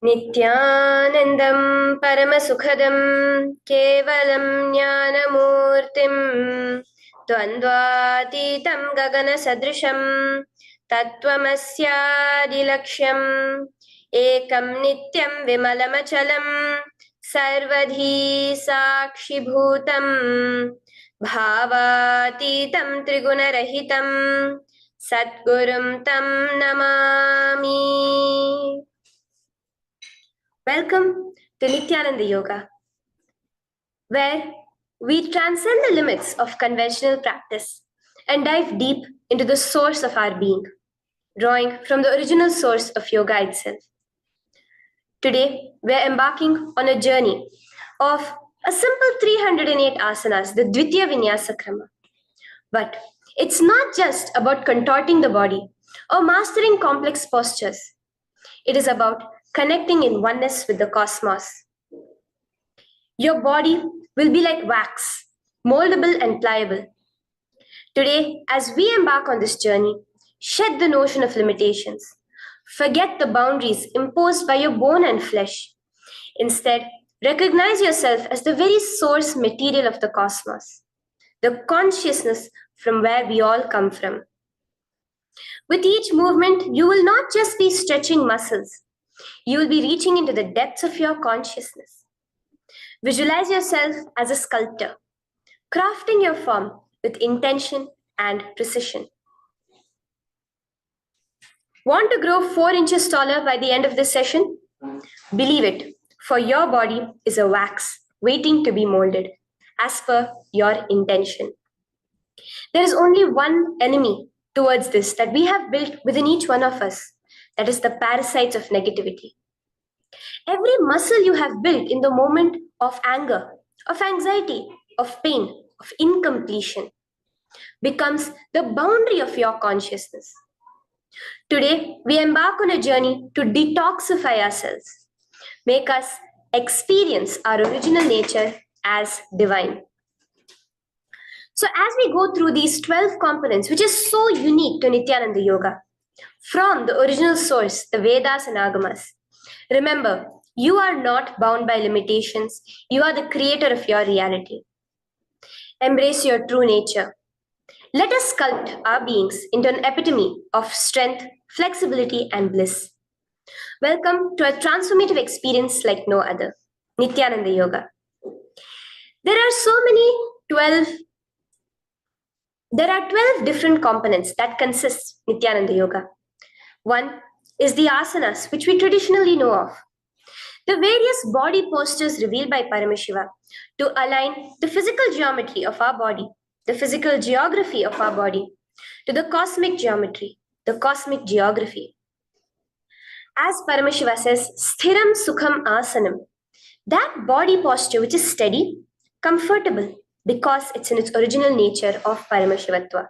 Nithyanandam Paramasukhadam Kevalam Jnanamurtim Dvandvatitam Gagana Sadrisham Tattvamasyaadilaksham Ekam Nityam Vimalamachalam Sarvadhi Sakshibhutam Bhavatitam Trigunarahitam Satgurum Tam Namami. Welcome to Nithyananda Yoga, where we transcend the limits of conventional practice and dive deep into the source of our being, drawing from the original source of yoga itself. Today, we're embarking on a journey of a simple 308 asanas, the Dvitiya Vinyasa Krama. But it's not just about contorting the body or mastering complex postures. It is about connecting in oneness with the cosmos. Your body will be like wax, moldable and pliable. Today, as we embark on this journey, shed the notion of limitations. Forget the boundaries imposed by your bone and flesh. Instead, recognize yourself as the very source material of the cosmos, the consciousness from where we all come from. With each movement, you will not just be stretching muscles. You will be reaching into the depths of your consciousness. Visualize yourself as a sculptor, crafting your form with intention and precision. Want to grow 4 inches taller by the end of this session? Believe it, for your body is a wax waiting to be molded as per your intention. There is only one enemy towards this that we have built within each one of us. That is the parasites of negativity. Every muscle you have built in the moment of anger, of anxiety, of pain, of incompletion becomes the boundary of your consciousness. Today, we embark on a journey to detoxify ourselves, make us experience our original nature as divine. So as we go through these 12 components, which is so unique to Nithyananda Yoga, from the original source, the Vedas and Agamas, remember, you are not bound by limitations. You are the creator of your reality. Embrace your true nature. Let us sculpt our beings into an epitome of strength, flexibility, and bliss. Welcome to a transformative experience like no other, Nithyananda Yoga. There are 12 different components that consist Nithyananda Yoga. One is the asanas, which we traditionally know of. The various body postures revealed by Paramashiva to align the physical geometry of our body, the physical geography of our body, to the cosmic geometry, the cosmic geography. As Paramashiva says, Sthiram Sukham Asanam, that body posture which is steady, comfortable, because it's in its original nature of Paramashivatva.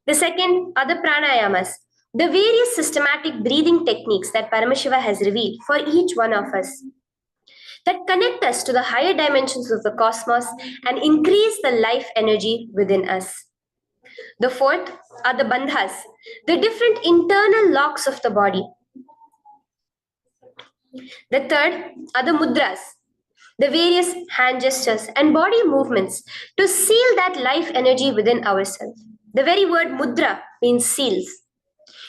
The second are the pranayamas, the various systematic breathing techniques that Paramashiva has revealed for each one of us, that connect us to the higher dimensions of the cosmos and increase the life energy within us. The fourth are the bandhas, the different internal locks of the body. The third are the mudras, the various hand gestures and body movements to seal that life energy within ourselves. The very word mudra means seals.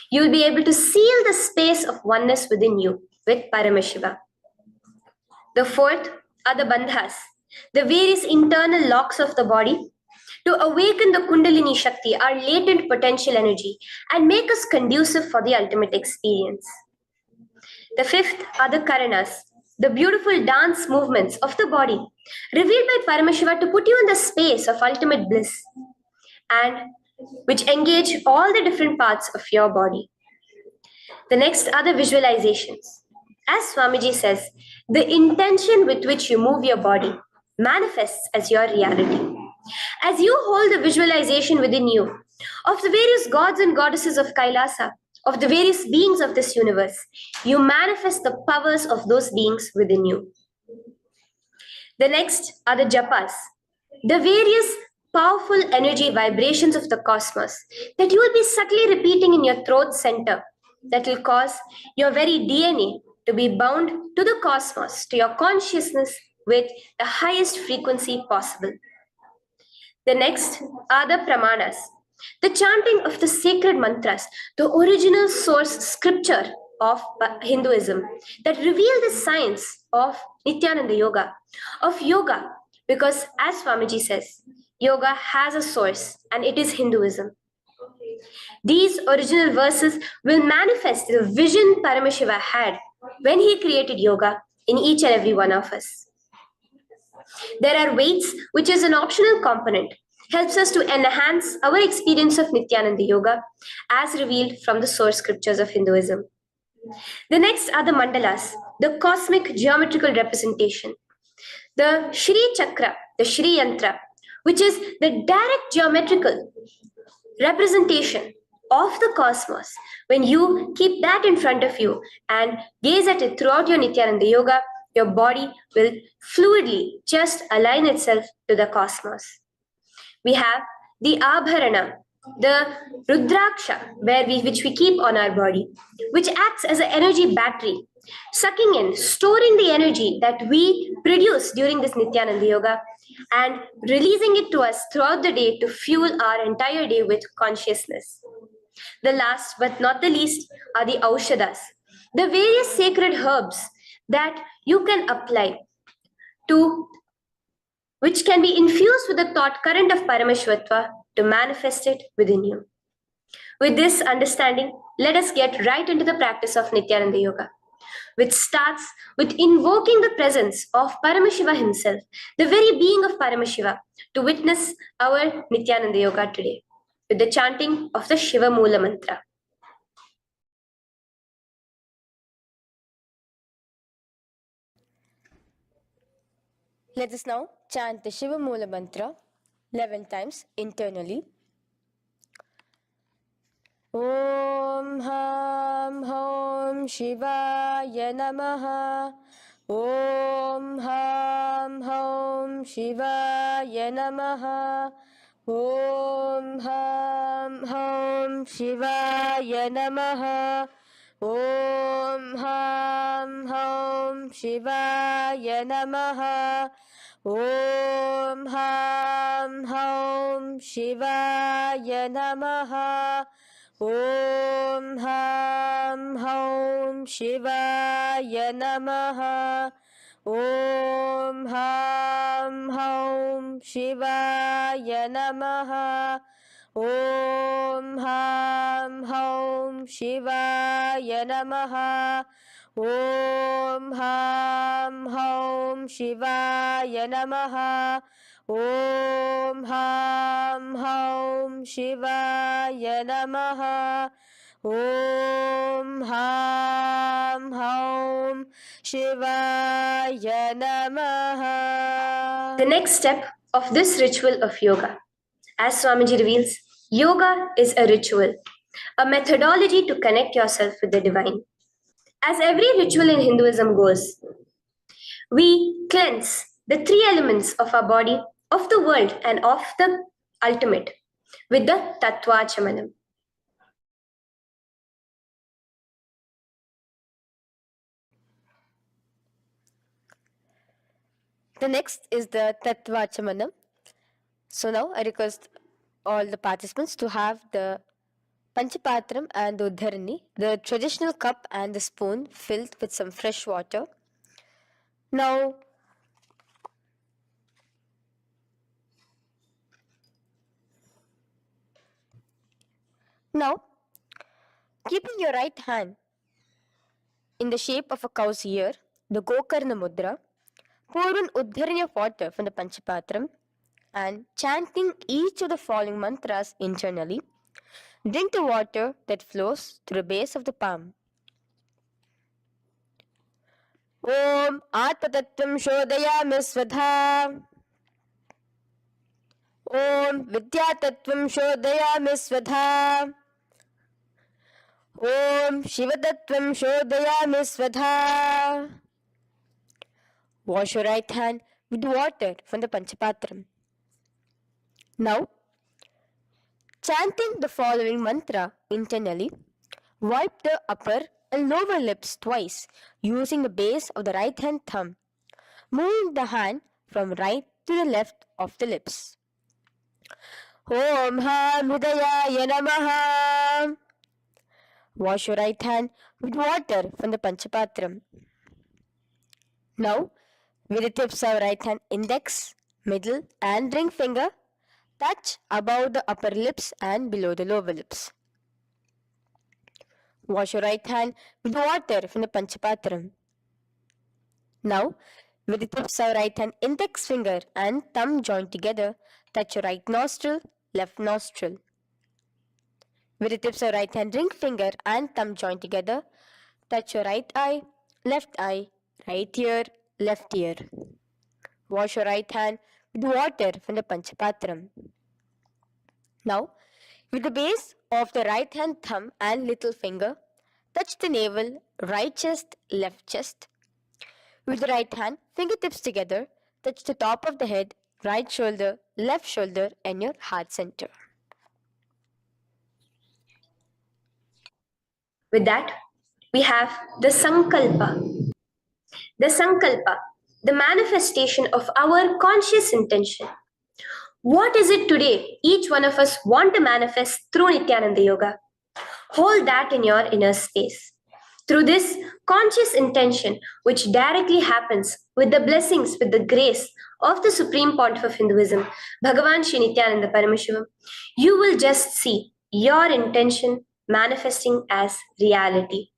You will be able to seal the space of oneness within you with Paramashiva. The fourth are the bandhas, the various internal locks of the body to awaken the Kundalini Shakti, our latent potential energy, and make us conducive for the ultimate experience. The fifth are the karanas, the beautiful dance movements of the body, revealed by Paramashiva to put you in the space of ultimate bliss, and which engage all the different parts of your body. The next are the visualizations. As Swamiji says, the intention with which you move your body manifests as your reality. As you hold the visualization within you of the various gods and goddesses of KAILASA, of the various beings of this universe, you manifest the powers of those beings within you. The next are the japas, the various powerful energy vibrations of the cosmos that you will be subtly repeating in your throat center that will cause your very DNA to be bound to the cosmos, to your consciousness with the highest frequency possible. The next are the pramanas, the chanting of the sacred mantras, the original source scripture of Hinduism that reveal the science of Nithyananda Yoga, of yoga, because as Swamiji says, yoga has a source and it is Hinduism. These original verses will manifest the vision Paramashiva had when he created yoga in each and every one of us. There are weights, which is an optional component, helps us to enhance our experience of Nithyananda Yoga as revealed from the source scriptures of Hinduism. The next are the mandalas, the cosmic geometrical representation. The Shri Chakra, the Shri Yantra, which is the direct geometrical representation of the cosmos. When you keep that in front of you and gaze at it throughout your Nithyananda Yoga, your body will fluidly just align itself to the cosmos. We have the Abharana, the Rudraksha, which we keep on our body, which acts as an energy battery, sucking in, storing the energy that we produce during this Nithyananda Yoga and releasing it to us throughout the day to fuel our entire day with consciousness. The last but not the least are the Aushadas, the various sacred herbs that you can apply to, which can be infused with the thought current of Paramashvatva to manifest it within you. With this understanding, let us get right into the practice of Nithyananda Yoga, which starts with invoking the presence of Paramashiva himself, the very being of Paramashiva, to witness our Nithyananda Yoga today, with the chanting of the Shiva Mula Mantra. Let us now chant the Shiva Mula Mantra 11 times internally. Om Ham Hom Shivaya Namaha. Om Ham Hom Shivaya Namaha. Om Ham Hom Shivaya Namaha. Om Ham Hom Shivaya Namaha. Om Ham Hom Shivaya Namaha. Om Ham Hom Shivaya Namaha. Om Ham Hom Shivaya Namaha. Om Ham Hom Shivaya Namaha. Om Ham Hom Shivaya Namaha. Om Ham Hom Shivaya Namaha. Om Ham Hom Shivaya Namaha. The next step of this ritual of yoga, as Swamiji reveals, yoga is a ritual, a methodology to connect yourself with the divine. As every ritual in Hinduism goes, we cleanse the three elements of our body, of the world, and of the ultimate with the Tattva Chamanam. The next is the Tattva Chamanam. So now I request all the participants to have the Panchapatram and the Uddharani, the traditional cup and the spoon filled with some fresh water. Now, keeping your right hand in the shape of a cow's ear, the Gokarna Mudra, pour an Uddharani of water from the Panchapatram and chanting each of the following mantras internally, drink the water that flows through the base of the palm. Om Atmatattvam Shodayami Svadha. Om Vidyatattvam Shodayami Svadha. Om Shivatattvam Shodayami Svadha. Wash your right hand with water from the Panchapatram. Now, chanting the following mantra internally, wipe the upper and lower lips twice using the base of the right hand thumb, moving the hand from right to the left of the lips. Om Ham Hridayaya Namaha. Wash your right hand with water from the Panchapatram. Now, with the tips of right hand index, middle, and ring finger, touch above the upper lips and below the lower lips. Wash your right hand with water from the Panchapatram. Now, with the tips of right hand index finger and thumb joined together, touch your right nostril, left nostril. With the tips of right hand ring finger and thumb joined together, touch your right eye, right ear, left ear. Wash your right hand with water from the Panchapatram. Now, with the base of the right hand thumb and little finger, touch the navel, right chest, left chest. With the right hand, fingertips together, touch the top of the head, right shoulder, left shoulder, and your heart center. With that, we have the Sankalpa. The Sankalpa, the manifestation of our conscious intention. What is it today each one of us want to manifest through Nithyananda Yoga? Hold that in your inner space. Through this conscious intention, which directly happens with the blessings, with the grace of the Supreme Pontiff of Hinduism, Bhagavan Sri Nithyananda Paramashivoham, you will just see your intention manifesting as reality.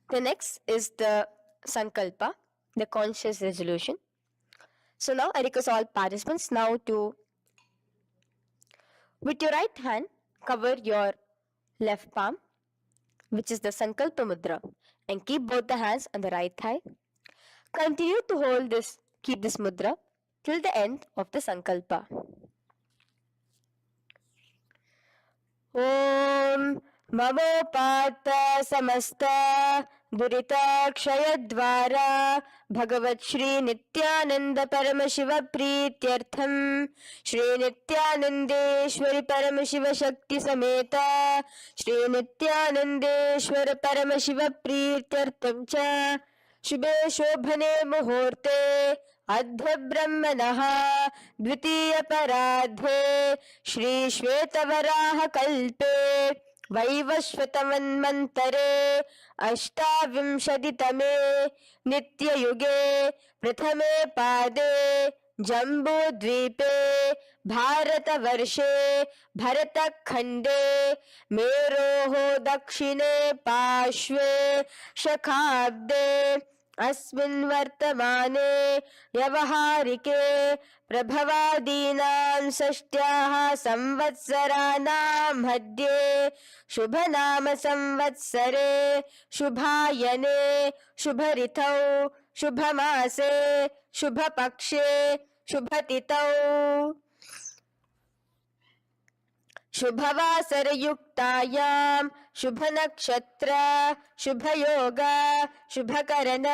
The next is the Sankalpa, the conscious resolution. So now I request all participants now to, with your right hand, cover your left palm, which is the Sankalpa Mudra, and keep both the hands on the right thigh. Continue to keep this mudra till the end of the Sankalpa. Om Mamopata Samasta Durita Kshayadvara Bhagavat Shri Nithyananda Paramashiva Prityartham Shri Nithyanandeshwari Paramashiva Shakti Sameta Shri Nithyanandeshwara Paramashiva Prityartham Cha Shubhe Shobhane Muhurte अद्य ब्रह्मणः द्वितीय पराधे श्री श्वेतवराह कल्पे वैवस्वतमन्वन्तरे अष्टाविंशतितमे नित्ययुगे प्रथमे पादे जम्बूद्वीपे भारतवर्षे भरतखण्डे मेरोः दक्षिणे पार्श्वे शखाब्दे अस्मिन् वर्तमाने व्यवहारिके प्रभवादीनां षष्ट्याः संवत्सराणां मध्ये शुभनाम संवत्सरे शुभायने शुभऋतौ शुभमासे शुभपक्षे शुभतिथौ शुभवासरयुक्तायां शुभनक्षत्र शुभयोग शुभकरण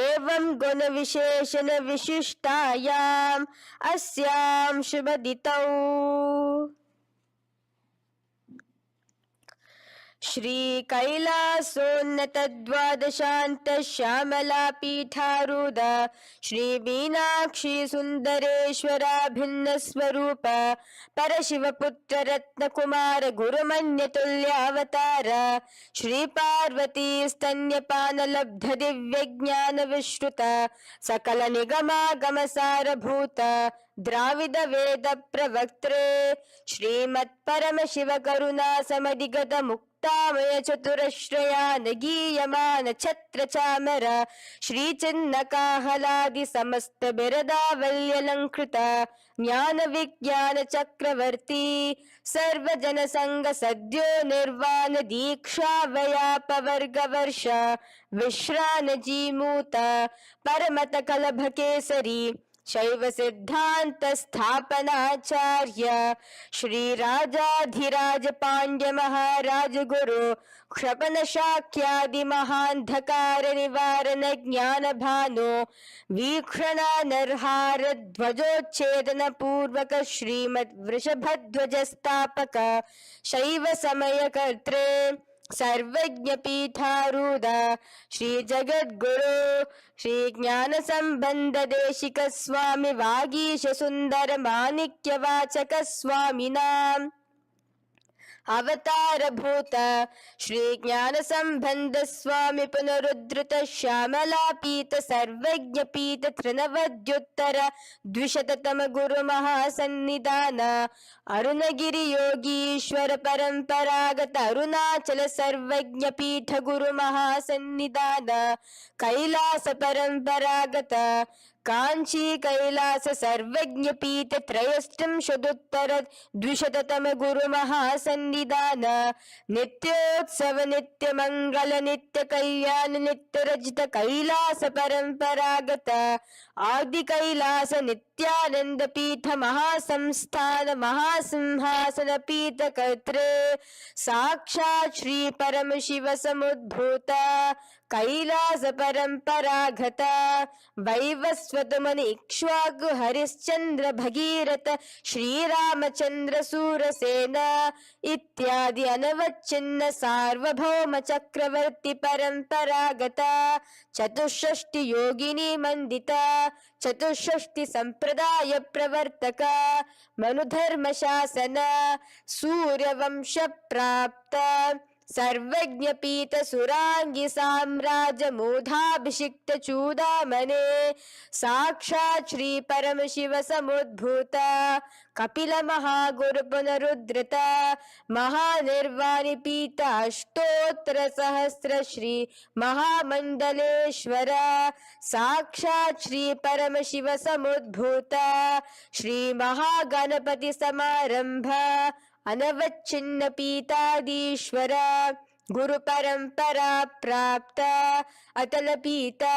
एवं गुणविशेषण विशिष्टायाम् अस्यां शुभदितौ श्री कैलासोन्नत द्वादशांत श्यामला पीठारूढ़ श्री मीनाक्षी सुंदरेश्वरा भिन्न स्वरूप परशिव पुत्र रत्न कुमार गुरुमन्य तुल्यावतार श्री पार्वती स्तन्यपान लब्ध दिव्य ज्ञान विश्रुत सकल निगमागम सारभूत द्राविड वेद प्रवक्त्रे श्रीमत् परम शिव करुणा समधिगत मुक्तामय चतुरश्रयान गीयमान छत्र चामर श्री चिन्ह काहलादि समस्त बिरदावल्यलंकृत ज्ञान विज्ञान चक्रवर्ती सर्वजन संग सद्यो निर्वाण दीक्षा व्याप वर्ग वर्ष विश्रान जीमूत परमत कलभ केसरी शैव सिद्धांत स्थापनाचार्य श्री राजाधिराज पांड्य महाराज गुरु क्षपन शाक्यादि महांधकार निवारण ज्ञान भानो वीक्षणा नरहार ध्वजोच्छेदन पूर्वक श्रीमद वृषभध्वज स्थापक शैव समय कर्त्रे सर्वज्ञ पीठारूढ़ श्री जगद्गुरु श्री ज्ञान संबंध देशिक स्वामी वागीश सुंदर माणिक्य वाचक स्वामिनां अवतार भूत श्री ज्ञान संबंध स्वामी पुनरुद्धृत श्यामला पीत सर्वज्ञ पीत त्रिनवद्युत्तर द्विशततम गुरु महासन्निधान अरुणगिरि योगीश्वर परंपरागत अरुणाचल सर्वज्ञ पीठ गुरु महासन्निधान कैलास परंपरागत कांची कैलास सर्वज्ञ पीठ त्रयस्त्रिंशदुत्तर द्विशततम गुरु महासन्निधान नित्योत्सव नित्य मंगल नित्य कल्याण नित्य रजित कैलास परंपरागत आदि कैलास नित्यानंद पीठ महासंस्थान महासिंहासन पीठ कर्त्रे साक्षात् श्री परम शिव समुद्भूत कैलास परंपरागत वैवस्वत मुनि इक्ष्वाकु हरिश्चंद्र भगीरथ श्री रामचंद्र सूरसेन इत्यादि अनवच्छिन्न सार्वभौम चक्रवर्ती परंपरागत चतुष्षष्टि योगिनी मंडित चतुष्षष्टि संप्रदाय प्रवर्तक मनुधर्म शासन सूर्यवंश प्राप्त सर्वज्ञ पीठ सुरांगी साम्राज्य मूढ़ाभिषिक्त चूड़ामणे साक्षात् श्री परम शिव समुद्भूत कपिल महागुरु पुनरुद्धृत महानिर्वाणि पीठ अष्टोत्तर सहस्र श्री महामंडलेश्वर साक्षात् श्री परम शिव समुद्भूत श्री महागणपति समारंभ अनवच्छिन्न पीताधीश्वर गुरु परंपरा प्राप्त अतल पीता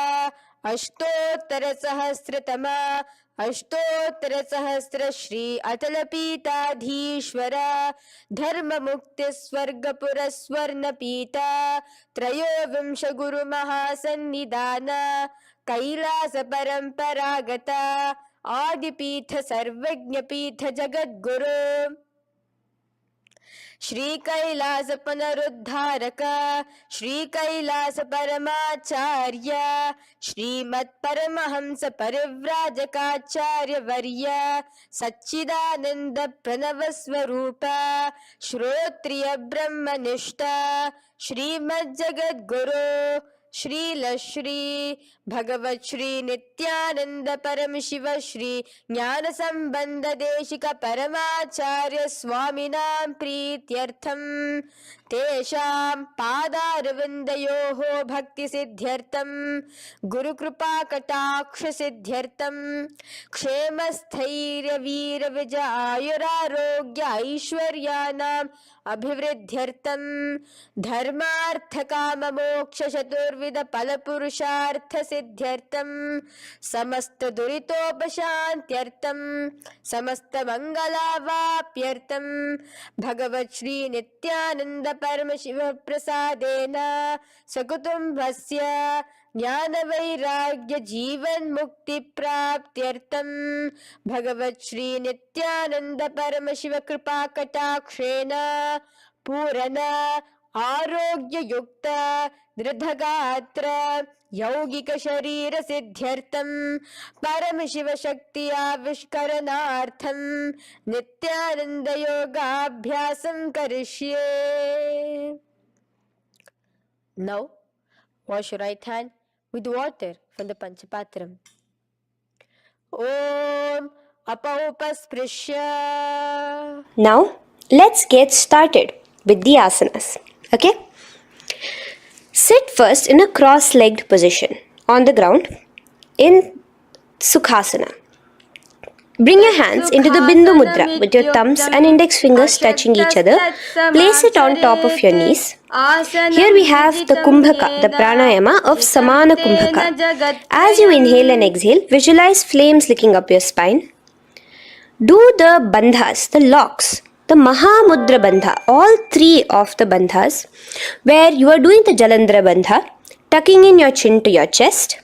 अष्टोत्तर सहस्र श्री अतल पीताधीश्वर धर्म मुक्ति स्वर्गपुर स्वर्ण पीता त्रयोविंश गुरु महासन्निधान कैलास परंपरागत आदिपीठ सर्वज्ञ पीठ जगद्गुरु श्री कैलास पुनरुद्धारक श्री कैलास परमाचार्य श्रीमत् परमहंस परिव्राजकाचार्य वर्य सच्चिदानंद प्रणव स्वरूप श्रोत्रिय ब्रह्मनिष्ठ श्रीमद् जगद्गुरु श्री भगवत श्री नित्यानंद परम शिव श्री ज्ञान संबंध देशिक परमाचार्य स्वामिनां प्रीत्यर्थम तेषां पादारविन्दयोः भक्ति सिद्ध्यर्थम गुरु कृपा कटाक्ष सिद्ध्यर्थम क्षेम स्थैर्य वीर विजय आयुरारोग्य ऐश्वर्यानां अभिवृद्ध्यर्थम धर्मार्थ काम मोक्ष चतुर्विध फल पुरुषार्थ सिद्ध्यर्थम समस्त दुरितोपशांत्यर्थम समस्त मंगलावाप्यर्थम भगवत श्री नित्यानंद परम शिव प्रसादेन सकुटुंबस्य ज्ञान वैराग्य जीवन मुक्ति प्राप्त्यर्थम भगवत श्री नित्यानंद परम शिव कृपा कटाक्षेण पूर्ण आरोग्य युक्त दृढ़गात्र यौगिक शरीर सिद्ध्यर्थम परम शिव शक्ति आविष्करणार्थम नित्यानंद योगाभ्यासं करिष्ये. Now wash your right hand with water from the Panchapatram. Om Apaupasprisya. Now, let's get started with the asanas. Okay? Sit first in a cross-legged position on the ground in Sukhasana. Bring your hands into the Bindu Mudra with your thumbs and index fingers touching each other. Place it on top of your knees. Here we have the Kumbhaka, the pranayama of Samana Kumbhaka. As you inhale and exhale, visualize flames licking up your spine. Do the bandhas, the locks, the Mahamudra Bandha, all three of the bandhas, where you are doing the Jalandhara Bandha, tucking in your chin to your chest,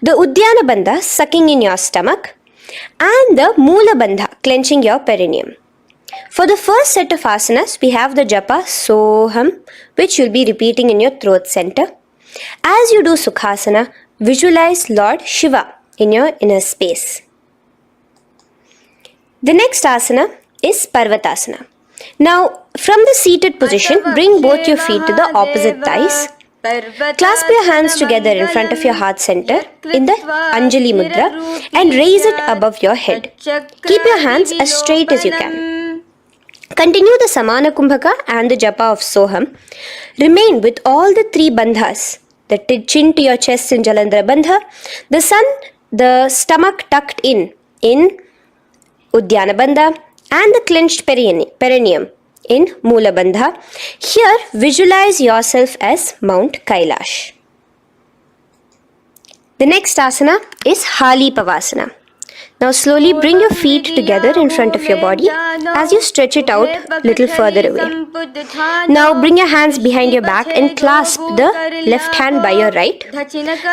the Udyana Bandha, sucking in your stomach, and the Moola Bandha, clenching your perineum. For the first set of asanas, we have the japa Soham, which you'll be repeating in your throat center. As you do Sukhasana, visualize Lord Shiva in your inner space. The next asana is Parvatasana. Now, from the seated position, bring both your feet to the opposite thighs. Clasp your hands together in front of your heart center in the Anjali Mudra and raise it above your head. Keep your hands as straight as you can. Continue the Samana Kumbhaka and the japa of Soham. Remain with all the three bandhas, the chin to your chest in Jalandhara Bandha, the stomach tucked in Udyana Bandha, and the clenched perineum in Moola Bandha. Here, visualize yourself as Mount Kailash. The next asana is Hali Pavasana. Now slowly bring your feet together in front of your body as you stretch it out a little further away. Now bring your hands behind your back and clasp the left hand by your right.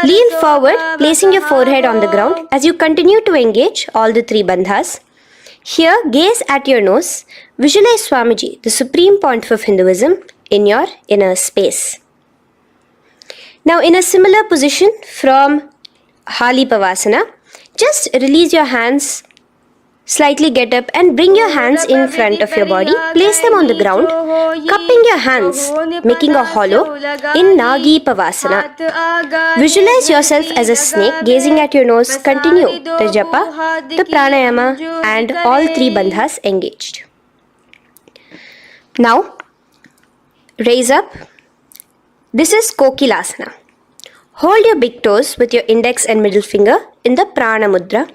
Lean forward, placing your forehead on the ground as you continue to engage all the three bandhas. Here, gaze at your nose. Visualize Swamiji, the Supreme Pontiff of Hinduism, in your inner space. Now in a similar position from Hali Pavasana, just release your hands, slightly get up and bring your hands in front of your body. Place them on the ground, cupping your hands, making a hollow in Nagi Pavasana. Visualize yourself as a snake, gazing at your nose. Continue the japa, the pranayama and all three bandhas engaged. Now, raise up. This is Kokilasana. Hold your big toes with your index and middle finger in the Prana Mudra.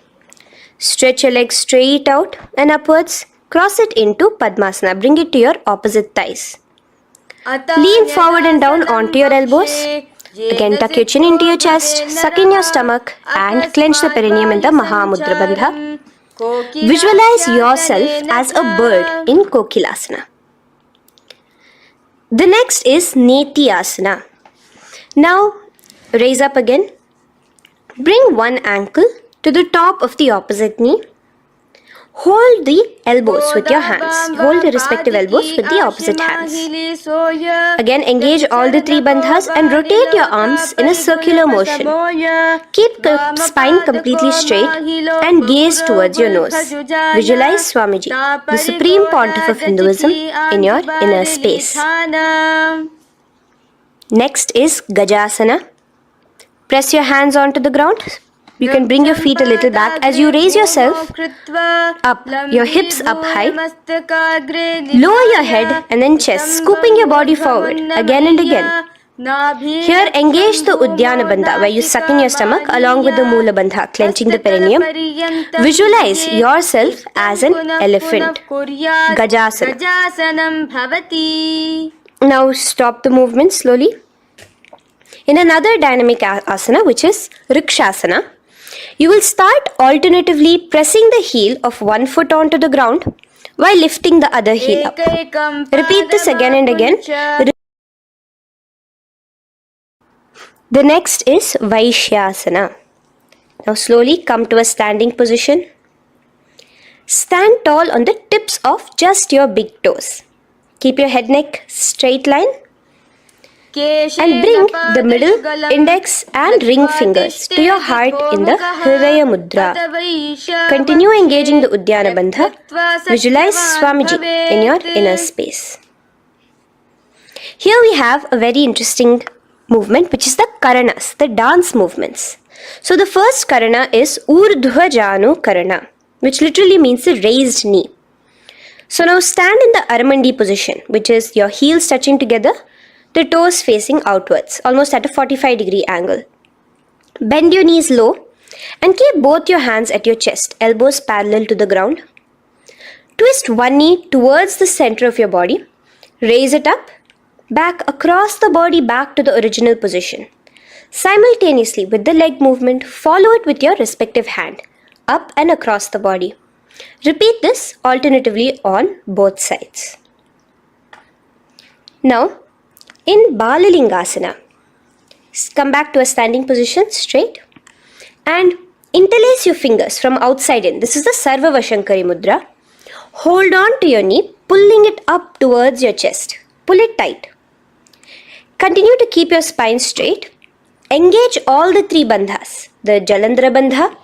Stretch your legs straight out and upwards. Cross it into Padmasana. Bring it to your opposite thighs. Lean forward and down onto your elbows. Again, tuck your chin into your chest, suck in your stomach and clench the perineum in the Mahamudra Bandha. Visualize yourself as a bird in Kokilasana. The next is Nithyananda. Now, raise up again. Bring one ankle to the top of the opposite knee. Hold the elbows with your hands. Hold the respective elbows with the opposite hands. Again, engage all the three bandhas and rotate your arms in a circular motion. Keep the spine completely straight and gaze towards your nose. Visualize Swamiji, the Supreme Pontiff of Hinduism, in your inner space. Next is Gajasana. Press your hands onto the ground. You can bring your feet a little back as you raise yourself up, your hips up high. Lower your head and then chest, scooping your body forward again and again. Here, engage the Udyana Bandha, where you suck in your stomach along with the Moola Bandha, clenching the perineum. Visualize yourself as an elephant. Gajasana. Now stop the movement slowly. In another dynamic asana, which is Rikshasana, you will start alternatively pressing the heel of one foot onto the ground while lifting the other heel up. Repeat this again and again. The next is Vaishyasana. Now slowly come to a standing position. Stand tall on the tips of just your big toes. Keep your head neck straight line. And bring the middle, index and ring fingers to your heart in the Hridaya Mudra. Continue engaging the Udyana Bandha. Visualize Swamiji in your inner space. Here we have a very interesting movement, which is the Karanas, the dance movements. So the first Karana is Urdhva Janu Karana, which literally means the raised knee. So now stand in the Aramandi position, which is your heels touching together, the toes facing outwards, almost at a 45-degree angle. Bend your knees low and keep both your hands at your chest, elbows parallel to the ground. Twist one knee towards the center of your body. Raise it up. back across the body back to the original position. Simultaneously with the leg movement, follow it with your respective hand, up and across the body. Repeat this alternatively on both sides. Now, in Balalingasana, come back to a standing position straight and interlace your fingers from outside in. This is the Sarva Vashankari Mudra. Hold on to your knee, pulling it up towards your chest. Pull it tight. Continue to keep your spine straight. Engage all the three bandhas, the Jalandhara Bandha,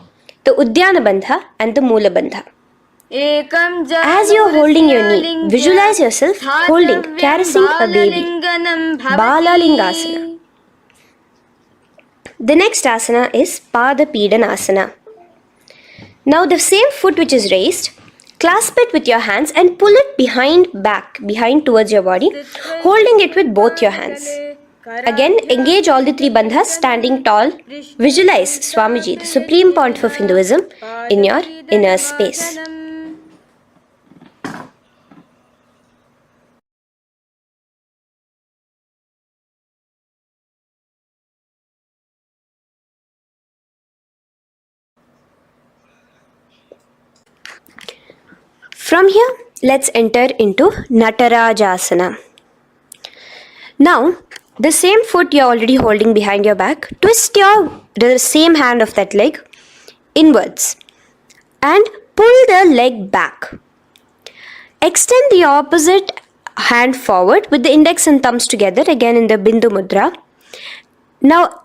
the Udyana Bandha and the Moola Bandha. As you are holding your knee, visualize yourself holding, caressing a baby. Balalingasana. The next asana is Pada Pidanasana. Now the same foot which is raised, clasp it with your hands and pull it behind towards your body, holding it with both your hands. Again, engage all the three bandhas, standing tall. Visualize Swamiji, the Supreme Pontiff of Hinduism, in your inner space. From here, let's enter into Natarajasana. Now, the same foot you're already holding behind your back, twist the same hand of that leg inwards and pull the leg back. Extend the opposite hand forward with the index and thumbs together, again in the Bindu Mudra. Now,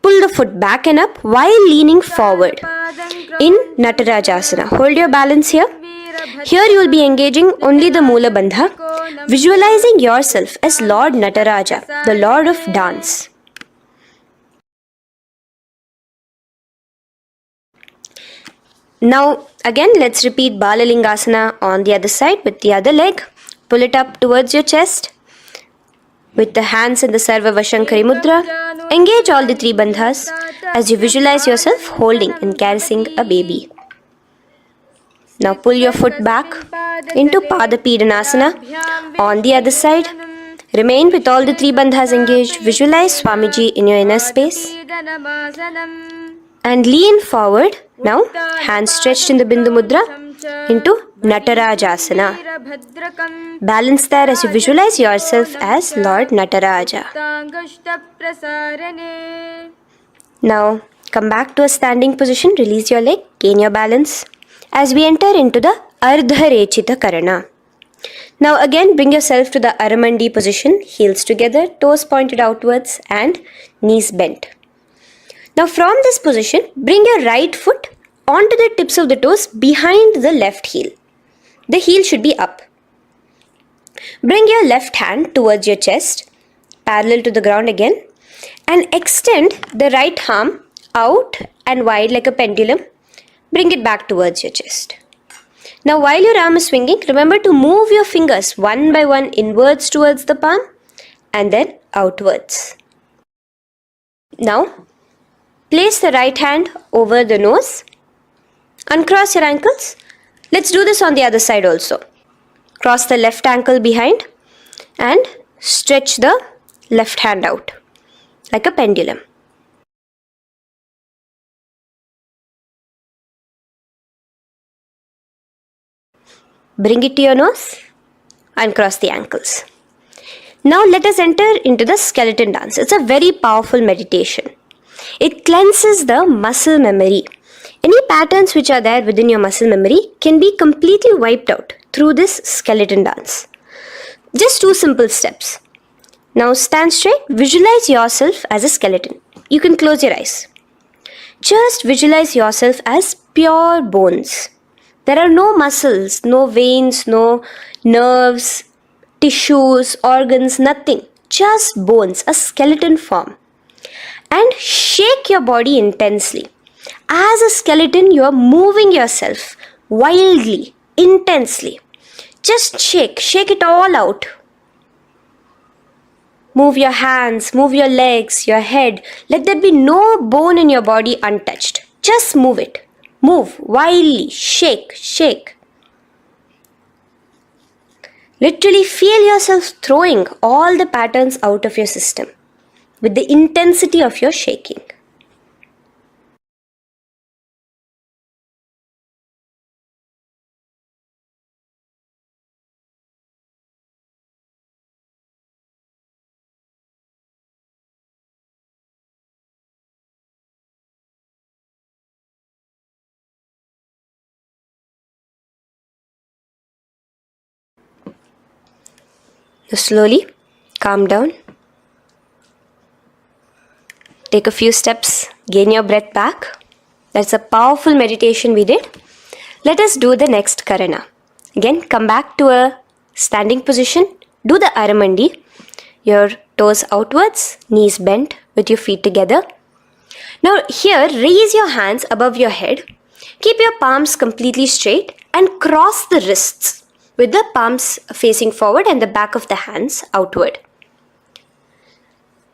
pull the foot back and up while leaning forward in Natarajasana. Hold your balance here. Here you will be engaging only the Moola Bandha, visualizing yourself as Lord Nataraja, the Lord of Dance. Now again let's repeat Balalingasana on the other side with the other leg. Pull it up towards your chest with the hands in the Sarva Vashankari Mudra. Engage all the three bandhas as you visualize yourself holding and caressing a baby. Now pull your foot back into Pada Pidanasana on the other side. Remain with all the three bandhas engaged. Visualize Swamiji in your inner space. And lean forward. Now, hands stretched in the Bindu Mudra into Natarajasana. Balance there as you visualize yourself as Lord Nataraja. Now, come back to a standing position. Release your leg. Gain your balance. As we enter into the Ardharechita Karana. Now again bring yourself to the Aramandi position, heels together, toes pointed outwards and knees bent. Now from this position, bring your right foot onto the tips of the toes behind the left heel. The heel should be up. Bring your left hand towards your chest, parallel to the ground again, and extend the right arm out and wide like a pendulum. Bring it back towards your chest. Now while your arm is swinging, remember to move your fingers one by one inwards towards the palm and then outwards. Now place the right hand over the nose. Uncross your ankles. Let's do this on the other side also. Cross the left ankle behind and stretch the left hand out like a pendulum. Bring it to your nose and cross the ankles. Now let us enter into the skeleton dance. It's a very powerful meditation. It cleanses the muscle memory. Any patterns which are there within your muscle memory can be completely wiped out through this skeleton dance. Just 2 simple steps. Now stand straight, visualize yourself as a skeleton. You can close your eyes. Just visualize yourself as pure bones. There are no muscles, no veins, no nerves, tissues, organs, nothing. Just bones, a skeleton form. And shake your body intensely. As a skeleton, you are moving yourself wildly, intensely. Just shake it all out. Move your hands, move your legs, your head. Let there be no bone in your body untouched. Just move it. Move wildly, shake. Literally feel yourself throwing all the patterns out of your system with the intensity of your shaking. Now slowly calm down. Take a few steps, gain your breath back. That's a powerful meditation we did. Let us do the next Karana. Again, come back to a standing position. Do the Aramandi. Your toes outwards, knees bent with your feet together. Now here, raise your hands above your head. Keep your palms completely straight and cross the wrists with the palms facing forward and the back of the hands outward.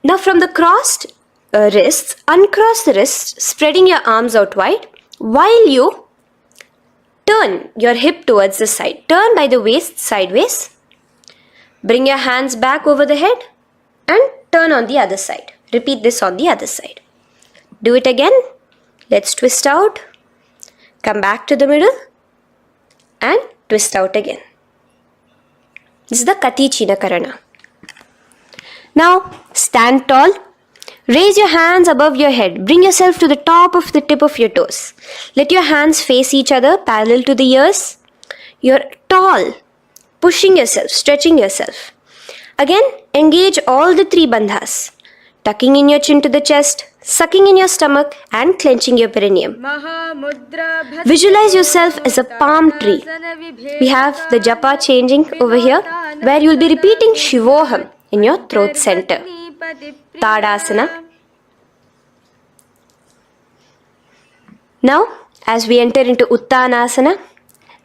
Now from the crossed wrists, uncross the wrists, spreading your arms out wide while you turn your hip towards the side. Turn by the waist sideways. Bring your hands back over the head and turn on the other side. Repeat this on the other side. Do it again. Let's twist out. Come back to the middle and twist out again. This is the Kati China Karana. Now stand tall. Raise your hands above your head. Bring yourself to the top of the tip of your toes. Let your hands face each other parallel to the ears. You're tall, pushing yourself, stretching yourself. Again, engage all the three bandhas. Tucking in your chin to the chest, sucking in your stomach and clenching your perineum. Visualize yourself as a palm tree. We have the japa changing over here where you will be repeating Shivoham in your throat center. Tadasana. Now, as we enter into Uttanasana,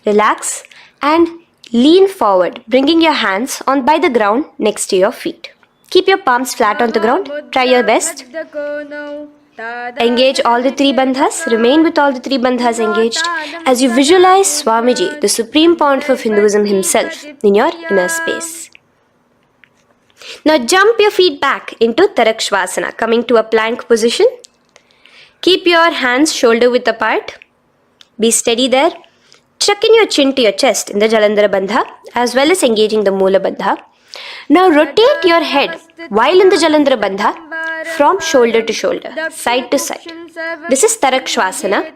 relax and lean forward, bringing your hands on by the ground next to your feet. Keep your palms flat on the ground. Try your best. Engage all the three bandhas. Remain with all the three bandhas engaged as you visualize Swamiji, the Supreme Pontiff of Hinduism himself, in your inner space. Now jump your feet back into Tarakshvasana, coming to a plank position. Keep your hands shoulder width apart. Be steady there. Chuck in your chin to your chest in the Jalandhara Bandha as well as engaging the Moola Bandha. Now rotate your head while in the Jalandhara Bandha from shoulder to shoulder, side to side. This is Tarakshvasana.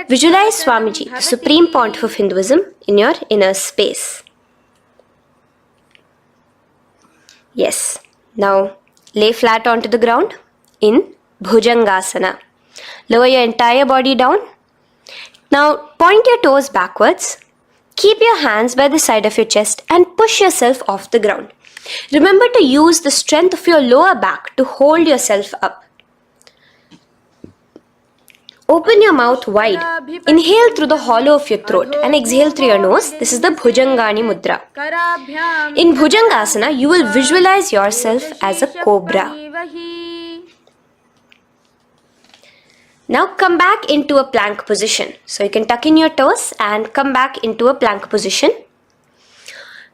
Visualize Swamiji, the Supreme Pontiff of Hinduism, in your inner space. Yes. Now lay flat onto the ground in Bhujangasana. Lower your entire body down. Now point your toes backwards. Keep your hands by the side of your chest and push yourself off the ground. Remember to use the strength of your lower back to hold yourself up. Open your mouth wide. Inhale through the hollow of your throat and exhale through your nose. This is the Bhujangani Mudra. In Bhujangasana, you will visualize yourself as a cobra. Now come back into a plank position. So you can tuck in your toes and come back into a plank position.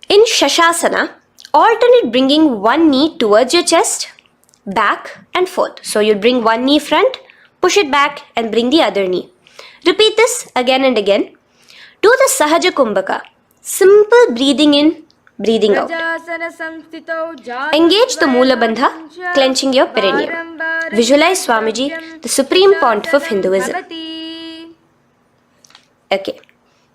In Shashasana, alternate bringing one knee towards your chest, back and forth. So you'll bring one knee front, push it back and bring the other knee. Repeat this again and again. Do the Sahaja Kumbhaka. Simple breathing in, breathing out. Engage the Moola Bandha, clenching your perineum. Visualize Swamiji, the Supreme Pontiff of Hinduism. Okay.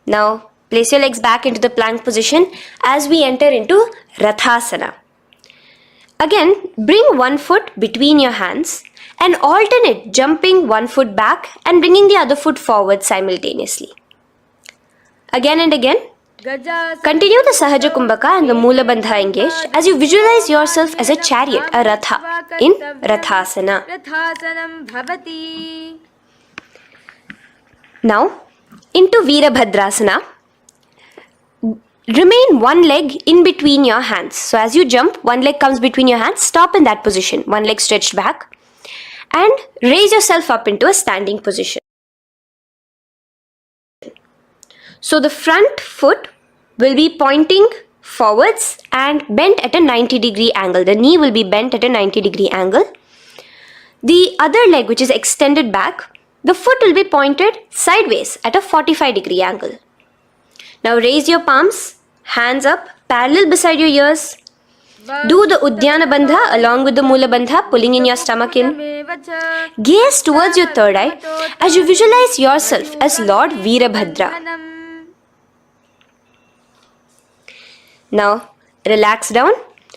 Now place your legs back into the plank position as we enter into Rathasana. Again, bring one foot between your hands and alternate jumping one foot back and bringing the other foot forward simultaneously. Again and again. Continue the Sahaja Kumbhaka and the Moola Bandha engaged as you visualize yourself as a chariot, a Ratha, in Rathasana. Now, into Veerabhadrasana. Remain one leg in between your hands. So as you jump, one leg comes between your hands. Stop in that position. One leg stretched back. And raise yourself up into a standing position. So the front foot will be pointing forwards and bent at a 90-degree angle. The knee will be bent at a 90-degree angle. The other leg, which is extended back, the foot will be pointed sideways at a 45-degree angle. Now raise your palms, hands up, parallel beside your ears. Do the Uddiyana Bandha along with the Mula Bandha, pulling in your stomach in. Gaze towards your third eye as you visualize yourself as Lord Veerabhadra. Now relax down,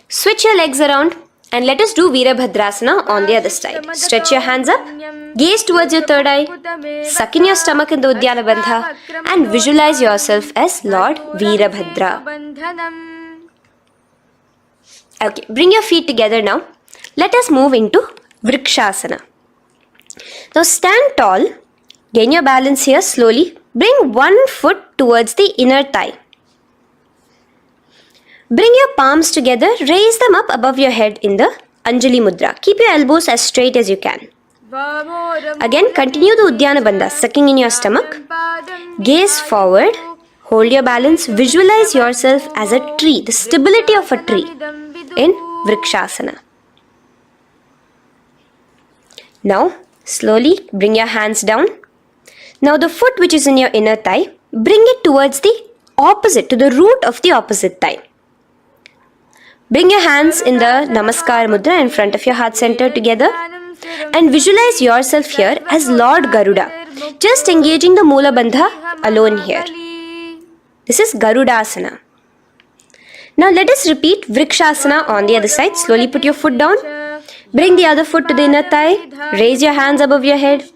switch your legs around and let us do Veerabhadrasana on the other side. Stretch your hands up, gaze towards your third eye, suck in your stomach in the Uddiyana Bandha and visualize yourself as Lord Veerabhadra. Okay, bring your feet together now. Let us move into Vrikshasana. Now stand tall, gain your balance here slowly. Bring one foot towards the inner thigh. Bring your palms together, raise them up above your head in the Anjali Mudra. Keep your elbows as straight as you can. Again, continue the Uddiyana Bandha, sucking in your stomach. Gaze forward, hold your balance, visualize yourself as a tree, the stability of a tree in Vrikshasana. Now, slowly bring your hands down. Now the foot which is in your inner thigh, bring it towards the opposite, to the root of the opposite thigh. Bring your hands in the Namaskar Mudra in front of your heart center together and visualize yourself here as Lord Garuda, just engaging the Mula Bandha alone here. This is Garudasana. Now let us repeat Vrikshasana on the other side. Slowly put your foot down. Bring the other foot to the inner thigh. Raise your hands above your head.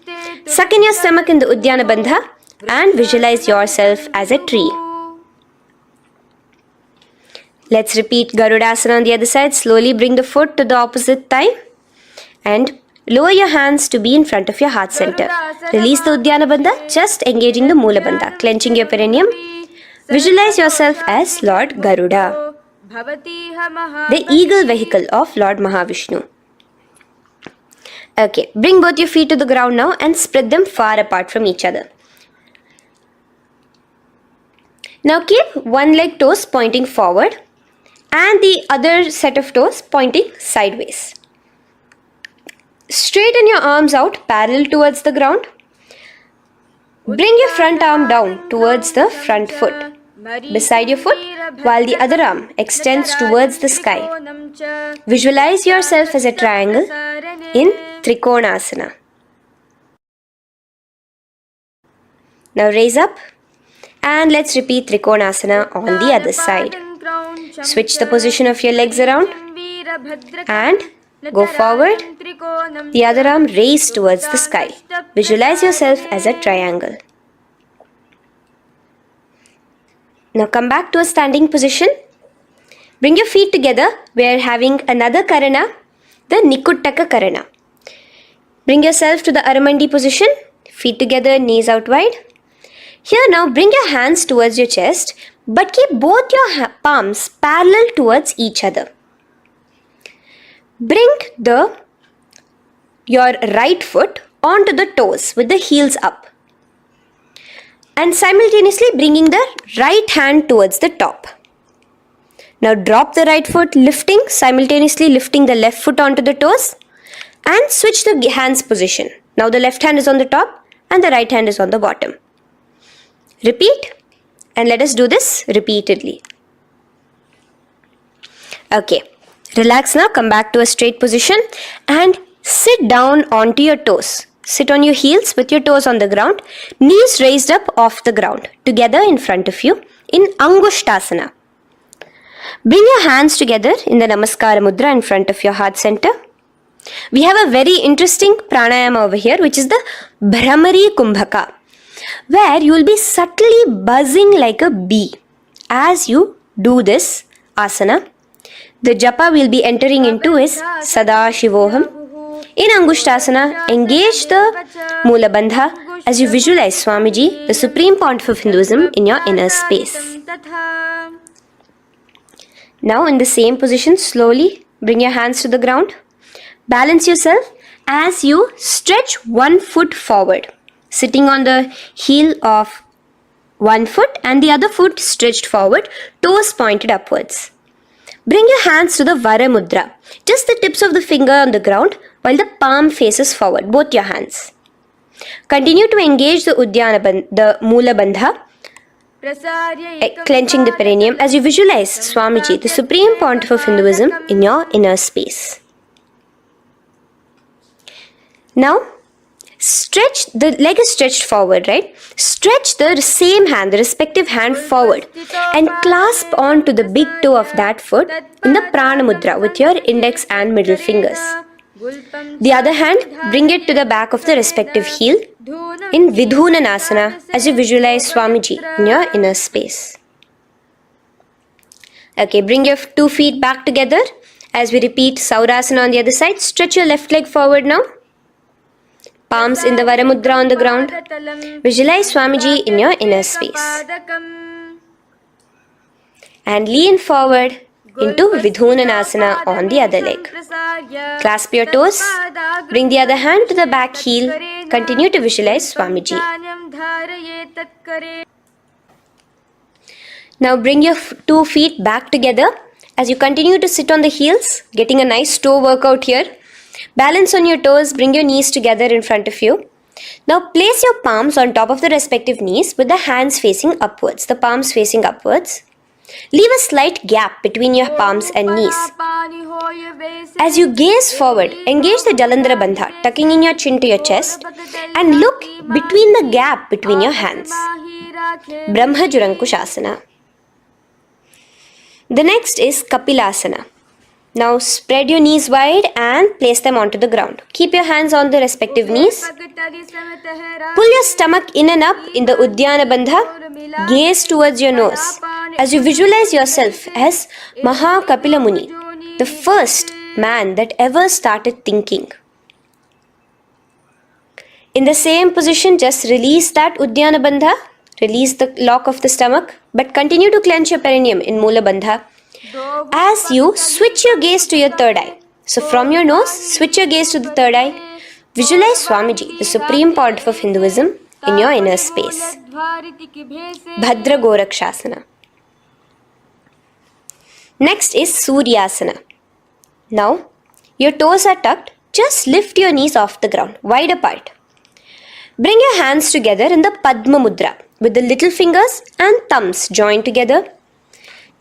Suck in your stomach in the Uddiyana Bandha and visualize yourself as a tree. Let's repeat Garudasana on the other side. Slowly bring the foot to the opposite thigh and lower your hands to be in front of your heart center. Release the Uddiyana Bandha, just engaging the Mula Bandha, clenching your perineum. Visualize yourself as Lord Garuda, the eagle vehicle of Lord Mahavishnu. Okay, bring both your feet to the ground now and spread them far apart from each other. Now keep one leg toes pointing forward and the other set of toes pointing sideways. Straighten your arms out parallel towards the ground. Bring your front arm down towards the front foot, beside your foot, while the other arm extends towards the sky. Visualize yourself as a triangle in Trikonasana. Now raise up and let's repeat Trikonasana on the other side. Switch the position of your legs around and go forward. The other arm raised towards the sky. Visualize yourself as a triangle. Now come back to a standing position. Bring your feet together. We are having another Karana, the Nikuttaka Karana. Bring yourself to the Aramandi position. Feet together, knees out wide. Here now bring your hands towards your chest, but keep both your palms parallel towards each other. Bring your right foot onto the toes with the heels up. And simultaneously bringing the right hand towards the top. Now drop the right foot, simultaneously lifting the left foot onto the toes and switch the hands position. Now the left hand is on the top and the right hand is on the bottom. Repeat and let us do this repeatedly. Okay, relax now, come back to a straight position and sit down onto your toes. Sit on your heels with your toes on the ground, knees raised up off the ground, together in front of you in Angushtasana. Bring your hands together in the Namaskara Mudra in front of your heart center. We have a very interesting pranayama over here, which is the Bhramari Kumbhaka, where you will be subtly buzzing like a bee as you do this asana. The japa we'll be entering into is Sadashivoham. In Angushtasana, engage the Mula Bandha as you visualize Swamiji, the Supreme Pontiff of Hinduism, in your inner space. Now in the same position, slowly bring your hands to the ground. Balance yourself as you stretch one foot forward, sitting on the heel of One foot and the other foot stretched forward, toes pointed upwards. Bring your hands to the Vara Mudra, just the tips of the finger on the ground while the palm faces forward, both your hands. Continue to engage the Mula Bandha, clenching the perineum as you visualize Swamiji, the Supreme Pontiff of Hinduism, in your inner space. Now, stretch, the leg is stretched forward, right? Stretch the same hand, the respective hand forward and clasp onto the big toe of that foot in the Prana Mudra with your index and middle fingers. The other hand, bring it to the back of the respective heel in Vidhunanasana as you visualize Swamiji in your inner space. Okay, bring your 2 feet back together as we repeat Saurasana on the other side. Stretch your left leg forward now. Palms in the Vara Mudra on the ground. Visualize Swamiji in your inner space. And lean forward into Vidhunanasana on the other leg. Clasp your toes. Bring the other hand to the back heel. Continue to visualize Swamiji. Now bring your 2 feet back together as you continue to sit on the heels, getting a nice toe workout here. Balance on your toes, bring your knees together in front of you. Now place your palms on top of the respective knees with the hands facing upwards, the palms facing upwards. Leave a slight gap between your palms and knees. As you gaze forward, engage the Jalandhara Bandha, tucking in your chin to your chest, and look between the gap between your hands. Brahma Jurankushasana. The next is Kapilasana. Now spread your knees wide and place them onto the ground. Keep your hands on the respective knees. Pull your stomach in and up in the Uddiyana Bandha. Gaze towards your nose as you visualize yourself as Maha Kapila Muni, the first man that ever started thinking. In the same position, just release that Uddiyana Bandha. Release the lock of the stomach, but continue to clench your perineum in Mula Bandha. As you switch your gaze to your third eye. So from your nose, switch your gaze to the third eye. Visualize Swamiji, the Supreme Pontiff of Hinduism, in your inner space. Bhadra Gorakshasana. Next is Suryasana. Now, your toes are tucked. Just lift your knees off the ground, wide apart. Bring your hands together in the Padma Mudra with the little fingers and thumbs joined together.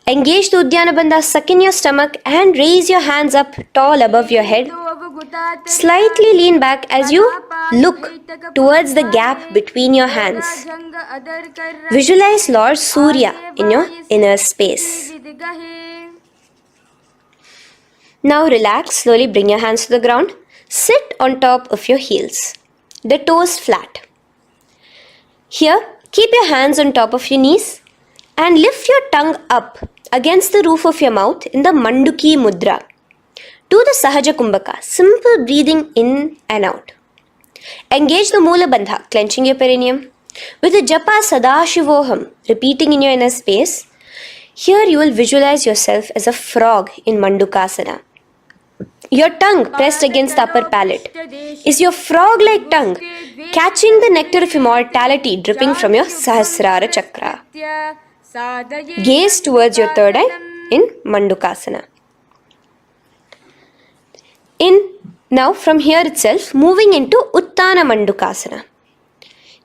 Engage the Uddiyana Bandha, suck in your stomach and raise your hands up tall above your head. Slightly lean back as you look towards the gap between your hands. Visualize Lord Surya in your inner space. Now relax, slowly bring your hands to the ground. Sit on top of your heels, the toes flat. Here, keep your hands on top of your knees and lift your tongue up against the roof of your mouth in the Manduki Mudra. Do the Sahaja Kumbhaka, simple breathing in and out. Engage the Mula Bandha, clenching your perineum. With the Japa Sadashivoham, repeating in your inner space, here you will visualize yourself as a frog in Mandukasana. Your tongue pressed against the upper palate. Is your frog-like tongue catching the nectar of immortality dripping from your Sahasrara Chakra? Gaze towards your third eye in Mandukasana. Now from here itself, moving into Uttana Mandukasana.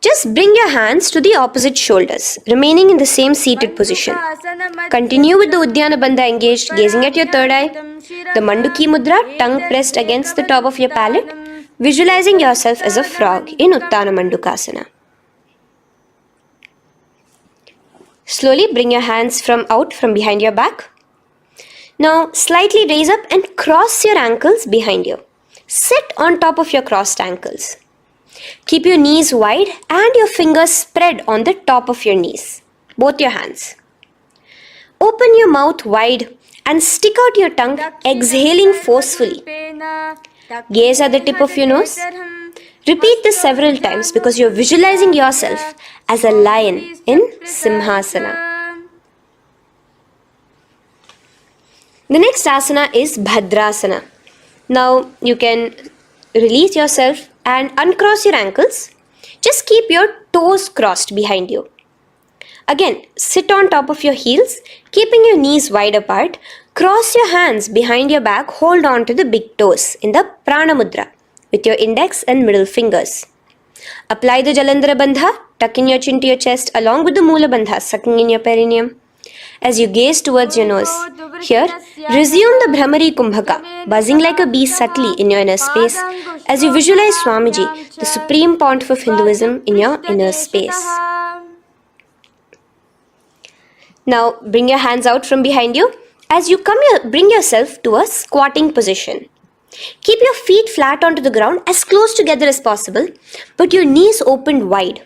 Just bring your hands to the opposite shoulders, remaining in the same seated position. Continue with the Uddiyana Bandha engaged, gazing at your third eye. The Manduki Mudra, tongue pressed against the top of your palate, visualizing yourself as a frog in Uttana Mandukasana. Slowly bring your hands out from behind your back. Now slightly raise up and cross your ankles behind you. Sit on top of your crossed ankles. Keep your knees wide and your fingers spread on the top of your knees, both your hands. Open your mouth wide and stick out your tongue, exhaling forcefully. Gaze at the tip of your nose. Repeat this several times because you're visualizing yourself as a lion in Simhasana. The next asana is Bhadrasana. Now you can release yourself and uncross your ankles. Just keep your toes crossed behind you. Again, sit on top of your heels, keeping your knees wide apart. Cross your hands behind your back, hold on to the big toes in the Prana Mudra with your index and middle fingers. Apply the Jalandhara Bandha, tuck in your chin to your chest along with the Mula Bandha, sucking in your perineum. As you gaze towards your nose, here, resume the Brahmari Kumbhaka, buzzing like a bee subtly in your inner space as you visualize Swamiji, the Supreme Pontiff of Hinduism, in your inner space. Now, bring your hands out from behind you. As you bring yourself to a squatting position. Keep your feet flat onto the ground as close together as possible, but your knees opened wide.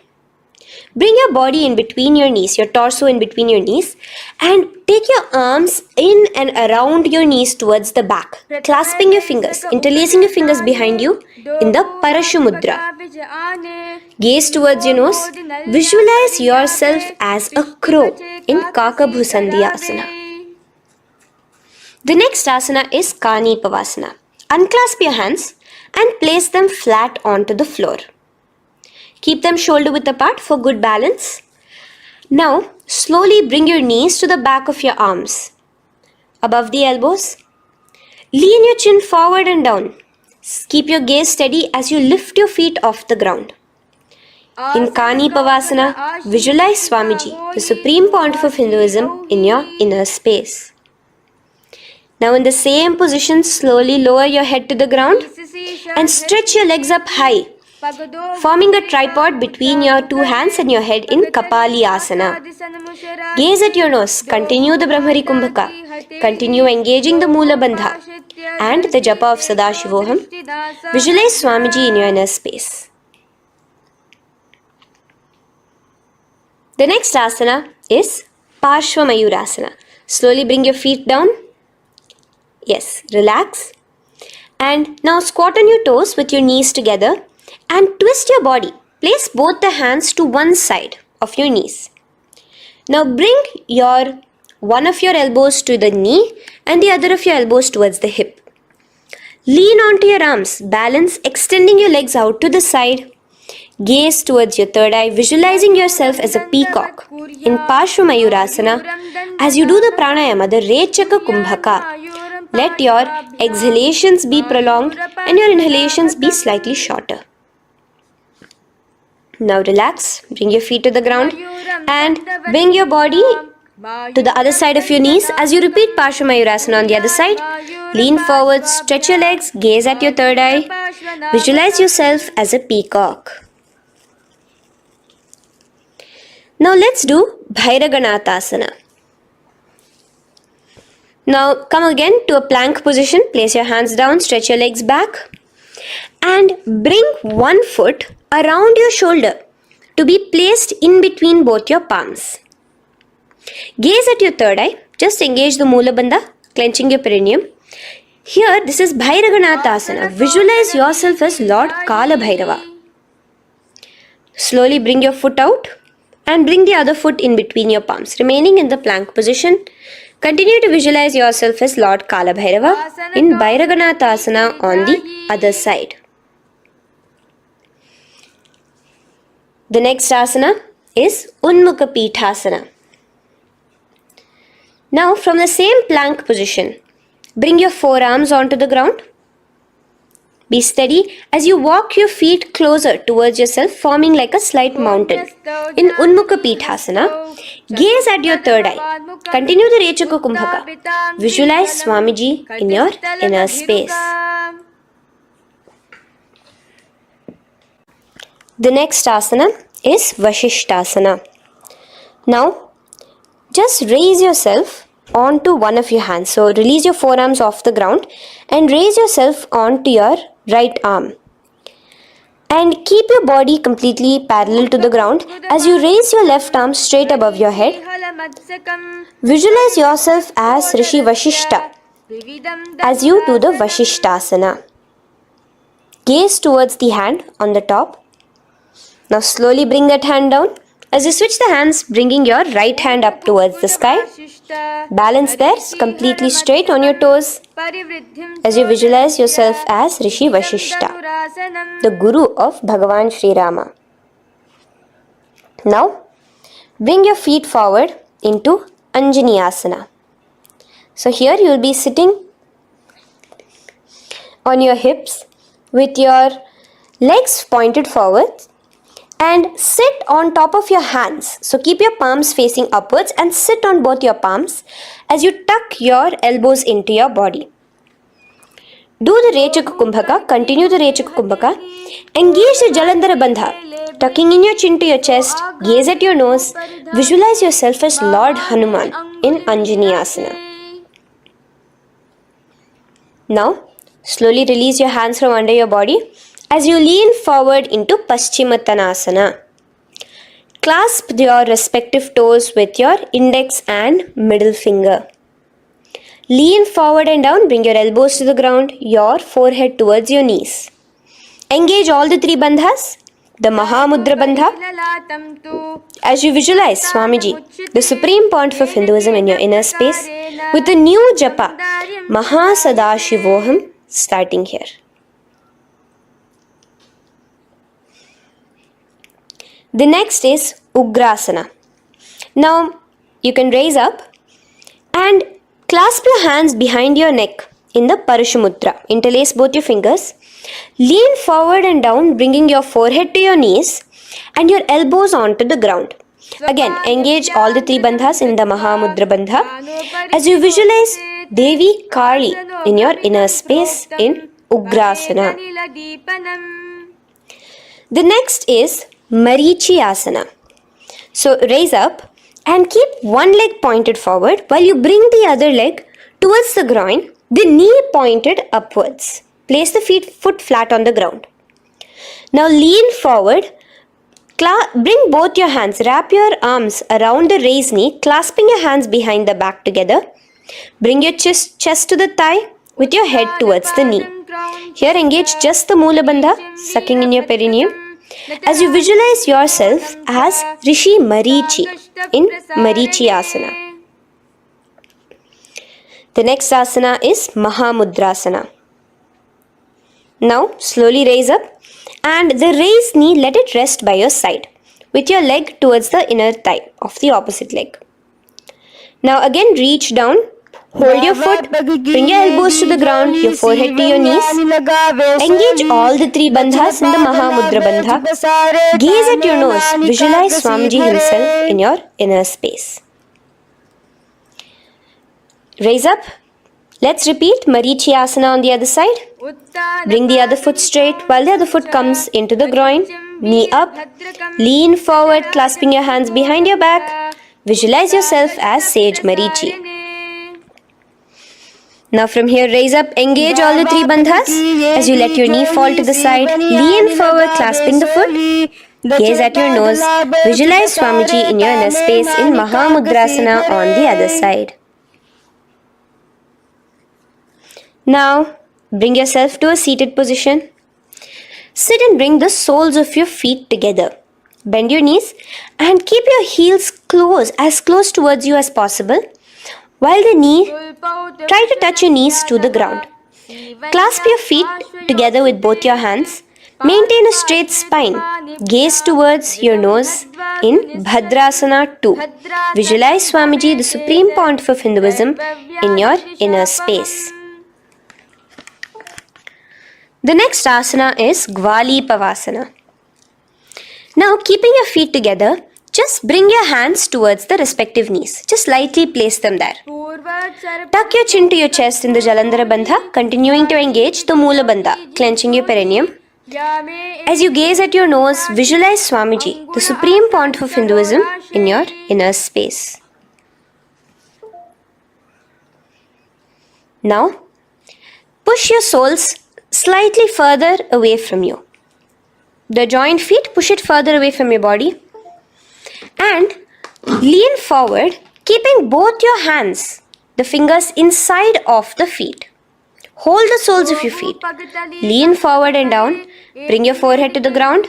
Bring your body in between your knees, your torso in between your knees, and take your arms in and around your knees towards the back, clasping your fingers, interlacing your fingers behind you in the Parashu Mudra. Gaze towards your nose. Visualize yourself as a crow in Kakabhusandhi Asana. The next asana is Kani Pavasana. Unclasp your hands and place them flat onto the floor. Keep them shoulder width apart for good balance. Now, slowly bring your knees to the back of your arms, above the elbows. Lean your chin forward and down. Keep your gaze steady as you lift your feet off the ground. In Kani Pavasana, visualize Swamiji, the Supreme Pontiff of Hinduism, in your inner space. Now in the same position, slowly lower your head to the ground and stretch your legs up high, forming a tripod between your two hands and your head in Kapali Asana. Gaze at your nose, continue the Brahmari Kumbhaka, continue engaging the Mula Bandha and the Japa of Sadashivoham. Visualize Swamiji in your inner space. The next asana is Parshva Mayurasana. Slowly bring your feet down. Yes, relax. And now squat on your toes with your knees together and twist your body. Place both the hands to one side of your knees. Now bring one of your elbows to the knee and the other of your elbows towards the hip. Lean onto your arms, balance, extending your legs out to the side. Gaze towards your third eye, visualizing yourself as a peacock. In Parshva Mayurasana, as you do the pranayama, the Rechaka Kumbhaka, let your exhalations be prolonged and your inhalations be slightly shorter. Now relax, bring your feet to the ground and bring your body to the other side of your knees as you repeat Parshva Mayurasana on the other side. Lean forward, stretch your legs, gaze at your third eye. Visualize yourself as a peacock. Now let's do Bhairaganathasana. Now come again to a plank position. Place your hands down, stretch your legs back and bring one foot around your shoulder to be placed in between both your palms. Gaze at your third eye. Just engage the Mula Bandha, clenching your perineum. Here, this is Bhairaganathasana. Visualize yourself as Lord Kala Bhairava. Slowly bring your foot out and bring the other foot in between your palms, remaining in the plank position. Continue to visualize yourself as Lord Kala Bhairava in Bhairaganathasana on the other side. The next asana is Unmukha Pithasana. Now from the same plank position, bring your forearms onto the ground. Be steady as you walk your feet closer towards yourself, forming like a slight mountain. In Unmukha Pithasana, gaze at your third eye. Continue the Rechaka Kumbhaka. Visualize Swamiji in your inner space. The next asana is Vashishthasana. Now, just raise yourself onto one of your hands. So, release your forearms off the ground and raise yourself onto your right arm. And keep your body completely parallel to the ground as you raise your left arm straight above your head. Visualize yourself as Rishi Vashishta as you do the Vashishthasana. Gaze towards the hand on the top. Now slowly bring that hand down. As you switch the hands, bringing your right hand up towards the sky. Balance there, completely straight on your toes. As you visualize yourself as Rishi Vashishta, the Guru of Bhagavan Sri Rama. Now, Bring your feet forward into Anjaneyasana. So here you will be sitting on your hips with your legs pointed forward and sit on top of your hands. So keep your palms facing upwards and sit on both your palms as you tuck your elbows into your body. Do the Rechaka Kumbhaka, continue the Rechaka Kumbhaka. Engage the Jalandhara Bandha, tucking in your chin to your chest, gaze at your nose, visualize yourself as Lord Hanuman in Anjaneyasana. Now, slowly release your hands from under your body as you lean forward into Paschimottanasana. Clasp your respective toes with your index and middle finger. Lean forward and down, bring your elbows to the ground, your forehead towards your knees. Engage all the three bandhas, the Mahamudra Bandha, as you visualize Swamiji, the Supreme Pontiff of Hinduism in your inner space, with a new japa, Mahasadashivoham, starting here. The next is Ugrasana. Now, you can raise up and clasp your hands behind your neck in the Parashamudra. Interlace both your fingers. Lean forward and down, bringing your forehead to your knees and your elbows onto the ground. Again, engage all the three bandhas in the Mahamudra Bandha as you visualize Devi Kali in your inner space in Ugrasana. The next is Marichyasana. So raise up and keep one leg pointed forward while you bring the other leg towards the groin, the knee pointed upwards. Place the foot flat on the ground. Now lean forward, bring both your hands, wrap your arms around the raised knee, clasping your hands behind the back together. Bring your chest to the thigh with your head towards the knee. Here engage just the Mula Bandha, sucking in your perineum, as you visualize yourself as Rishi Marichi in Marichyasana. The next asana is Mahamudrasana. Now slowly raise up and the raised knee, let it rest by your side with your leg towards the inner thigh of the opposite leg. Now again reach down, hold your foot, bring your elbows to the ground, your forehead to your knees. Engage all the three bandhas in the Mahamudra Bandha. Gaze at your nose, visualize Swamiji himself in your inner space. Raise up. Let's repeat Marichyasana on the other side. Bring the other foot straight while the other foot comes into the groin. Knee up. Lean forward, clasping your hands behind your back. Visualize yourself as Sage Marichi. Now from here, raise up, engage all the three bandhas as you let your knee fall to the side. Lean forward, clasping the foot. Gaze at your nose. Visualize Swamiji in your inner space in Mahamudrasana on the other side. Now, bring yourself to a seated position. Sit and bring the soles of your feet together. Bend your knees and keep your heels as close towards you as possible. While the knee, try to touch your knees to the ground. Clasp your feet together with both your hands. Maintain a straight spine. Gaze towards your nose in Bhadrasana 2. Visualize Swamiji, the Supreme Pontiff of Hinduism, in your inner space. The next asana is Gvalipavasana. Now, keeping your feet together, just bring your hands towards the respective knees. Just lightly place them there. Tuck your chin to your chest in the Jalandhara Bandha, continuing to engage the Mula Bandha, clenching your perineum. As you gaze at your nose, visualize Swamiji, the Supreme Pontiff of Hinduism, in your inner space. Now, push your soles slightly further away from you. The joined feet, push it further away from your body. And lean forward, keeping both your hands, the fingers inside of the feet. Hold the soles of your feet. Lean forward and down. Bring your forehead to the ground.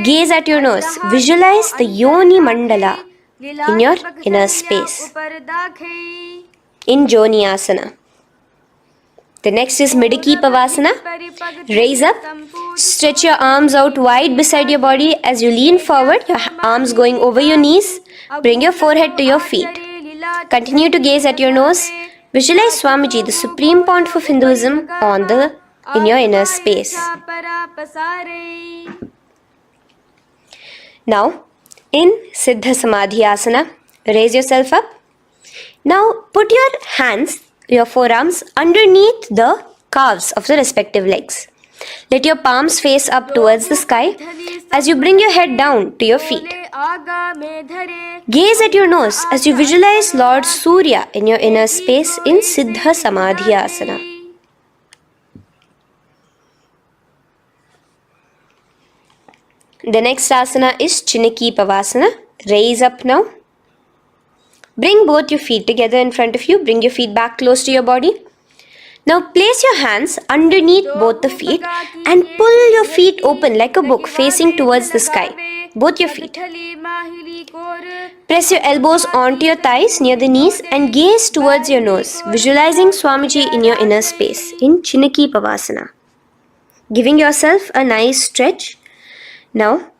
Gaze at your nose. Visualize the Yoni Mandala in your inner space. In Joni Asana. The next is Midiki Pavasana. Raise up. Stretch your arms out wide beside your body as you lean forward, your arms going over your knees. Bring your forehead to your feet. Continue to gaze at your nose. Visualize Swamiji, the Supreme Pontiff of Hinduism, in your inner space. Now, in Siddha Samadhi Asana, raise yourself up. Now, put your hands, your forearms, underneath the calves of the respective legs. Let your palms face up towards the sky as you bring your head down to your feet. Gaze at your nose as you visualize Lord Surya in your inner space in Siddha Samadhi Asana. The next asana is Chiniki Pavasana. Raise up now. Bring both your feet together in front of you. Bring your feet back close to your body. Now place your hands underneath both the feet and pull your feet open like a book facing towards the sky. Both your feet. Press your elbows onto your thighs near the knees and gaze towards your nose, visualizing Swamiji in your inner space in Chiniki Pavasana. Giving yourself a nice stretch. Now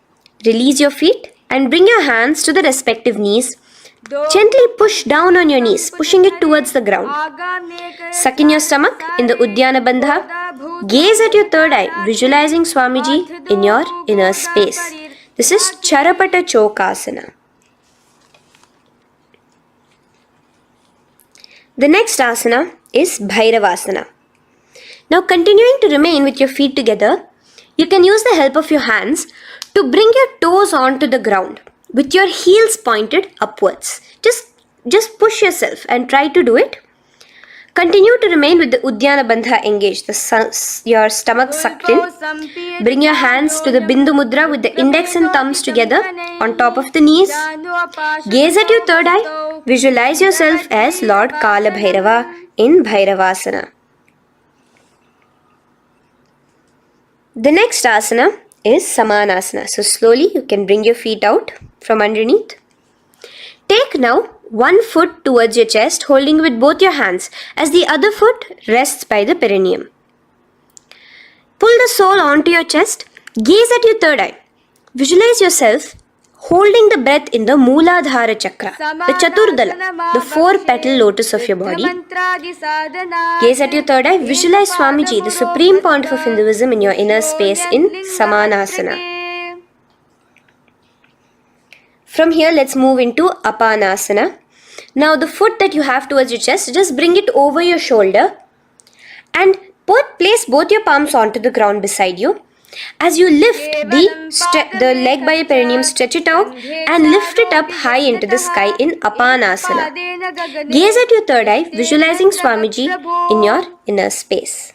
release your feet and bring your hands to the respective knees. Gently push down on your knees, pushing it towards the ground. Suck in your stomach in the Uddiyana Bandha. Gaze at your third eye, visualizing Swamiji in your inner space. This is Charapata Chokasana. The next asana is Bhairavasana. Now continuing to remain with your feet together, you can use the help of your hands to bring your toes onto the ground with your heels pointed upwards. Just push yourself and try to do it. Continue to remain with the Uddiyana Bandha engaged, your stomach sucked in. Bring your hands to the Bindu Mudra with the index and thumbs together on top of the knees. Gaze at your third eye. Visualize yourself as Lord Kala Bhairava in Bhairavasana. The next asana is Samanasana. So slowly you can bring your feet out from underneath. Take now one foot towards your chest, holding with both your hands as the other foot rests by the perineum. Pull the sole onto your chest. Gaze at your third eye. Visualize yourself holding the breath in the Mooladhara Chakra, the Chaturdala, the 4-petal lotus of your body. Gaze at your third eye. Visualize Swamiji, the Supreme Pontiff of Hinduism, in your inner space in Samanasana. From here, let's move into Apanasana. Now, the foot that you have towards your chest, just bring it over your shoulder and place both your palms onto the ground beside you. As you lift the leg by your perineum, stretch it out and lift it up high into the sky in Apanasana. Gaze at your third eye, visualizing Swamiji in your inner space.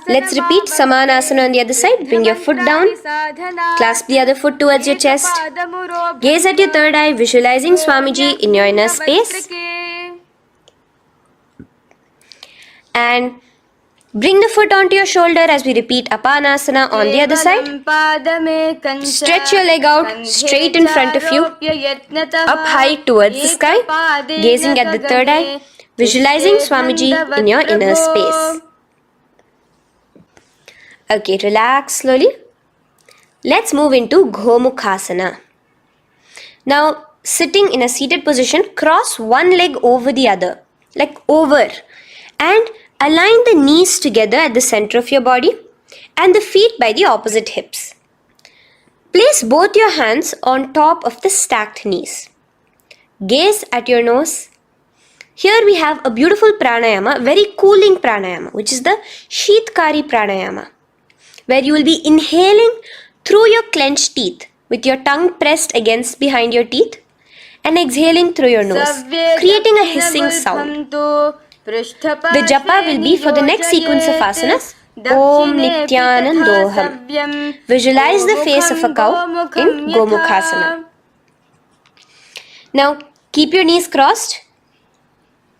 Let's repeat Samanasana on the other side. Bring your foot down. Clasp the other foot towards your chest. Gaze at your third eye, visualizing Swamiji in your inner space. And bring the foot onto your shoulder as we repeat Apanasana on the other side. Stretch your leg out straight in front of you, up high towards the sky, gazing at the third eye, visualizing Swamiji in your inner space. Okay, relax slowly. Let's move into Gomukhasana. Now, sitting in a seated position, cross one leg over the other, like over, and align the knees together at the center of your body and the feet by the opposite hips. Place both your hands on top of the stacked knees. Gaze at your nose. Here we have a beautiful pranayama, very cooling pranayama, which is the Sheetkari pranayama, where you will be inhaling through your clenched teeth with your tongue pressed against behind your teeth and exhaling through your nose, creating a hissing sound. The japa will be for the next sequence of asanas. Om Nithyanandoham. Visualize the face of a cow in Gomukhasana. Now keep your knees crossed.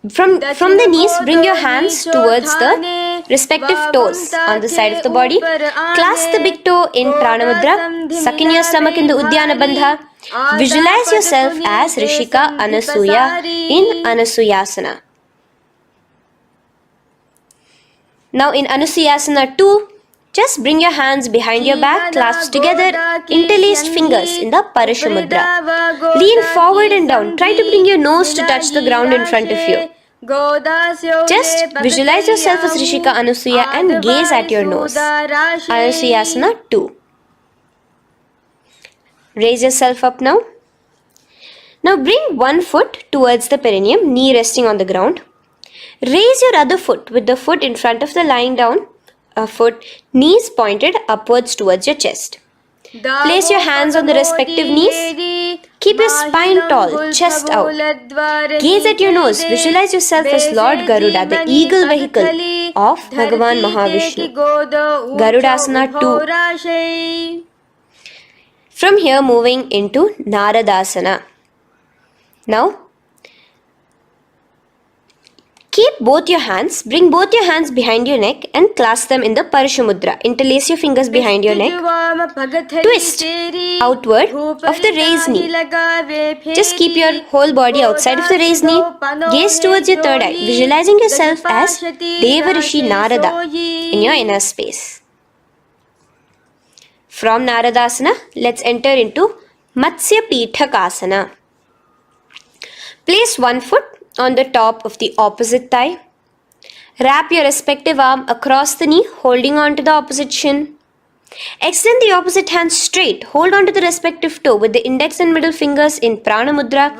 From the knees, bring your hands towards the respective toes on the side of the body. Clasp the big toe in Pranamudra. Suck in your stomach in the Uddiyana Bandha. Visualize yourself as Rishika Anasuya in Anasuyasana. Now in Anusuyasana 2, just bring your hands behind your back, clasped together, interlaced fingers in the Parashamudra. Lean forward and down. Try to bring your nose to touch the ground in front of you. Just visualize yourself as Rishika Anusuya and gaze at your nose. Anusuyasana 2. Raise yourself up now. Now bring one foot towards the perineum, knee resting on the ground. Raise your other foot with the foot in front of the lying down foot, knees pointed upwards towards your chest. Place your hands on the respective knees. Keep your spine tall, chest out. Gaze at your nose. Visualize yourself as Lord Garuda, the eagle vehicle of Bhagavan Mahavishnu. Garudasana 2. From here, moving into Naradasana. Now, keep both your hands, bring both your hands behind your neck and clasp them in the Parashamudra. Interlace your fingers behind your neck. Twist outward of the raised knee. Just keep your whole body outside of the raised knee. Gaze towards your third eye, visualizing yourself as Devarishi Narada in your inner space. From Naradasana, let's enter into Matsya Pithakasana. Place one foot on the top of the opposite thigh. Wrap your respective arm across the knee, holding on to the opposite shin. Extend the opposite hand straight. Hold on to the respective toe with the index and middle fingers in Prana Mudra.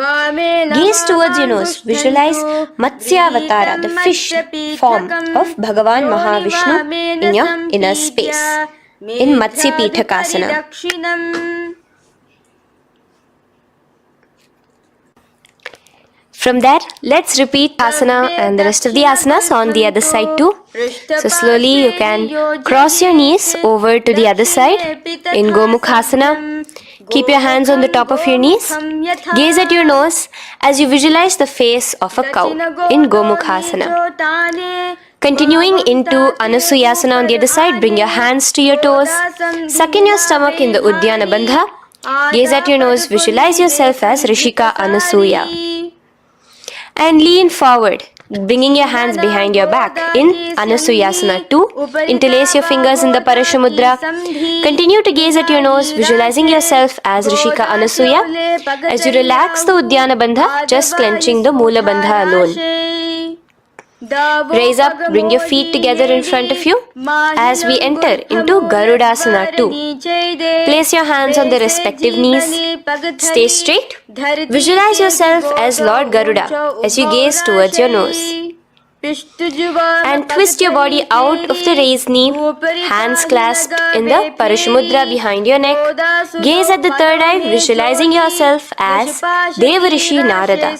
Gaze towards your nose. Visualize Matsyavatara, the fish form of Bhagavan Mahavishnu in your inner space in Matsya Pithakasana. From there, let's repeat asana and the rest of the asanas on the other side too. So slowly you can cross your knees over to the other side in Gomukhasana. Keep your hands on the top of your knees. Gaze at your nose as you visualize the face of a cow in Gomukhasana. Continuing into Anusuyasana on the other side, bring your hands to your toes. Suck in your stomach in the Uddiyana Bandha. Gaze at your nose, visualize yourself as Rishika Anusuya. And lean forward, bringing your hands behind your back in Anusuyasana 2. Interlace your fingers in the Parashamudra. Continue to gaze at your nose, visualizing yourself as Rishika Anusuya. As you relax the Uddiyana Bandha, just clenching the Mula Bandha alone. Raise up, bring your feet together in front of you as we enter into Garudasana 2. Place your hands on the respective knees. Stay straight. Visualize yourself as Lord Garuda as you gaze towards your nose. And twist your body out of the raised knee, hands clasped in the Parashamudra behind your neck. Gaze at the third eye, visualizing yourself as Devarishi Narada.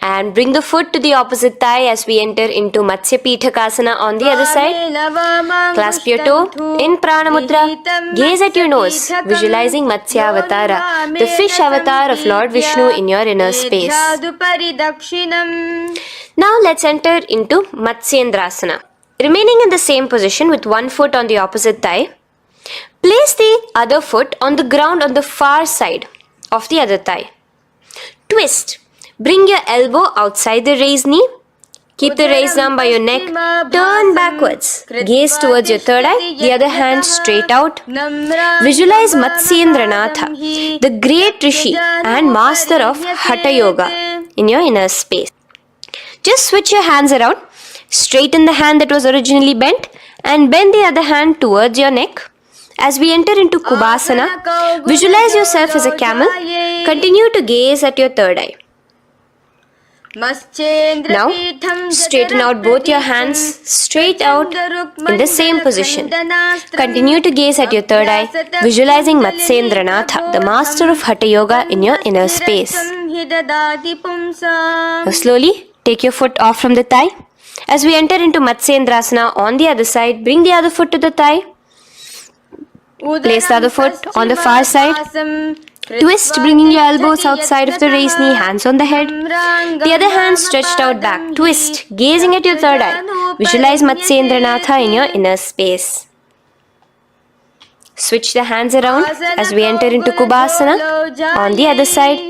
And bring the foot to the opposite thigh as we enter into Matsya Pithakasana on the other side. Clasp your toe in Prana Mudra. Gaze at your nose, visualizing Matsya Avatara, the fish avatar of Lord Vishnu in your inner space. Now let's enter into Matsyendrasana. Remaining in the same position with one foot on the opposite thigh, place the other foot on the ground on the far side of the other thigh. Twist. Bring your elbow outside the raised knee. Keep the raised arm by your neck. Turn backwards. Gaze towards your third eye, the other hand straight out. Visualize Matsyendranatha, the great Rishi and master of Hatha Yoga in your inner space. Just switch your hands around. Straighten the hand that was originally bent and bend the other hand towards your neck. As we enter into Kubhasana, visualize yourself as a camel. Continue to gaze at your third eye. Now, straighten out both your hands straight out in the same position. Continue to gaze at your third eye, visualizing Matsyendranatha, the master of Hatha Yoga in your inner space. Now, slowly take your foot off from the thigh. As we enter into Matsyendrasana on the other side, bring the other foot to the thigh. Place the other foot on the far side. Twist, bringing your elbows outside of the raised knee, hands on the head. The other hand stretched out back. Twist, gazing at your third eye. Visualize Matsyendranatha in your inner space. Switch the hands around as we enter into Kubhasana on the other side.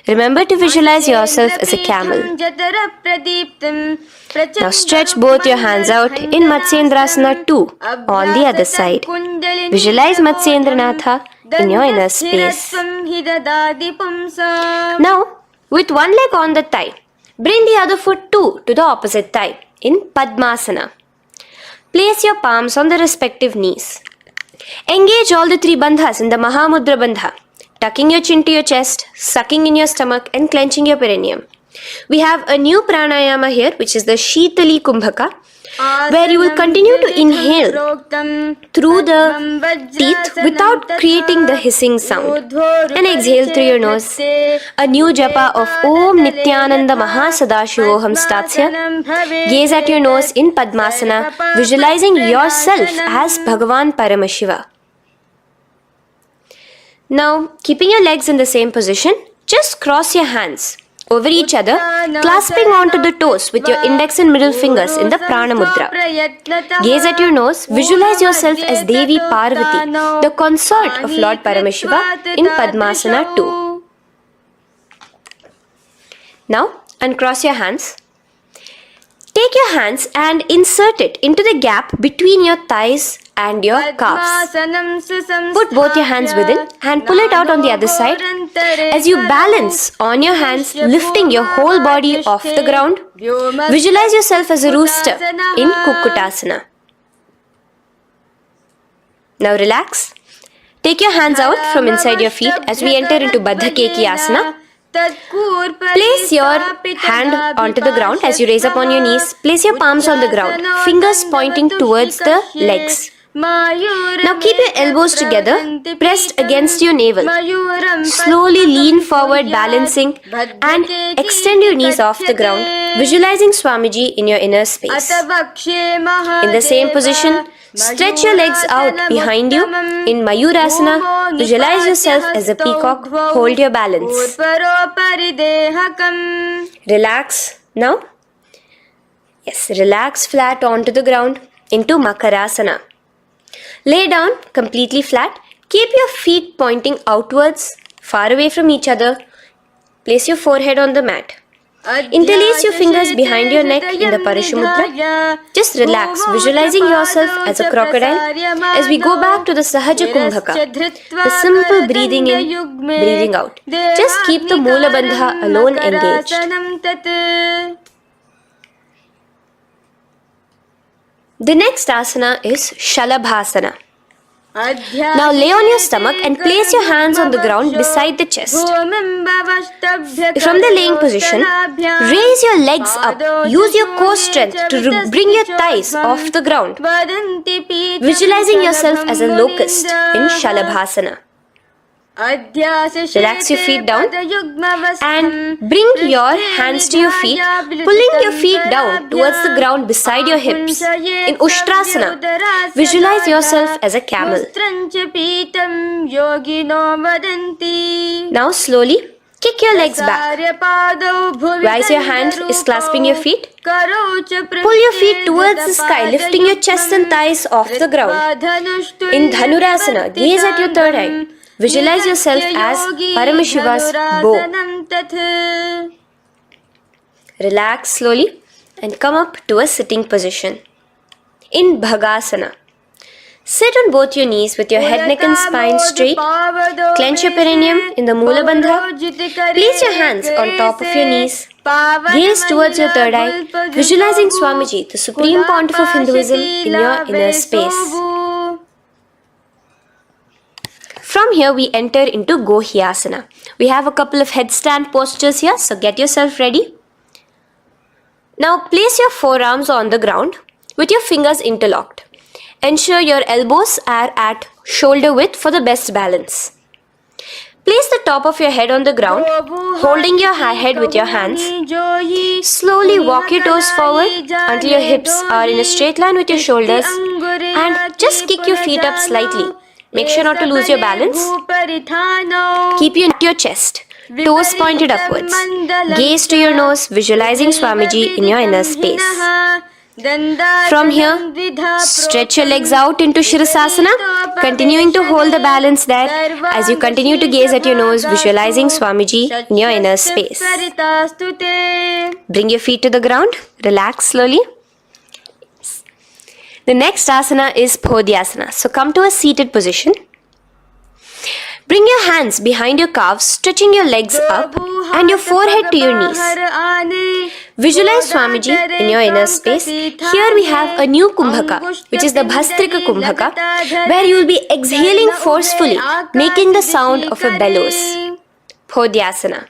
Remember to visualize yourself as a camel. Now stretch both your hands out in Matsyendrasana 2 on the other side. Visualize Matsyendranatha in your inner space. Now, with one leg on the thigh, bring the other foot too to the opposite thigh in Padmasana. Place your palms on the respective knees. Engage all the three bandhas in the Mahamudra Bandha, tucking your chin to your chest, sucking in your stomach and clenching your perineum. We have a new pranayama here, which is the Shitali Kumbhaka, where you will continue to inhale through the teeth without creating the hissing sound, and exhale through your nose. A new japa of Om Nithyananda Sadashivoham starts here. Gaze at your nose in Padmasana, visualizing yourself as Bhagavan Paramashiva. Now, keeping your legs in the same position, just cross your hands over each other, clasping onto the toes with your index and middle fingers in the Prana Mudra. Gaze at your nose, visualize yourself as Devi Parvati, the consort of Lord Paramashiva in Padmasana 2. Now, uncross your hands. Take your hands and insert it into the gap between your thighs and your calves. Put both your hands within and pull it out on the other side. As you balance on your hands, lifting your whole body off the ground, visualize yourself as a rooster in Kukkutasana. Now relax. Take your hands out from inside your feet as we enter into Baddha Keki Asana. Place your hand onto the ground as you raise up on your knees. Place your palms on the ground, fingers pointing towards the legs. Now keep your elbows together, pressed against your navel. Slowly lean forward, balancing, and extend your knees off the ground, visualizing Swamiji in your inner space. In the same position, stretch your legs out behind you. In Mayurasana, visualize yourself as a peacock. Hold your balance. Relax now. Yes, relax flat onto the ground into Makarasana. Lay down completely flat. Keep your feet pointing outwards, far away from each other. Place your forehead on the mat. Interlace your fingers behind your neck in the Parashumudra. Just relax, visualizing yourself as a crocodile as we go back to the Sahaja Kumbhaka, the simple breathing in, breathing out. Just keep the Moola Bandha alone engaged. The next asana is Shalabhasana. Now lay on your stomach and place your hands on the ground beside the chest. From the laying position, raise your legs up. Use your core strength to bring your thighs off the ground. Visualizing yourself as a locust in Shalabhasana. Relax your feet down and bring your hands to your feet, pulling your feet down towards the ground beside your hips. In Ushtrasana, visualize yourself as a camel. Now slowly kick your legs back. Rise your hand is clasping your feet. Pull your feet towards the sky, lifting your chest and thighs off the ground. In Dhanurasana, gaze at your third eye. Visualize yourself as Paramashiva's bow. Relax slowly and come up to a sitting position. In Bhagasana, sit on both your knees with your head, neck and spine straight. Clench your perineum in the Moola Bandha. Place your hands on top of your knees. Gaze towards your third eye, visualizing Swamiji, the Supreme Pontiff of Hinduism, in your inner space. From here we enter into Gohyasana. We have a couple of headstand postures here, so get yourself ready. Now place your forearms on the ground with your fingers interlocked. Ensure your elbows are at shoulder width for the best balance. Place the top of your head on the ground, holding your head with your hands. Slowly walk your toes forward until your hips are in a straight line with your shoulders, and just kick your feet up slightly. Make sure not to lose your balance. Keep your chest, toes pointed upwards. Gaze to your nose, visualizing Swamiji in your inner space. From here, stretch your legs out into Shirasasana, continuing to hold the balance there. As you continue to gaze at your nose, visualizing Swamiji in your inner space. Bring your feet to the ground, relax slowly. The next asana is Podhyasana. So come to a seated position. Bring your hands behind your calves, stretching your legs up and your forehead to your knees. Visualize Swamiji in your inner space. Here we have a new Kumbhaka, which is the Bhastrika Kumbhaka, where you will be exhaling forcefully, making the sound of a bellows. Podhyasana.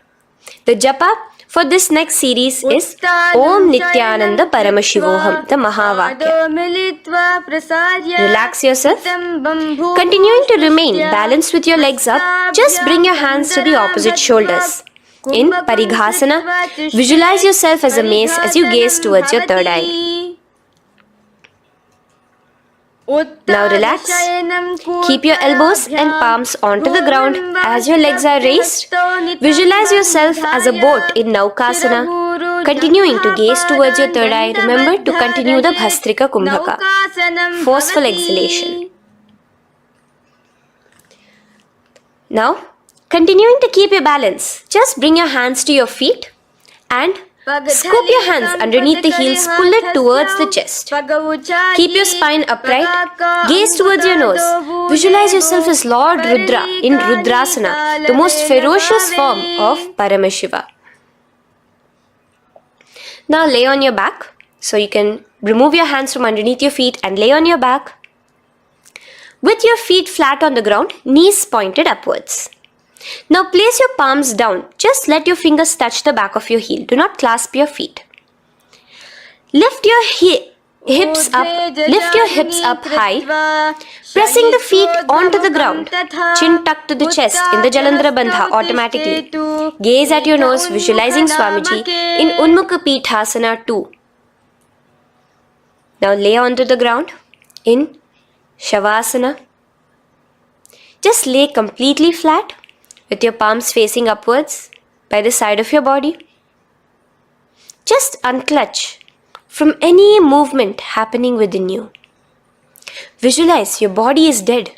The japa for this next series is Om Nithyananda Paramashivoham, the Mahavakya. Relax yourself. Continuing to remain balanced with your legs up, just bring your hands to the opposite shoulders. In Parighasana, visualize yourself as a mace as you gaze towards your third eye. Now relax. Keep your elbows and palms onto the ground as your legs are raised. Visualize yourself as a boat in Naukasana. Continuing to gaze towards your third eye, remember to continue the Bhastrika Kumbhaka. Forceful exhalation. Now, continuing to keep your balance, just bring your hands to your feet and scoop your hands underneath the heels, pull it towards the chest. Keep your spine upright, gaze towards your nose. Visualize yourself as Lord Rudra in Rudrasana, the most ferocious form of Paramashiva. Now lay on your back, so you can remove your hands from underneath your feet and lay on your back. With your feet flat on the ground, knees pointed upwards. Now place your palms down. Just let your fingers touch the back of your heel. Do not clasp your feet. Lift your hips up high, pressing the feet onto the ground. Chin tucked to the chest in the Jalandhara Bandha automatically. Gaze at your nose, visualizing Swamiji in Unmukha Pithasana 2. Now lay onto the ground in Shavasana. Just lay completely flat with your palms facing upwards by the side of your body. Just unclutch from any movement happening within you. Visualize your body is dead.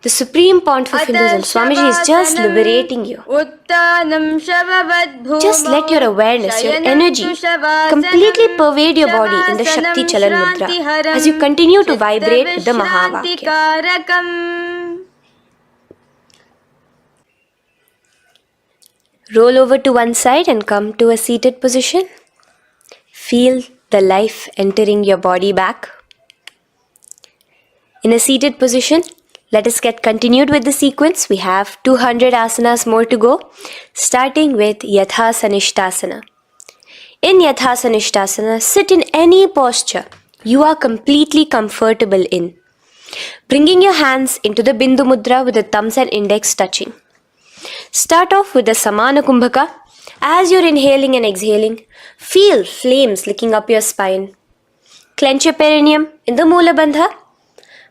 The Supreme Pontiff of Hinduism, Swamiji, is just liberating you. Just let your awareness, your energy completely pervade your body in the Shakti Chalan Mudra as you continue to vibrate with the Mahavakya. Roll over to one side and come to a seated position. Feel the life entering your body back. In a seated position, let us get continued with the sequence. We have 200 asanas more to go, starting with Yatha Sanishtasana. In Yatha Sanishtasana, sit in any posture you are completely comfortable in. Bringing your hands into the Bindu Mudra with the thumbs and index touching. Start off with the Samana Kumbhaka. As you're inhaling and exhaling, feel flames licking up your spine. Clench your perineum in the Moola Bandha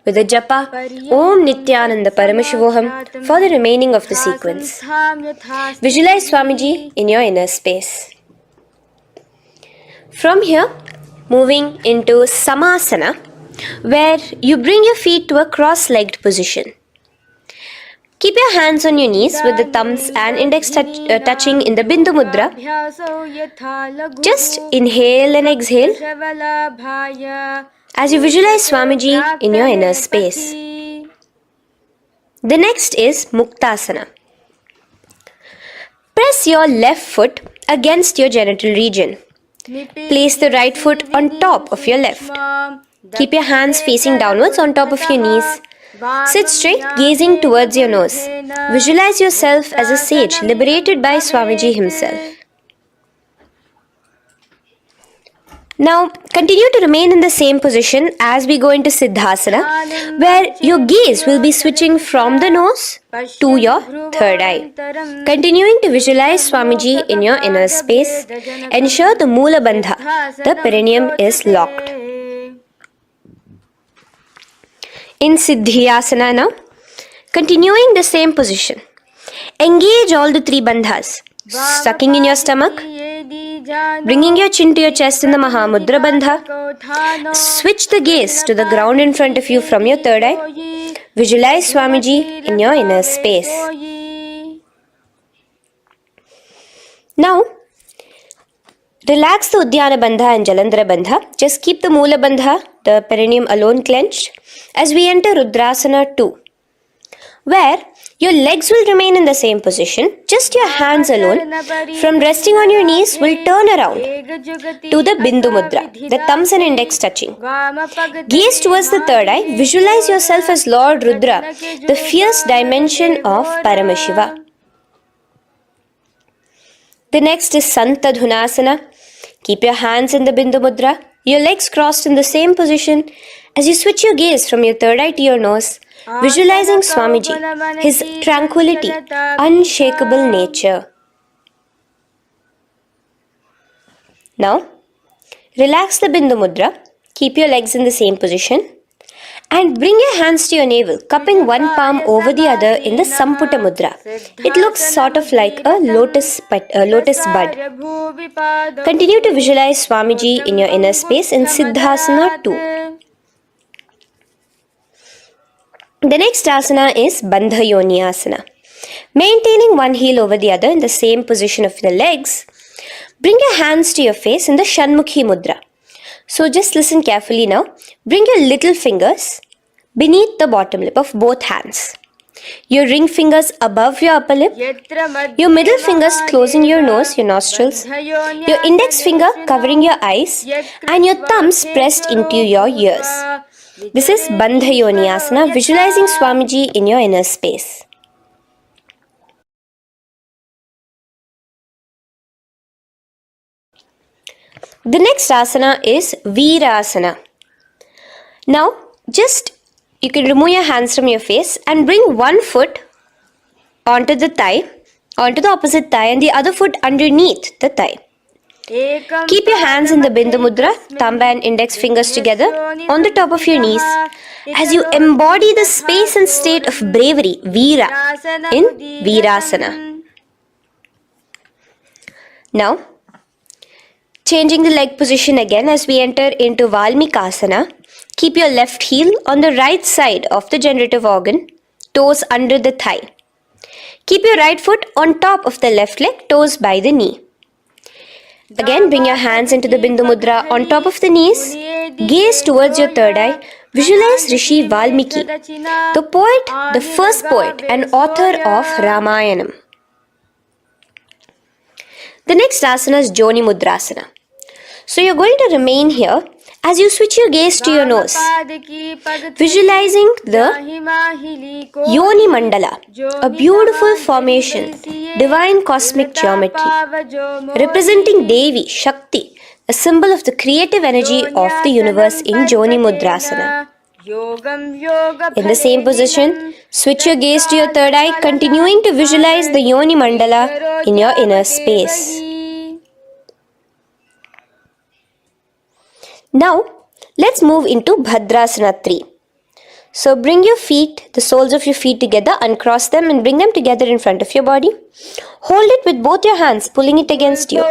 with the japa Om Nithyananda Paramashivoham for the remaining of the sequence. Visualize Swamiji in your inner space. From here, moving into Samasana, where you bring your feet to a cross-legged position. Keep your hands on your knees with the thumbs and index touching in the Bindu Mudra. Just inhale and exhale as you visualize Swamiji in your inner space. The next is Muktasana. Press your left foot against your genital region. Place the right foot on top of your left. Keep your hands facing downwards on top of your knees. Sit straight, gazing towards your nose. Visualize yourself as a sage liberated by Swamiji himself. Now, continue to remain in the same position as we go into Siddhasana, where your gaze will be switching from the nose to your third eye. Continuing to visualize Swamiji in your inner space, ensure the Moola Bandha, the perineum, is locked. In Siddhyasana now, continuing the same position. Engage all the three bandhas, sucking in your stomach, Bringing your chin to your chest in the Mahamudra Bandha, switch the gaze to the ground in front of you from your third eye. Visualize Swamiji in your inner space. Now, relax the Udyana Bandha and Jalandhara Bandha. Just keep the Moola Bandha, the perineum alone clenched, as we enter Rudrasana 2, where your legs will remain in the same position, just your hands alone, from resting on your knees, will turn around to the Bindu Mudra, the thumbs and index touching. Gaze towards the third eye, visualize yourself as Lord Rudra, the fierce dimension of Paramashiva. The next is Santadhunasana. Keep your hands in the Bindu Mudra, your legs crossed in the same position as you switch your gaze from your third eye to your nose, visualizing Swamiji, his tranquility, unshakable nature. Now, relax the Bindu Mudra, keep your legs in the same position, and bring your hands to your navel, cupping one palm over the other in the Samputa Mudra. It looks sort of like a lotus bud. Continue to visualize Swamiji in your inner space in Siddhasana 2. The next asana is Bandha Yoni Asana. Maintaining one heel over the other in the same position of the legs, bring your hands to your face in the Shanmukhi Mudra. So just listen carefully now. Bring your little fingers beneath the bottom lip of both hands. Your ring fingers above your upper lip. Your middle fingers closing your nose, your nostrils. Your index finger covering your eyes. And your thumbs pressed into your ears. This is Bandha Yoni Asana, visualizing Swamiji in your inner space. The next asana is Virasana. Now, you can remove your hands from your face and bring one foot onto the opposite thigh, and the other foot underneath the thigh. Keep your hands in the Bindu Mudra, thumb and index fingers together on the top of your knees as you embody the space and state of bravery, Veera, in Virasana. Now, changing the leg position again as we enter into Valmikasana. Keep your left heel on the right side of the generative organ, toes under the thigh. Keep your right foot on top of the left leg, toes by the knee. Again, bring your hands into the Bindu Mudra on top of the knees. Gaze towards your third eye. Visualize Rishi Valmiki, the poet, the first poet and author of Ramayanam. The next asana is Joni Mudrasana. So you're going to remain here as you switch your gaze to your nose, visualizing the Yoni Mandala, a beautiful formation, divine cosmic geometry, representing Devi, Shakti, a symbol of the creative energy of the universe in Joni Mudrasana. In the same position, switch your gaze to your third eye, continuing to visualize the Yoni Mandala in your inner space. Now, let's move into Bhadrasana 3. So bring your feet, the soles of your feet together, uncross them and bring them together in front of your body. Hold it with both your hands, pulling it against you.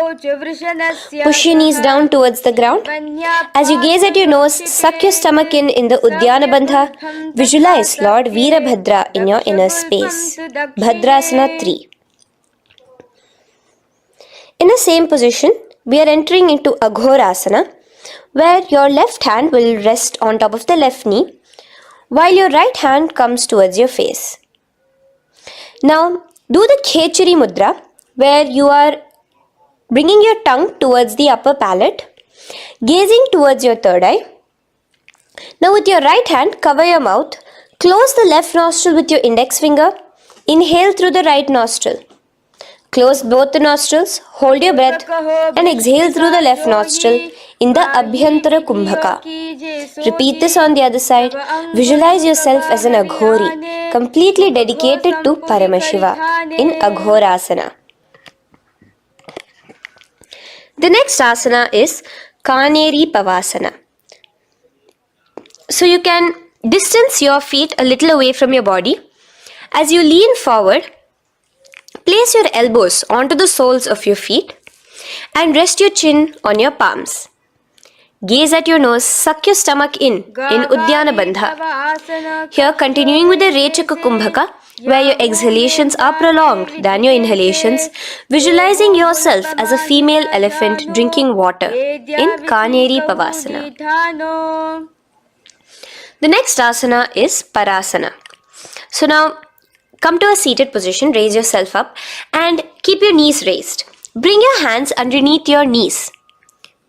Push your knees down towards the ground. As you gaze at your nose, suck your stomach in the Udyana Bandha. Visualize Lord Veerabhadra in your inner space. Bhadrasana 3. In the same position, we are entering into Aghorasana, where your left hand will rest on top of the left knee, while your right hand comes towards your face. Now, do the Khechari Mudra, where you are bringing your tongue towards the upper palate, gazing towards your third eye. Now, with your right hand, cover your mouth, close the left nostril with your index finger, inhale through the right nostril. Close both the nostrils, hold your breath and exhale through the left nostril in the Abhyantara Kumbhaka. Repeat this on the other side. Visualize yourself as an Aghori, completely dedicated to Paramashiva in Aghorasana. The next asana is Kaneri Pavasana. So you can distance your feet a little away from your body. As you lean forward, place your elbows onto the soles of your feet and rest your chin on your palms. Gaze at your nose, suck your stomach in Uddiyana Bandha. Here, continuing with the Rechaka Kumbhaka, where your exhalations are prolonged than your inhalations, visualizing yourself as a female elephant drinking water in Kaneri Pavasana. The next asana is Parasana. So now, come to a seated position, raise yourself up and keep your knees raised. Bring your hands underneath your knees,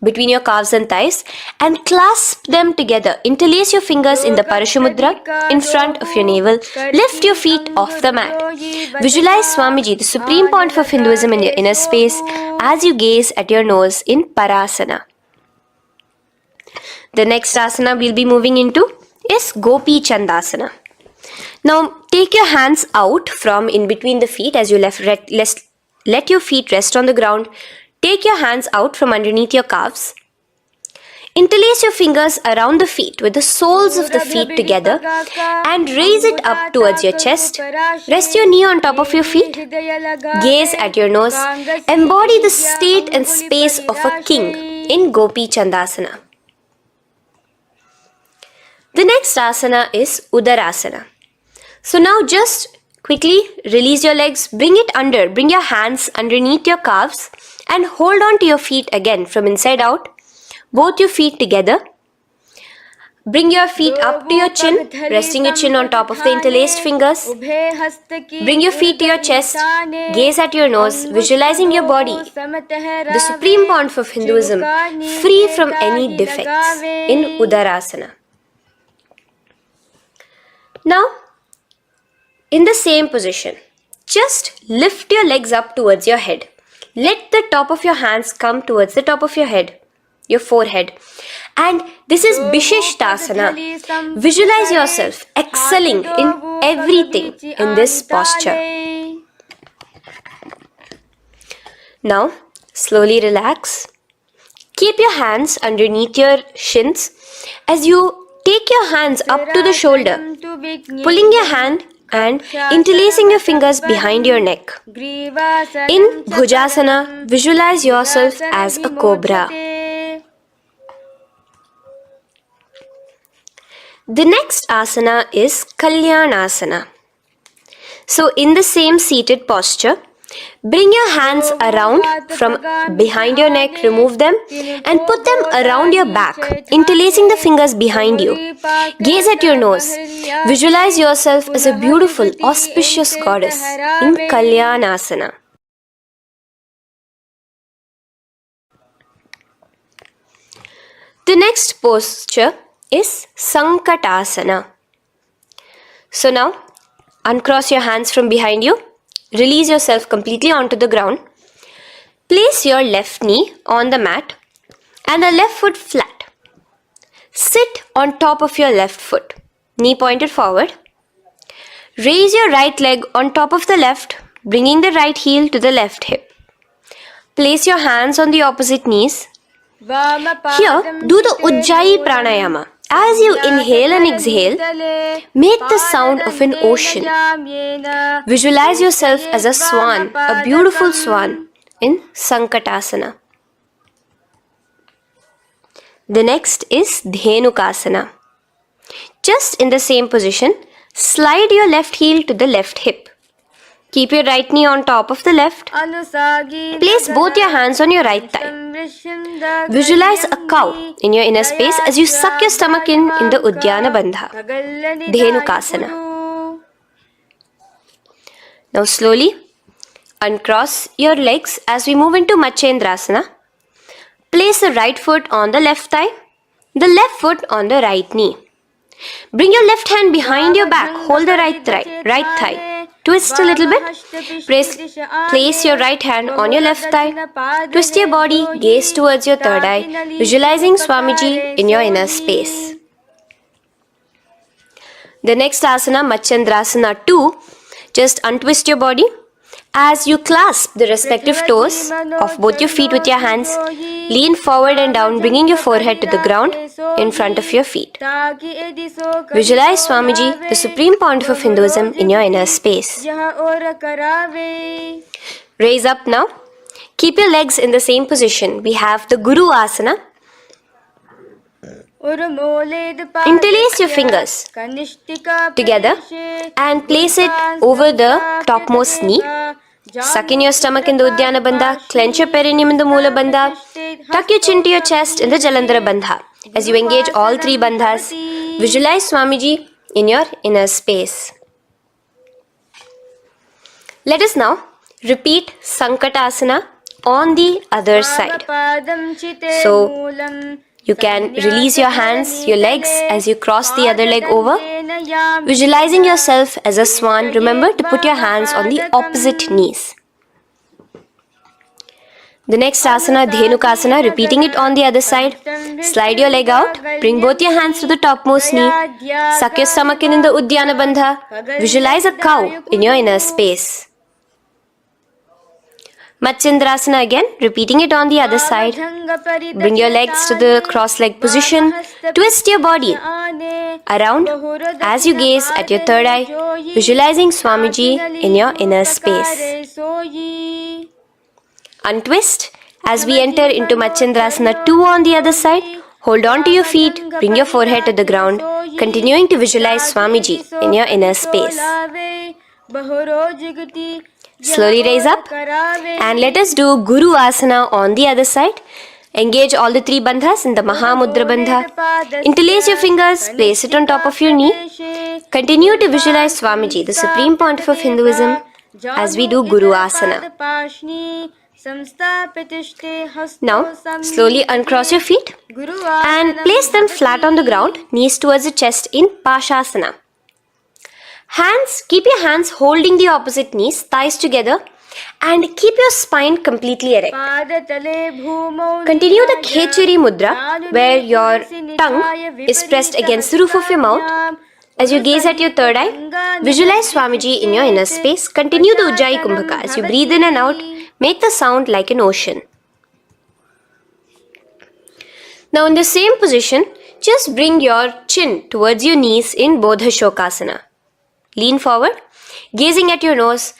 between your calves and thighs, and clasp them together. Interlace your fingers in the Parashamudra in front of your navel. Lift your feet off the mat. Visualize Swamiji, the Supreme Pontiff of Hinduism, in your inner space as you gaze at your nose in Parasana. The next asana we'll be moving into is Gopi Chandasana. Now take your hands out from in between the feet as you let your feet rest on the ground. Take your hands out from underneath your calves. Interlace your fingers around the feet with the soles of the feet together and raise it up towards your chest. Rest your knee on top of your feet. Gaze at your nose. Embody the state and space of a king in Gopi Chandasana. The next asana is Udarasana. So now just quickly release your legs, bring your hands underneath your calves and hold on to your feet again from inside out. Both your feet together. Bring your feet up to your chin, resting your chin on top of the interlaced fingers. Bring your feet to your chest, gaze at your nose, visualizing your body, the Supreme Pontiff of Hinduism, free from any defects in Udarasana. Now, in the same position, just lift your legs up towards your head. Let the top of your hands come towards the top of your head, your forehead. And this is Vishishtasana. Visualize yourself excelling in everything in this posture. Now, slowly relax. Keep your hands underneath your shins as you take your hands up to the shoulder, pulling your hand and interlacing your fingers behind your neck. In Bhujasana, visualize yourself as a cobra. The next asana is Kalyanasana. So in the same seated posture, bring your hands around from behind your neck, remove them and put them around your back, interlacing the fingers behind you. Gaze at your nose. Visualize yourself as a beautiful, auspicious goddess in Kalyanasana. The next posture is Sankatasana. So now, uncross your hands from behind you. Release yourself completely onto the ground. Place your left knee on the mat and the left foot flat. Sit on top of your left foot, knee pointed forward. Raise your right leg on top of the left, bringing the right heel to the left hip. Place your hands on the opposite knees. Here, do the Ujjayi Pranayama. As you inhale and exhale, make the sound of an ocean. Visualize yourself as a swan, a beautiful swan in Sankatasana. The next is Dhenukasana. Just in the same position, slide your left heel to the left hip. Keep your right knee on top of the left. Place both your hands on your right thigh. Visualize a cow in your inner space as you suck your stomach in the Uddiyana Bandha, Dhenukasana. Now slowly uncross your legs as we move into Matsyendrasana. Place the right foot on the left thigh, the left foot on the right knee. Bring your left hand behind your back, hold the right thigh. Twist a little bit. Place your right hand on your left thigh. Twist your body, gaze towards your third eye, visualizing Swamiji in your inner space. The next asana, Matsyendrasana 2, just untwist your body. As you clasp the respective toes of both your feet with your hands, lean forward and down, bringing your forehead to the ground in front of your feet. Visualize Swamiji, the Supreme Pontiff of Hinduism, in your inner space. Raise up now. Keep your legs in the same position. We have the Guru Asana. Interlace your fingers together and place it over the topmost knee. Suck in your stomach in the Uddiyana Bandha, clench your perineum in the Moola Bandha, tuck your chin to your chest in the Jalandhara Bandha. As you engage all three bandhas, visualize Swamiji in your inner space. Let us now repeat Sankatasana on the other side. So, you can release your hands, your legs as you cross the other leg over. Visualizing yourself as a swan, remember to put your hands on the opposite knees. The next asana, Dhenukasana, repeating it on the other side. Slide your leg out, bring both your hands to the topmost knee. Suck your stomach in the Uddiyana Bandha. Visualize a cow in your inner space. Matsyendrasana again, repeating it on the other side. Bring your legs to the cross-leg position. Twist your body around as you gaze at your third eye, visualizing Swamiji in your inner space. Untwist as we enter into Matsyendrasana 2 on the other side. Hold on to your feet, bring your forehead to the ground, continuing to visualize Swamiji in your inner space. Slowly raise up and let us do Guru Asana on the other side. Engage all the three bandhas in the Mahamudra Bandha. Interlace your fingers, place it on top of your knee. Continue to visualize Swamiji, the Supreme Pontiff of Hinduism, as we do Guru Asana. Now, slowly uncross your feet and place them flat on the ground, knees towards the chest in Pashasana. Keep your hands holding the opposite knees, thighs together, and keep your spine completely erect. Continue the Khechari Mudra, where your tongue is pressed against the roof of your mouth. As you gaze at your third eye, visualize Swamiji in your inner space. Continue the Ujjayi Kumbhaka. As you breathe in and out, make the sound like an ocean. Now in the same position, just bring your chin towards your knees in Bodha Shokasana. Lean forward, gazing at your nose,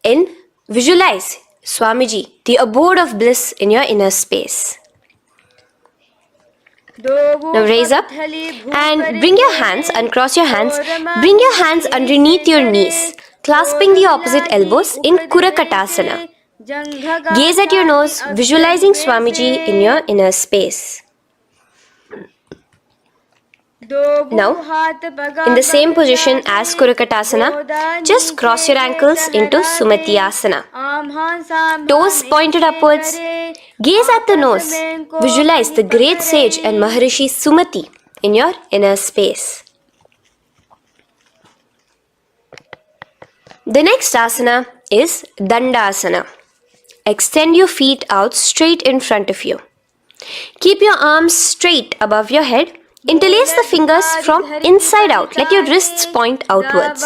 and visualize Swamiji, the abode of bliss in your inner space. Now raise up and bring your hands, uncross your hands, bring your hands underneath your knees, clasping the opposite elbows in Kurakatasana. Gaze at your nose, visualizing Swamiji in your inner space. Now, in the same position as Kurakatasana, just cross your ankles into Sumati Asana. Toes pointed upwards. Gaze at the nose. Visualize the great sage and Maharishi Sumati in your inner space. The next asana is Dandasana. Extend your feet out straight in front of you. Keep your arms straight above your head. Interlace the fingers from inside out. Let your wrists point outwards.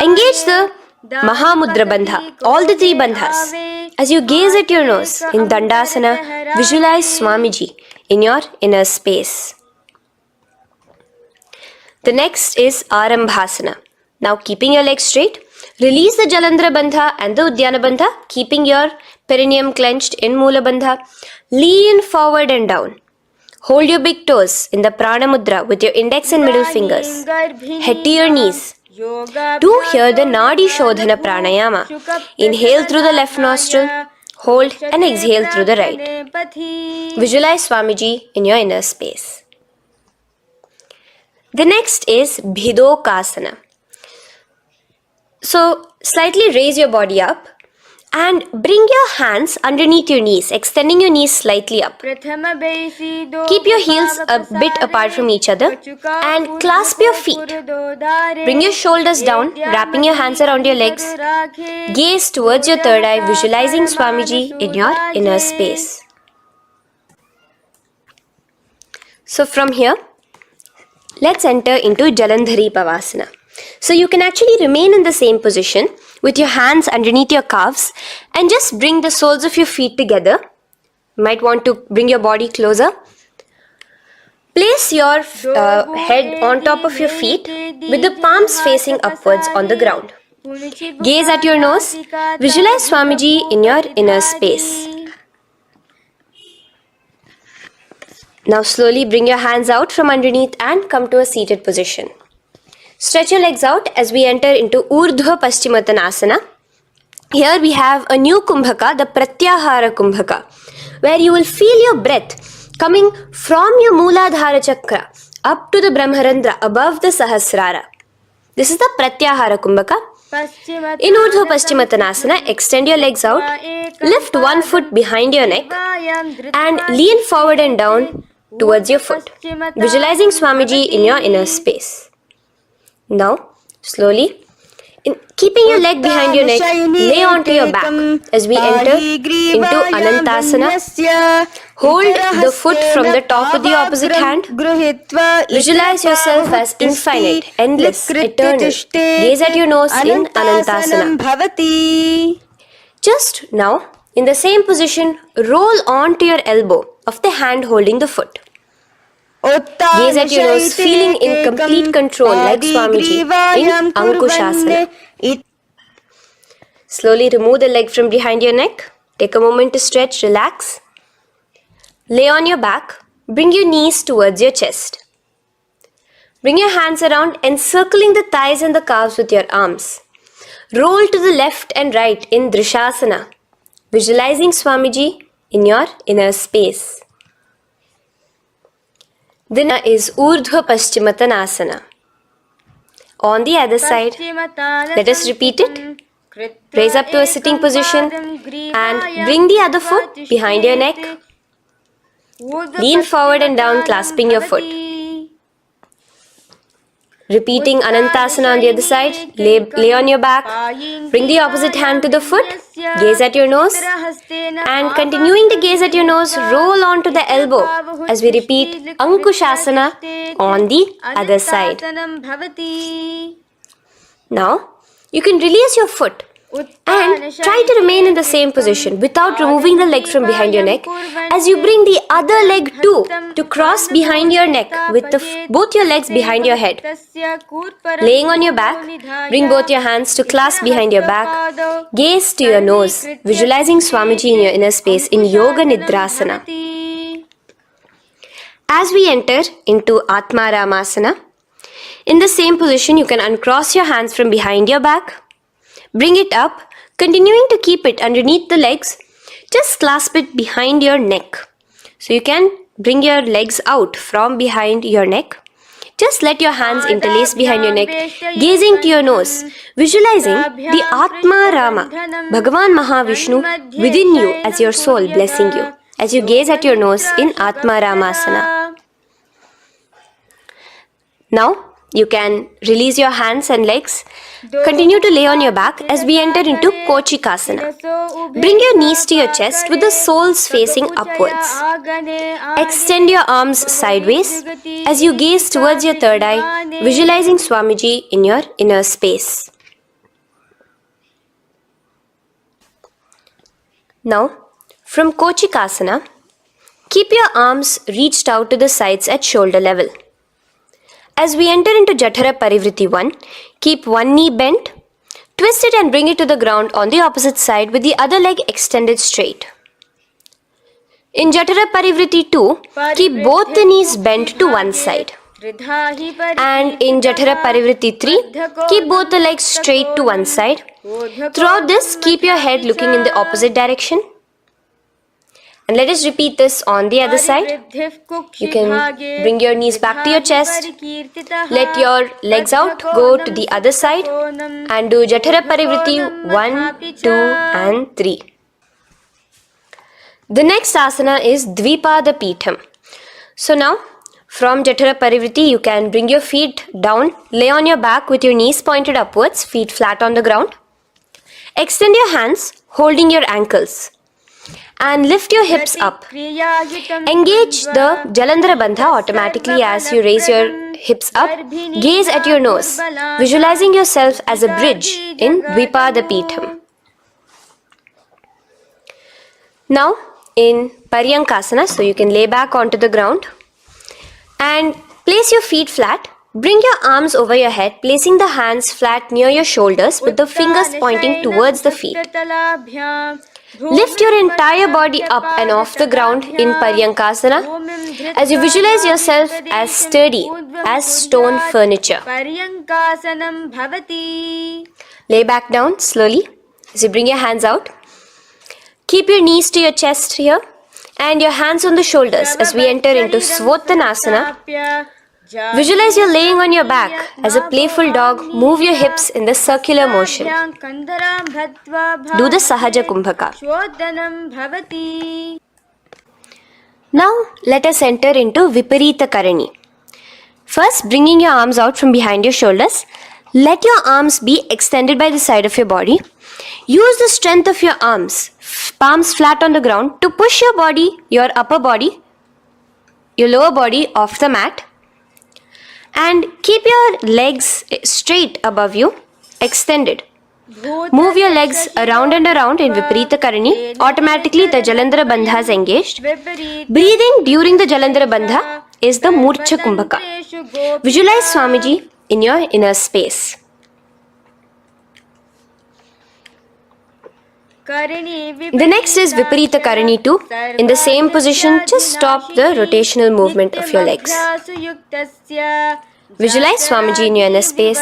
Engage the Mahamudra Bandha, all the three bandhas. As you gaze at your nose in Dandasana, visualize Swamiji in your inner space. The next is Arambhasana. Now keeping your legs straight, release the Jalandhara Bandha and the Uddiyana Bandha, keeping your perineum clenched in Moola Bandha. Lean forward and down. Hold your big toes in the Prana Mudra with your index and middle fingers. Head to your knees. Do here the Nadi Shodhana Pranayama. Inhale through the left nostril, hold and exhale through the right. Visualize Swamiji in your inner space. The next is Bhidokasana. So, slightly raise your body up and bring your hands underneath your knees, extending your knees slightly up. Keep your heels a bit apart from each other and clasp your feet. Bring your shoulders down, wrapping your hands around your legs. Gaze towards your third eye, visualizing Swamiji in your inner space. So from here, let's enter into Jalandhari Pavasana. So you can actually remain in the same position with your hands underneath your calves and just bring the soles of your feet together. You might want to bring your body closer. Place your head on top of your feet with the palms facing upwards on the ground. Gaze at your nose. Visualize Swamiji in your inner space. Now slowly bring your hands out from underneath and come to a seated position. Stretch your legs out as we enter into Urdhva Paschimottanasana. Here we have a new Kumbhaka, the Pratyahara Kumbhaka, where you will feel your breath coming from your Mooladhara Chakra up to the Brahmarandra above the Sahasrara. This is the Pratyahara Kumbhaka. In Urdhva Paschimottanasana, extend your legs out, lift one foot behind your neck and lean forward and down towards your foot, visualizing Swamiji in your inner space. Now, slowly, keeping your leg behind your neck, lay onto your back as we enter into Anantasana. Hold the foot from the top of the opposite hand. Visualize yourself as infinite, endless, eternal. Gaze at your nose in Anantasana. Just now, in the same position, roll onto your elbow of the hand holding the foot. Gaze at your nose, feeling in complete control like Swamiji in Ankushasana. Slowly remove the leg from behind your neck. Take a moment to stretch, relax. Lay on your back. Bring your knees towards your chest. Bring your hands around, encircling the thighs and the calves with your arms. Roll to the left and right in Drishasana, visualizing Swamiji in your inner space. Then is Urdhva Paschimottanasana. On the other side, let us repeat it. Raise up to a sitting position and bring the other foot behind your neck. Lean forward and down, clasping your foot. Repeating Anantasana on the other side, lay on your back, bring the opposite hand to the foot, gaze at your nose, and continuing to gaze at your nose, roll onto the elbow as we repeat Ankushasana on the other side. Now, you can release your foot and try to remain in the same position without removing the leg from behind your neck as you bring the other leg too to cross behind your neck with both your legs behind your head. Laying on your back, bring both your hands to clasp behind your back. Gaze to your nose, visualizing Swamiji in your inner space in Yoga Nidrasana. As we enter into Atmaramasana, in the same position you can uncross your hands from behind your back. Bring it up, continuing to keep it underneath the legs. Just clasp it behind your neck. So you can bring your legs out from behind your neck. Just let your hands interlace behind your neck, gazing to your nose, visualizing the Atma Rama, Bhagavan Mahavishnu within you as your soul blessing you, as you gaze at your nose in Atma Ramasana. Now, you can release your hands and legs. Continue to lay on your back as we enter into Kochikasana. Bring your knees to your chest with the soles facing upwards. Extend your arms sideways as you gaze towards your third eye, visualizing Swamiji in your inner space. Now, from Kochikasana, keep your arms reached out to the sides at shoulder level. As we enter into Jatara Parivritti 1, keep one knee bent, twist it and bring it to the ground on the opposite side with the other leg extended straight. In Jatara Parivritti 2, keep both the knees bent to one side. And in Jatara Parivritti 3, keep both the legs straight to one side. Throughout this, keep your head looking in the opposite direction. And let us repeat this on the other side. You can bring your knees back to your chest. Let your legs out, go to the other side and do Jatara Parivritti 1, 2 and 3. The next asana is Dvipada Pitham. So now from Jatara Parivritti you can bring your feet down, lay on your back with your knees pointed upwards, feet flat on the ground. Extend your hands holding your ankles. And lift your hips up. Engage the Jalandhara Bandha automatically as you raise your hips up. Gaze at your nose, visualizing yourself as a bridge in Dvipada Pitham. Now in Paryankasana, so you can lay back onto the ground and place your feet flat Bring your arms over your head, placing the hands flat near your shoulders with the fingers pointing towards the feet. Lift your entire body up and off the ground in Paryankasana as you visualize yourself as sturdy as stone furniture. Lay back down slowly as you bring your hands out. Keep your knees to your chest here and your hands on the shoulders as we enter into Svottanasana. Visualize you're laying on your back as a playful dog. Move your hips in the circular motion. Do the Sahaja Kumbhaka. Now let us enter into Viparita Karani. First, bringing your arms out from behind your shoulders. Let your arms be extended by the side of your body. Use the strength of your arms, palms flat on the ground, to push your body, your upper body, your lower body off the mat. And keep your legs straight above you, extended. Move your legs around and around in Viparita Karani. Automatically the Jalandhara Bandha is engaged. Breathing during the Jalandhara Bandha is the Murcha Kumbhaka. Visualize Swamiji in your inner space. The next is Viparita Karani 2. In the same position, just stop the rotational movement of your legs. Visualize Swamiji in your inner space.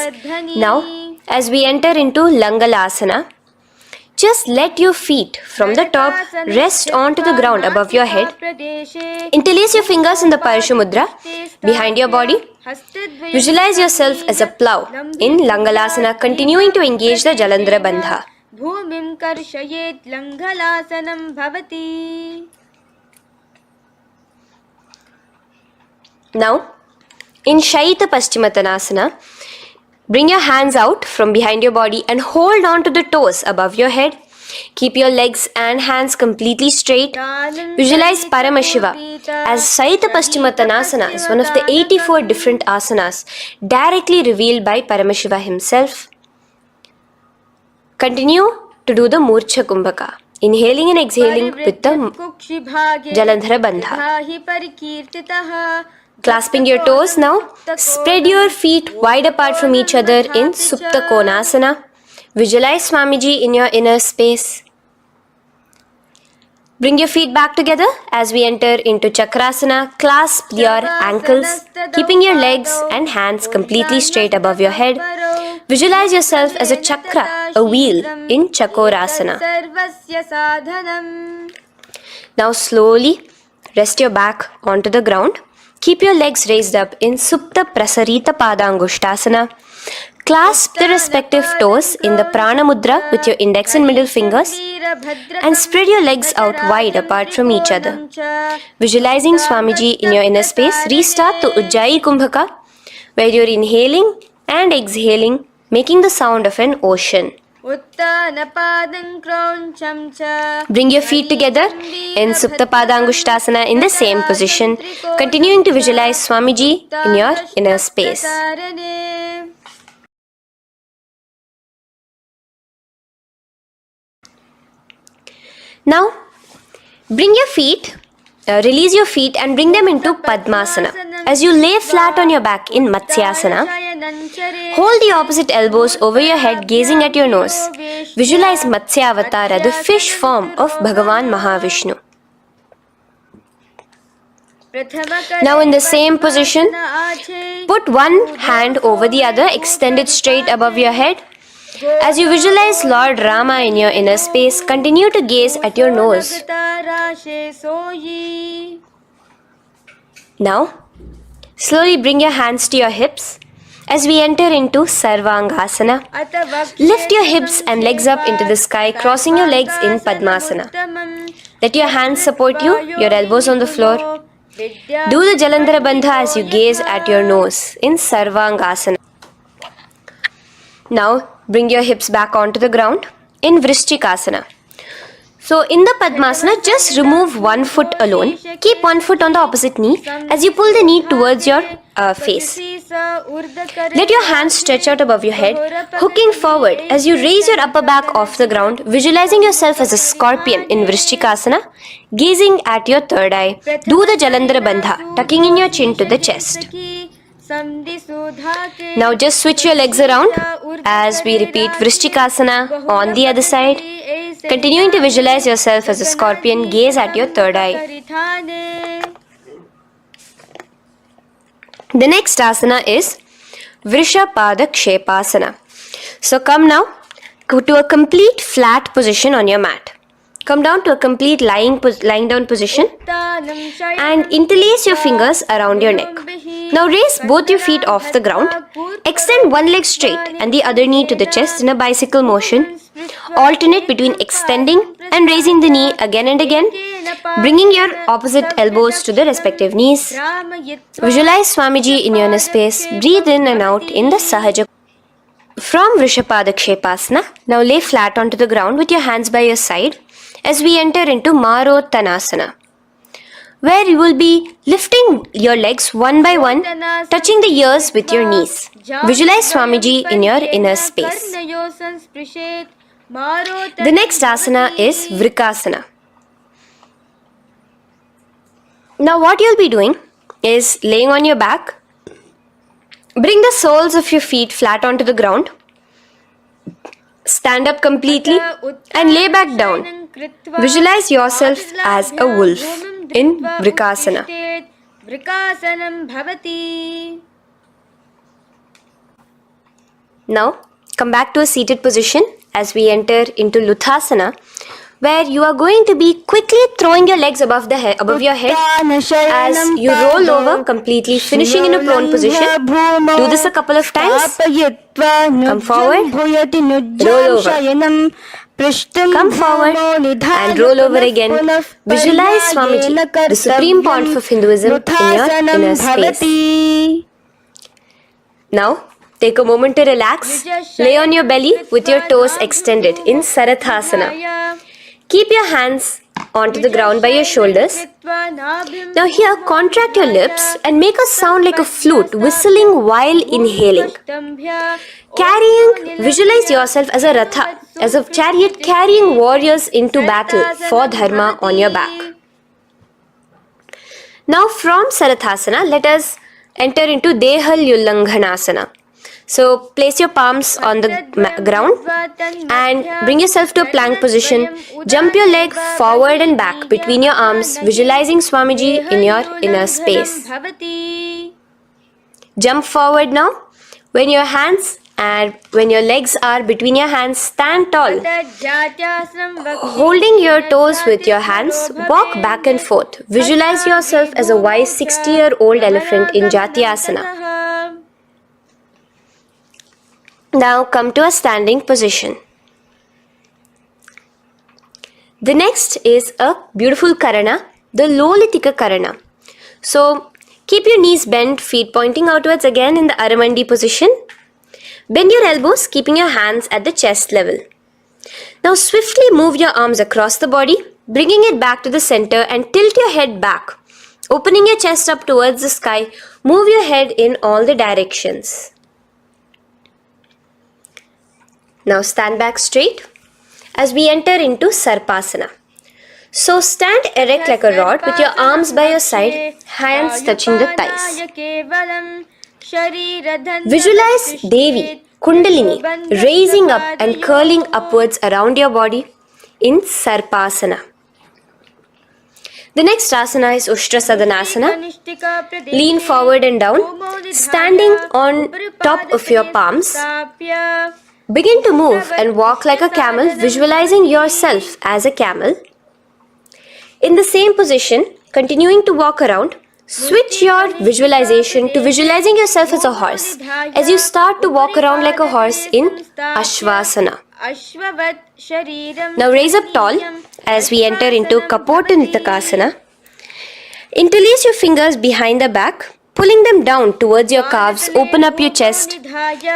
Now, as we enter into Langalasana, just let your feet from the top rest onto the ground above your head. Interlace your fingers in the Parashu Mudra behind your body. Visualize yourself as a plow in Langalasana, continuing to engage the Jalandhara Bandha. भूमिं कर्षयेत् लङ्घलासनं भवति. Now, in Shaita Paschimottanasana, bring your hands out from behind your body and hold on to the toes above your head. Keep your legs and hands completely straight. Visualize Paramashiva as Shaita Paschimottanasana is one of the 84 different asanas directly revealed by Paramashiva himself. Continue to do the Murcha Kumbhaka, inhaling and exhaling with the Jalandhara Bandha. Clasping your toes now, spread your feet wide apart from each other in Supta Konasana. Visualize Swamiji in your inner space. Bring your feet back together as we enter into Chakrasana. Clasp your ankles, keeping your legs and hands completely straight above your head. Visualize yourself as a chakra, a wheel in Chakorasana. Now slowly rest your back onto the ground. Keep your legs raised up in Supta Prasarita Padangushtasana. Clasp the respective toes in the Prana Mudra with your index and middle fingers and spread your legs out wide apart from each other. Visualizing Swamiji in your inner space, restart to Ujjayi Kumbhaka where you're inhaling and exhaling, making the sound of an ocean. Bring your feet together in Supta Padangushtasana in the same position, continuing to visualize Swamiji in your inner space. Now, bring your feet, release your feet and bring them into Padmasana. As you lay flat on your back in Matsyasana, hold the opposite elbows over your head, gazing at your nose. Visualize Matsya Avatara, the fish form of Bhagavan Mahavishnu. Now in the same position, put one hand over the other, extend it straight above your head. As you visualize Lord Rama in your inner space, continue to gaze at your nose. Now, slowly bring your hands to your hips as we enter into Sarvangasana. Lift your hips and legs up into the sky, crossing your legs in Padmasana. Let your hands support you, your elbows on the floor. Do the Jalandhara Bandha as you gaze at your nose in Sarvangasana. Now, bring your hips back onto the ground in Vrishchikasana. So, in the Padmasana, just remove one foot alone. Keep one foot on the opposite knee as you pull the knee towards your face. Let your hands stretch out above your head, hooking forward as you raise your upper back off the ground, visualizing yourself as a scorpion in Vrishchikasana, gazing at your third eye. Do the Jalandhara Bandha, tucking in your chin to the chest. Now just switch your legs around as we repeat Vrishchikasana on the other side. Continuing to visualize yourself as a scorpion, gaze at your third eye. The next asana is Vrishapada Kshepasana. So come now to a complete flat position on your mat. Come down to a complete lying down position and interlace your fingers around your neck. Now raise both your feet off the ground. Extend one leg straight and the other knee to the chest in a bicycle motion. Alternate between extending and raising the knee again and again, bringing your opposite elbows to the respective knees. Visualize Swamiji in your inner space. Breathe in and out in the Sahaja. From Vrishapada Kshepasana, now lay flat onto the ground with your hands by your side as we enter into Marottanasana, where you will be lifting your legs one by one, touching the ears with your knees. Visualize Swamiji in your inner space. The next asana is Vrikasana. Now what you'll be doing is laying on your back. Bring the soles of your feet flat onto the ground. Stand up completely and lay back down. Visualize yourself as a wolf in Vrikasana. Now come back to a seated position as we enter into Luthasana, where you are going to be quickly throwing your legs above your head as you roll over completely, finishing in a prone position. Do this a couple of times. Come forward, roll over. Come forward and roll over again. Visualize Swamiji, the Supreme Pontiff of Hinduism, in your inner space. Now take a moment to relax. Lay on your belly with your toes extended in Sarathasana. Keep your hands onto the ground by your shoulders. Now here, contract your lips and make a sound like a flute, whistling while inhaling. Visualize yourself as a ratha, as a chariot carrying warriors into battle for dharma on your back. Now from Sarathasana, let us enter into Dehalyullanghanasana. So place your palms on the ground and bring yourself to a plank position. Jump your leg forward and back between your arms, visualizing Swamiji in your inner space. Jump forward now. When your legs are between your hands, stand tall. Holding your toes with your hands, walk back and forth. Visualize yourself as a wise 60-year-old elephant in Jatyasana. Now come to a standing position. The next is a beautiful Karana, the Lolitika Karana. So keep your knees bent, feet pointing outwards again in the Aramandi position. Bend your elbows, keeping your hands at the chest level. Now swiftly move your arms across the body, bringing it back to the center and tilt your head back. Opening your chest up towards the sky, move your head in all the directions. Now stand back straight as we enter into Sarpasana. So stand erect like a rod with your arms by your side, hands touching the thighs. Visualize Devi, Kundalini, raising up and curling upwards around your body in Sarpasana. The next asana is Ushtra Sadanasana. Lean forward and down, standing on top of your palms. Begin to move and walk like a camel, visualizing yourself as a camel. In the same position, continuing to walk around, switch your visualization to visualizing yourself as a horse as you start to walk around like a horse in Ashvasana. Now raise up tall as we enter into Kapota Nitakasana. Interlace your fingers behind the back, pulling them down towards your calves. Open up your chest.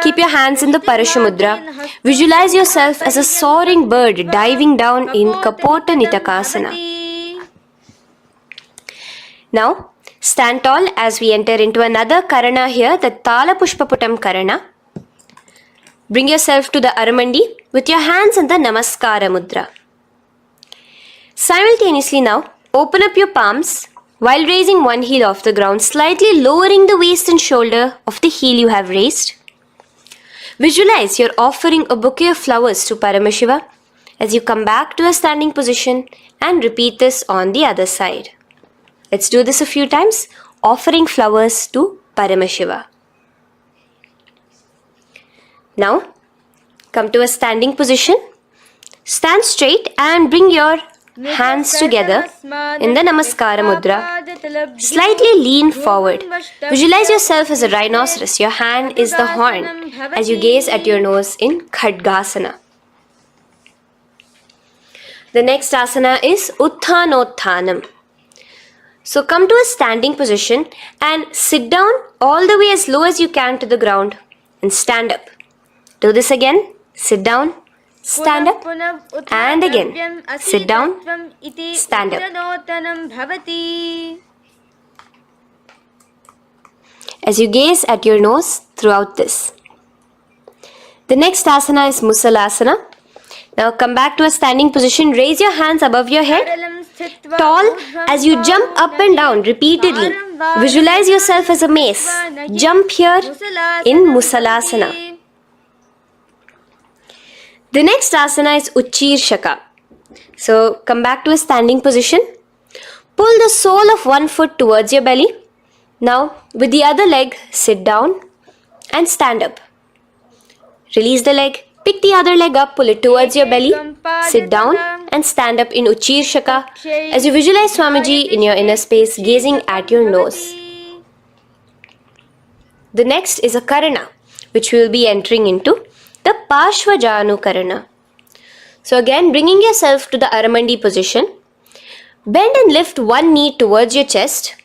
Keep your hands in the Parashamudra. Visualize yourself as a soaring bird diving down in Kapota Nitakasana. Now stand tall as we enter into another Karana here, the Tala Pushpaputam Karana. Bring yourself to the Aramandi with your hands in the Namaskara Mudra. Simultaneously now, open up your palms While raising one heel off the ground, slightly lowering the waist and shoulder of the heel you have raised. Visualize you're offering a bouquet of flowers to Paramashiva as you come back to a standing position, and repeat this on the other side. Let's do this a few times, offering flowers to Paramashiva. Now, come to a standing position. Stand straight and bring your hands together in the Namaskara Mudra. Slightly lean forward. Visualize yourself as a rhinoceros. Your hand is the horn as you gaze at your nose in Khadgasana. The next asana is Utthanotthanam. So come to a standing position and sit down all the way as low as you can to the ground and stand up. Do this again. Sit down, stand up, and again. Sit down, stand up. As you gaze at your nose throughout this. The next asana is Musalasana. Now come back to a standing position. Raise your hands above your head, tall as you jump up and down repeatedly. Visualize yourself as a mace. Jump here in Musalasana. The next asana is Uchirshaka. So come back to a standing position. Pull the sole of one foot towards your belly. Now with the other leg, sit down and stand up. Release the leg. Pick the other leg up, pull it towards your belly, sit down and stand up in Uchirshaka as you visualize Swamiji in your inner space gazing at your nose. The next is a Karana, which we will be entering into, the Parshvajanu Karana. So again, bringing yourself to the Aramandi position, bend and lift one knee towards your chest,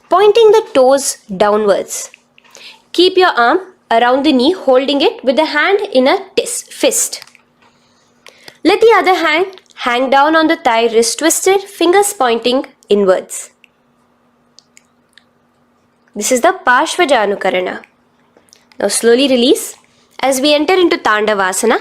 pointing the toes downwards. Keep your arm around the knee, holding it with the hand in a fist. Let the other hand hang down on the thigh, wrist twisted, fingers pointing inwards. This is the Parshvajanu Karana. Now slowly release as we enter into Tandavasana.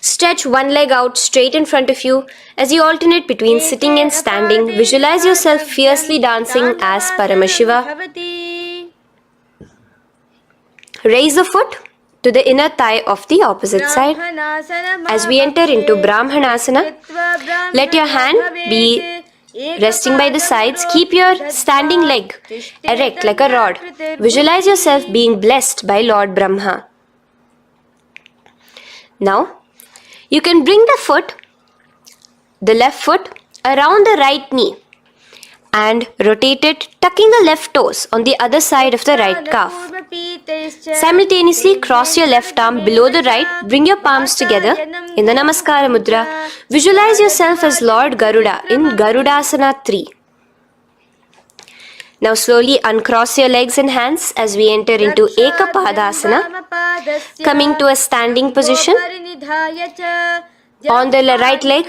Stretch one leg out straight in front of you as you alternate between sitting and standing. Visualize yourself fiercely dancing as Paramashiva. Raise the foot to the inner thigh of the opposite side. As we enter into Brahmanasana, let your hand be resting by the sides. Keep your standing leg erect like a rod. Visualize yourself being blessed by Lord Brahma. Now, you can bring the left foot around the right knee and rotate it, tucking the left toes on the other side of the right calf. Simultaneously cross your left arm below the right, bring your palms together in the Namaskara Mudra. Visualize yourself as Lord Garuda in Garudasana 3. Now slowly uncross your legs and hands as we enter into Ekapadasana, coming to a standing position. On the right leg,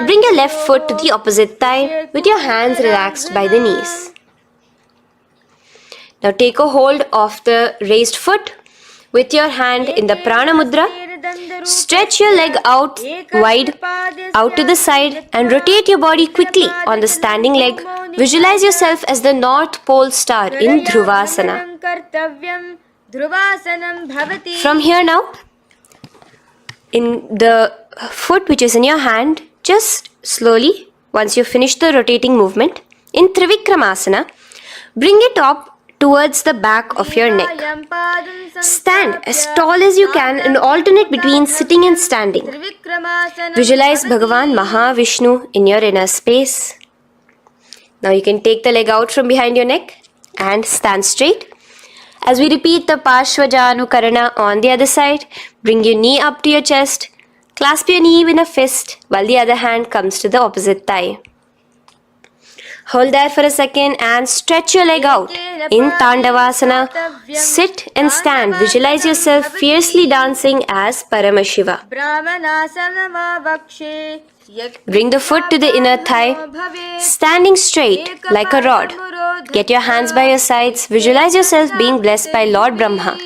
bring your left foot to the opposite thigh with your hands relaxed by the knees. Now take a hold of the raised foot with your hand in the Prana Mudra. Stretch your leg out wide, out to the side and rotate your body quickly on the standing leg. Visualize yourself as the North Pole star in Dhruvasana. From here now, in the foot which is in your hand, just slowly, once you finish the rotating movement, in Trivikramasana, bring it up towards the back of your neck. Stand as tall as you can and alternate between sitting and standing. Visualize Bhagavan Mahavishnu in your inner space. Now you can take the leg out from behind your neck and stand straight. As we repeat the Parshvajanu Karana on the other side, bring your knee up to your chest, clasp your knee in a fist while the other hand comes to the opposite thigh. Hold there for a second and stretch your leg out. In Tandavasana, sit and stand. Visualize yourself fiercely dancing as Paramashiva. Bring the foot to the inner thigh, standing straight like a rod. Get your hands by your sides. Visualize yourself being blessed by Lord Brahma.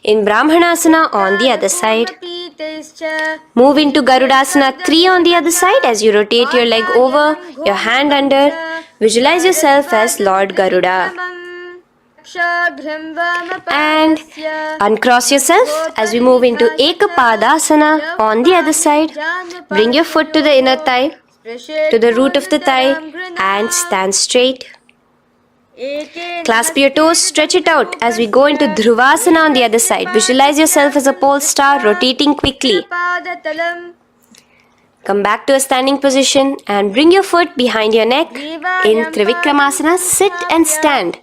In Brahmanasana on the other side. Move into Garudasana 3 on the other side as you rotate your leg over, your hand under. Visualize yourself as Lord Garuda. And uncross yourself as we move into Ekapadasana on the other side. Bring your foot to the inner thigh, to the root of the thigh, and stand straight. Clasp your toes, stretch it out as we go into Dhruvasana on the other side. Visualize yourself as a pole star rotating quickly. Come back to a standing position and bring your foot behind your neck. In Trivikramasana, sit and stand.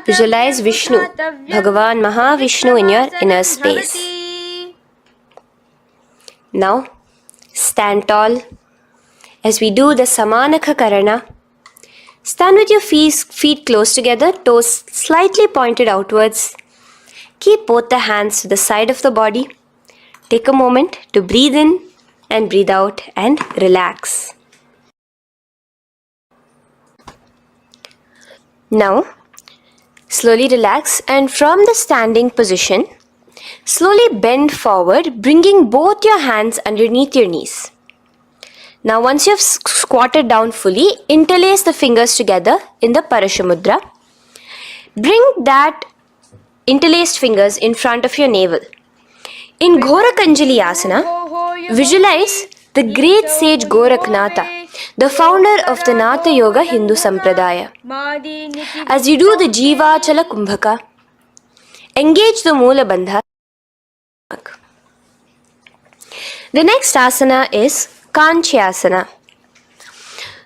Visualize Vishnu, Bhagavan Mahavishnu in your inner space. Now, stand tall as we do the Samanakha Karana. Stand with your feet close together, toes slightly pointed outwards. Keep both the hands to the side of the body. Take a moment to breathe in and breathe out and relax. Now, slowly relax and from the standing position, slowly bend forward, bringing both your hands underneath your knees. Now once you have squatted down fully, interlace the fingers together in the Parashamudra. Bring that interlaced fingers in front of your navel. In Gorakanjali Asana, visualize the great sage Goraknatha, the founder of the Natha Yoga Hindu Sampradaya. As you do the Jivachala Kumbhaka, engage the Moola Bandha. The next asana is Kanchyasana.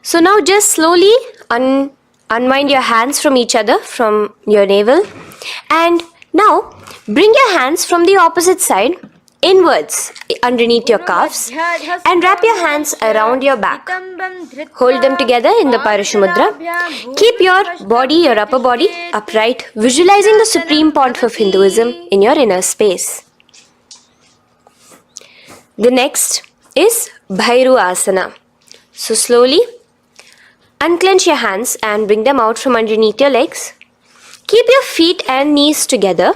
So now just slowly unwind your hands from each other, from your navel, and now bring your hands from the opposite side inwards underneath your calves and wrap your hands around your back. Hold them together in the Parashamudra. Keep your body, your upper body upright, visualizing the Supreme Pontiff of Hinduism in your inner space. The next is Bhairu Asana. So slowly unclench your hands and bring them out from underneath your legs. Keep your feet and knees together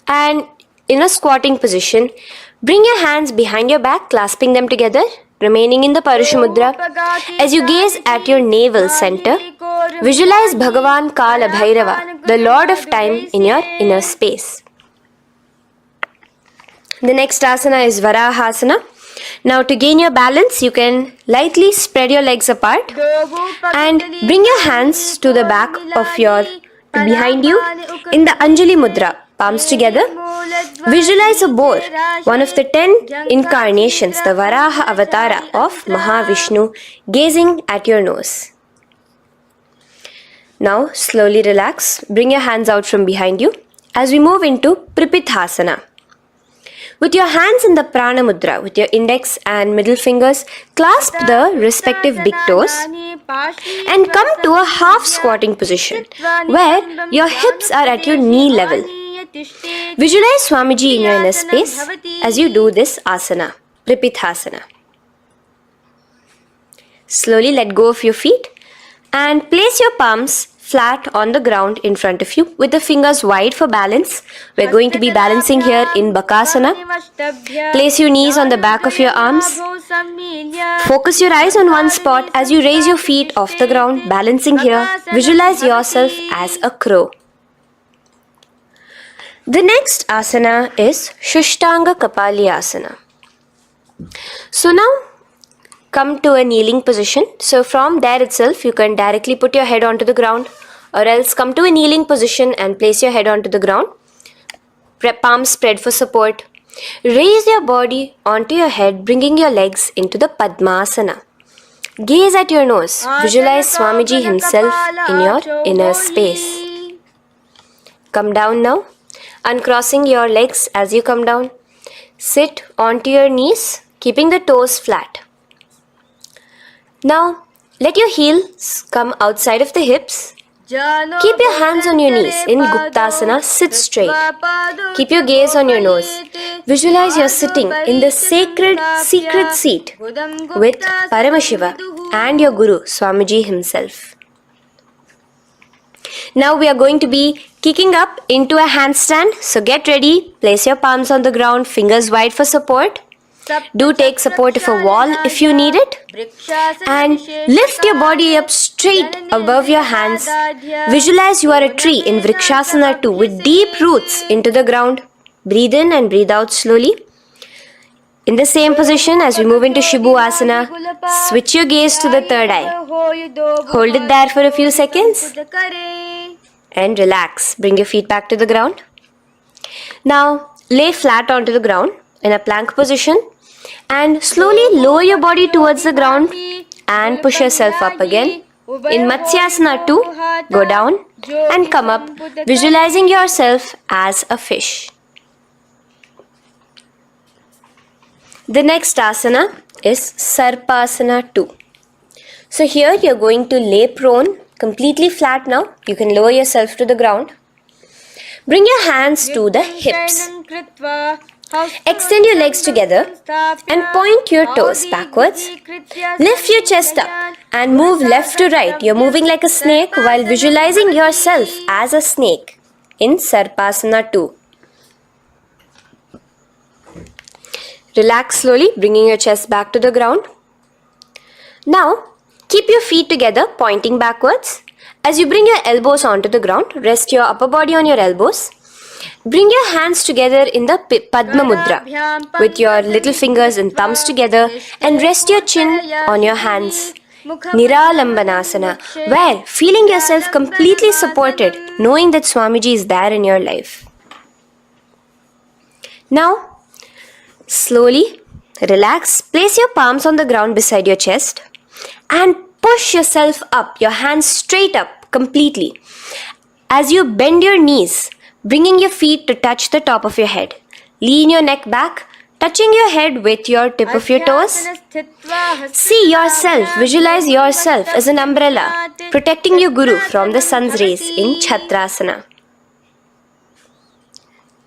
and in a squatting position, bring your hands behind your back, clasping them together, remaining in the Parashamudra. As you gaze at your navel center, visualize Bhagavan Kala Bhairava, the Lord of Time, in your inner space. The next asana is Varahasana. Now to gain your balance, you can lightly spread your legs apart and bring your hands to the back of behind you in the Anjali Mudra, palms together. Visualize a boar, one of the 10 incarnations, the Varaha Avatara of Mahavishnu, gazing at your nose. Now slowly relax, bring your hands out from behind you as we move into Pripithasana. With your hands in the Prana Mudra, with your index and middle fingers, clasp the respective big toes and come to a half squatting position where your hips are at your knee level. Visualize Swamiji in your inner space as you do this asana, Pripithasana. Slowly let go of your feet and place your palms flat on the ground in front of you with the fingers wide for balance. We're going to be balancing here in Bakasana. Place your knees on the back of your arms. Focus your eyes on one spot as you raise your feet off the ground, balancing here. Visualize yourself as a crow. The next asana is Shushtanga Kapali Asana. So now come to a kneeling position. So from there itself, you can directly put your head onto the ground, or else come to a kneeling position and place your head onto the ground. Palms spread for support. Raise your body onto your head, bringing your legs into the Padmasana. Gaze at your nose. Visualize Swamiji himself in your inner space. Come down now, uncrossing your legs as you come down. Sit onto your knees, keeping the toes flat. Now, let your heels come outside of the hips. Keep your hands on your knees. In Guptasana, sit straight. Keep your gaze on your nose. Visualize you're sitting in the sacred secret seat with Paramashiva and your Guru, Swamiji himself. Now we are going to be kicking up into a handstand. So get ready. Place your palms on the ground, fingers wide for support. Do take support of a wall if you need it. And lift your body up straight above your hands. Visualize you are a tree in Vrikshasana 2 with deep roots into the ground. Breathe in and breathe out slowly. In the same position, as we move into Shibhu-asana, switch your gaze to the third eye. Hold it there for a few seconds and relax. Bring your feet back to the ground. Now, lay flat onto the ground in a plank position and slowly lower your body towards the ground and push yourself up again. In Matsyasana 2, go down and come up, visualizing yourself as a fish. The next asana is Sarpasana 2. So here you're going to lay prone, completely flat now. You can lower yourself to the ground. Bring your hands to the hips. Extend your legs together and point your toes backwards. Lift your chest up and move left to right. You're moving like a snake while visualizing yourself as a snake in Sarpasana 2. Relax slowly, bringing your chest back to the ground. Now, keep your feet together, pointing backwards. As you bring your elbows onto the ground, rest your upper body on your elbows. Bring your hands together in the Padma Mudra with your little fingers and thumbs together and rest your chin on your hands. Niralambanasana, where feeling yourself completely supported, knowing that Swamiji is there in your life. Now, slowly relax, place your palms on the ground beside your chest and push yourself up, your hands straight up completely. As you bend your knees, bringing your feet to touch the top of your head. Lean your neck back, touching your head with your tip of your toes. See yourself, visualize yourself as an umbrella, protecting your Guru from the sun's rays in Chhatrasana.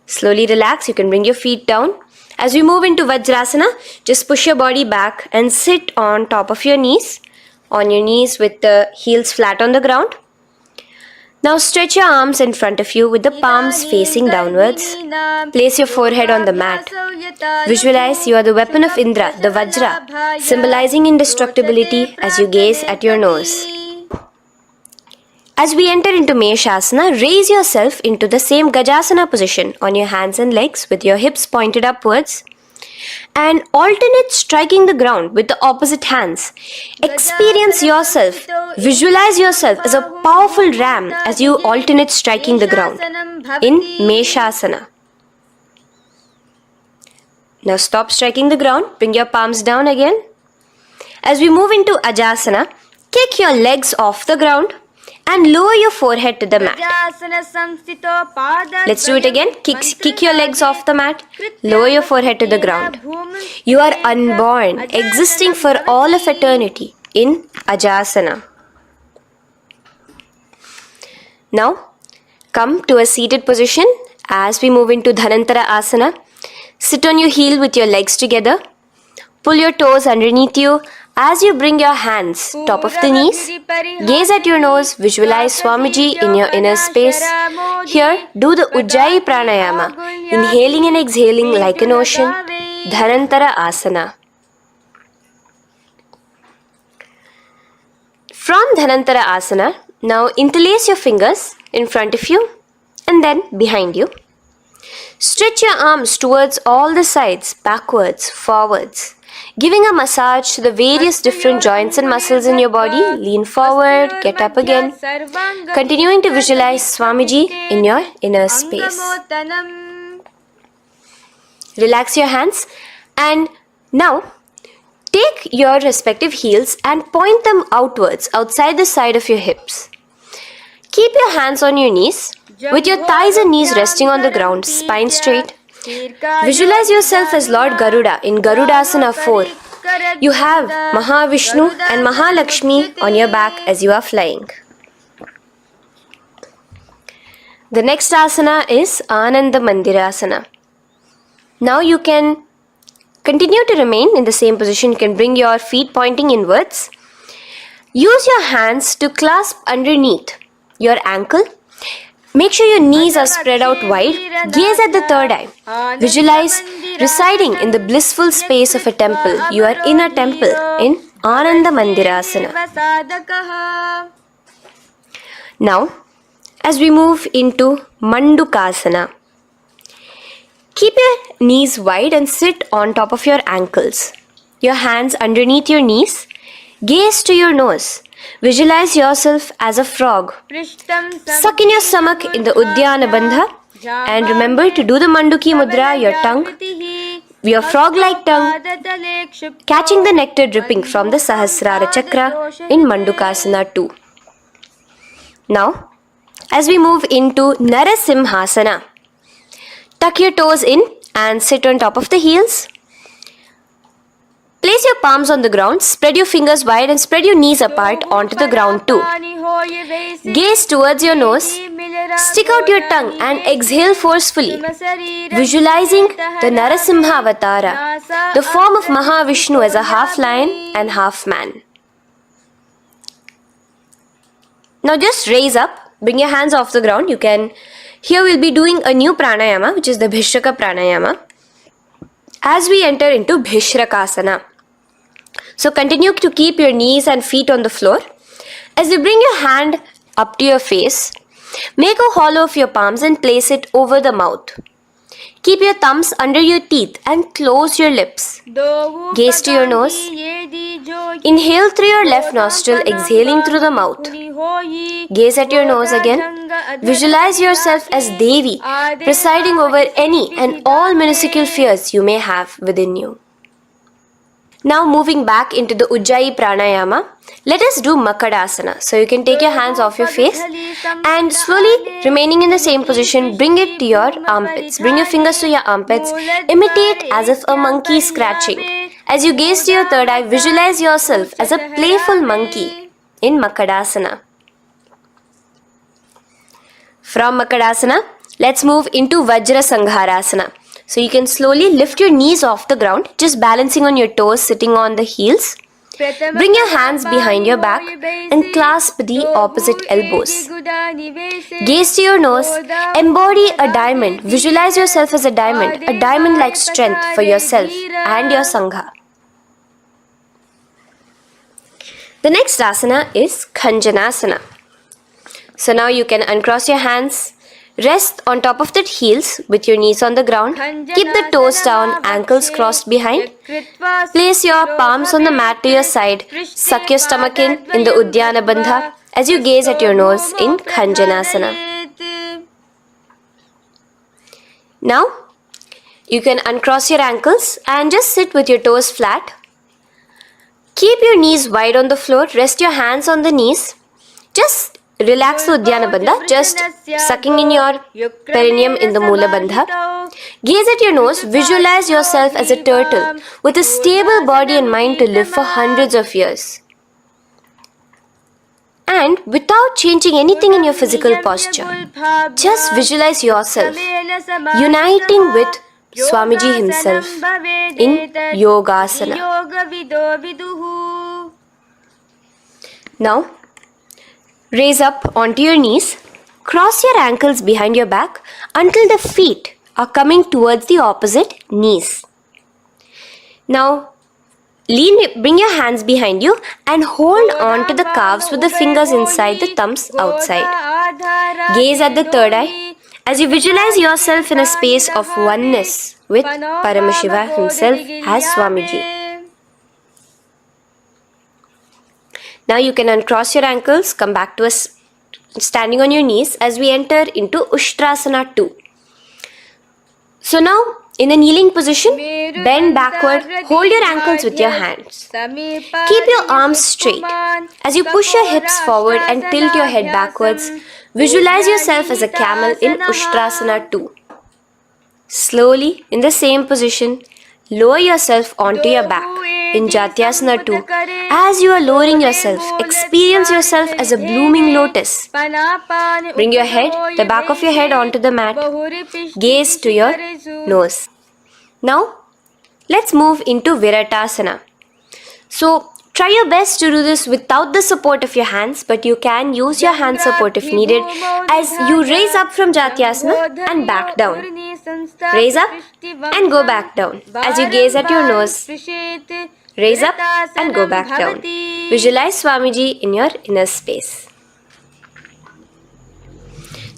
Slowly relax, you can bring your feet down. As we move into Vajrasana, just push your body back and sit on top of your knees, with the heels flat on the ground. Now stretch your arms in front of you with the palms facing downwards. Place your forehead on the mat. Visualize you are the weapon of Indra, the Vajra, symbolizing indestructibility as you gaze at your nose. As we enter into Meshasana, raise yourself into the same Gajasana position on your hands and legs with your hips pointed upwards and alternate striking the ground with the opposite hands. Experience yourself, visualize yourself as a powerful ram as you alternate striking the ground in Meshasana. Now stop striking the ground, bring your palms down again. As we move into Ajasana, kick your legs off the ground and lower your forehead to the mat. Let's do it again. Kick your legs off the mat. Lower your forehead to the ground. You are unborn, existing for all of eternity in Ajasana. Now, come to a seated position as we move into Dhanantara Asana. Sit on your heel with your legs together. Pull your toes underneath you. As you bring your hands top of the knees, gaze at your nose, visualize Swamiji in your inner space. Here, do the Ujjayi Pranayama, inhaling and exhaling like an ocean, Dhanantara Asana. From Dhanantara Asana, now interlace your fingers in front of you and then behind you. Stretch your arms towards all the sides, backwards, forwards. Giving a massage to the various different joints and muscles in your body. Lean forward, get up again. Continuing to visualize Swamiji in your inner space. Relax your hands and now take your respective heels and point them outwards, outside the side of your hips. Keep your hands on your knees with your thighs and knees resting on the ground, spine straight. Visualize yourself as Lord Garuda in Garudasana 4. You have Mahavishnu and Mahalakshmi on your back as you are flying. The next asana is Ananda Mandirasana. Now you can continue to remain in the same position. You can bring your feet pointing inwards. Use your hands to clasp underneath your ankle. Make sure your knees are spread out wide. Gaze at the third eye. Visualize residing in the blissful space of a temple. You are in a temple in Ananda Mandirasana. Now, as we move into Mandukasana, keep your knees wide and sit on top of your ankles. Your hands underneath your knees. Gaze to your nose. Visualize yourself as a frog. Suck in your stomach in the Udyana Bandha. And remember to do the Manduki Mudra, your tongue, your frog-like tongue, catching the nectar dripping from the Sahasrara Chakra in Mandukasana 2. Now, as we move into Narasimhasana, tuck your toes in and sit on top of the heels. Place your palms on the ground, spread your fingers wide and spread your knees apart onto the ground too. Gaze towards your nose, stick out your tongue and exhale forcefully, visualizing the Narasimha Avatara, the form of Mahavishnu as a half lion and half man. Now just raise up, bring your hands off the ground. Here we'll be doing a new pranayama, which is the Bhishraka pranayama, as we enter into Bhishrakasana. So continue to keep your knees and feet on the floor. As you bring your hand up to your face, make a hollow of your palms and place it over the mouth. Keep your thumbs under your teeth and close your lips. Gaze to your nose. Inhale through your left nostril, exhaling through the mouth. Gaze at your nose again. Visualize yourself as Devi, presiding over any and all minuscule fears you may have within you. Now moving back into the Ujjayi Pranayama, let us do Makadasana. So you can take your hands off your face and slowly remaining in the same position, bring it to your armpits. Bring your fingers to your armpits. Imitate as if a monkey is scratching. As you gaze to your third eye, visualize yourself as a playful monkey in Makadasana. From Makadasana, let's move into Vajra Sangharasana. So you can slowly lift your knees off the ground, just balancing on your toes, sitting on the heels. Bring your hands behind your back and clasp the opposite elbows. Gaze to your nose, embody a diamond. Visualize yourself as a diamond-like strength for yourself and your Sangha. The next asana is Khanjanasana. So now you can uncross your hands, rest on top of the heels with your knees on the ground. Keep the toes down, ankles crossed behind. Place your palms on the mat to your side. Suck your stomach in the Udyana Bandha as you gaze at your nose in Khanjanasana. Now, you can uncross your ankles and just sit with your toes flat. Keep your knees wide on the floor. Rest your hands on the knees. Just relax the Udyana Bandha, just sucking in your perineum in the Mula Bandha. Gaze at your nose, visualize yourself as a turtle with a stable body and mind to live for hundreds of years. And without changing anything in your physical posture, just visualize yourself uniting with Swamiji himself in Yogasana. Now, raise up onto your knees, cross your ankles behind your back until the feet are coming towards the opposite knees. Now, bring your hands behind you and hold on to the calves with the fingers inside, the thumbs outside. Gaze at the third eye as you visualize yourself in a space of oneness with Paramashiva himself as Swamiji. Now you can uncross your ankles, come back to standing on your knees as we enter into Ushtrasana 2. So now, in a kneeling position, bend backward, hold your ankles with your hands. Keep your arms straight. As you push your hips forward and tilt your head backwards, visualize yourself as a camel in Ushtrasana 2. Slowly, in the same position, lower yourself onto your back in Jatyasana 2. As you are lowering yourself, experience yourself as a blooming lotus. Bring your head, the back of your head onto the mat. Gaze to your nose. Now, let's move into Viratasana. So, Try your best to do this without the support of your hands, but you can use your hand support if needed as you raise up from Jatyasana and back down. Raise up and go back down as you gaze at your nose. Raise up and go back down. Visualize Swamiji in your inner space.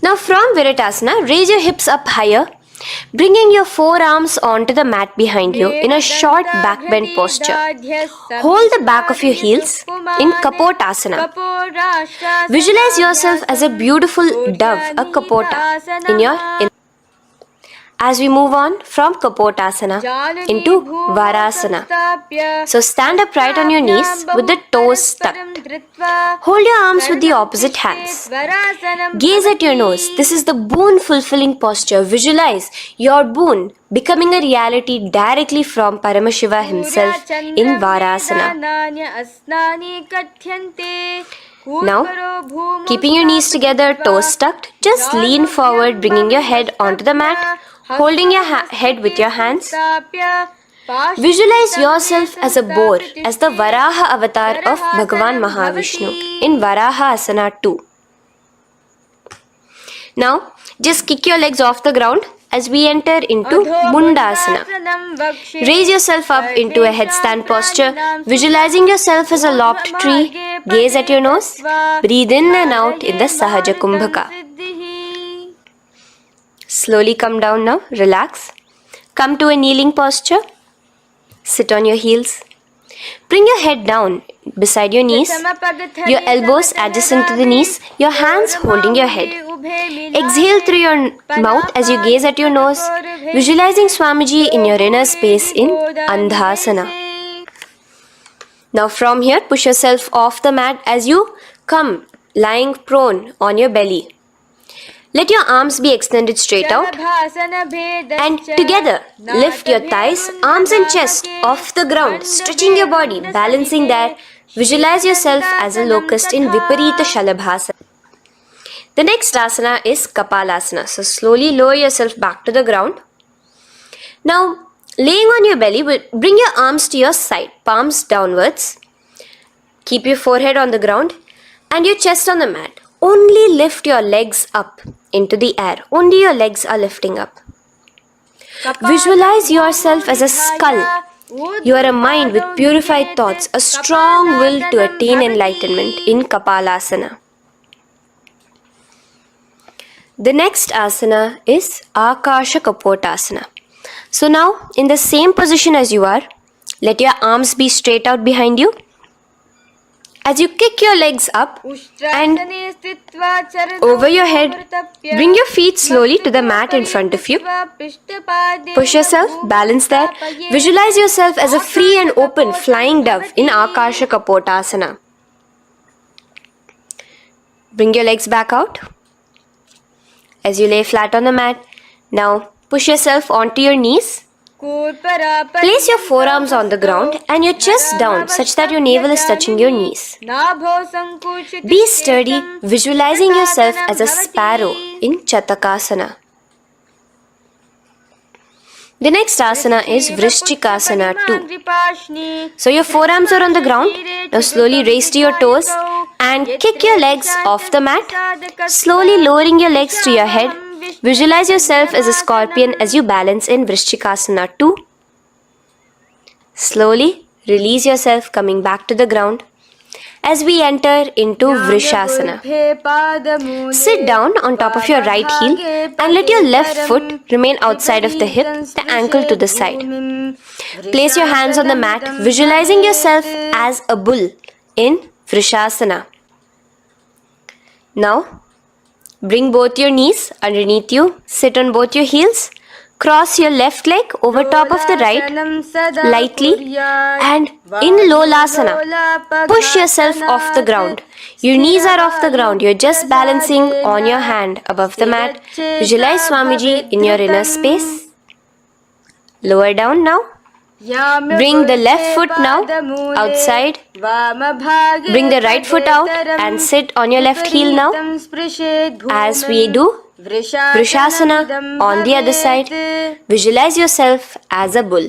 Now from Viratasana, raise your hips up higher, bringing your forearms onto the mat behind you in a short back bend posture. Hold the back of your heels in Kapotasana. Visualize yourself as a beautiful dove, a Kapota, in your as we move on from Kapotasana into Varasana. So stand upright on your knees with the toes tucked. Hold your arms with the opposite hands. Gaze at your nose. This is the boon fulfilling posture. Visualize your boon becoming a reality directly from Paramashiva himself in Varasana. Now, keeping your knees together, toes tucked, just lean forward, bringing your head onto the mat, holding your head with your hands. Visualize yourself as a boar, as the Varaha avatar of Bhagavan Mahavishnu in Varaha Asana 2. Now, just kick your legs off the ground as we enter into Mundasana. Raise yourself up into a headstand posture, visualizing yourself as a lopped tree. Gaze at your nose. Breathe in and out in the Sahaja Kumbhaka. Slowly come down now. Relax. Come to a kneeling posture. Sit on your heels. Bring your head down beside your knees, your elbows adjacent to the knees, your hands holding your head. Exhale through your mouth as you gaze at your nose, visualizing Swamiji in your inner space in Andhasana. Now from here, push yourself off the mat as you come lying prone on your belly. Let your arms be extended straight out and together lift your thighs, arms and chest off the ground, stretching your body, balancing there. Visualize yourself as a locust in Viparita Shalabhasana. The next asana is Kapalasana. So slowly lower yourself back to the ground. Now laying on your belly, bring your arms to your side, palms downwards. Keep your forehead on the ground and your chest on the mat. Only lift your legs up into the air. Only your legs are lifting up. Visualize yourself as a skull. You are a mind with purified thoughts, a strong will to attain enlightenment in Kapalasana. The next asana is Akasha Kapotasana. So now, in the same position as you are, let your arms be straight out behind you. As you kick your legs up and over your head, bring your feet slowly to the mat in front of you. Push yourself, balance there. Visualize yourself as a free and open flying dove in Akasha Kapotasana. Bring your legs back out as you lay flat on the mat. Now push yourself onto your knees. Place your forearms on the ground and your chest down such that your navel is touching your knees. Be sturdy, visualizing yourself as a sparrow in Chatakasana. The next asana is Vrishchikasana 2. So your forearms are on the ground. Now slowly raise to your toes and kick your legs off the mat. Slowly lowering your legs to your head. Visualize yourself as a scorpion as you balance in Vrishchikasana 2. Slowly release yourself, coming back to the ground as we enter into Vrishasana. Sit down on top of your right heel and let your left foot remain outside of the hip, the ankle to the side. Place your hands on the mat, visualizing yourself as a bull in Vrishasana. Now, bring both your knees underneath you, sit on both your heels, cross your left leg over top of the right lightly and in Lolasana, push yourself off the ground. Your knees are off the ground, you're just balancing on your hand above the mat. Visualize Swamiji in your inner space. Lower down now. Bring the left foot now outside. Bring the right foot out and sit on your left heel now. As we do Vrishasana on the other side, visualize yourself as a bull.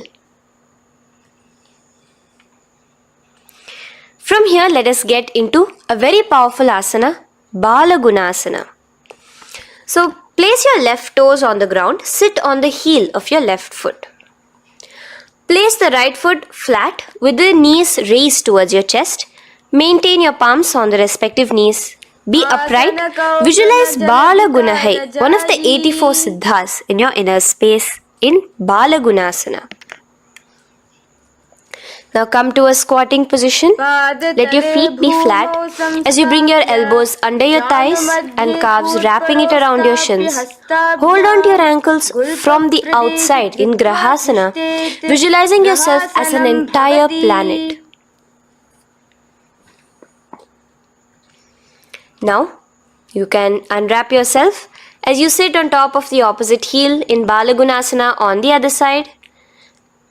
From here, let us get into a very powerful asana, Balagunasana. So, place your left toes on the ground, sit on the heel of your left foot. Place the right foot flat with the knees raised towards your chest. Maintain your palms on the respective knees. Be upright. Visualize Balagunahai, one of the 84 siddhas in your inner space in Balagunasana. Now come to a squatting position. Let your feet be flat as you bring your elbows under your thighs and calves, wrapping it around your shins. Hold on to your ankles from the outside in Grahasana, visualizing yourself as an entire planet. Now, you can unwrap yourself as you sit on top of the opposite heel in Balagunasana on the other side.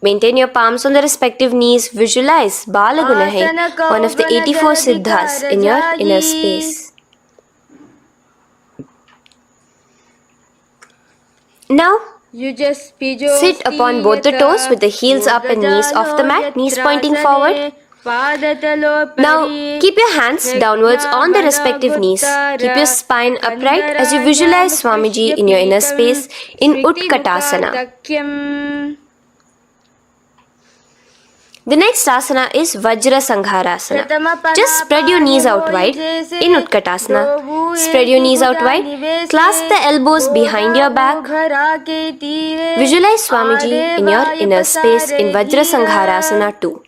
Maintain your palms on the respective knees. Visualize Balagunahai, one of the 84 siddhas in your inner space. Now, sit upon both the toes with the heels up and knees off the mat, knees pointing forward. Now, keep your hands downwards on the respective knees. Keep your spine upright as you visualize Swamiji in your inner space in Utkatasana. The next asana is Vajra Sangharasana. Just spread your knees out wide in Utkatasana. Spread your knees out wide. Clasp the elbows behind your back. Visualize Swamiji in your inner space in Vajra Sangharasana 2.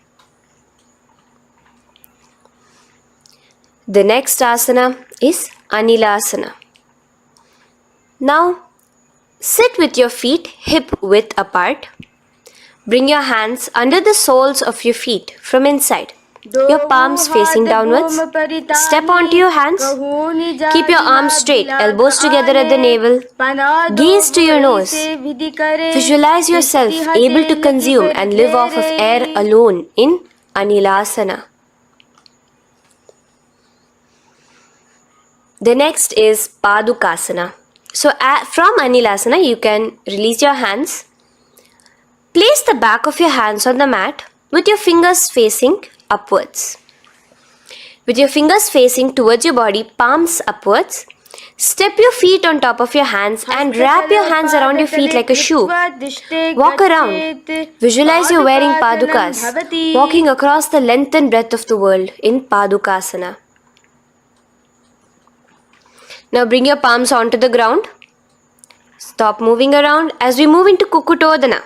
The next asana is Anilasana. Now, sit with your feet hip width apart. Bring your hands under the soles of your feet from inside. Your palms facing downwards. Step onto your hands. Keep your arms straight, elbows together at the navel. Gaze to your nose. Visualize yourself able to consume and live off of air alone in Anilasana. The next is Padukasana. So from Anilasana, you can release your hands. Place the back of your hands on the mat with your fingers facing upwards. With your fingers facing towards your body, palms upwards. Step your feet on top of your hands and wrap your hands around your feet like a shoe. Walk around. Visualize you're wearing Padukas, walking across the length and breadth of the world in Padukasana. Now bring your palms onto the ground. Stop moving around as we move into Kukutodana.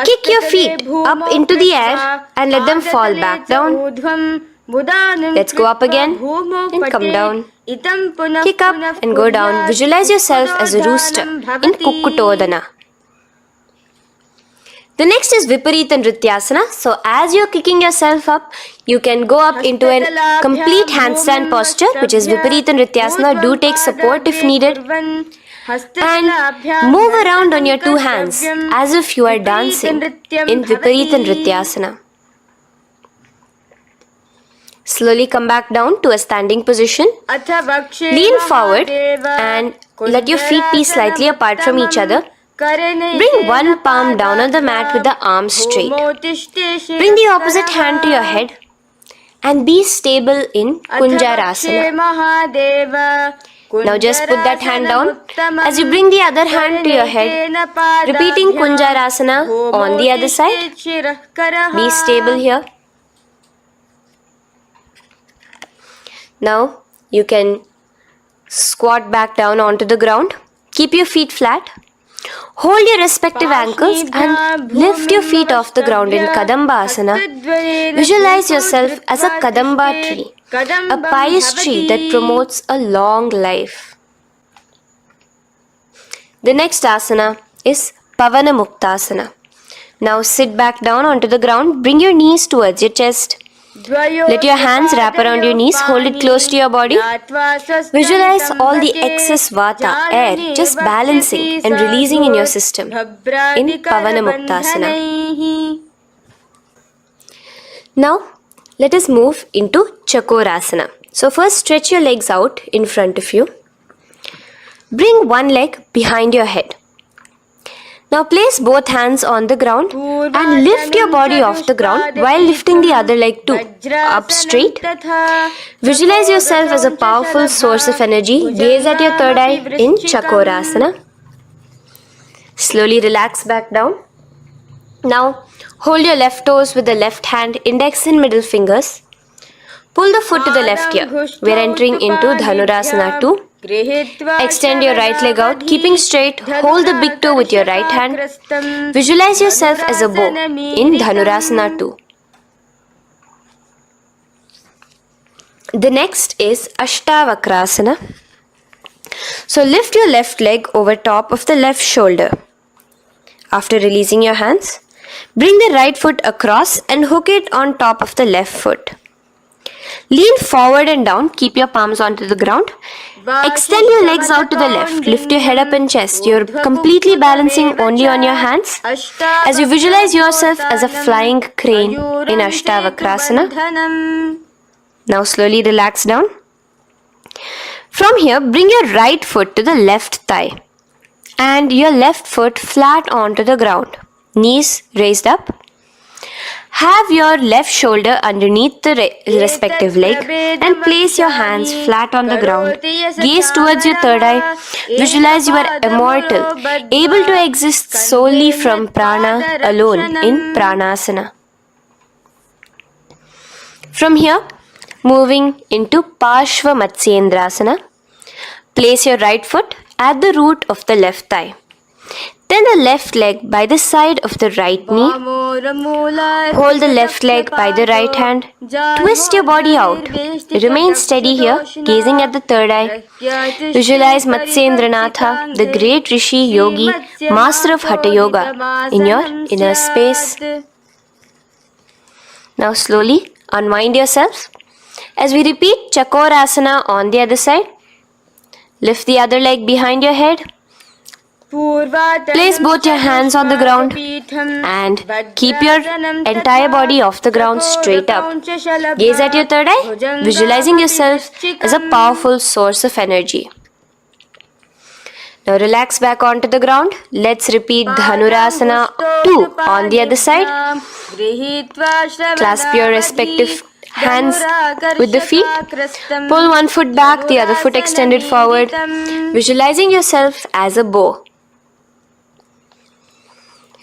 Kick your feet up into the air and let them fall back down. Let's go up again and come down. Kick up and go down. Visualize yourself as a rooster in Kukutodana. The next is Viparita Nrityasana. So as you're kicking yourself up, you can go up into a complete handstand posture, which is Viparita Nrityasana. Do take support if needed. And move around on your two hands as if you are dancing in Viparita Nrityasana. Slowly come back down to a standing position. Lean forward and let your feet be slightly apart from each other. Bring one palm down on the mat with the arms straight. Bring the opposite hand to your head and be stable in Kunjarasana. Now just put that hand down as you bring the other hand to your head, repeating Kunjarasana on the other side. Be stable here. Now you can squat back down onto the ground. Keep your feet flat. Hold your respective ankles and lift your feet off the ground in Kadambasana. Visualize yourself as a Kadamba tree, a pious tree that promotes a long life. The next asana is Pavana Muktasana. Now sit back down onto the ground. Bring your knees towards your chest. Let your hands wrap around your knees. Hold it close to your body. Visualize all the excess vata, air, just balancing and releasing in your system in Pavana Muktasana. Now, let us move into Chakorasana. So first stretch your legs out in front of you. Bring one leg behind your head. Now place both hands on the ground and lift your body off the ground while lifting the other leg too, up straight. Visualize yourself as a powerful source of energy. Gaze at your third eye in Chakorasana. Slowly relax back down. Now hold your left toes with the left hand, index and middle fingers. Pull the foot to the left ear. We are entering into Dhanurasana 2. Extend your right leg out, keeping straight. Hold the big toe with your right hand. Visualize yourself as a bow in Dhanurasana 2. The next is Ashtavakrasana. So lift your left leg over top of the left shoulder. After releasing your hands, bring the right foot across and hook it on top of the left foot. Lean forward and down, keep your palms onto the ground. Extend your legs out to the left, lift your head up and chest. You're completely balancing only on your hands as you visualize yourself as a flying crane in Ashtavakrasana. Now slowly relax down. From here, bring your right foot to the left thigh and your left foot flat onto the ground. Knees raised up. Have your left shoulder underneath the respective leg and place your hands flat on the ground. Gaze towards your third eye. Visualize you are immortal, able to exist solely from prana alone in Pranasana. From here, moving into Parshva Matsyendrasana. Place your right foot at the root of the left thigh. Then the left leg by the side of the right knee. Hold the left leg by the right hand. Twist your body out. Remain steady here, gazing at the third eye. Visualize Matsyendranatha, the great Rishi Yogi, master of Hatha Yoga, in your inner space. Now slowly unwind yourselves. As we repeat Chakorasana on the other side, lift the other leg behind your head. Place both your hands on the ground and keep your entire body off the ground straight up. Gaze at your third eye, visualizing yourself as a powerful source of energy. Now relax back onto the ground. Let's repeat Dhanurasana 2 on the other side. Clasp your respective hands with the feet. Pull one foot back, the other foot extended forward. Visualizing yourself as a bow.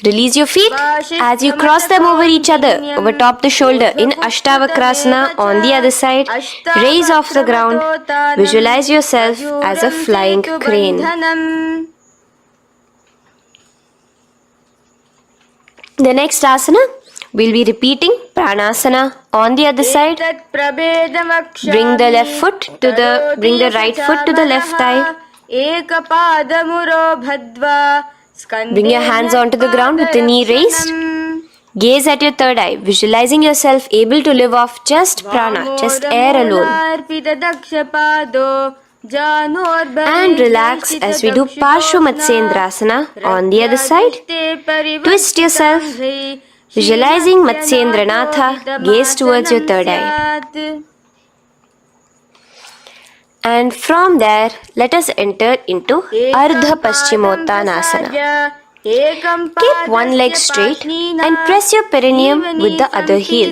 Release your feet as you cross them over each other, over top the shoulder in Ashtavakrasana on the other side. Raise off the ground. Visualize yourself as a flying crane. The next asana, we'll be repeating Pranasana on the other side. Bring the right foot to the left thigh. Bring your hands onto the ground with the knee raised. Gaze at your third eye, visualizing yourself able to live off just prana, just air alone. And relax as we do Parshva Matsyendrasana on the other side. Twist yourself, visualizing Matsyendranatha, gaze towards your third eye. And from there, let us enter into Ardha Paschimottanasana. Keep one leg straight and press your perineum with the other heel.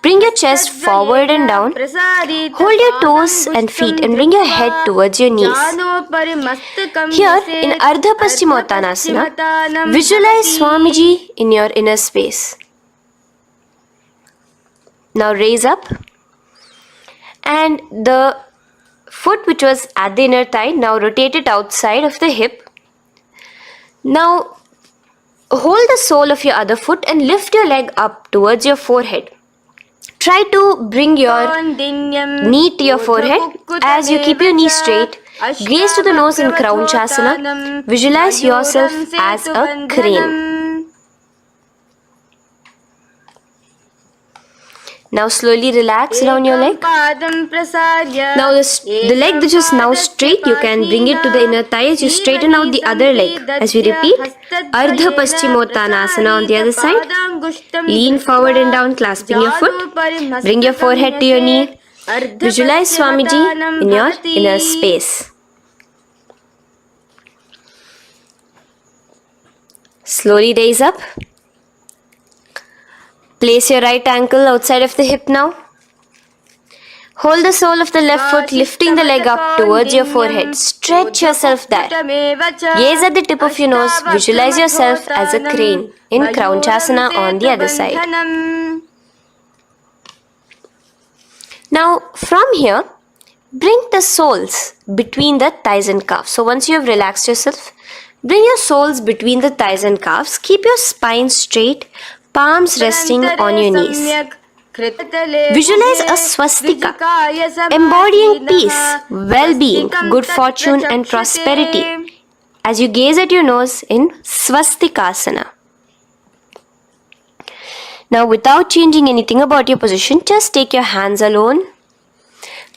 Bring your chest forward and down. Hold your toes and feet and bring your head towards your knees. Here in Ardha Paschimottanasana, visualize Swamiji in your inner space. Now raise up and the foot which was at the inner thigh, now rotate it outside of the hip. Now hold the sole of your other foot and lift your leg up towards your forehead. Try to bring your knee to your forehead as you keep your knee straight. Gaze to the nose in Kraunchasana. Visualize yourself as a crane. Now slowly relax down your leg. Now the leg that is now straight, you can bring it to the inner thigh as you straighten out the other leg. As we repeat, Ardha Paschimottanasana on the other side. Lean forward and down, clasping your foot. Bring your forehead to your knee. Visualize Swamiji in your inner space. Slowly raise up. Place your right ankle outside of the hip now. Hold the sole of the left foot, lifting the leg up towards your forehead. Stretch yourself there. Gaze at the tip of your nose. Visualize yourself as a crane in Kraunchasana on the other side. Now, from here, bring the soles between the thighs and calves. So once you have relaxed yourself, bring your soles between the thighs and calves. Keep your spine straight, palms resting on your knees. Visualize a swastika, embodying peace, well-being, good fortune and prosperity as you gaze at your nose in swastikasana. Now, without changing anything about your position, just take your hands alone.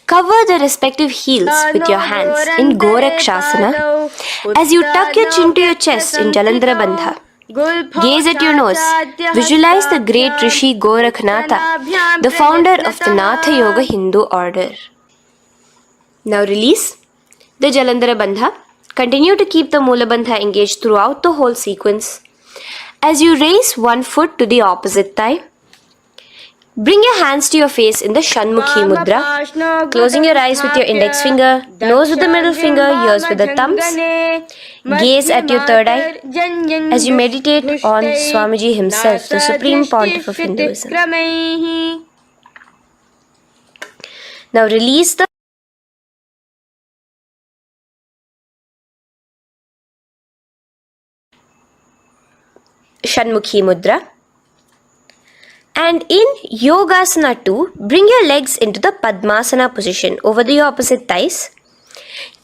Cover the respective heels with your hands in Gorakshasana as you tuck your chin to your chest in Jalandhara Bandha. Gaze at your nose. Visualize the great Rishi Gorakhnatha, the founder of the Natha Yoga Hindu order. Now release the Jalandhara Bandha. Continue to keep the Mula Bandha engaged throughout the whole sequence. As you raise one foot to the opposite thigh, bring your hands to your face in the Shanmukhi Mudra, closing your eyes with your index finger, nose with the middle finger, ears with the thumbs. Gaze at your third eye as you meditate on Swamiji himself, the Supreme Pontiff of Hinduism. Now release the Shanmukhi Mudra. And in Yogasana 2, bring your legs into the Padmasana position over the opposite thighs.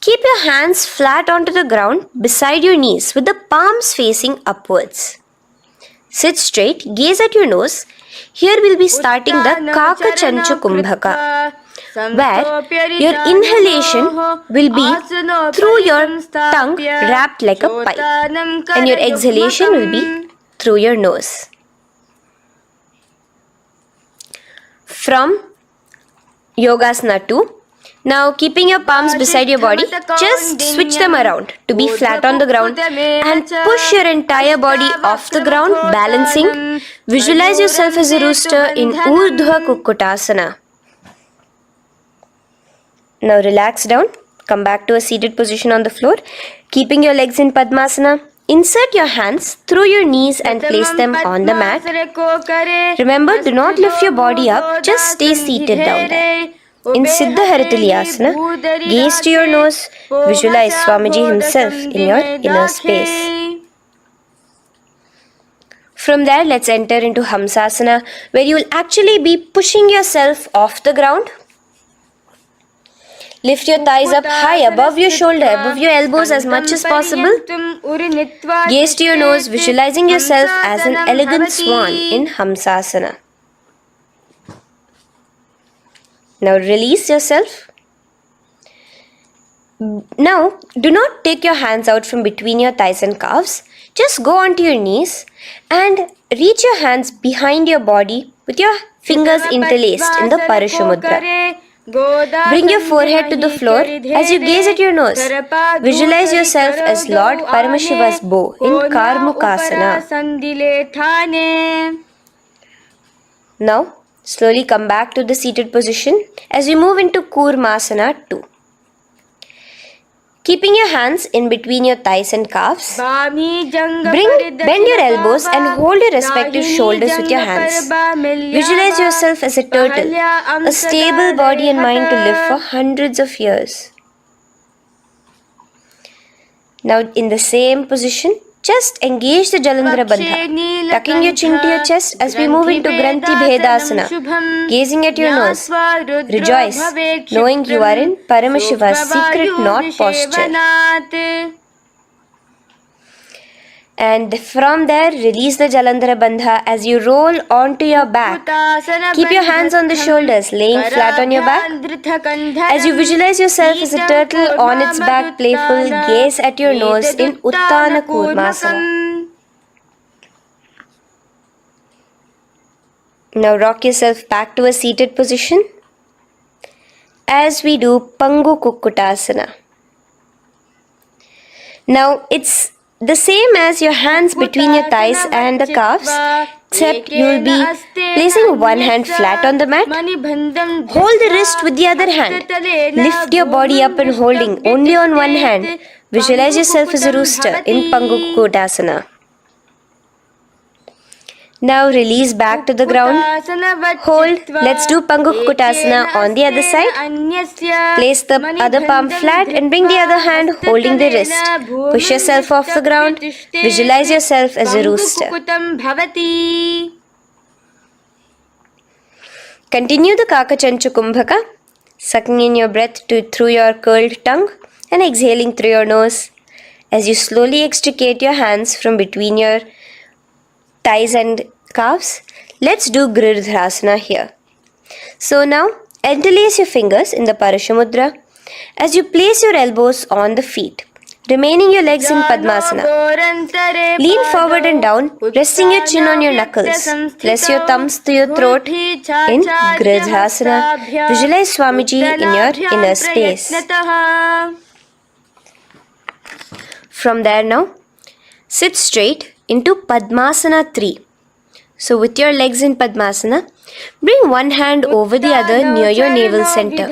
Keep your hands flat onto the ground beside your knees with the palms facing upwards. Sit straight, gaze at your nose. Here we'll be starting the Kaka Chanchu Kumbhaka, where your inhalation will be through your tongue wrapped like a pipe, and your exhalation will be through your nose. From Yogasana 2, now keeping your palms beside your body, just switch them around to be flat on the ground and push your entire body off the ground, balancing. Visualize yourself as a rooster in Urdhva Kukkutasana. Now relax down, come back to a seated position on the floor, keeping your legs in Padmasana. Insert your hands through your knees and place them on the mat. Remember, do not lift your body up, just stay seated down there. In Siddha Harituliyasana, gaze to your nose, visualize Swamiji himself in your inner space. From there, let's enter into Hamsasana, where you will actually be pushing yourself off the ground. Lift your thighs up high above your shoulder, above your elbows as much as possible. Gaze to your nose, visualizing yourself as an elegant swan in Hamsasana. Now release yourself. Now, do not take your hands out from between your thighs and calves. Just go onto your knees and reach your hands behind your body with your fingers interlaced in the Parashu Mudra. Bring your forehead to the floor as you gaze at your nose. Visualize yourself as Lord Paramashiva's bow in Karmukasana. Now, slowly come back to the seated position as we move into Kurmasana 2. Keeping your hands in between your thighs and calves, bend your elbows and hold your respective shoulders with your hands. Visualize yourself as a turtle, a stable body and mind to live for hundreds of years. Now in the same position, just engage the Jalandhara Bandha, tucking your chin to your chest as we move into Granthi Bhedasana, gazing at your nose. Rejoice, knowing you are in Paramashiva's secret knot posture. And from there, release the Jalandhara Bandha as you roll onto your back. Keep your hands on the shoulders, laying flat on your back. As you visualize yourself as a turtle on its back, playful, gaze at your nose in Uttana Kurmasana. Now rock yourself back to a seated position as we do Pangu Kukkutasana. Now it's the same as your hands between your thighs and the calves, except you will be placing one hand flat on the mat. Hold the wrist with the other hand. Lift your body up and holding only on one hand. Visualize yourself as a rooster in Pangukukotasana. Now release back to the ground. Hold. Let's do Pangukukotasana on the other side. Place the other palm flat and bring the other hand holding the wrist. Push yourself off the ground. Visualize yourself as a rooster. Continue the Kakachanchu Kumbhaka, sucking in your breath through your curled tongue and exhaling through your nose. As you slowly extricate your hands from between your thighs and calves, let's do Girdharasana here. So now, interlace your fingers in the Parashamudra as you place your elbows on the feet, remaining your legs in Padmasana. Lean forward and down, resting your chin on your knuckles. Place your thumbs to your throat in Girdharasana. Visualize Swamiji in your inner space. From there now, sit straight into Padmasana 3. So with your legs in Padmasana, bring one hand over the other near your navel center.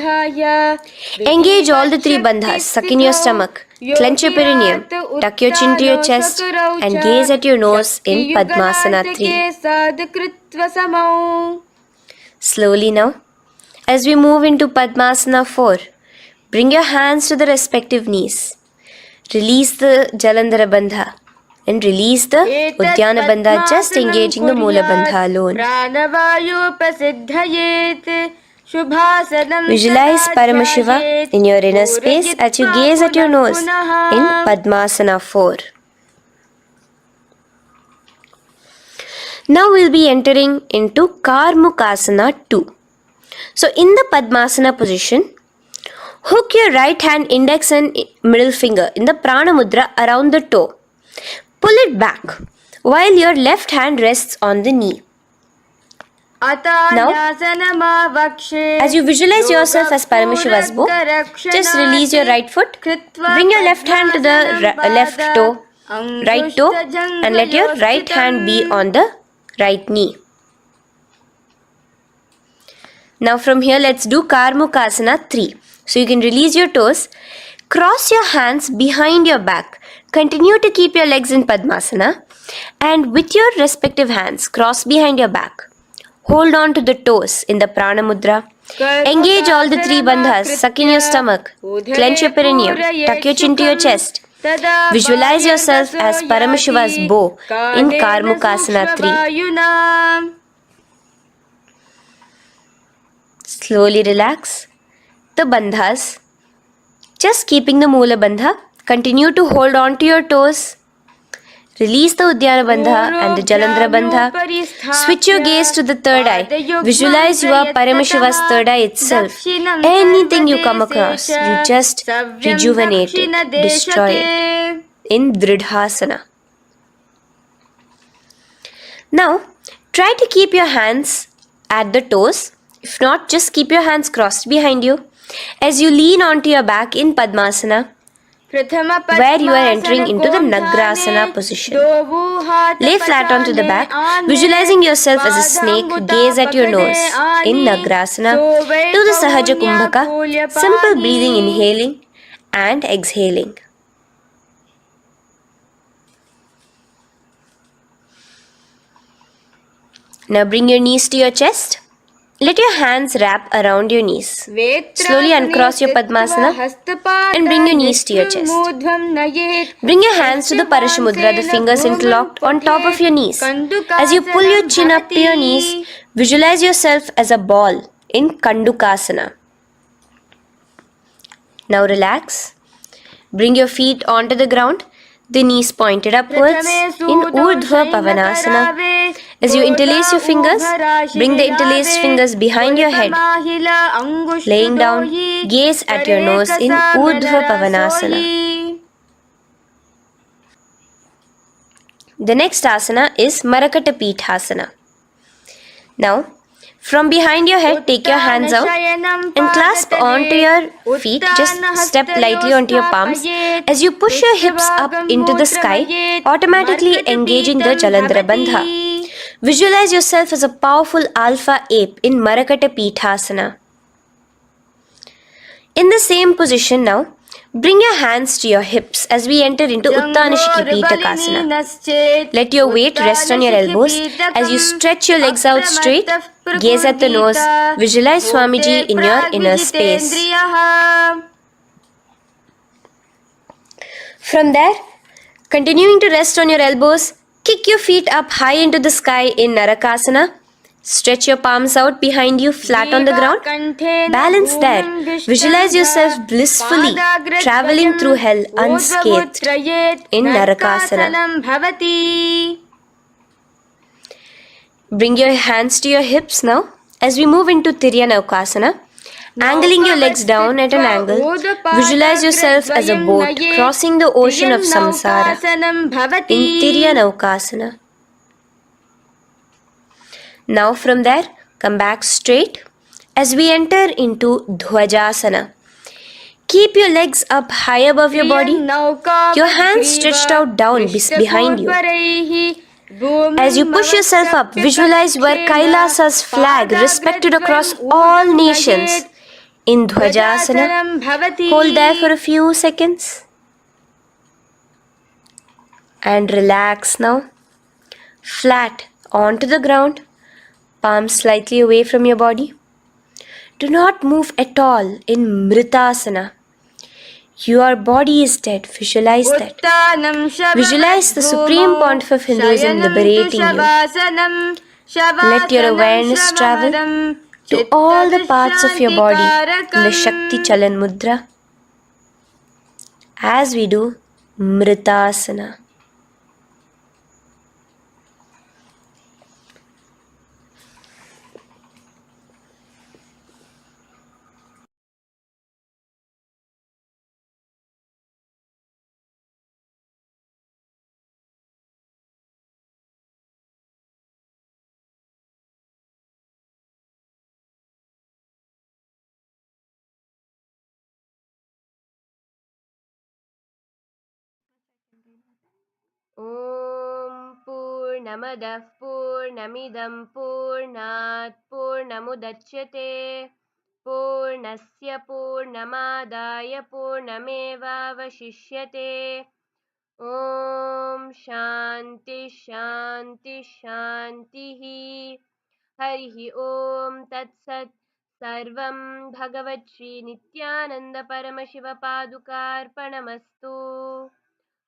Engage all the three bandhas, suck in your stomach, clench your perineum, tuck your chin to your chest and gaze at your nose in Padmasana 3. Slowly now, as we move into Padmasana 4, bring your hands to the respective knees. Release the Jalandhara Bandha and release the Udyana Bandha, just engaging the Mula Bandha alone. Visualize Paramashiva in your inner space as you gaze at your nose in Padmasana 4. Now we'll be entering into Karmukasana 2. So in the Padmasana position, hook your right hand index and middle finger in the Prana Mudra around the toe. Pull it back while your left hand rests on the knee. Now, as you visualize yourself as Paramashiva's bow, just release your right foot, bring your left hand to the left toe, right toe, and let your right hand be on the right knee. Now from here, let's do Karmukasana 3. So you can release your toes, cross your hands behind your back, continue to keep your legs in Padmasana, and with your respective hands, cross behind your back. Hold on to the toes in the Prana Mudra. Engage all the three bandhas, suck in your stomach, clench your perineum, tuck your chin to your chest. Visualize yourself as Paramashiva's bow in Karmukasana 3. Slowly relax the bandhas, just keeping the Mula Bandha. Continue to hold on to your toes. Release the Udyana Bandha and the Jalandhara Bandha. Switch your gaze to the third eye. Visualize you are Paramashiva's third eye itself. Anything you come across, you just rejuvenate it, destroy it in Dridhasana. Now, try to keep your hands at the toes. If not, just keep your hands crossed behind you as you lean onto your back in Padmasana, where you are entering into the Nagrasana position. Lay flat onto the back, visualizing yourself as a snake, gaze at your nose in Nagrasana. Do the Sahaja Kumbhaka, simple breathing, inhaling and exhaling. Now bring your knees to your chest. Let your hands wrap around your knees. Slowly uncross your Padmasana and bring your knees to your chest. Bring your hands to the Parashamudra, the fingers interlocked on top of your knees. As you pull your chin up to your knees, visualize yourself as a ball in Kandukasana. Now relax. Bring your feet onto the ground, the knees pointed upwards in Urdhva Pavanasana. As you interlace your fingers, bring the interlaced fingers behind your head. Laying down, gaze at your nose in Urdhva Pavanasana. The next asana is Marakata Pithasana. Now, From behind your head, take your hands out and clasp onto your feet. Just step lightly onto your palms. As you push your hips up into the sky, automatically engaging the Jalandhara Bandha. Visualize yourself as a powerful alpha ape in Marakata Pithasana. In the same position now, bring your hands to your hips as we enter into Uttanashiki Pitakasana. Let your weight rest on your elbows as you stretch your legs out straight. Gaze at the nose. Visualize Swamiji in your inner space. From there, continuing to rest on your elbows, kick your feet up high into the sky in Narakasana. Stretch your palms out behind you, flat on the ground. Balance there. Visualize yourself blissfully traveling through hell unscathed in Narakasana. Bring your hands to your hips now as we move into Tiryanaukasana. Angling your legs down at an angle, visualize yourself as a boat crossing the ocean of samsara in Tiryanaukasana. Now from there, come back straight as we enter into Dhwajasana. Keep your legs up high above your body, your hands stretched out down behind you. As you push yourself up, visualize where Kailasa's flag respected across all nations in Dhwajasana. Hold there for a few seconds and relax now. Flat onto the ground. Palms slightly away from your body. Do not move at all in Mritasana. Your body is dead. Visualize that. Visualize the Supreme Pontiff of Hinduism liberating you. Let your awareness travel to all the parts of your body in the Shakti Chalan Mudra as we do Mritasana. Om Purnamadah Purnamidam Purnat Purnamudachyate Purnasya Purnamadaya Purnamevavashishyate. Om Shanti Shanti Shantihi. Harihi Om Tat Sat. Sarvam Bhagavat Shri Nithyananda Paramashiva Padukarpanamastu.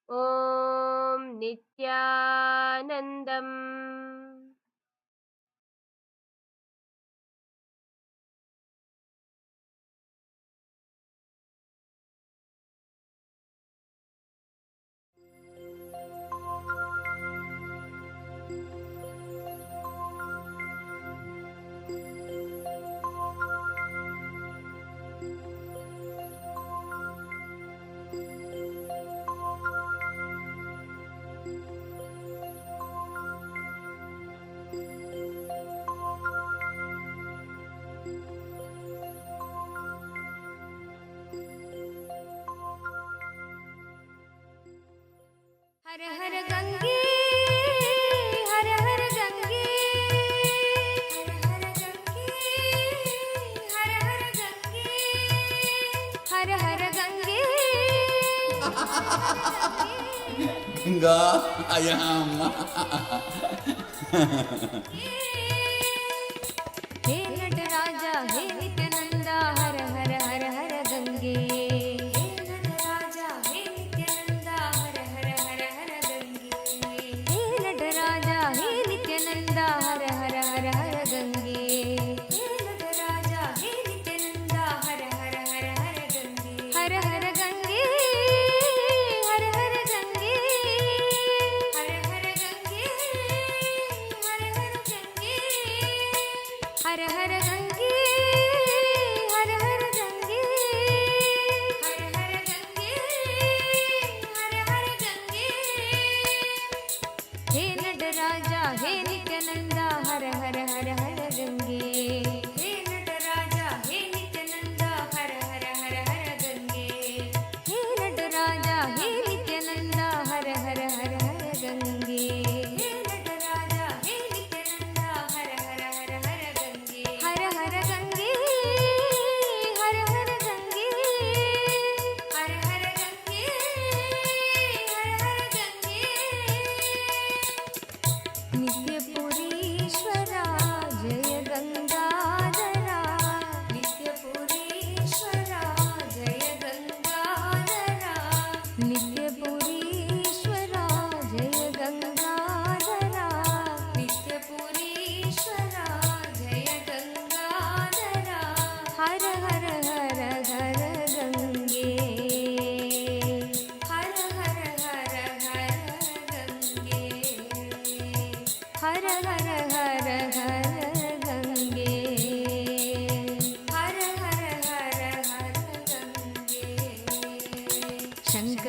Om Nithyanandam. हर हर गंगे हर हर गंगे हर हर गंगे हर हर गंगे गंगा आयाम हे नटराजा हे नित्यानंदा हर हर हर हर गंगे हे नटराजा हे नित्यानंदा हर हर हर हर गंगे हे नटराजा हे नित्यानंदा हर हर हर हर गंगे हे नटराजा हे नित्यानंदा हर हर हर हर गंगे हर हर गंगे हर हर गंगे हर हर गंगे हर हर गंगे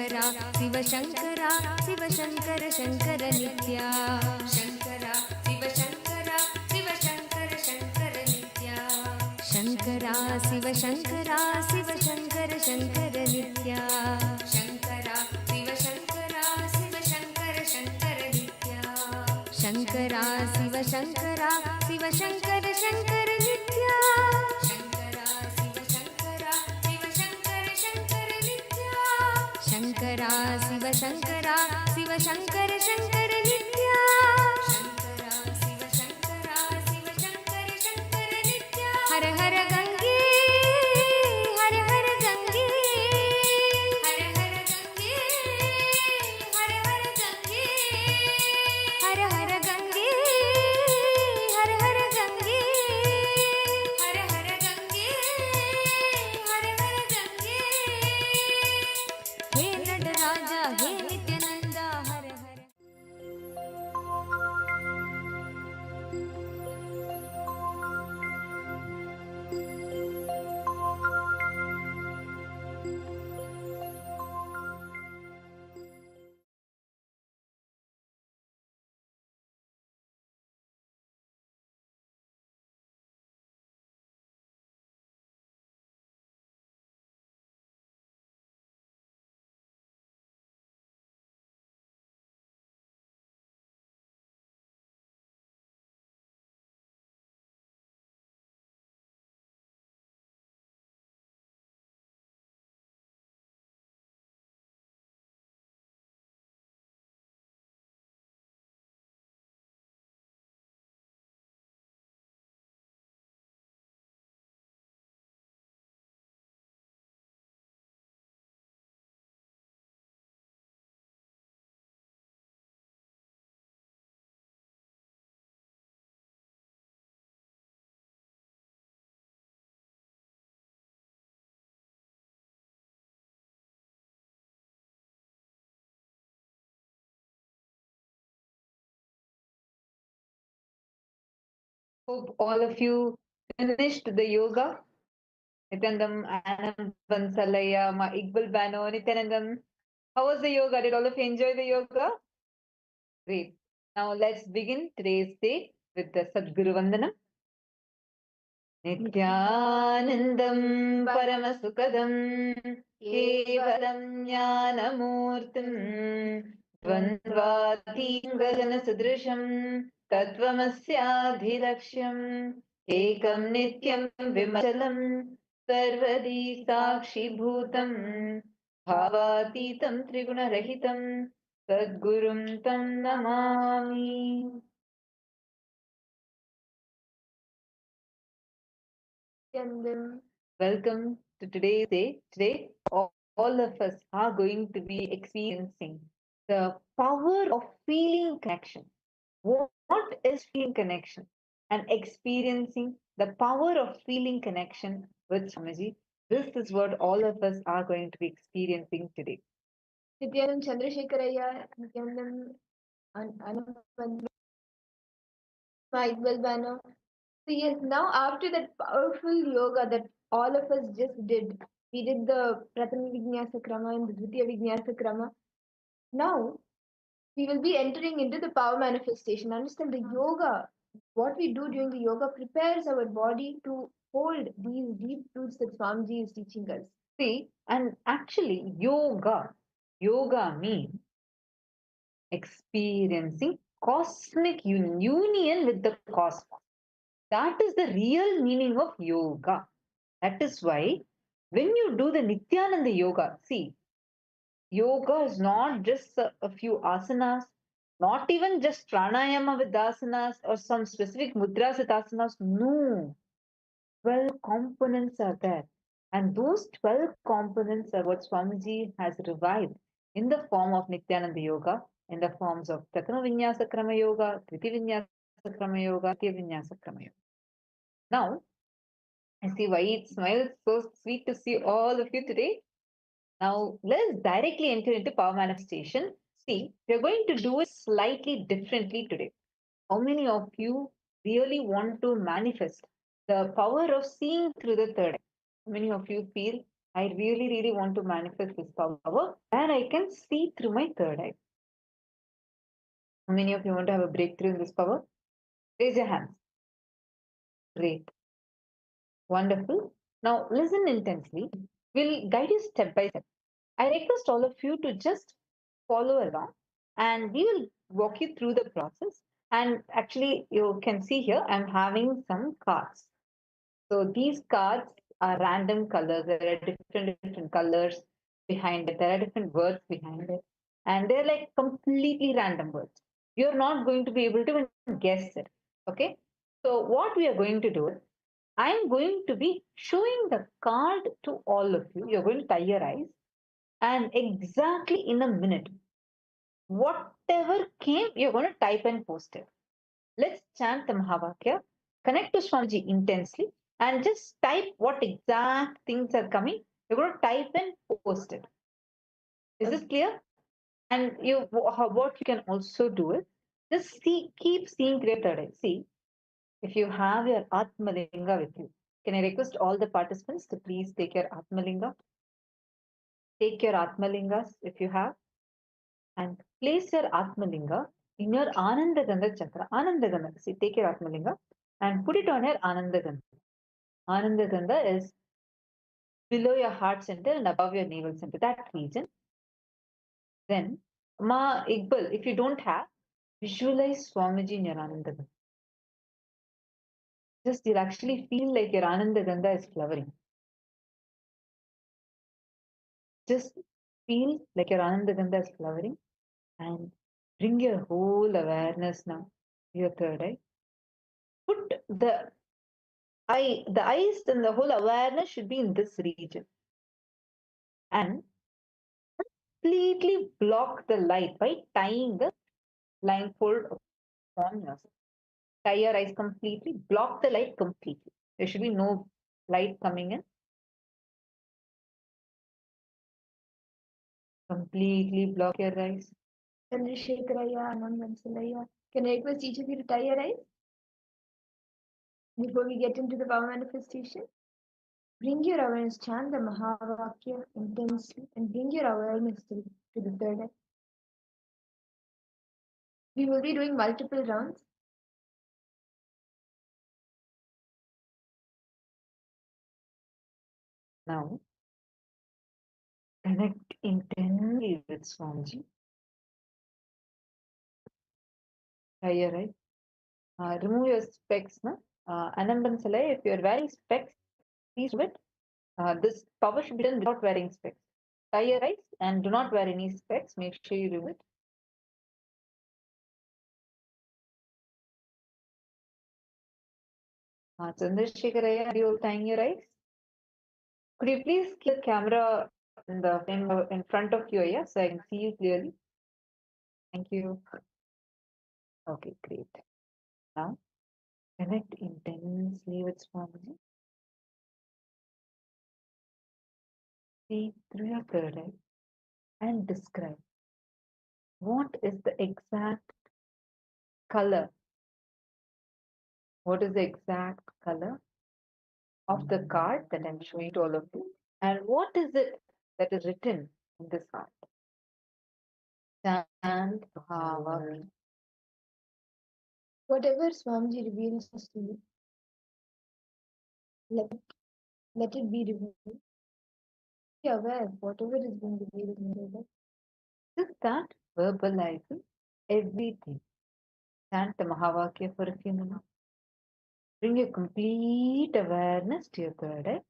शङ्करा शिव शङ्करा शिव शङ्कर शङ्कर नित्या शङ्करा शिव शङ्करा शिव शङ्कर शङ्कर नित्या शङ्करा शिव शङ्करा शिव शङ्कर शङ्कर नित्या शङ्करा शिव शङ्करा शिव शङ्कर शङ्कर नित्या शङ्करा शिव शङ्करा शिव शङ्कर शङ्कर नित्या शङ्करा शिव शङ्करा शिव शङ्कर शङ्कर नित्या शङ्करा शिव शङ्करा शिव शङ्कर शङ्कर नित्या शङ्करा शिव शङ्करा शिव शङ्कर शङ्कर नित्या हर हर गङ्गे हर हर गङ्गे हर हर गङ्गे हर हर गङ्गे हर हर गङ्गे हर हर गङ्गे हर हर गङ्गे हर हर गङ्गे हे नटराजा हे नित्यानंद हर हर Hope all of you finished the yoga. Nityanandam, Anam, Vansalaya, Ma Iqbal Bano, Nityanandam. How was the yoga? Did all of you enjoy the yoga? Great. Now let's begin today's day with the Sadguru Vandanam. Nityanandam Paramasukadam Kevalam Jnanamurtim Dvandvatingagana Sadrisham Tattvamasyaadhilaksham Ekam Nityam Vimachalam Sarvadi Sakshi Bhutam Bhavatitam Triguna-rahitam Sadgurum Tam Namami. Welcome to today's day. Today, all of us are going to be experiencing the power of feeling connection. What is feeling connection? And experiencing the power of feeling connection with Swamiji. This is what all of us are going to be experiencing today. Nithyananda Chandrasekharaya, Nithyananda Anand Iqbal Bano. So yes, now after that powerful yoga that all of us just did, we did the Prathama Vinyasa Krama and the Dvitiya Vinyasa Krama. Now we will be entering into the power manifestation. Understand the yoga, what we do during the yoga prepares our body to hold these deep truths that Swamiji is teaching us. See, and actually, yoga means experiencing cosmic union with the cosmos. That is the real meaning of yoga. That is why when you do the Nithyananda yoga, see, yoga is not just a few asanas, not even just pranayama with asanas or some specific mudras with asanas. No, 12 components are there. And those 12 components are what Swamiji has revived in the form of Nithyananda yoga, in the forms of Prathama Vinyasa Krama yoga, Dviti Vinyasa Krama yoga, Tya Vinyasa Krama yoga. Now, I see why it smiles so sweet to see all of you today. Now, let's directly enter into power manifestation. See, we're going to do it slightly differently today. How many of you really want to manifest the power of seeing through the third eye? How many of you feel I really, really want to manifest this power where I can see through my third eye. How many of you want to have a breakthrough in this power? Raise your hands. Great. Wonderful. Now listen intensely. We'll guide you step by step. I request all of you to just follow along and we will walk you through the process. And actually, you can see here, I'm having some cards. So these cards are random colors. There are different colors behind it. There are different words behind it. And they're like completely random words. You're not going to be able to even guess it. Okay. So what we are going to do is I'm going to be showing the card to all of you. You're going to tie your eyes. And exactly in a minute, whatever came, you're going to type and post it. Let's chant the Mahavakya, connect to Swamiji intensely, and just type what exact things are coming. You're going to type and post it. Is this clear? And what you can also do is just keep seeing clear third eye. See, if you have your Atmalinga with you, can I request all the participants to please take your Atmalinga? Take your Atmalingas if you have, and place your Atmalinga in your Anandagandha chakra. Anandagandha. See, take your Atmalinga and put it on your Anandagandha. Anandagandha is below your heart center and above your navel center, that region. Then, Ma Iqbal, if you don't have, visualize Swamiji in your Anandagandha. Just you'll actually feel like your Anandagandha is flowering. Just feel like your Anandagandha is flowering and bring your whole awareness now to your third eye. Put the eyes and the whole awareness should be in this region. And completely block the light by tying the blindfold upon yourself. Tie your eyes completely, block the light completely. There should be no light coming in. Completely block your eyes. Chandrasekharaya, Anand Vansalaya. Can I request each of you to tie your eyes before we get into the power manifestation? Bring your awareness, chant the Mahavakya intensely, and bring your awareness to the third eye. We will be doing multiple rounds. Now, connect intensely with Swamiji. Tie your eyes. Remove your specs. No? Anand Vansalaya, if you're wearing specs, please do it. This power should be done without wearing specs. Tie your eyes and do not wear any specs. Make sure you do it. Chandrasekharaya, are you all tying your eyes? Could you please keep the camera in front of your ear so I can see you clearly? Thank you. Okay, great. Now, connect intensely with Swamiji. See through your third eye and describe what is the exact color. What is the exact color of the card that I'm showing to all of you? And what is it that is written in this card? Chant Bhava. Whatever Swamiji reveals to you, let it be revealed. Be aware of whatever is being revealed in your life. Just start verbalizing everything. Chant the Mahavakya for a few minutes. Bring your complete awareness to your third eye.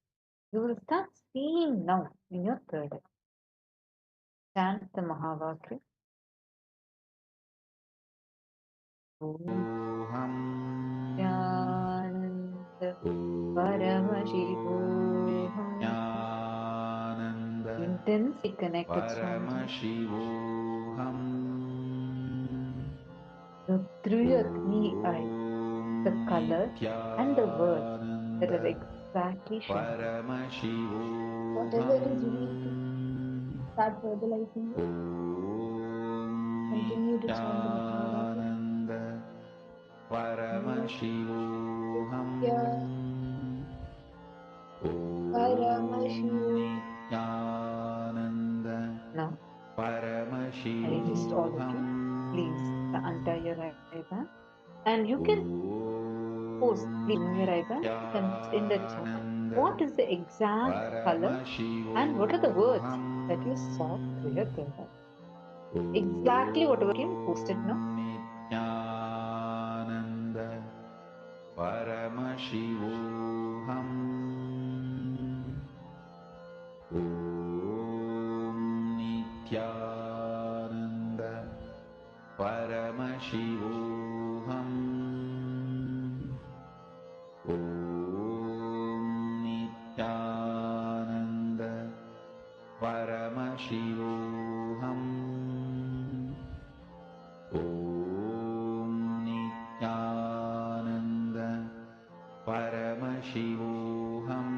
You will start seeing now in your third eye. Chant the Mahavakya. Nithyananda Paramashivoham. Intensely connected Swamiji. Look through your three eyes, the colors and the words that are exactly shown. Whatever is revealed to you, start verbalizing it. Continue to chant the Mahavakya. Nithya Paramashivoham request all of you, please untie your eyeband, and you can post, please remove your eyeband and in the chat. What is the exact color and what are the words that you saw through your third eye? Exactly whatever came, post it now. Nithyananda Paramashivoham Om Nithyananda Paramashivoham Om Nithyananda Paramashivoham Om Nithyananda Paramashivoham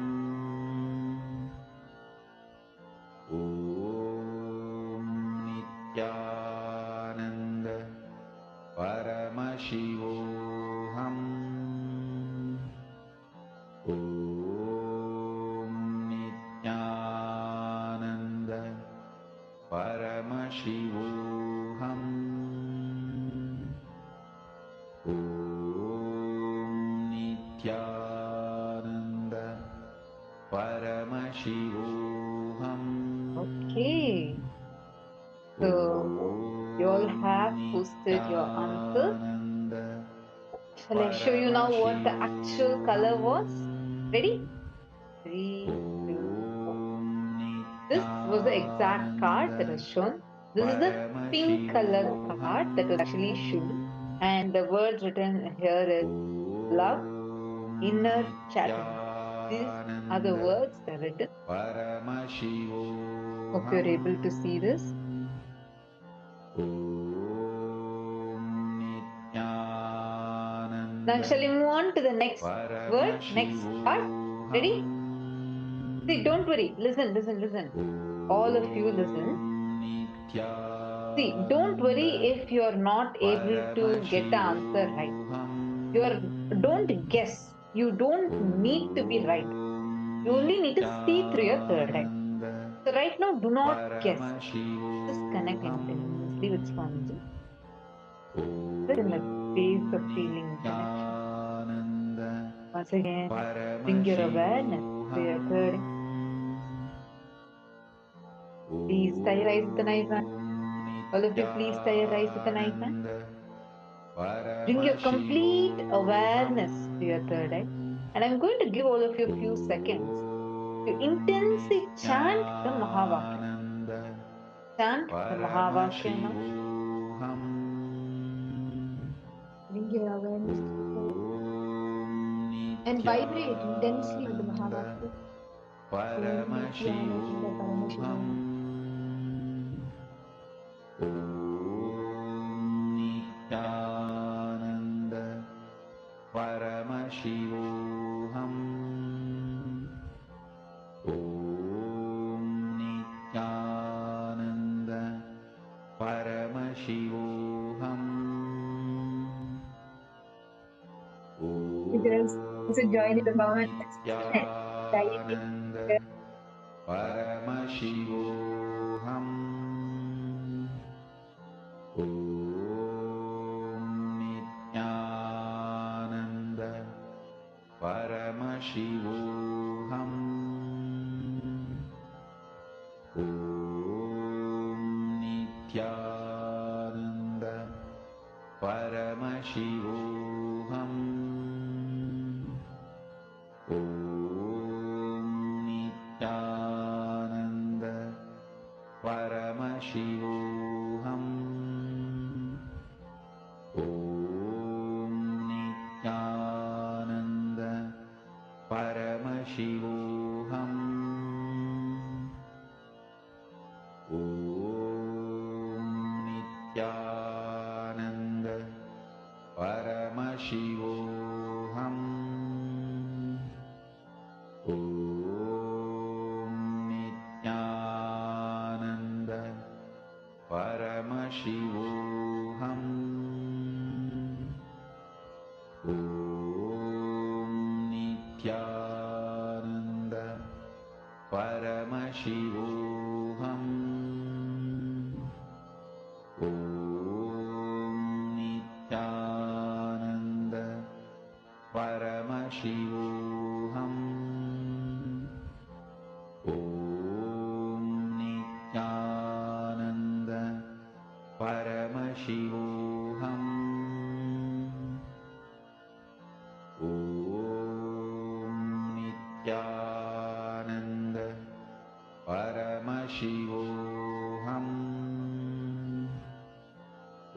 Om Nithyananda Paramashivoham Om Nithyananda Paramashivoham Om Nithyananda Paramashivoham. Okay. So you all have posted your answers. Shall I show you now what the actual color was? Ready? 3, 2, 1. This was the exact card that was shown. This is the pink color card that was actually shown. And the words written here is love, inner chatting. These are the words that are written. Hope you're able to see this. Now shall we move on to the next word, next part? Ready? See, don't worry. Listen, listen, listen. All of you listen. See, don't worry if you're not able to get the answer right. Don't guess. You don't need to be right. You only need to see through your third eye. So right now, do not guess. Just connect intelligently with Swamiji. Sit in a space of feeling connection. Once again, bring your awareness to your third eye. Please tie your eyes with an eye band. All of you, please tie your eyes with an eye band. Bring your complete awareness to your third eye. And I'm going to give all of you a few seconds to intensely chant the Mahavakya. Chant the Mahavakya now. Bring your awareness to the third and vibrate intensely with the Mahavakya. Om Nithyananda Paramashivoham. Nithyananda Paramashivoham Om Nithyananda Paramashivoham. You can also join in the moment. Nithyananda Paramashivoham Om Nithyananda Paramashivoham Om Nithyananda Paramashivoham Om Nithyananda Paramashivoham Om Nithyananda Paramashivoham Om Nithyananda Paramashivoham Om Nithyananda Paramashivoham Om Nithyananda Paramashivoham Paramashivoham.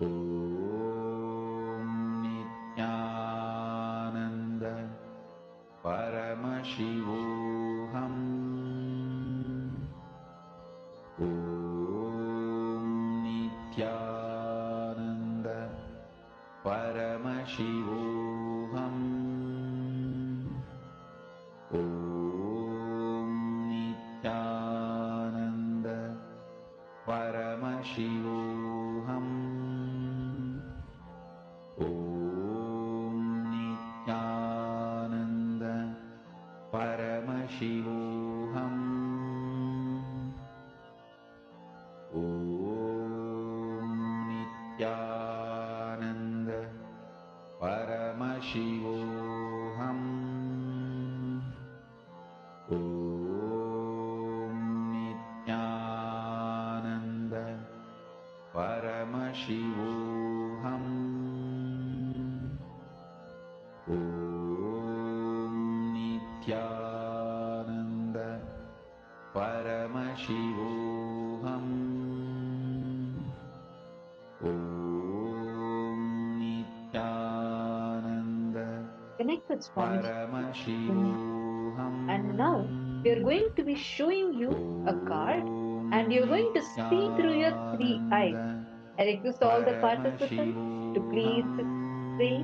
Om Nithyananda Paramashivoham. Om Nithyananda Paramashivoham. Om Nithyananda Paramashivoham. Om Nithyananda Paramashivoham. Om Nithyananda Paramashivoham. Om Nithyananda Paramashivoham. Om Nithyananda Paramashivoham. Om Nithyananda Connect with Swamiji. Paramashivoham. And now we are going to be showing you a card, and you're going to see through your 3 eyes. I request all the participants to please pray,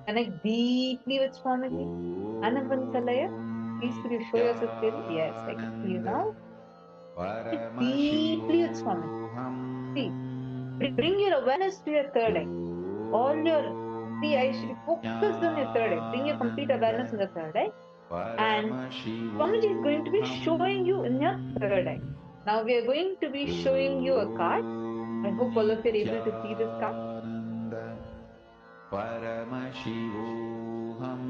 connect deeply with Swamiji. Anandansalaya, please could you show yourself clearly? Yes, I can see you now. Connect deeply with Swamiji. See, bring your awareness to your third eye. All your 3 eyes should be focused on your third eye. Bring your complete awareness in the third eye. And Swamiji is going to be showing you in your third eye. Now we are going to be showing you a card. I hope all of you are able to see this card. Paramashivoham.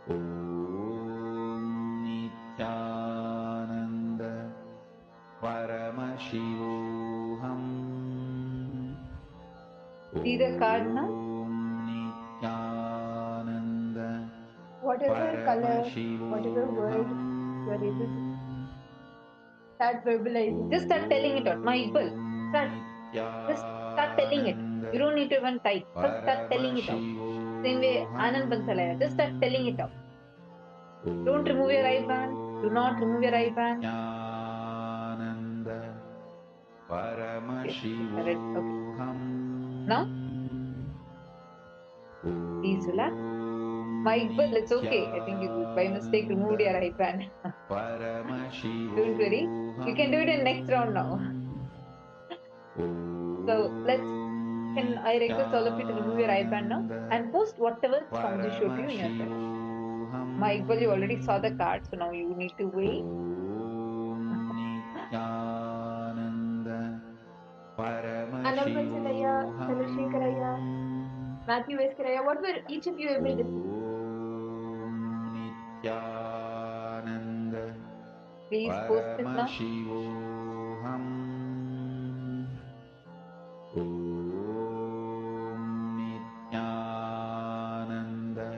Om Nithyananda Paramashivoham. See the card now? Om Nithyananda Whatever color, whatever word you are able to start verbalizing. Just start telling it out. My equal. Just start telling it. You don't need to even type. First start telling it out. Same way, Anand Bansalaya. Just start telling it out. Don't remove your eye band. Do not remove your eye band. Nithyananda Okay. Paramashivoham. Now, please relax. My equal, it's okay. I think you by mistake removed your eye band. Don't worry. You can do it in next round now. So can I request all of you to remove your eye band now and post whatever Swamiji showed you in your third. My equal, you already saw the card, so now you need to wait. Anandansalaya, Chandrasekharaya, Matthew Veskaraya, what were each of you able to see? Please post it now. Paramashivoham. Om Nithyananda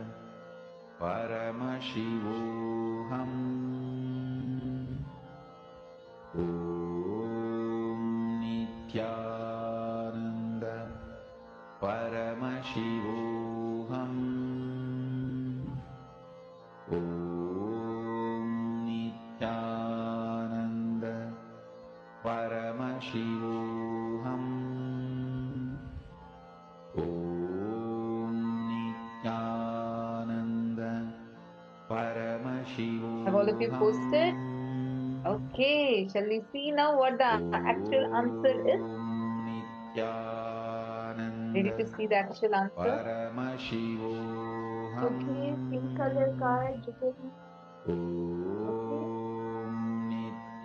Paramashivoham. Om Nithyananda Paramashivoham. Om Nithyananda Paramashivoham. Om Nithyananda Paramashivoham. Have all of you posted? Okay, shall we see now what the actual answer is? Ready to see the actual answer? Paramashivoham. Okay, pink color card, written.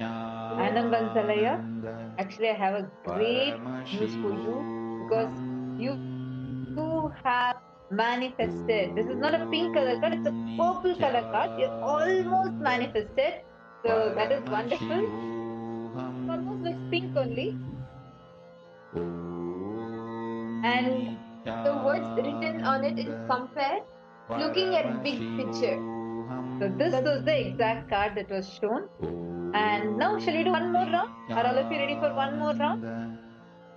Anand Bansalaya, actually I have a great news for you because you have manifested. This is not a pink color card, it's a purple color card. You're almost manifested. So that is wonderful. It almost looks pink only. And the words written on it is compare, looking at big picture. So this was the exact card that was shown. And now, shall we do one more round? Are all of you ready for one more round?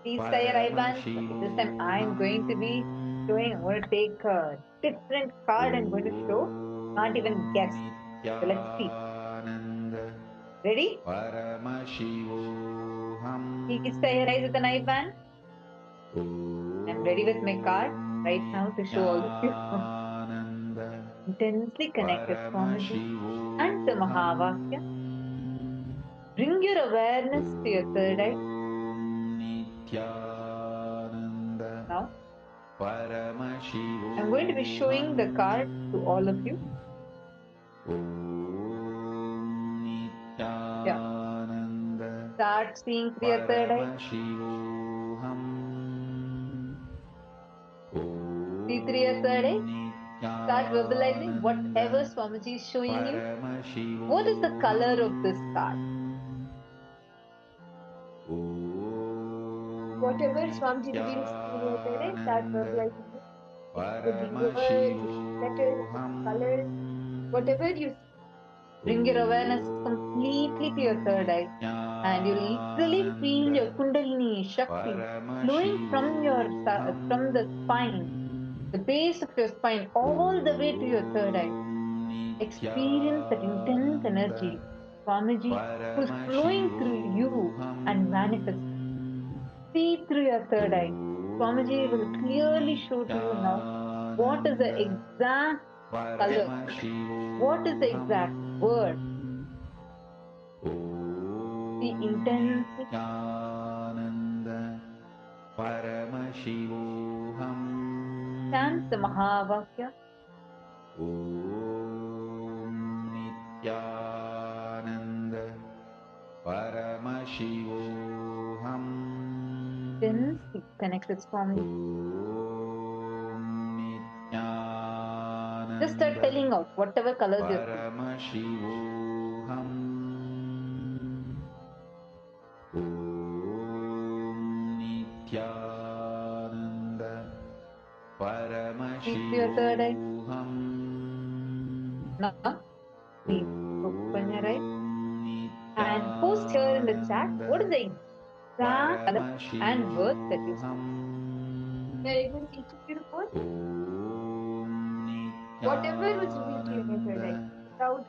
Please tie your ribbons. Okay, this time I'm going to be showing. I'm going to take a different card. I'm going to show. Can't even guess. So let's see. Ready? Please tie your eyes with an eye band. I'm ready with my card right now to show all of you. Intensely connected Swamiji and the Mahavakya. Bring your awareness to your third eye. Now, I'm going to be showing the card to all of you. Yeah. Start seeing through your third eye. See through your third eye. Start verbalizing whatever Swamiji is showing you. What is the color of this card? Whatever Swamiji reveals in your third eye, start verbalizing it. It could be words, letters, colors, whatever you see. Bring your awareness completely to your third eye, and you'll literally feel your Kundalini Shakti flowing from the spine, the base of your spine, all the way to your third eye. Experience that intense energy, Swamiji, who's flowing through you and manifest. See through your third eye. Swamiji will clearly show to you now what is the exact color, what is the exact word. See intensely. Chant the Mahavakya. Intensely connect with Swami. Just start telling out whatever colors you see. Keep your third eye. Now, please open your eye and post here in the chat what is the exact color and word that you see. We're able to each of you to post whatever was revealed to you in your third eye. Without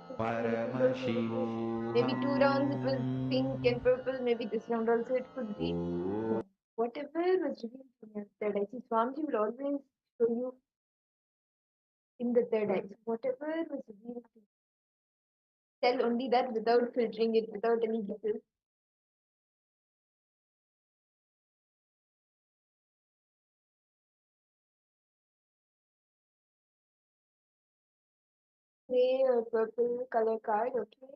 maybe 2 rounds it was pink and purple, maybe this round also it could be. Whatever was revealed in your third eye. See, Swamiji will always show you in the third eye. So whatever was revealed to you, tell only that without filtering it, without any guesses. Gray or purple color card, okay?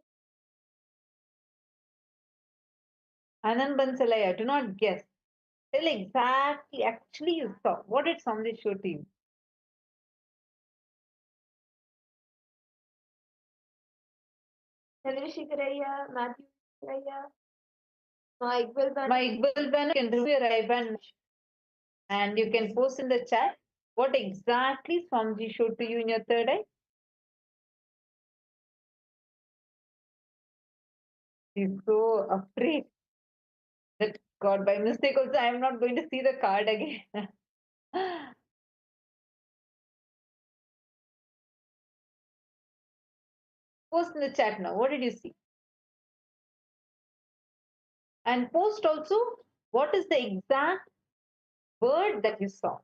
Anand Bansalaya, do not guess. Tell exactly, actually you saw. What did Swamiji show to you? Chandrasekharaya, Matthew Raya, my Iqbal Banu. My Iqbal Banu, you can remove your ribbon and you can post in the chat what exactly Swamiji showed to you in your third eye. He's so afraid that God, by mistake also, I am not going to see the card again. Post in the chat now. What did you see? And post also what is the exact word that you saw.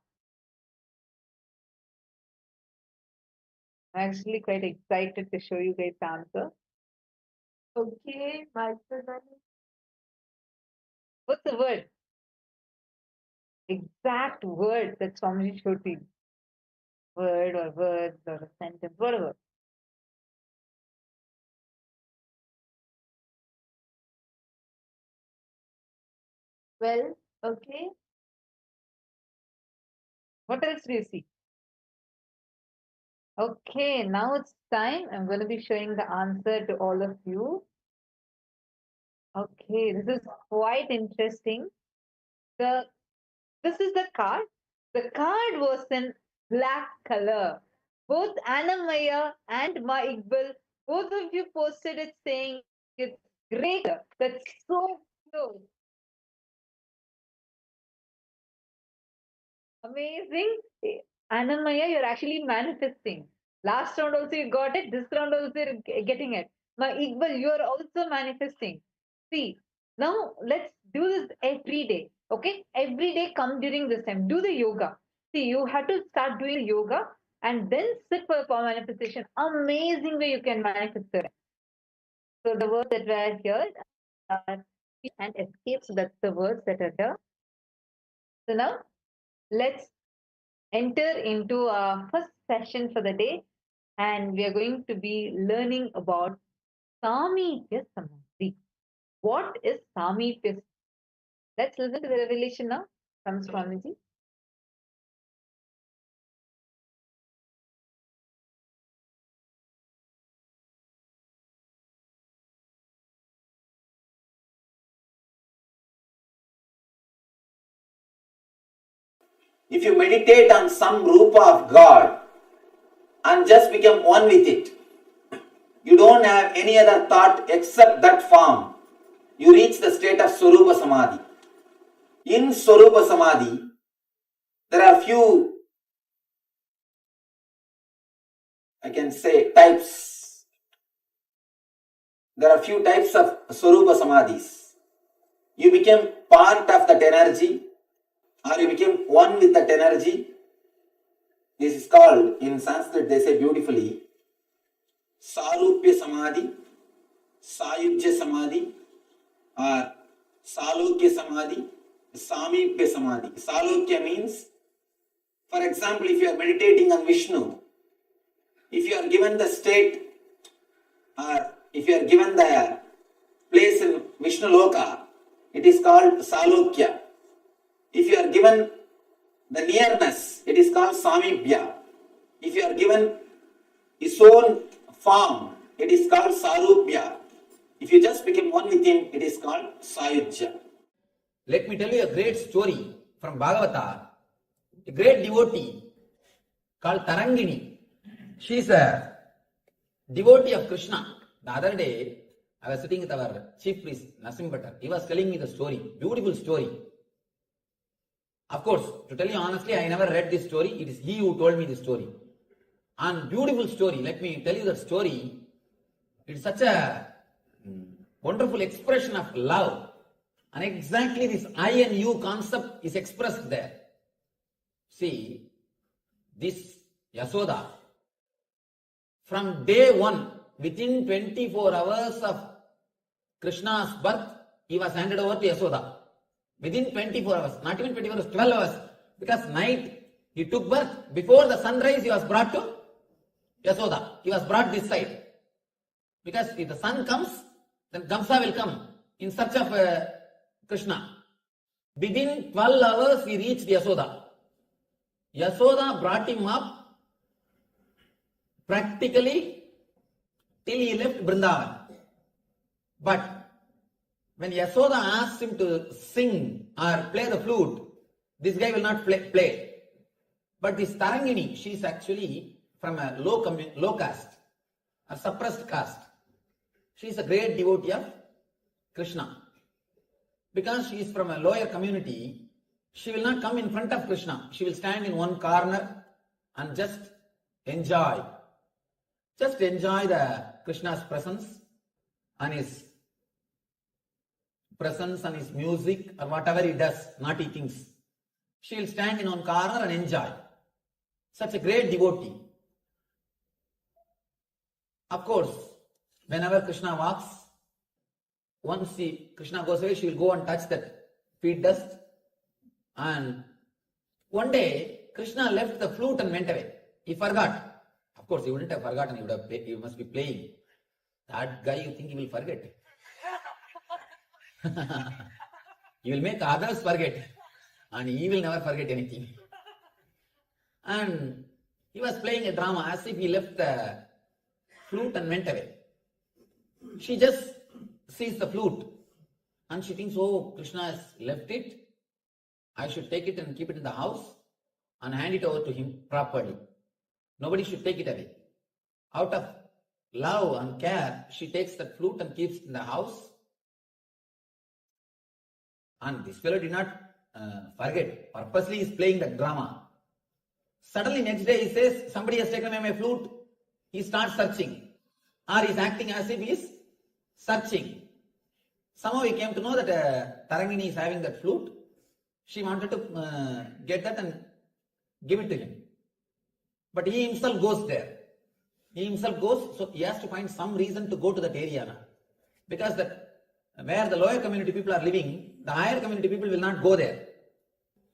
I'm actually quite excited to show you guys the answer. Okay, my Iqbal Banu. What's the word? Exact word that Swamiji showed to you. Word or words or a sentence, whatever. Well, okay. What else do you see? Okay, now it's time. I'm going to be showing the answer to all of you. Okay, this is quite interesting. This is the card. The card was in black color. Both Annamaya and Ma Iqbal, both of you posted it saying it's Great. That's so close. Amazing. Anamaya, you're actually manifesting. Last round also you got it. This round also you're getting it. My Iqbal, you're also manifesting. See, now let's do this every day. Okay? Every day come during this time. Do the yoga. See, you have to start doing yoga and then sit for the power manifestation. Amazing way you can manifest it. So the words that were here are and escapes. That's the words that are here. So now let's enter into our first session for the day, and we are going to be learning about Samipya Samadhi. What is Samipya? Let's listen to the revelation now from Swamiji. If you meditate on some Rupa of God and just become one with it, you don't have any other thought except that form, you reach the state of Swarupa Samadhi. In Swarupa Samadhi, there are few, I can say, types. There are few types of Swarupa Samadhis. You become part of that energy, or you become one with that energy. This is called, in Sanskrit they say beautifully, Sarupya Samadhi, Sayujya Samadhi, or Salokya Samadhi, Samipya Samadhi. Salokya means, for example, if you are meditating on Vishnu, if you are given the state, or if you are given the place in Vishnu Loka, it is called Salokya. If you are given the nearness, it is called Samipya. If you are given his own form, it is called Sarupya. If you just become one with him, it is called Sayujya. Let me tell you a great story from Bhagavata. A great devotee called Tarangini. She is a devotee of Krishna. The other day, I was sitting with our chief priest, Nasim Bhattar. He was telling me the story, beautiful story. Of course, to tell you honestly, I never read this story. It is he who told me the story. And beautiful story. Let me tell you that story. It is such a wonderful expression of love. And exactly this I and you concept is expressed there. See, this Yasoda, from day one, within 24 hours of Krishna's birth, he was handed over to Yasoda. Within 24 hours, not even 24 hours, 12 hours. Because night he took birth. Before the sunrise, he was brought to Yasoda. He was brought this side. Because if the sun comes, then Kamsa will come in search of Krishna. Within 12 hours, he reached Yasoda. Yasoda brought him up practically till he left Vrindavan. But when Yasoda asked him to sing or play the flute, this guy will not play. But this Tarangini, she is actually from a low caste, a suppressed caste. She is a great devotee of Krishna. Because she is from a lower community, she will not come in front of Krishna. She will stand in one corner and just enjoy. Just enjoy the Krishna's presence and his music or whatever he does, naughty things. She will stand in one corner and enjoy. Such a great devotee. Of course, whenever Krishna walks, once Krishna goes away, she will go and touch that feet dust. And one day, Krishna left the flute and went away. He forgot. Of course, he wouldn't have forgotten. He must be playing. That guy, you think he will forget? He will make others forget. And he will never forget anything. And he was playing a drama as if he left the flute and went away. She just sees the flute and she thinks, oh, Krishna has left it. I should take it and keep it in the house and hand it over to him properly. Nobody should take it away. Out of love and care, she takes that flute and keeps it in the house And this fellow did not forget. Purposely he is playing that drama. Suddenly next day he says, somebody has taken away my flute. He starts searching. Or he is acting as if he is searching. Somehow he came to know that Tarangini is having that flute. She wanted to get that and give it to him. But he himself goes there. He himself goes, so he has to find some reason to go to that area now. Because that where the lower community people are living, the higher community people will not go there.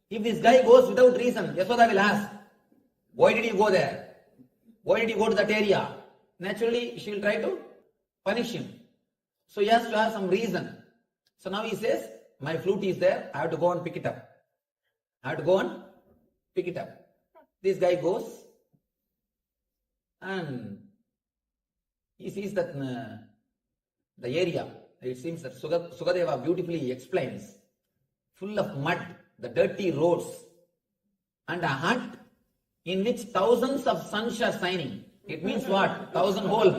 If this guy goes without reason, Yasoda will ask, why did you go there? Why did you go to that area? Naturally, she will try to punish him. So he has to have some reason. So now he says, my flute is there, I have to go and pick it up. I have to go and pick it up. This guy goes and he sees that the area, it seems that Sukadeva beautifully explains, full of mud, the dirty roads, and a hut in which thousands of suns are shining. It means what? 1,000 hole.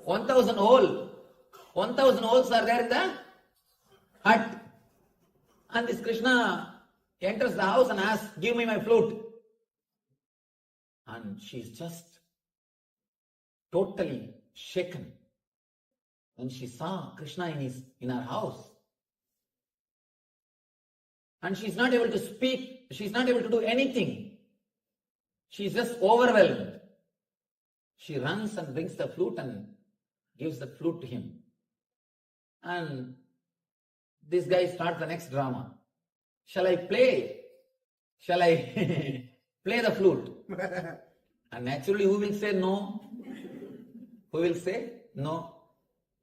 1,000 hole. 1,000 holes are there in the hut. And this Krishna enters the house and asks, give me my flute. And she's just totally shaken when she saw Krishna in her house. And she's not able to speak, she's not able to do anything. She's just overwhelmed. She runs and brings the flute and gives the flute to him. And this guy starts the next drama. Shall I play? Shall I play the flute? And naturally, who will say no? Who will say no?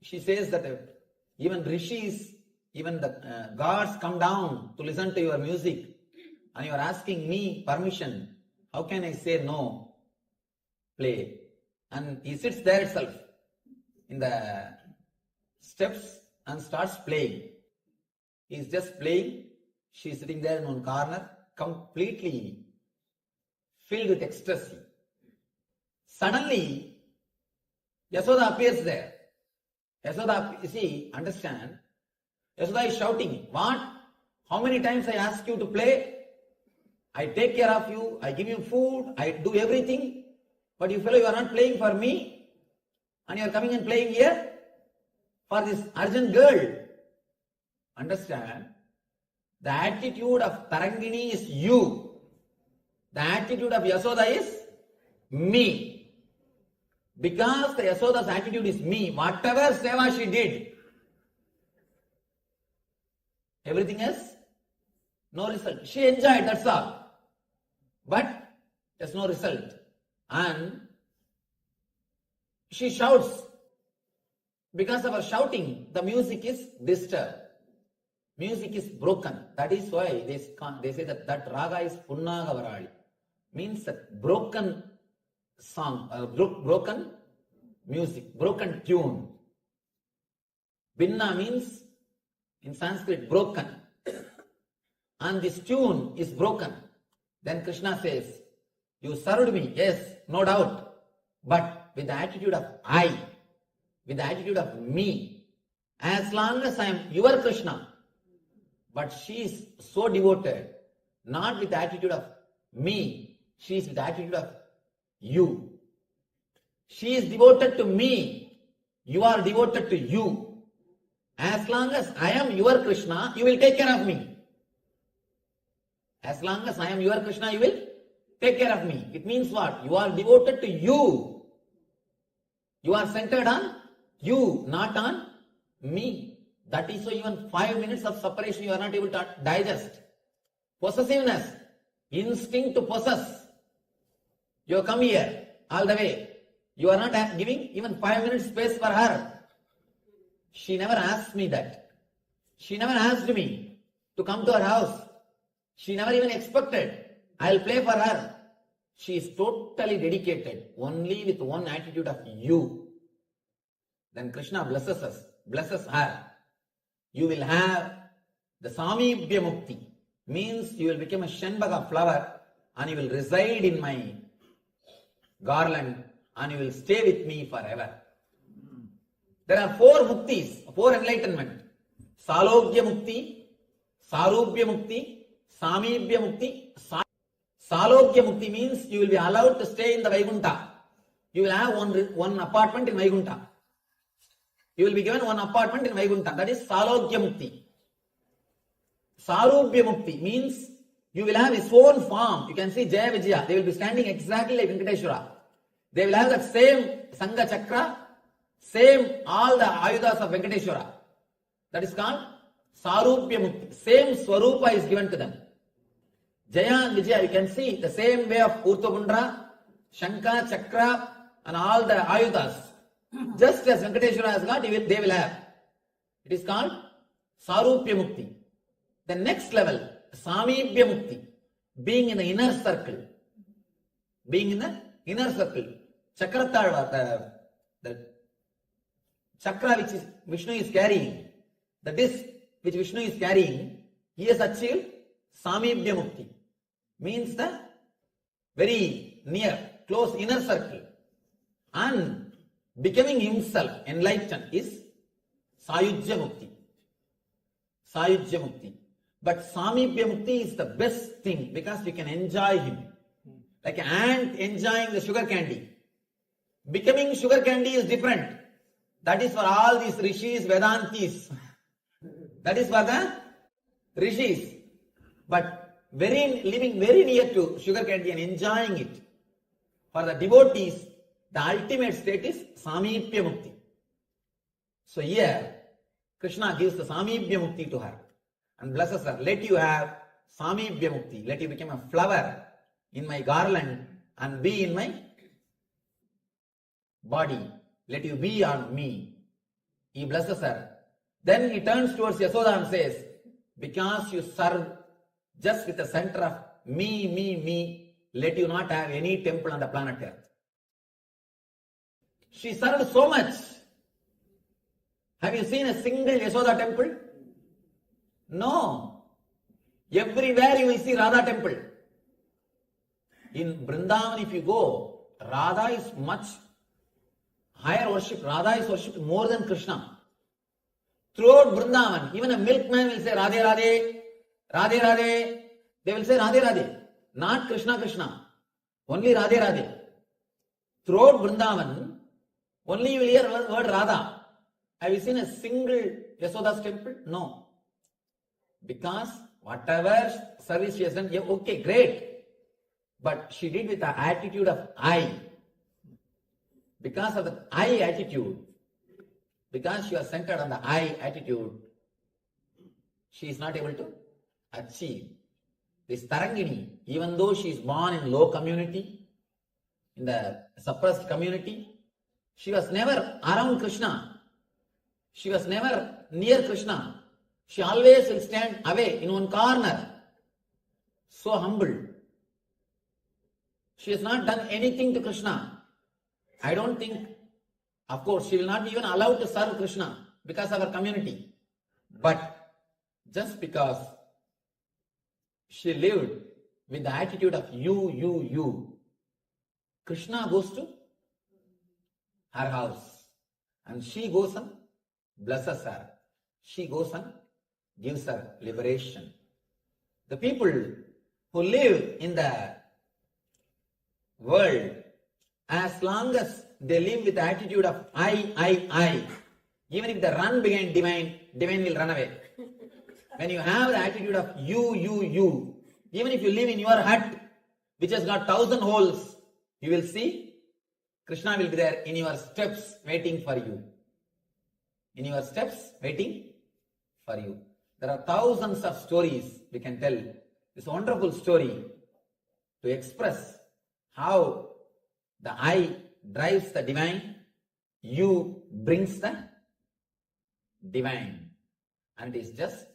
She says that even rishis, even the gods come down to listen to your music, and you are asking me permission. How can I say no? Play. And he sits there itself in the steps and starts playing. He is just playing. She is sitting there in one corner, completely filled with ecstasy. Suddenly, Yasoda appears there. Yasoda, you see, understand, Yasoda is shouting, what? How many times I ask you to play? I take care of you, I give you food, I do everything. But you fellow, you are not playing for me. And you are coming and playing here for this urgent girl. Understand? The attitude of Tarangini is you. The attitude of Yasoda is me. Because the Yasoda's attitude is me, whatever seva she did, everything else, no result. She enjoyed, that's all. But there's no result. And she shouts. Because of her shouting, the music is disturbed. Music is broken. That is why they say that raga is punnaga varali. Means that broken song, broken music, broken tune. Binna means in Sanskrit broken. And this tune is broken. Then Krishna says, you served me, yes, no doubt. But with the attitude of I, with the attitude of me, as long as I am your Krishna. But she is so devoted, not with the attitude of me, she is with the attitude of you. She is devoted to me, you are devoted to you. As long as I am your Krishna, you will take care of me. As long as I am your Krishna, you will take care of me. It means what? You are devoted to you. You are centered on you, not on me. That is why even 5 minutes of separation you are not able to digest. Possessiveness, instinct to possess. You come here all the way. You are not giving even 5 minutes space for her. She never asked me that. She never asked me to come to her house. She never even expected I'll play for her. She is totally dedicated, only with one attitude of you. Then Krishna blesses us, blesses her. You will have the Samibhya Mukti, means you will become a Shenbaga flower and you will reside in my garland and you will stay with me forever. There are 4 muktis, 4 enlightenment. Salogya Mukti, Sarubhya Mukti, Samibhya Mukti. Salogya Mukti means you will be allowed to stay in the Vaikuntha. You will have one apartment in Vaikuntha. You will be given one apartment in Vaikuntha. That is Salogya Mukti. Sarubhya Mukti means you will have his own form. You can see Jaya Vijaya. They will be standing exactly like Venkateshwara. They will have that same Sangha Chakra, same all the Ayudas of Venkateshwara. That is called Sarubhya Mukti. Same Swarupa is given to them. Jaya and Vijaya, you can see the same way of Urthabundra, Shankha, Chakra, and all the Ayudas. Just as Venkateshwara has got, they will have. It is called Sarubhya Mukti. The next level, Samibhya Mukti, being in the inner circle. Being in the inner circle. Chakratharva, the chakra which Vishnu is carrying, the disc which Vishnu is carrying, he has achieved Samibhya Mukti. Means the very near, close inner circle. And becoming himself enlightened is Sayujya Mukti. Sayujya Mukti. But Samibhya Mukti is the best thing because we can enjoy him. Like an ant enjoying the sugar candy. Becoming sugar candy is different. That is for all these rishis, Vedantis. That is for the rishis. But living very near to sugar candy and enjoying it. For the devotees, the ultimate state is Samibhya Mukti. So here, Krishna gives the Samibhya Mukti to her and blesses her. Let you have Samibhya Mukti. Let you become a flower in my garland and be in my body. Let you be on me. He blesses her. Then he turns towards Yasoda and says, because you serve just with the center of me, let you not have any temple on the planet Earth. She served so much. Have you seen a single Yasoda temple? No. Everywhere you will see Radha temple. In Vrindavan, if you go, Radha is much higher worship. Radha is worshipped more than Krishna. Throughout Vrindavan, even a milkman will say Radhe Radhe, Radhe Radhe. They will say Radhe Radhe. Not Krishna Krishna. Only Radhe Radhe. Throughout Vrindavan, only you will hear the word Radha. Have you seen a single Yasoda's temple? No. Because whatever service she has done, yeah, okay, great. But she did with the attitude of I. Because of the I attitude, because she was centered on the I attitude, she is not able to achieve. This Tarangini, even though she is born in low community, in the suppressed community, she was never around Krishna. She was never near Krishna. She always will stand away in one corner. So humble. She has not done anything to Krishna. I don't think, of course, she will not be even allowed to serve Krishna because of her community. But just because she lived with the attitude of you, Krishna goes to her house and she goes and blesses her. She goes and gives her liberation. The people who live in the world, as long as they live with the attitude of I, even if they run behind divine, divine will run away. When you have the attitude of you, even if you live in your hut, which has got 1,000 holes, you will see Krishna will be there in your steps waiting for you. In your steps waiting for you. There are thousands of stories we can tell. This wonderful story to express how the I drives the divine, you brings the divine. And it is just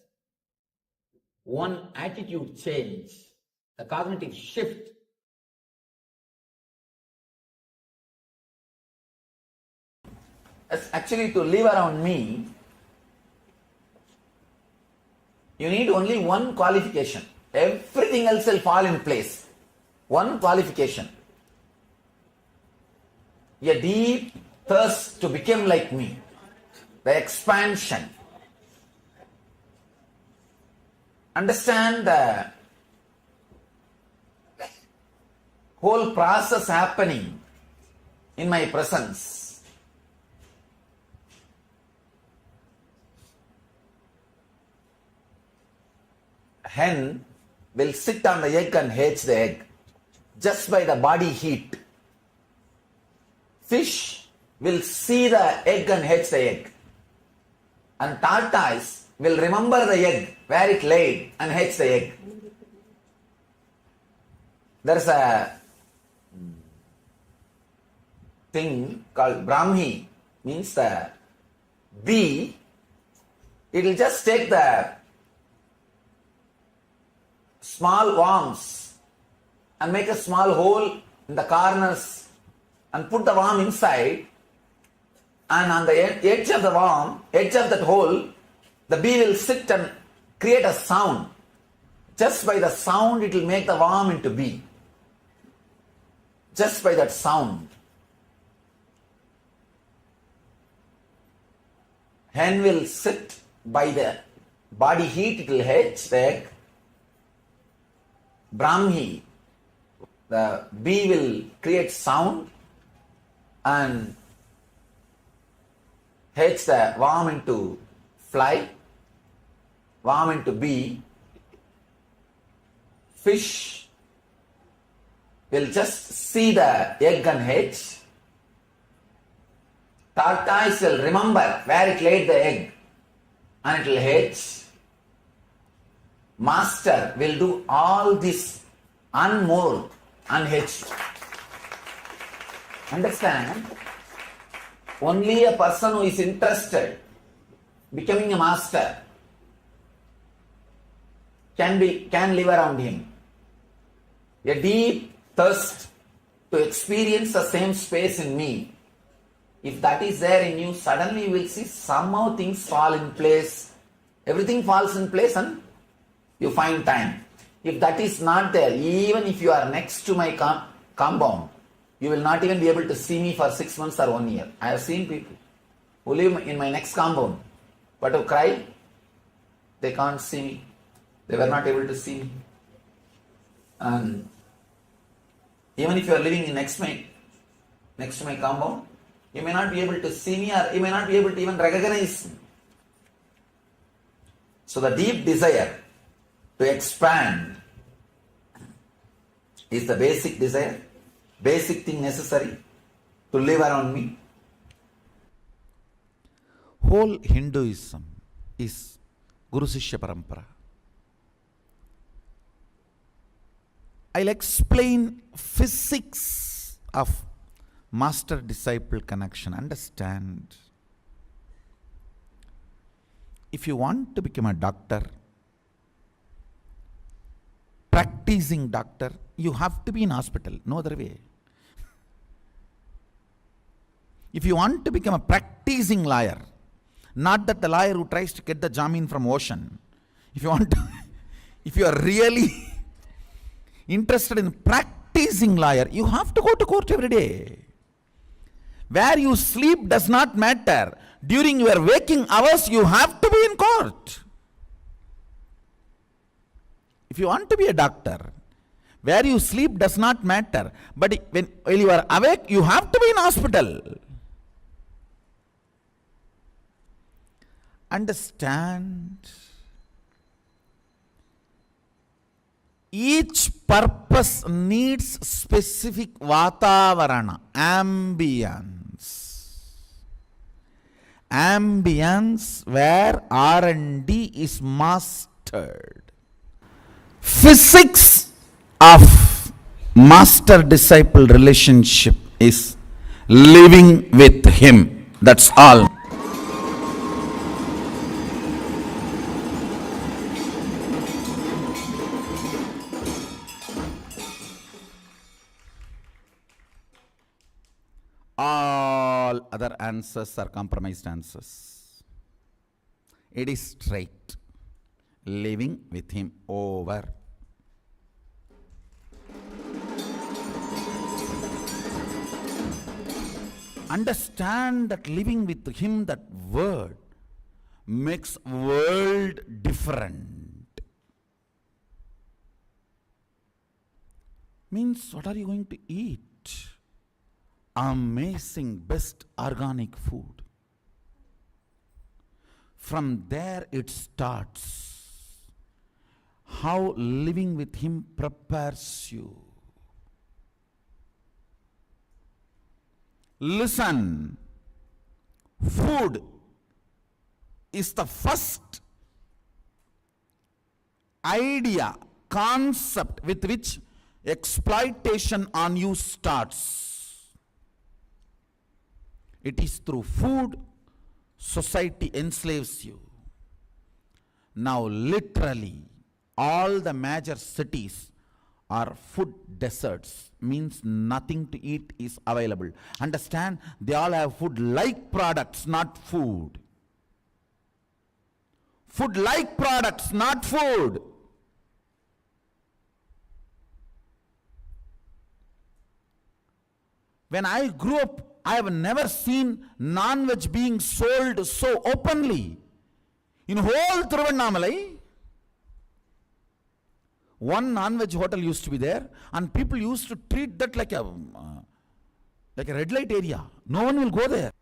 one attitude change, the cognitive shift. Actually, to live around me, you need only one qualification. Everything else will fall in place. One qualification. A deep thirst to become like me. The expansion. understand the whole process happening in my presence. Hen will sit on the egg and hatch the egg just by the body heat. Fish will see the egg and hatch the egg. And tortoise will remember the egg, where it laid, and hatch the egg. There's a thing called Brahmi, means the bee. It will just take the small worms and make a small hole in the corners and put the worm inside, and on the edge of the worm, edge of that hole, the bee will sit and create a sound. Just by the sound it will make the worm into bee. Just by that sound. Hen will sit by the body heat, it will hatch the egg. Brahmi, the bee will create sound and hatch the worm into fly, worm into bee. Fish will just see the egg and hatch. Tortoise will remember where it laid the egg and it will hatch. Master will do all this unmold, unhatched. Understand? Only a person who is interested becoming a master can live around him. A deep thirst to experience the same space in me. If that is there in you, suddenly you will see somehow things fall in place. Everything falls in place and you find time. If that is not there, even if you are next to my compound, you will not even be able to see me for 6 months or 1 year. I have seen people who live in my next compound, but who cry, they can't see me. They were not able to see me. And even if you are living next to my compound, you may not be able to see me, or you may not be able to even recognize me. So the deep desire to expand is the basic desire, basic thing necessary to live around me. Whole Hinduism is Guru Shishya Parampara. I'll explain physics of master-disciple connection. Understand? If you want to become a doctor, practicing doctor, you have to be in hospital. No other way. If you want to become a practicing lawyer, not that the lawyer who tries to get the jamin from ocean. If you are really interested in practicing lawyer, you have to go to court every day. Where you sleep does not matter. During your waking hours, you have to be in court. If you want to be a doctor, where you sleep does not matter. But while you are awake, you have to be in hospital. Understand? Each purpose needs specific vatavarana, ambience where R&D is mastered. Physics of master-disciple relationship is living with him. That's all. All other answers are compromised answers. It is straight. Living with him, over. Understand that living with him, that word makes world different. Means, what are you going to eat? Amazing, best organic food. From there it starts. How living with Him prepares you. Listen, food is the first idea, concept with which exploitation on you starts. It is through food society enslaves you. Now literally all the major cities are food deserts, means nothing to eat is available. Understand, they all have food like products, not food. Food like products, not food. When I grew up, I have never seen non-veg being sold so openly. In whole Thiruvannamalai, one non-veg hotel used to be there, and people used to treat that like a red light area. No one will go there.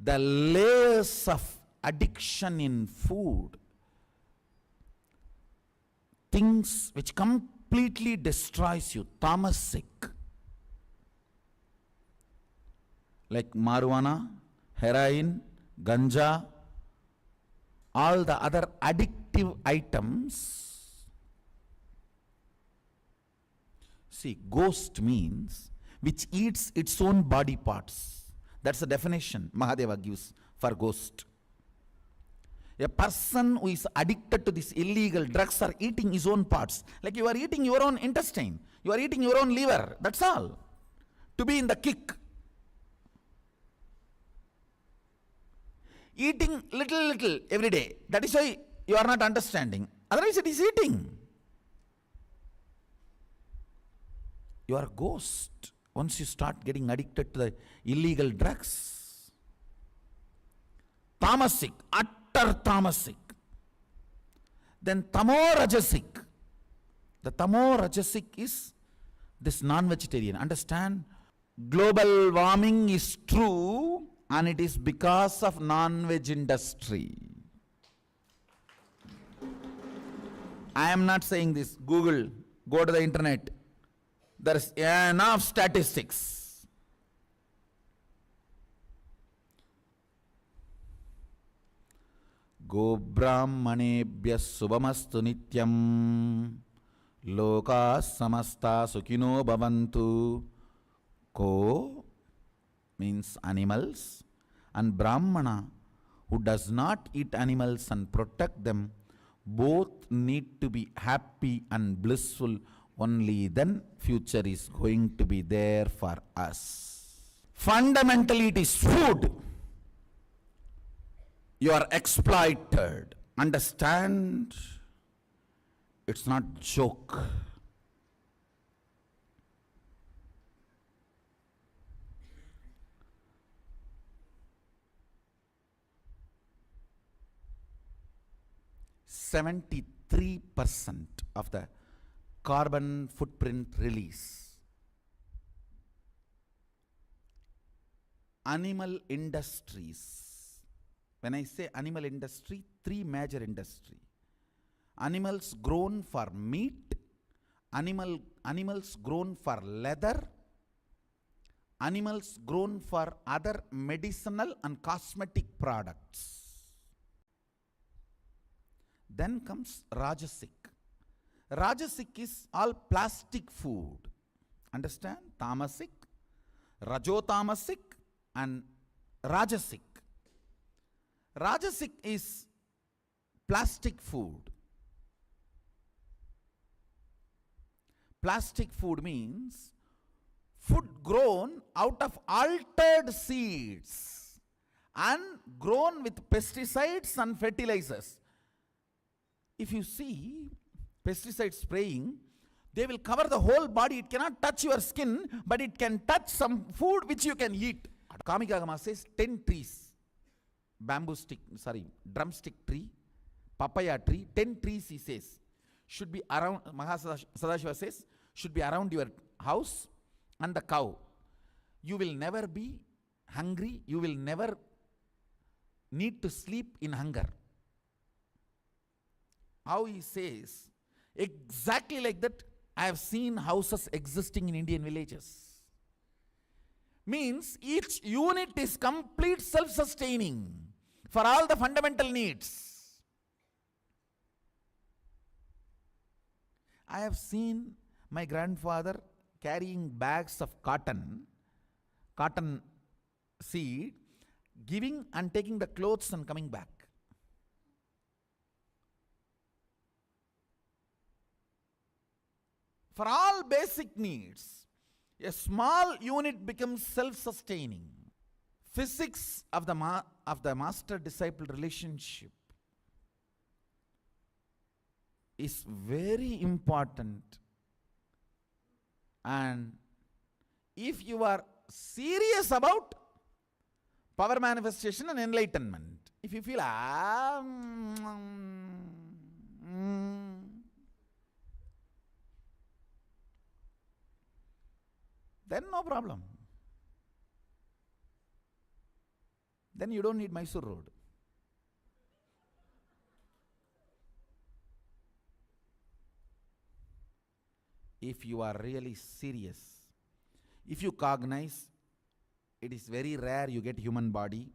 The layers of addiction in food, things which completely destroys you, tamasic, like marijuana, heroin, ganja, all the other addictive items. See, ghost means which eats its own body parts. That's the definition Mahadeva gives for ghost. A person who is addicted to these illegal drugs are eating his own parts. Like you are eating your own intestine, you are eating your own liver, that's all. To be in the kick. Eating little every day. That is why you are not understanding. Otherwise it is eating. You are a ghost once you start getting addicted to the illegal drugs. Tamasic, utter tamasic. Then tamo-rajasic. The tamo-rajasic is this non-vegetarian. Understand? Global warming is true, and it is because of non-veg industry. I am not saying this. Google, go to the internet. There is enough statistics. Go brahmanebhya subhamastu nityam loka samasta sukhino bhavantu. Ko means animals, and brahmana, who does not eat animals and protect them, both need to be happy and blissful. Only then future is going to be there for us. Fundamentally it is food. You are exploited. Understand? It's not joke. %73% of the carbon footprint release. Animal industries. When I say animal industry, three major industry. Animals grown for meat, animals grown for leather, animals grown for other medicinal and cosmetic products. Then comes Rajasic. Rajasic is all plastic food. Understand? Tamasic, Rajotamasic and Rajasic. Rajasic is plastic food. Plastic food means food grown out of altered seeds and grown with pesticides and fertilizers. If you see pesticide spraying, they will cover the whole body. It cannot touch your skin, but it can touch some food which you can eat. Kamikagama says 10 trees, drumstick tree, papaya tree, 10 trees he says, should be around, Mahasadashiva says, should be around your house and the cow, you will never be hungry, you will never need to sleep in hunger. How he says, exactly like that, I have seen houses existing in Indian villages. Means each unit is complete self-sustaining for all the fundamental needs. I have seen my grandfather carrying bags of cotton seed, giving and taking the clothes and coming back. For all basic needs, a small unit becomes self-sustaining. Physics of the master-disciple relationship is very important. And if you are serious about power manifestation and enlightenment, if you feel, then no problem. Then you don't need Mysore Road. If you are really serious, if you cognize, it is very rare you get human body,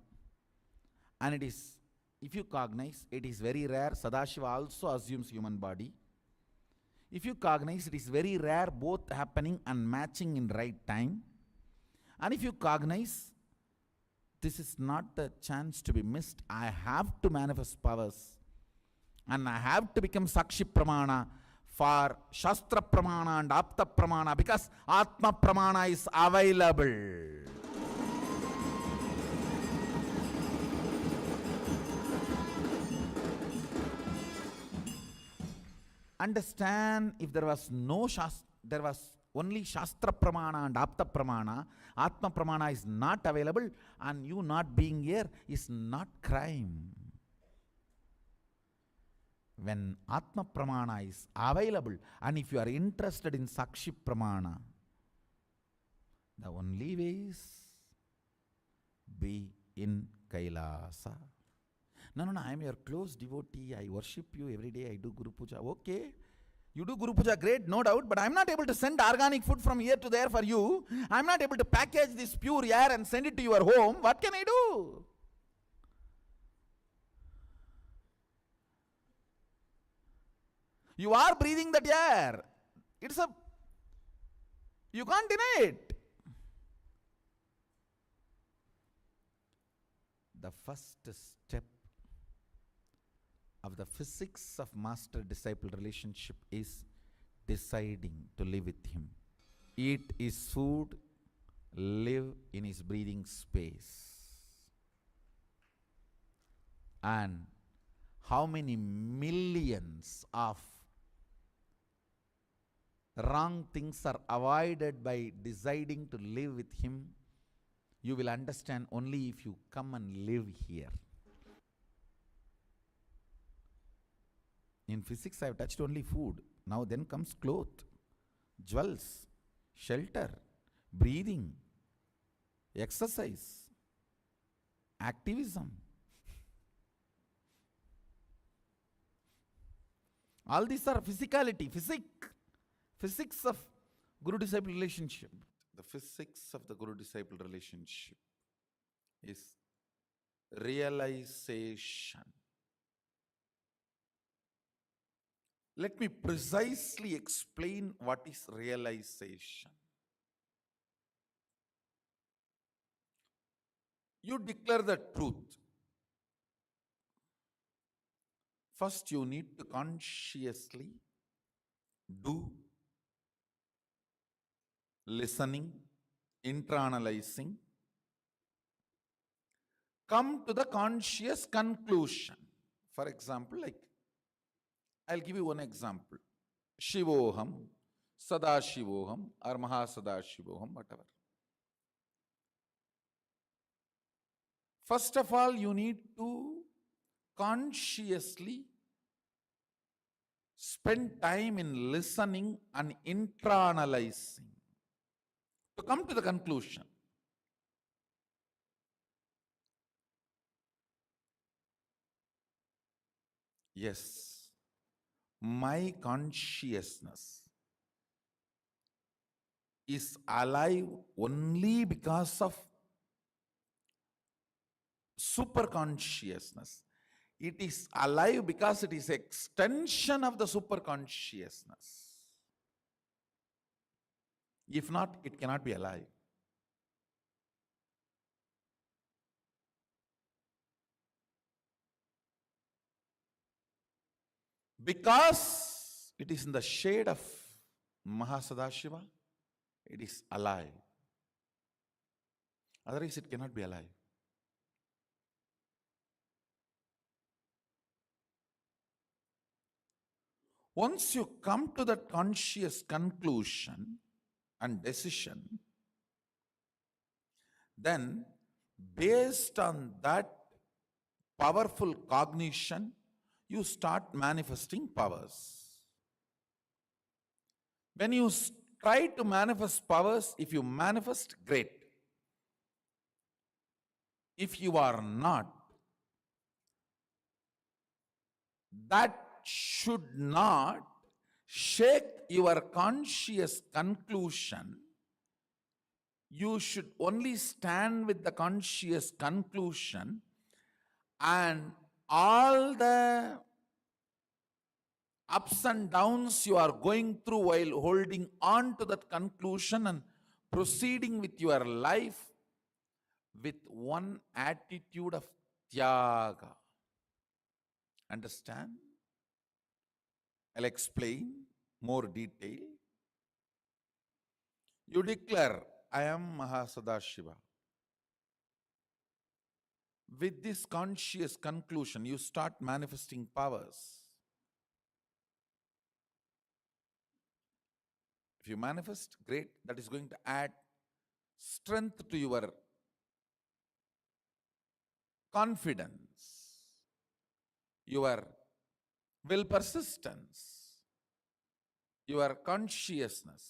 and if you cognize, it is very rare Sadashiva also assumes human body. If you cognize, it is very rare both happening and matching in right time. And if you cognize, this is not the chance to be missed. I have to manifest powers, and I have to become Sakshi Pramana for Shastra Pramana and Apta Pramana, because Atma Pramana is available. Understand, if there was no there was only Shastra Pramana and Apta Pramana, Atma Pramana is not available, and you not being here is not crime. When Atma Pramana is available, and if you are interested in Sakshi Pramana, the only way is be in Kailasa. No, I am your close devotee, I worship you every day, I do Guru Puja. Okay, you do Guru Puja, great, no doubt, but I am not able to send organic food from here to there for you. I am not able to package this pure air and send it to your home. What can I do? You are breathing that air. You can't deny it. The first step of the physics of master-disciple relationship is deciding to live with him. Eat his food, live in his breathing space. And how many millions of wrong things are avoided by deciding to live with him, you will understand only if you come and live here. In physics, I have touched only food. Now then comes cloth, jewels, shelter, breathing, exercise, activism. All these are physicality, physics of Guru-disciple relationship. The physics of the Guru-disciple relationship is realization. Let me precisely explain what is realization. You declare the truth. First, you need to consciously do listening, internalizing, come to the conscious conclusion. For example, like, I'll give you one example. Shivoham, Sadashivoham, or Mahasadashivoham, whatever. First of all, you need to consciously spend time in listening and internalizing. to come to the conclusion. Yes, my consciousness is alive only because of superconsciousness. It is alive because it is extension of the superconsciousness. If not, it cannot be alive. Because it is in the shade of Mahasadashiva, it is alive. Otherwise, it cannot be alive. Once you come to that conscious conclusion and decision, then based on that powerful cognition, you start manifesting powers. When you try to manifest powers, if you manifest, great. If you are not, that should not shake your conscious conclusion. You should only stand with the conscious conclusion, and all the ups and downs you are going through while holding on to that conclusion and proceeding with your life with one attitude of tyaga. Understand? I'll explain more detail. You declare, I am Mahasadashiva. With this conscious conclusion, you start manifesting powers. If you manifest, great. That is going to add strength to your confidence, your will persistence, your consciousness.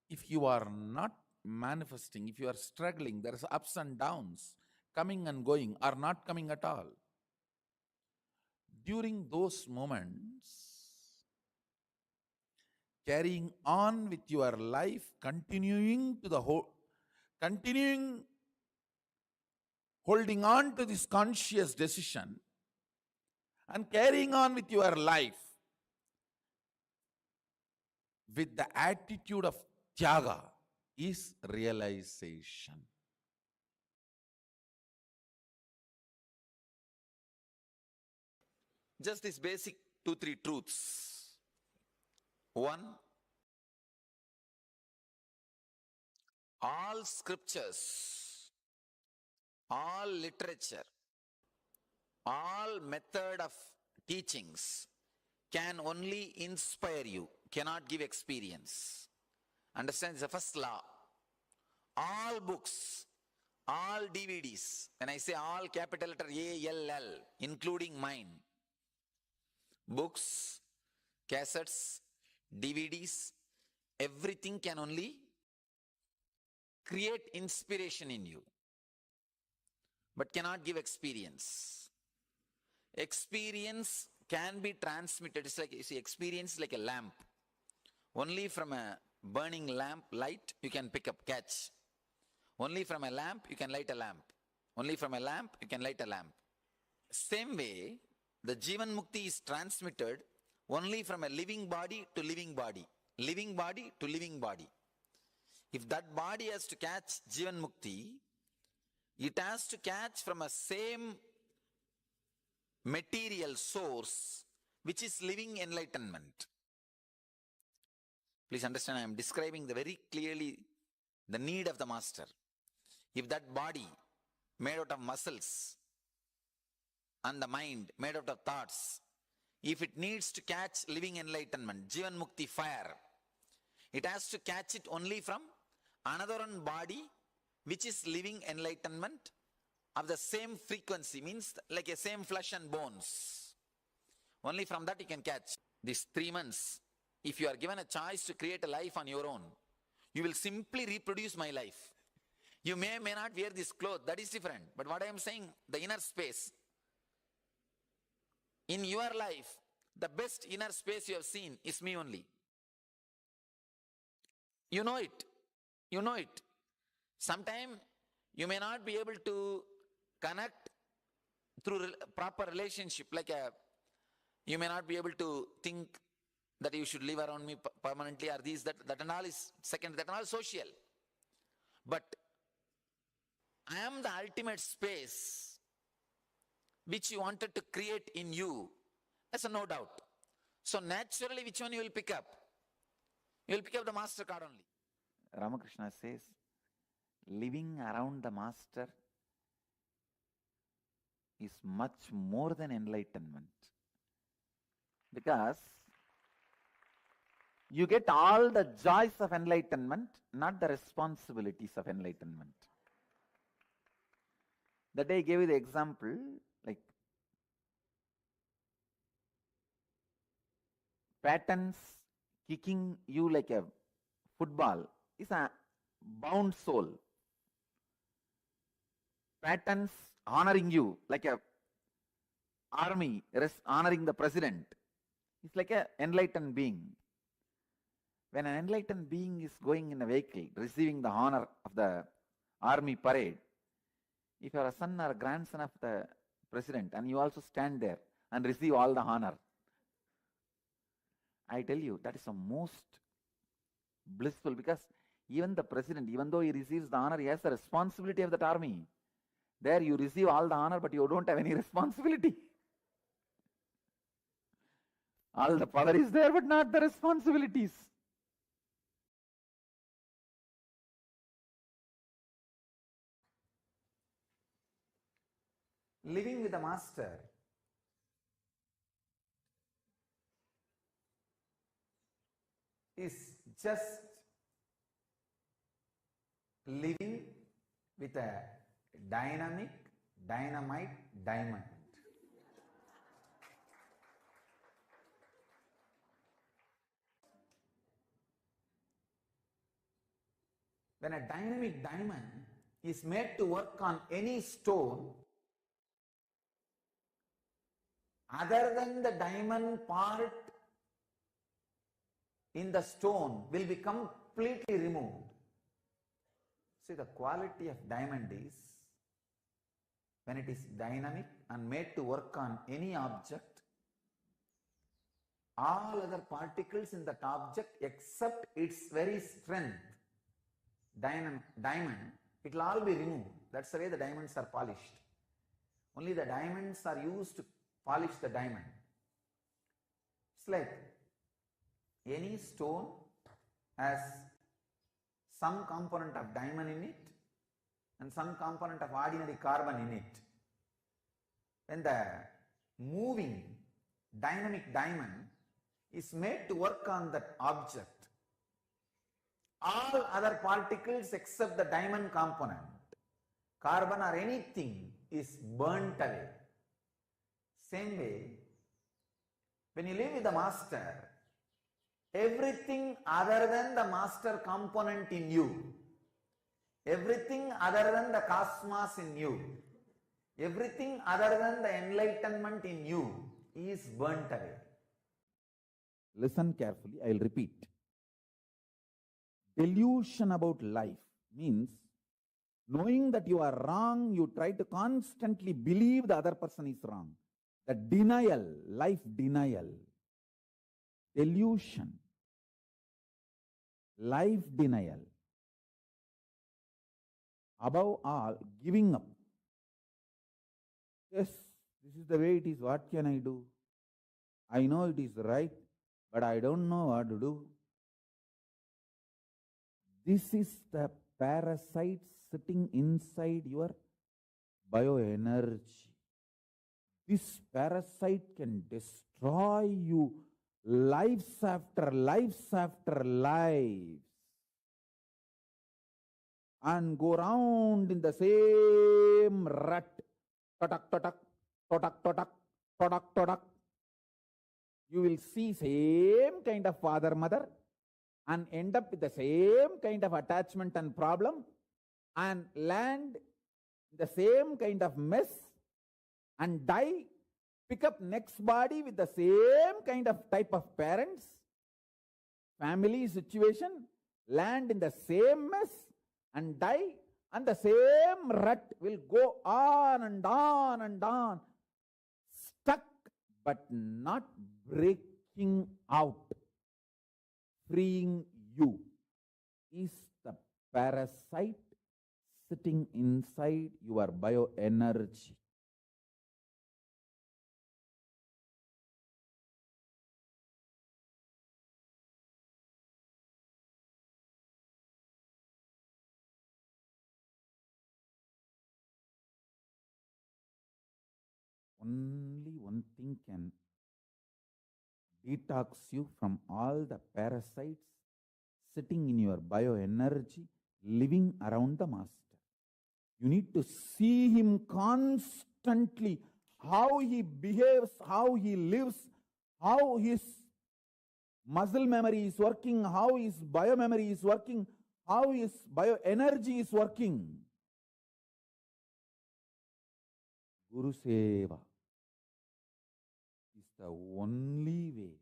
If you are not manifesting, if you are struggling, there is ups and downs, coming and going, or not coming at all. During those moments, carrying on with your life, continuing holding on to this conscious decision, and carrying on with your life with the attitude of tyaga is realization. Just these basic 2-3 truths. One, all scriptures, all literature, all method of teachings can only inspire you, cannot give experience. Understand? It's the first law. All books, all DVDs, when I say all, capital letter ALL, including mine, books, cassettes, DVDs, everything can only create inspiration in you, but cannot give experience. Experience can be transmitted. It's like, you see, experience is like a lamp. Only from a burning lamp light you can pick up, catch. Only from a lamp you can light a lamp. Only from a lamp you can light a lamp. Same way, the Jivan Mukti is transmitted only from a living body to living body. Living body to living body. If that body has to catch Jivan Mukti, it has to catch from a same material source, which is living enlightenment. Please understand, I am describing very clearly the need of the master. If that body made out of muscles and the mind made out of thoughts, if it needs to catch living enlightenment, Jivan Mukti fire, it has to catch it only from another one body which is living enlightenment of the same frequency, means like a same flesh and bones. Only from that you can catch. These 3 months, if you are given a choice to create a life on your own, You will simply reproduce my life. You may not wear this cloth, that is different. But what I am saying, the inner space, in your life, the best inner space you have seen is me only. You know it. You know it. Sometimes you may not be able to connect through proper relationship, you may not be able to think that you should live around me permanently or that and all is second, that and all social. But I am the ultimate space which you wanted to create in you. That's a no doubt. So naturally, which one you will pick up? You will pick up the master card only. Ramakrishna says, living around the master is much more than enlightenment. Because you get all the joys of enlightenment, not the responsibilities of enlightenment. That day I gave you the example, like patterns kicking you like a football is a bound soul. Patterns honoring you like a army honoring the president is like an enlightened being. When an enlightened being is going in a vehicle, receiving the honor of the army parade, if you are a son or a grandson of the president and you also stand there and receive all the honor, I tell you, that is the most blissful, because even the president, even though he receives the honor, he has the responsibility of that army. There you receive all the honor, but you don't have any responsibility. All the power is there, but not the responsibilities. Living with the master is just living with a dynamite diamond. When a dynamic diamond is made to work on any stone, other than the diamond part in the stone will be completely removed. See, the quality of diamond is, when it is dynamic and made to work on any object, all other particles in that object except its very strength, diamond, it will all be removed. That's the way the diamonds are polished. Only the diamonds are used to polish the diamond. It's like any stone has some component of diamond in it and some component of ordinary carbon in it. When the moving dynamic diamond is made to work on that object, all other particles except the diamond component, carbon or anything, is burnt away. Same way, when you live with the master, everything other than the master component in you, everything other than the cosmos in you, everything other than the enlightenment in you is burnt away. Listen carefully, I will repeat. Delusion about life means knowing that you are wrong, you try to constantly believe the other person is wrong. The denial, life denial, delusion, life denial. Above all, giving up. Yes, this is the way it is. What can I do? I know it is right, but I don't know what to do. This is the parasite sitting inside your bioenergy. This parasite can destroy you lives after lives after lives and go round in the same rut. Totak, totak, totak, totak, totak, totak. You will see same kind of father, mother, and end up with the same kind of attachment and problem and land the same kind of mess and die, pick up next body with the same kind of type of parents, family situation, land in the same mess and die, and the same rut will go on and on and on, stuck but not breaking out. Freeing you is the parasite sitting inside your bioenergy. Only one thing can detox you from all the parasites sitting in your bioenergy, living around the master. You need to see him constantly, how he behaves, how he lives, how his muscle memory is working, how his biomemory is working, how his bioenergy is working. Guru Seva is the only way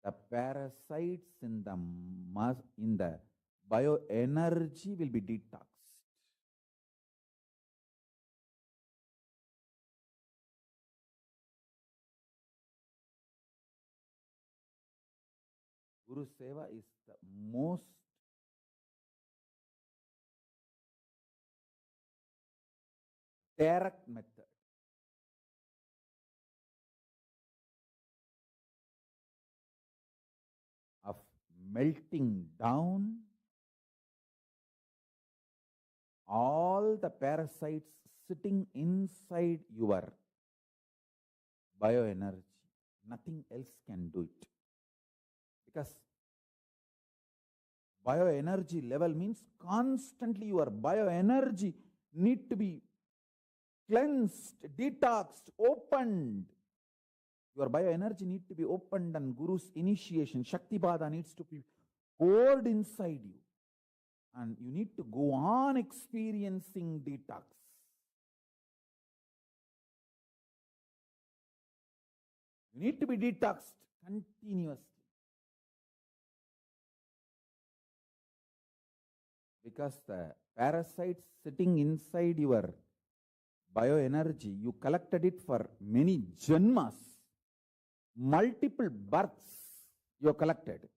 the parasites in the bioenergy will be detoxed. Guru Seva is the most direct method of melting down all the parasites sitting inside your bioenergy. Nothing else can do it. Because bioenergy level means constantly your bioenergy need to be cleansed, detoxed, opened. Your bioenergy need to be opened, and Guru's initiation, Shakti Bada, needs to be poured inside you. And you need to go on experiencing detox. You need to be detoxed continuously. Because the parasites sitting inside your bioenergy, you collected it for many janmas, multiple births you collected.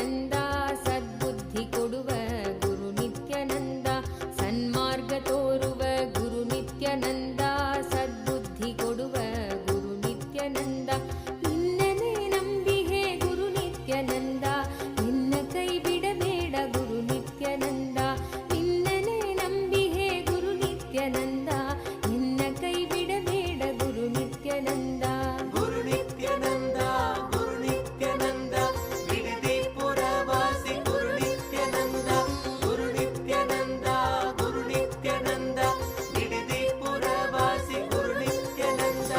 Nithyananda ಸದ್ಬುದ್ಧಿ ಕೊಡುವ ಗುರು ನಿತ್ಯಾನಂದ ಸನ್ಮಾರ್ಗ ತೋರುವ ಗುರು ನಿತ್ಯಾನಂದ ಸದ್ಬುದ್ಧಿ ಕೊಡುವ ಗುರು ನಿತ್ಯಾನಂದ ನಿನ್ನನೇ ನಂಬಿಹೆ ಗುರು ನಿತ್ಯಾನಂದ ನಿನ್ನ ಕೈ ಬಿಡಬೇಡ ಗುರು ನಿತ್ಯಾನಂದ ನಿನ್ನನೇ ನಂಬಿಹೆ ಗುರು ನಿತ್ಯಾನಂದ ನಿನ್ನ ಕೈ ಬಿಡಬೇಡ ಗುರು ನಿತ್ಯಾನಂದ ಗುರು ನಿತ್ಯಾನಂದ ಗುರು ನಿತ್ಯಾನಂದ ಬಿಡದಿ ಪುರವಾಸಿ ಗುರು ನಿತ್ಯಾನಂದ ಗುರು ನಿತ್ಯಾನಂದ ಗುರು ನಿತ್ಯಾನಂದ ಬಿಡದಿ ಪುರವಾಸಿ ಗುರು ನಿತ್ಯಾನಂದ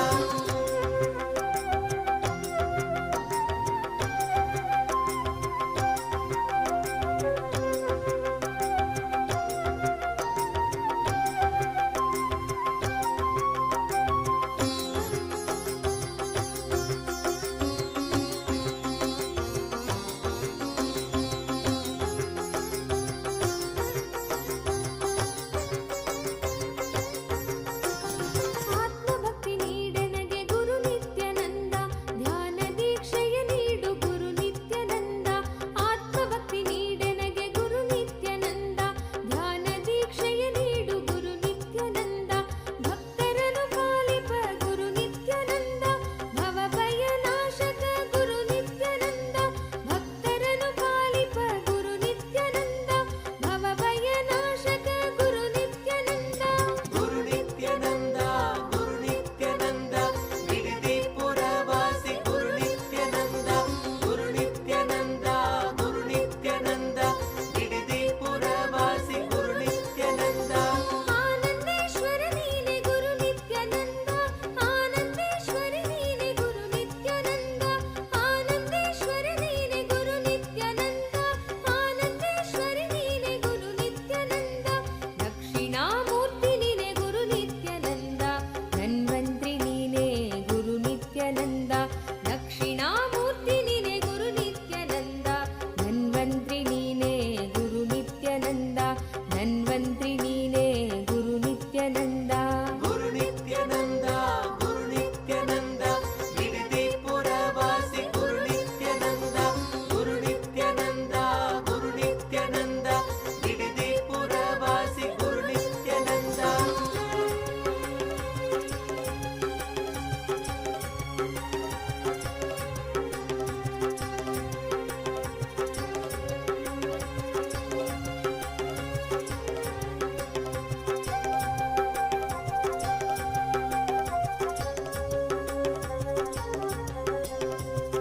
ಆತ್ಮಭಕ್ತಿ ನೀಡೆನಗೆ ಗುರು ನಿತ್ಯಾನಂದ ಧ್ಯಾನ ದೀಕ್ಷೆಯ ನೀಡು ಗುರು ನಿತ್ಯಾನಂದ ಆತ್ಮಭಕ್ತಿ ನೀಡೆನಗೆ ಗುರು ನಿತ್ಯಾನಂದ ಧ್ಯಾನ ದೀಕ್ಷೆಯ ನೀಡು ಗುರು ನಿತ್ಯಾನಂದ ಭಕ್ತರನು ಪಾಲಿಪ ಗುರು ನಿತ್ಯಾನಂದ ಭವಭಯ ನಾಶಕ ಗುರು ನಿತ್ಯಾನಂದ ಭಕ್ತರನು ಪಾಲಿಪ ಗುರು ನಿತ್ಯಾನಂದ ಭವಭಯ ನಾಶಕ ಗುರು ನಿತ್ಯಾನಂದ ಗುರು ನಿತ್ಯಾನಂದ ಗುರು ನಿತ್ಯಾನಂದ ಬಿಡದಿ ಪುರವಾಸಿ ಗುರು ನಿತ್ಯಾನಂದ ಗುರು ನಿತ್ಯಾನಂದ ಗುರು ನಿತ್ಯಾನಂದ ಬಿಡದಿ ಪುರವಾಸಿ ಗುರು ನಿತ್ಯಾನಂದ ಆನಂದೇಶ್ವರ ನೀನೆ ಗುರು ನಿತ್ಯಾನಂದ ಆನಂದೇಶ್ವರ ನೀನೆ ಗುರು ನಿತ್ಯಾನಂದ ಆನಂದೇಶ್ವರ ನೀನೆ ಗುರು ನಿತ್ಯಾನಂದ ಆನಂದೇಶ್ವರ ನೀನೆ ಗುರು ನಿತ್ಯಾನಂದ ದಕ್ಷಿಣಾಮೂರ್ತಿ ನೀನೆ ಗುರು ನಿತ್ಯಾನಂದ ಧನ್ವಂತ್ರಿ ನೀನೆ ಗುರು ನಿತ್ಯಾನಂದ ದಕ್ಷಿಣಾಮೂರ್ತಿ ನೀನೆ ಗುರು ನಿತ್ಯಾನಂದ ಧನ್ವಂತ್ರಿ ನೀನೆ ಗುರು ನಿತ್ಯಾನಂದ ಧನ್ವಂತ್ರಿ ನೀನೆ ಗುರು ನಿತ್ಯಾನಂದ ಗುರು ನಿತ್ಯಾನಂದ ಗುರು ನಿತ್ಯಾನಂದ ಬಿಡದಿ ಪುರವಾಸಿ ಗುರು ನಿತ್ಯಾನಂದ ಗುರು ನಿತ್ಯಾನಂದ ಗುರು ನಿತ್ಯಾನಂದ ಬಿಡದಿ ಪುರವಾಸಿ ಗುರು ನಿತ್ಯಾನಂದ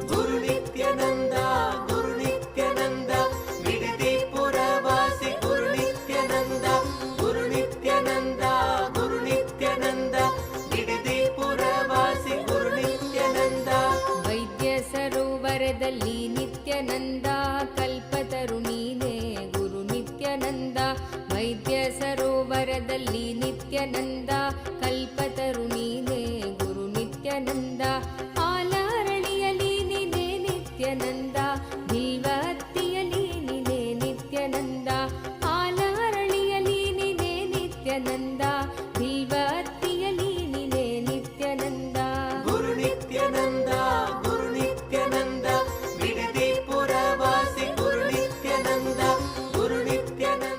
ಗುರು ನಿತ್ಯಾನಂದ ಗುರು ನಿತ್ಯಾನಂದ ಬಿಡದಿ ಪುರವಾಸಿ ಗುರು ನಿತ್ಯಾನಂದ ಗುರು ನಿತ್ಯಾನಂದ ಗುರು ನಿತ್ಯಾನಂದ ಬಿಡದಿ ಪುರವಾಸಿ ಗುರು ನಿತ್ಯಾನಂದ ವೈದ್ಯ ಸರೋವರದಲ್ಲಿ ನಿತ್ಯಾನಂದ ಕಲ್ಪತರು ನೀನೆ ಗುರು ನಿತ್ಯಾನಂದ ವೈದ್ಯ ಸರೋವರದಲ್ಲಿ ನಿತ್ಯಾನಂದ ಕಲ್ಪತರು ನೀನೆ ಗುರು ನಿತ್ಯಾನಂದ ಆಲರಳಿಯಲಿ ನೀನೆ ನಿತ್ಯಾನಂದ ಬಿಲ್ವತ್ತಿಯಲಿ ನೀನೆ ನಿತ್ಯಾನಂದ ಆಲರಳಿಯಲಿ ನೀನೆ ನಿತ್ಯಾನಂದ ಬಿಲ್ವತ್ತಿಯಲಿ ನೀನೆ ನಿತ್ಯಾನಂದ ಗುರು ನಿತ್ಯಾನಂದ ಗುರು ನಿತ್ಯಾನಂದ ಬಿಡದಿ ಪುರವಾಸಿ ಗುರು ನಿತ್ಯಾನಂದ ಗುರು Nithyananda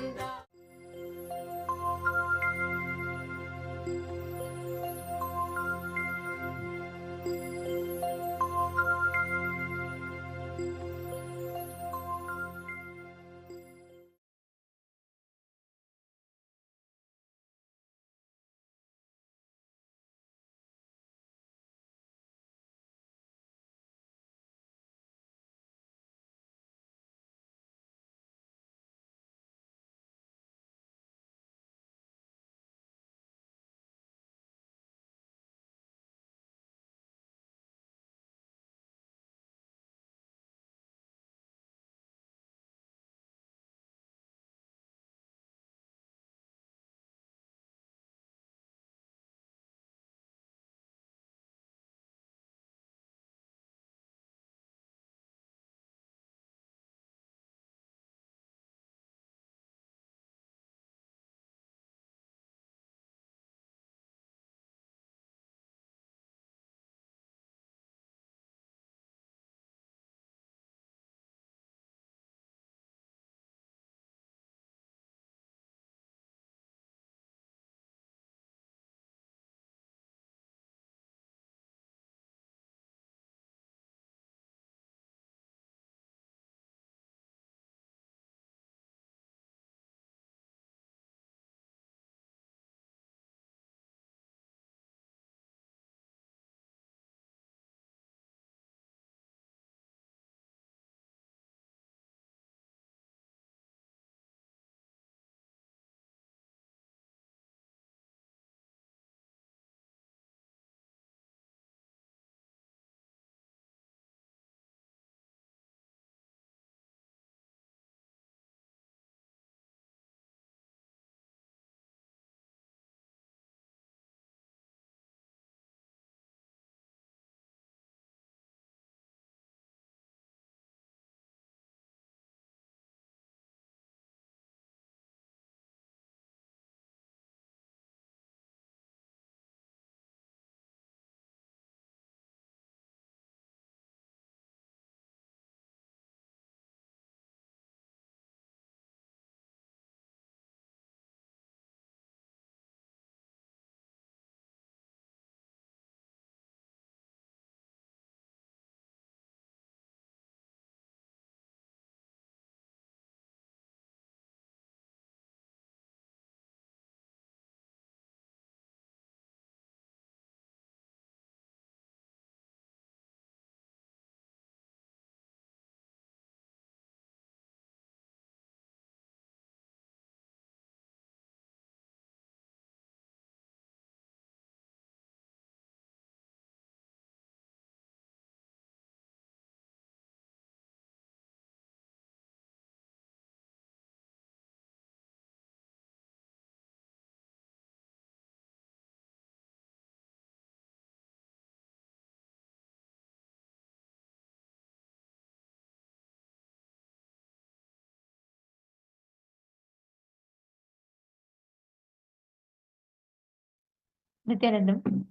Nithyanandam,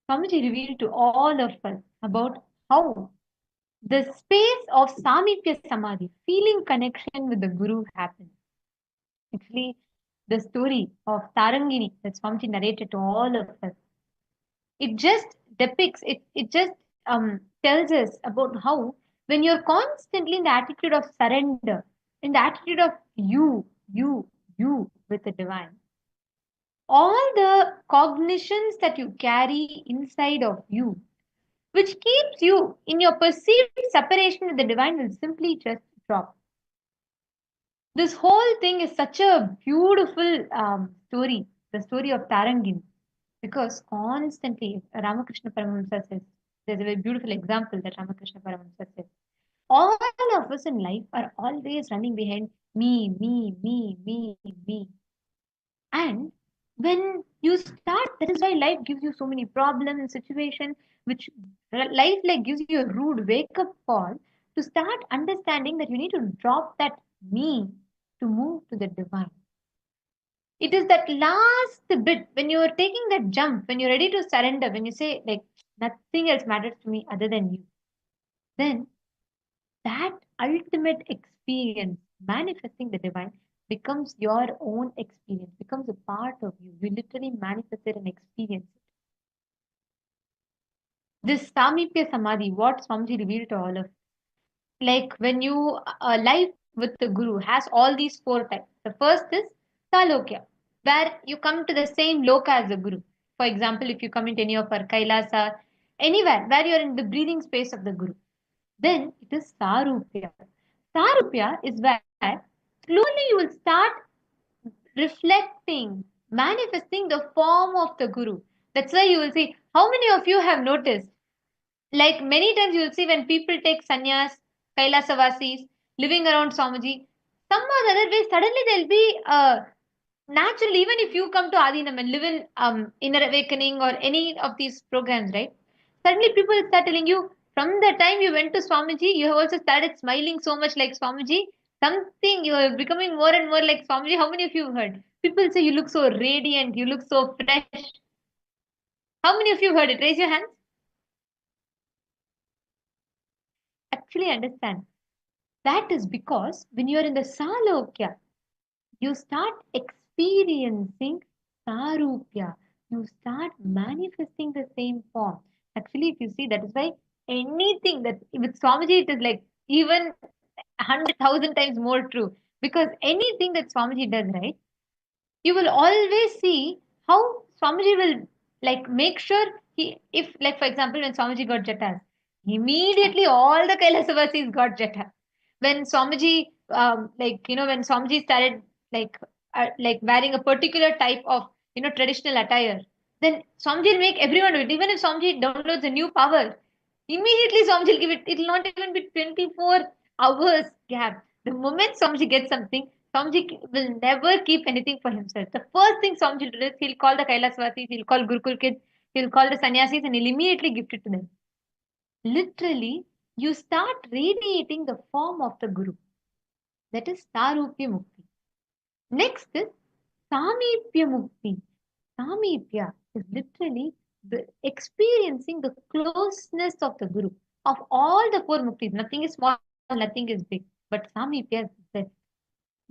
Swamiji revealed to all of us about how the space of Samipya Samadhi, feeling connection with the Guru, happens. Actually, the story of Tarangini that Swamiji narrated to all of us, it just depicts, it just tells us about how when you're constantly in the attitude of surrender, in the attitude of you with the divine, all the cognitions that you carry inside of you, which keeps you in your perceived separation with the divine, will simply just drop. This whole thing is such a beautiful story, the story of Tarangin, because constantly Ramakrishna Paramahamsa says, there's a very beautiful example that Ramakrishna Paramahamsa says, all of us in life are always running behind me. And when you start, that is why life gives you so many problems, situations, which life like gives you a rude wake up call to start understanding that you need to drop that me to move to the divine. It is that last bit when you're taking that jump, when you're ready to surrender, when you say, like, nothing else matters to me other than you, then that ultimate experience, manifesting the divine, becomes your own experience, becomes a part of you. You literally manifest it and experience it. This Samipya Samadhi, what Swamiji revealed to all of us, like when you life with the Guru has all these four types. The first is Salokya, where you come to the same loka as the Guru. For example, if you come into any of our Kailasa, anywhere where you're in the breathing space of the Guru. Then it is Sarupya. Sarupya is where slowly you will start reflecting, manifesting the form of the Guru. That's why you will see, how many of you have noticed? Like many times you will see when people take sannyas, Kailasavasis, living around Swamiji, some or the other way, suddenly there'll be natural, even if you come to Adinam and live in Inner Awakening or any of these programs, right? Suddenly people will start telling you, from the time you went to Swamiji, you have also started smiling so much like Swamiji. Something, you are becoming more and more like Swamiji. How many of you have heard? People say you look so radiant, you look so fresh. How many of you heard it? Raise your hands. Actually understand. That is because when you are in the Salokya, you start experiencing Sarupya. You start manifesting the same form. Actually, if you see, that is why anything that with Swamiji, it is like even 100,000 times more true. Because anything that Swamiji does, right, you will always see how Swamiji will like make sure he, if like for example, when Swamiji got jatas, immediately all the Kailasa got jata. When Swamiji, when Swamiji started like wearing a particular type of traditional attire, then Swamiji will make everyone do it. Even if Swamiji downloads a new power, immediately Swamiji will give it. It will not even be 24 hours gap. The moment Swamiji gets something, Swamiji will never keep anything for himself. The first thing Swamiji will do is he'll call the Kailasvasis, he'll call Gurukul kids, he'll call the sannyasis, and he'll immediately gift it to them. Literally, you start radiating the form of the Guru. That is Sarupya Mukti. Next is Samipya Mukti. Samipya is literally the experiencing the closeness of the Guru. Of all the four muktis, nothing is small, nothing is big. But Samipya is best.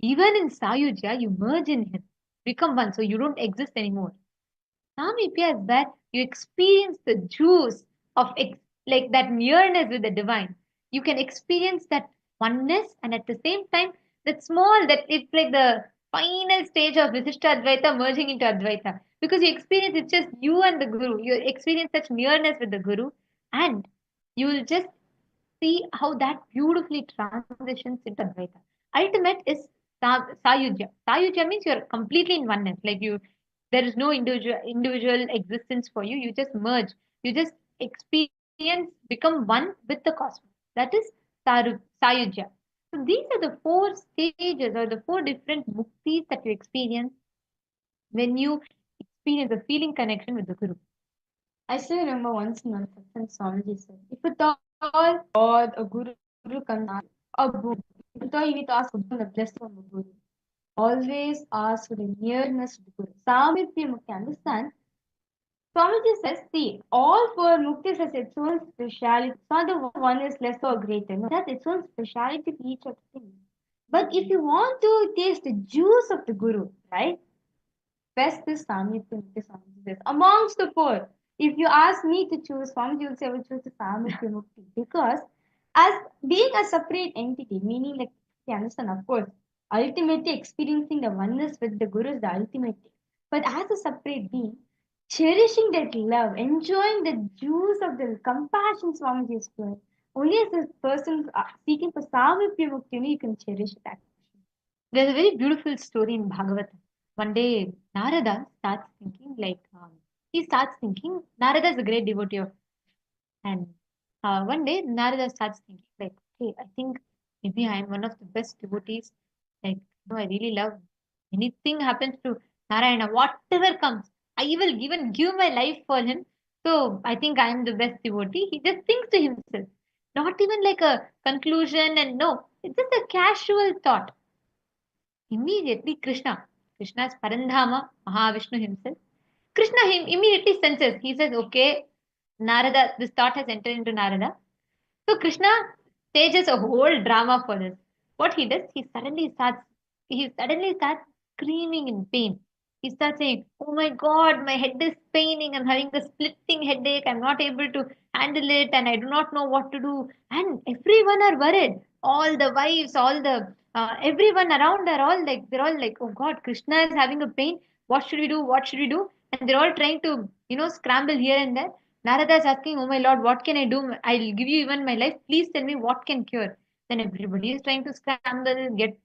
Even in Sayujya, you merge in him, become one, so you don't exist anymore. Samipya is where you experience the juice of like that nearness with the divine. You can experience that oneness, and at the same time, that small, that it's like the final stage of Visishta Advaita merging into Advaita. Because you experience it's just you and the Guru. You experience such nearness with the Guru, and you will just see how that beautifully transitions into Advaita. Ultimate is Sayujya. Sayujya means you're completely in oneness. Like you, there is no individual existence for you. You just merge. You just experience, become one with the cosmos. That is Sayujya. So these are the four stages or the four different muktis that you experience when you experience a feeling connection with the Guru. I still remember once in one session, Swamiji said, if at all God, a Guru comes, a book, if at all you need to ask for the blessing from the Guru, always ask for the nearness to the Guru. Samipya Mukti, understand? Swamiji says, see, all four muktis has its own speciality. It's not the one is less or greater. No, it has its own speciality for each of the things. But if you want to taste the juice of the Guru, right? Best is Samyukta Mukti, Swamiji says. Amongst the four, if you ask me to choose, Swamiji will say I will choose the Samyukta Mukti. Because as being a separate entity, meaning like, you understand, of course, ultimately experiencing the oneness with the Guru is the ultimate thing. But as a separate being, cherishing that love, enjoying the juice of the compassion Swamiji is for, only as a person seeking for Samyukta Mukti, you can cherish that. There's a very beautiful story in Bhagavatam. One day, Narada starts thinking Narada is a great devotee of, and one day Narada starts thinking like, hey, I think maybe I am one of the best devotees. Like, I really love anything happens to Narayana, whatever comes, I will even give my life for him. So I think I am the best devotee. He just thinks to himself, not even like a conclusion, and no, it's just a casual thought. Immediately, Krishna's Parandhama, Mahavishnu himself, Krishna him immediately senses. He says, okay, Narada, this thought has entered into Narada. So Krishna stages a whole drama for this. What he does, he suddenly starts screaming in pain. He starts saying, oh my God, my head is paining. I'm having a splitting headache. I'm not able to handle it and I do not know what to do. And everyone are worried. All the wives, all the everyone around are all like, they're all like, oh God, Krishna is having a pain. What should we do? What should we do? And they're all trying to, scramble here and there. Narada is asking, oh my Lord, what can I do? I'll give you even my life. Please tell me what can cure. Then everybody is trying to scramble, get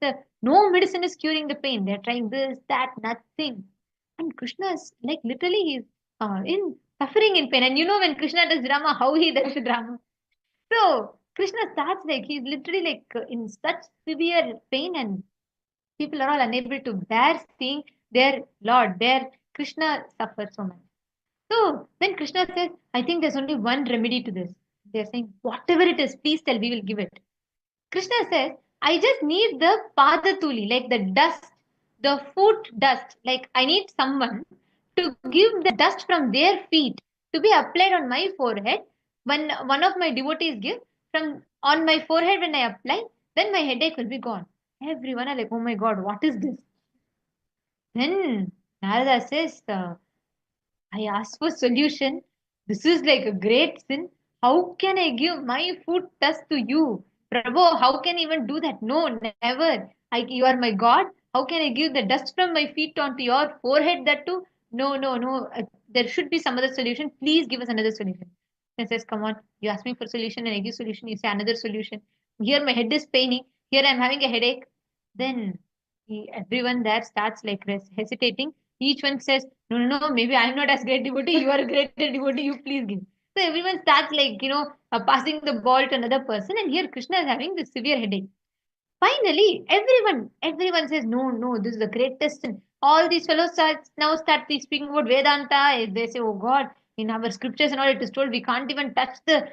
no medicine is curing the pain. They're trying this, that, nothing. And Krishna is like literally he's in suffering in pain. And when Krishna does drama, how he does the drama. So Krishna starts like he's literally like in such severe pain, and people are all unable to bear seeing their Lord, their Krishna suffer so much. So then Krishna says, I think there's only one remedy to this. They're saying, whatever it is, please tell, we will give it. Krishna says, I just need the padatuli, like the dust, the foot dust. Like I need someone to give the dust from their feet to be applied on my forehead. When one of my devotees give from on my forehead when I apply, then my headache will be gone. Everyone are like, oh my God, what is this? Then Narada says, I asked for solution. This is like a great sin. How can I give my foot dust to you? Prabhu, how can I even do that? No, never. You are my God. How can I give the dust from my feet onto your forehead that too? No, no, no. There should be some other solution. Please give us another solution. He says, come on, you ask me for solution and I give solution. You say another solution. Here my head is paining. Here I'm having a headache. Then everyone there starts like hesitating. Each one says, no, no, no, maybe I'm not as great devotee. You are a greater devotee. You please give. So everyone starts like, passing the ball to another person. And here Krishna is having this severe headache. Finally, everyone says, no, no, this is the greatest sin. All these fellows now start speaking about Vedanta. They say, oh God, in our scriptures and all it is told we can't even touch the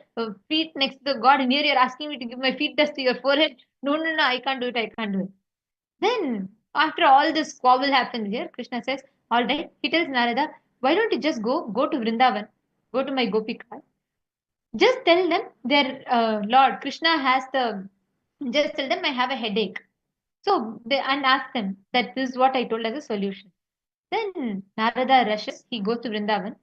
feet next to the God. And here you're asking me to give my feet dust to your forehead. No, no, no, I can't do it. I can't do it. Then, after all this squabble happens here, Krishna says, all right, he tells Narada, why don't you just go to Vrindavan, go to my Gopika, just tell them their Lord Krishna has just tell them I have a headache. So, and ask them that this is what I told as a solution. Then Narada rushes, he goes to Vrindavan,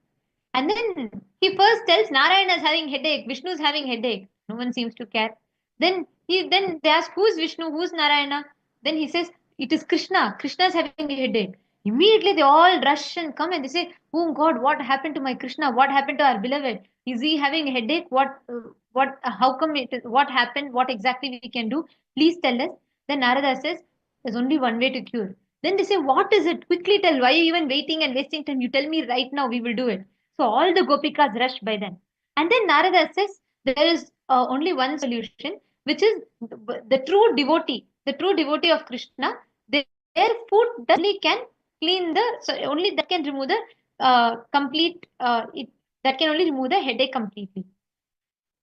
and then he first tells Narayana is having headache, Vishnu is having headache. No one seems to care. Then they ask who's Vishnu, who's Narayana. Then he says it is Krishna. Krishna is having a headache. Immediately they all rush and come and they say, oh God, what happened to my Krishna? What happened to our beloved? Is he having a headache? How come it is? What happened? What exactly we can do? Please tell us. Then Narada says, there's only one way to cure. Then they say, what is it? Quickly tell. Why are you even waiting and wasting time? You tell me right now, we will do it. So all the gopikas rush by then. And then Narada says there is only one solution, which is the true devotee of Krishna. Their food only can only that can remove the that can only remove the headache completely.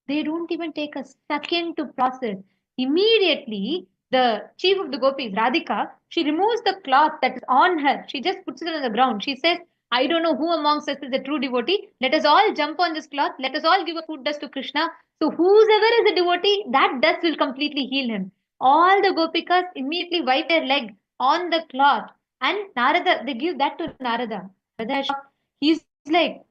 They don't even take a second to process. Immediately, the chief of the gopis, Radhika, she removes the cloth that is on her. She just puts it on the ground. She says, I don't know who amongst us is a true devotee. Let us all jump on this cloth. Let us all give a food dust to Krishna. So whoever is a devotee, that dust will completely heal him. All the gopikas immediately wipe their leg on the cloth. And Narada, they give that to Narada. Narada is shocked. He's like,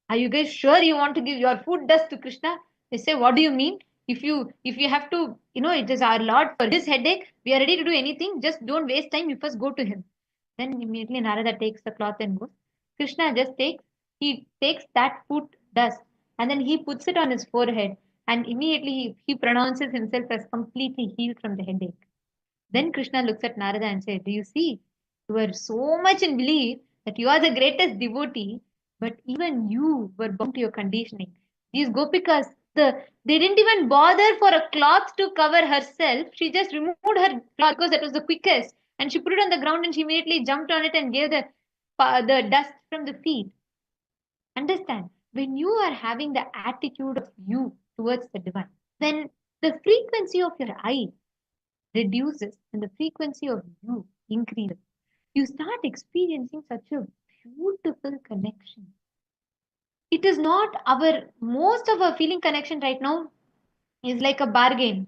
are you guys sure you want to give your food dust to Krishna? They say, what do you mean? If you have to, it is our Lord for his headache. We are ready to do anything. Just don't waste time. You first go to him. Then immediately Narada takes the cloth and goes. Krishna he takes that food dust and then he puts it on his forehead and immediately he pronounces himself as completely healed from the headache. Then Krishna looks at Narada and says, do you see? You are so much in belief that you are the greatest devotee, but even you were bound to your conditioning. These gopikas, they didn't even bother for a cloth to cover herself. She just removed her cloth because that was the quickest. And she put it on the ground and she immediately jumped on it and gave the dust from the feet. Understand, when you are having the attitude of you towards the divine, then the frequency of your I reduces and the frequency of you increases. You start experiencing such a beautiful connection. It is not most of our feeling connection right now is like a bargain.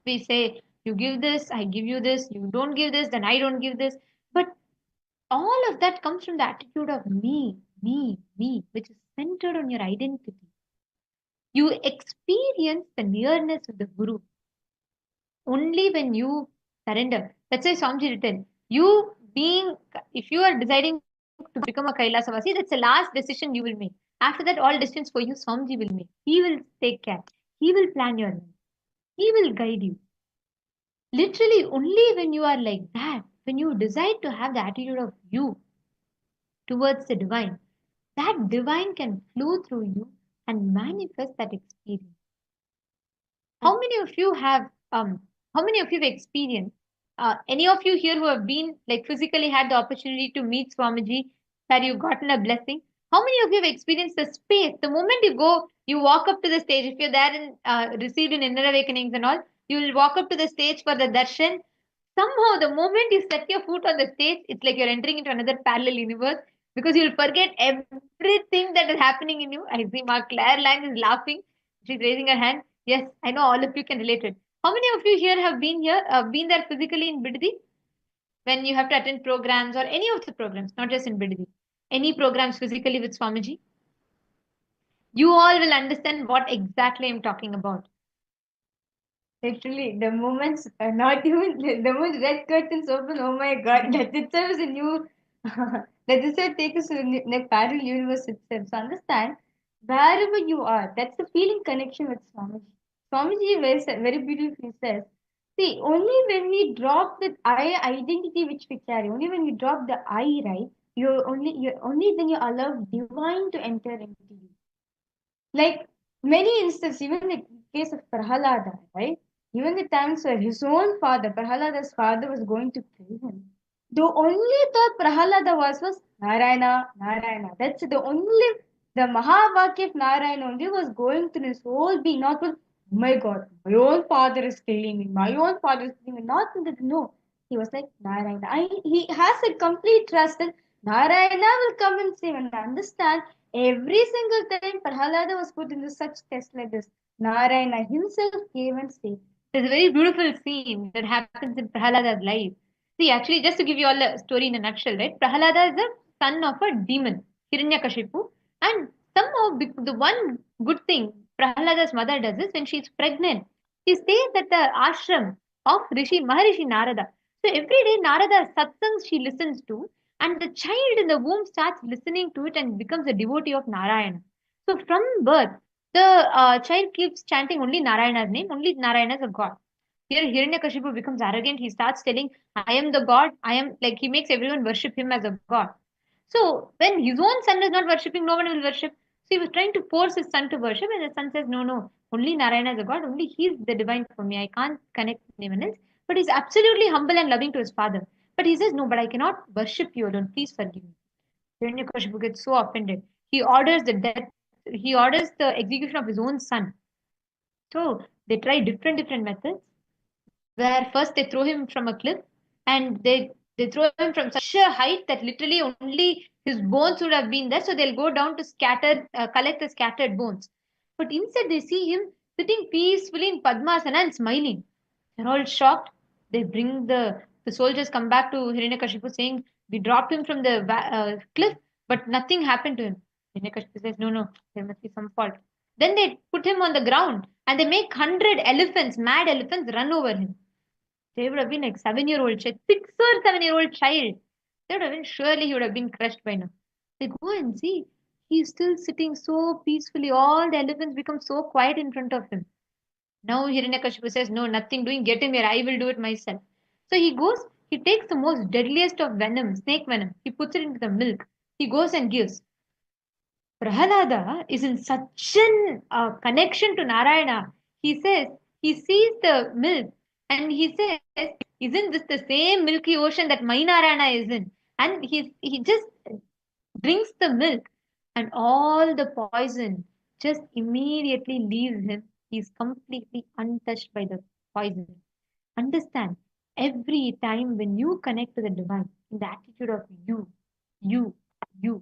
We say, you give this, I give you this, you don't give this, then I don't give this. But all of that comes from the attitude of me, which is centered on your identity. You experience the nearness of the Guru only when you surrender. That's why Swamiji written, if you are deciding to become a Kailasavasi, that's the last decision you will make. After that, all decisions for you, Swamiji will make. He will take care. He will plan your life. He will guide you. Literally, only when you are like that, when you decide to have the attitude of you towards the divine, that divine can flow through you and manifest that experience. How many of you have experienced any of you here who have been like physically had the opportunity to meet Swamiji, that you've gotten a blessing? How many of you have experienced the space? The moment you walk up to the stage, if you're there and received in inner awakenings and all, you will walk up to the stage for the darshan. Somehow, the moment you set your foot on the stage, it's like you're entering into another parallel universe because you'll forget everything that is happening in you. I see Claire Lang is laughing. She's raising her hand. Yes, I know all of you can relate it. How many of you here have been there physically in Bidadi? When you have to attend programs or any of the programs, not just in Bidadi, any programs physically with Swamiji? You all will understand what exactly I'm talking about. Literally, the moments are not even the moment red curtains open. Oh my God, that itself is a new. That itself takes us to the parallel universe itself. So understand, wherever you are, that's the feeling connection with Swamiji. Swamiji very beautifully says, see, only when we drop the I identity which we carry, only when we drop the I, right, only then you allow divine to enter into you. Like many instances, even the case of Prahalada, right? Even the times where his own father, Prahalada's father, was going to kill him. The only thought Prahalada was Narayana, Narayana. That's the Mahavakya of Narayana only was going through his whole being, not with, oh my God, my own father is killing me, my own father is killing me. Not in that, no. He was like, Narayana. He has a complete trust that Narayana will come and save. And understand, every single time Prahalada was put into such test like this, Narayana himself came and saved. There's a very beautiful scene that happens in Prahalada's life. See, actually, just to give you all a story in a nutshell, right? Prahalada is the son of a demon, Hiranyakashipu. And somehow, the one good thing Prahalada's mother does is when she's pregnant, she stays at the ashram of Maharishi Narada. So every day, Narada's satsangs she listens to, and the child in the womb starts listening to it and becomes a devotee of Narayana. So from birth, the child keeps chanting only Narayana's name, only Narayana is a god. Here, Hiranyakashipu becomes arrogant. He starts telling, I am the god. He makes everyone worship him as a god. So, when his own son is not worshipping, no one will worship. So, he was trying to force his son to worship, and the son says, no, only Narayana is a god. Only he is the divine for me. I can't connect with anyone else. But he's absolutely humble and loving to his father. But he says, no, but I cannot worship you alone. Please forgive me. Hiranyakashipu gets so offended. He orders the death. He orders the execution of his own son. So, they try different methods, where first they throw him from a cliff and they They throw him from such a height that literally only his bones would have been there. So they'll go down to collect the scattered bones. But instead, they see him sitting peacefully in Padmasana and smiling. They're all shocked. They bring the soldiers come back to Hiranyakashipu saying, "We dropped him from the cliff, but nothing happened to him." Hiranyakashipu says, "No, no, there must be some fault." Then they put him on the ground and they make 100 elephants, mad elephants, run over him. They would have been like 7-year-old child, 6 or 7-year-old child. They would have been surely he would have been crushed by now. They go and see he's still sitting so peacefully. All the elephants become so quiet in front of him. Now Hiranyakashipu says, "No, nothing doing. Get him here. I will do it myself." So he goes. He takes the most deadliest of venom, snake venom. He puts it into the milk. He goes and gives. Prahalada is in such an connection to Narayana. He says, he sees the milk and he says, "Isn't this the same milky ocean that my Narayana is in?" And he just drinks the milk and all the poison just immediately leaves him. He's completely untouched by the poison. Understand, every time when you connect to the divine, in the attitude of you, you,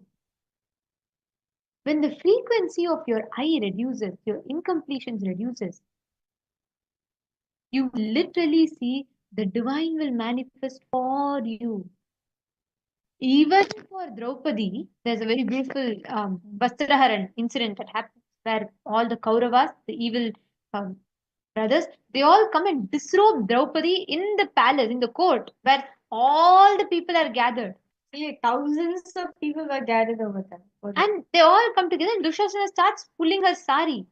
when the frequency of your I reduces, your incompletions reduces, you will literally see the divine will manifest for you. Even for Draupadi, there's a very beautiful Vastraharan incident that happens where all the Kauravas, the evil um, brothers, they all come and disrobe Draupadi in the palace, in the court, where all the people are gathered. Yeah, thousands of people were gathered over there. And they all come together and Dushasana starts pulling her sari.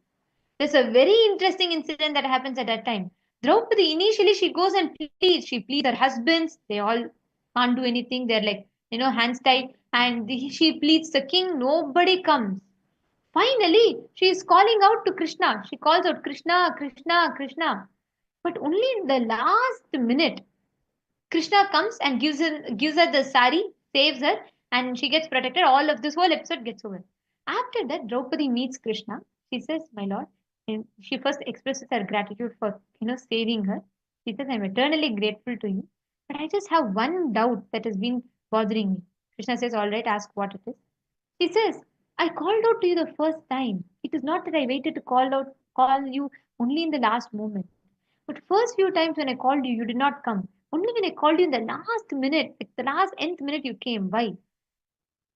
There's a very interesting incident that happens at that time. Draupadi, initially, she goes and pleads. She pleads her husbands. They all can't do anything. They're like, hands tied. And she pleads the king. Nobody comes. Finally, she is calling out to Krishna. She calls out, "Krishna, Krishna, Krishna." But only in the last minute, Krishna comes and gives her the sari, saves her, and she gets protected. All of this whole episode gets over. After that, Draupadi meets Krishna. She says, "My lord," and she first expresses her gratitude for saving her. She says, "I'm eternally grateful to you, but I just have one doubt that has been bothering me." Krishna says, "All right, ask what it is." She says, "I called out to you the first time. It is not that I waited to call you only in the last moment. But first few times when I called you, you did not come. Only when I called you in the last minute, like the last nth minute, you came. Why?"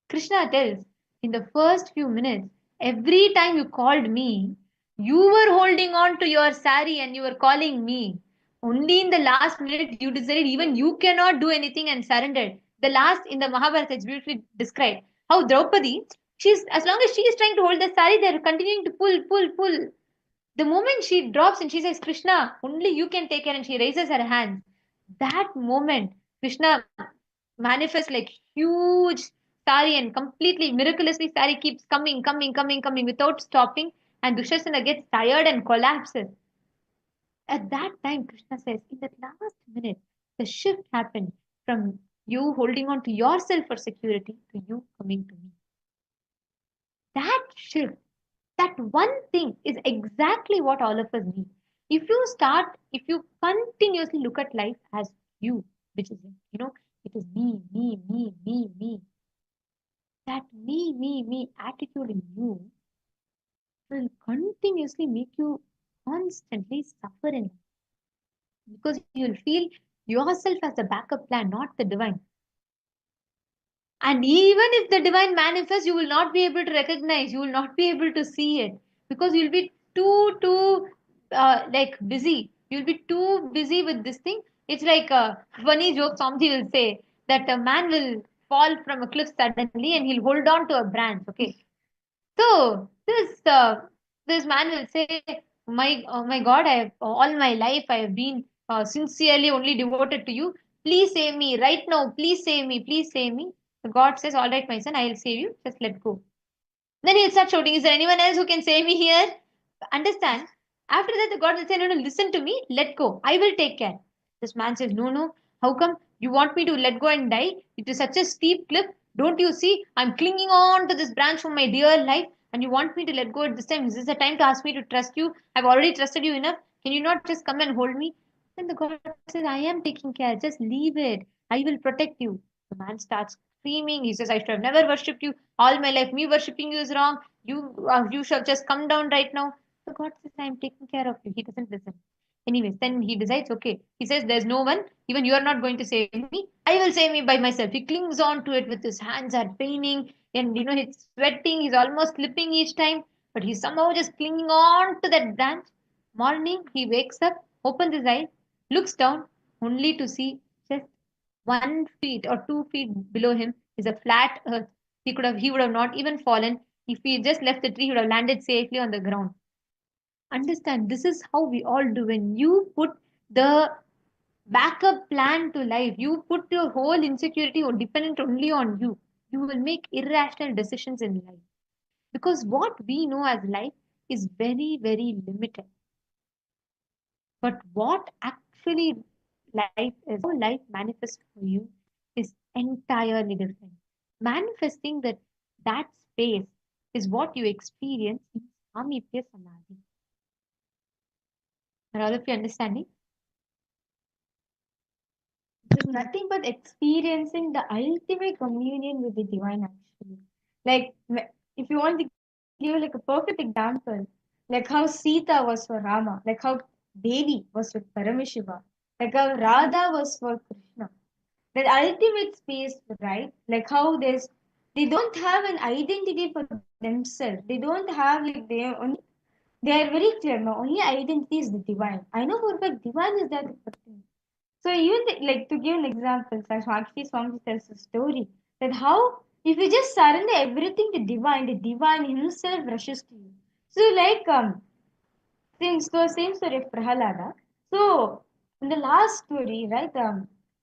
Krishna tells, "In the first few minutes, every time you called me, you were holding on to your sari and you were calling me. Only in the last minute, you decided even you cannot do anything and surrendered." The last in the Mahabharata, it's beautifully described how Draupadi, as long as she is trying to hold the sari, they're continuing to pull, pull, pull. The moment she drops and she says, "Krishna, only you can take care," and she raises her hands, that moment, Krishna manifests like huge sari and completely miraculously sari keeps coming, coming, coming, coming without stopping, and Dushasana gets tired and collapses. At that time, Krishna says, in that last minute, the shift happened from you holding on to yourself for security to you coming to me. That shift, that one thing is exactly what all of us need. If you continuously look at life as you, which is, it is me, me, me, me, me, that me attitude in you will continuously make you constantly suffer in life because you'll feel yourself as the backup plan, not the divine. And even if the divine manifests, you will not be able to recognize, you will not be able to see it because you'll be too like busy. You'll be too busy with this thing. It's like a funny joke Swamiji will say that a man will fall from a cliff suddenly and he'll hold on to a branch. Okay. So this man will say, my God, I have all my life I have been sincerely only devoted to you. Please save me right now. Please save me. Please save me." So God says, "All right, my son, I will save you. Just let go." Then he'll start shouting, "Is there anyone else who can save me here?" Understand? After that, the God will say, "No, no, listen to me. Let go. I will take care." This man says, "No, no. How come you want me to let go and die? It is such a steep cliff. Don't you see? I'm clinging on to this branch for my dear life. And you want me to let go at this time? Is this the time to ask me to trust you? I've already trusted you enough. Can you not just come and hold me?" Then the God says, "I am taking care. Just leave it. I will protect you. The man starts screaming. He says, I should have never worshipped you all my life. Me worshipping you is wrong. You shall just come down right now. So God says, I am taking care of you. He doesn't listen. Anyways, then he decides, okay. He says, there's no one. Even you are not going to save me. I will save me by myself. He clings on to it with his hands are paining and he's sweating. He's almost slipping each time, but he's somehow just clinging on to that branch. Morning, he wakes up, opens his eyes, looks down, only to see just 1 feet or 2 feet below him is a flat earth. He would have not even fallen. If he just left the tree, he would have landed safely on the ground. Understand, this is how we all do. When you put the backup plan to life, you put your whole insecurity or dependent only on you will make irrational decisions in life. Because what we know as life is very, very limited. But what actually life is, how life manifests for you, is entirely different. Manifesting that space is what you experience in Samipya Samadhi. Are all of you understanding? It's nothing but experiencing the ultimate communion with the divine, actually. Like, if you want to give like a perfect example, like how Sita was for Rama, like how Devi was with Paramashiva, like how Radha was for Krishna. That ultimate space, right? Like how they don't have an identity for themselves. They don't have like they are very clear. My only identity is the divine. I know for a fact divine is that person. So even like to give an example, Sakshi Swamiji tells a story that how if you just surrender everything to divine, the divine himself rushes to you. So like same story of Prahalada. So in the last story, right?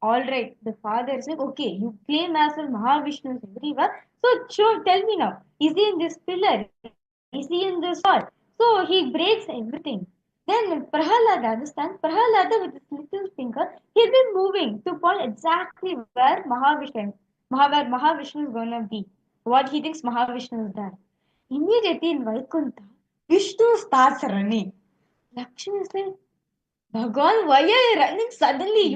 All right, the father is like, okay, you claim as a Mahavishnu everywhere. So sure, tell me now, is he in this pillar? Is he in this wall? So he breaks everything. Then Prahalada, understand? Prahalada with his little finger, he'll be moving to point exactly where where Mahavishnu is gonna be. What he thinks Mahavishnu is there. Immediately in Vaikuntha, Vishnu starts running. Lakshmi is like, Bhagwan, why are you running suddenly?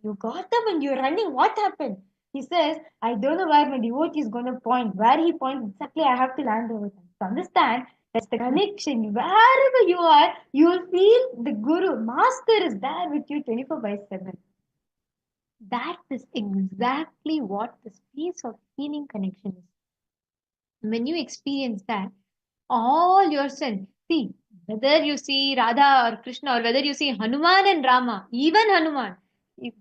You got up and you're running. What happened? He says, I don't know where my devotee is going to point. Where he points exactly, I have to land over them. So understand, that's the connection. Wherever you are, you will feel the Guru, Master is there with you 24/7. That is exactly what the space of healing connection is. When you experience that, all your sins, see, whether you see Radha or Krishna or whether you see Hanuman and Rama, even Hanuman,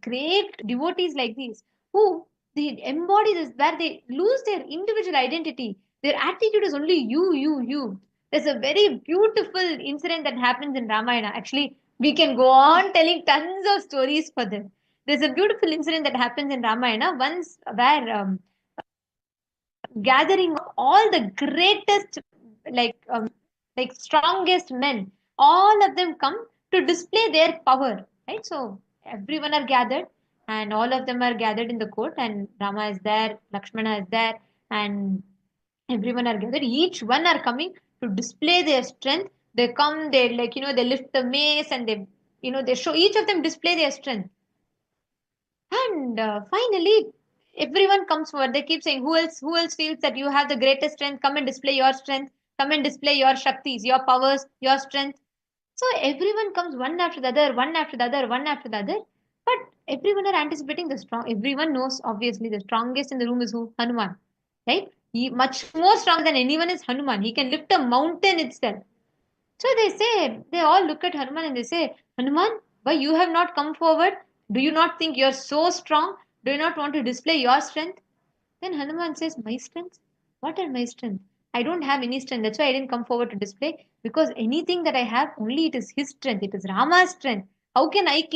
great devotees like these, who they embody this, where they lose their individual identity. Their attitude is only you. There's a very beautiful incident that happens in Ramayana. Actually, we can go on telling tons of stories for this. There's a beautiful incident that happens in Ramayana once where gathering of all the greatest like like strongest men, all of them come to display their power, right? So everyone are gathered and all of them are gathered in the court, and Rama is there, Lakshmana is there, and everyone are gathered, each one are coming to display their strength. They come, they like they lift the mace and they they show, each of them display their strength. And finally, everyone comes forward. They keep saying, Who else feels that you have the greatest strength? Come and display your strength. Come and display your shaktis, your powers, your strength." So everyone comes one after the other, one after the other, one after the other. But everyone are anticipating the strong. Everyone knows obviously the strongest in the room is who? Hanuman, right? He much more strong than anyone is Hanuman. He can lift a mountain itself. So they all look at Hanuman and they say, Hanuman, why you have not come forward? Do you not think you're so strong? Do you not want to display your strength? Then Hanuman says, my strength? What are my strength? I don't have any strength. That's why I didn't come forward to display. Because anything that I have, only it is his strength. It is Rama's strength. How can I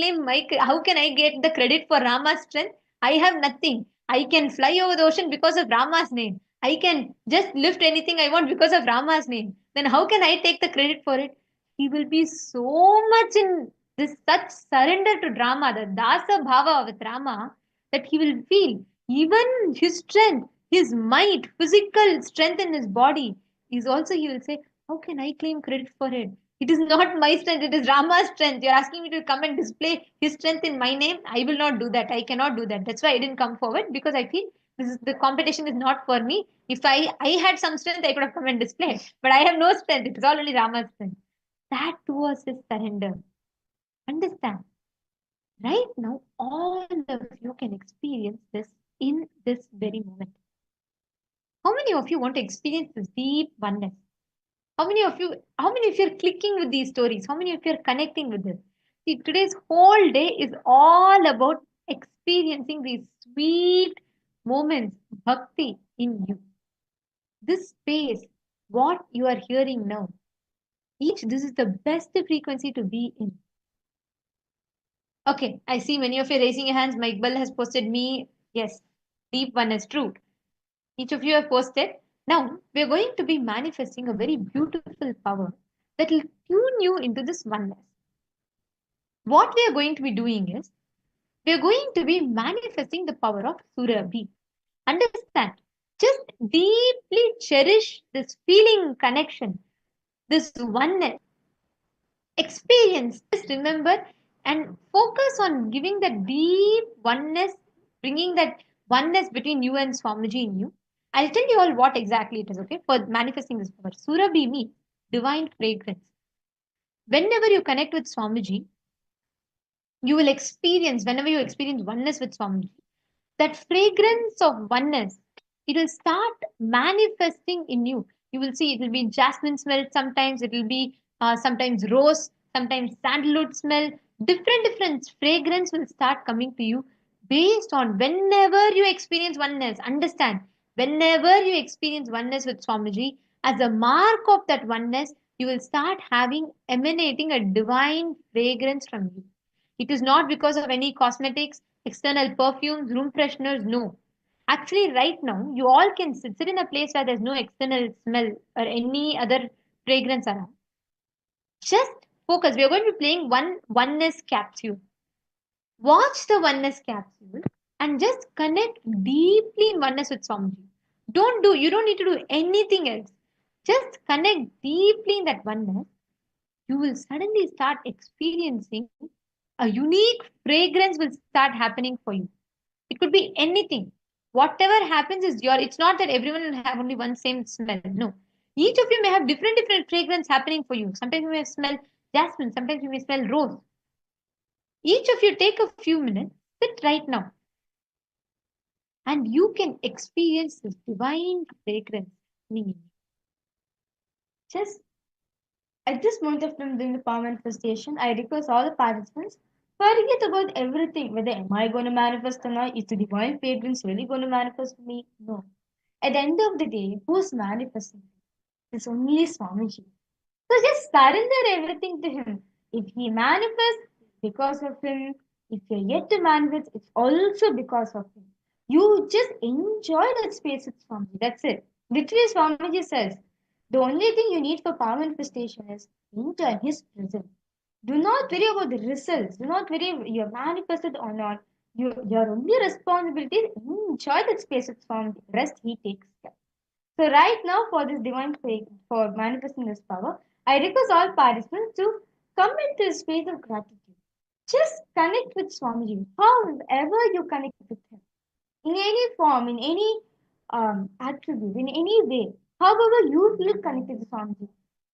how can I get the credit for Rama's strength? I have nothing. I can fly over the ocean because of Rama's name. I can just lift anything I want because of Rama's name. Then how can I take the credit for it? He will be so much in this such surrender to Rama, the Dasa Bhava with Rama, that he will feel even his strength, his might, physical strength in his body is also, he will say, how can I claim credit for it? It is not my strength, it is Rama's strength. You're asking me to come and display his strength in my name. I will not do that. I cannot do that. That's why I didn't come forward, because I feel the competition is not for me. If I had some strength, I could have come and displayed. But I have no strength. It is all only Rama's strength. That was his surrender. Understand? Right now, all of you can experience this in this very moment. How many of you want to experience this deep oneness? How many of you are clicking with these stories? How many of you are connecting with this? See, today's whole day is all about experiencing these sweet moments, bhakti in you. This space, what you are hearing now, this is the best frequency to be in. Okay, I see many of you raising your hands. Mike Bell has posted me. Yes, deep oneness, true. Each of you have posted. Now, we are going to be manifesting a very beautiful power that will tune you into this oneness. What we are going to be doing is, we are going to be manifesting the power of Surabhi. Understand? Just deeply cherish this feeling connection, this oneness. Experience. Just remember and focus on giving that deep oneness, bringing that oneness between you and Swamiji in you. I'll tell you all what exactly it is, okay, for manifesting this power. Surabhi means divine fragrance. Whenever you connect with Swamiji, you will experience, whenever you experience oneness with Swamiji, that fragrance of oneness, it will start manifesting in you. You will see it will be jasmine smell, sometimes it will be sometimes rose, sometimes sandalwood smell. Different fragrance will start coming to you based on whenever you experience oneness. Understand, whenever you experience oneness with Swamiji, as a mark of that oneness, you will start having emanating a divine fragrance from you. It is not because of any cosmetics, external perfumes, room fresheners, no. Actually, right now, you all can sit in a place where there's no external smell or any other fragrance around. Just focus. We are going to be playing one oneness capsule. Watch the oneness capsule and just connect deeply in oneness with Swamiji. You don't need to do anything else. Just connect deeply in that oneness. You will suddenly start experiencing a unique fragrance will start happening for you. It could be anything. Whatever happens is it's not that everyone will have only one same smell. No. Each of you may have different fragrance happening for you. Sometimes you may smell jasmine, sometimes you may smell rose. Each of you take a few minutes, sit right now, and you can experience this divine fragrance in you. Just at this moment of time during the power manifestation, I request all the participants, forget about everything. Whether am I going to manifest or not? Is the divine fragrance really going to manifest for me? No. At the end of the day, who's manifesting? It's only Swamiji. So just surrender everything to him. If he manifests, it's because of him. If you're yet to manifest, it's also because of him. You just enjoy that space with Swamiji. That's it. Literally, Swamiji says, the only thing you need for power manifestation is enjoy his presence. Do not worry about the results. Do not worry if you're manifested or not. Your only responsibility is enjoy that space with Swamiji. Rest he takes care. So right now for this divine faith, for manifesting this power, I request all participants to come into a space of gratitude. Just connect with Swamiji, however you connect with him, in any form, in any attribute, in any way, however you feel connected to Swamiji.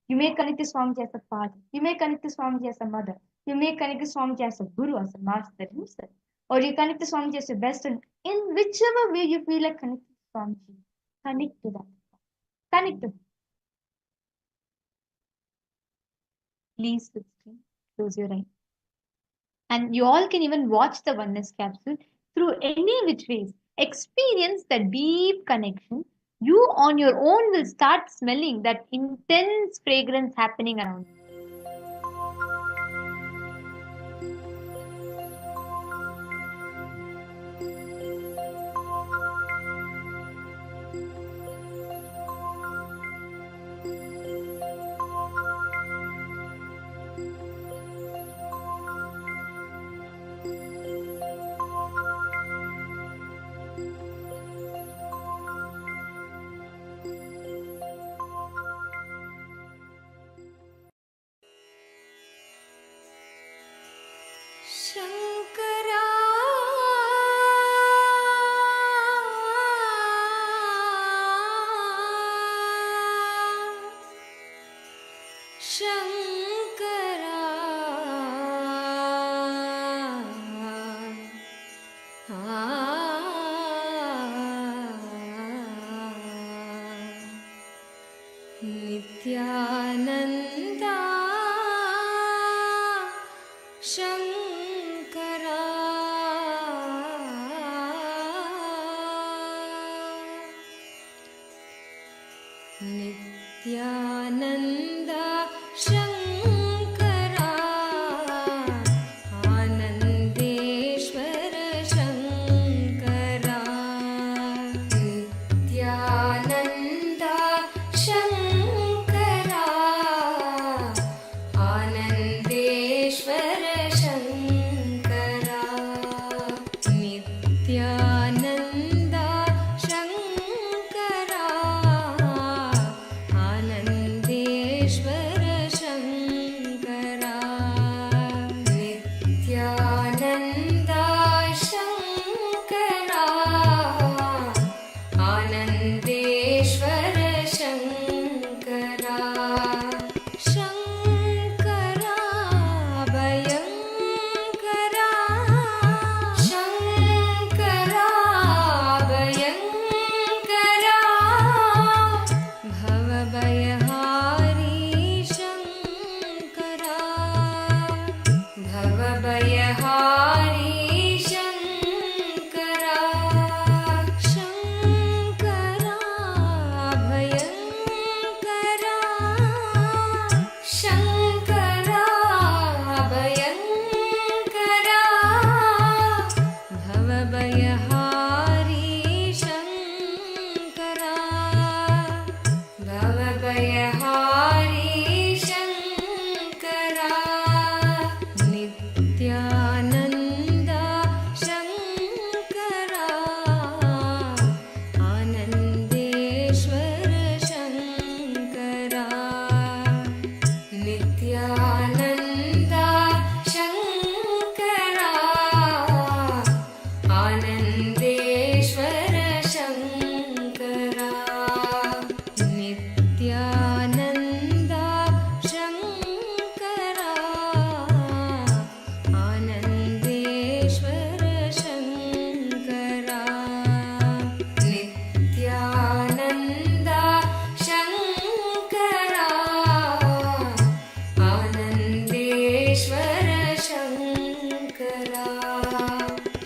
You may connect to Swamiji as a father, you may connect to Swamiji as a mother, you may connect to Swamiji as a guru, as a master himself, or you connect to Swamiji as your best friend. In whichever way you feel like connecting to Swamiji, connect to that. Connect to him. Please close your eyes. And you all can even watch the oneness capsule through any which ways. Experience the deep connection. You on your own will start smelling that intense fragrance happening around you. Nityananda Shankara Nityananda Shankara Anandeshwar Shankara Nityananda Shankara Anandeshwar Shankara Nityananda Shankara Anandeshwar Shankara Nityananda Shankara Anandeshwar Shankara Shankara भयङ्करा Shankara भयङ्करा भवभयहारी Shankara भवभयहारी Shankara Shankara भयङ्करा Shankara भयङ्करा भवभयहारी Shankara भवभयहारी Shankara Nityananda Shankara Anandeshwar Shankara Nityananda Shankara Anandeshwar Shankara Nityananda Shankara Anandeshwar Shankara Nityananda Shankara Anandeshwar Shankara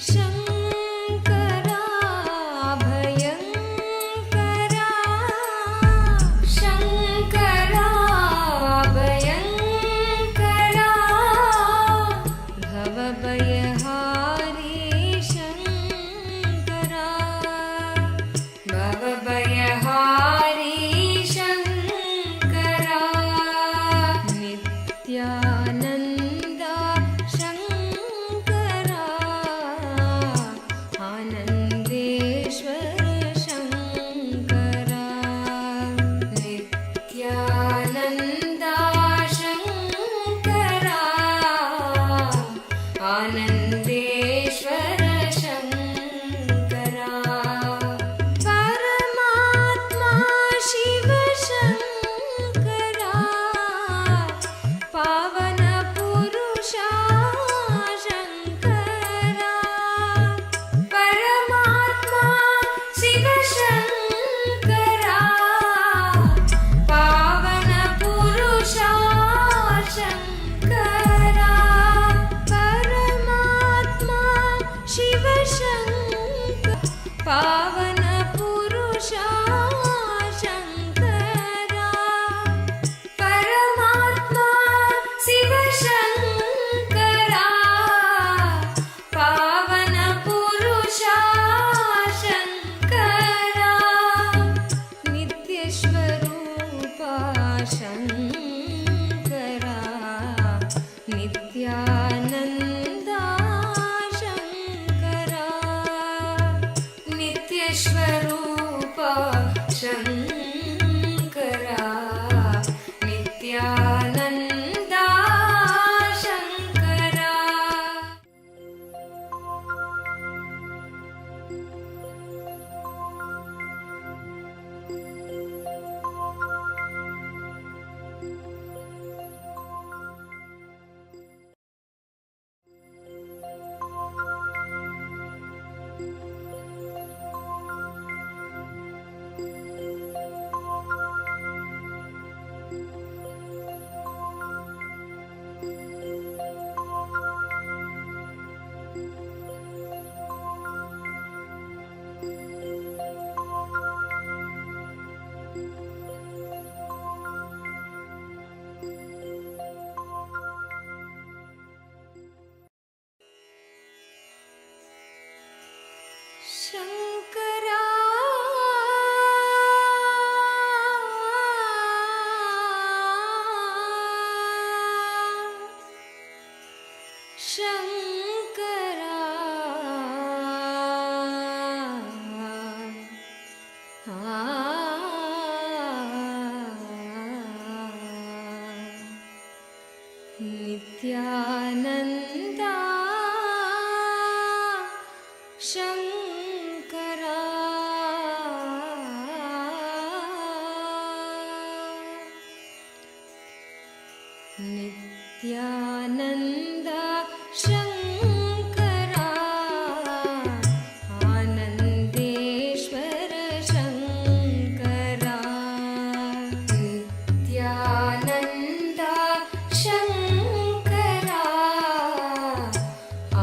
Shankara भयङ्करा Shankara भयङ्करा भवभयहारी Shankara भवभयहारी Shankara Nityananda Shankara Anandeshwar Shankara Nityananda Shankara Anandeshwar Shankara परमात्मा शिव शङ्करा पावन पुरुषा शङ्करा परमात्मा शिव शङ्करा पावन पुरुषा शङ्करा परमात्मा शिव शङ्करा पावन पुरुषा शङ्करा परमात्मा शिव शङ्करा पावन पुरुषा शङ्करा नित्यस्वरूपा शङ्करा नित्यानन्दा शङ्करा नित्यस्वरूपा शङ्करा नित्यानन्दा शङ्करा ಶಂಕರಾ ಶಂಕರಾ ನಿತ್ಯಾನಂದ ಶಂಕರಾ ನಿತ್ಯಾನಂದ ಶಂಕರಾ ಆನಂದೇಶ್ವರ ಶಂಕರಾ ನಿತ್ಯಾನಂದ ಶಂಕರಾ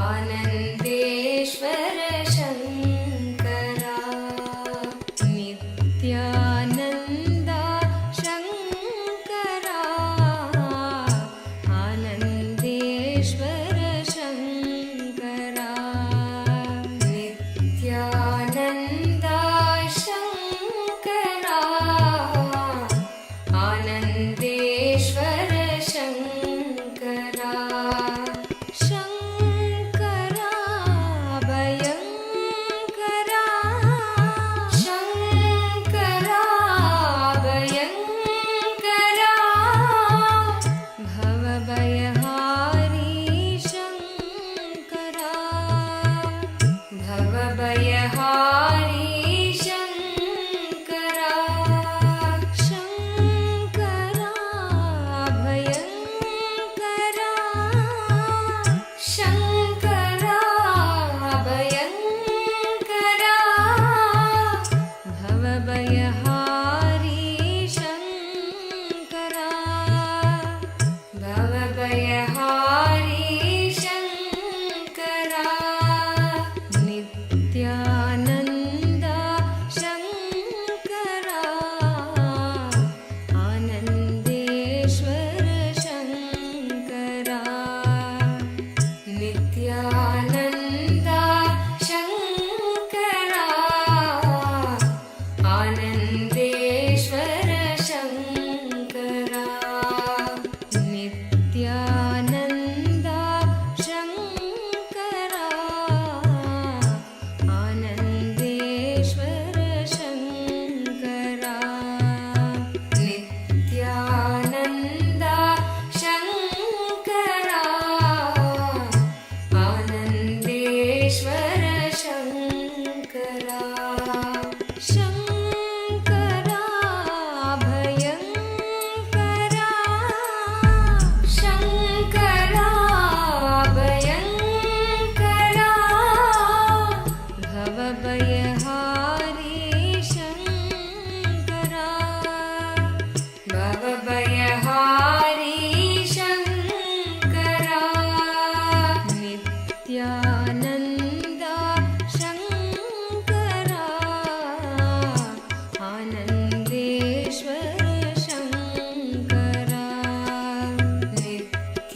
ಆನಂದೇಶ್ವರ ಶಂಕರಾ ನಿತ್ಯಾನಂದ ಶಂಕರಾ ಆನಂದೇಶ್ವರ ಶಂಕರಾ ನಿತ್ಯಾನಂದ ಶಂಕರಾ ಆನಂದೇಶ್ವರ ಶಂಕರಾ ಶಂಕರಾ ಭಯಂಕರಾ ಶಂಕರಾ ಭಯಂಕರಾ ಭವಭಯಹಾರಿ ಶಂಕರಾ ಭವಭಯಹಾರಿ ಶಂಕರಾ ಶಂಕರಾ ಭಯಂಕರಾ ಶಂಕರಾ ಭಯಂಕರಾ ಭವಭಯಹಾರಿ ಶಂಕರಾ ಭವಭಯಹಾರಿ ಶಂಕರಾ ನಿತ್ಯಾನಂದ ಶಂಕರಾ ಆನಂದೇಶ್ವರ ಶಂಕರಾ ನಿತ್ಯಾನಂದ ಶಂಕರಾ ಆನಂದೇಶ್ವರ ಶಂಕರಾ ನಿತ್ಯಾನಂದ ಶಂಕರಾ ಆನಂದೇಶ್ವರ ಶಂಕರಾ ನಿತ್ಯಾನಂದ ಶಂಕರಾ ಆನಂದೇಶ್ವರ ಶಂಕರಾ ಶಂಕರಾ ಭಯಂಕರಾ ಶಂಕರಾ ಭಯಂಕರಾ ಭವಭಯಹಾರಿ ಶಂಕರಾ ಭವಭಯಹಾರಿ ಶಂಕರಾ ನಿತ್ಯಾನಂದ ಶಂಕರಾ ಆನಂದೇಶ್ವರ ಶಂಕರಾ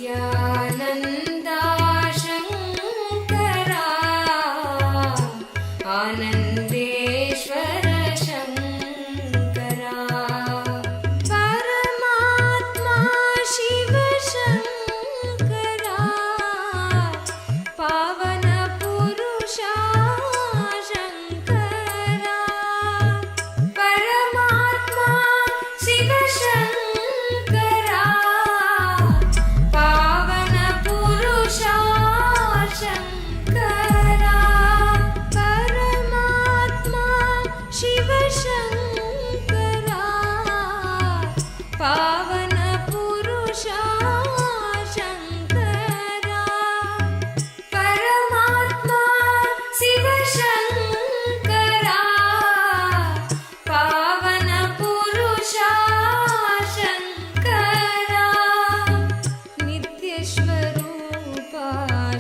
ನಿತ್ಯಾನಂದ ಶಂಕರಾ ಆನಂದೇಶ್ವರ ಶಂಕರಾ ಪರಮಾತ್ಮ ಶಿವ ಶಂಕರಾ ಪಾವನ ಪುರುಷ ಶಂಕರಾ ಪರಮಾತ್ಮ ಶಿವ ಶಂಕರಾ ಪಾವನ ಪುರುಷ ಶಂಕರಾ ಪರಮಾತ್ಮ ಶಿವ ಶಂಕರಾ ಪಾವನ ಪುರುಷ ಶಂಕರಾ ಪರಮಾತ್ಮ ಶಿವ ಶಂಕರಾ ಪಾವನ ಪುರುಷ ಶಂಕರಾ ನಿತ್ಯ ಸ್ವರೂಪ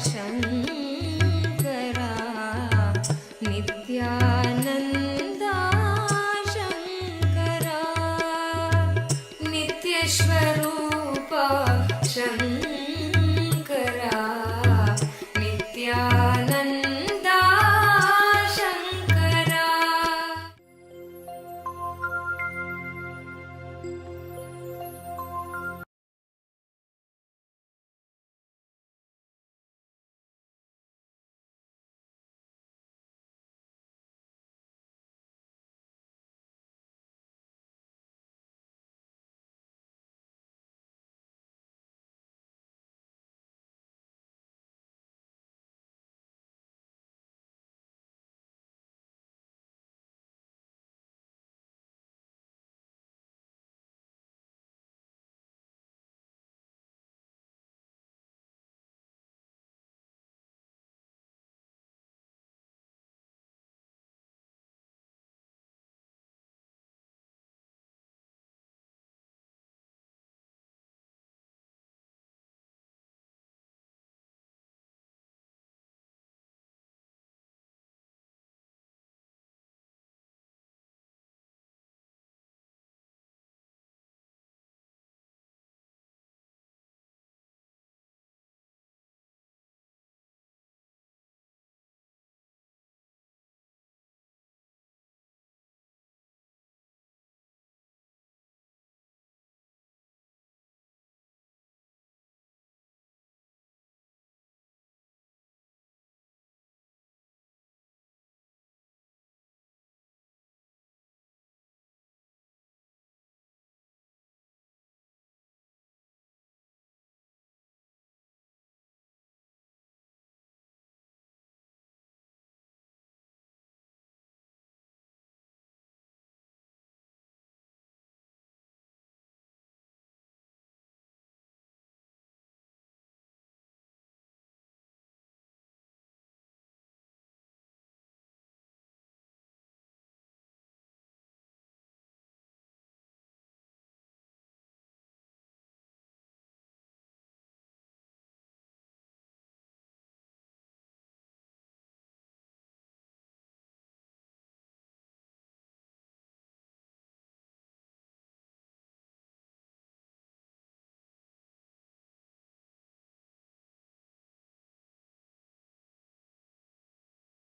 ಶಂಕರಾ ನಿತ್ಯಾನಂದ ಶಂಕರಾ ನಿತ್ಯ ಸ್ವರೂಪ ಶಂಕರಾ Nithyananda ಶಂಕರಾ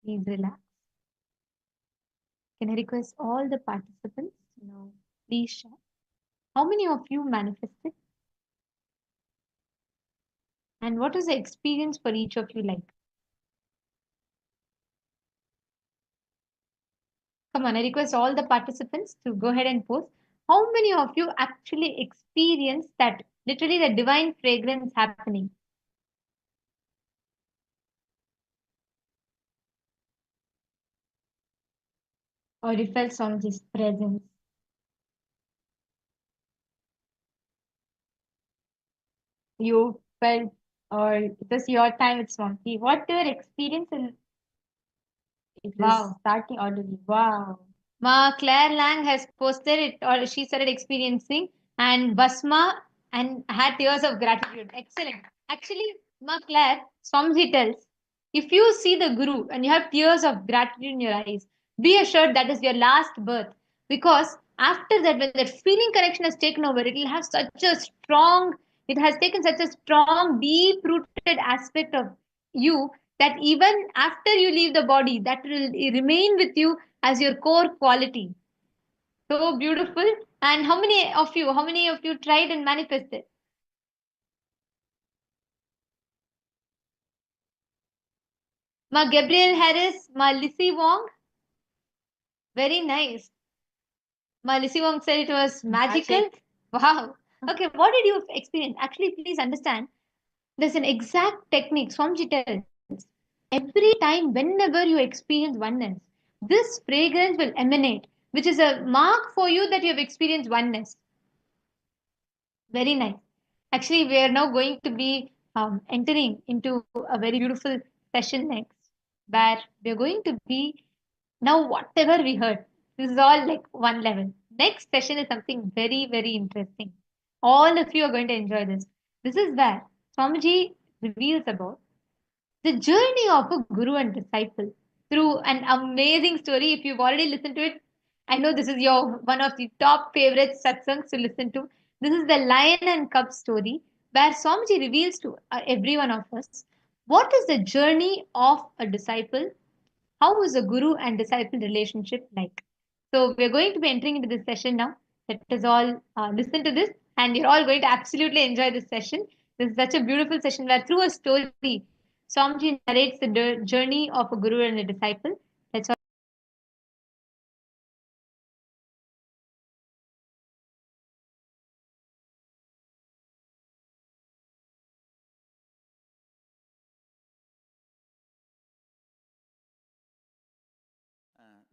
Please relax. Can I request all the participants to now please share? How many of you manifested? And what was the experience for each of you like? Come on, I request all the participants to go ahead and post. How many of you actually experienced that literally the divine fragrance happening? Or you felt Swamiji's presence? You felt, or it was your time with Swamiji. What your experience in wow, starting already. Wow. Ma Claire Lang has posted it, or she started experiencing, and Basma and had tears of gratitude. Excellent. Actually, Ma Claire, Swamiji tells, if you see the Guru and you have tears of gratitude in your eyes, be assured that is your last birth. Because after that, when that feeling connection has taken over, it will have such a strong, it has taken such a strong, deep rooted aspect of you that even after you leave the body, that will remain with you as your core quality. So beautiful. And how many of you tried and manifested? Ma Gabriel Harris, Ma Lissy Wong. Very nice. Ma Lissy Wong said it was magical. Wow. Okay, what did you experience? Actually, please understand, there's an exact technique Swamiji tells. Every time, whenever you experience oneness, this fragrance will emanate, which is a mark for you that you have experienced oneness. Very nice. Actually, we are now going to be entering into a very beautiful session next, where we are going to be now whatever we heard. This is all like one level. Next session is something very, very interesting. All of you are going to enjoy this. This is where Swamiji reveals about the journey of a guru and disciple through an amazing story. If you've already listened to it, I know this is your one of the top favorite satsangs to listen to. This is the lion and cub story where Swamiji reveals to every one of us what is the journey of a disciple, how is a guru and disciple relationship like. So we're going to be entering into this session now. Let us all listen to this, and you're all going to absolutely enjoy this session. This is such a beautiful session where through a story, Swamiji narrates the journey of a guru and a disciple. Let's all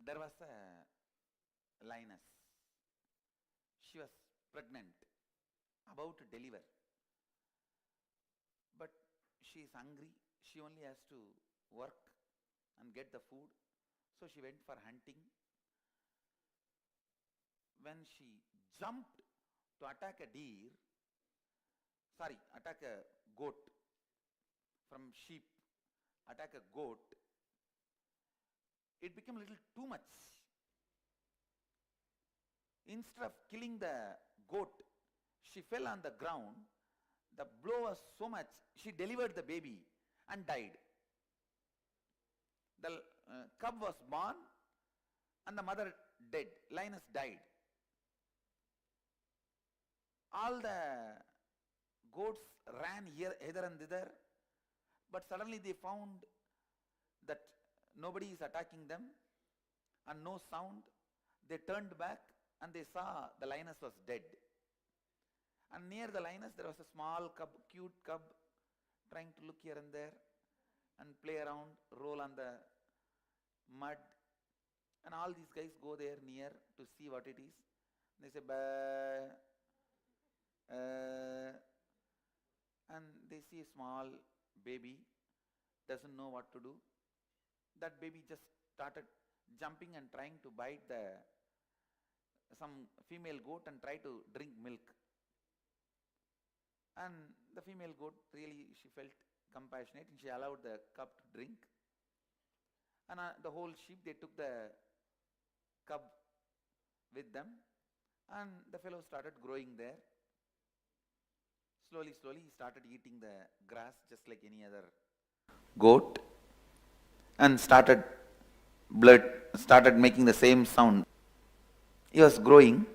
There was a lioness. She was pregnant, about to deliver. But she is hungry. She only has to work and get the food. So she went for hunting. When she jumped to attack a deer, attack a goat from sheep, attack a goat, it became a little too much. Instead of killing the goat, she fell on the ground. The blow was so much, she delivered the baby and died. The cub was born and the mother dead. Lioness died. All the goats ran hither and thither, but suddenly they found that nobody is attacking them and no sound. They turned back and they saw the lioness was dead. And near the lioness there was a small cub, cute cub, trying to look here and there and play around, roll on the mud. And all these guys go there near to see what it is. They say, bah, and they see a small baby, doesn't know what to do. That baby just started jumping and trying to bite some female goat and try to drink milk. And the female goat, really, she felt compassionate and she allowed the cub to drink. And the whole sheep, they took the cub with them, and the fellow started growing there. Slowly, he started eating the grass just like any other goat and started blood started making the same sound. He was growing.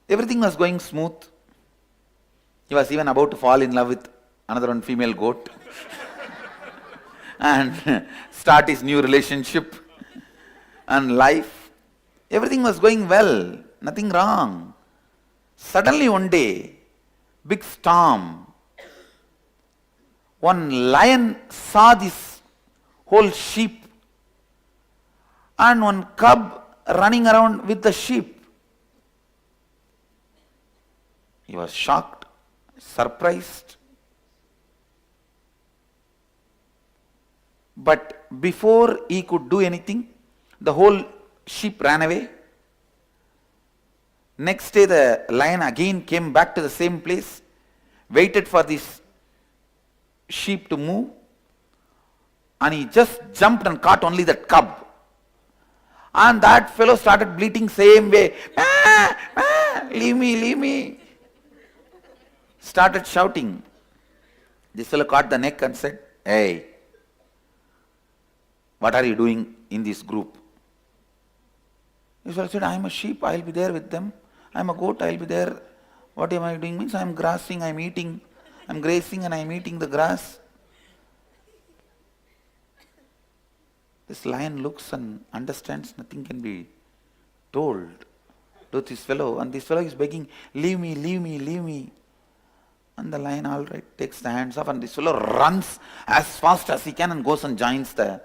Everything was going smooth. He was even about to fall in love with another one female goat and start his new relationship and life. Everything was going well, nothing wrong. Suddenly one day, big storm. One lion saw this whole sheep and one cub running around with the sheep. He was shocked, surprised. But before he could do anything, the whole sheep ran away. Next day the lion again came back to the same place, waited for this sheep to move, and he just jumped and caught only that cub. And that fellow started bleating same way. Ah, ah, leave me, leave me. Started shouting. This fellow caught the neck and said, hey, what are you doing in this group? This fellow said, I am a sheep, I will be there with them. I am a goat, I will be there. What am I doing? Means I am grassing, I am eating, I am grazing and I am eating the grass. This lion looks and understands nothing can be told to this fellow, and this fellow is begging, leave me, leave me, leave me. And the lion, all right, takes the hands off, and this fellow runs as fast as he can and goes and joins the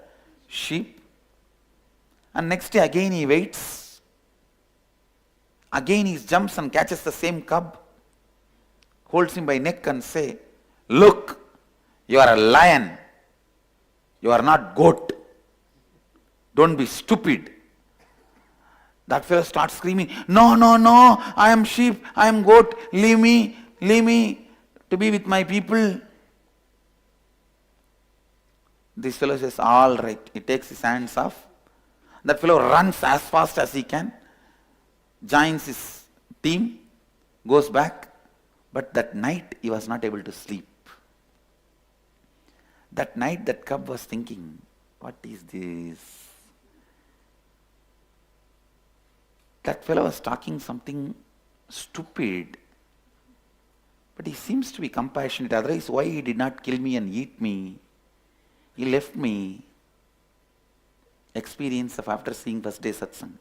sheep. And next day again he waits. Again he jumps and catches the same cub, holds him by neck and say, look, you are a lion, you are not goat. Don't be stupid. That fellow starts screaming, no, no, no, I am sheep, I am goat, leave me to be with my people. This fellow says, all right. He takes his hands off. That fellow runs as fast as he can, joins his team, goes back. But that night he was not able to sleep. That night that cub was thinking, what is this? That fellow was talking something stupid. But he seems to be compassionate. Otherwise, why he did not kill me and eat me? He left me. Experience of after seeing first day satsang.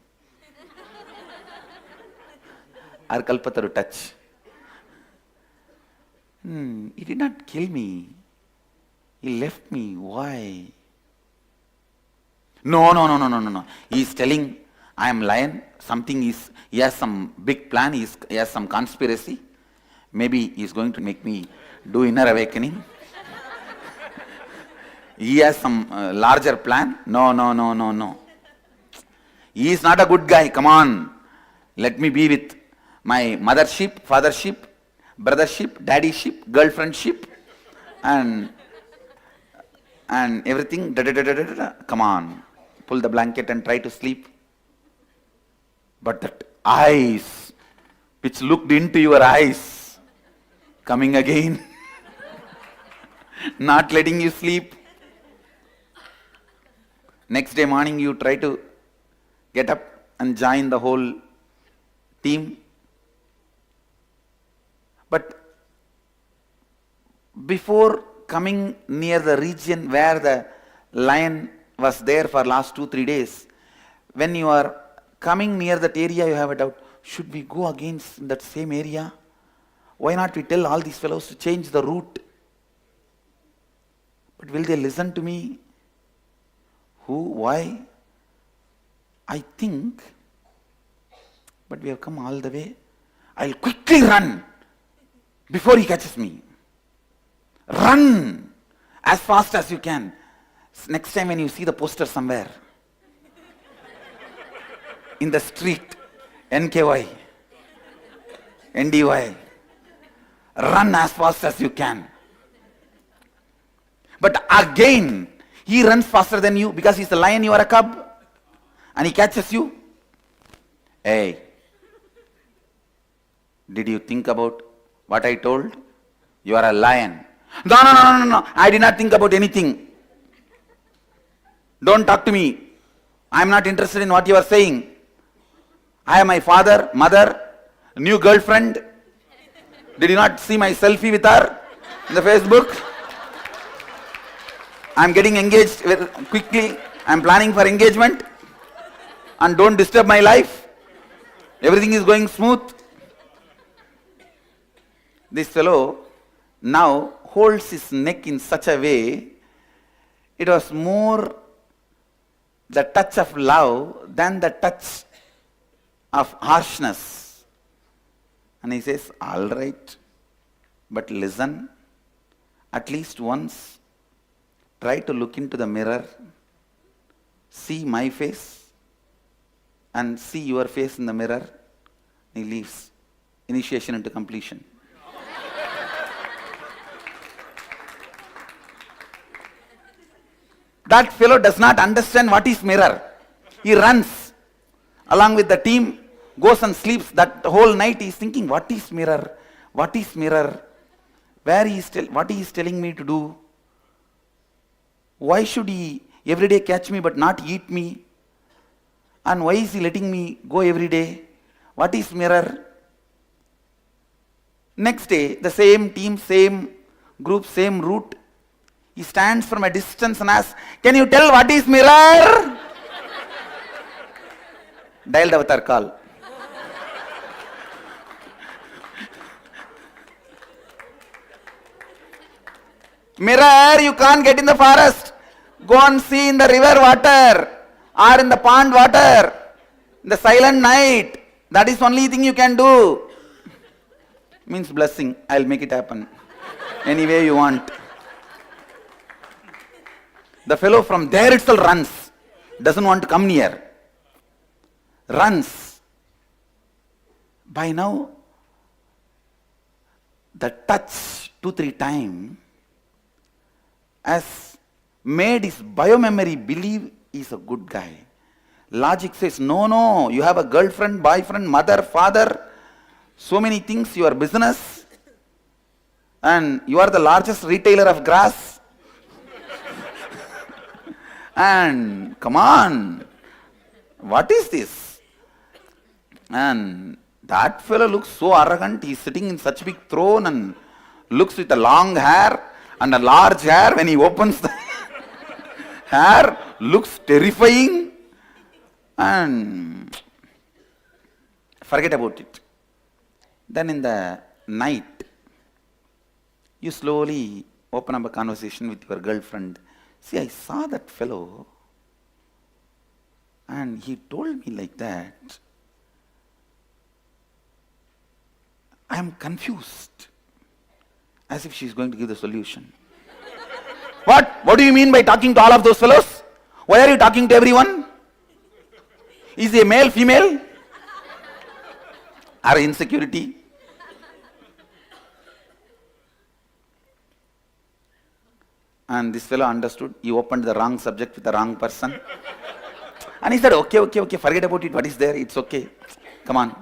Our kalpataru touch. He did not kill me. He left me. Why? No. He is telling, I am lion. Something is, he has some big plan. He has some conspiracy. Maybe he is going to make me do inner awakening. He has some larger plan. No. He is not a good guy. Come on. Let me be with my mother sheep, father sheep, brother sheep, daddy sheep, girlfriend sheep, and everything. Come on. Pull the blanket and try to sleep. But that eyes, which looked into your eyes, coming again, not letting you sleep. Next day morning you try to get up and join the whole team. But before coming near the region where the lion was there for last 2-3 days, when you are coming near that area, you have a doubt, should we go against that same area? Why not we tell all these fellows to change the route? But will they listen to me? Who? Why? I think, but we have come all the way. I'll quickly run before he catches me. Run as fast as you can. Next time when you see the poster somewhere, in the street, NKY, NDY, run as fast as you can. But again, he runs faster than you because he's a lion, you are a cub, and he catches you. Hey, did you think about what I told? You are a lion. No, I did not think about anything. Don't talk to me. I am not interested in what you are saying. I have my father, mother, new girlfriend. Did you not see my selfie with her in the Facebook? I am getting engaged quickly. I am planning for engagement. And don't disturb my life. Everything is going smooth. This fellow now holds his neck in such a way, it was more the touch of love than the touch of harshness. And he says, all right, but listen, at least once, try to look into the mirror, see my face, and see your face in the mirror. He leaves. Initiation into completion. That fellow does not understand what is mirror. He runs along with the team, goes and sleeps. That whole night he is thinking, what is mirror? What is mirror? What he is telling me to do? Why should he every day catch me but not eat me? And why is he letting me go every day? What is mirror? Next day, the same team, same group, same route. He stands from a distance and asks, can you tell what is mirror? Dialed avatar call. Mirror, you can't get in the forest. Go and see in the river water or in the pond water. In the silent night. That is the only thing you can do. Means blessing. I'll make it happen. Any way you want. The fellow from there itself runs. Doesn't want to come near. Runs. By now, the touch 2-3 times has made his biomemory believe he's a good guy. Logic says, no, you have a girlfriend, boyfriend, mother, father, so many things, your business, and you are the largest retailer of grass. And come on, what is this? And that fellow looks so arrogant, he's sitting in such big throne and looks with a long hair and a large hair. When he opens the hair, looks terrifying. And forget about it. Then in the night, you slowly open up a conversation with your girlfriend. See, I saw that fellow and he told me like that. I am confused. As if she is going to give the solution. What? What do you mean by talking to all of those fellows? Why are you talking to everyone? Is he a male, female? Or insecurity? And this fellow understood. He opened the wrong subject with the wrong person. And he said, okay, forget about it. What is there? It's okay. Come on.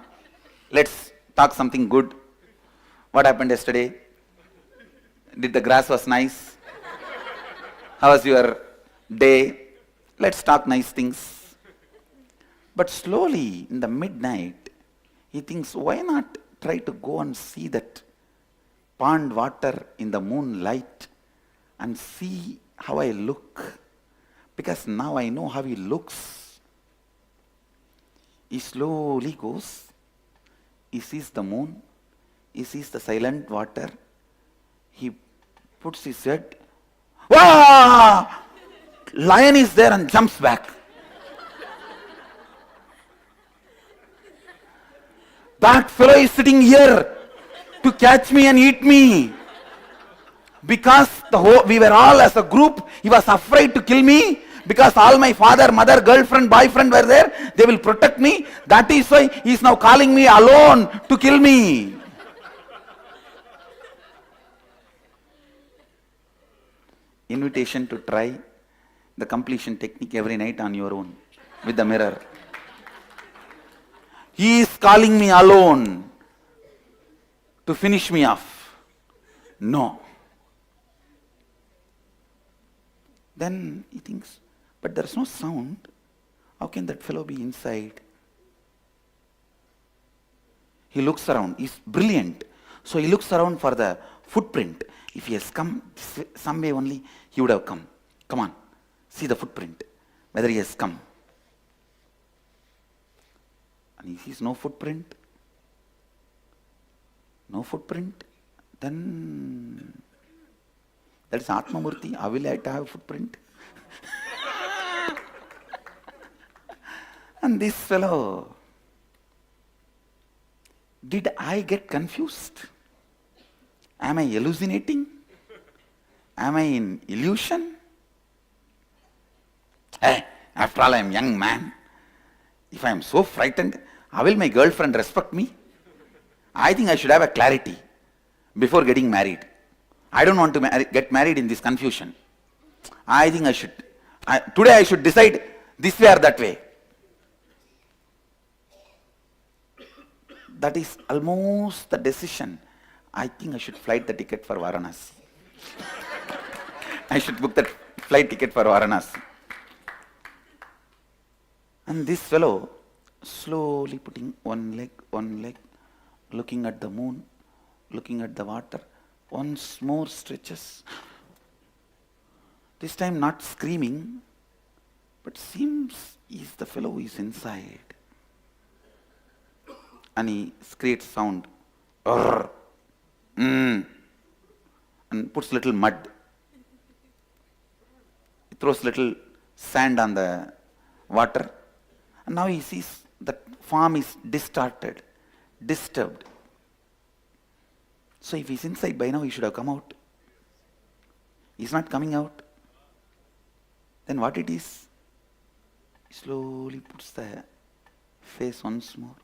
Let's talk something good. What happened yesterday? Did the grass was nice? How was your day? Let's talk nice things. But slowly, in the midnight, he thinks, why not try to go and see that pond water in the moonlight and see how I look? Because now I know how he looks. He slowly goes. He sees the moon. He sees the silent water. He puts his head. Wah! Lion is there and jumps back. That fellow is sitting here to catch me and eat me. Because we were all as a group, he was afraid to kill me. Because all my father, mother, girlfriend, boyfriend were there, they will protect me. That is why he is now calling me alone to kill me. Invitation to try the completion technique every night on your own with the mirror. He is calling me alone to finish me off. No. Then he thinks, But there is no sound. How can that fellow be inside? He looks around. He's brilliant. So he looks around for the footprint. If he has come some way only, he would have come. Come on, see the footprint, whether he has come. And he sees no footprint. No footprint. Then that is Atma Murti. How will I have a footprint? And this fellow, did I get confused? Am I hallucinating? Am I in illusion? Hey, after all I am a young man. If I am so frightened, how will my girlfriend respect me? I think I should have a clarity before getting married. I don't want to get married in this confusion. I think today I should decide this way or that way. That is almost the decision. I think I should flight the ticket for Varanasi. I should book that flight ticket for Varanasi. And this fellow, slowly putting one leg, looking at the moon, looking at the water, once more stretches. This time not screaming, but seems the fellow is inside. And he creates sound, and puts little mud. He throws little sand on the water, and now he sees that form is distorted, disturbed. So if he's inside by now, he should have come out. He's not coming out. Then what it is? He slowly puts the face once more.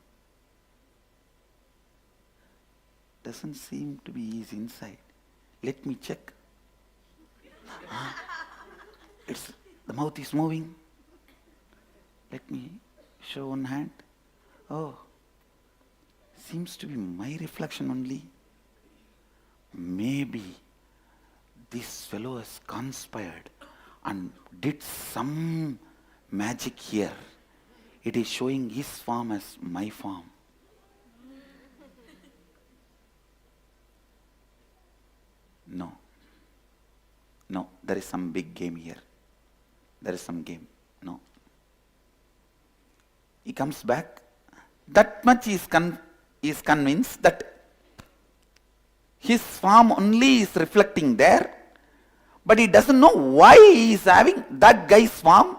Doesn't seem to be his inside. Let me check. The mouth is moving. Let me show one hand. Oh, seems to be my reflection only. Maybe this fellow has conspired and did some magic here. It is showing his form as my form. No, there is some big game here. There is some game. No. He comes back. That much is convinced that his form only is reflecting there, but he doesn't know why he is having that guy's form,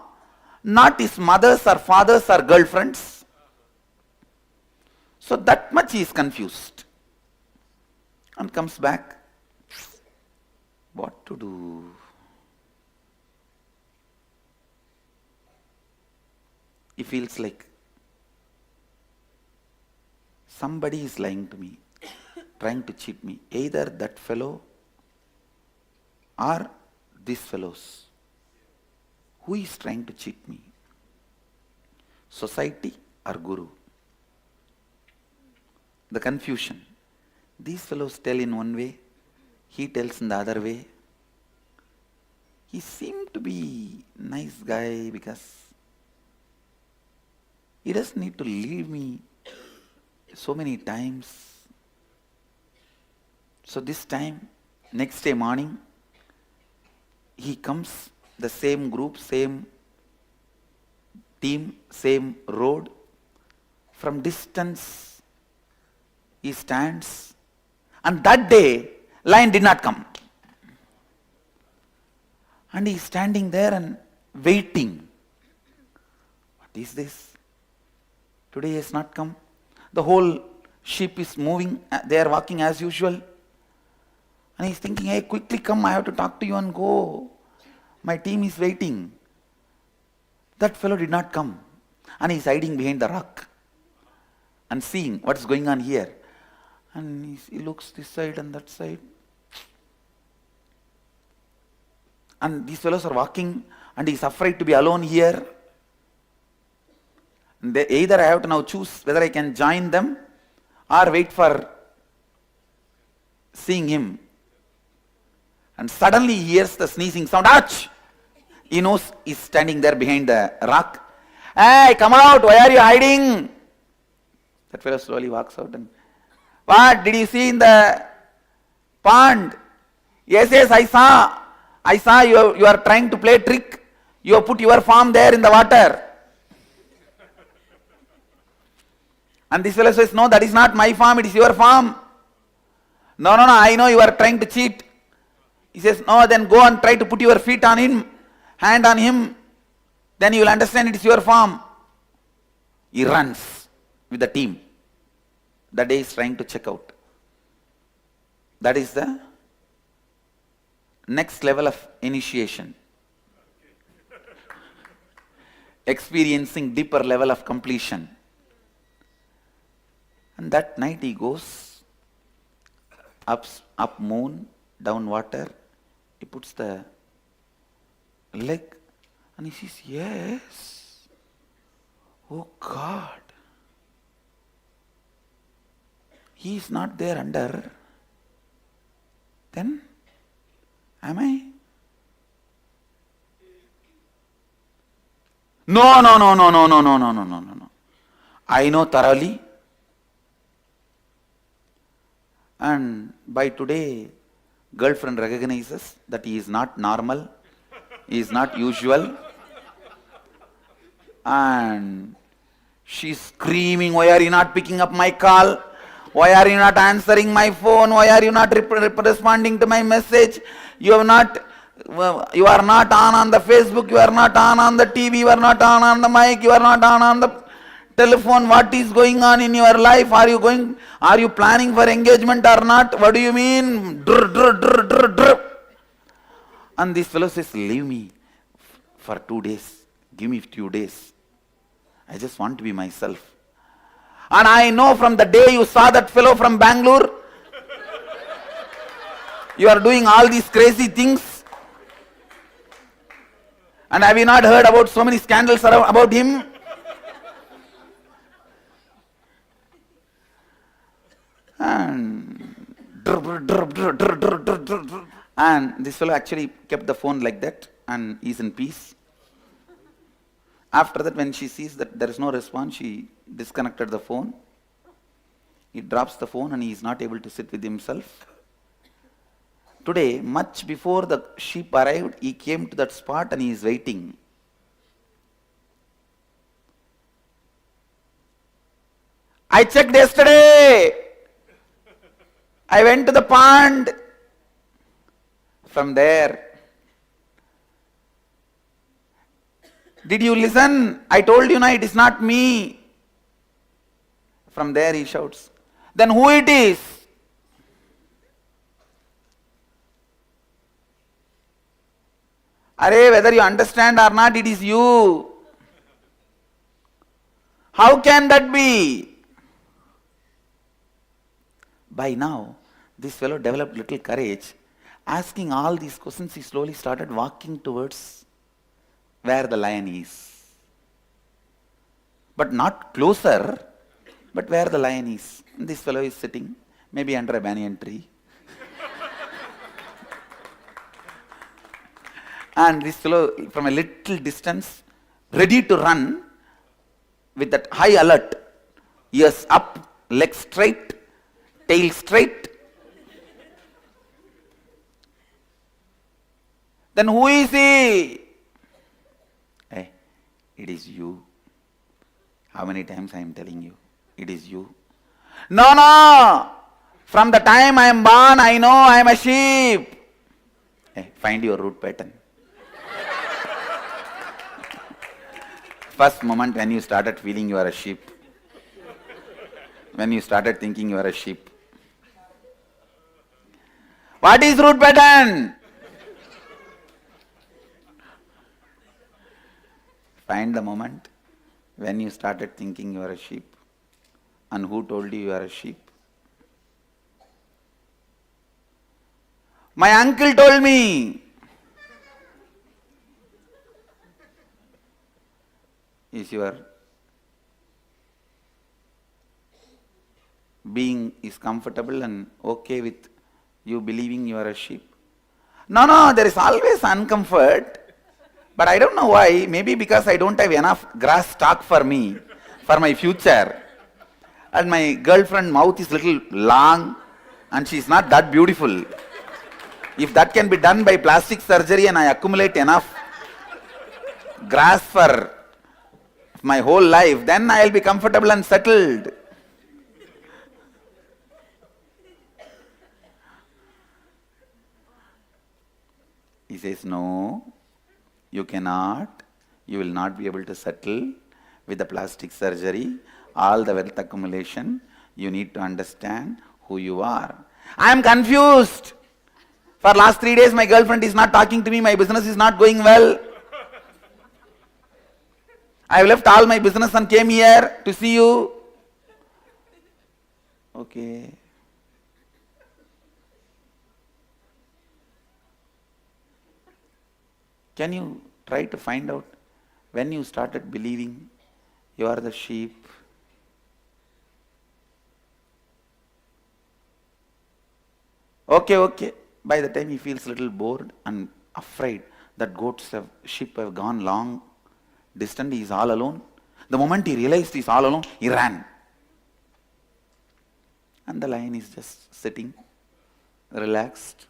not his mother's or father's or girlfriend's. So that much he is confused. And comes back. What to do? He feels like somebody is lying to me, trying to cheat me. Either that fellow or these fellows. Who is trying to cheat me? Society or Guru? The confusion. These fellows tell in one way, he tells in the other way. He seemed to be nice guy because he doesn't need to leave me so many times. So this time, next day morning, he comes, the same group, same team, same road. From distance, he stands. And that day, lion did not come. And he is standing there and waiting. What is this? Today he has not come. The whole sheep is moving. They are walking as usual. And he is thinking, hey, quickly come. I have to talk to you and go. My team is waiting. That fellow did not come. And he is hiding behind the rock and seeing what is going on here. And he looks this side and that side. And these fellows are walking and he is afraid to be alone here. And either I have to now choose whether I can join them or wait for seeing him. And suddenly he hears the sneezing sound. Ouch! He knows he's standing there behind the rock. Hey, come out, why are you hiding? That fellow slowly walks out and, what did you see in the pond? Yes, I saw. I saw you are trying to play trick. You have put your farm there in the water. And this fellow says, no, that is not my farm, it is your farm. No, I know you are trying to cheat. He says, no, then go and try to put your feet on him, hand on him. Then you will understand it is your farm. He runs with the team. The day is trying to check out. That is the next level of initiation. Experiencing deeper level of completion. And that night he goes up moon, down water. He puts the leg and he says, yes. Oh God. He is not there under. Then am I? No. I know thoroughly. And by today, girlfriend recognizes that he is not normal, he is not usual. And she's screaming, why are you not picking up my call? Why are you not answering my phone? Why are you not responding to my message? You are not on the Facebook, you are not on the TV, you are not on the mic, you are not on the telephone. What is going on in your life? Are you planning for engagement or not? What do you mean? And this fellow says, leave me for 2 days. Give me 2 days. I just want to be myself. And I know from the day you saw that fellow from Bangalore, you are doing all these crazy things. And have you not heard about so many scandals about him? And this fellow actually kept the phone like that and is in peace. After that, when she sees that there is no response, she disconnected the phone. He drops the phone and he is not able to sit with himself. Today, much before the sheep arrived, he came to that spot and he is waiting. I checked yesterday. I went to the pond. From there, did you listen? I told you, no, it is not me. From there he shouts, then who it is? Arey, whether you understand or not, it is you. How can that be? By now, this fellow developed little courage. Asking all these questions, he slowly started walking towards where the lion is. But not closer, but where the lion is. And this fellow is sitting, maybe under a banyan tree. And this fellow, from a little distance, ready to run, with that high alert, ears up, legs straight, tail straight. Then who is he? Hey, it is you. How many times I am telling you? It is you. No. From the time I am born, I know I am a sheep. Hey, find your root pattern. First moment when you started feeling you are a sheep. When you started thinking you are a sheep. What is root pattern? Find the moment when you started thinking you are a sheep. And who told you you are a sheep? My uncle told me. Is your being is comfortable and okay with you believing you are a sheep? No, there is always uncomfort. But I don't know why, maybe because I don't have enough grass stock for me, for my future. And my girlfriend mouth is little long and she's not that beautiful. If that can be done by plastic surgery and I accumulate enough grass for my whole life, then I'll be comfortable and settled. He says, no, you cannot. You will not be able to settle with the plastic surgery, all the wealth accumulation. You need to understand who you are. I am confused. For last 3 days, my girlfriend is not talking to me. My business is not going well. I have left all my business and came here to see you. Okay. Can you try to find out when you started believing you are the sheep? Okay. By the time he feels a little bored and afraid that sheep have gone long distance, he is all alone. The moment he realized he is all alone, he ran. And the lion is just sitting, relaxed.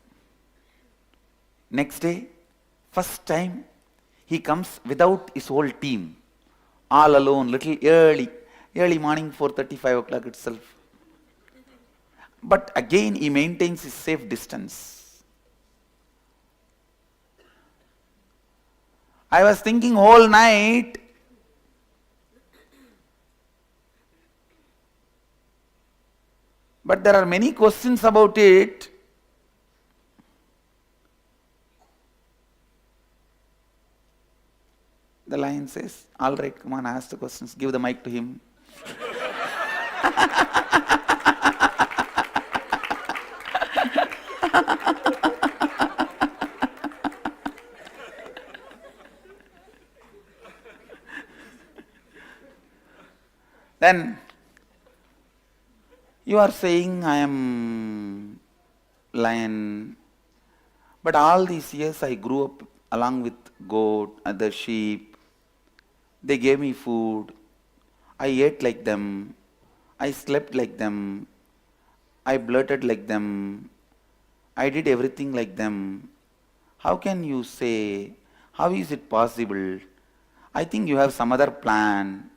Next day, first time, he comes without his whole team, all alone, little early morning, 4:30, 5 o'clock itself. But again, he maintains his safe distance. I was thinking whole night, but there are many questions about it. The lion says, all right, come on, ask the questions, give the mic to him. Then you are saying, I am lion, but all these years I grew up along with goat, other sheep. They gave me food. I ate like them. I slept like them. I blurted like them. I did everything like them. How can you say, how is it possible? I think you have some other plan.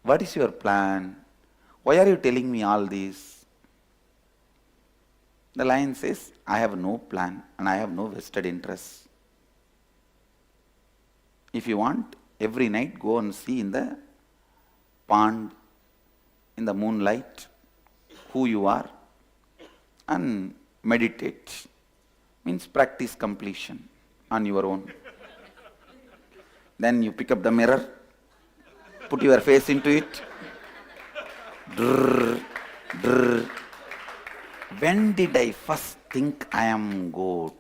What is your plan? Why are you telling me all this? The lion says, I have no plan and I have no vested interest. If you want, every night go and see in the pond, in the moonlight, who you are and meditate. Means practice completion on your own. Then you pick up the mirror, put your face into it. Drrr, drrr. When did I first think I am goat?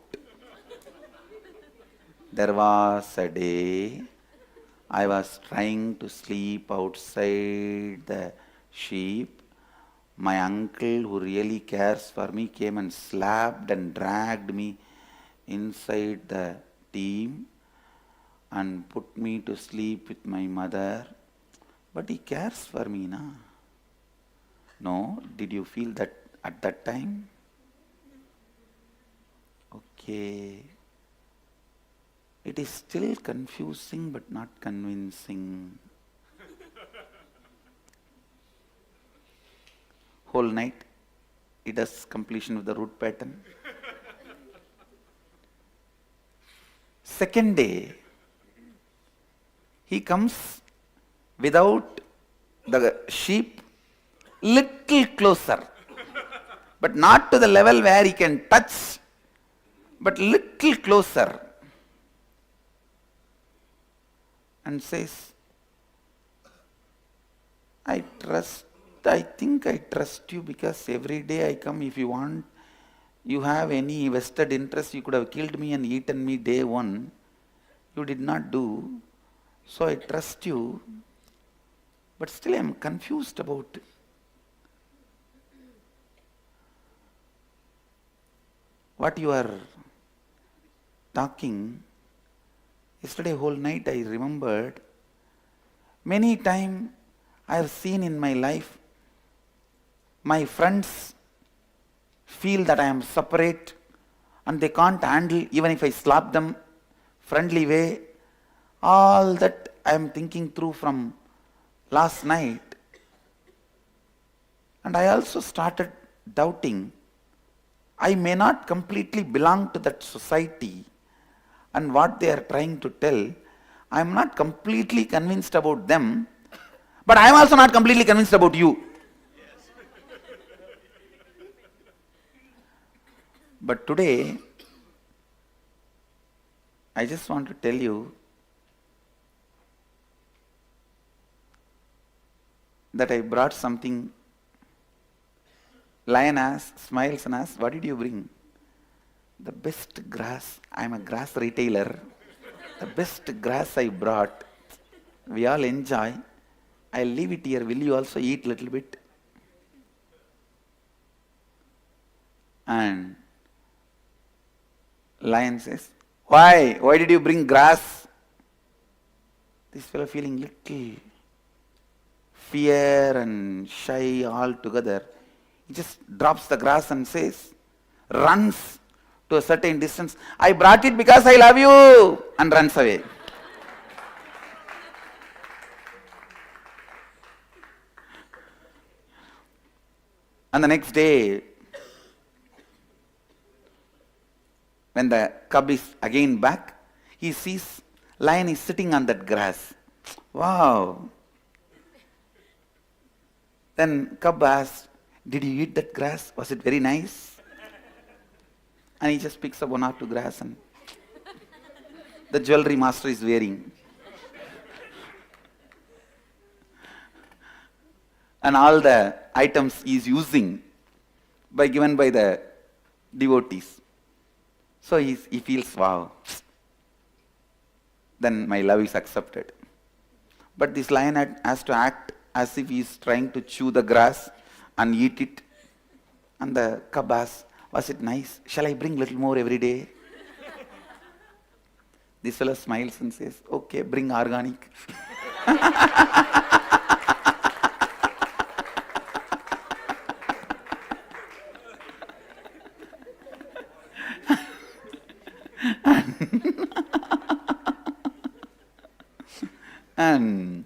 There was a day I was trying to sleep outside the sheep. My uncle, who really cares for me, came and slapped and dragged me inside the team and put me to sleep with my mother. But he cares for me, na? No? Did you feel that at that time? Okay. It is still confusing but not convincing. Whole night, it does completion of the root pattern. Second day, he comes without the sheep, little closer, but not to the level where he can touch, but little closer, and says, I think I trust you because every day I come. If you want, you have any vested interest, you could have killed me and eaten me day one. You did not do. So I trust you. But still I am confused about what you are talking. Yesterday whole night I remembered many times I have seen in my life my friends feel that I am separate and they can't handle even if I slap them friendly way. All that I am thinking through from last night. And I also started doubting I may not completely belong to that society and what they are trying to tell. I am not completely convinced about them, but I am also not completely convinced about you. But today, I just want to tell you that I brought something. Lion asks, smiles and asks, what did you bring? The best grass. I am a grass retailer. The best grass I brought. We all enjoy. I'll leave it here. Will you also eat a little bit? And Lion says, why? Why did you bring grass? This fellow feeling little fear and shy all together. He just drops the grass and says, runs to a certain distance, I brought it because I love you, and runs away. And the next day, when the cub is again back, he sees lion is sitting on that grass. Wow. Then cub asks, did you eat that grass? Was it very nice? And he just picks up one or two grass and the jewelry master is wearing. And all the items he is using given by the devotees. So he feels, wow, then my love is accepted. But this lion has to act as if he is trying to chew the grass and eat it. And the cub asks, was it nice? Shall I bring a little more every day? This fellow smiles and says, okay, bring organic. And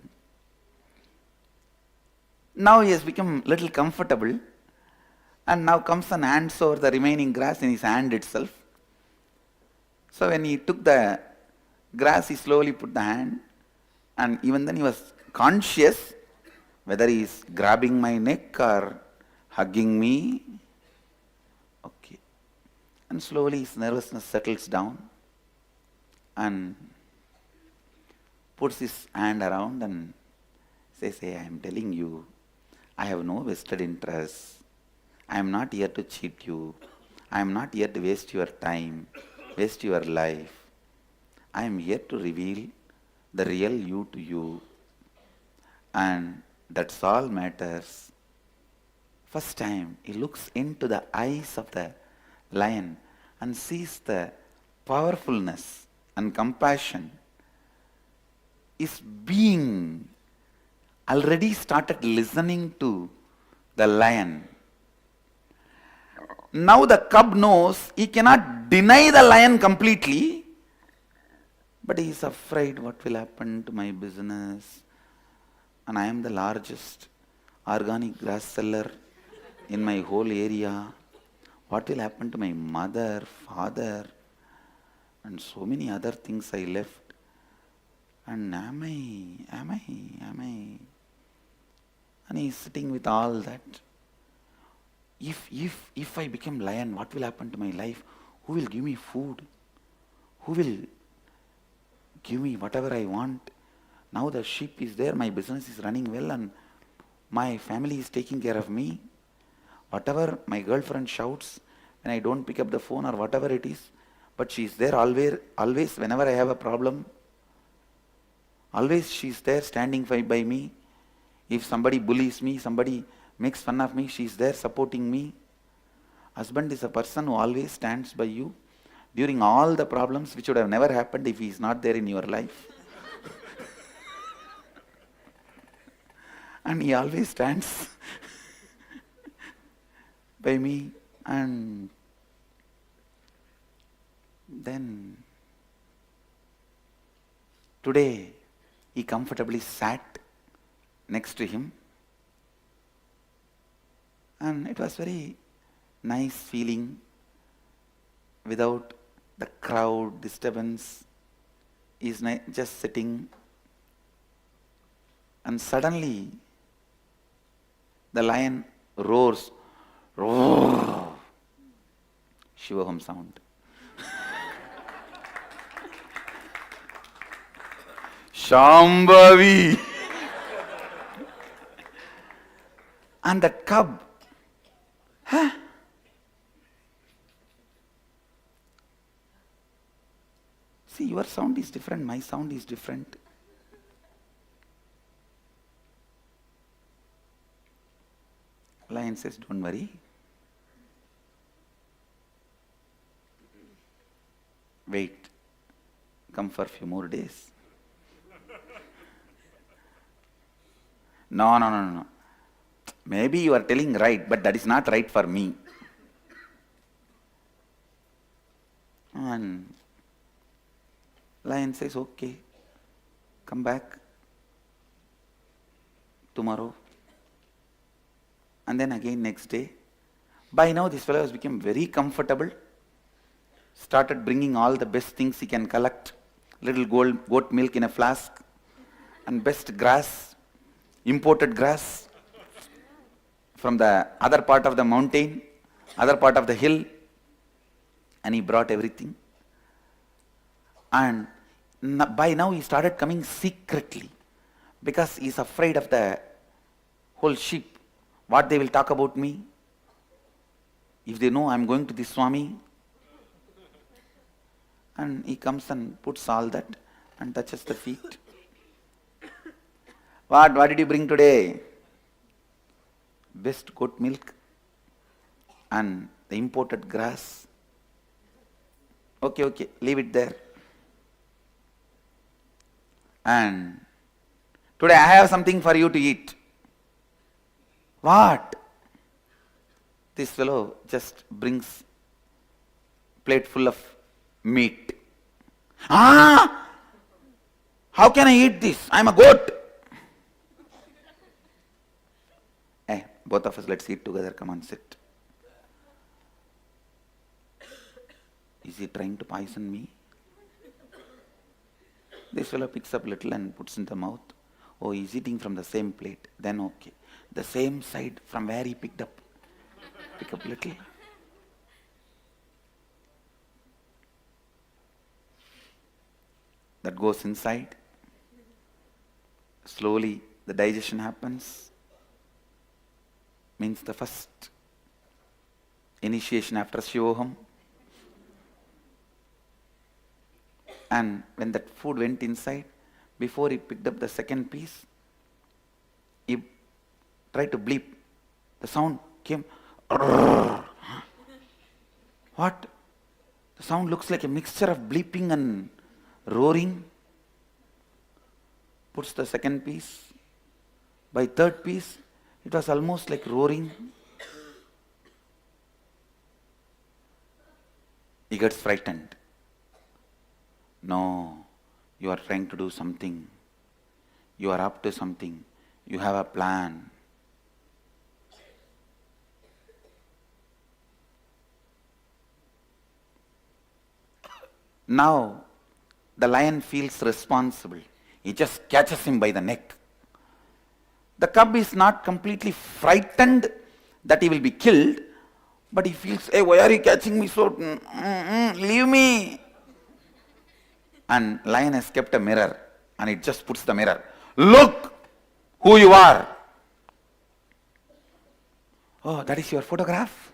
now he has become little comfortable, and now comes and hands over the remaining grass in his hand itself. So when he took the grass, he slowly put the hand, and even then he was conscious whether he is grabbing my neck or hugging me. Okay. And slowly his nervousness settles down and puts his hand around and says, hey, I am telling you, I have no vested interest. I am not here to cheat you. I am not here to waste your time, waste your life. I am here to reveal the real you to you. And that's all matters. First time he looks into the eyes of the lion and sees the powerfulness and compassion. His being already started listening to the lion. Now the cub knows he cannot deny the lion completely, but he is afraid what will happen to my business. And I am the largest organic grass seller in my whole area. What will happen to my mother, father, and so many other things I left? And am I? And he is sitting with all that. If I become lion, what will happen to my life? Who will give me food? Who will give me whatever I want? Now the sheep is there, my business is running well, and my family is taking care of me. Whatever my girlfriend shouts when I don't pick up the phone or whatever it is, but she is there always whenever I have a problem. Always she is there standing by me. If somebody bullies me, somebody makes fun of me, she is there supporting me. Husband is a person who always stands by you during all the problems which would have never happened if he is not there in your life. And he always stands by me, and then today he comfortably sat next to him, and it was very nice feeling without the crowd disturbance. He's just sitting, and suddenly the lion roars, roar, Shivoham sound. Shambhavi. And that cub, see, your sound is different, my sound is different. Lion says, don't worry. Wait, come for a few more days. No. Maybe you are telling right, but that is not right for me. And lion says, okay, come back tomorrow. And then again next day. By now this fellow has become very comfortable, started bringing all the best things he can collect, little goat milk in a flask, and best grass, imported grass from the other part of the mountain, other part of the hill, and he brought everything. And by now he started coming secretly, because he is afraid of the whole sheep. What they will talk about me, if they know I am going to the Swami. And he comes and puts all that and touches the feet. What did you bring today? Best goat milk and the imported grass. Okay, leave it there. And today I have something for you to eat. What? This fellow just brings plate full of meat. How can I eat this? I am a goat. Both of us, let's eat together. Come on, sit. Is he trying to poison me? This fellow picks up little and puts in the mouth. Oh, he's eating from the same plate. Then okay. The same side from where he picked up. Pick up little. That goes inside. Slowly the digestion happens. Means the first initiation after Shivoham. And when that food went inside, before he picked up the second piece, he tried to bleep. The sound came. What? The sound looks like a mixture of bleeping and roaring. Puts the second piece. By third piece, it was almost like roaring. He gets frightened. No, you are trying to do something. You are up to something. You have a plan. Now, the lion feels responsible. He just catches him by the neck. The cub is not completely frightened that he will be killed, but he feels, hey, why are you catching me so? Leave me. And lion has kept a mirror, and it just puts the mirror. Look who you are. Oh, that is your photograph?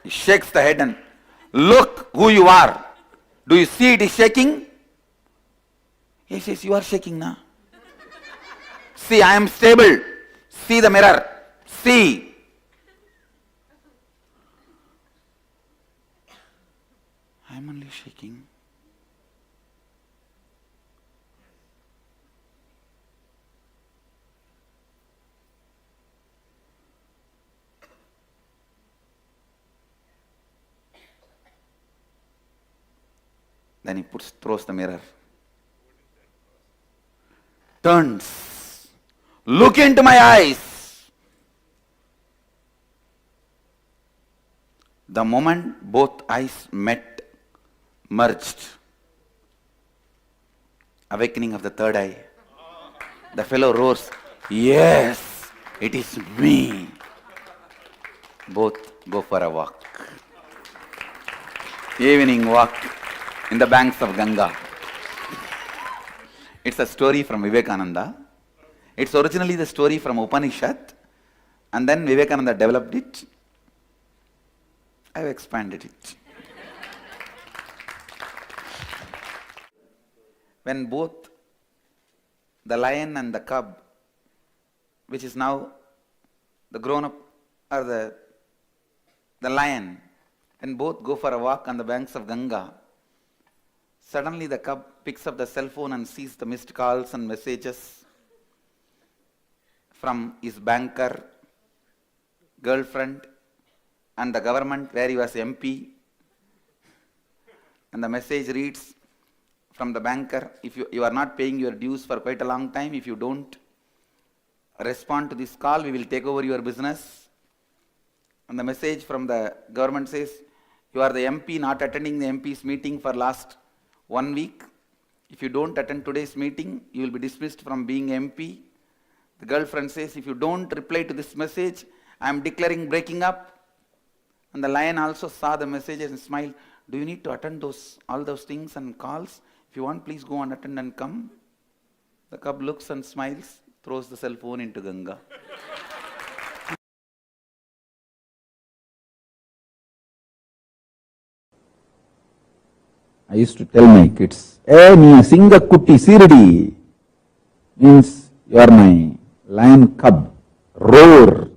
He shakes the head and, look who you are. Do you see it is shaking? He says, you are shaking now. See, I am stable. See the mirror. See. I'm only shaking. Then he throws the mirror. Turns. Look into my eyes. The moment both eyes met, merged. Awakening of the third eye. The fellow roars, yes, it is me. Both go for a walk. Evening walk in the banks of Ganga. It's a story from Vivekananda. It's originally the story from Upanishad, and then Vivekananda developed it. I've expanded it. When both the lion and the cub, which is now the grown-up, or the lion, when both go for a walk on the banks of Ganga, suddenly the cub picks up the cell phone and sees the missed calls and messages from his banker, girlfriend, and the government where he was MP. And the message reads from the banker, if you are not paying your dues for quite a long time, if you don't respond to this call, we will take over your business. And the message from the government says, you are the MP not attending the MP's meeting for last 1 week. If you don't attend today's meeting, you will be dismissed from being MP. The girlfriend says, if you don't reply to this message, I am declaring breaking up. And the lion also saw the message and smiled. Do you need to attend all those things and calls? If you want, please go and attend and come. The cub looks and smiles, throws the cell phone into Ganga. I used to tell my kids, "Hey, me singa kutti sirdi," means you are my lion cub. Roar.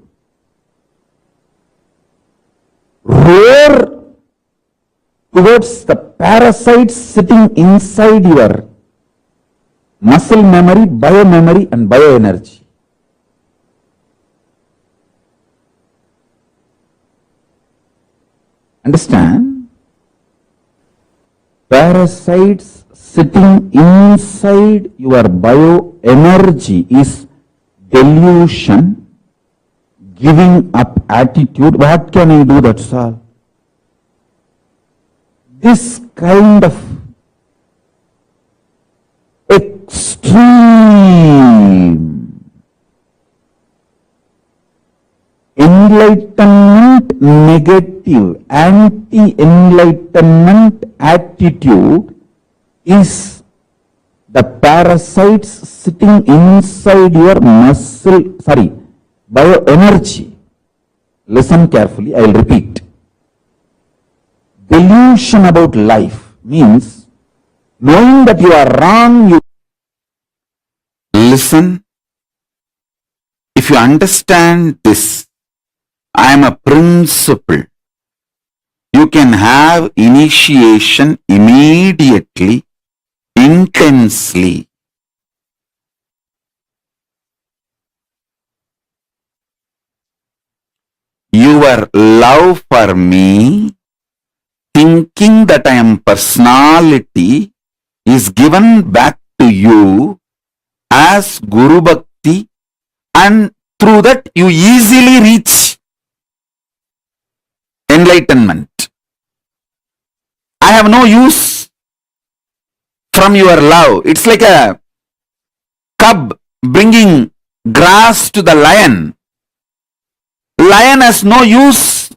Roar towards the parasites sitting inside your muscle memory, biomemory, and bioenergy. Understand? Parasites sitting inside your bioenergy is delusion, giving up attitude. What can I do? That's all. This kind of extreme enlightenment, negative, anti-enlightenment attitude is the parasites sitting inside your bioenergy. Listen carefully, I will repeat. Delusion about life means knowing that you are wrong, you listen. If you understand this, I am a principle. You can have initiation immediately, intensely. Your love for me, thinking that I am personality, is given back to you as Guru Bhakti, and through that you easily reach enlightenment. I have no use from your love. It's like a cub bringing grass to the lion. Lion has no use.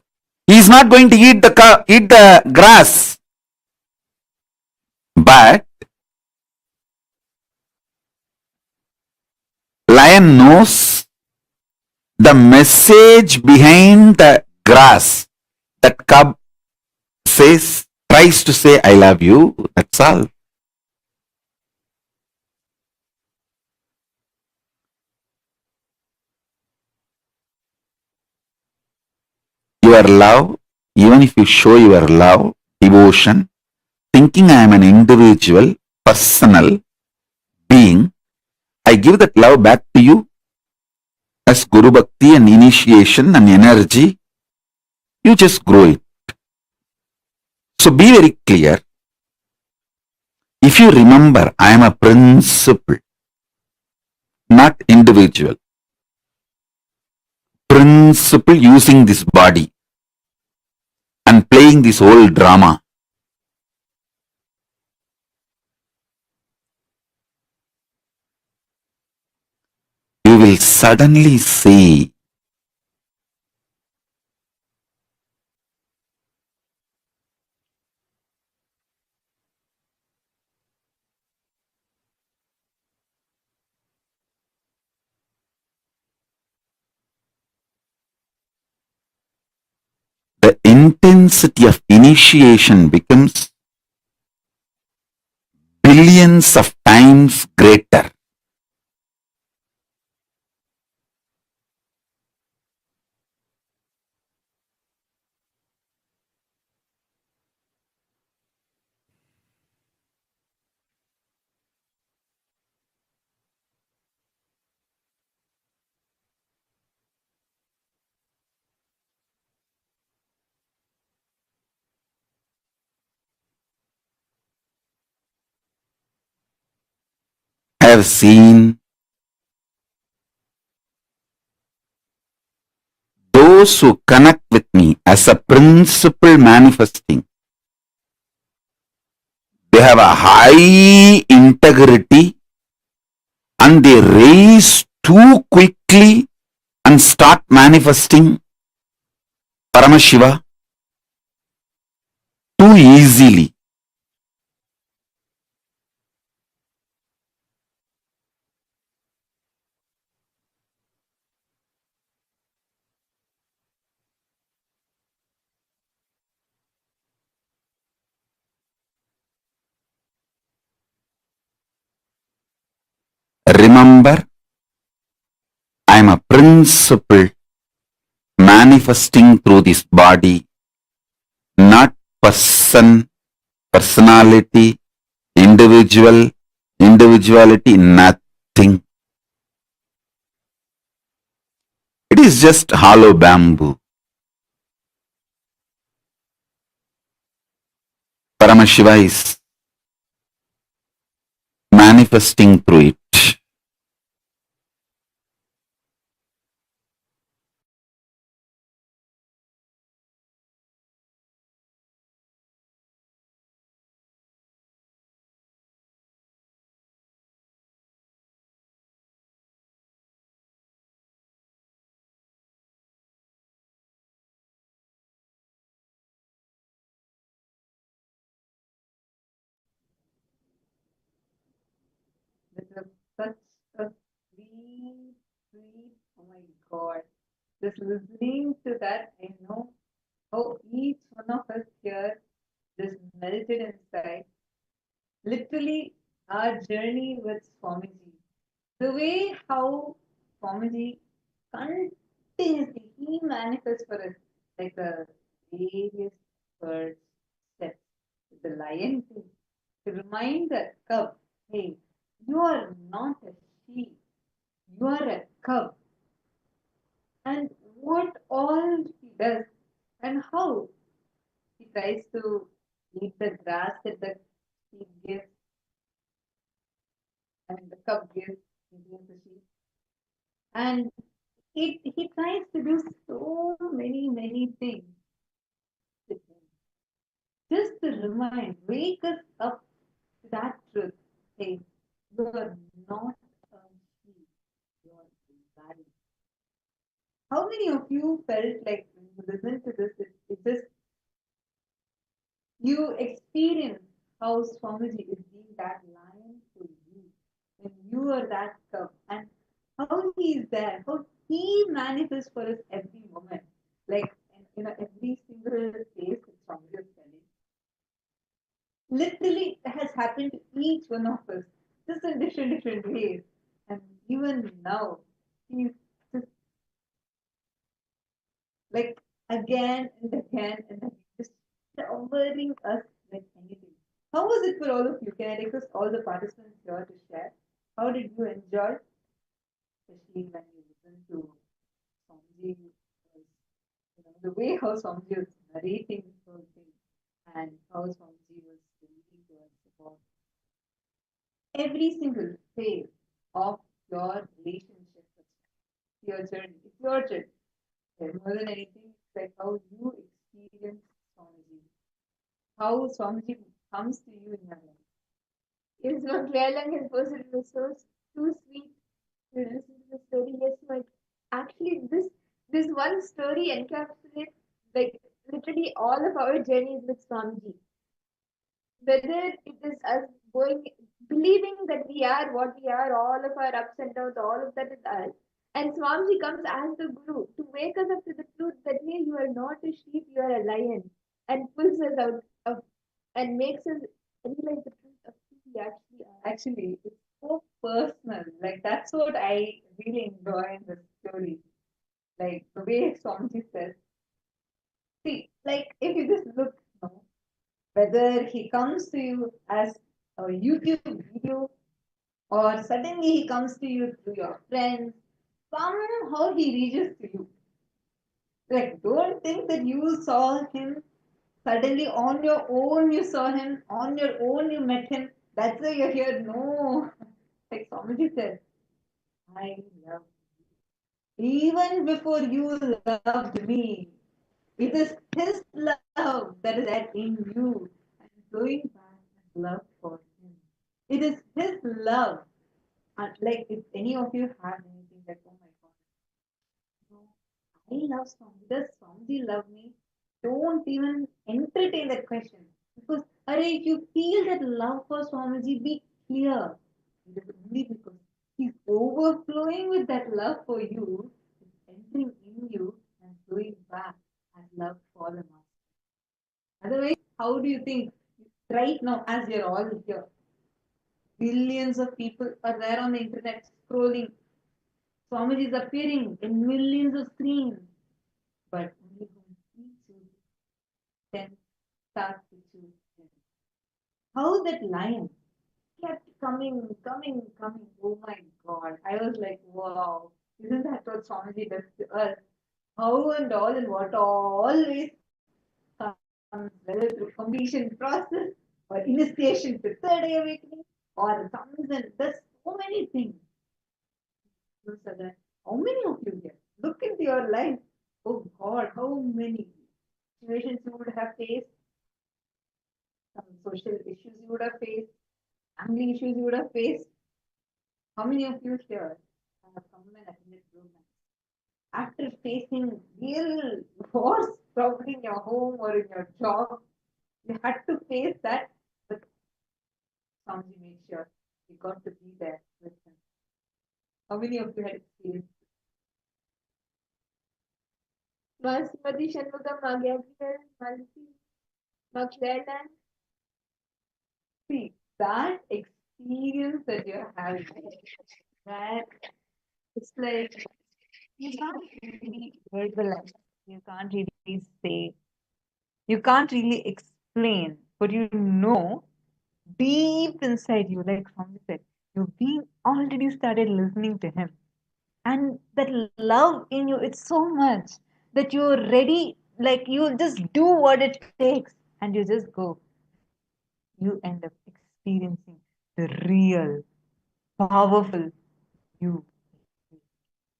He is not going to eat the grass. But lion knows the message behind the grass. That cub tries to say, I love you. That's all. Your love, even if you show your love, devotion, thinking I am an individual, personal being, I give that love back to you as Guru Bhakti and initiation and energy. You just grow it. So be very clear. If you remember, I am a principle, not individual. Principle using this body and playing this whole drama. You will suddenly see the intensity of initiation becomes billions of times greater. I have seen those who connect with me as a principle manifesting. They have a high integrity and they raise too quickly and start manifesting Paramashiva too easily. Remember, I am a principle manifesting through this body, not person, personality, individual, individuality, nothing. It is just hollow bamboo. Paramashiva is manifesting through it. This is such a sweet, sweet, oh my God. Just listening to that, I know how each one of us here just melted inside. Literally, our journey with Swamiji. The way how Swamiji continuously, he manifests for us like a various birds steps. The lion too, to remind the cub, hey, you are not a sheep, you are a cub. And what all he does and how he tries to eat the grass that the sheep gives and the cub gives, he gives the sheep. And he tries to do so many, many things with him. Just to remind, wake us up to that truth. Hey, you are not a sheep, you are a lion. How many of you felt like when you listen to this, it just you experience how Swamiji is being that lion for you, when you are that cub, and how he is there, how he manifests for us every moment, like every single case that Swamiji is telling. Literally, it has happened to each one of us, just in different ways, and even now, he's just like again and again and again, just showering us like anything. How was it for all of you? Can I request all the participants here to share? How did you enjoy, especially when you listened to Swamiji, the way how Swamiji was narrating this whole thing, and how Swamiji was speaking to us about every single phase of your relationship with your journey. It's your journey. More than anything, it's like how you experience Swamiji, how Swamiji comes to you in your life. Yes, no, Claire his person was so too sweet to listen to the story. Yes, like actually this one story encapsulates like literally all of our journeys with Swamiji. Whether it is us going believing that we are what we are, all of our ups and downs, all of that is us. And Swamiji comes as the Guru to wake us up to the truth that hey, you are not a sheep, you are a lion, and pulls us out of and makes us realize the truth of who we actually are. Actually, it's so personal. Like that's what I really enjoy in the story. Like the way Swamiji says, see, like if you just look, whether he comes to you as a YouTube video or suddenly he comes to you through your friends, somehow he reaches to you. Like, don't think that you saw him suddenly on your own, you saw him on your own, you met him. That's why you're here. No, like somebody said, I love you. Even before you loved me, it is his love that is at in you and flowing back as love for him. It is his love. And like if any of you have anything like, oh my god, no, I love Swami. Does Swamiji love me? Don't even entertain that question. Because if you feel that love for Swamiji, be clear. It is only because he's overflowing with that love for you, it's entering in you and flowing back as love for the master. Otherwise, how do you think right now, as you're all here, billions of people are there on the internet scrolling. Swamiji is appearing in millions of screens, but only when he chooses, then starts to choose him. How that lion kept coming. Oh my god. I was like, wow, isn't that what Swamiji does to us? How and all and what always comes, whether through completion process or initiation to third day awakening or comes and does so many things. So that how many of you here? Look into your life. Oh God, how many situations you would have faced, some social issues you would have faced, family issues you would have faced. How many of you here have come and attended programs? After facing real wars, probably in your home or in your job, you had to face that, but Swamiji made sure you got to be there with him. How many of you had experienced Masmati Shanmugam Magyagir Malti Maklelan. see that experience that you're having? That it's like you can't really verbalize, you can't really say, you can't really explain, but you know deep inside you, like Swami said, you've been already started listening to him. And that love in you, it's so much that you're ready, like you just do what it takes and you just go. You end up experiencing the real, powerful you.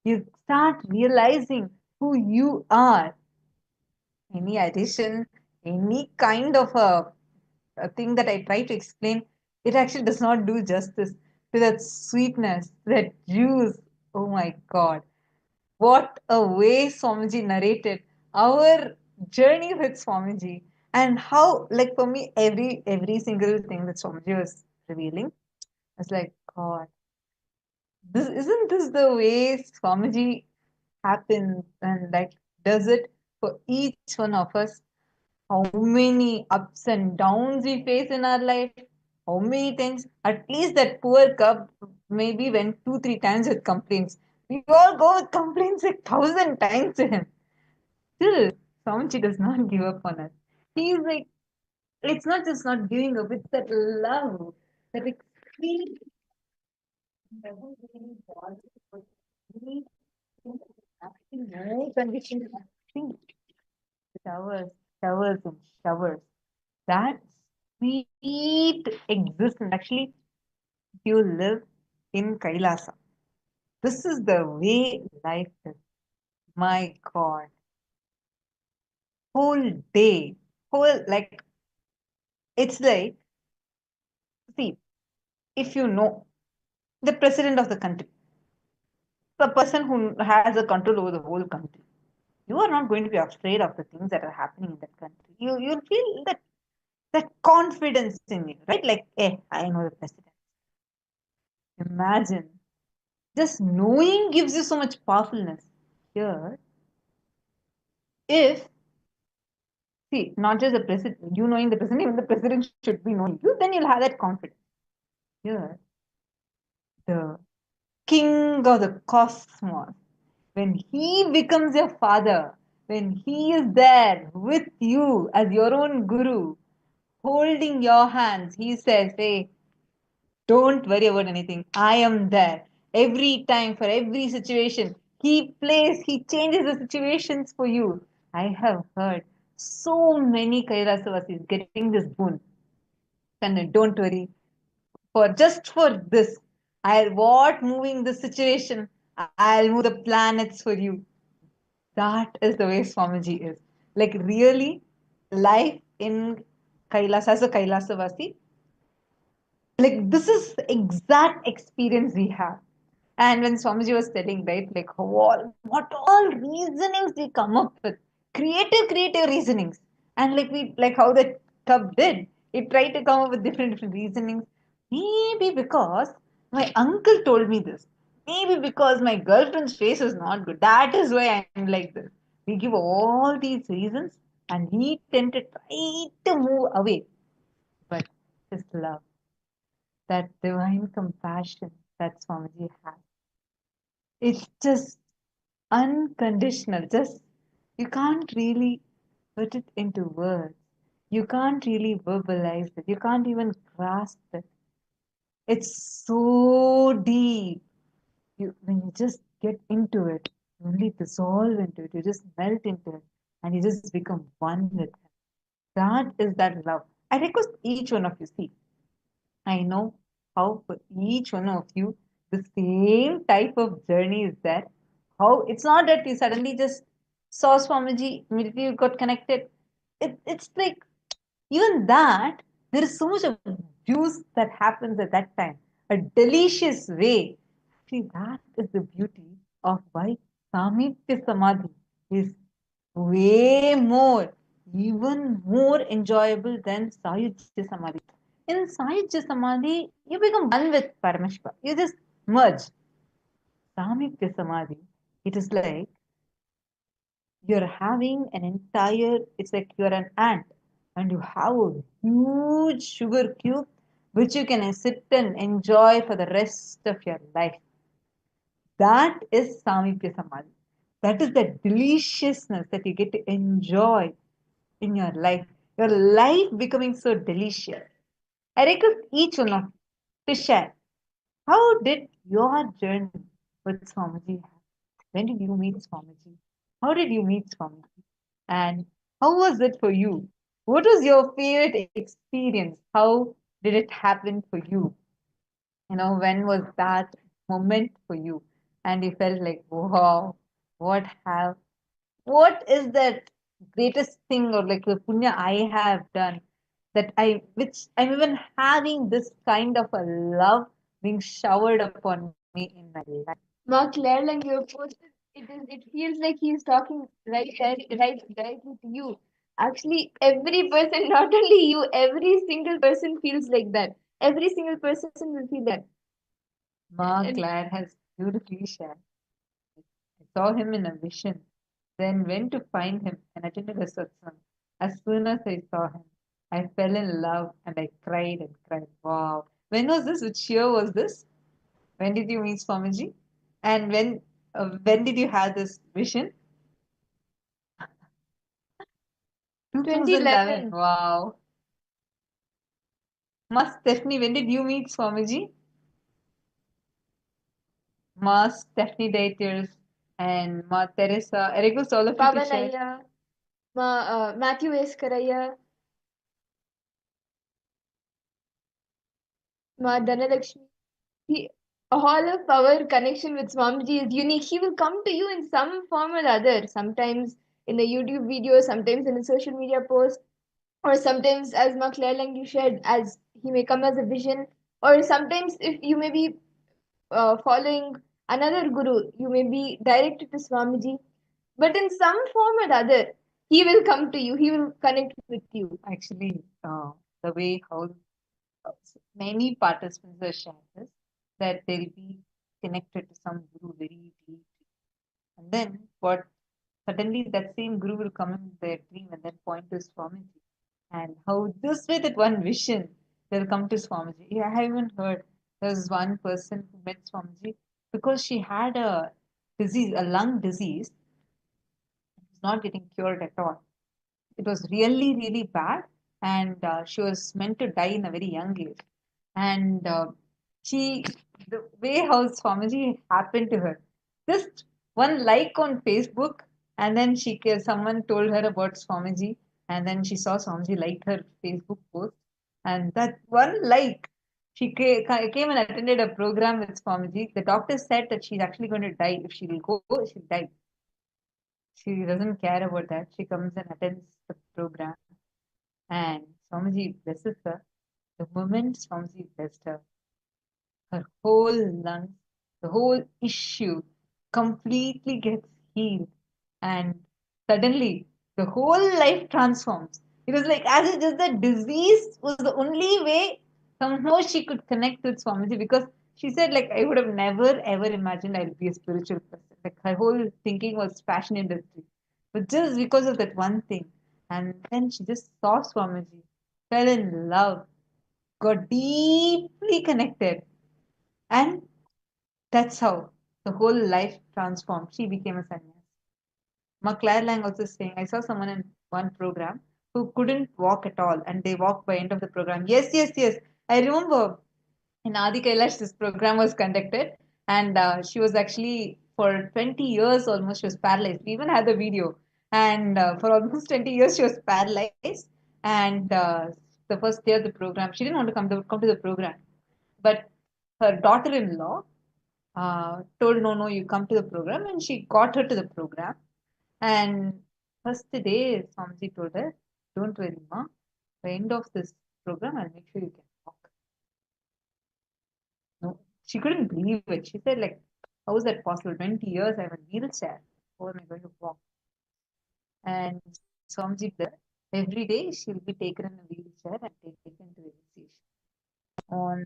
You start realizing who you are. Any addition, any kind of a thing that I try to explain, it actually does not do justice to that sweetness, that juice. Oh my God. What a way Swamiji narrated our journey with Swamiji, and how, like for me, every single thing that Swamiji was revealing, I was like, God, this isn't this the way Swamiji happens and like does it for each one of us? How many ups and downs we face in our life? How many times? At least that poor cub maybe went 2, 3 times with complaints. We all go with complaints like 1,000 times to him. Still, Swamiji does not give up on us. He is like it's not just not giving up, it's that love, that extreme doesn't really bother, but really absolutely no condition, nothing. Showers, showers and showers. That sweet existence. Actually, if you live in Kailasa, this is the way life is. My God. Whole day, whole like it's like, see, if you know the president of the country, the person who has a control over the whole country, you are not going to be afraid of the things that are happening in that country. You'll feel that confidence in you, right? Like, I know the president. Imagine just knowing gives you so much powerfulness. Here, if see, not just the president, you knowing the president, even the president should be knowing you, then you'll have that confidence. Here, the king of the cosmos, when he becomes your father, when he is there with you as your own guru, holding your hands, he says, hey, don't worry about anything. I am there. Every time, for every situation, he changes the situations for you. I have heard so many Kailasavasis getting this boon. And don't worry, for this, what moving the situation, I'll move the planets for you. That is the way Swamiji is. Like really, life in Kailasa as a Kailasavasi, like this is the exact experience we have. And when Swamiji was telling, right, like what all reasonings we come up with, creative reasonings, and like how the cub did, it tried to come up with different reasonings. Maybe because my uncle told me this. Maybe because my girlfriend's face is not good. That is why I'm like this. We give all these reasons, and he tended to try to move away. But his love, that divine compassion that Swamiji has. It's just unconditional. Just you can't really put it into words. You can't really verbalize it. You can't even grasp it. It's so deep. When you just get into it, you only dissolve into it. You just melt into it, and you just become one with it. That is that love. I request each one of you see. I know how for each one of you the same type of journey is there. How it's not that you suddenly just saw Swamiji, immediately you got connected. It's like even that, there is so much of juice that happens at that time. A delicious way. See, that is the beauty of why Samipya Samadhi is way more, even more enjoyable than Sayujya Samadhi. In Sayujya Samadhi, you become one with Parameshwar. You just merge. Samipya Samadhi, it is like you're having an entire, it's like you're an ant and you have a huge sugar cube which you can sit and enjoy for the rest of your life. That is Samipya Samadhi. That is the deliciousness that you get to enjoy in your life. Your life becoming so delicious. I request each one of you to share. How did your journey with Swamiji happen? When did you meet Swamiji? How did you meet Swamiji? And how was it for you? What was your favorite experience? How did it happen for you? When was that moment for you? And you felt like, wow, have what is that greatest thing or like the punya I have done that which I'm even having this kind of a love being showered upon me in my life. Mark Claire, like you have posted, it feels like he's talking right directly to you. Actually, every person, not only you, every single person feels like that. Every single person will feel that. Mark And Claire has beautifully shared. I saw him in a vision, then went to find him and attended a satsang. As soon as I saw him, I fell in love and I cried and cried. Wow. When was this? Which year was this? When did you meet Swamiji? And when did you have this vision? 2011. 2011. Wow. Ma Stephanie, when did you meet Swamiji? Ma Stephanie Daters and Ma Teresa. I request all of you to Pavan share. Ayya, Matthew Eskaraya, Ma Dhanalakshmi. All of our connection with Swamiji is unique. He will come to you in some form or other, sometimes in a YouTube video, sometimes in a social media post, or sometimes, as Ma Claire Lang you shared, as he may come as a vision, or sometimes if you may be following another guru, you may be directed to Swamiji, but in some form or other, he will come to you, he will connect with you. Actually, the way how many participants are shared is that they'll be connected to some guru very deeply. And then what suddenly that same guru will come in their dream and then point to Swamiji. And how this way that one vision they'll come to Swamiji. Yeah, I haven't heard. There was one person who met Swamiji because she had a disease, a lung disease. It was not getting cured at all. It was really, really bad, and she was meant to die in a very young age. And she, the way how Swamiji happened to her, just one like on Facebook, and then someone told her about Swamiji, and then she saw Swamiji like her Facebook post, and that one like. She came and attended a program with Swamiji. The doctor said that she's actually going to die. If she will go, she'll die. She doesn't care about that. She comes and attends the program. And Swamiji blesses her. The moment Swamiji blessed her, her whole lungs, the whole issue completely gets healed. And suddenly the whole life transforms. It was like as if just the disease was the only way somehow she could connect with Swamiji, because she said, like, I would have never ever imagined I'll be a spiritual person. Like her whole thinking was fashion industry. But just because of that one thing. And then she just saw Swamiji, fell in love, got deeply connected. And that's how the whole life transformed. She became a sannyasi. Ma Claire Lang also saying, I saw someone in one program who couldn't walk at all, and they walked by end of the program. Yes, yes, yes. I remember in Adi Kailash this program was conducted, and she was actually for 20 years almost she was paralyzed. We even had the video, and for almost 20 years she was paralyzed. And the first day of the program, she didn't want to come to the program, but her daughter-in-law told, no, no, you come to the program, and she got her to the program. And first day, Swamiji told her, don't worry, ma. By end of this program, I'll make sure you can walk. No, she couldn't believe it. She said, like, how is that possible? 20 years, I have a wheelchair. How am I going to walk? And Swamiji, every day she'll be taken in a wheelchair and taken to initiation. On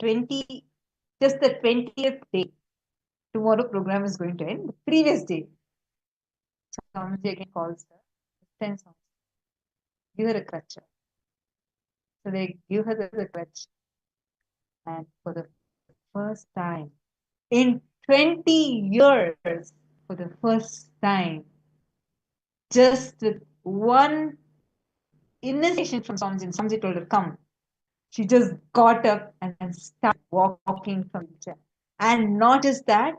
20, just the 20th day, tomorrow program is going to end. The previous day, Swamiji again calls her, sends Swamiji, give her a crutch. So they give her the crutch. And for the first time in 20 years, for the first time, just with one initiation from Swamiji told her, come. She just got up and started walking from the chair. And not just that,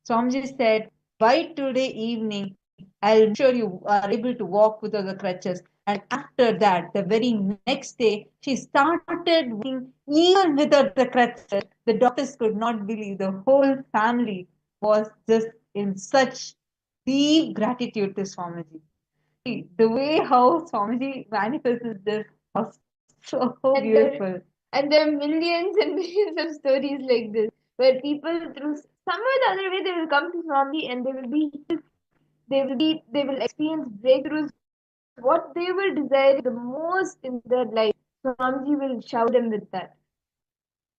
Swamiji said, by today evening, I'll make sure you are able to walk without the crutches. And after that, the very next day, she started walking even without the crutches. The doctors could not believe. The whole family was just in such deep gratitude to Swamiji. The way how Swamiji manifested this was so And beautiful. there are millions and millions of stories like this, where people through some or the other way they will come to Swami and they will experience breakthroughs. What they will desire the most in their life, Swamiji will shower them with that.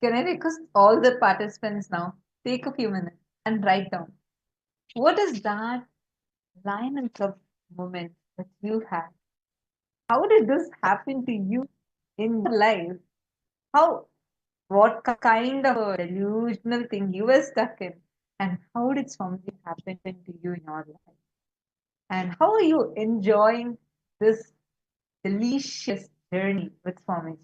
Can I request all the participants now take a few minutes and write down what is that line and club moment that you had? How did this happen to you in your life? How, what kind of a delusional thing you were stuck in, and how did something happen to you in your life? And how are you enjoying this delicious journey with Swamiji?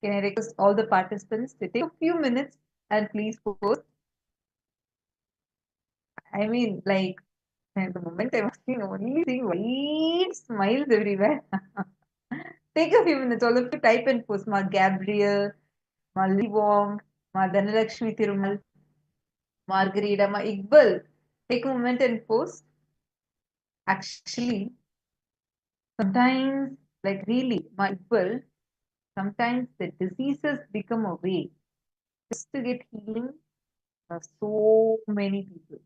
Can I request all the participants to take a few minutes and please post? I mean, like, at the moment I was only seeing wide smiles everywhere. Take a few minutes, all of you type and post. Ma Gabriel, Ma Lily Wong, Ma Dhanalakshmi Thirumal, Margarita, Ma Iqbal. Take a moment and post. Actually, sometimes, like really, Ma Iqbal, sometimes the diseases become a way just to get healing for so many people.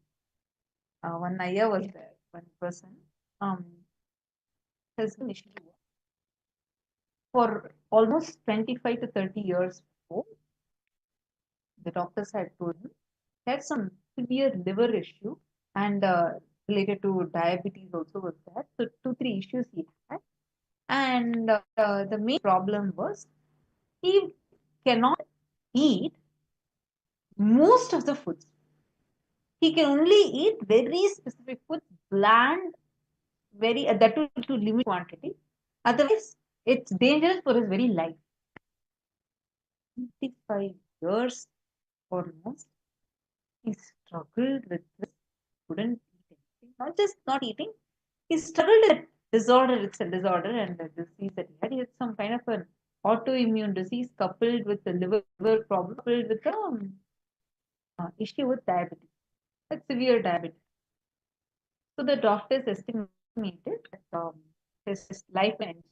One Naya was there, one person has been issue for almost 25 to 30 years before. The doctors had told him he had some severe liver issue and related to diabetes also was there. So 2, 3 issues he had. And the main problem was he cannot eat most of the foods. He can only eat very specific foods, bland, very that to limit quantity. Otherwise, it's dangerous for his very life. 25 years almost, he struggled with this, couldn't eat anything. Not just not eating, he struggled with disorder. It's a disorder and the disease that he had. He had some kind of an autoimmune disease coupled with the liver problem, coupled with the issue with diabetes, like severe diabetes. So the doctors estimated his life ends.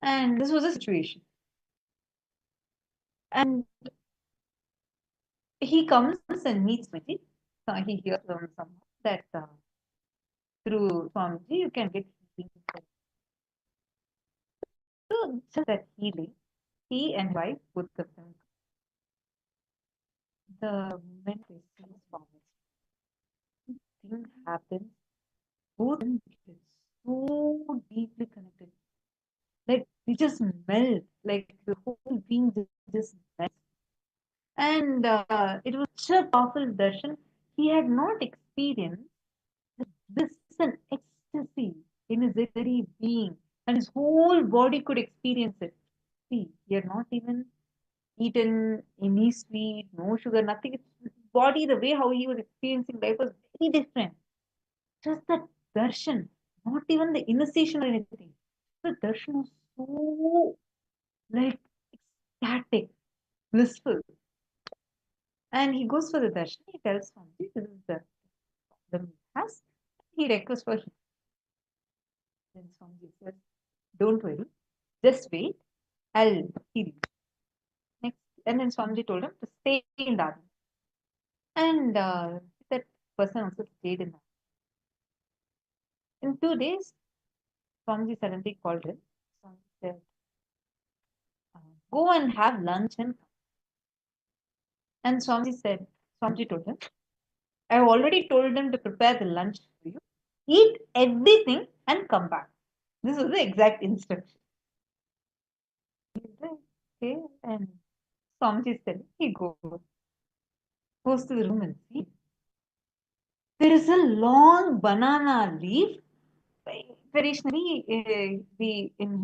And this was a situation. And he comes and meets Swamiji. He hears from someone that through Swamiji you can get healing. So just that healing, he and wife, both of them, the moment they see Swamiji, thing happens. Both of them get so deeply connected. Like they just melt, like the whole being just melts. And it was such a powerful darshan. He had not experienced this an ecstasy in his very being, and his whole body could experience it. See, he had not even eaten any sweet, no sugar, nothing. His body, the way how he was experiencing life was very different. Just that darshan, not even the initiation or anything. The darshan was so like ecstatic, blissful. And he goes for the darshan. He tells Swamiji, this is the problem he has. He requests for him. Then Swamiji says, don't worry, just wait, I'll heal you. Next, and then Swamiji told him to stay in that. And that person also stayed in that. In 2 days, Swamiji suddenly called him. Swamiji said, go and have lunch and come. And Swamiji told him, I've already told them to prepare the lunch for you. Eat everything and come back. This was the exact instruction. Okay, and Swamiji said, he goes to the room and see. There is a long banana leaf. Traditionally, we in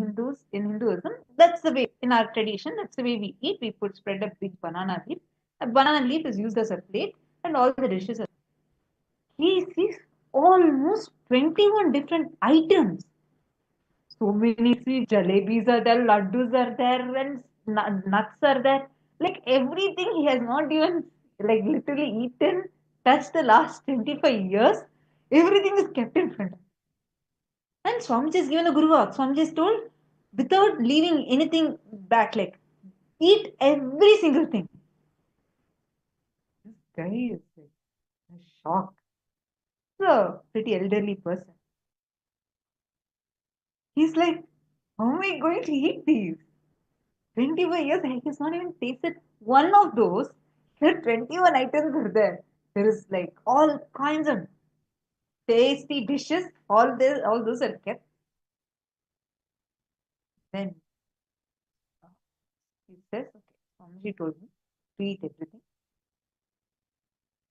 Hinduism, that's the way in our tradition. That's the way we eat. We put spread a big banana leaf. A banana leaf is used as a plate, and all the dishes are. He sees almost 21 different items. So many sweet jalebis are there, laddus are there, and nuts are there. Like everything he has not even like literally eaten, touched the last 25 years. Everything is kept in front of him. And Swamiji is given a Guru Bhakti. Swamiji is told without leaving anything back, like eat every single thing. This guy is like in shock. He's a pretty elderly person. He's like, how am I going to eat these? 25 years, he's not even tasted one of those. There are 21 items are there. There is like all kinds of tasty dishes. All those are kept. Then he says, okay, Swamiji told me to eat everything.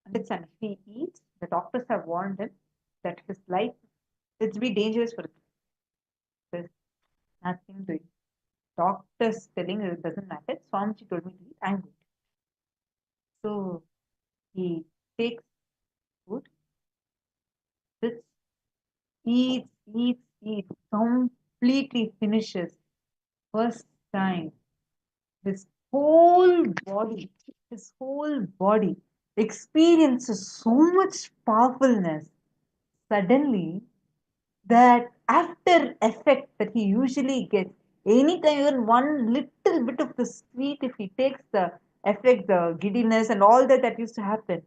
And it's if he eats, the doctors have warned him that his life, it's be dangerous for him. There's nothing doing. doctor's telling it doesn't matter. Swamiji told me to eat, I'm good. So he takes food, sits, eats, completely finishes. First time, his whole body, his whole body experiences so much powerfulness. Suddenly, that after effect that he usually gets, anytime even one little bit of the sweet, if he takes the effect, the giddiness and all that used to happen,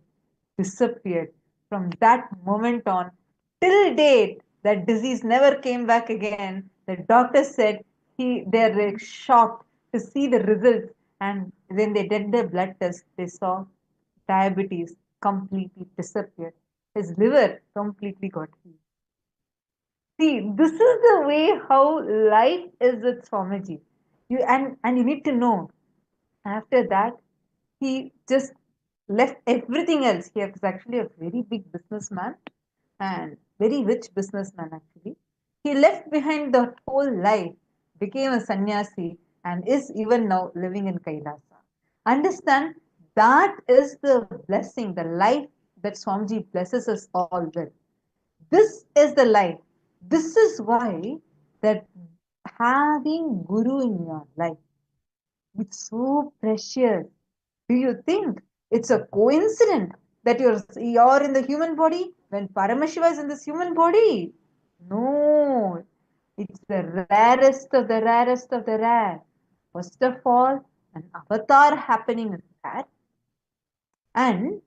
disappeared. From that moment on, till date, that disease never came back again. The doctor said they're shocked to see the results, and when they did the blood test, they saw diabetes completely disappeared. His liver completely got healed. See, this is the way how life is with Swamiji. And you need to know, after that, he just left everything else. He was actually a very big businessman and very rich businessman actually. He left behind the whole life, became a sannyasi, and is even now living in Kailasa. Understand, that is the blessing, the life that Swamiji blesses us all with. This is the life. This is why that having Guru in your life, it's so precious. Do you think it's a coincidence that you're in the human body when Paramashiva is in this human body? No, it's the rarest of the rarest of the rare. First of all, an avatar happening is that, and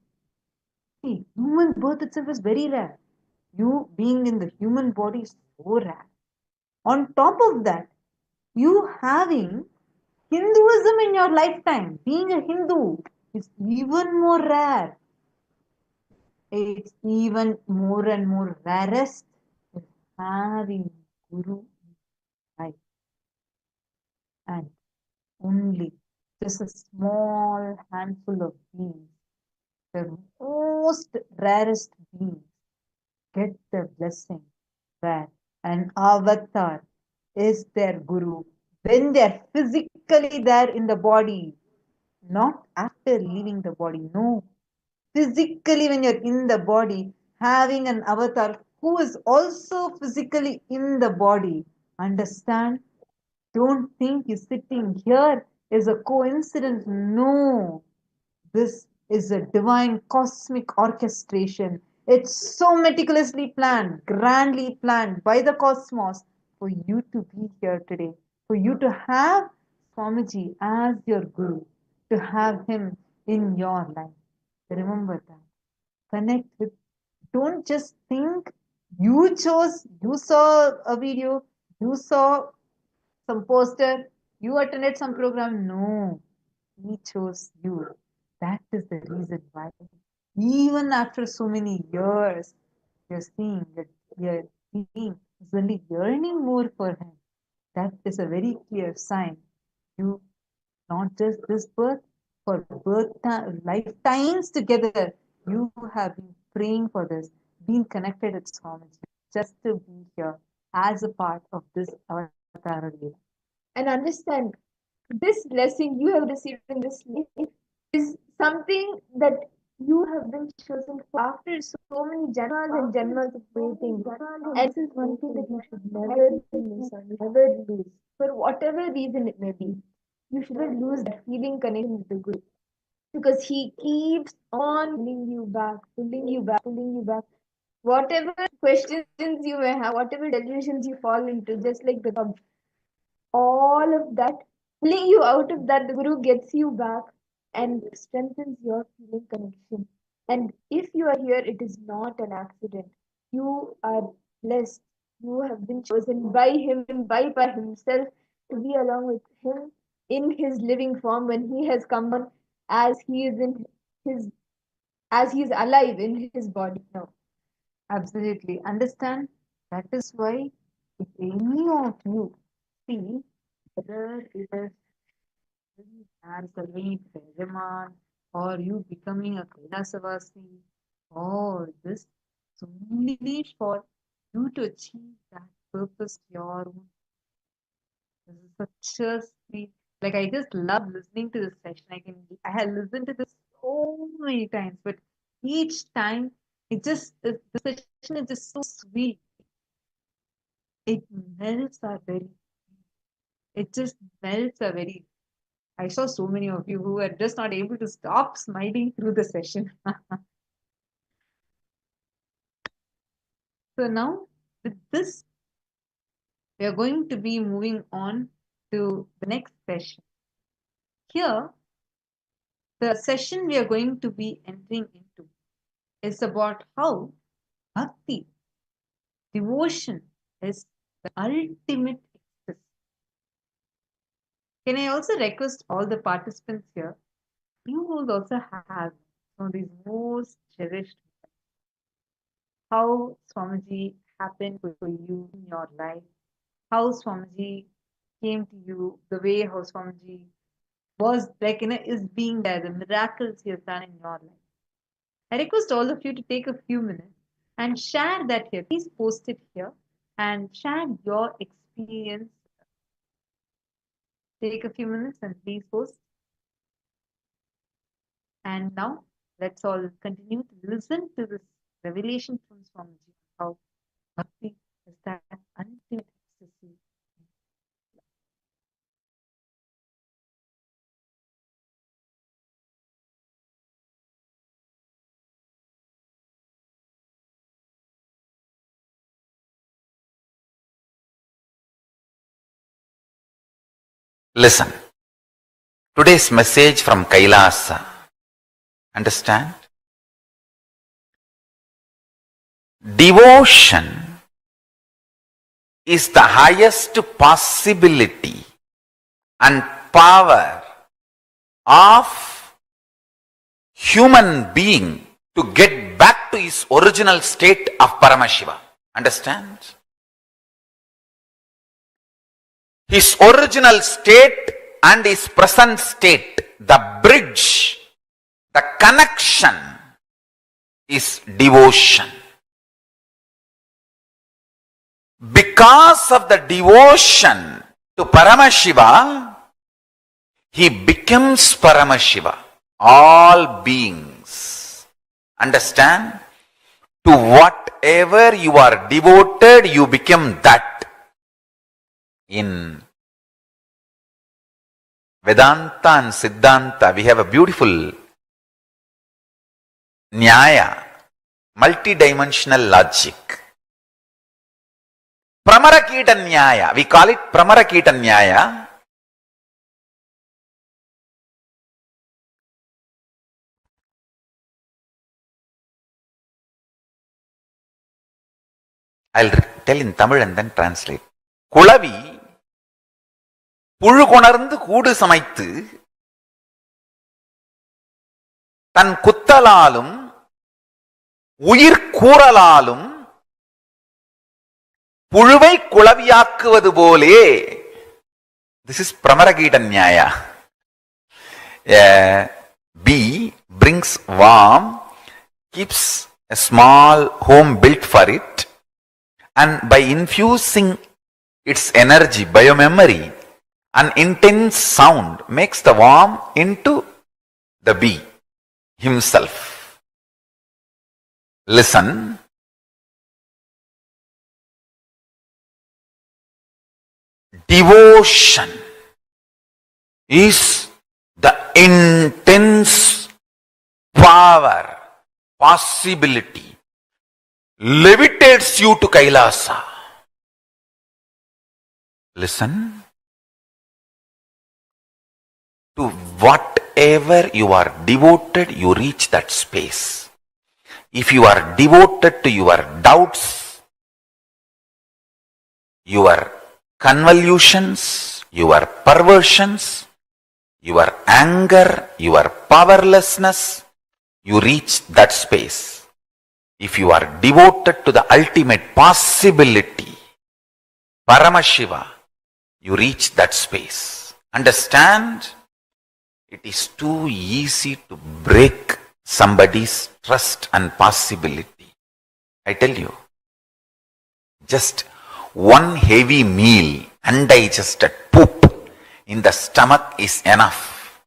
see, human birth itself is very rare. You being in the human body is so rare. On top of that, you having Hinduism in your lifetime, being a Hindu, is even more rare. It's even more and more rarest is having Guru in life. And only just a small handful of beings, the most rarest beings, get the blessing where an avatar is their guru when they're physically there in the body, not after leaving the body. No, physically, when you're in the body, having an avatar who is also physically in the body. Understand? Don't think you sitting here is a coincidence. No, this is a divine cosmic orchestration. It's so meticulously planned, grandly planned by the cosmos for you to be here today, for you to have Swamiji as your Guru, to have him in your life. Remember that. Connect with, don't just think you chose, you saw a video, you saw some poster, you attended some program. No, he chose you. That is the reason why. Even after so many years, you're seeing that your being is only yearning more for him. That is a very clear sign. You, not just this birth, for lifetimes together, you have been praying for this, being connected with Swamiji, just to be here as a part of this avatar. And understand, this blessing you have received in this life is something that you have been chosen for after so many janmas and janmas of waiting. And this is one thing that you should never miss or never lose, for whatever reason it may be. You shouldn't lose that feeling connection with the Guru, because he keeps on pulling you back, pulling you back, pulling you back. Whatever questions you may have, whatever delusions you fall into, just like the dog, all of that, pulling you out of that, the Guru gets you back and strengthens your feeling connection. And if you are here, it is not an accident. You are blessed. You have been chosen by him, by himself, to be along with him in his living form when he has come on, as he is in his, as he is alive in his body now. Absolutely. Understand? That is why if any of you see whether it is as a late Benjamin or you becoming a Kailasavasi or this, it's only for you to achieve that purpose your own. This is such a sweet, like I just love listening to this session. I have listened to this so many times, but each time the session is just so sweet. It melts our very, it just melts our very. I saw so many of you who are just not able to stop smiling through the session. So now with this, we are going to be moving on to the next session. Here, the session we are going to be entering into is about how bhakti, devotion, is the ultimate exercise. Can I also request all the participants here? You will also have some of these most cherished moments. How Swamiji happened for you in your life, how Swamiji came to you, the way how Swamiji was like, is being there, the miracles he has done in your life. I request all of you to take a few minutes and share that here. Please post it here and share your experience. Take a few minutes and please post. And now let's all continue to listen to this revelation from Swamiji, how bhakti is that ultimate ecstasy. Listen. Today's message from Kailasa. Understand? Devotion is the highest possibility and power of human being to get back to his original state of Paramashiva. Understand? His original state and his present state, the bridge, the connection is devotion. Because of the devotion to Paramashiva, he becomes Paramashiva. All beings. Understand? To whatever you are devoted, you become that. In Vedanta and Siddhanta, we have a beautiful Nyaya, multidimensional logic. Pramarakita Nyaya, we call it Pramarakita Nyaya. I'll tell in Tamil and then translate. குளவி புழு கொணர்ந்து கூடு சமைத்து தன் குத்தலாலும் உயிர் கூறலாலும் புழுவை குளவியாக்குவது போலே. This is Pramaragita Nyaya. A bee brings worm, keeps a small home built for it, and by infusing its energy, biomemory, an intense sound makes the worm into the bee himself. Listen. Devotion is the intense power, possibility, levitates you to Kailasa. Listen. To whatever you are devoted, you reach that space. If you are devoted to your doubts, your convolutions, your perversions, your anger, your powerlessness, you reach that space. If you are devoted to the ultimate possibility, Paramashiva, you reach that space. Understand? It is too easy to break somebody's trust and possibility. I tell you, just one heavy meal undigested poop in the stomach is enough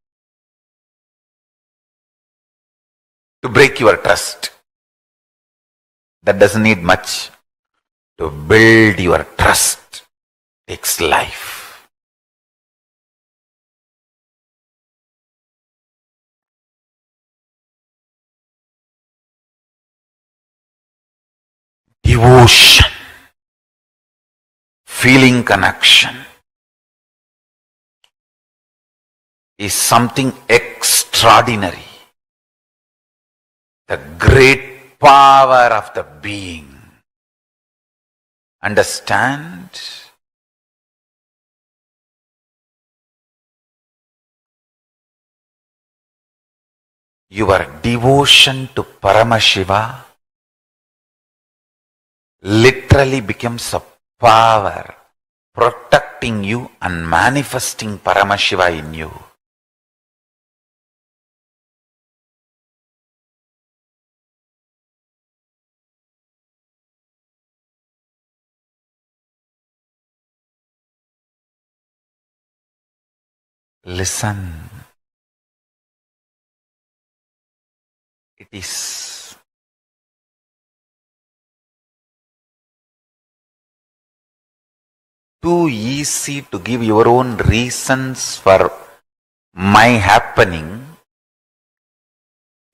to break your trust. That doesn't need much. To build your trust takes life. Devotion, feeling connection is something extraordinary. The great power of the being. Understand? Your devotion to Paramashiva literally becomes a power protecting you and manifesting Paramashiva in you. Listen. It is too easy to give your own reasons for my happening.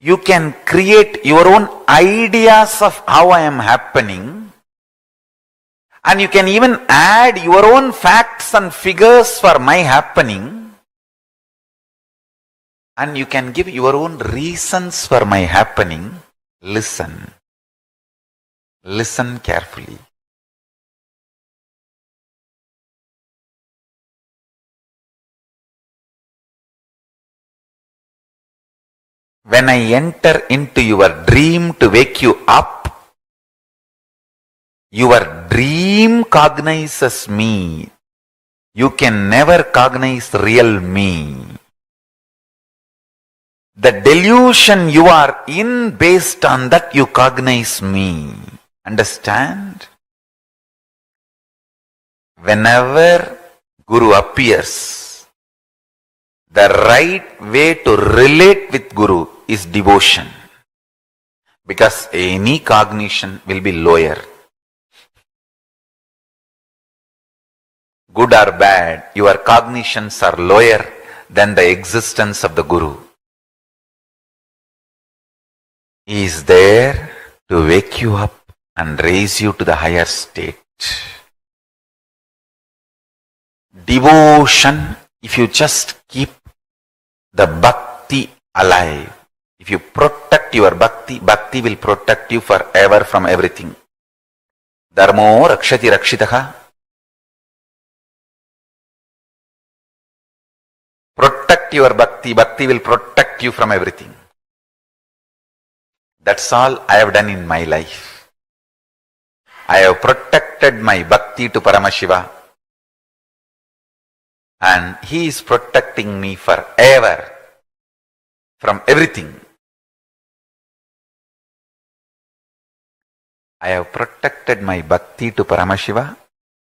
You can create your own ideas of how I am happening, and you can even add your own facts and figures for my happening, and you can give your own reasons for my happening. Listen. Listen carefully. When I enter into your dream to wake you up, your dream cognizes me. You can never cognize real me. The delusion you are in, based on that you cognize me. Understand? Whenever Guru appears, the right way to relate with Guru is devotion. Because any cognition will be lower. Good or bad, your cognitions are lower than the existence of the Guru. He is there to wake you up and raise you to the higher state. Devotion, if you just keep the bhakti alive, if you protect your bhakti, bhakti will protect you forever from everything. Dharmo rakshati rakshitaha. Protect your bhakti, bhakti will protect you from everything. That's all I have done in my life. I have protected my bhakti to Paramashiva, and he is protecting me forever from everything. I have protected my bhakti to Paramashiva,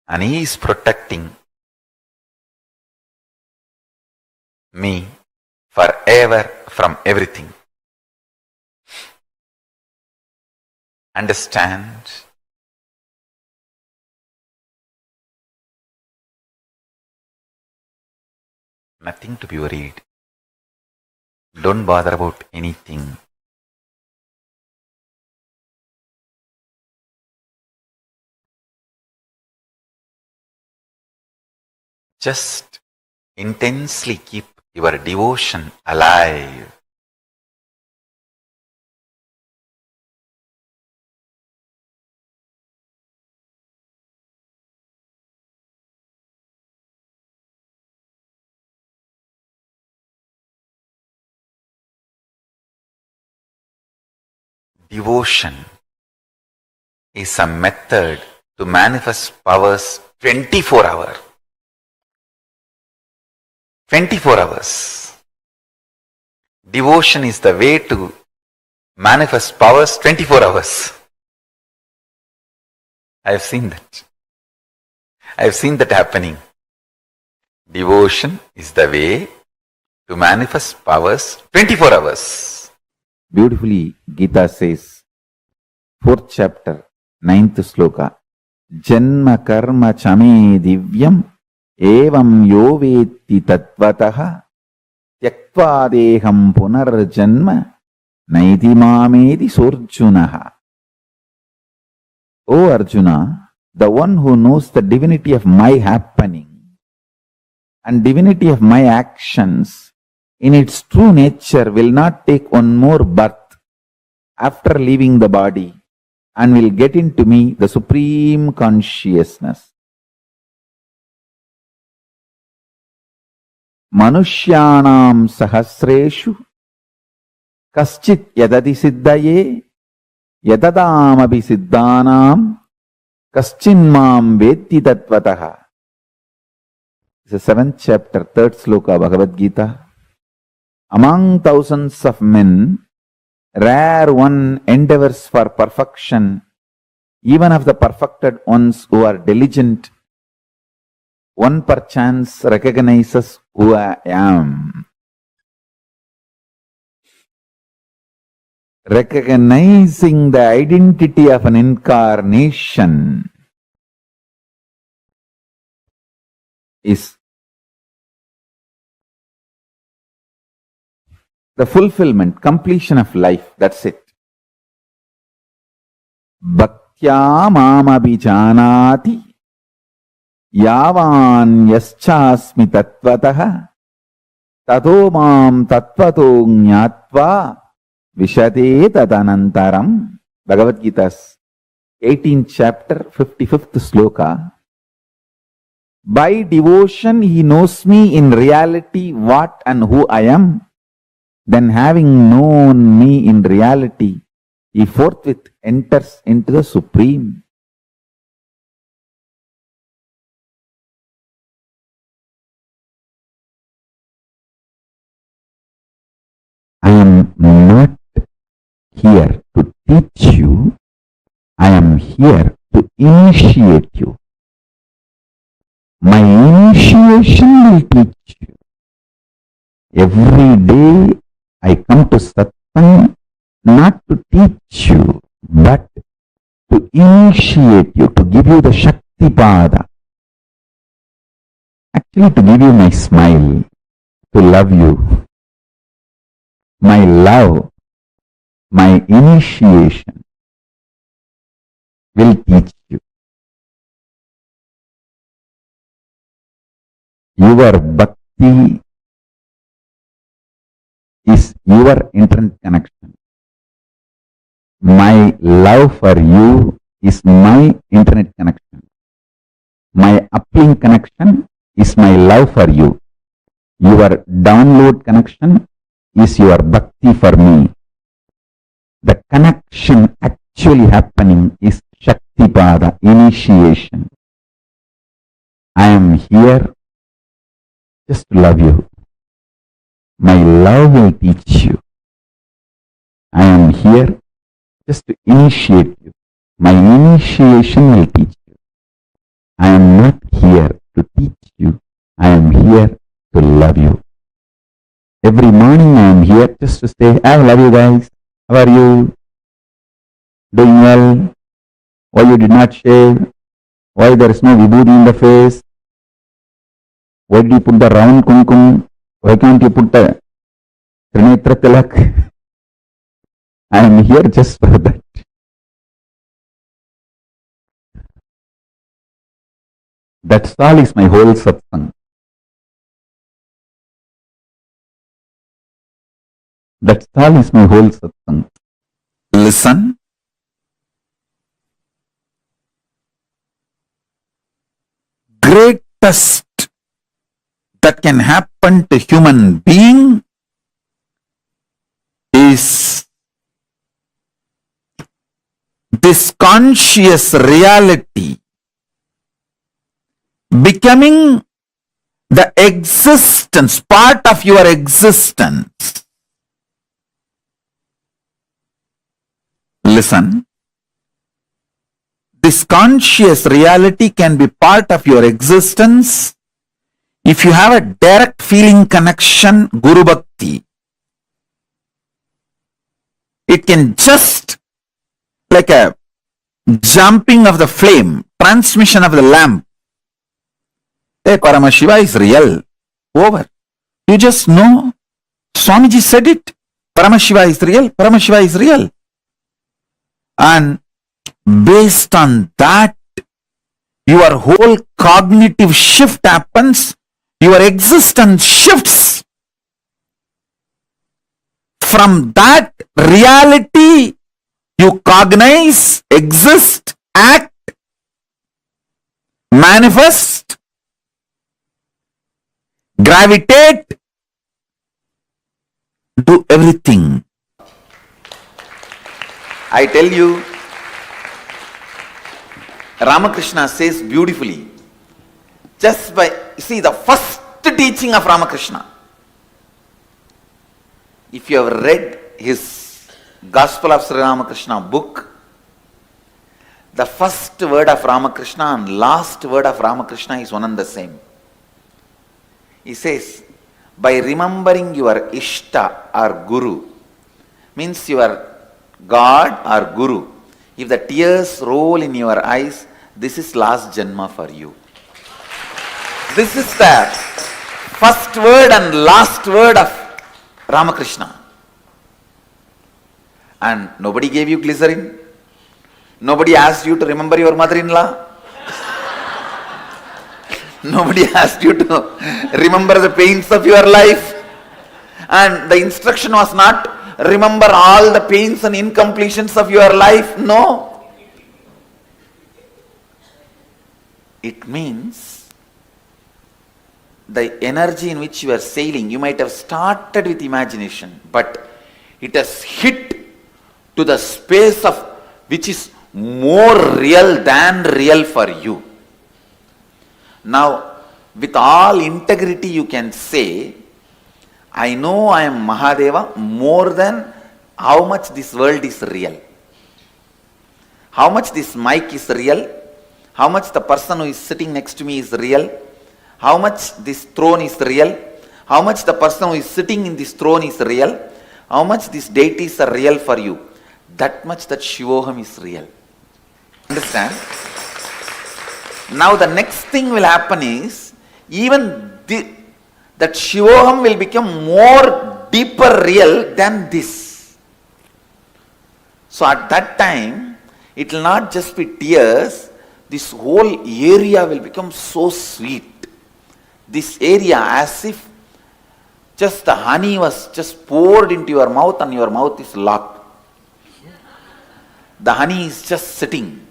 and he is protecting me forever from everything. Understand? Nothing to be worried. Don't bother about anything. Just intensely keep your devotion alive. Devotion is a method to manifest powers 24 hours. 24 hours. Devotion is the way to manifest powers 24 hours. I have seen that. I've seen that happening. Devotion is the way to manifest powers 24 hours. Beautifully, Gita says, 4th chapter, 9th sloka, Janma karma chame divyam evam yo vetti tattvataha tyaktva deham punarjanma naiti mamedi sorjunaha. O Arjuna, the one who knows the divinity of my happening and divinity of my actions in its true nature will not take one more birth after leaving the body and will get into me the supreme consciousness. Manushyanam sahasreshu kaschit yadadi siddhaye yadadamabi siddhanam kaschinmam vetti tattvataha. It's the 7th chapter, 3rd sloka, Bhagavad Gita. Among thousands of men, rare one endeavors for perfection, even of the perfected ones who are diligent. One perchance recognizes who I am. Recognizing the identity of an incarnation is the fulfillment, completion of life. That's it. Bhaktya mamabhijanati yavan yaschasmi tattvataha tato mam tattvato jnatva vishate tadanantaram. Bhagavad Gita's 18th chapter, 55th sloka. By devotion he knows me in reality what and who I am. Then having known me in reality, he forthwith enters into the Supreme. I am not here to teach you. I am here to initiate you. My initiation will teach you. Every day I come to satsang not to teach you, but to initiate you, to give you the Shakti Pada. Actually, to give you my smile, to love you. My love, my initiation will teach you. Your bhakti is your internet connection. My love for you is my internet connection. My uplink connection is my love for you. Your download connection is your bhakti for me. The connection actually happening is Shakti Pada, initiation. I am here just to love you. My love will teach you. I am here just to initiate you. My initiation will teach you. I am not here to teach you. I am here to love you. Every morning I am here just to say, I love you guys. How are you? Doing well? Why you did not shave? Why there is no vibhuti in the face? Why did you put the round kumkum? Why can't you put the Trinetra Tilak? I am here just for that. That's all is my whole satsang. That's all is my whole satsang. Listen. Greatest that can happen to human being is this conscious reality becoming the existence, part of your existence. Listen, This conscious reality can be part of your existence if you have a direct feeling connection, Guru Bhakti. It can just like a jumping of the flame, transmission of the lamp. Hey, Paramashiva is real. Over. You just know. Swamiji said it. Paramashiva is real. Paramashiva is real. And based on that, your whole cognitive shift happens. Your existence shifts. From that reality, you cognize, exist, act, manifest, gravitate, do everything. I tell you, Ramakrishna says beautifully, just by, see, the first teaching of Ramakrishna, if you have read his Gospel of Sri Ramakrishna book, the first word of Ramakrishna and last word of Ramakrishna is one and the same. He says, by remembering your Ishta or Guru, means your God or Guru, if the tears roll in your eyes, this is last Janma for you. This is the first word and last word of Ramakrishna. And nobody gave you glycerin. Nobody asked you to remember your mother-in-law. Nobody asked you to remember the pains of your life. And the instruction was not remember all the pains and incompletions of your life. No. It means the energy in which you are sailing, you might have started with imagination, but it has hit to the space of which is more real than real for you. Now, with all integrity you can say, I know I am Mahadeva more than how much this world is real. How much this mic is real. How much the person who is sitting next to me is real. How much this throne is real. How much the person who is sitting in this throne is real. How much these deities are real for you. That much that Shivoham is real. Understand? Now the next thing will happen is, even that Shivoham will become more deeper real than this. So at that time, it will not just be tears, this whole area will become so sweet. This area, as if just the honey was just poured into your mouth and your mouth is locked. The honey is just sitting.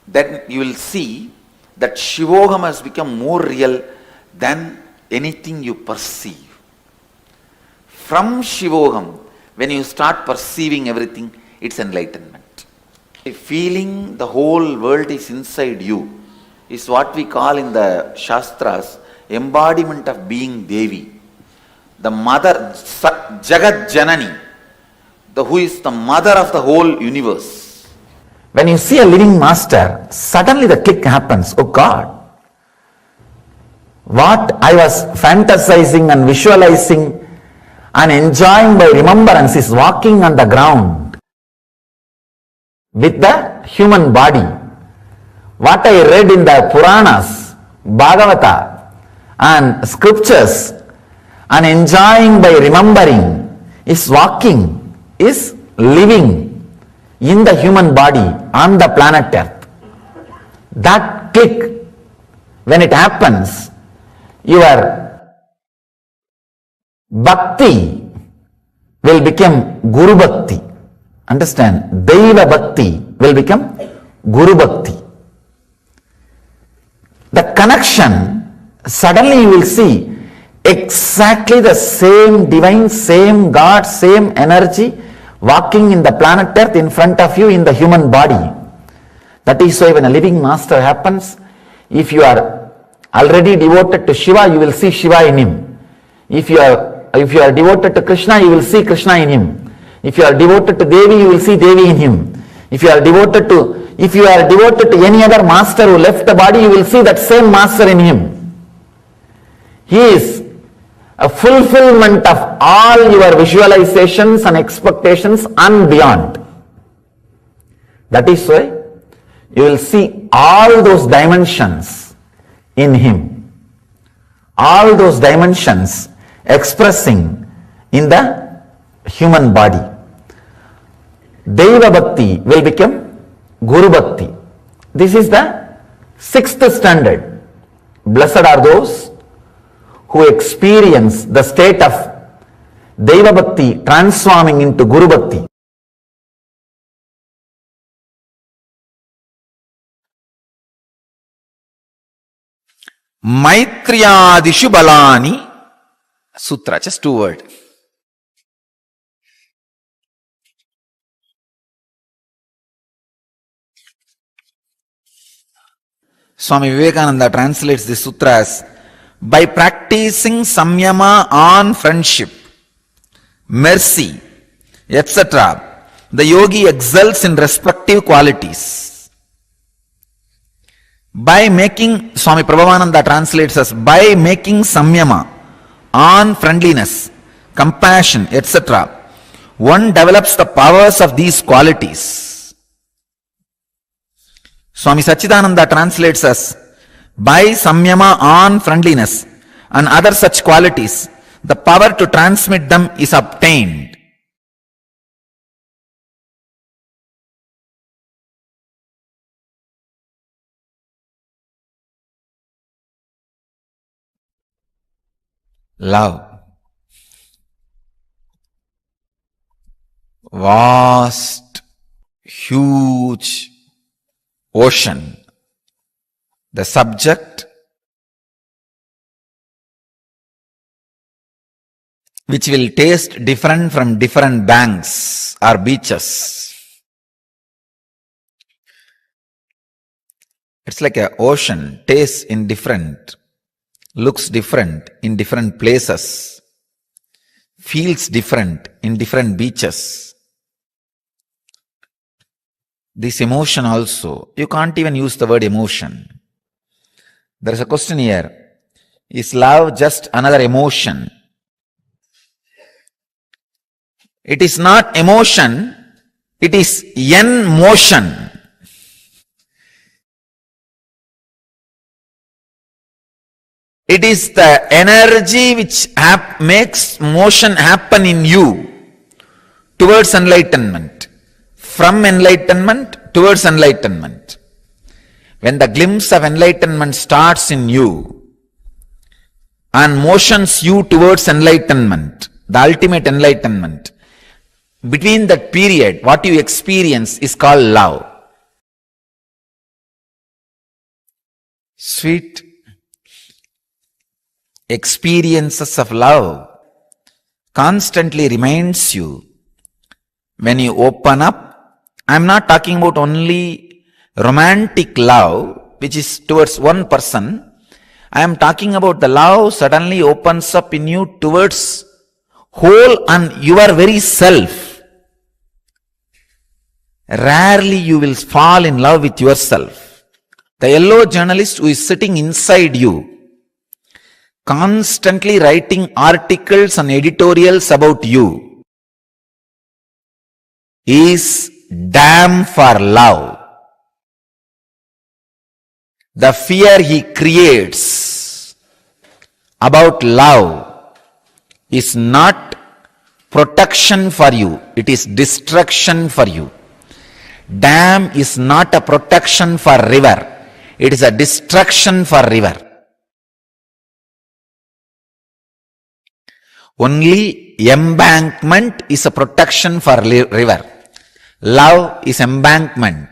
Then you will see that Shivoham has become more real than anything you perceive. From Shivoham, when you start perceiving everything, it's enlightenment. Feeling the whole world is inside you is what we call in the Shastras embodiment of being Devi. The mother, Jagat Janani, who is the mother of the whole universe. When you see a living master, suddenly the click happens. Oh God, what I was fantasizing and visualizing and enjoying by remembrance is walking on the ground with the human body. What I read in the Puranas, Bhagavata and scriptures and enjoying by remembering is walking, is living in the human body on the planet Earth. That click, when it happens, your bhakti will become Guru Bhakti. Understand? Deva Bhakti will become Guru Bhakti. The connection, suddenly you will see exactly the same divine, same God, same energy walking in the planet Earth in front of you in the human body. That is why when a living master happens, if you are already devoted to Shiva, you will see Shiva in him. If you are devoted to Krishna, you will see Krishna in him. If you are devoted to Devi, you will see Devi in him. If you are devoted to any other master who left the body, you will see that same master in him. He is a fulfillment of all your visualizations and expectations and beyond. That is why you will see all those dimensions in him. All those dimensions expressing in the human body. Deva Bhakti will become Guru Bhakti. This is the 6th standard. Blessed are those who experience the state of Deva Bhakti transforming into Guru Bhakti. Maitriyadishu Balani Sutra, just 2 words. Swami Vivekananda translates this sutra as, by practicing samyama on friendship, mercy, etc., the yogi excels in respective qualities. By making, Swami Prabhavananda translates as, by making samyama on friendliness, compassion, etc., one develops the powers of these qualities. Swami Sachidananda translates as, by samyama on friendliness and other such qualities, the power to transmit them is obtained. Love. Vast, huge ocean. The subject which will taste different from different banks or beaches. It's like an ocean, tastes in different, looks different in different places, feels different in different beaches. This emotion also, you can't even use the word emotion. There is a question here. Is love just another emotion? It is not emotion, it is yen motion. It is the energy which makes motion happen in you towards enlightenment. From enlightenment towards enlightenment. When the glimpse of enlightenment starts in you and motions you towards enlightenment, the ultimate enlightenment, between that period, what you experience is called love. Sweet experiences of love constantly reminds you when you open up. I'm not talking about only romantic love, which is towards one person. I am talking about the love suddenly opens up in you towards whole and your very self. Rarely you will fall in love with yourself. The yellow journalist who is sitting inside you, constantly writing articles and editorials about you, is damn for love. The fear he creates about love is not protection for you, it is destruction for you. Dam is not a protection for river, it is a destruction for river. Only embankment is a protection for river. Love is embankment.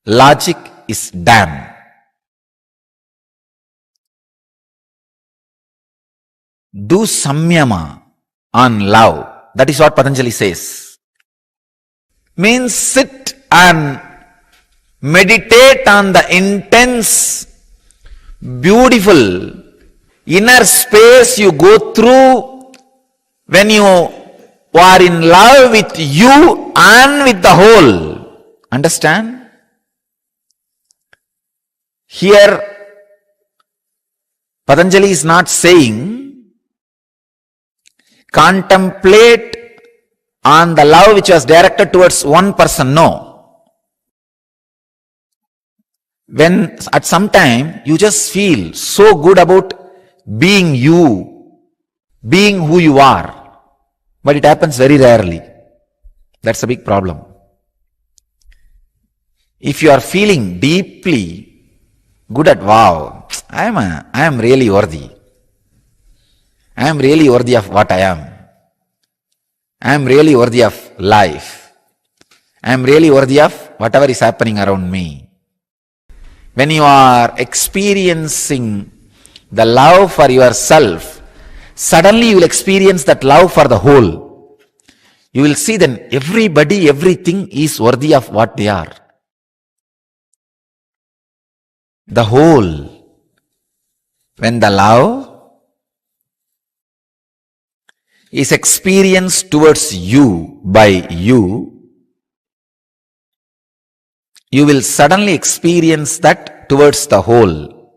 Logic is dam. Do samyama on love. That is what Patanjali says. Means sit and meditate on the intense, beautiful inner space you go through when you who are in love with you and with the whole. Understand? Here, Patanjali is not saying contemplate on the love which was directed towards one person. No. When at some time you just feel so good about being you, being who you are, but it happens very rarely. That's a big problem. If you are feeling deeply good at, wow, I am really worthy. I am really worthy of what I am. I am really worthy of life. I am really worthy of whatever is happening around me. When you are experiencing the love for yourself, suddenly you will experience that love for the whole. You will see then everybody, everything is worthy of what they are. The whole. When the love is experienced towards you by you, you will suddenly experience that towards the whole.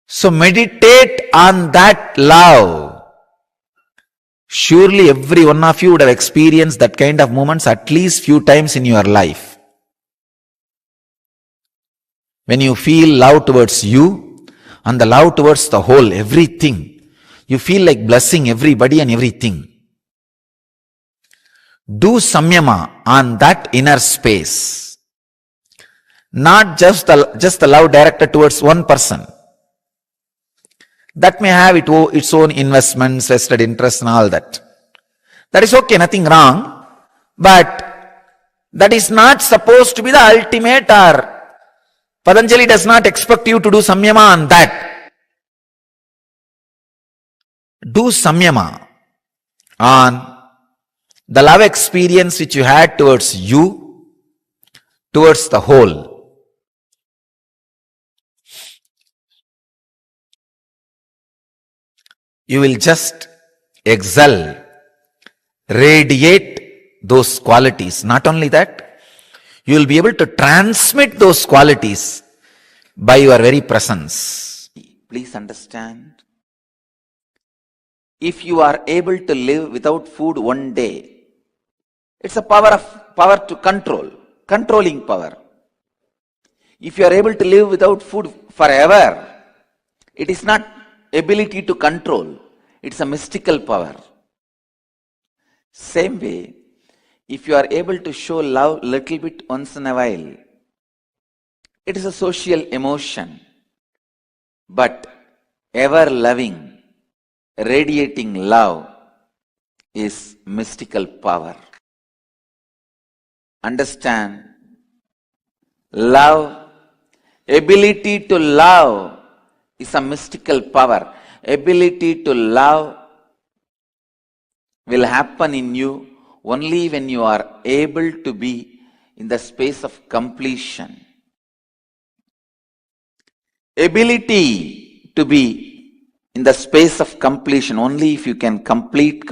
So meditate on that love. Surely every one of you would have experienced that kind of moments at least few times in your life. When you feel love towards you and the love towards the whole, everything, you feel like blessing everybody and everything. Do samyama on that inner space. Not just the love directed towards one person. That may have its own investments, vested interests and all that. That is okay, nothing wrong. But that is not supposed to be the ultimate, or Patanjali does not expect you to do samyama on that. Do samyama on the love experience which you had towards you, towards the whole. You will just excel, radiate those qualities. Not only that, you will be able to transmit those qualities by your very presence. Please understand. If you are able to live without food one day, it's a power to control, controlling power. If you are able to live without food forever, it is not ability to control, it's a mystical power. Same way, if you are able to show love little bit once in a while, it is a social emotion. But ever loving, radiating love is mystical power. Understand? Love, ability to love is a mystical power. Ability to love will happen in you only when you are able to be in the space of completion. Ability to be in the space of completion only if you can complete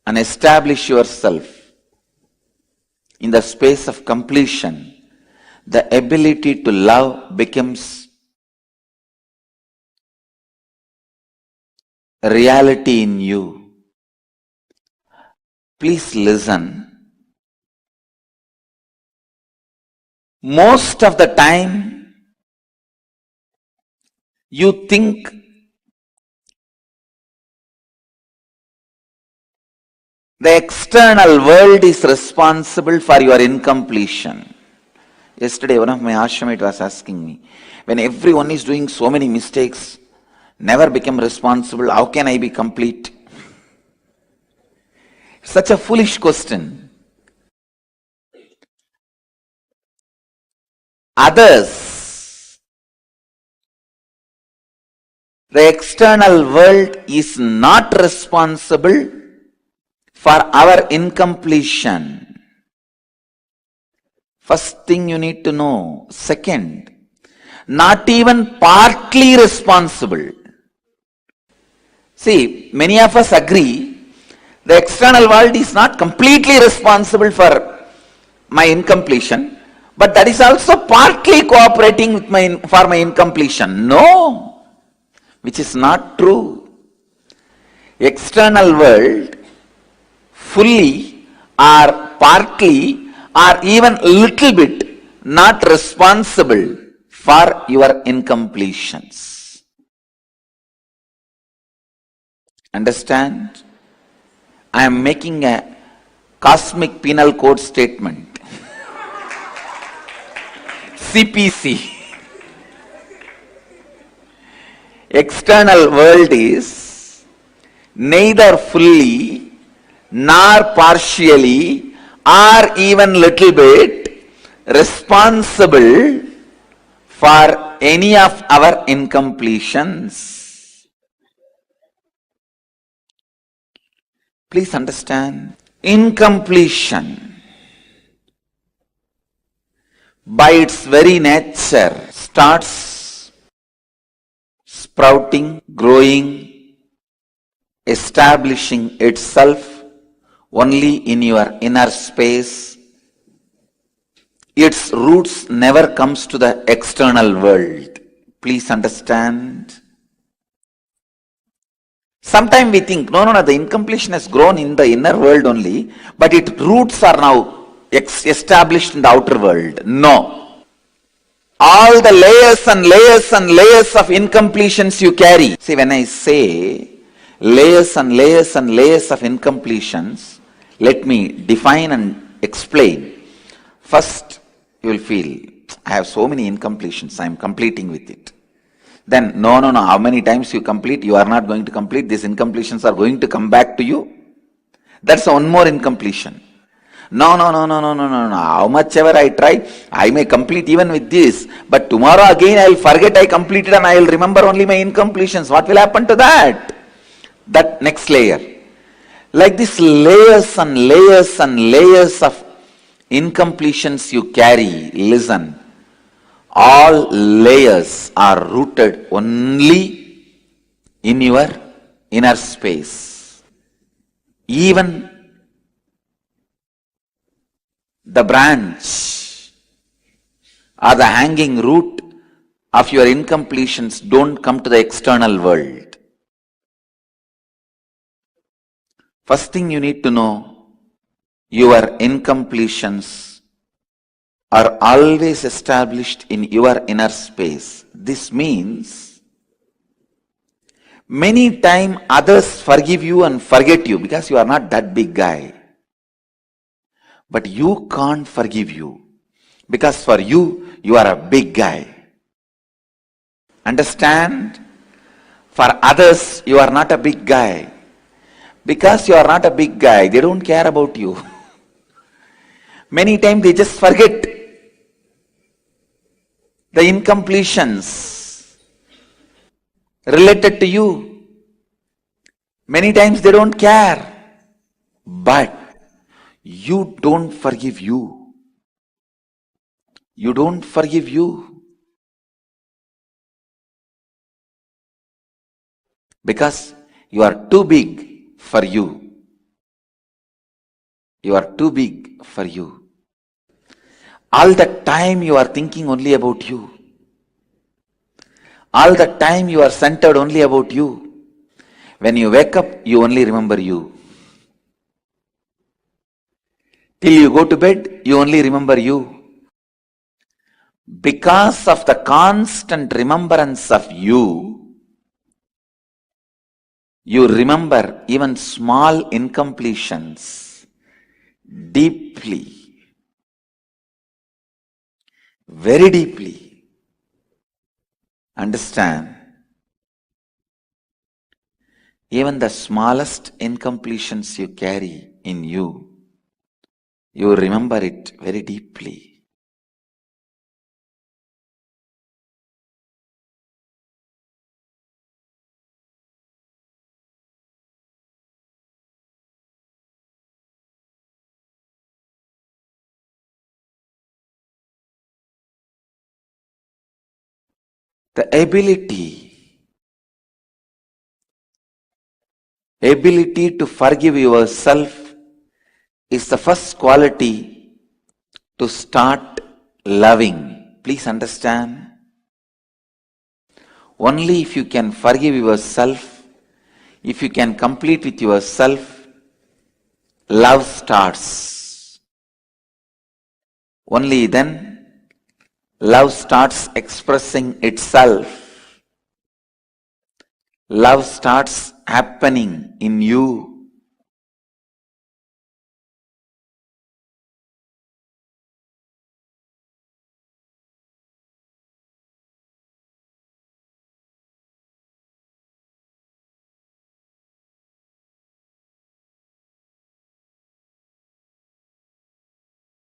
and establish yourself in the space of completion. The ability to love becomes a reality in you. Please listen. Most of the time, you think the external world is responsible for your incompletion. Yesterday, one of my ashramite was asking me, when everyone is doing so many mistakes, never become responsible, how can I be complete? Such a foolish question. Others, the external world is not responsible for our incompletion. First thing you need to know. Second, not even partly responsible. See, many of us agree the external world is not completely responsible for my incompletion, but that is also partly cooperating with for my incompletion. No, which is not true. External world fully or partly or even little bit not responsible for your incompletions. Understand? I am making a cosmic penal code statement. CPC. External world is neither fully nor partially or even little bit responsible for any of our incompletions. Please understand, incompletion by its very nature starts sprouting, growing, establishing itself only in your inner space. Its roots never comes to the external world. Please understand. Sometimes we think, no, the incompletion has grown in the inner world only, but its roots are now established in the outer world. No. All the layers and layers and layers of incompletions you carry. See, when I say layers and layers and layers of incompletions, let me define and explain. First, you will feel, I have so many incompletions, I am completing with it. Then, no, how many times you complete, you are not going to complete, these incompletions are going to come back to you. That's one more incompletion. No, how much ever I try, I may complete even with this, but tomorrow again I will forget I completed and I will remember only my incompletions. What will happen to that? That next layer. Like this layers and layers and layers of incompletions you carry, listen. All layers are rooted only in your inner space. Even the branch or the hanging root of your incompletions don't come to the external world. First thing you need to know, your incompletions are always established in your inner space. This means many times others forgive you and forget you because you are not that big guy. But you can't forgive you because for you, you are a big guy. Understand? For others, you are not a big guy. Because you are not a big guy, they don't care about you. Many times they just forget the incompletions related to you. Many times they don't care. But you don't forgive you. You don't forgive you. Because you are too big for you. You are too big for you. All the time you are thinking only about you. All the time you are centered only about you. When you wake up, you only remember you. Till you go to bed, you only remember you. Because of the constant remembrance of you, you remember even small incompletions deeply, very deeply. Understand? Even the smallest incompletions you carry in you, you remember it very deeply. The ability to forgive yourself is the first quality to start loving. Please understand. Only if you can forgive yourself, if you can complete with yourself, love starts. Only then love starts expressing itself. Love starts happening in you.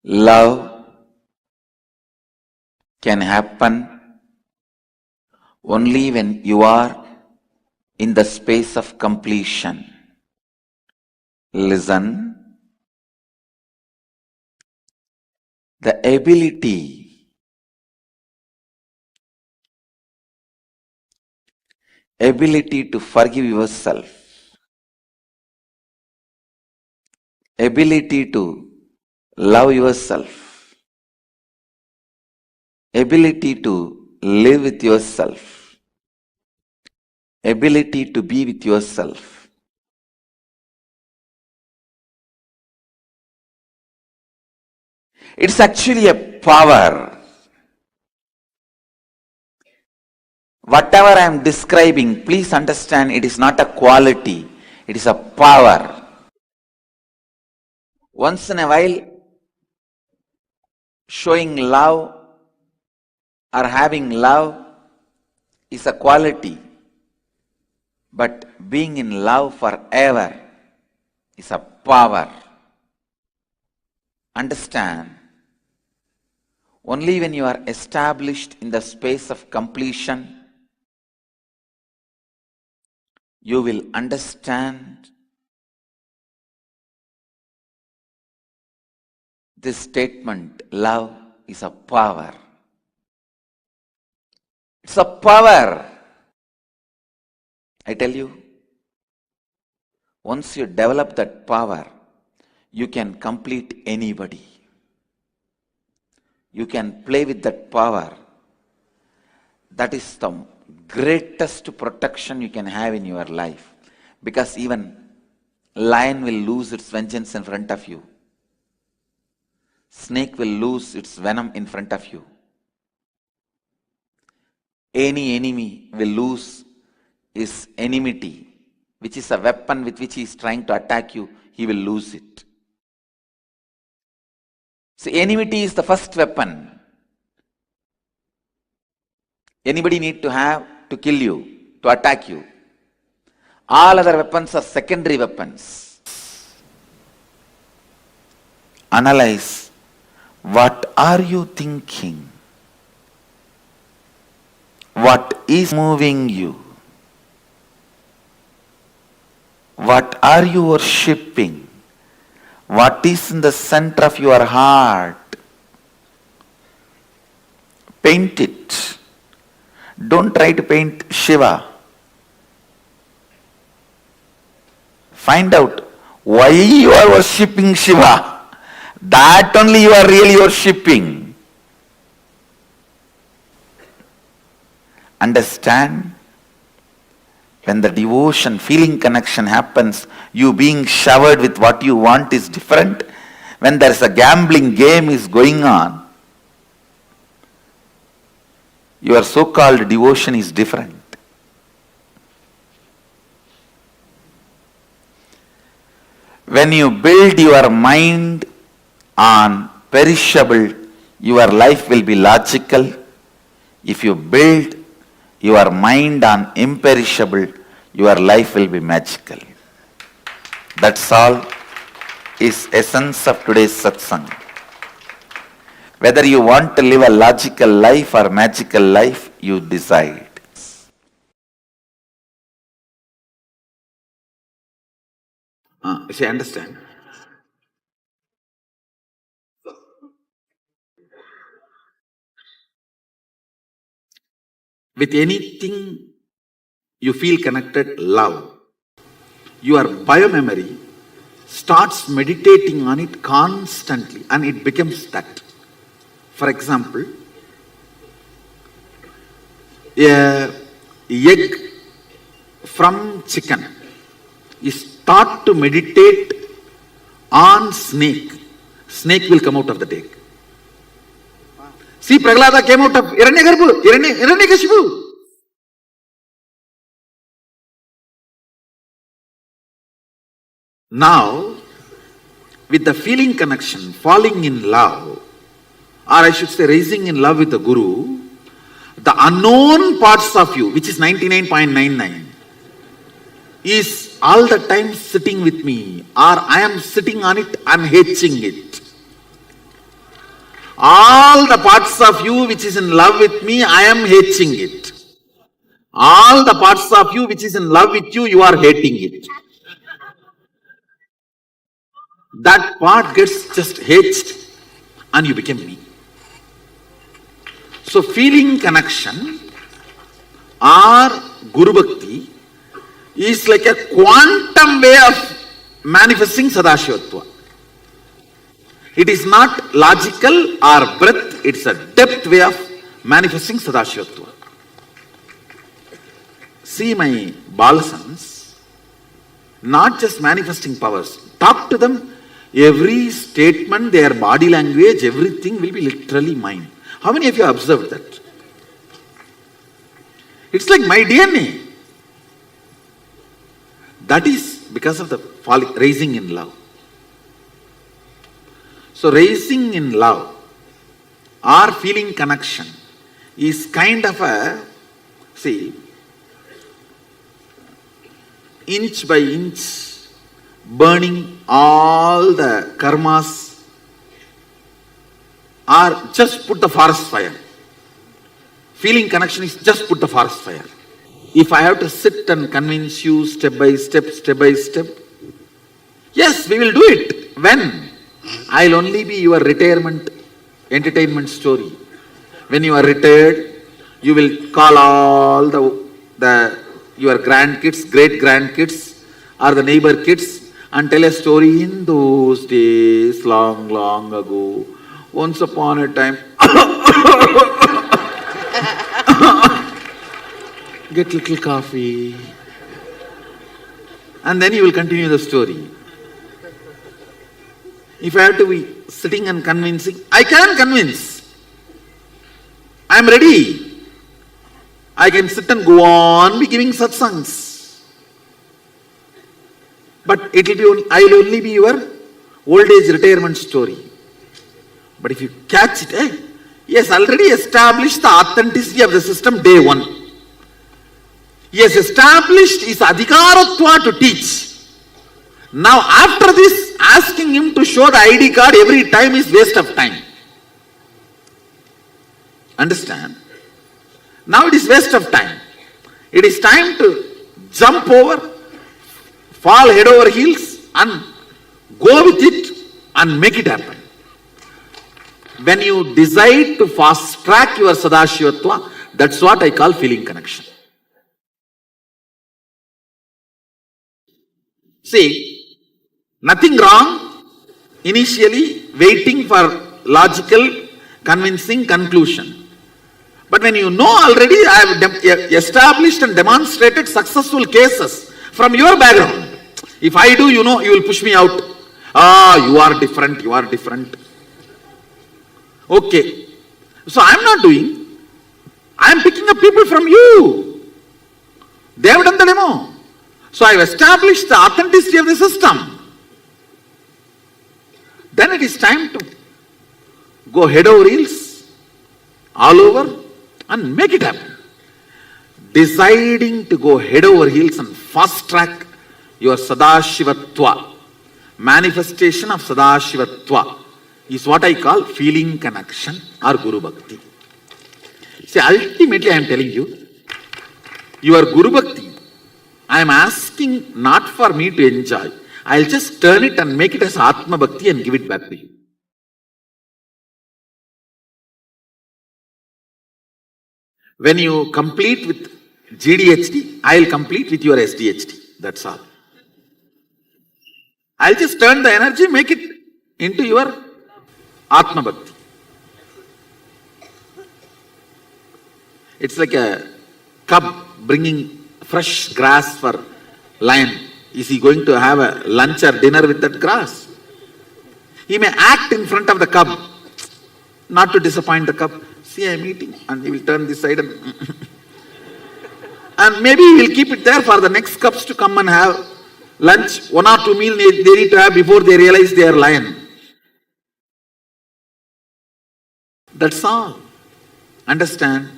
Love can happen only when you are in the space of completion. Listen. The ability to forgive yourself, ability to love yourself, ability to live with yourself, ability to be with yourself. It's actually a power. Whatever I am describing, please understand it is not a quality, it is a power. Once in a while, showing love or having love is a quality, but being in love forever is a power. Understand, only when you are established in the space of completion, you will understand this statement, love is a power. It's a power. I tell you, once you develop that power, you can complete anybody. You can play with that power. That is the greatest protection you can have in your life. Because even lion will lose its vengeance in front of you. Snake will lose its venom in front of you. Any enemy will lose his enmity, which is a weapon with which he is trying to attack you. He will lose it. So enmity is the first weapon. Anybody need to have to kill you, to attack you. All other weapons are secondary weapons. Analyze, what are you thinking? What is moving you? What are you worshipping? What is in the center of your heart? Paint it. Don't try to paint Shiva. Find out why you are worshipping Shiva. That only you are really worshipping. Understand? When the devotion, feeling connection happens, you being showered with what you want is different. When there is a gambling game is going on, your so-called devotion is different. When you build your mind on perishable, your life will be logical. If you build your mind on imperishable, your life will be magical. That's all is essence of today's satsang. Whether you want to live a logical life or magical life, you decide. You understand? with anything you feel connected, love, your biomemory starts meditating on it constantly and it becomes that. For example, a egg from chicken is taught to meditate on snake. Snake will come out of the egg. See, Prahlada came out of Hiranyakashipu. Now, with the feeling connection, falling in love, or I should say rising in love with the Guru, the unknown parts of you, which is 99.99, is all the time sitting with me, or I am sitting on it, I am hatching it. All the parts of you which is in love with me, I am hatching it. All the parts of you which is in love with you, you are hating it. That part gets just hatched and you become me. So feeling connection or Guru Bhakti is like a quantum way of manifesting Sadashivatva. It is not logical or breadth, it's a depth way of manifesting Sadashivatva. See my Balasans, not just manifesting powers, talk to them, every statement, their body language, everything will be literally mine. How many of you observed that? It's like my DNA. That is because of the raising in love. So raising in love or feeling connection is kind of a, see, inch by inch, burning all the karmas, or just put the forest fire. Feeling connection is just put the forest fire. If I have to sit and convince you step by step, yes, we will do it. When? I'll only be your retirement entertainment story. When you are retired, you will call all your grandkids, great grandkids, or the neighbor kids and tell a story in those days, long, long ago. Once upon a time, get little coffee, and then you will continue the story. If I have to be sitting and convincing, I can convince. I am ready. I can sit and go on be giving satsangs. But I will only be your old age retirement story. But if you catch it, he has already established the authenticity of the system day one. He has established his adhikaratva to teach. Now after this, asking him to show the ID card every time is waste of time. Understand? Now it is waste of time. It is time to jump over, fall head over heels and go with it and make it happen. When you decide to fast track your Sadashivatva, that's what I call feeling connection. See, nothing wrong initially waiting for logical, convincing conclusion. But when you know already, I have established and demonstrated successful cases from your background. If I do, you know, you will push me out. You are different, you are different. Okay. So I am not doing. I am picking up people from you. They have done the demo. So I have established the authenticity of the system. Then it is time to go head over heels, all over, and make it happen. Deciding to go head over heels and fast track your Sadashivatva, manifestation of Sadashivatva, is what I call feeling connection or Guru Bhakti. See, ultimately I am telling you, your Guru Bhakti, I am asking not for me to enjoy. I will just turn it and make it as Atma Bhakti and give it back to you. When you complete with GDHD, I'll complete with your SDHD. That's all. I'll just turn the energy, make it into your Atma Bhakti. It's like a cub bringing fresh grass for lion. Is he going to have a lunch or dinner with that grass? He may act in front of the cub, not to disappoint the cub. See, I'm eating, and he will turn this side and maybe he will keep it there for the next cubs to come and have lunch. 1 or 2 meals they need to have before they realize they are lion. That's all. Understand?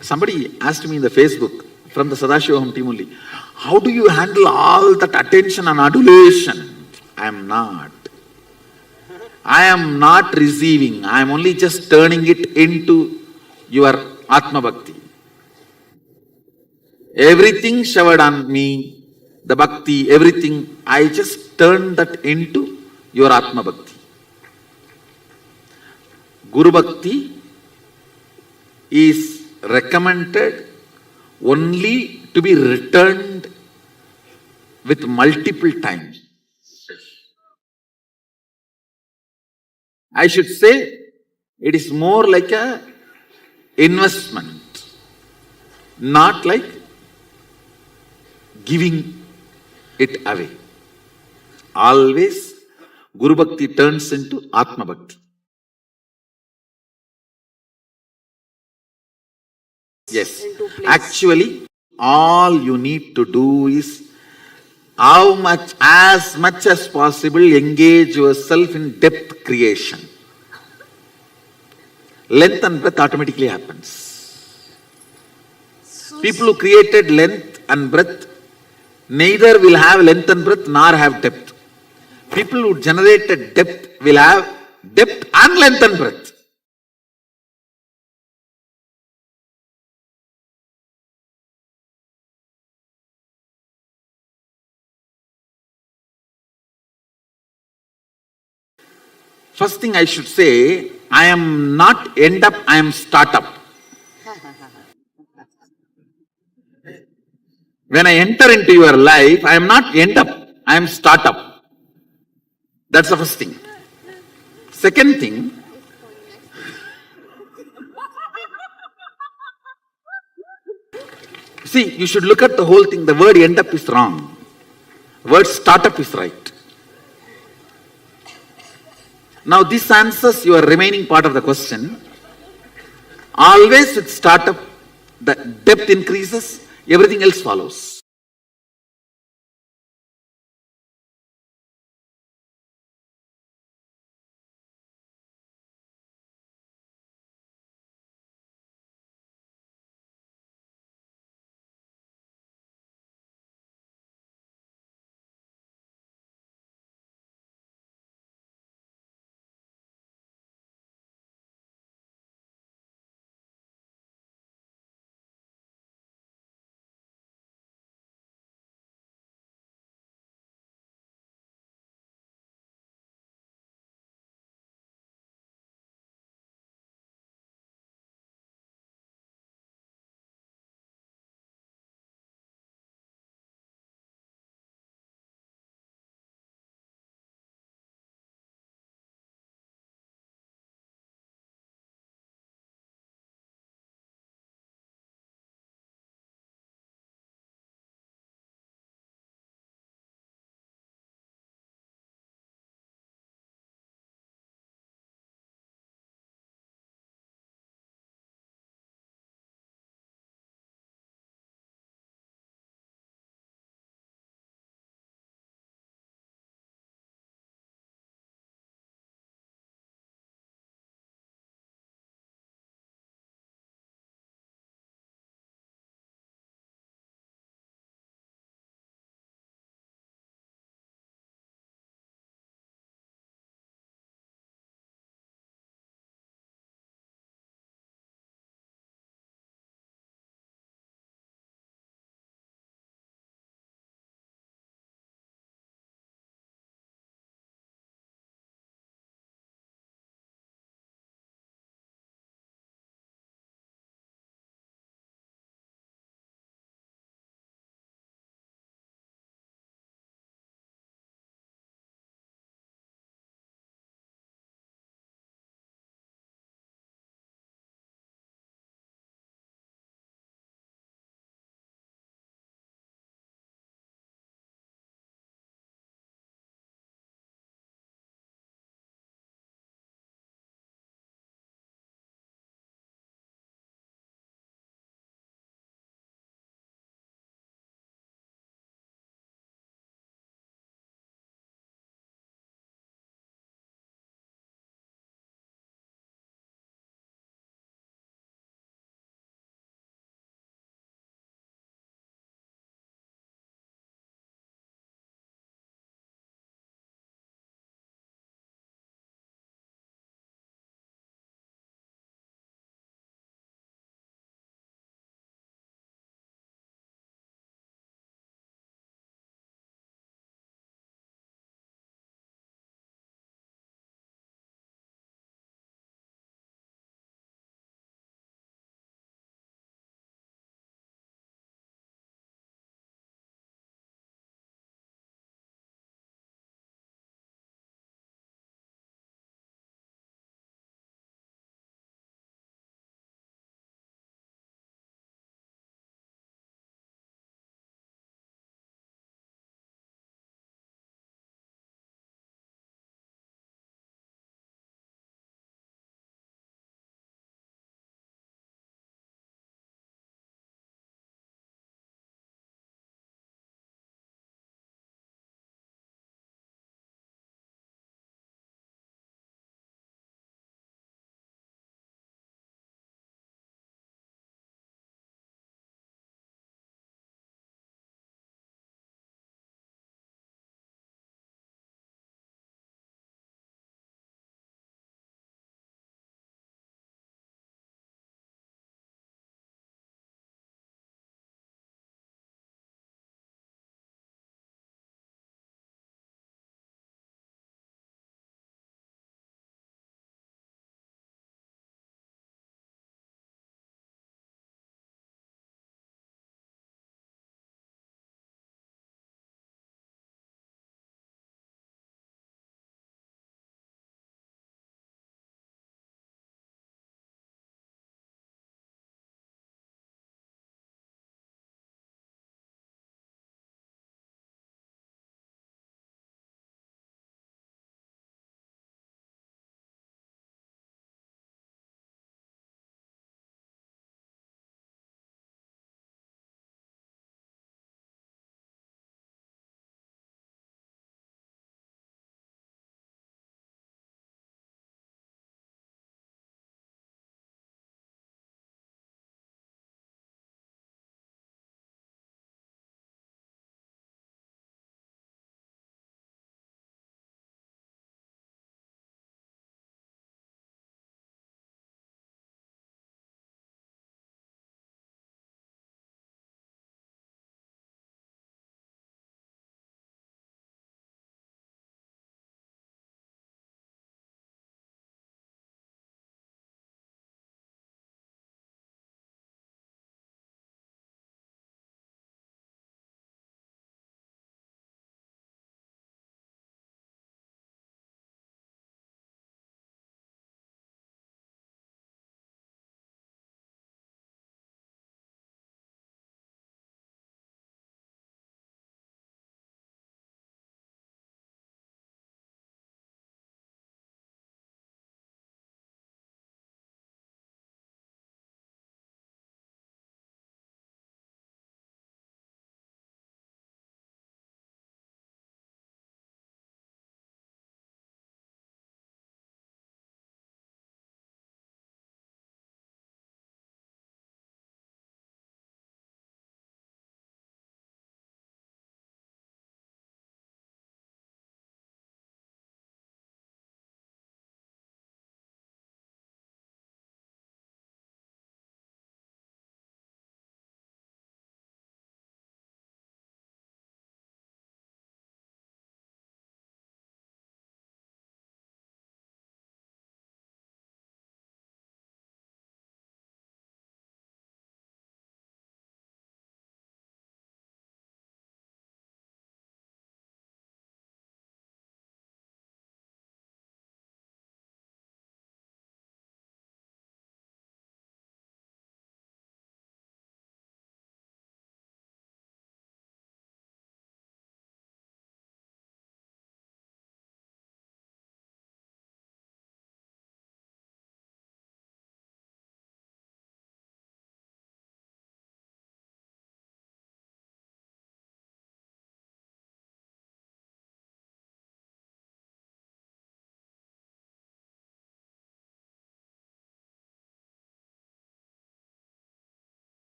Somebody asked me in the Facebook from the Sadashivoham team only, how do you handle all that attention and adulation? I am not. I am not receiving. I am only just turning it into your Atma Bhakti. Everything showered on me, the Bhakti, everything, I just turn that into your Atma Bhakti. Guru Bhakti is recommended only to be returned with multiple times. I should say it is more like a investment, not like giving it away. Always Guru Bhakti turns into Atma Bhakti. Yes, actually all you need to do is as much as possible engage yourself in depth creation. Length and breadth automatically happens. People who created length and breadth neither will have length and breadth nor have depth. People who generated depth will have depth and length and breadth. First thing I should say, I am not end up, I am startup. When I enter into your life, I am not end up, I am startup. That's the first thing. Second thing, see, you should look at the whole thing. The word end up is wrong. Word startup is right. Now this answers your remaining part of the question. Always with startup, the depth increases, everything else follows.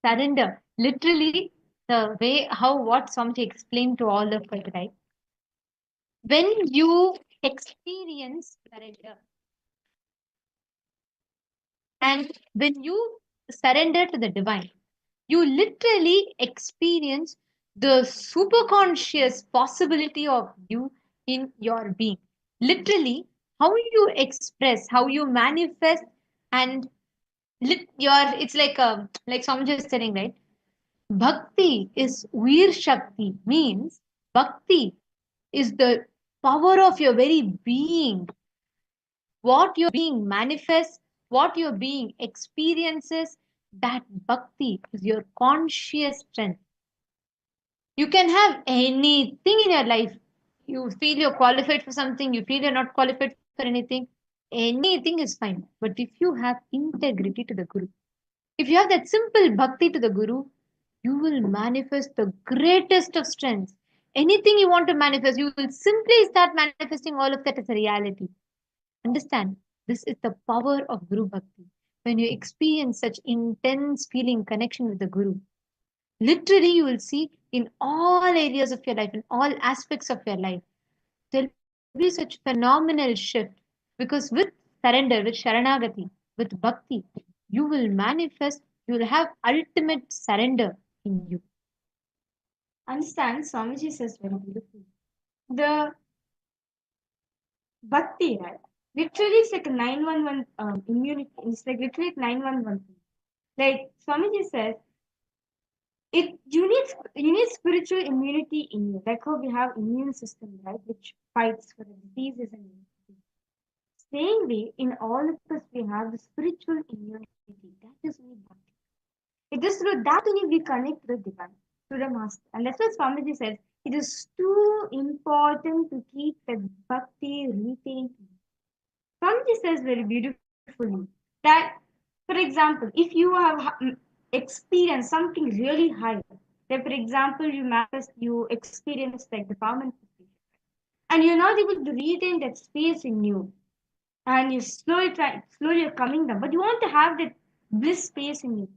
surrender. Literally, the way what Swamiji explained to all of us, right? When you experience surrender, and when you surrender to the divine, you literally experience the superconscious possibility of you in your being. Literally, how you express, how you manifest, and it's like Swamiji is saying, right? Bhakti is Veer Shakti, means Bhakti is the power of your very being. What your being manifests, what your being experiences, that Bhakti is your conscious strength. You can have anything in your life. You feel you're qualified for something, you feel you're not qualified for anything. Anything is fine. But if you have integrity to the Guru, if you have that simple bhakti to the Guru, you will manifest the greatest of strengths. Anything you want to manifest, you will simply start manifesting all of that as a reality. Understand? This is the power of Guru Bhakti. When you experience such intense feeling connection with the Guru, literally you will see in all areas of your life, in all aspects of your life, there'll be such phenomenal shift. Because with surrender, with Sharanagati, with Bhakti, you will manifest, you will have ultimate surrender in you. Understand, Swamiji says very beautifully. The Bhakti, right? Literally, it's like a 911 immunity. It's like literally 911. Like Swamiji says, you need spiritual immunity in you. Like how we have immune system, right, which fights for the diseases and everything. Same way, in all of us, we have the spiritual immunity. That is only Bhakti. It is through that only we connect to the divine, to the master. And that's why Swamiji says it is too important to keep the Bhakti retained. Swamiji says very beautifully that, for example, if you have experienced something really high, like for example, you experience like the power manifestation, and you're not able to retain that space in you, and you slowly are coming down, but you want to have that bliss space in you.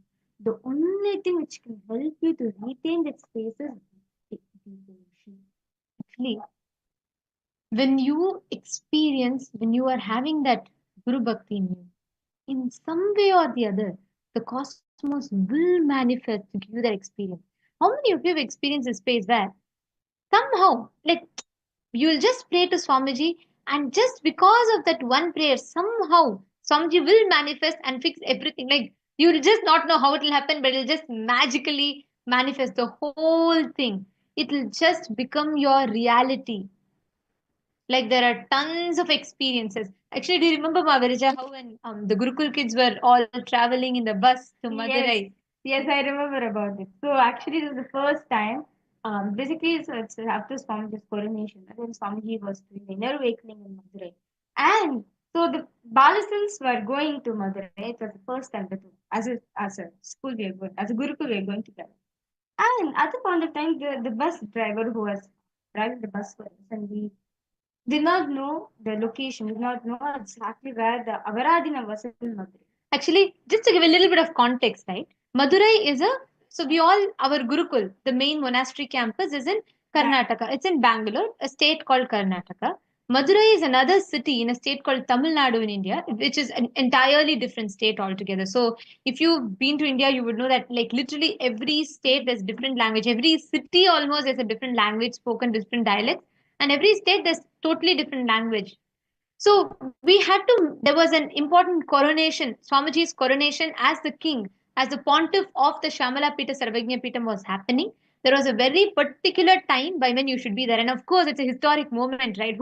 The only thing which can help you to retain that space is devotion. Actually, when you experience, when you are having that Guru Bhakti in you, in some way or the other, the cosmos will manifest to give you that experience. How many of you have experienced a space where somehow, like, you will just pray to Swamiji, and just because of that one prayer, somehow Swamiji will manifest and fix everything. Like, you will just not know how it will happen, but it will just magically manifest the whole thing. It will just become your reality. Like there are tons of experiences. Actually, do you remember Mavarija how when the Gurukul kids were all traveling in the bus to Madurai? Yes, I remember about it. So actually, this was the first time. Basically, so it's after Swamiji's coronation, and then Swamiji was doing the inner awakening in Madurai, and so the Balasans were going to Madurai. It was the first time that as a school we are going, as a Gurukul we are going together. And at the point of time, the bus driver who was driving the bus for us, and we did not know the location, did not know exactly where the Avaradina was in Madurai. Actually, just to give a little bit of context, right? Madurai is our Gurukul, the main monastery campus is in Karnataka. It's in Bangalore, a state called Karnataka. Madurai is another city in a state called Tamil Nadu in India, which is an entirely different state altogether. So, if you've been to India, you would know that, like, literally every state there's different language. Every city almost has a different language spoken, different dialects, and every state there's totally different language. So there was an important coronation, Swamiji's coronation as the king, as the pontiff of the Shamala Pita Sarvagnya Pitam was happening. There was a very particular time by when you should be there. And of course, it's a historic moment, right?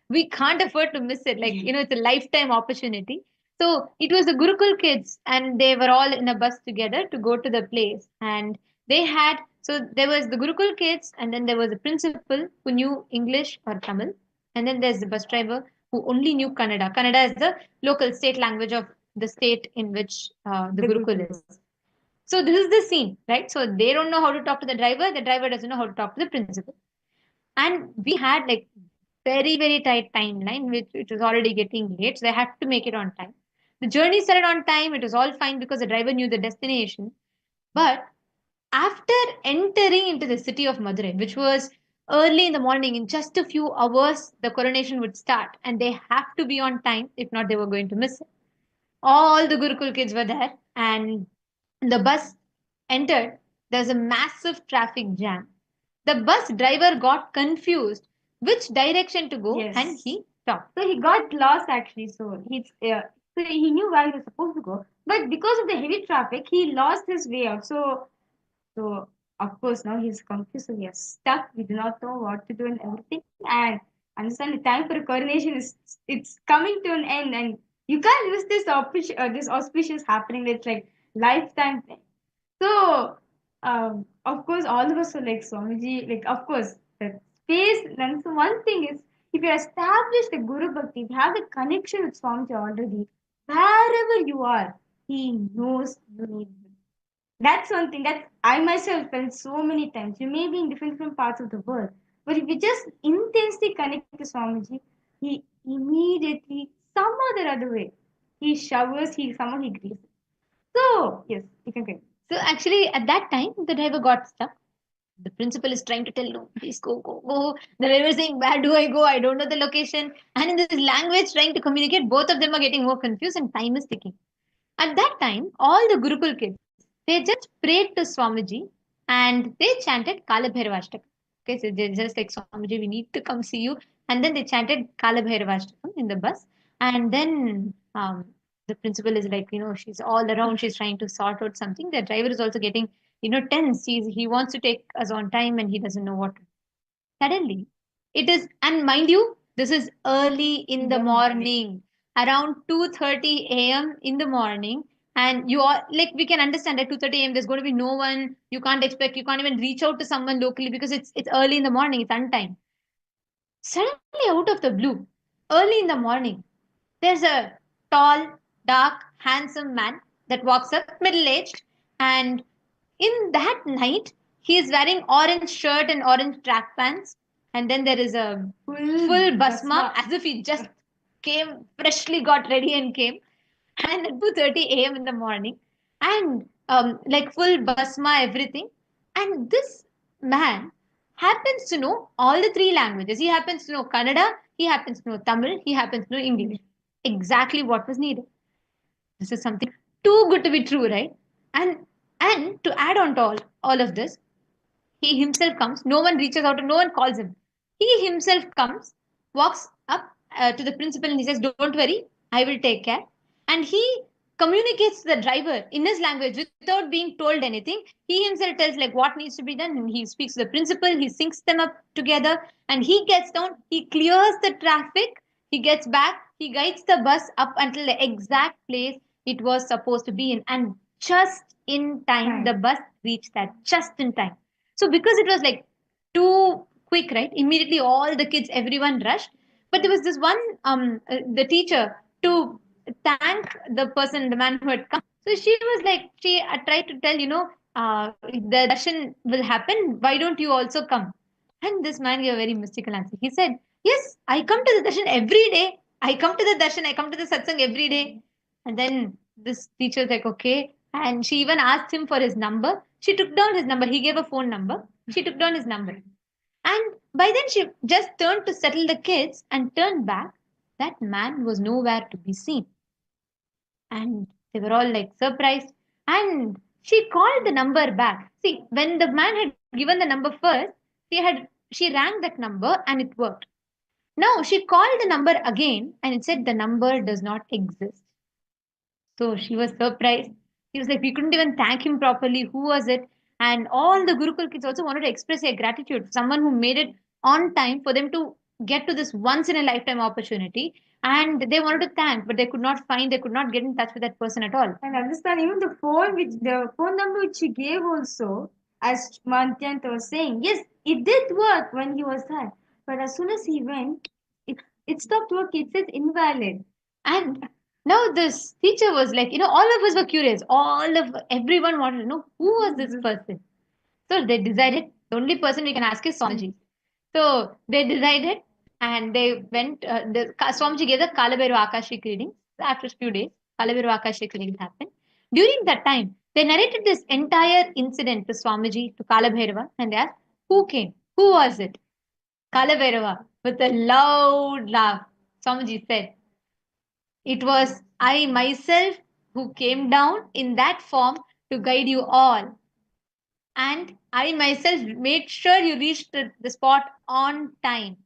We can't afford to miss it. Like, it's a lifetime opportunity. So it was the Gurukul kids, and they were all in a bus together to go to the place. And there was the Gurukul kids, and then there was a principal who knew English or Tamil. And then there's the bus driver who only knew Kannada. Kannada is the local state language of the state in which the Gurukul is. So this is the scene, right? So they don't know how to talk to the driver doesn't know how to talk to the principal. And we had like very, very tight timeline, which it was already getting late. So they had to make it on time. The journey started on time. It was all fine because the driver knew the destination. But after entering into the city of Madurai, which was early in the morning, in just a few hours, the coronation would start, and they have to be on time. If not, they were going to miss it. All the Gurukul kids were there, and the bus entered. There's a massive traffic jam. The bus driver got confused which direction to go, Yes. and he stopped. So he got lost actually. So he knew where he was supposed to go, but because of the heavy traffic, he lost his way out. So of course now he's confused. So we are stuck. We do not know what to do and everything. And understand the time for a coronation is it's coming to an end, and you can't miss this auspicious happening. It's like lifetime thing. So, of course, all of us are like Swamiji, like, of course, the space. And so, one thing is, if you establish the Guru Bhakti, if you have the connection with Swamiji already, wherever you are, he knows you need him. That's one thing that I myself felt so many times. You may be in different parts of the world, but if you just intensely connect to Swamiji, he immediately, some other way, he showers, somehow he greets. So, yes, you can go. So actually, at that time, the driver got stuck. The principal is trying to tell, no, please go, go, go. The driver is saying, where do I go? I don't know the location. And in this language, trying to communicate, both of them are getting more confused and time is ticking. At that time, all the Gurukul kids, they just prayed to Swamiji and they chanted Kalabhairavashtakam. Okay, so they're just like, Swamiji, we need to come see you. And then they chanted Kalabhairavashtakam in the bus. And then the principal is like, she's all around, she's trying to sort out something. The driver is also getting, tense. He wants to take us on time and he doesn't know what to do. Suddenly, it is, and mind you, this is early in the morning, around 2:30 a.m. in the morning. And you are like, we can understand at 2:30 a.m. there's going to be no one. You can't expect, you can't even reach out to someone locally because it's early in the morning, it's untime. Suddenly, out of the blue, early in the morning, there's a tall, dark, handsome man that walks up, middle aged, and in that night, he is wearing orange shirt and orange track pants. And then there is a full basma, as if he just came, freshly got ready and came. And at 2:30 a.m. in the morning, and like full basma, everything. And this man happens to know all the three languages. He happens to know Kannada, he happens to know Tamil, he happens to know English. Exactly what was needed. This is something too good to be true, right? And and to add on to all of this, he himself comes. No one reaches out and no one calls him. He himself comes, walks up to the principal and he says, "Don't worry, I will take care." And he communicates to the driver in his language without being told anything. He himself tells like what needs to be done, and he speaks to the principal. He syncs them up together, and he gets down. He clears the traffic. He gets back. He guides the bus up until the exact place it was supposed to be in, and just in time, the bus reached that just in time. So because it was like too quick, right? Immediately all the kids, everyone rushed. But there was this one, the teacher to thank the person, the man who had come. So she was like, she tried to tell, the darshan will happen. Why don't you also come? And this man gave a very mystical answer. He said, yes, I come to the darshan every day. I come to the darshan, I come to the satsang every day. And then this teacher was like, okay. And she even asked him for his number. She took down his number. He gave a phone number. She took down his number. And by then she just turned to settle the kids and turned back. That man was nowhere to be seen. And they were all like surprised. And she called the number back. See, when the man had given the number first, she rang that number and it worked. Now she called the number again and it said the number does not exist. So she was surprised. She was like, we couldn't even thank him properly. Who was it? And all the Gurukul kids also wanted to express their gratitude. Someone who made it on time for them to get to this once in a lifetime opportunity. And they wanted to thank, but they could not get in touch with that person at all. And understand even the phone number which she gave also, as Mantyanta was saying, yes, it did work when he was there. But as soon as he went, it stopped working. It says invalid. And now this teacher was like, all of us were curious. Everyone wanted to know who was this person. So they decided the only person we can ask is Swamiji. So they decided and they went, Swamiji gave the Kalabhairu Akashik reading. After a few days, Kalabhairu Akashik reading happened. During that time, They narrated this entire incident to Swamiji, to Kalabhairava, and they asked, who came? Who was it? Kalabhairava, with a loud laugh, Swamiji said, it was I myself who came down in that form to guide you all. And I myself made sure you reached the spot on time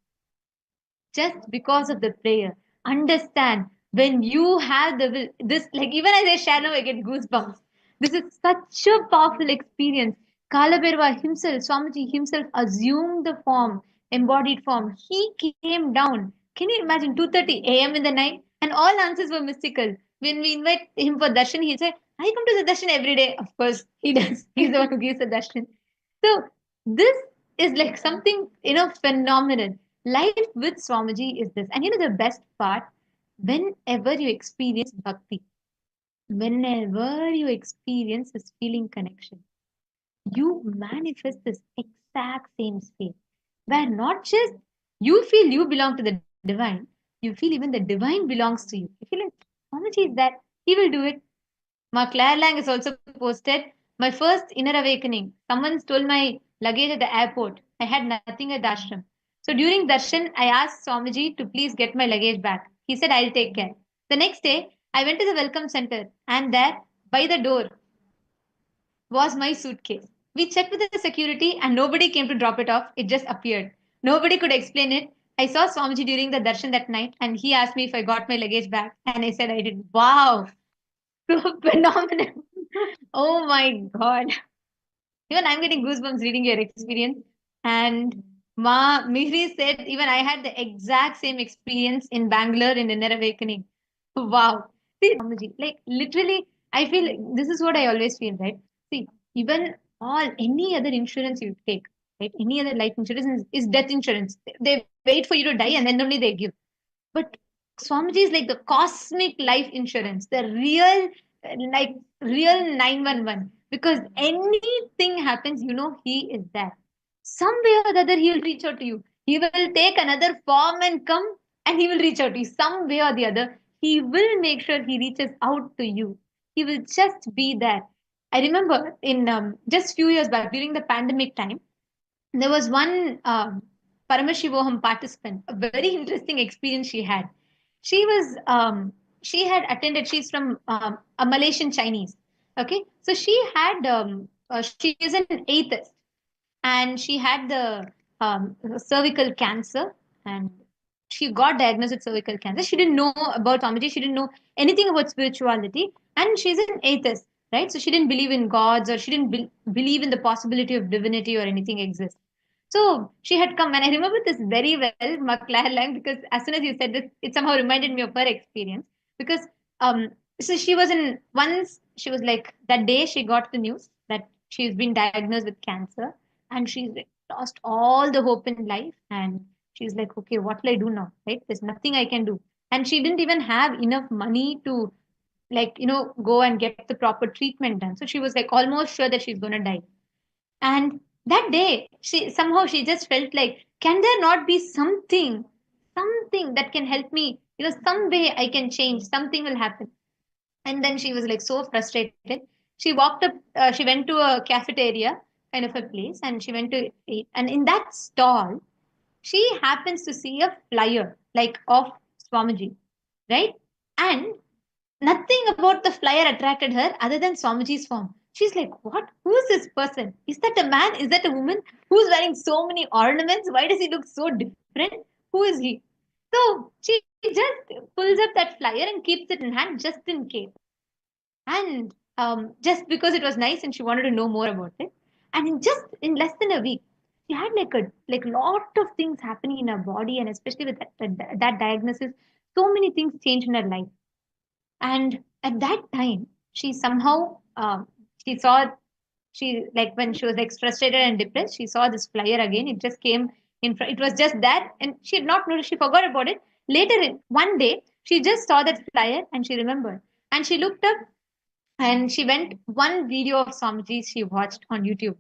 just because of the prayer. Understand, when you have the will, this, like, even as I share now, I get goosebumps. This is such a powerful experience. Kalabhairava himself, Swamiji himself, assumed the form, embodied form. He came down. Can you imagine 2:30 a.m. in the night? And all answers were mystical. When we invite him for darshan, he said, I come to the darshan every day. Of course, he does. He's the one who gives the darshan. So this is like something, phenomenal. Life with Swamiji is this. And the best part, whenever you experience bhakti, whenever you experience this feeling connection, you manifest this exact same state where not just you feel you belong to the divine, you feel even the divine belongs to you. You feel like Swamiji is that, he will do it. Ma Claire Lang is also posted, my first inner awakening. Someone stole my luggage at the airport. I had nothing at the ashram. So during darshan, I asked Swamiji to please get my luggage back. He said, I'll take care. The next day, I went to the welcome center, and there, by the door, was my suitcase. We checked with the security, and nobody came to drop it off. It just appeared. Nobody could explain it. I saw Swamiji during the darshan that night, and he asked me if I got my luggage back. And I said I did. Wow, so phenomenal. Oh my God. Even I'm getting goosebumps reading your experience. And Ma Mihri said, even I had the exact same experience in Bangalore in Inner Awakening. Wow. See, Swamiji, like literally, I feel like this is what I always feel, right? See, even any other insurance you take, right? Any other life insurance is death insurance. They wait for you to die and then only they give. But Swamiji is like the cosmic life insurance, the real, like real 911. Because anything happens, he is there. Some way or the other, he will reach out to you. He will take another form and come, and he will reach out to you. Some way or the other, he will make sure he reaches out to you. He will just be there. I remember in just few years back during the pandemic time, there was one Paramashivoham participant, a very interesting experience she had. She was, she had attended, she's from a Malaysian Chinese. Okay. So she is an atheist, and she had the cervical cancer, and she got diagnosed with cervical cancer. She didn't know about Swamiji. She didn't know anything about spirituality, and she's an atheist, right? So she didn't believe in gods, or she didn't believe in the possibility of divinity or anything exists. So she had come, and I remember this very well, Maklar Lang, because as soon as you said this, it somehow reminded me of her experience. Because so she was in once she was like that day she got the news that she's been diagnosed with cancer, and she's like lost all the hope in life, and she's like, okay, what will I do now? Right? There's nothing I can do, and she didn't even have enough money to go and get the proper treatment done. So she was like almost sure that she's gonna die. And that day, she just felt like, can there not be something that can help me? Some way I can change, something will happen. And then she was like so frustrated. She walked up, she went to a cafeteria kind of a place, and she went to eat. And in that stall, she happens to see a flyer like of Swamiji, right? And nothing about the flyer attracted her other than Swamiji's form. She's like, what? Who is this person? Is that a man? Is that a woman? Who's wearing so many ornaments? Why does he look so different? Who is he? So she just pulls up that flyer and keeps it in hand just in case. And just because it was nice and she wanted to know more about it. And in less than a week, she had like lot of things happening in her body, and especially with that diagnosis, so many things changed in her life. And at that time, she somehow she saw she like when she was like frustrated and depressed, she saw this flyer again. It just came in front. It was just that, and she had not noticed. She forgot about it. Later, one day, she just saw that flyer and she remembered. And she looked up and she went one video of Swamiji she watched on YouTube,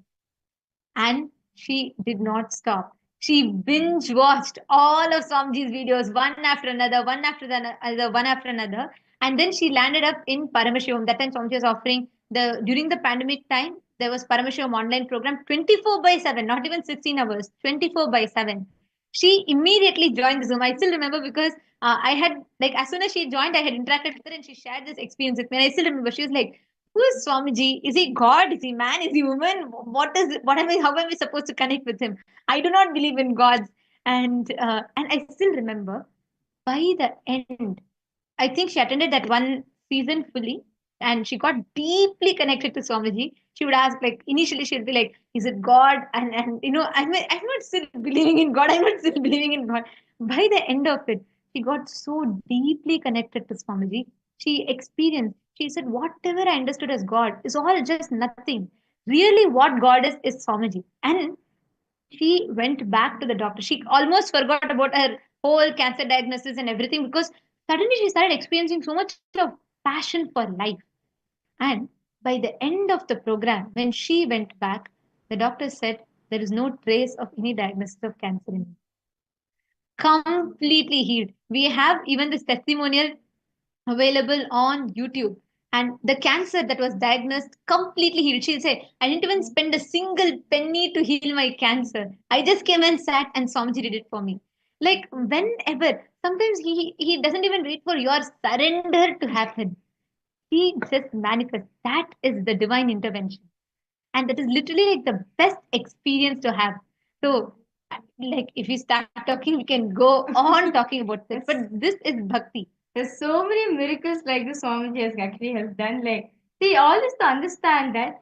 and she did not stop. She binge watched all of Swamiji's videos, one after another, one after another, one after another. And then she landed up in Paramashivam. That time Swamiji was offering during the pandemic time, there was Paramashivam online program 24/7, not even 16 hours, 24/7. She immediately joined the Zoom. I still remember because I had, like, as soon as she joined, I had interacted with her and she shared this experience with me. And I still remember she was like, "Who is Swamiji? Is he God? Is he man? Is he woman? How am I supposed to connect with him? I do not believe in gods." And I still remember by the end, I think she attended that one season fully and she got deeply connected to Swamiji. She would ask, like, initially she'd be like, "Is it God?" And I'm not still believing in God. I'm not still believing in God. By the end of it, she got so deeply connected to Swamiji. She experienced, she said, whatever I understood as God is all just nothing. Really, what God is Swamiji. And she went back to the doctor. She almost forgot about her whole cancer diagnosis and everything because suddenly she started experiencing so much of passion for life. And by the end of the program, when she went back, the doctor said there is no trace of any diagnosis of cancer in me. Completely healed. We have even this testimonial available on YouTube. And the cancer that was diagnosed completely healed. She'll say, "I didn't even spend a single penny to heal my cancer. I just came and sat and Swamiji did it for me." Like whenever, sometimes he doesn't even wait for your surrender to happen. He just manifests. That is the divine intervention. And that is literally like the best experience to have. So, like, if we start talking, we can go on talking about this. But this is bhakti. There's so many miracles like this Swamiji has done. Like, see, all this to understand that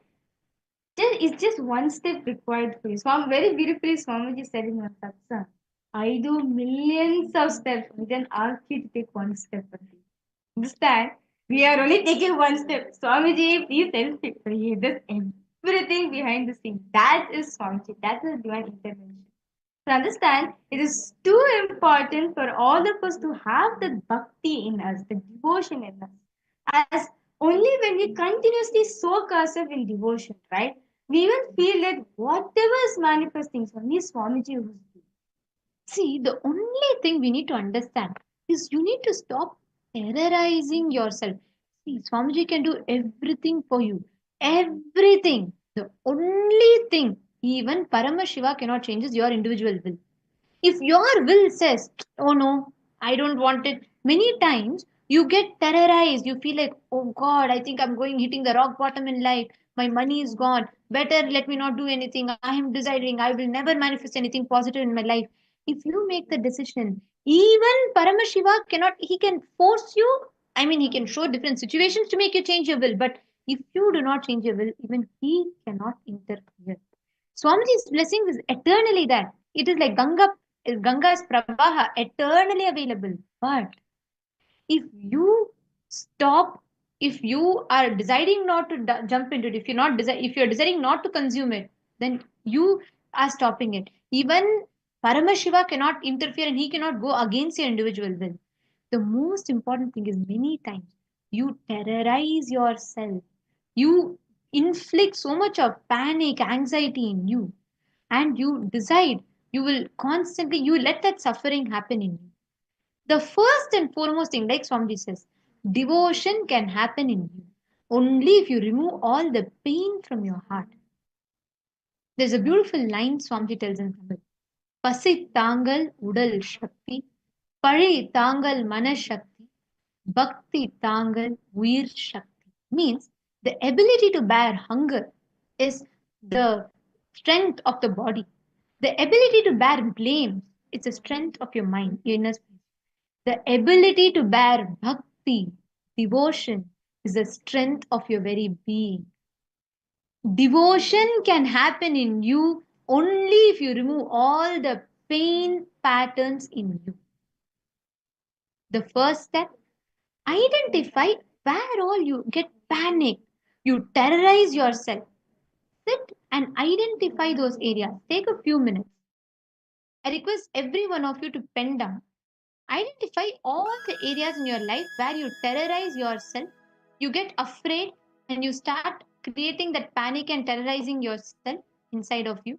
it's just one step required for you. Very beautifully, Swamiji said in one satsang, "I do millions of steps, but then ask you to take one step for you." Understand? We are only taking one step. Swamiji, please help me. He does everything behind the scene. That is Swamiji. That is divine intervention. To understand, it is too important for all of us to have the bhakti in us, the devotion in us. As only when we continuously soak ourselves in devotion, right? We even feel that whatever is manifesting is only Swamiji who's doing. See, the only thing we need to understand is you need to stop terrorizing yourself. See, Swamiji can do everything for you. Everything. The only thing even Paramashiva cannot change is your individual will. If your will says, "Oh no, I don't want it," many times you get terrorized. You feel like, "Oh God, I think I'm going hitting the rock bottom in life. My money is gone. Better let me not do anything. I am deciding I will never manifest anything positive in my life." If you make the decision, even Paramashiva cannot, he can force you. I mean, he can show different situations to make you change your will. But if you do not change your will, even he cannot interfere. Swamiji's blessing is eternally there. It is like Ganga's Pravaha, eternally available. But if you stop, if you are deciding not to jump into it, if you're deciding not to consume it, then you are stopping it. Even Paramashiva cannot interfere and he cannot go against your individual will. The most important thing is many times you terrorize yourself. You inflict so much of panic, anxiety in you, and you decide you let that suffering happen in you. The first and foremost thing, like Swamiji says, devotion can happen in you only if you remove all the pain from your heart. There's a beautiful line Swamiji tells in Tamil. "Pasi tangal udal shakti, pari tangal manashakti, bhakti tangal uir shakti." Means the ability to bear hunger is the strength of the body. The ability to bear blame, it's the strength of your mind, your inner space. The ability to bear bhakti, devotion, is the strength of your very being. Devotion can happen in you only if you remove all the pain patterns in you. The first step, identify where all you get panicked, you terrorize yourself. Sit and identify those areas. Take a few minutes. I request every one of you to pen down. Identify all the areas in your life where you terrorize yourself, you get afraid, and you start creating that panic and terrorizing yourself inside of you.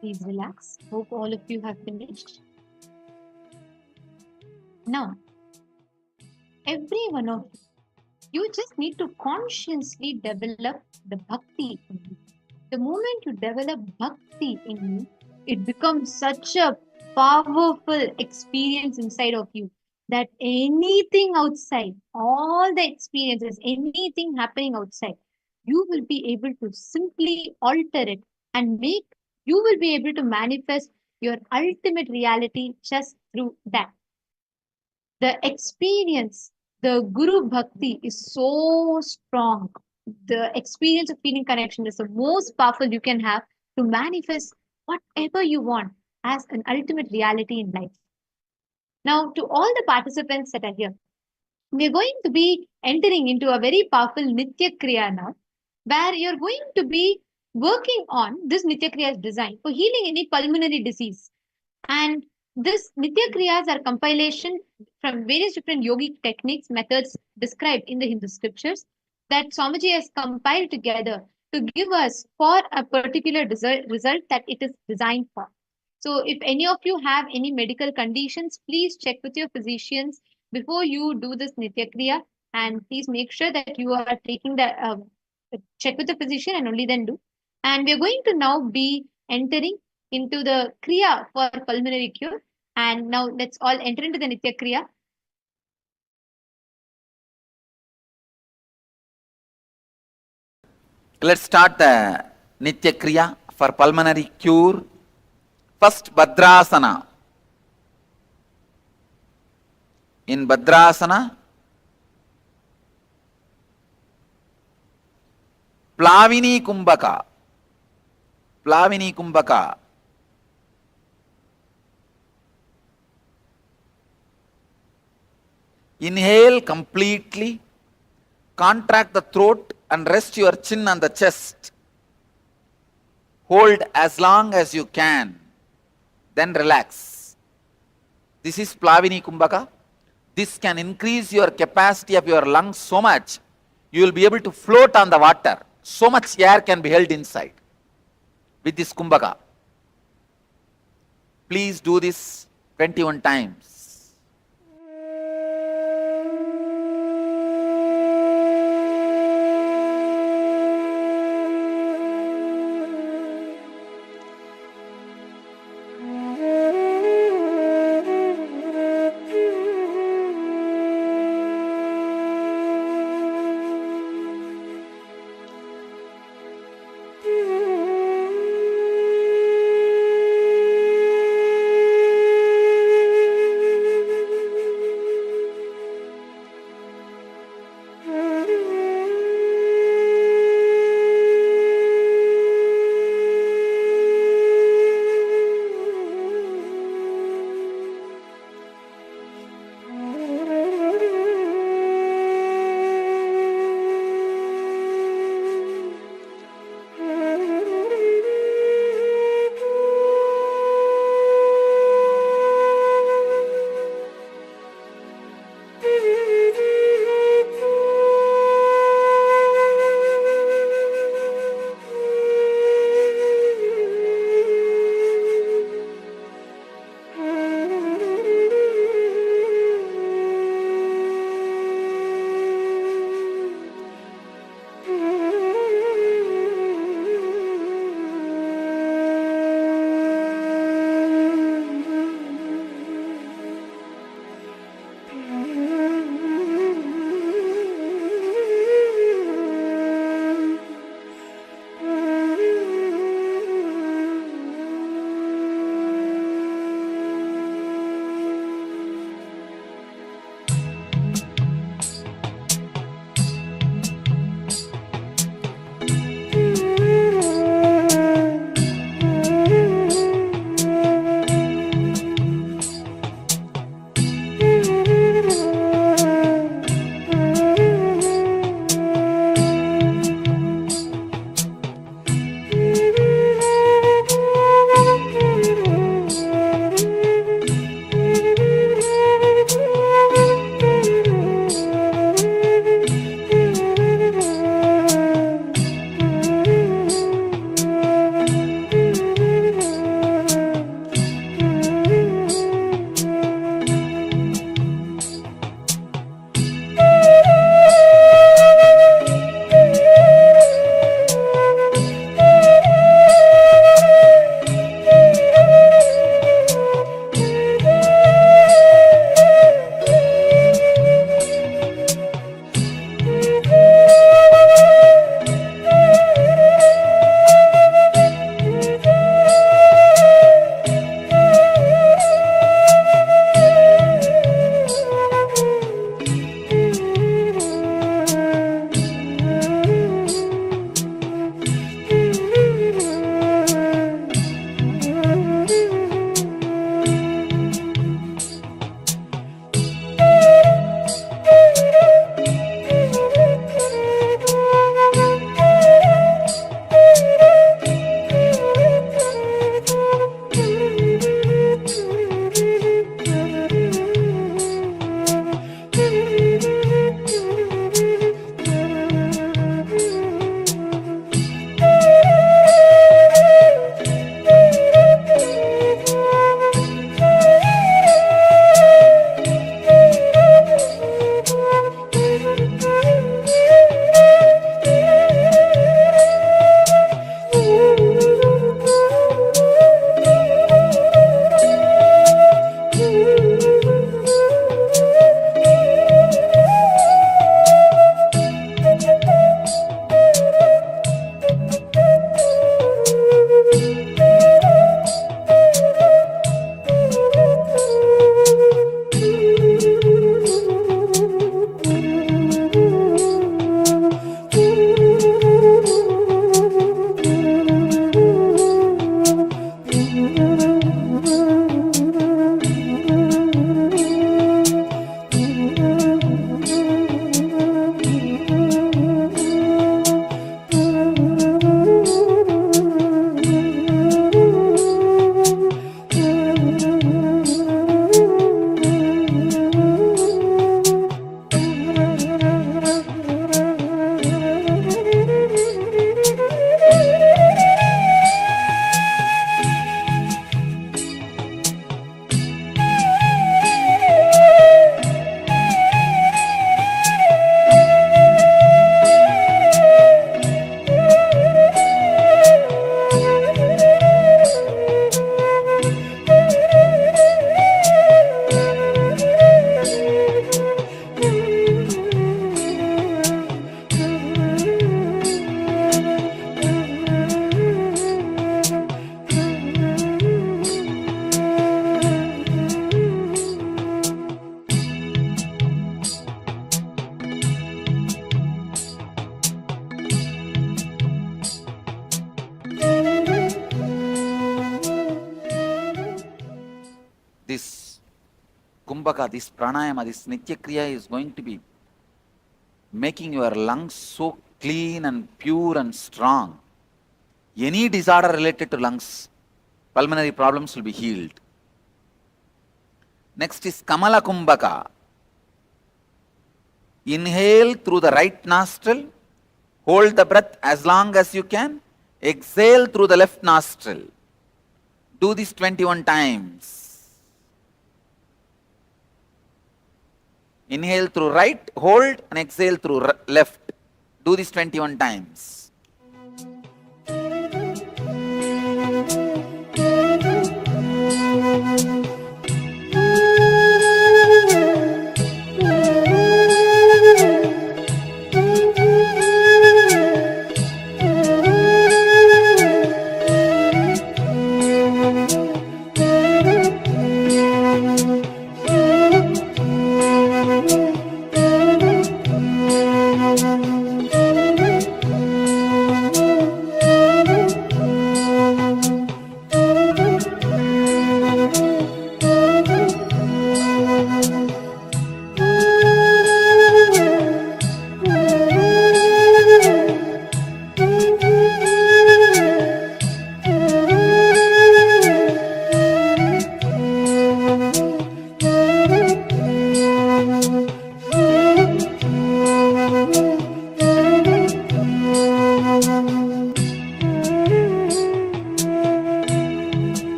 Please relax. Hope all of you have finished. Now, every one of you just need to consciously develop the bhakti in you. The moment you develop bhakti in you, it becomes such a powerful experience inside of you that anything outside, all the experiences, anything happening outside, you will be able to simply alter it and you will be able to manifest your ultimate reality just through that. The experience, the Guru Bhakti is so strong. The experience of feeling connection is the most powerful you can have to manifest whatever you want as an ultimate reality in life. Now, to all the participants that are here, we're going to be entering into a very powerful Nitya Kriya now, where you're going to be working on this Nitya Kriya is designed for healing any pulmonary disease. And this Nitya Kriyas are compilation from various different yogic techniques, methods described in the Hindu scriptures that Swamiji has compiled together to give us for a particular result that it is designed for. So if any of you have any medical conditions, please check with your physicians before you do this Nitya Kriya, and please make sure that you are taking the check with the physician and only then do. And we are going to now be entering into the Kriya for pulmonary cure. And now let's all enter into the Nitya Kriya. Let's start the Nitya Kriya for pulmonary cure. First, Bhadrasana. In Bhadrasana, Plavini Kumbhaka. Plavini Kumbhaka. Inhale completely, contract the throat and rest your chin on the chest. Hold as long as you can, then relax. This is Plavini Kumbhaka. This can increase your capacity of your lungs so much, you will be able to float on the water. So much air can be held inside with this Kumbhaka. Please do this 21 times. Kumbhaka, this pranayama, this Nitya Kriya is going to be making your lungs so clean and pure and strong. Any disorder related to lungs, pulmonary problems will be healed. Next is Kamala Kumbhaka. Inhale through the right nostril, hold the breath as long as you can, exhale through the left nostril. Do this 21 times. Inhale through right, hold, and exhale through left. Do this 21 times.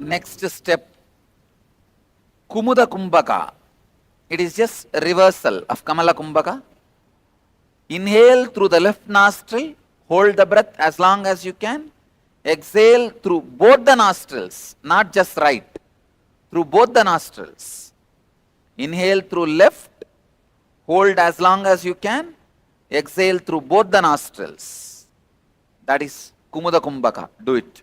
Next step, Kumuda Kumbhaka. It is just reversal of Kamala Kumbhaka. Inhale through the left nostril, hold the breath as long as you can. Exhale through both the nostrils, not just right, through both the nostrils. Inhale through left, hold as long as you can. Exhale through both the nostrils. That is Kumuda Kumbhaka. Do it.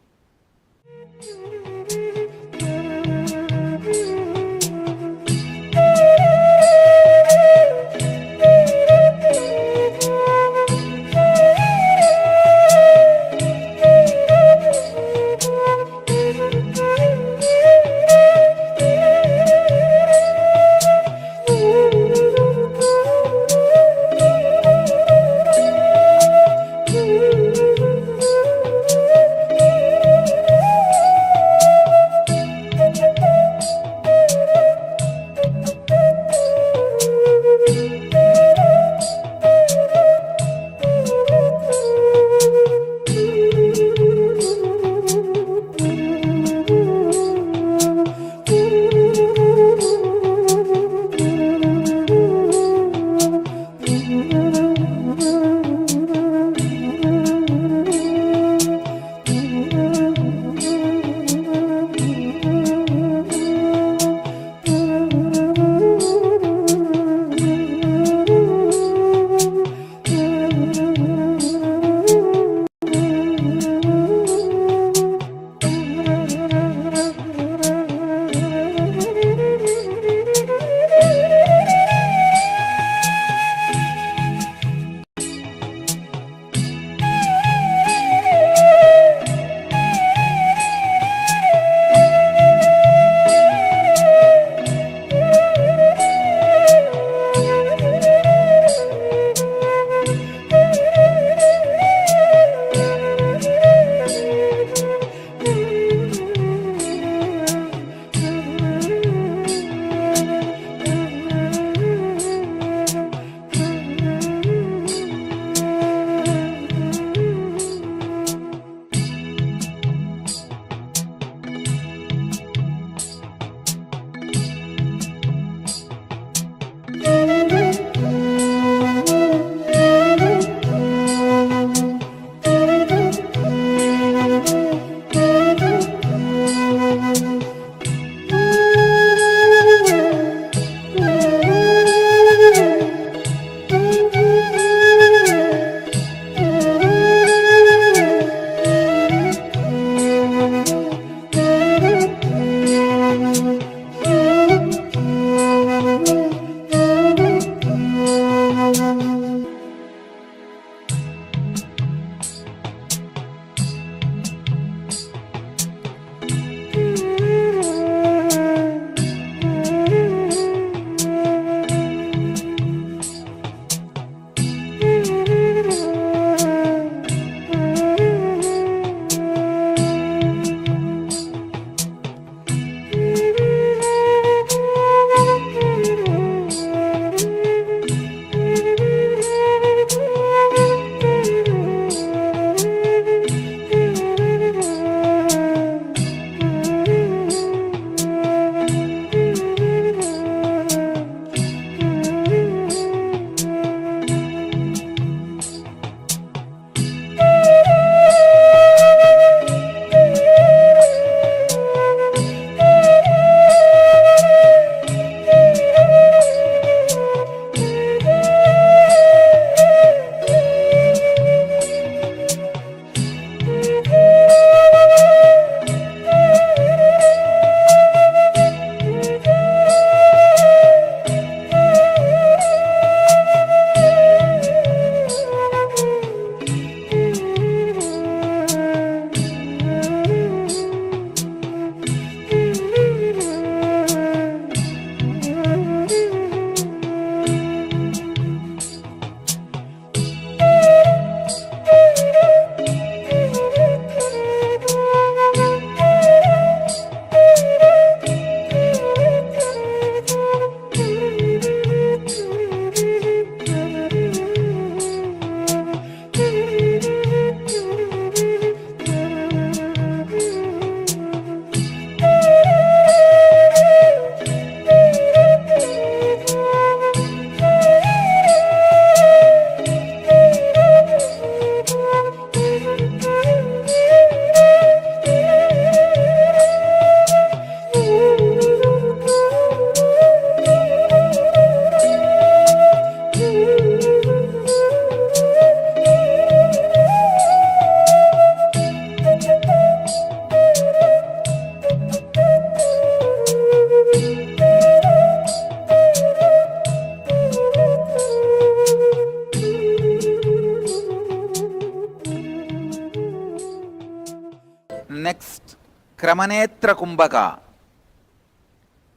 Next, Kramanetra Kumbhaka.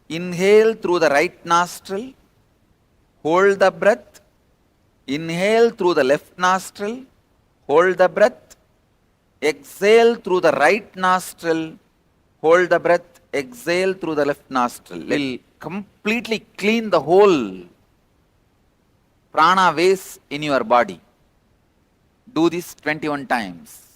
Inhale through the right nostril, hold the breath. Inhale through the left nostril, hold the breath. Exhale through the right nostril, hold the breath. Exhale through the left nostril. Will completely clean the whole prana vase in your body. Do this 21 times.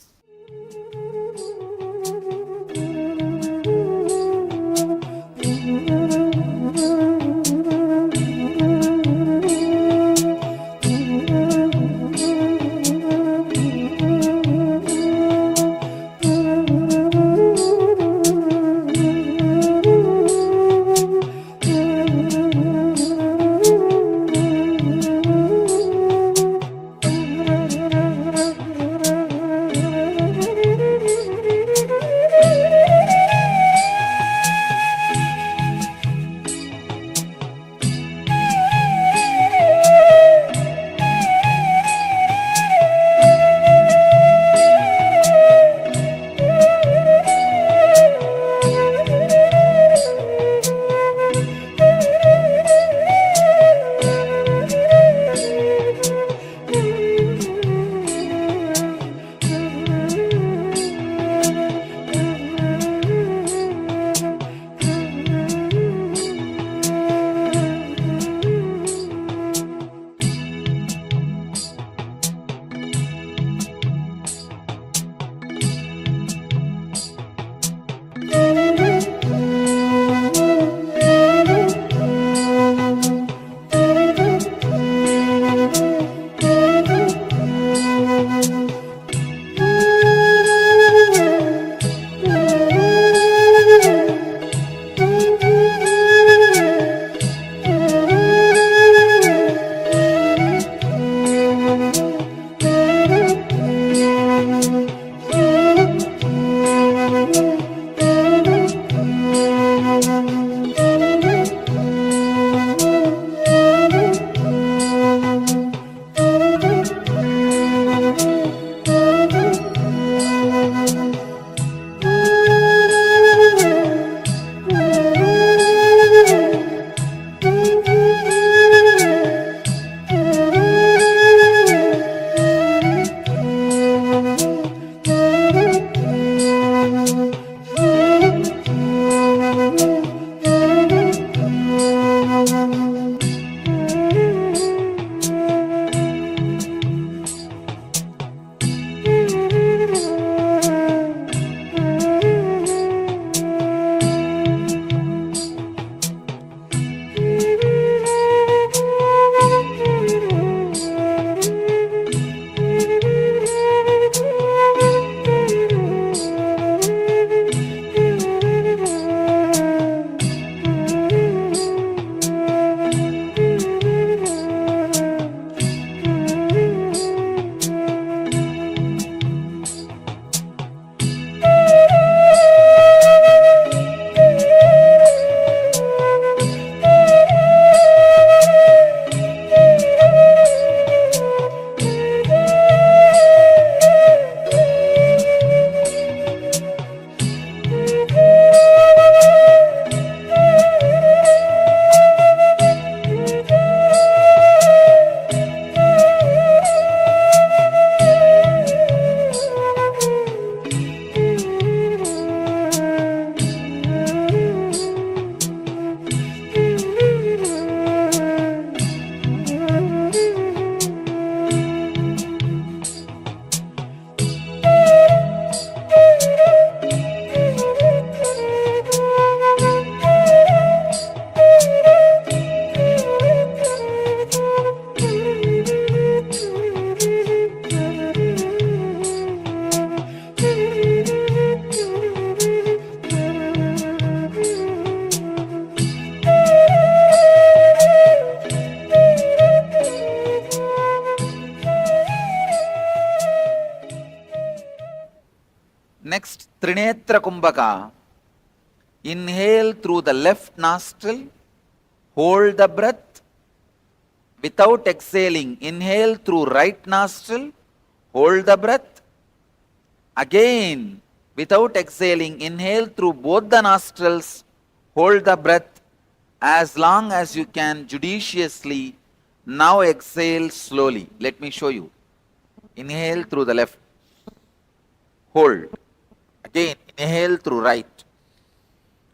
Next, Trinetra Kumbhaka. Inhale through the left nostril, hold the breath. Without exhaling, inhale through right nostril, hold the breath. Again, Without exhaling, inhale through both the nostrils, hold the breath as long as you can judiciously. Now exhale slowly. Let me show you. Inhale through the left, hold. Again, inhale through right,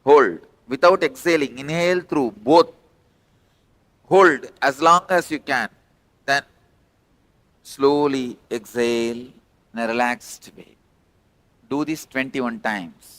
hold. Without exhaling, inhale through both, hold as long as you can. Then slowly exhale in a relaxed way. Do this 21 times.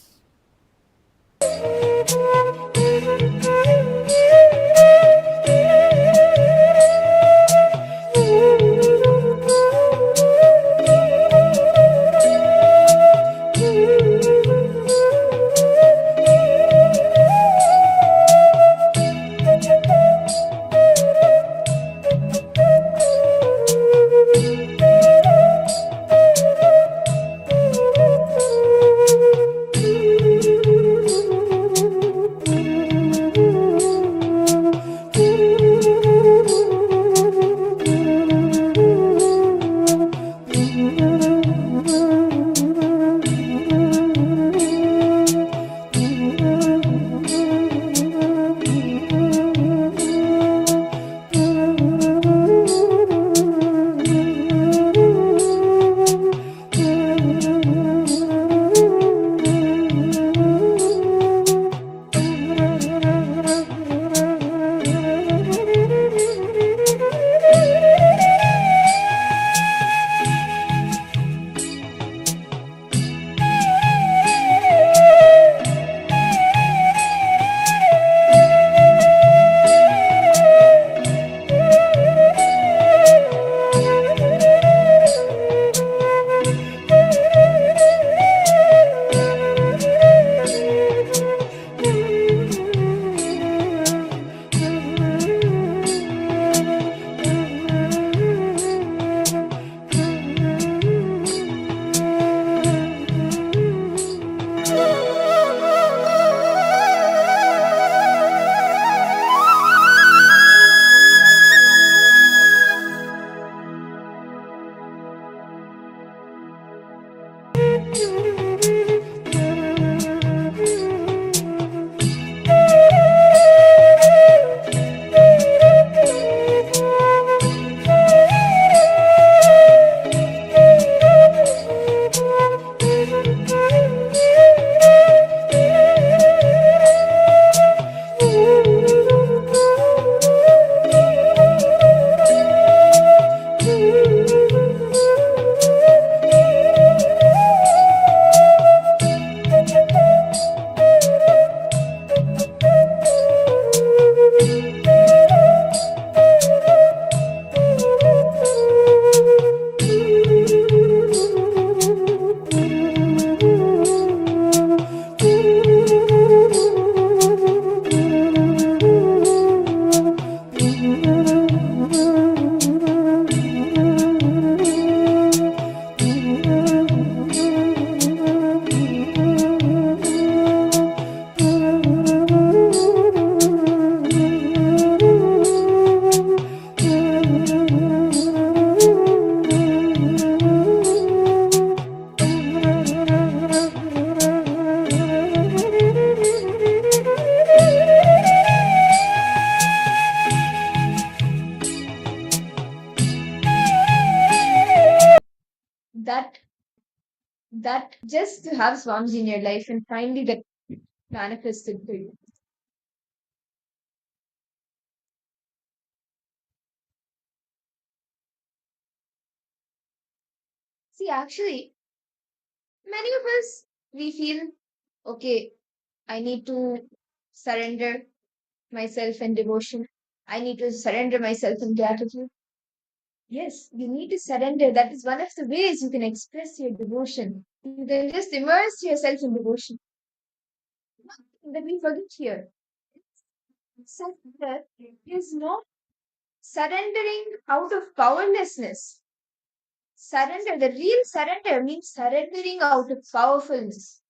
That just to have Swamiji in your life and finally get manifested to you. See, actually, many of us, we feel, okay, I need to surrender myself in devotion. I need to surrender myself in gratitude. Yes, you need to surrender. That is one of the ways you can express your devotion. You can just immerse yourself in devotion. That we forget here. Surrender is not surrendering out of powerlessness. Surrender, the real surrender means surrendering out of powerfulness.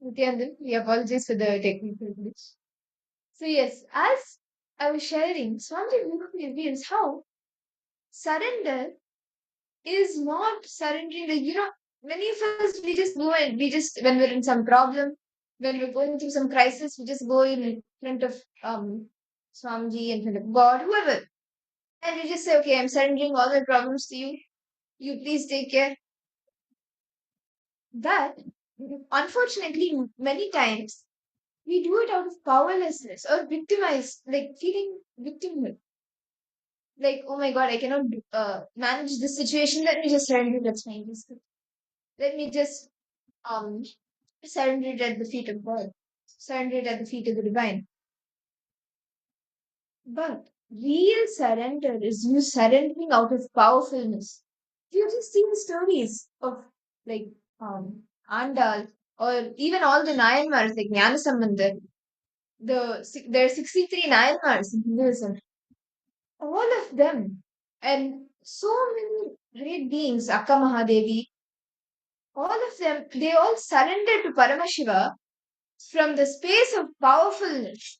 Nithyananda, we apologize for the technical glitch. So yes, as I was sharing, Swamiji beautifully reveals how surrender is not surrendering. Like, many of us, we just go and we just, when we're in some problem, when we're going through some crisis, we just go in front of Swamiji, in front of God, whoever, and we just say, okay, I'm surrendering all my problems to you. You please take care. But unfortunately, many times we do it out of powerlessness or victimized, like feeling victimhood. Like, oh my god, I cannot manage this situation. Let me just surrender. That's fine. Let me just um surrender it at the feet of God. Surrender it at the feet of the divine. But real surrender is you surrendering out of powerfulness. You just see the stories of like Andal or even all the Nayanmars like Jnana Sambandar. There are 63 Nayanmars in Hinduism. All of them and so many great beings, Akka Mahadevi, all of them, they all surrendered to Paramashiva from the space of powerfulness,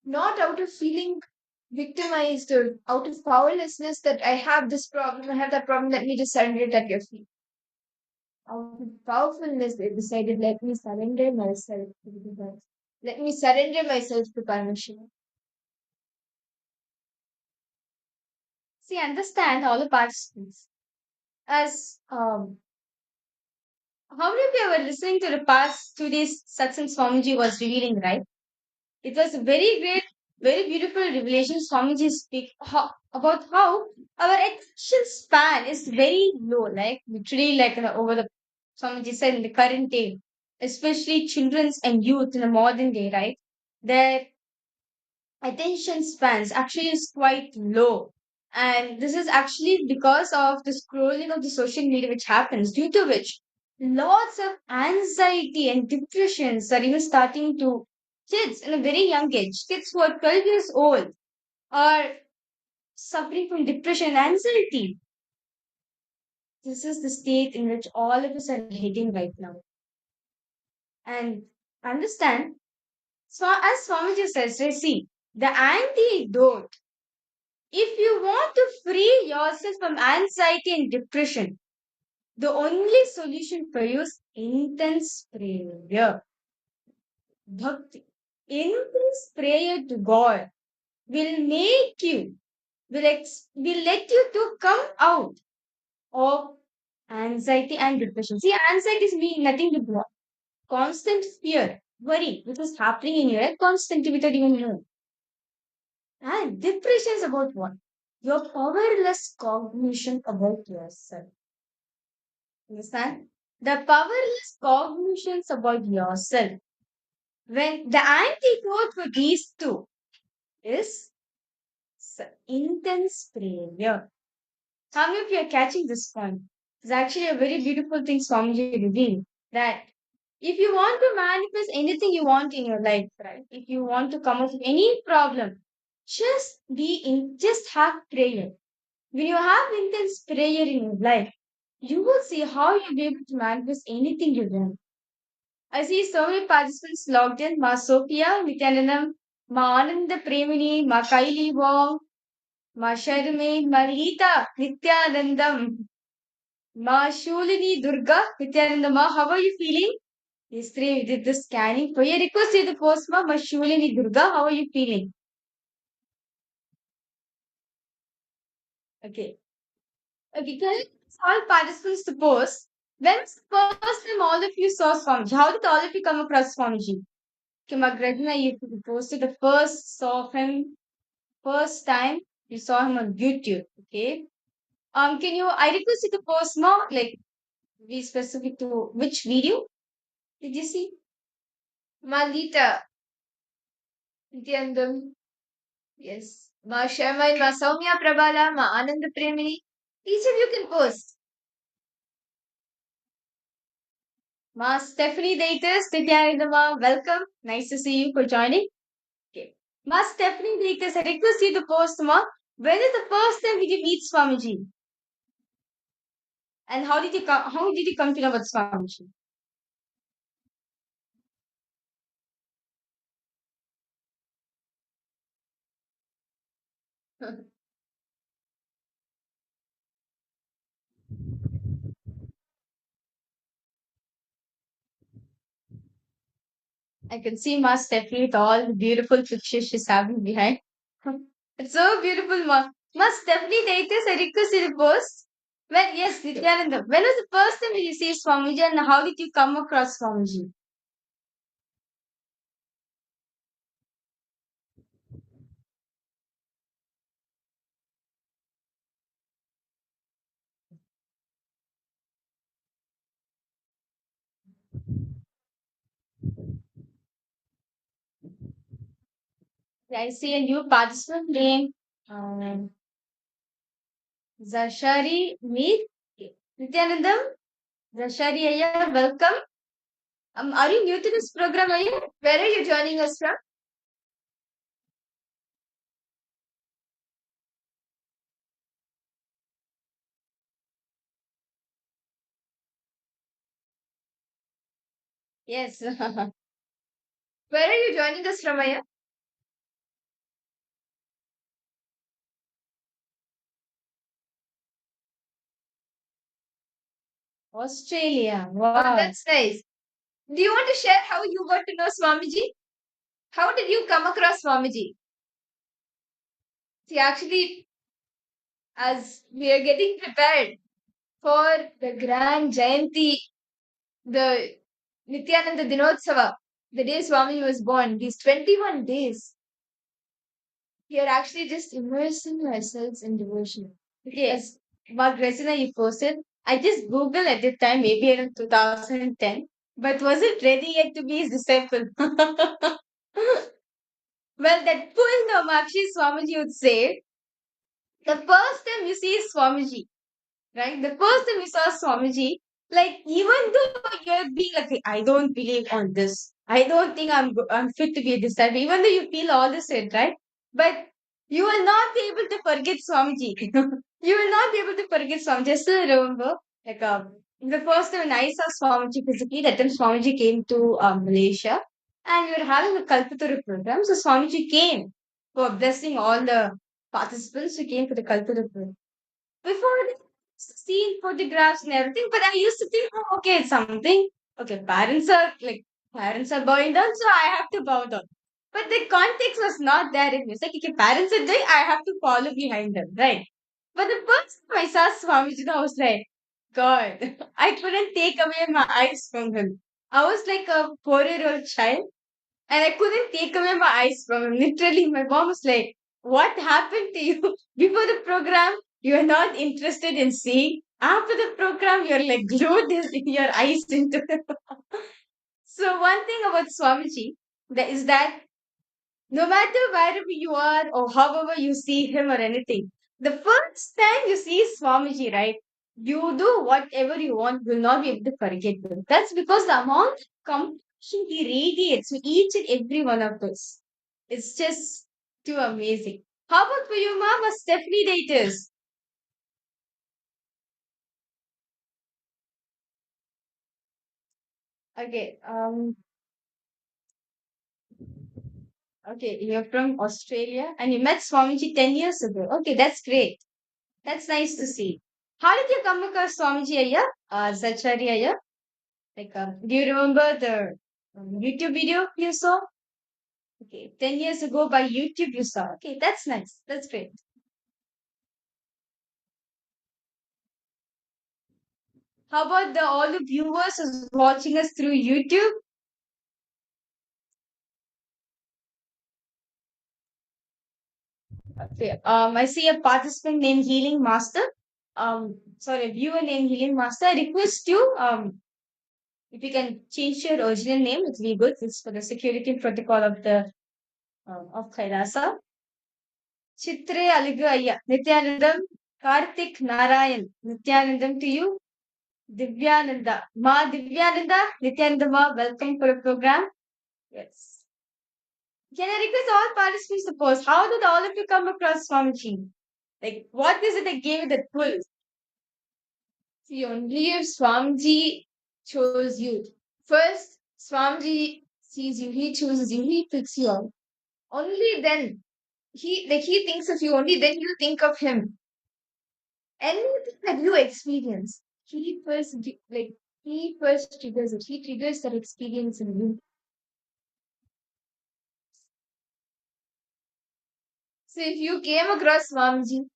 not out of feeling victimized or out of powerlessness that I have this problem, I have that problem, let me just surrender it at your feet. Out of powerfulness, they decided, let me surrender myself to the divine. Let me surrender myself to Paramashiva. See, understand all the participants. As how many of you were listening to the past 2 days satsang Swamiji was revealing, right? It was a very great, very beautiful revelation Swamiji speak about how our attention span is very low, like literally like over the Swamiji said in the current day, especially children's and youth in the modern day, right? Their attention spans actually is quite low. And this is actually because of the scrolling of the social media which happens, due to which lots of anxiety and depressions are even starting to kids in a very young age. Kids who are 12 years old are suffering from depression and anxiety. This is the state in which all of us are heading right now. And understand, so as Swamiji says, see, the antidote, if you want to free yourself from anxiety and depression, the only solution for you is intense prayer. Bhakti. Intense prayer to God will make you, will let you to come out of anxiety and depression. See, anxiety is mean nothing to do. Constant fear, worry, which is happening in your head constantly without even knowing. And depression is about what? Your powerless cognition about yourself. Understand? The powerless cognitions about yourself. When the antidote for these two is intense prayer. How many of you are catching this point? It's actually a very beautiful thing Swamiji revealed that if you want to manifest anything you want in your life, right? If you want to come up with any problem, just have prayer. When you have intense prayer in your life, you will see how you'll be able to manifest anything you want. I see so many participants logged in. Ma Sophia, Nithyanandam, Ma Ananda Premini, Ma Kaili Wong, Ma Sharme, Ma Rita, Nithyanandam, Ma Shulini Durga, Nithyanandam, Ma, how are you feeling? Yesterday we did the scanning. For your request to the post, Ma Shulini Durga, how are you feeling? Okay. Okay, can you all participants to post? When's the first time all of you saw Swamiji? How did all of you come across Swamiji? Okay, Magrajna, you posted the first saw him, first time you saw him on YouTube. Okay. Can you, I request you to post more, like, be specific to which video did you see? Malita, Nityanandam, yes. Ma Sharma and Ma Soumya Prabhala, Ma Ananda Premini. Each of you can post. Ma Stephanie Daitis, Nithyananda, welcome. Nice to see you for joining. Okay. Ma Stephanie Daitis, I request you to post, Ma. When is the first time did you meet Swamiji? And how did you come to know about Swamiji? I can see Ma Stephanie with all the beautiful pictures she's having behind. It's so beautiful, Ma. Ma Stephanie, latest I request you to post. Well, yes, Nithyananda. When was the first time you see Swamiji and how did you come across Swamiji? I see a new participant named um, Zashari Meet. Nithyanandam, Zashari Aya, welcome. Are you new to this program, Aya? Where are you joining us from? Yes. Where are you joining us from, Aya? Australia. Wow. Oh, that's nice. Do you want to share how you got to know Swamiji? How did you come across Swamiji? See, actually, as we are getting prepared for the grand Jayanti, the Nithyananda Dinotsava, the day Swami was born, these 21 days, we are actually just immersing ourselves in devotion. Okay, as Mark Resina you posted, I just Googled at the time, maybe in 2010, but wasn't ready yet to be his disciple. Well, that full Namakshi Swamiji would say, the first time you see Swamiji, right? The first time you saw Swamiji, like even though you're being like, "Hey, I don't believe on this. I don't think I'm fit to be a disciple," even though you feel all this shit, right? But you will not be able to forget Swamiji. You will not be able to forget Swamiji. I still remember, like the first time when I saw Swamiji physically, that time Swamiji came to Malaysia, and we were having a Kalpataru program. So Swamiji came for blessing all the participants who came for the Kalpataru program. Before this, seen photographs and everything, but I used to think, oh, okay, it's something. Okay, parents are bowing down, so I have to bow down. But the context was not there in me. It's like, okay, parents are doing, I have to follow behind them, right? But the first time I saw Swamiji, I was like, God, I couldn't take away my eyes from him. I was like a 4-year-old child and I couldn't take away my eyes from him. Literally, my mom was like, "What happened to you? Before the program, you are not interested in seeing. After the program, you're like glued your eyes into it." So, one thing about Swamiji that is that no matter wherever you are or however you see him or anything, the first time you see Swamiji, right, you do whatever you want, will not be able to forget him. That's because the amount of compassion he radiates to each and every one of us. It's just too amazing. How about for you, Mama? Stephanie Daters. Okay, okay, you're from Australia and you met Swamiji 10 years ago. Okay, that's great. That's nice to see. How did you come across Swamiji Aya? Zachari Aya? Like, do you remember the YouTube video you saw? Okay, 10 years ago by YouTube you saw. Okay, that's nice. That's great. How about the all the viewers who's watching us through YouTube? Okay, I see a participant named Healing Master. Sorry, a viewer named Healing Master. I request you, if you can change your original name, it'll be good. It's for the security protocol of Kailasa. Chitre Aligu Ayya, Nithyanandam, Karthik Narayan, Nithyanandam to you, Divyananda. Ma Divyananda, Nithyananda Ma, welcome for the program. Yes. Can I request all participants to post? How did all of you come across Swamiji? Like, what is it that gave you that pull? See, only if Swamiji chose you. First, Swamiji sees you, he chooses you, he picks you out. Only then he thinks of you only, then you think of him. Anything that you experience, he first triggers it. He triggers that experience in you. So if you came across Swamiji,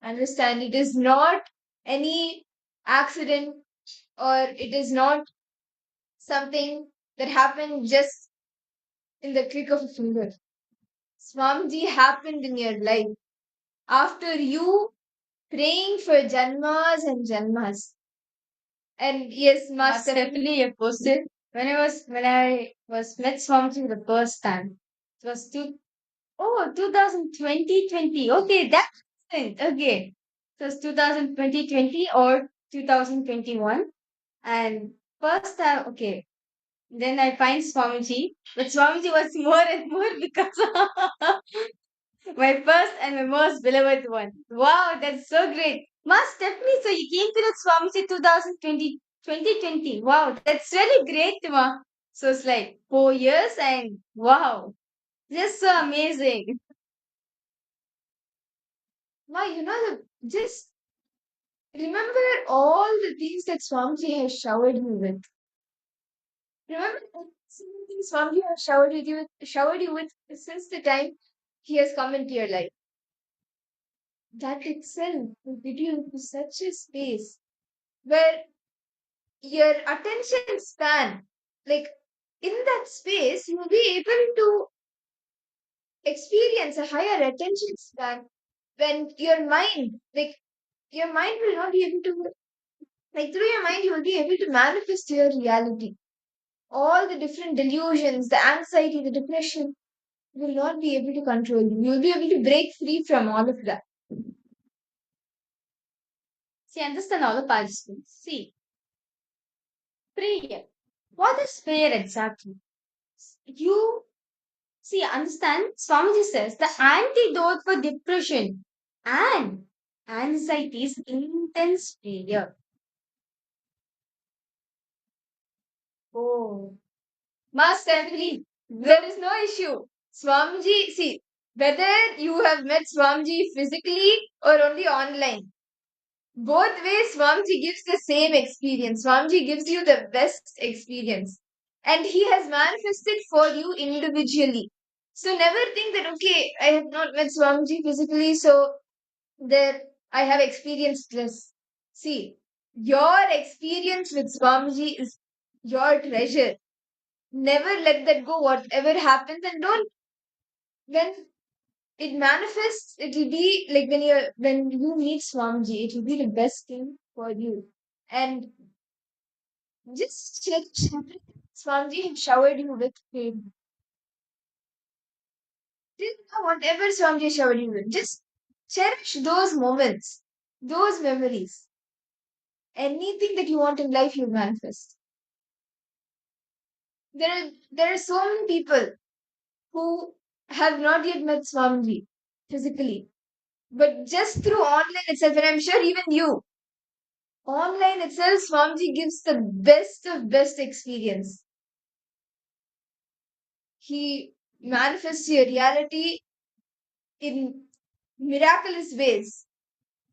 understand it is not any accident, or it is not something that happened just in the click of a finger. Swamiji happened in your life after you praying for janmas and janmas. And yes, must definitely a person. When I was met Swamiji the first time, it was 2020. Okay, that's it. Okay. So it's 2020 or 2021. And first time, okay. Then I find Swamiji. But Swamiji was more and more because my first and my most beloved one. Wow, that's so great. Must definitely. So you came to the Swamiji 2020. Wow, that's really great, Ma. So it's like 4 years and wow, just so amazing. Ma, just remember all the things that Swamiji has showered you with. Remember every single thing Swamiji has showered you with since the time he has come into your life. That itself will get you into such a space where your attention span, like in that space, you'll be able to experience a higher attention span when your mind will not be able to, through your mind, you will be able to manifest your reality. All the different delusions, the anxiety, the depression will not be able to control you. You will be able to break free from all of that. See, understand all the participants. See, prayer. What is prayer exactly? You see, understand, Swamiji says the antidote for depression and anxiety is intense prayer. Oh, must agree. There is no issue. Swamiji, see, whether you have met Swamiji physically or only online, both ways Swamiji gives the same experience. Swamiji gives you the best experience. And he has manifested for you individually. So never think that, okay, I have not met Swamiji physically, so there I have experienced this. See, your experience with Swamiji is your treasure. Never let that go, whatever happens, and don't, when it manifests, it will be like when you meet Swamiji, it will be the best thing for you. And just cherish everything Swamiji has showered you with fame. Whatever Swamiji showered you with, just cherish those moments, those memories. Anything that you want in life, you manifest. There are so many people who have not yet met Swamiji physically, but just through online itself, and I'm sure even you, online itself, Swamiji gives the best of best experience. He manifests your reality in miraculous ways.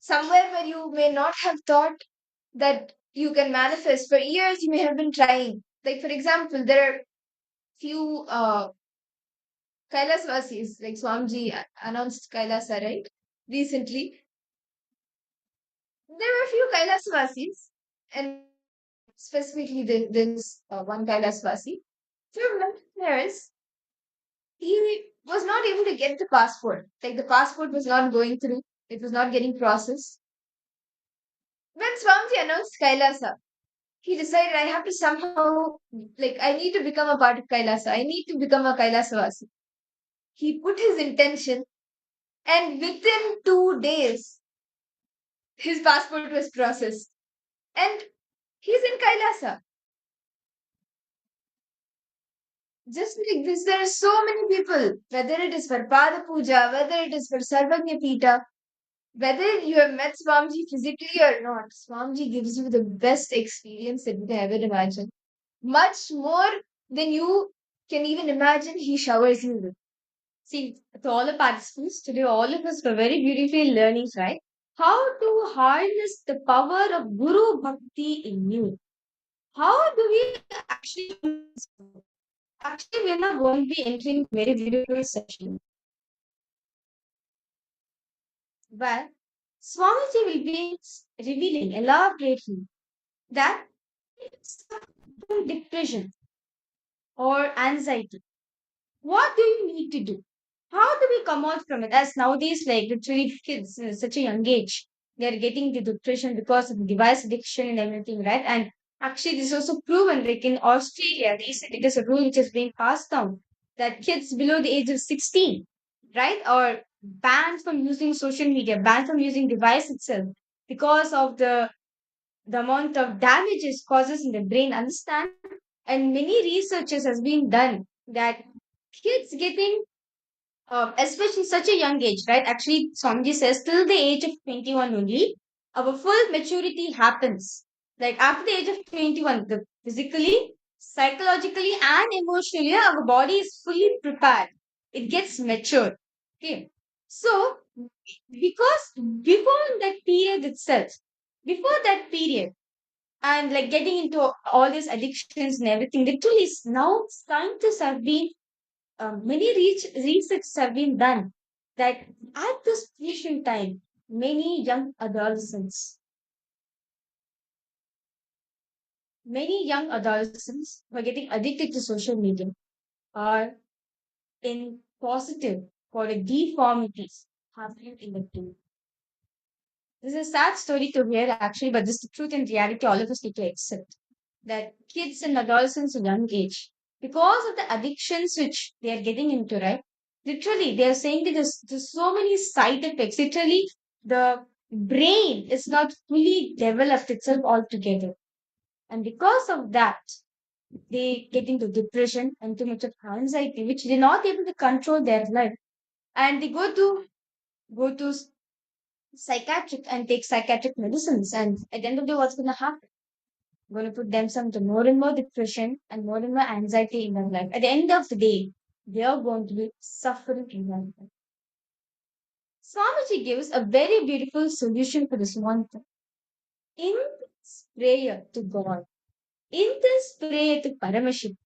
Somewhere where you may not have thought that you can manifest. For years, you may have been trying. Like, for example, there are few Kailasvasis, like Swamiji announced Kailasa, right? Recently. There were a few Kailasvasis, and specifically this one Kailasvasi. For many years, he was not able to get the passport. Like the passport was not going through, it was not getting processed. When Swamiji announced Kailasa, he decided I have to somehow, I need to become a part of Kailasa. I need to become a Kailasavasi. He put his intention, and within 2 days, his passport was processed. And he's in Kailasa. Just like this, there are so many people, whether it is for Pada Puja, whether it is for Sarvagnya Pita, whether you have met Swamiji physically or not, Swamiji gives you the best experience that you can ever imagine. Much more than you can even imagine, he showers you with. See, to all the participants, today all of us were very beautifully learning, right? How to harness the power of Guru Bhakti in you. How do we actually actually we're not going to be entering a very beautiful session. But Swamiji will be revealing elaborately that depression or anxiety. What do you need to do? How do we come out from it? As nowadays, like literally kids in such a young age, they are getting into depression because of device addiction and everything, right? And actually, this is also proven. Like in Australia, they said it is a rule which is being passed down that kids below the age of 16, right, are banned from using social media, banned from using device itself because of the amount of damage it causes in the brain. Understand? And many researches has been done that kids getting especially such a young age, right? Actually, Swamiji says till the age of 21 only, our full maturity happens. Like after the age of 21, the physically, psychologically, and emotionally, our body is fully prepared. It gets matured. Okay. So, because before that period itself, before that period, and like getting into all these addictions and everything, literally now scientists have been many research have been done that at this crucial time, many young adolescents who are getting addicted to social media are in positive for the deformities happening in the brain. This is a sad story to hear actually, but this is the truth and reality all of us need to accept. That kids and adolescents at young age, because of the addictions which they are getting into, right? Literally, they are saying that there's so many side effects. Literally, the brain is not fully developed itself altogether. And because of that, they get into depression and too much of anxiety, which they're not able to control their life. And they go to psychiatric and take psychiatric medicines. And at the end of the day, what's gonna happen? Going to put them some to more and more depression and more anxiety in their life. At the end of the day, they are going to be suffering in their life. Swamiji gives a very beautiful solution for this one thing. In this prayer to God, in this prayer to Paramashivoham,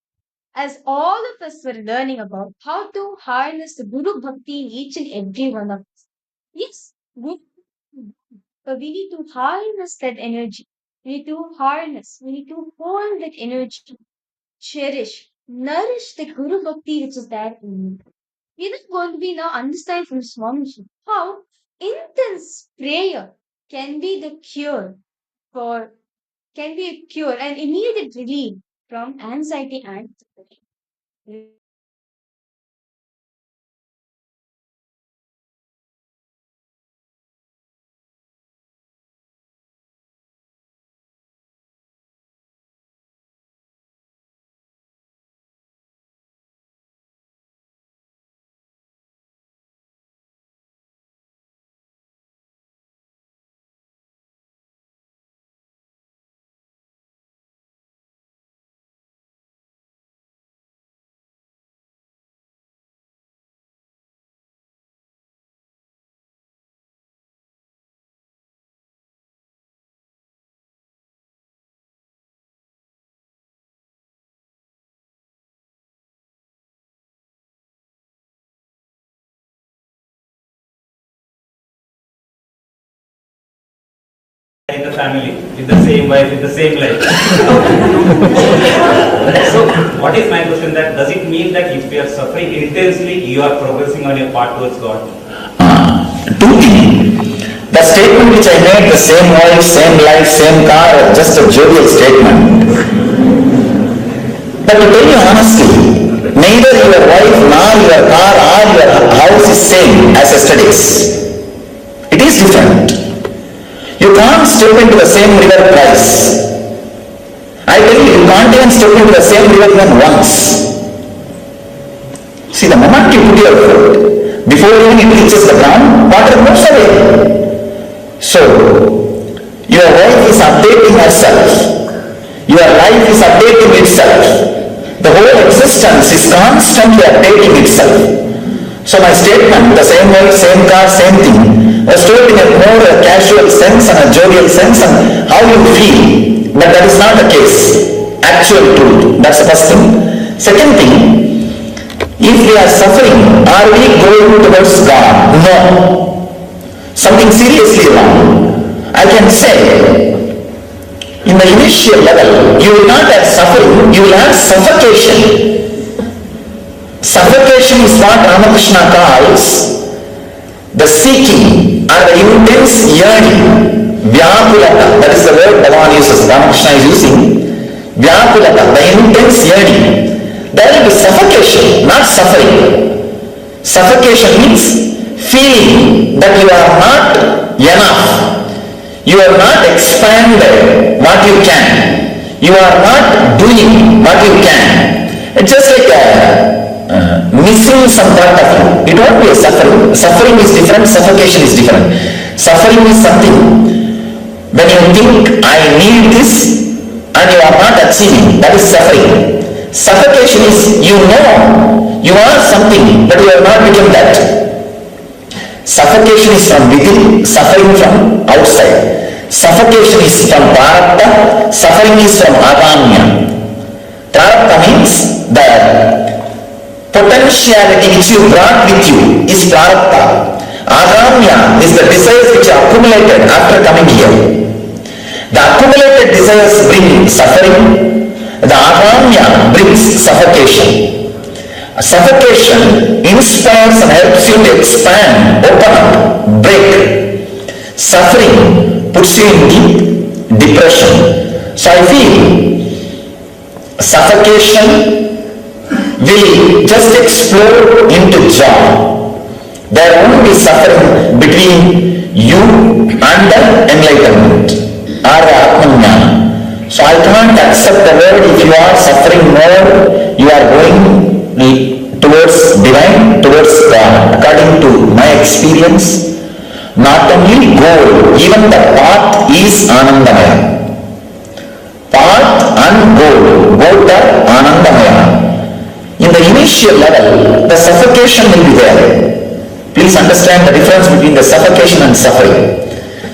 as all of us were learning about how to harness the Guru Bhakti in each and every one of us. Yes, but we need to harness that energy. We need to hold that energy, cherish, nourish the Guru Bhakti which is there in you. We are going to be now understand from Swamiji how intense prayer can be the cure for can be a cure and immediate relief from anxiety and depression. In the family, with the same wife, with the same life. So, what is my question? That does it mean that if you are suffering intensely, you are progressing on your path towards God? Two things. The statement which I made, the same wife, same life, same car, just a jovial statement. But to tell you honestly, neither your wife nor your car or your house is same as yesterday's. It is different. You can't step into the same river twice. I tell you, you can't even step into the same river even once. See, the moment you put your foot, before even it reaches the ground, water moves away. So, your wife is updating herself. Your life is updating itself. The whole existence is constantly updating itself. So my statement, the same word, same car, same thing, was told in a more casual sense and a jovial sense and how you feel. But that is not the case. Actual truth. That's the first thing. Second thing, if we are suffering, are we going towards God? No. Something seriously wrong. I can say, in the initial level, you will not have suffering, you will have suffocation. Suffocation is what Ramakrishna calls the seeking or the intense yearning. Vyapulata, that is the word Bhagavan uses, Ramakrishna is using. Vyapulata, the intense yearning. There will be suffocation, not suffering. Suffocation means feeling that you are not enough. You are not expanded what you can. You are not doing what you can. It's just like missing some part of you. It won't be a suffering. Suffering is different, suffocation is different. Suffering is something when you think I need this and you are not achieving, that is suffering. Suffocation is you know you are something but you have not become that. Suffocation is from within, suffering from outside. Suffocation is from prarabdha, suffering is from agamya. Prarabdha means the potentiality which you brought with you is prarabdha. Agamya is the desires which are accumulated after coming here. The accumulated desires bring suffering. The agamya brings suffocation. Suffocation inspires and helps you to expand, open up, break. Suffering puts you in deep depression. So I feel suffocation will just explode into joy. There won't be suffering between you and the enlightenment or the Atmajnana. So I can't accept the word if you are suffering more, you are going towards divine, towards God. According to my experience, not only goal, even the path is Anandamaya. Path and goal, both are Anandamaya. In the initial level, the suffocation will be there. Please understand the difference between the suffocation and suffering.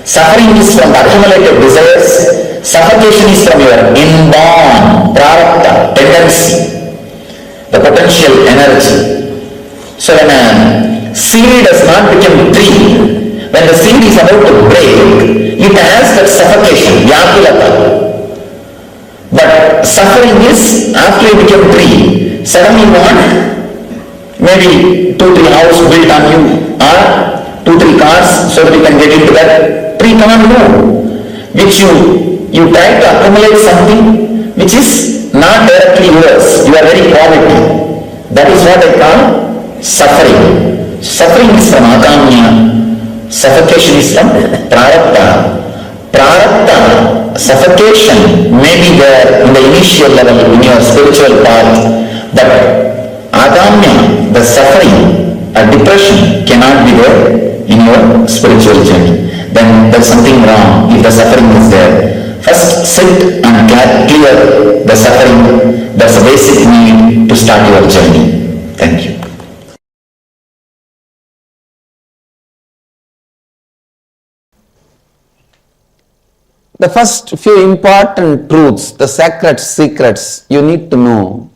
Suffering is from the accumulated desires. Suffocation is from your inborn prarabdha, tendency, the potential energy. So when a seed does not become tree, when the seed is about to break, it has that suffocation, vyapulata. But suffering is after you become tree, suddenly you want maybe 2-3 houses built on you or 2-3 cars so that you can get into that. Tree cannot move. Which you try to accumulate something which is not directly yours. You are very poverty. That is what I call suffering. Suffering is from agamya. Suffocation is from prarabdha. Prarabdha, suffocation may be there in the initial level in your spiritual path, but agamya, the suffering, depression cannot be there in your spiritual journey. Then there's something wrong if the suffering is there. First sit and clear the suffering. That's a basic need to start your journey. Thank you. The first few important truths, the sacred secrets you need to know.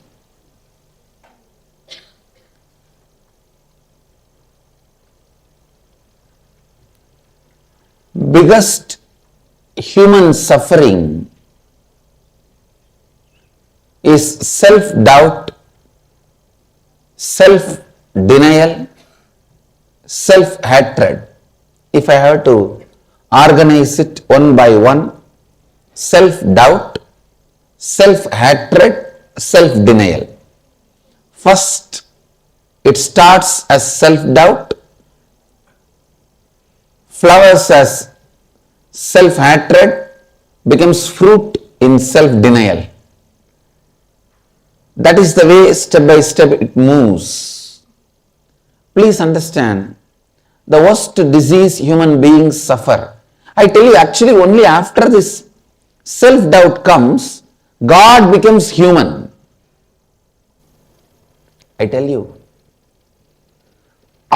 Biggest human suffering is self-doubt, self-denial, self-hatred. If I have to organize it one by one, self-doubt, self-hatred, self-denial. First, it starts as self-doubt, flowers as self-hatred, becomes fruit in self-denial. That is the way step by step it moves. Please understand, the worst disease human beings suffer. I tell you, actually only after this self-doubt comes, God becomes human. I tell you,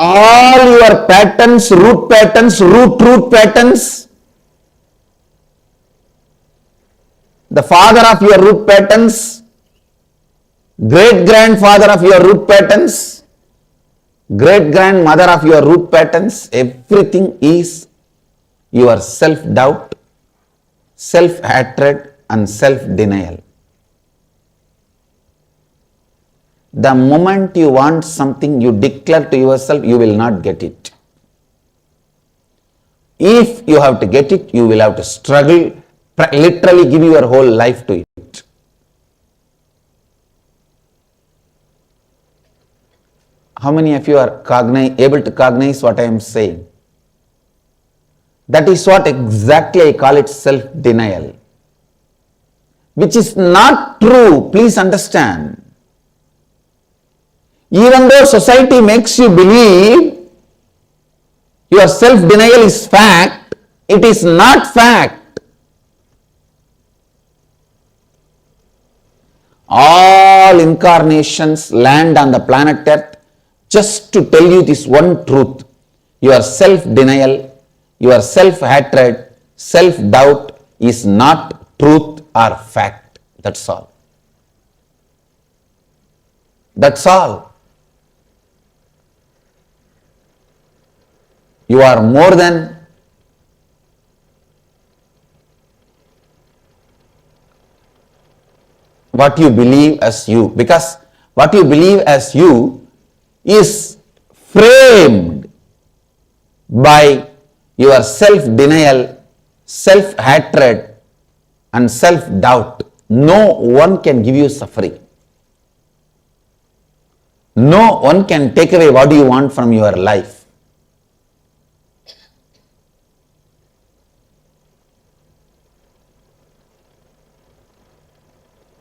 all your patterns, root patterns, the father of your root patterns, great grandfather of your root patterns, great grandmother of your root patterns, everything is your self-doubt, self-hatred and self-denial. The moment you want something, you declare to yourself, you will not get it. If you have to get it, you will have to struggle, literally give your whole life to it. How many of you are able to cognize what I am saying? That is what exactly I call it self-denial, which is not true. Please understand. Even though society makes you believe your self-denial is fact, it is not fact. All incarnations land on the planet Earth just to tell you this one truth. Your self-denial, your self-hatred, self-doubt is not truth or fact. That's all. That's all. You are more than what you believe as you, because what you believe as you is framed by your self-denial, self-hatred and self-doubt. No one can give you suffering. No one can take away what you want from your life.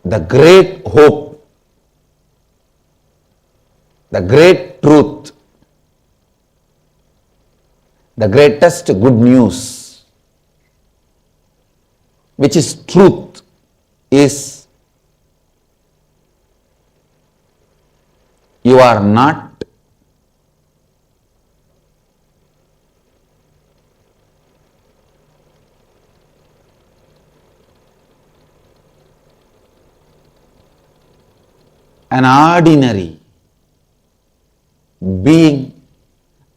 The great hope, the great truth, the greatest good news, which is truth, is you are not an ordinary being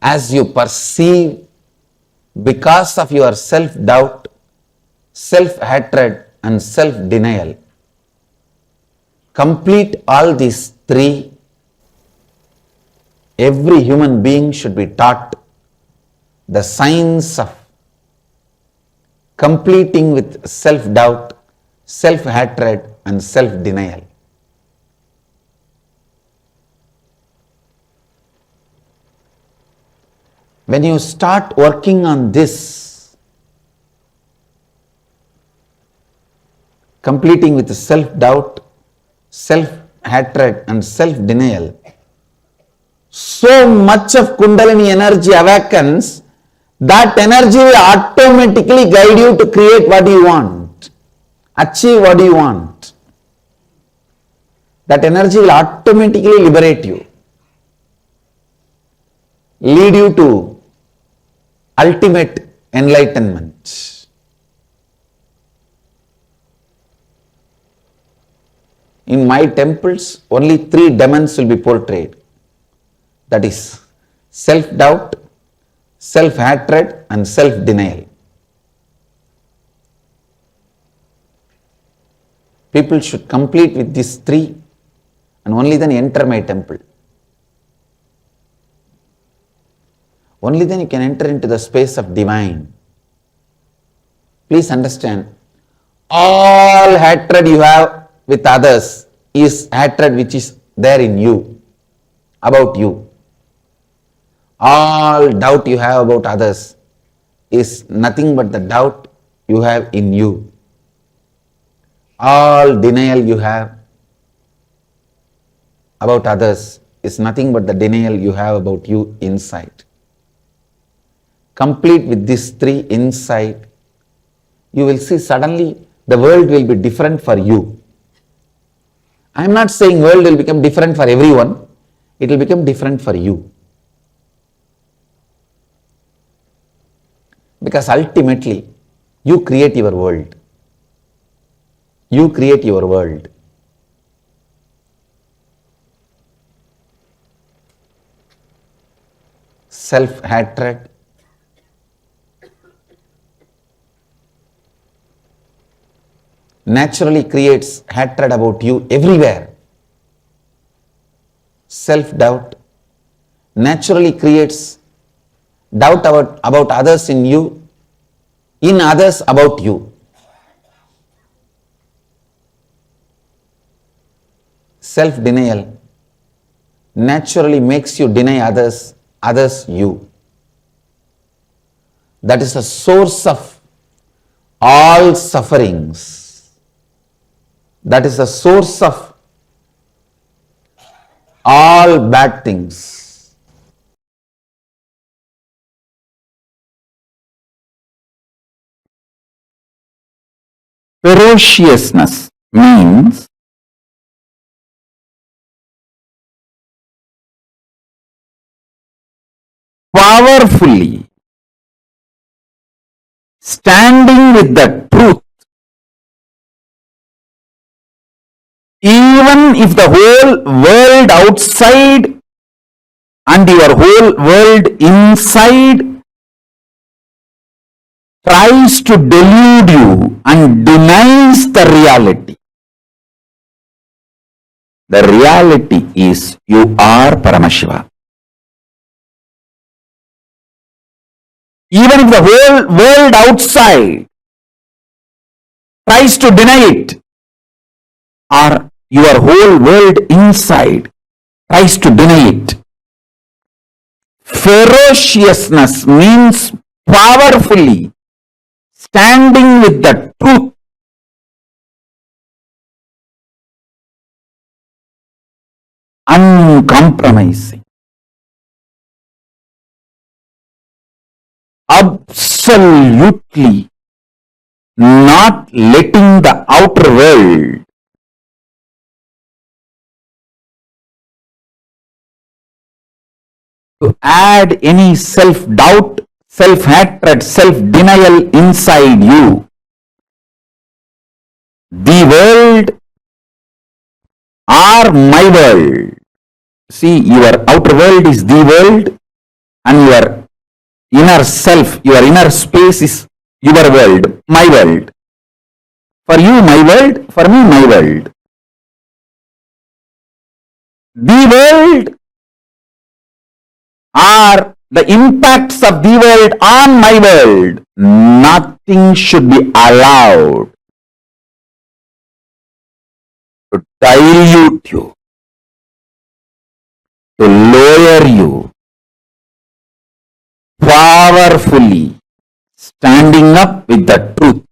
as you perceive because of your self-doubt, self-hatred and self-denial. Complete all these three. Every human being should be taught the science of completing with self-doubt, self-hatred and self-denial. When you start working on this, completing with self-doubt, self-hatred and self-denial, so much of Kundalini energy awakens, that energy will automatically guide you to create what you want, achieve what you want. That energy will automatically liberate you, lead you to ultimate enlightenment. In my temples, only 3 demons will be portrayed. That is self-doubt, self-hatred and self-denial. People should complete with these 3 and only then enter my temple. Only then you can enter into the space of divine. Please understand, all hatred you have with others is hatred which is there in you, about you. All doubt you have about others is nothing but the doubt you have in you. All denial you have about others is nothing but the denial you have about you inside. Complete with these 3 inside, you will see suddenly the world will be different for you. I am not saying world will become different for everyone, it will become different for you. Because ultimately, you create your world. You create your world. Self-hatred, naturally creates hatred about you everywhere. Self-doubt naturally creates doubt about others in you, in others about you. Self-denial naturally makes you deny others you. That is the source of all sufferings. That is the source of all bad things. Ferociousness means powerfully standing with the truth, even if the whole world outside and your whole world inside tries to delude you and denies the reality. The reality is you are Paramashiva. Even if the whole world outside tries to deny it, or your whole world inside tries to deny it. Ferociousness means powerfully standing with the truth, uncompromising, absolutely not letting the outer world to add any self-doubt, self-hatred, self-denial inside you. The world or my world. See, your outer world is the world and your inner self, your inner space is your world, my world. For you, my world, for me, my world. The world or the impacts of the world on my world, nothing should be allowed to dilute you, to lower you, powerfully standing up with the truth.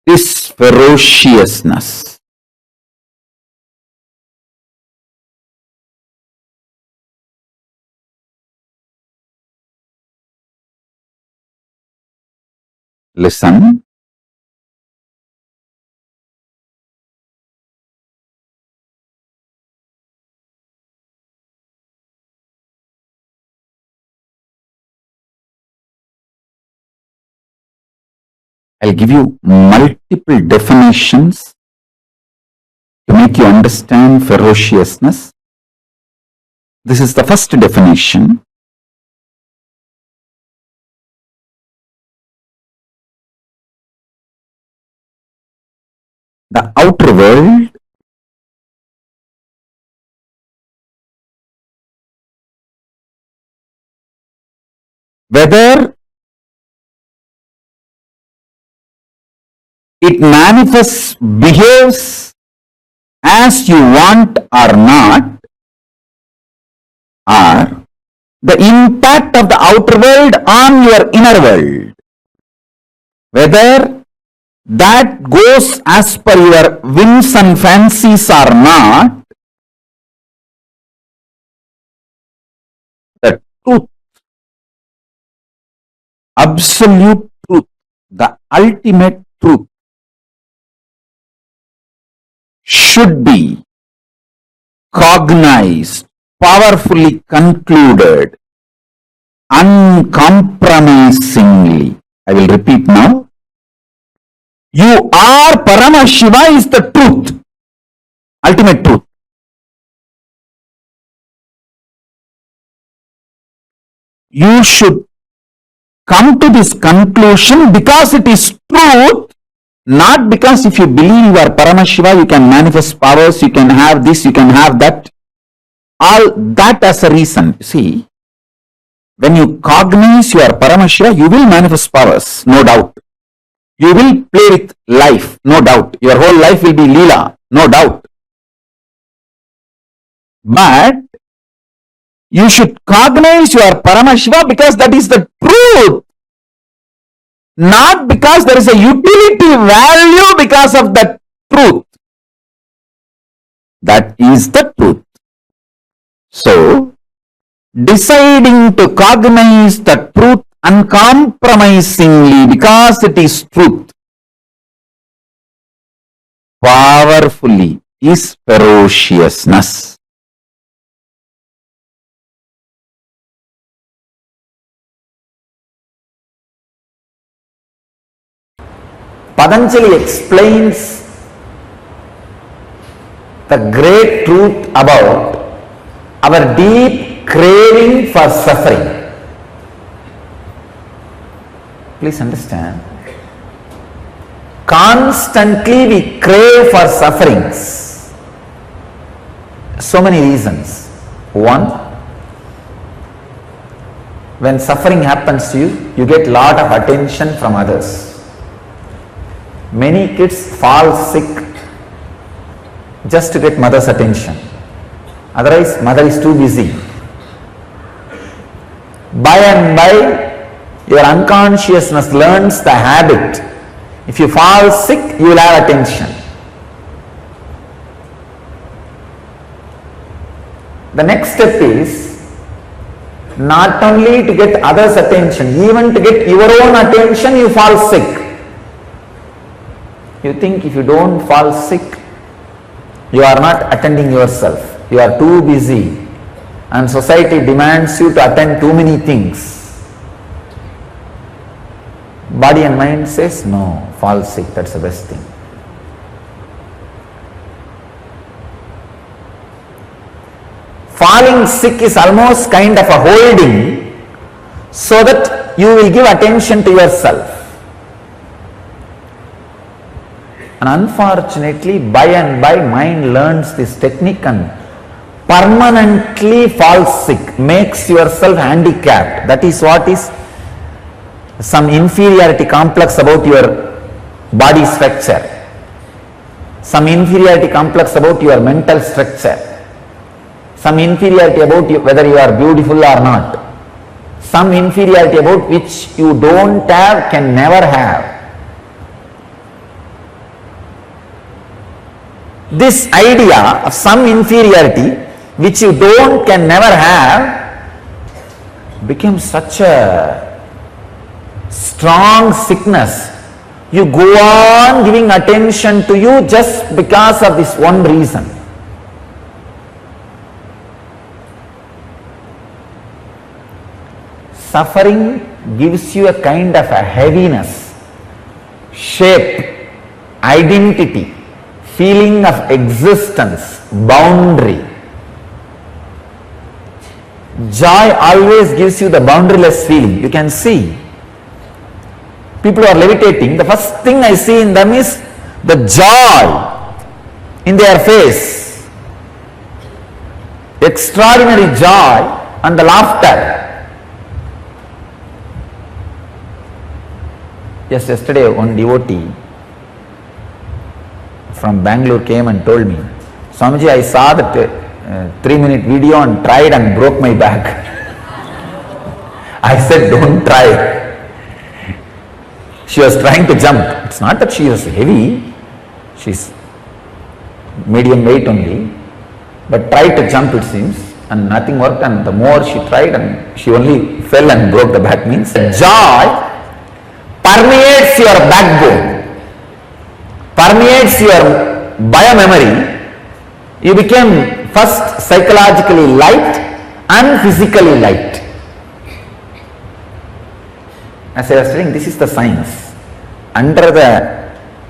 This ferociousness listen, I'll give you multiple definitions to make you understand ferociousness. This is the first definition. The outer world whether it manifests, behaves as you want or not, or the impact of the outer world on your inner world, whether that goes as per your whims and fancies or not, the truth, absolute truth, the ultimate truth should be cognized, powerfully concluded, uncompromisingly. I will repeat now. You are Paramashiva is the truth, ultimate truth. You should come to this conclusion because it is truth, not because if you believe you are Paramashiva, you can manifest powers, you can have this, you can have that. All that as a reason. See, when you cognize you are Paramashiva, you will manifest powers, no doubt. You will play with life, no doubt. Your whole life will be Leela, no doubt. But you should cognize you are Paramashiva because that is the truth. Not because there is a utility value because of the truth. That is the truth. So, deciding to cognize the truth uncompromisingly because it is truth, powerfully, is ferociousness. Patanjali explains the great truth about our deep craving for suffering. Please understand. Constantly we crave for sufferings. So many reasons. One, when suffering happens to you, you get lot of attention from others. Many kids fall sick just to get mother's attention. Otherwise, mother is too busy. By and by, your unconsciousness learns the habit. If you fall sick, you will have attention. The next step is not only to get others' attention, even to get your own attention, you fall sick. You think if you don't fall sick, you are not attending yourself. You are too busy and society demands you to attend too many things. Body and mind says, no, fall sick, that's the best thing. Falling sick is almost kind of a holding so that you will give attention to yourself. And unfortunately, by and by, mind learns this technique and permanently falls sick, makes yourself handicapped. That is what is some inferiority complex about your body structure, some inferiority complex about your mental structure, some inferiority about you, whether you are beautiful or not, some inferiority about which you don't have, can never have. This idea of some inferiority which you don't, can never have becomes such a strong sickness. You go on giving attention to you just because of this one reason. Suffering gives you a kind of a heaviness, shape, identity, feeling of existence, boundary. Joy always gives you the boundaryless feeling. You can see people who are levitating, the first thing I see in them is the joy in their face, extraordinary joy and the laughter. Just yesterday, one devotee from Bangalore came and told me, Swamiji, I saw that 3-minute video and tried and broke my back. I said, don't try. She was trying to jump. It's not that she was heavy, she's medium weight only, but tried to jump, it seems, and nothing worked, and the more she tried and she only fell and broke the back. Means joy permeates your backbone, permeates your biomemory, you became first psychologically light and physically light. As I was telling, this is the science. Under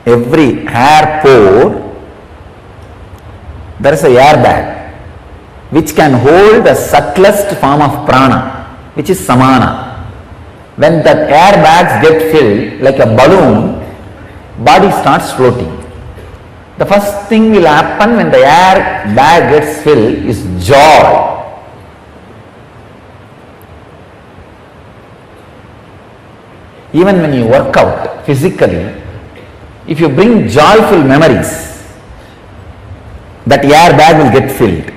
every hair pore, there is a air bag which can hold the subtlest form of prana, which is samana. When that air bags get filled like a balloon, body starts floating. The first thing will happen when the air bag gets filled is joy. Even when you work out physically, if you bring joyful memories, that air bag will get filled.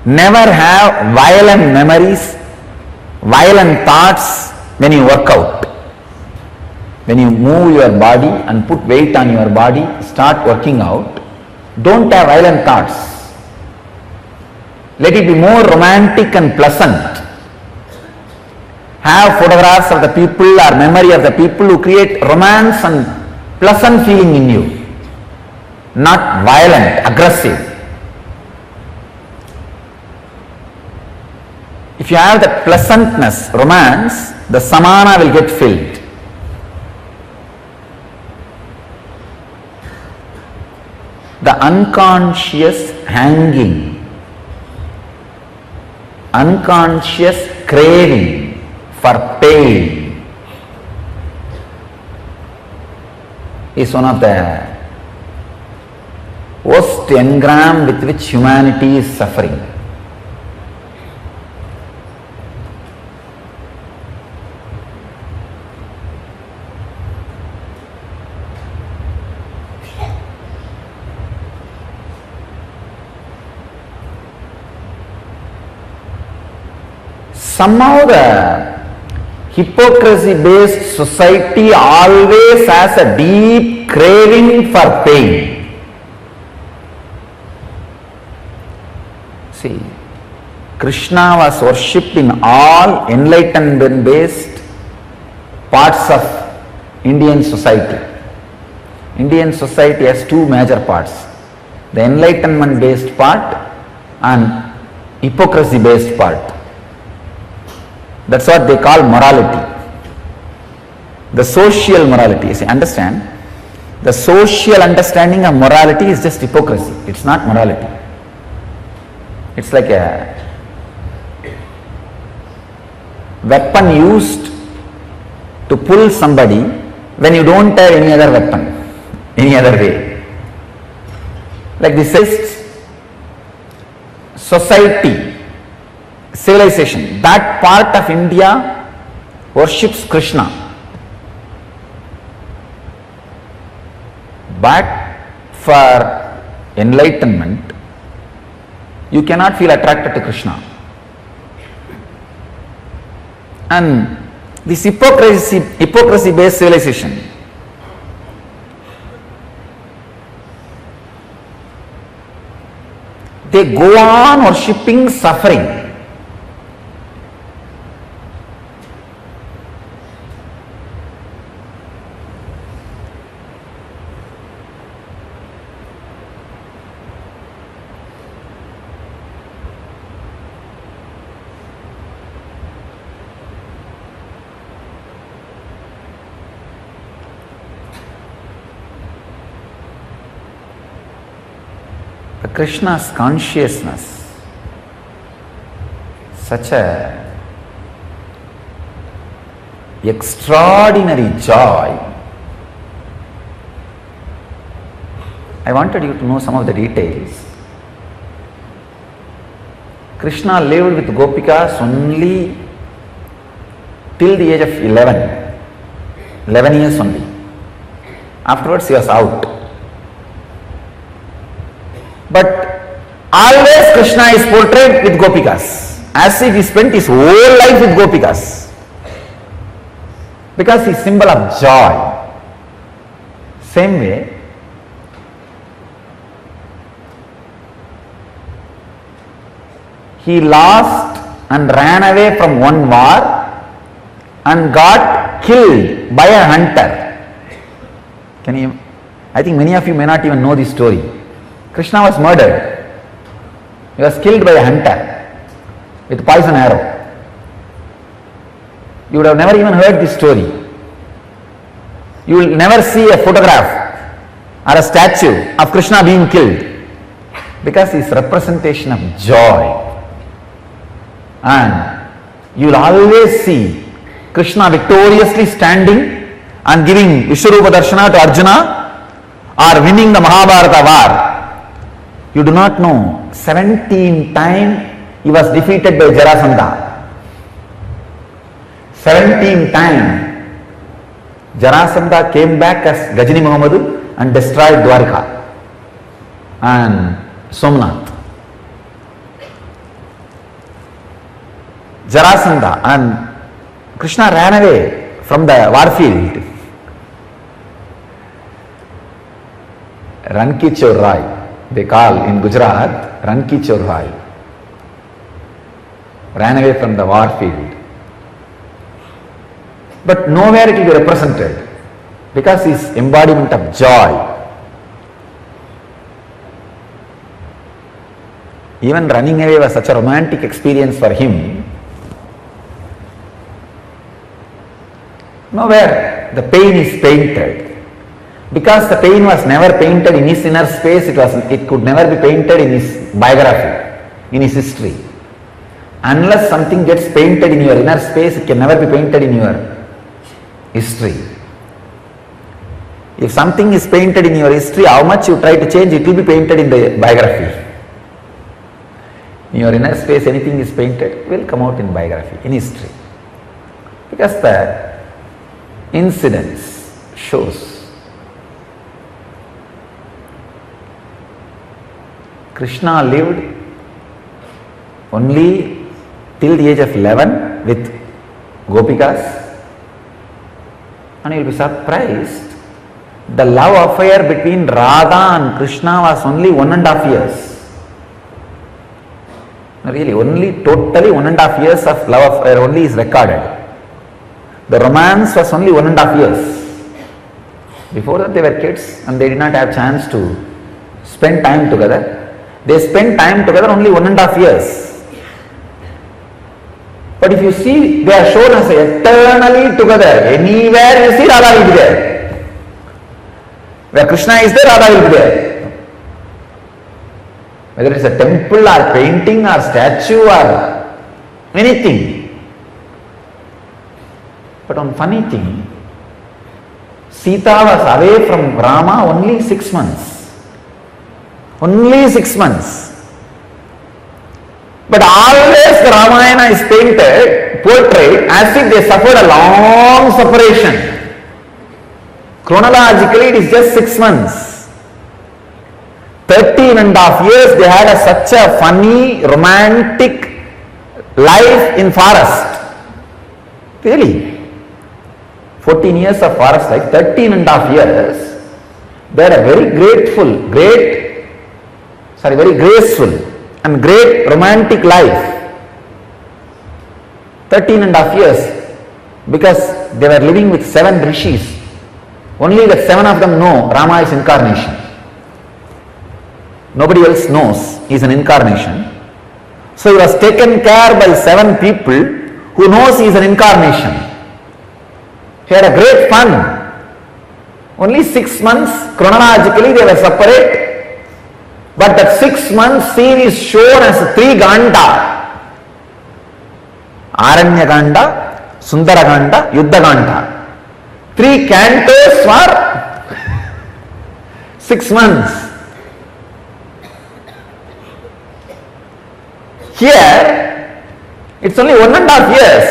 Never have violent memories, violent thoughts when you work out. When you move your body and put weight on your body, start working out, don't have violent thoughts. Let it be more romantic and pleasant. Have photographs of the people or memory of the people who create romance and pleasant feeling in you, not violent, aggressive. If you have the pleasantness, romance, the samana will get filled. The unconscious hanging, unconscious craving for pain is one of the worst engram with which humanity is suffering. Somehow the hypocrisy-based society always has a deep craving for pain. See, Krishna was worshipped in all enlightenment-based parts of Indian society. Indian society has two major parts, the enlightenment-based part and hypocrisy-based part. That's what they call morality. The social morality. See, understand, the social understanding of morality is just hypocrisy. It's not morality. It's like a weapon used to pull somebody when you don't have any other weapon, any other way. Like this is society, civilization, that part of India worships Krishna. But for enlightenment, you cannot feel attracted to Krishna. And this hypocrisy-based civilization, they go on worshipping suffering. Krishna's consciousness, such a extraordinary joy. I wanted you to know some of the details. Krishna lived with Gopikas only till the age of 11 years only. Afterwards he was out. But always Krishna is portrayed with Gopikas, as if he spent his whole life with Gopikas, because he is symbol of joy. Same way, he lost and ran away from one war and got killed by a hunter. Can you I think many of you may not even know this story. Krishna was murdered. He was killed by a hunter with poison arrow. You would have never even heard this story. You will never see a photograph or a statue of Krishna being killed, because he is representation of joy. And you will always see Krishna victoriously standing and giving Vishwarupa Darshana to Arjuna, or winning the Mahabharata war. You do not know, 17 times he was defeated by Jarasandha. 17 times Jarasandha came back as Gajini Muhammadu and destroyed Dwarka and Somnath. Jarasandha and Krishna ran away from the war field. Ranki Chorrai, they call in Gujarat, Ranki Chorrai. Ran away from the war field. But nowhere it will be represented, because he is embodiment of joy. Even running away was such a romantic experience for him. Nowhere the pain is painted, because the pain was never painted in his inner space. It could never be painted in his biography, in his history. Unless something gets painted in your inner space, it can never be painted in your history. If something is painted in your history, how much you try to change, it will be painted in the biography. In your inner space, anything is painted, it will come out in biography, in history. Because the incidents shows Krishna lived only till the age of 11 with Gopikas. And you will be surprised, the love affair between Radha and Krishna was only 1.5 years. Really, totally 1.5 years of love affair only is recorded. The romance was only 1.5 years. Before that they were kids and they did not have chance to spend time together. They spent time together only 1.5 years. But if you see, they are shown as eternally together. Anywhere you see, Radha will be there. Where Krishna is there, Radha will be there. Whether it is a temple or painting or statue or anything. But one funny thing, Sita was away from Rama only 6 months. Only 6 months. But always the Ramayana is painted, portrayed as if they suffered a long separation. Chronologically it is just 6 months. 13.5 years they had such a funny, romantic life in forest. Really. 14 years of forest life, 13.5 years. They had a very very graceful and great romantic life. 13.5 years, because they were living with 7 rishis. Only the 7 of them know Rama is incarnation. Nobody else knows he is an incarnation. So he was taken care by 7 people who knows he is an incarnation. He had a great fun. Only 6 months chronologically they were separate. But that 6 months scene is shown as 3 Ganda. Aranya Ganda, Sundara Ganda, Yuddha Ganda. 3 cantos for 6 months. Here, it's only 1.5 years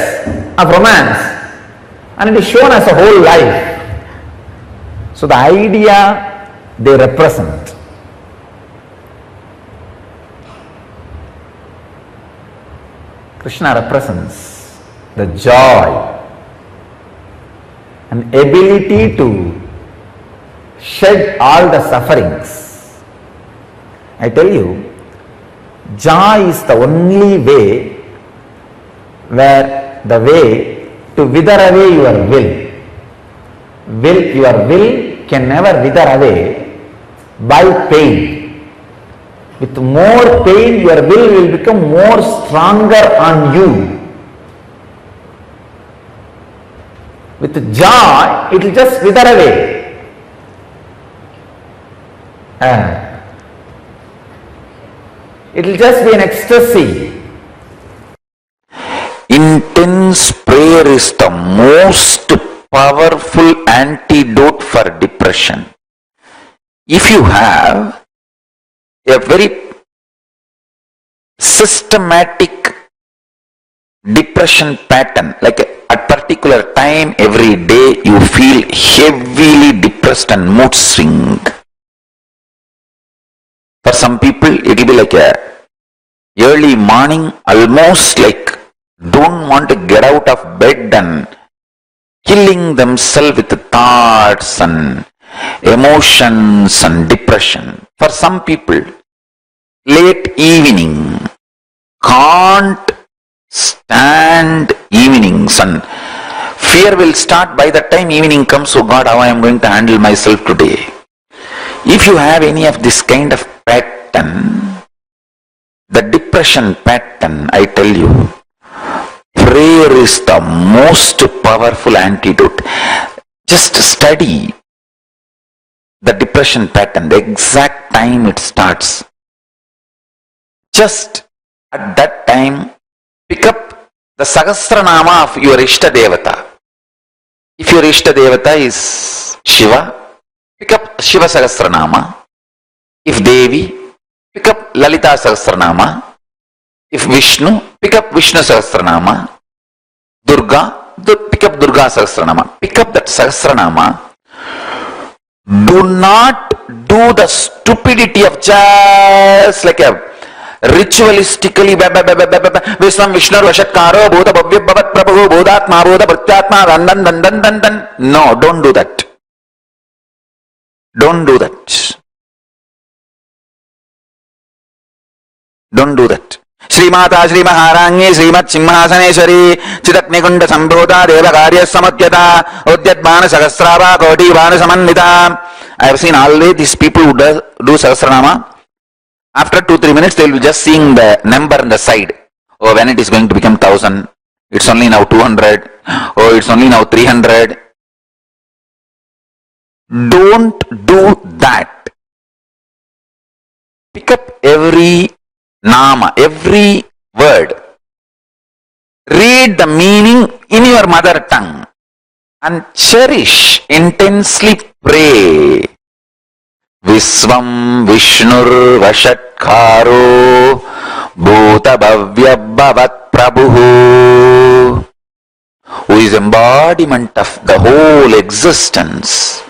of romance and it is shown as a whole life. So the idea they represent. Krishna represents the joy and ability to shed all the sufferings. I tell you, joy is the only way to wither away your will. Your will can never wither away by pain. With more pain, your will become more stronger on you. With joy, it will just wither away. It will just be an ecstasy. Intense prayer is the most powerful antidote for depression. If you have a very systematic depression pattern, like at particular time every day you feel heavily depressed and mood swing. For some people it will be like a early morning, almost like don't want to get out of bed and killing themselves with thoughts and emotions and depression. For some people, late evening, can't stand evenings and fear will start by the time evening comes. Oh God, how I am going to handle myself today. If you have any of this kind of pattern, the depression pattern, I tell you, prayer is the most powerful antidote. Just study the depression pattern, the exact time it starts. Just at that time, pick up the Sahasranama of your Ishta Devata. If your Ishta Devata is Shiva, pick up Shiva Sahasranama. If Devi, pick up Lalita Sahasranama. If Vishnu, pick up Vishnu Sahasranama. Durga, pick up Durga Sahasranama. Pick up that Sahasranama. Do not do the stupidity of just like a ritualistically Visvam Vishnu Vashatkaro Bodha Bhavya Bhavat Prabhu Bodhatma Bodha Bhatyatma dan. No, don't do that. Don't do that. Don't do that. Srimata Sri Maharangi Srimat Simhasaneshwari Chitaknikunda Sambodha Devakarya Samatyata Udyat Bana Sahasrava Koti Bana Samannita. I have seen always these people who do Sahasranama. After 2-3 minutes, they will be just seeing the number on the side. Oh, when it is going to become 1000, it's only now 200. Oh, it's only now 300. Don't do that. Pick up every nama, every word. Read the meaning in your mother tongue and cherish, intensely pray. Visvam Vishnur Vashatkaro Bhuta Bhavya Bhavat Prabhu, who is embodiment of the whole existence,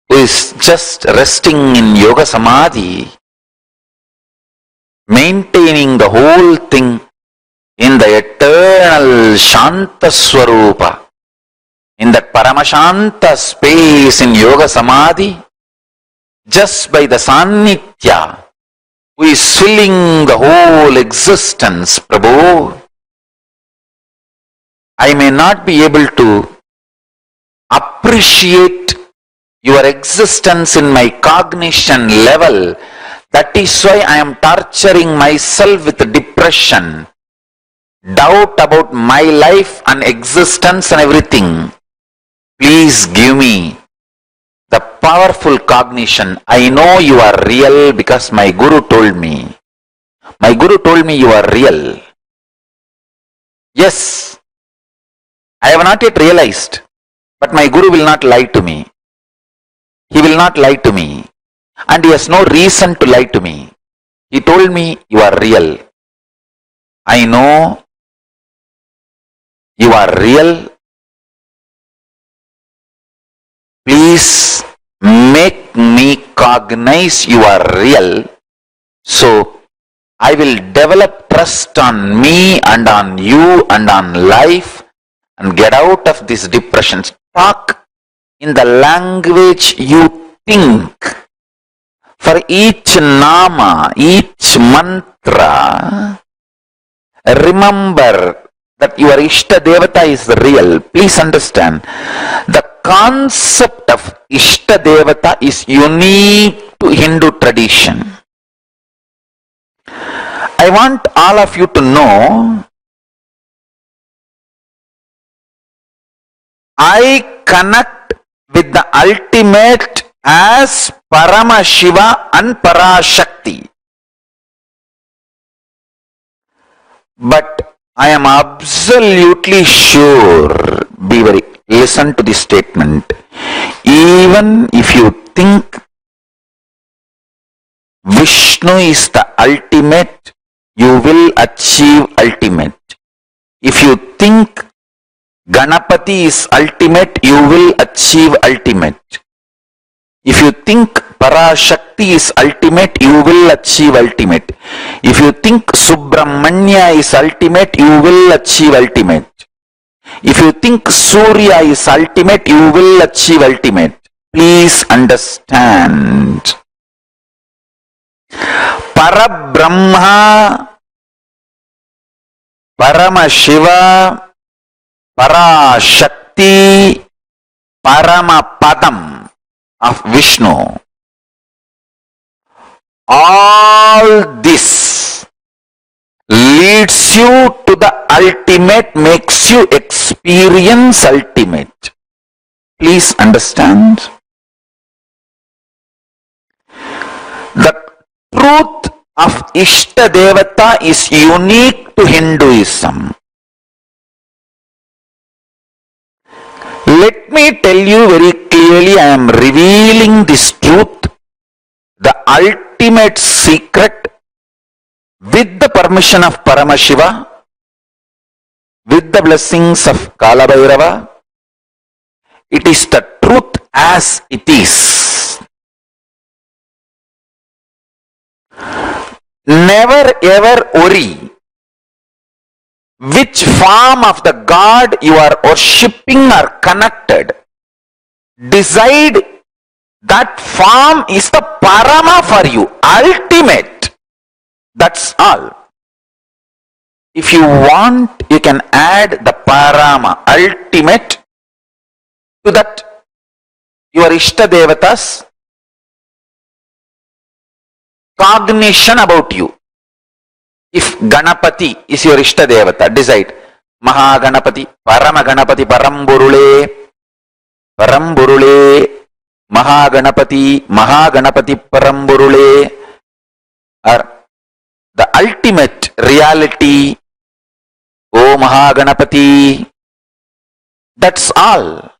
who is just resting in Yoga Samadhi, maintaining the whole thing in the eternal Shanta Swarupa, in that Paramashanta space in Yoga Samadhi, just by the Sannitya, who is filling the whole existence, Prabhu. I may not be able to appreciate your existence in my cognition level. That is why I am torturing myself with depression, doubt about my life and existence and everything. Please give me the powerful cognition. I know you are real because my Guru told me. My Guru told me you are real. Yes, I have not yet realized, but my Guru will not lie to me. He will not lie to me, and he has no reason to lie to me. He told me you are real. I know you are real. Please make me cognize you are real, so I will develop trust on me and on you and on life and get out of this depression. Talk in the language you think. For each nama, each mantra, remember that your Ishta Devata is real. Please understand, the concept of Ishta Devata is unique to Hindu tradition. I want all of you to know, I connect with the ultimate as Paramashiva and Parashakti. But I am absolutely sure, listen to this statement, even if you think Vishnu is the ultimate, you will achieve ultimate. If you think Ganapati is ultimate, you will achieve ultimate. If you think Parashakti is ultimate, you will achieve ultimate. If you think Subramanya is ultimate, you will achieve ultimate. If you think Surya is ultimate, you will achieve ultimate. Please understand. Parabrahma, Paramashiva, Parashakti, Paramapadam of Vishnu. All this leads you to the ultimate, makes you experience ultimate. Please understand. The truth of Ishta Devata is unique to Hinduism. Let me tell you very clearly, I am revealing this truth, the ultimate secret, with the permission of Paramashiva, with the blessings of Kalabhairava. It is the truth as it is. Never ever worry which form of the God you are worshipping or connected. Decide that form is the Parama for you, ultimate. That's all. If you want, you can add the Parama, ultimate, to that your Ishta Devatas cognition about you. If Ganapati is your Ishta Devata, decide Mahaganapati, Paramaganapati, Paramburule, Mahaganapati, Paramburule, or the ultimate reality, O Mahaganapati. That's all.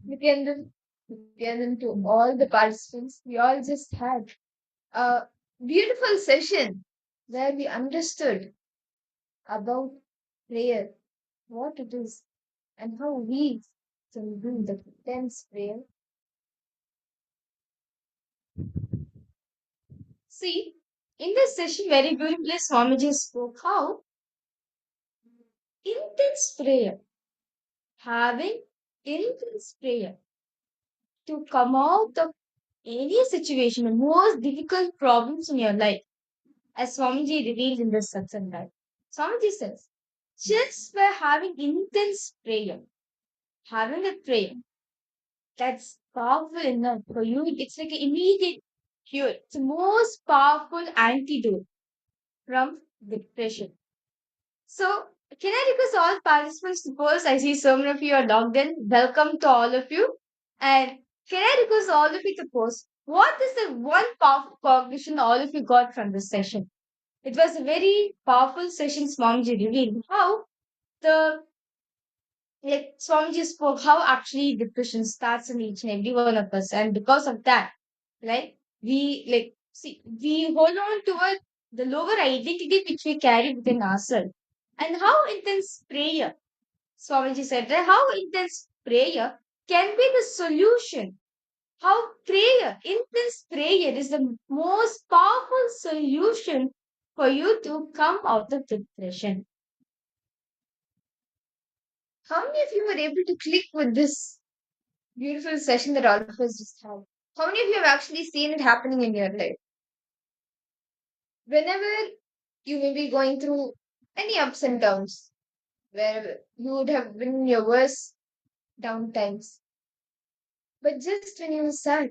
Nithyananda, to all the participants, we all just had a beautiful session where we understood about prayer, what it is, and how we can do the intense prayer. See, in this session, very beautifully, Swamiji spoke how intense prayer, having intense prayer to come out of any situation, the most difficult problems in your life, as Swamiji revealed in this satsang, right? Swamiji says, just by having intense prayer, having a prayer that's powerful enough for you, it's like an immediate cure. It's the most powerful antidote from depression. So, can I request all participants to pose? I see so many of you are logged in. Welcome to all of you. And can I request all of you to pose? What is the one powerful cognition all of you got from this session? It was a very powerful session, Swamiji revealed how the like Swamiji spoke how actually depression starts in each and every one of us, and because of that, right, we hold on to the lower identity which we carry within ourselves, and how intense prayer, Swamiji said, right, how intense prayer can be the solution. How prayer, intense prayer, is the most powerful solution for you to come out of depression. How many of you were able to click with this beautiful session that all of us just had? How many of you have actually seen it happening in your life? Whenever you may be going through any ups and downs, where you would have been in your worst down times, but just when you sat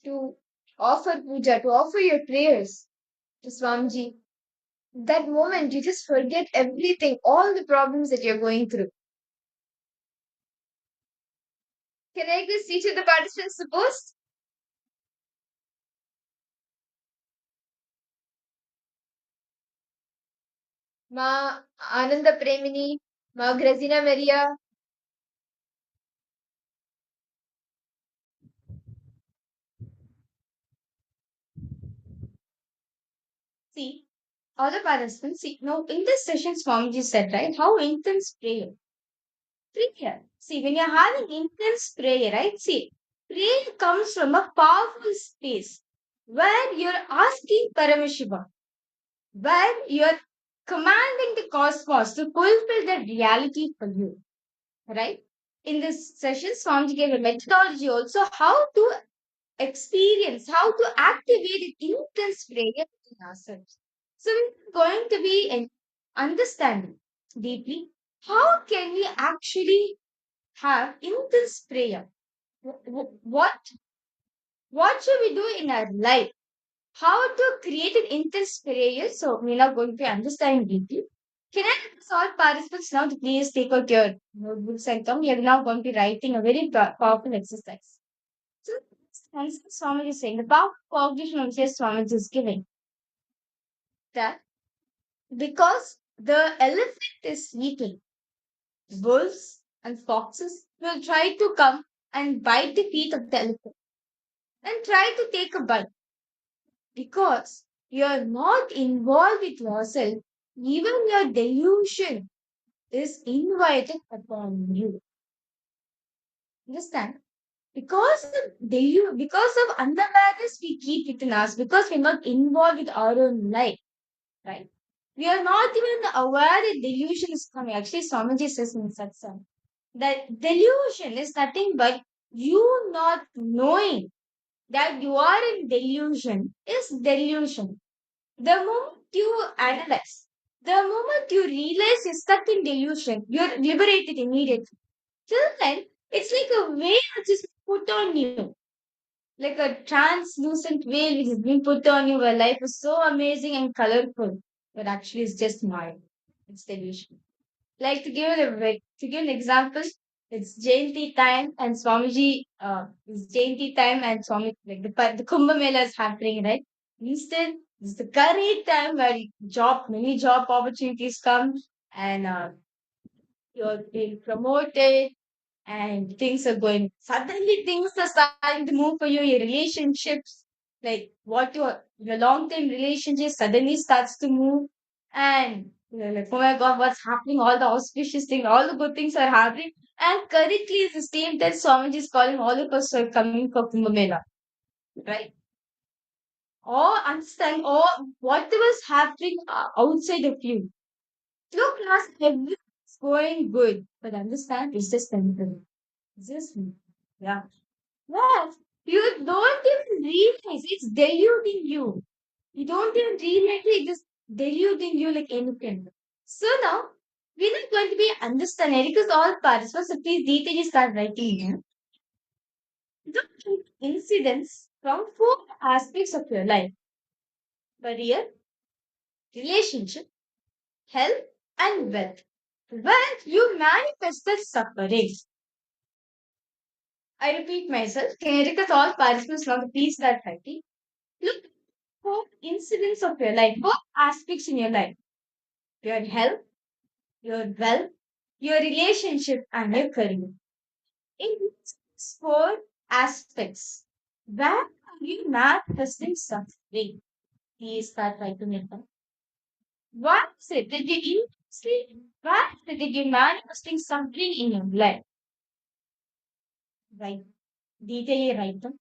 to offer puja, to offer your prayers to Swamiji, that moment you just forget everything, all the problems that you're going through. Can I request each of the participants to post? Ma Ananda Premini, Ma Grazina Maria. See, other participants, see, now in this session, Swamiji said, right, how intense prayer. Prayer. See, when you're having intense prayer, right, see, prayer comes from a powerful space where you're asking Paramashiva, where you're commanding the cosmos to fulfill the reality for you, right? In this session, Swamiji gave a methodology also how to experience, how to activate intense prayer in ourselves. So we're going to be understanding deeply how can we actually have intense prayer. What should we do in our life? How to create an intense prayer? So we're now going to be understanding deeply. Can I request all participants now to please take out your notebooks and come? We are now going to be writing a very powerful exercise. So, as Swamiji is saying, the power cognition of which Swamiji is giving that because the elephant is sleeping, wolves and foxes will try to come and bite the feet of the elephant and try to take a bite. Because you are not involved with yourself, even your delusion is invited upon you. Understand? Because because of unawareness we keep within us, because we're not involved with our own life, right? We are not even aware that delusion is coming. Actually, Swamiji says in satsang that delusion is nothing but you not knowing that you are in delusion is delusion. The moment you analyze, the moment you realize you're stuck in delusion, you're liberated immediately. Till then, it's like a veil which is put on you, like a translucent veil which has been put on you where life is so amazing and colorful, but actually it's just Maya. It's delusion. Like to give an example, it's Jayanti time and Swamiji, it's Jayanti time and Swami, like the Kumbh Mela is happening, right? Instead, it's the current time where many job opportunities come and you're being promoted, and things are going. Suddenly, things are starting to move for you. Your relationships, like what your long term relationship, suddenly starts to move, and you're like, oh my God, what's happening? All the auspicious things, all the good things are happening. And currently, is the same that Swamiji is calling all of us who are coming for Kumbh Mela, right? Or understand, or whatever's happening outside of you. Look, last everything's going good, but understand it's just temporary. It's just, yeah. Yes, you don't even realize it's deluding you. You don't even realize it is deluding you like anything. So now, we're not going to be understanding because all participants, so please detail start writing here. Look at incidents from four aspects of your life: career, relationship, health, and wealth. Where you manifested suffering. I repeat myself, can you request all participants now to please start writing? Look for incidents of your life, four aspects in your life: your health, your wealth, your relationship, and your career. In these four aspects, where are you manifesting suffering? Please start writing it down. What is it that you why is it that you're manifesting suffering in your life? Right. Detail write them.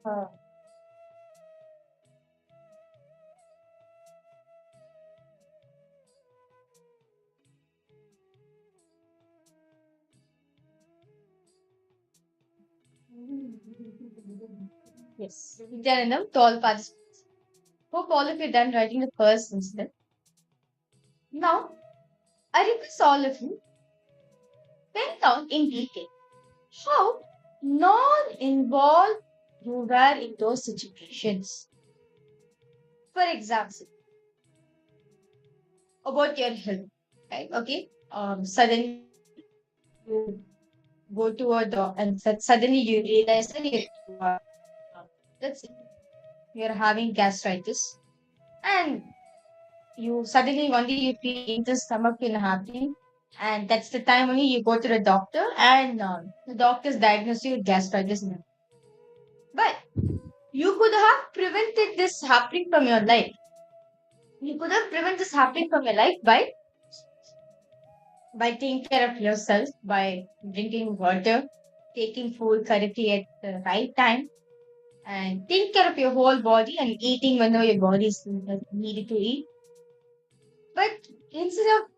Uh, yes. Nityanandam to all participants. Hope all of you are done writing the first incident. Now, I request all of you pen down in detail how non-involved you were in those situations. For example, about your health, right? Okay. Suddenly you go to a doctor and suddenly you realize that that's it. You're having gastritis, and you suddenly one day you feel intense stomach pain happening, and that's the time only you go to the doctor, and the doctor's diagnosed you with gastritis. But you could have prevented this happening from your life. You could have prevented this happening from your life by taking care of yourself, by drinking water, taking food correctly at the right time, and taking care of your whole body and eating whenever your body is needed to eat. But instead of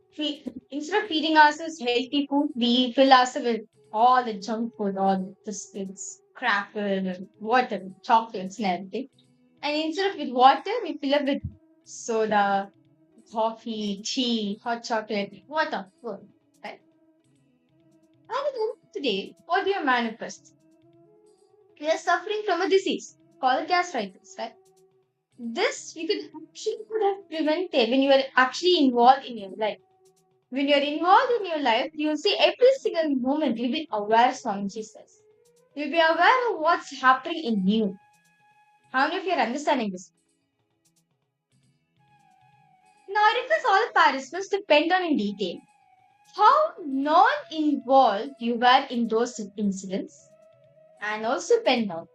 feeding ourselves healthy food, we fill ourselves with all the junk food, all the biscuits, crackers, water, chocolates, and everything. And instead of with water, we fill up with soda, coffee, tea, hot chocolate, water, food. Right? And then today, what do you manifest? We are suffering from a disease called gastritis, right? This you could have prevented when you were actually involved in your life. When you're involved in your life, you'll see every single moment you'll be aware, Swamiji says. You'll be aware of what's happening in you. How many of you are understanding this? Now, I request all participants to pen down in detail how non-involved you were in those incidents, and also pen down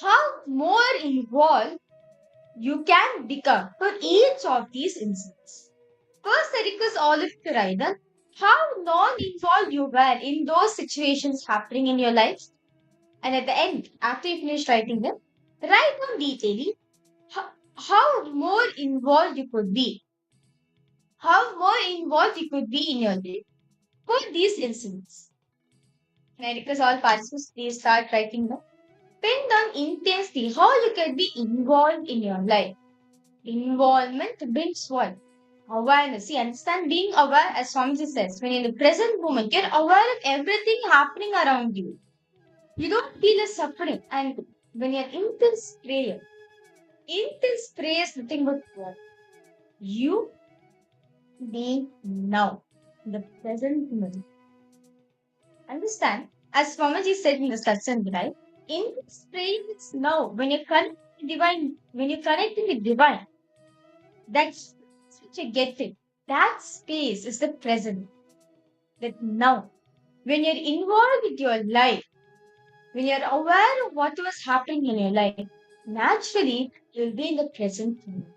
how more involved you can become for each of these incidents. First, I request all of you to write down how non-involved you were in those situations happening in your life. And at the end, after you finish writing them, write down detailing how more involved you could be. How more involved you could be in your life for these incidents. And I request all participants, please start writing them. Pen down intensely how you can be involved in your life. Involvement brings what? Awareness. See, understand being aware, as Swamiji says, when in the present moment, you're aware of everything happening around you. You don't feel a suffering. And when you're intense prayer is nothing but what? You being now, in the present moment. Understand? As Swamiji said in the satsang, right? Intense prayer is now. When you're connecting with divine, that's what you get it. That space is the present. That now, when you're involved with your life, when you're aware of what was happening in your life, naturally you'll be in the present moment.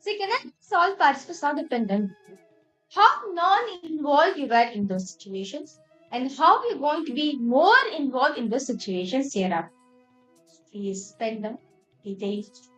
So can I solve participants now dependent? How non-involved you were in those situations, and how you're going to be more involved in those situations hereafter. Please spend the details.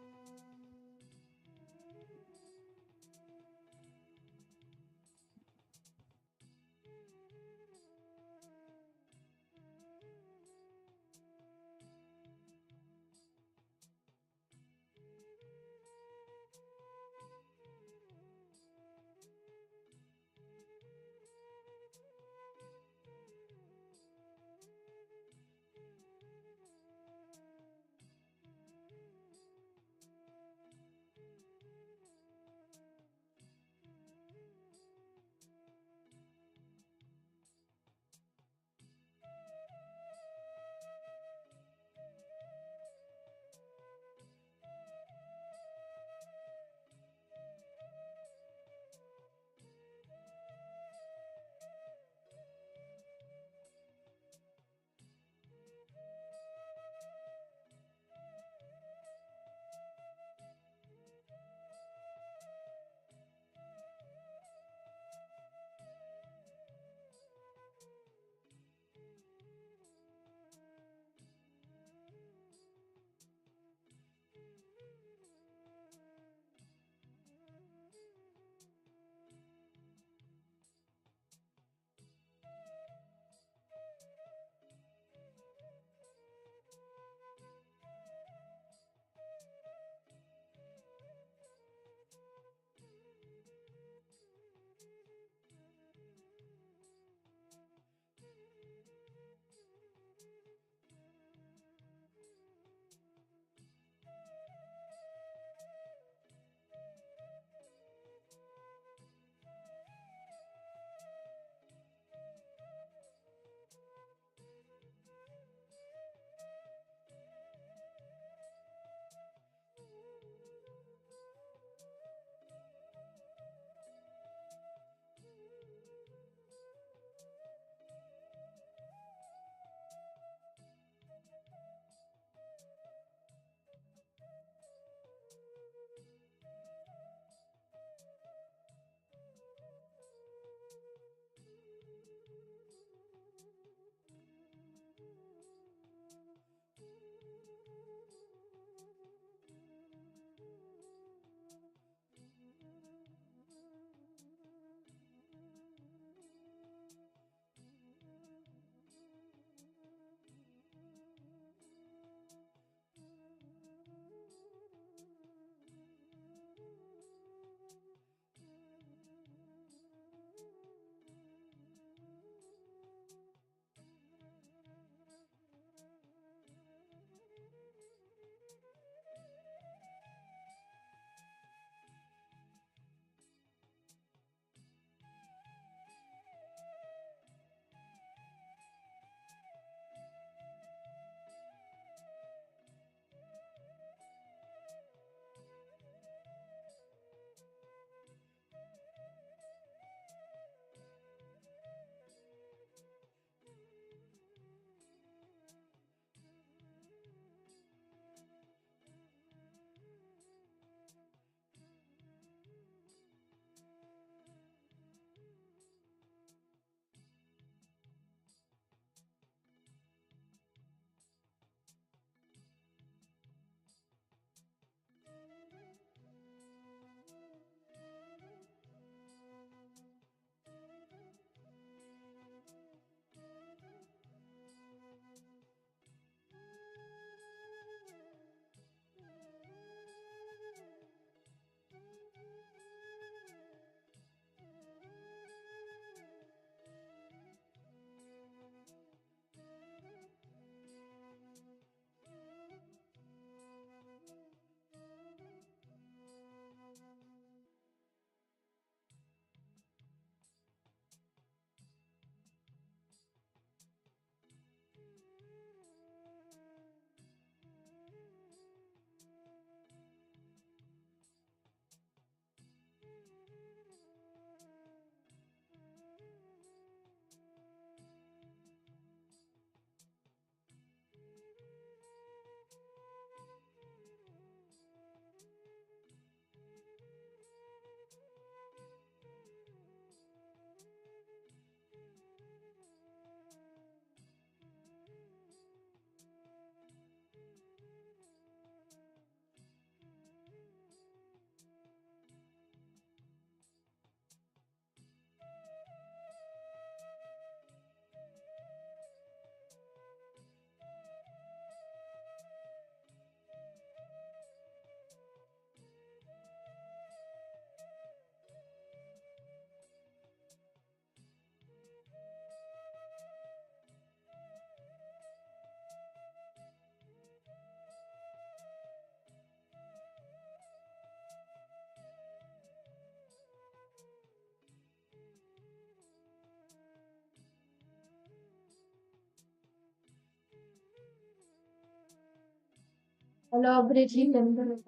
elaborately tell them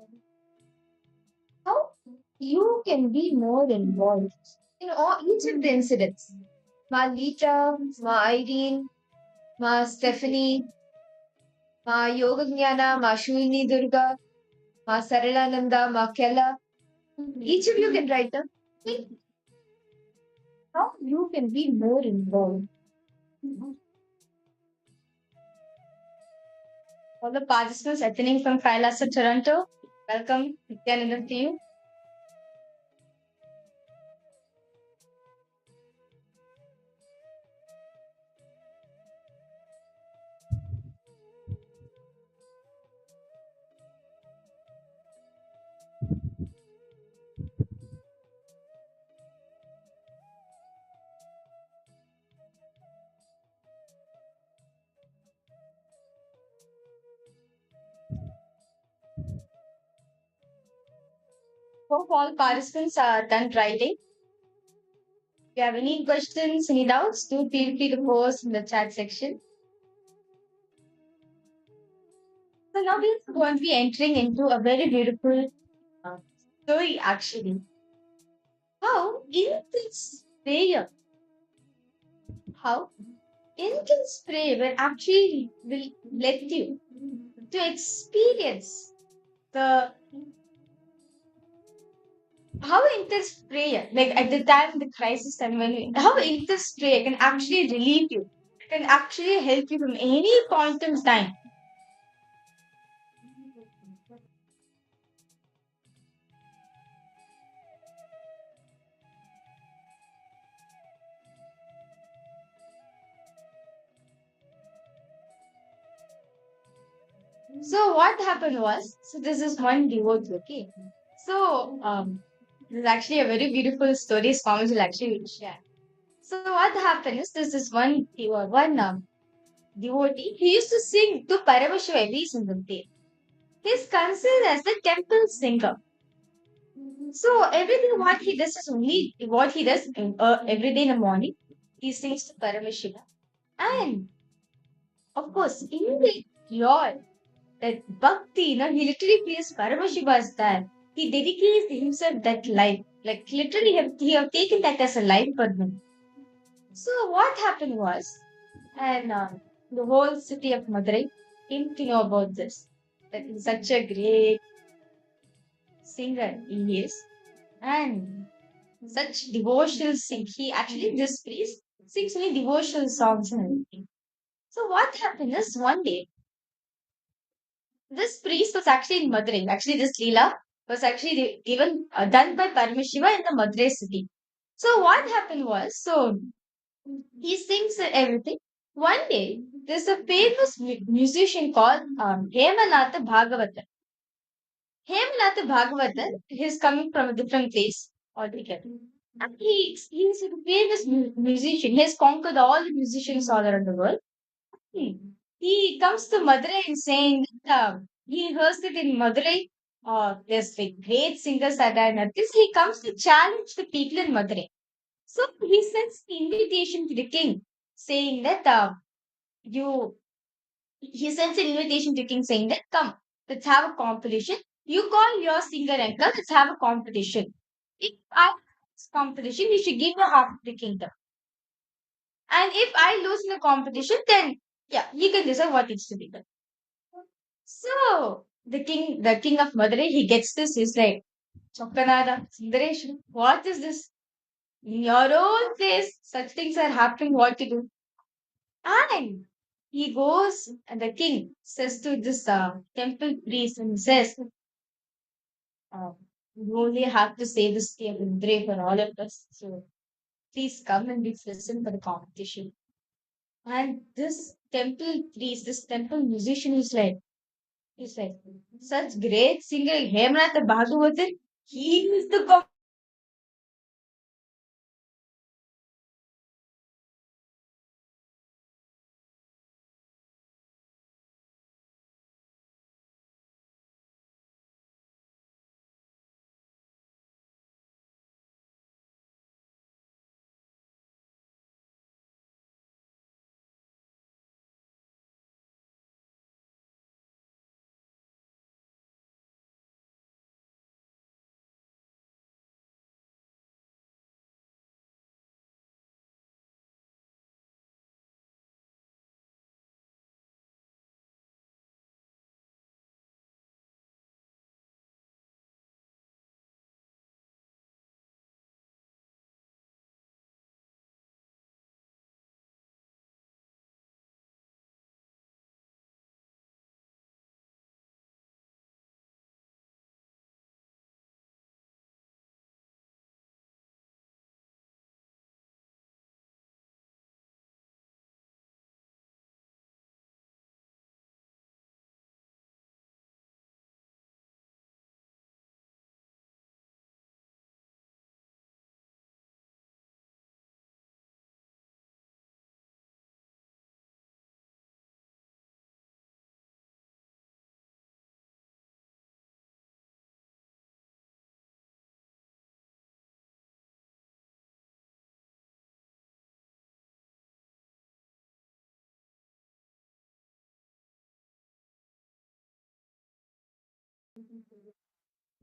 how you can be more involved in all each of the incidents. Ma Lita, Ma Irene, Ma Stephanie, Ma Yoga Jnana, Ma Shulini Durga, Ma Saralananda, Ma Kella. Each of you can write down how you can be more involved. All the participants attending from KAILASA, Toronto, welcome. Nithyananda to you. Hope all participants are done writing. If you have any questions, any doubts, do feel free to post in the chat section. So now we're going to be entering into a very beautiful story actually. How in this prayer, how in this prayer will actually will let you to experience the how intense prayer, like at the time the crisis time when how intense prayer can actually relieve you, can actually help you from any point in time. So what happened was, so this is one devotee, okay. So this is actually a very beautiful story. Swamiji will actually share. So what happened is this is one devotee. He used to sing to Paramashiva every single day. He's considered as the temple singer. So everything what he does is only what he does every day in the morning. He sings to Paramashiva, and of course in the pure that bhakti, he literally feels Paramashiva is there. He dedicates himself that life, like literally he have taken that as a life for him. So what happened was, and the whole city of Madurai came to know about this. That he's such a great singer he is, and such devotional sing. He actually this priest sings only devotional songs and everything. So what happened is one day this priest was actually in Madurai. Actually, this Leela was actually given done by Paramashiva in the Madurai city. So what happened was, so he sings and everything. One day, there's a famous musician called Hemanatha Bhagavatar. Hemanatha Bhagavatar, he's coming from a different place altogether. And he's a famous musician. He has conquered all the musicians all around the world. He comes to Madurai and saying that he hears that in Madurai, there's like great singers that are not this. He comes to challenge the people in Madurai. So he sends the invitation to the king, saying that you. He sends an invitation to king saying that come, let's have a competition. You call your singer and come, let's have a competition. If I win this competition, you should give me half of the kingdom. And if I lose in the competition, then yeah, you can decide what needs to be done. So the king of Madurai, he gets this. He's like, Chokkanada, Sundaresh, what is this? In your own place, such things are happening. What to do? And he goes, and the king says to this temple priest and says, "You only have to say this to Indra for all of us. So please come and be present for the competition." And this temple priest, this temple musician, is like such great singer, Hemrata Bhagavatar. He is the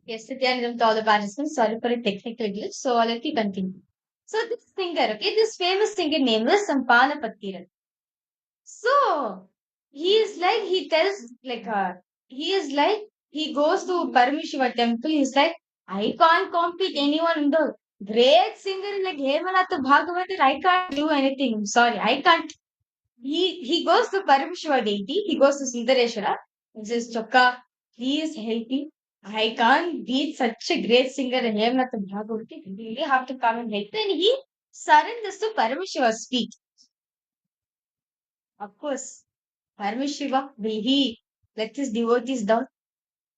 Yes, Nithyananda to all the participants. Sorry for a technical glitch. So let me continue. So this singer, okay, this famous singer name is Sampana Pattiran. So he is like he tells like he is like he goes to Parameshiva temple. He's like, I can't compete anyone in the great singer like Hemanatha Bhagavatar. I can't do anything. Sorry, I can't. He goes to Parameshiva deity. He goes to Sundareshwara. He says, Chokka, please help me. I can't beat such a great singer Hemanatha Bhagavatar. You really have to come and help me. And he surrenders to Parameshiva's feet. Of course, Parameshiva will he let his devotees down?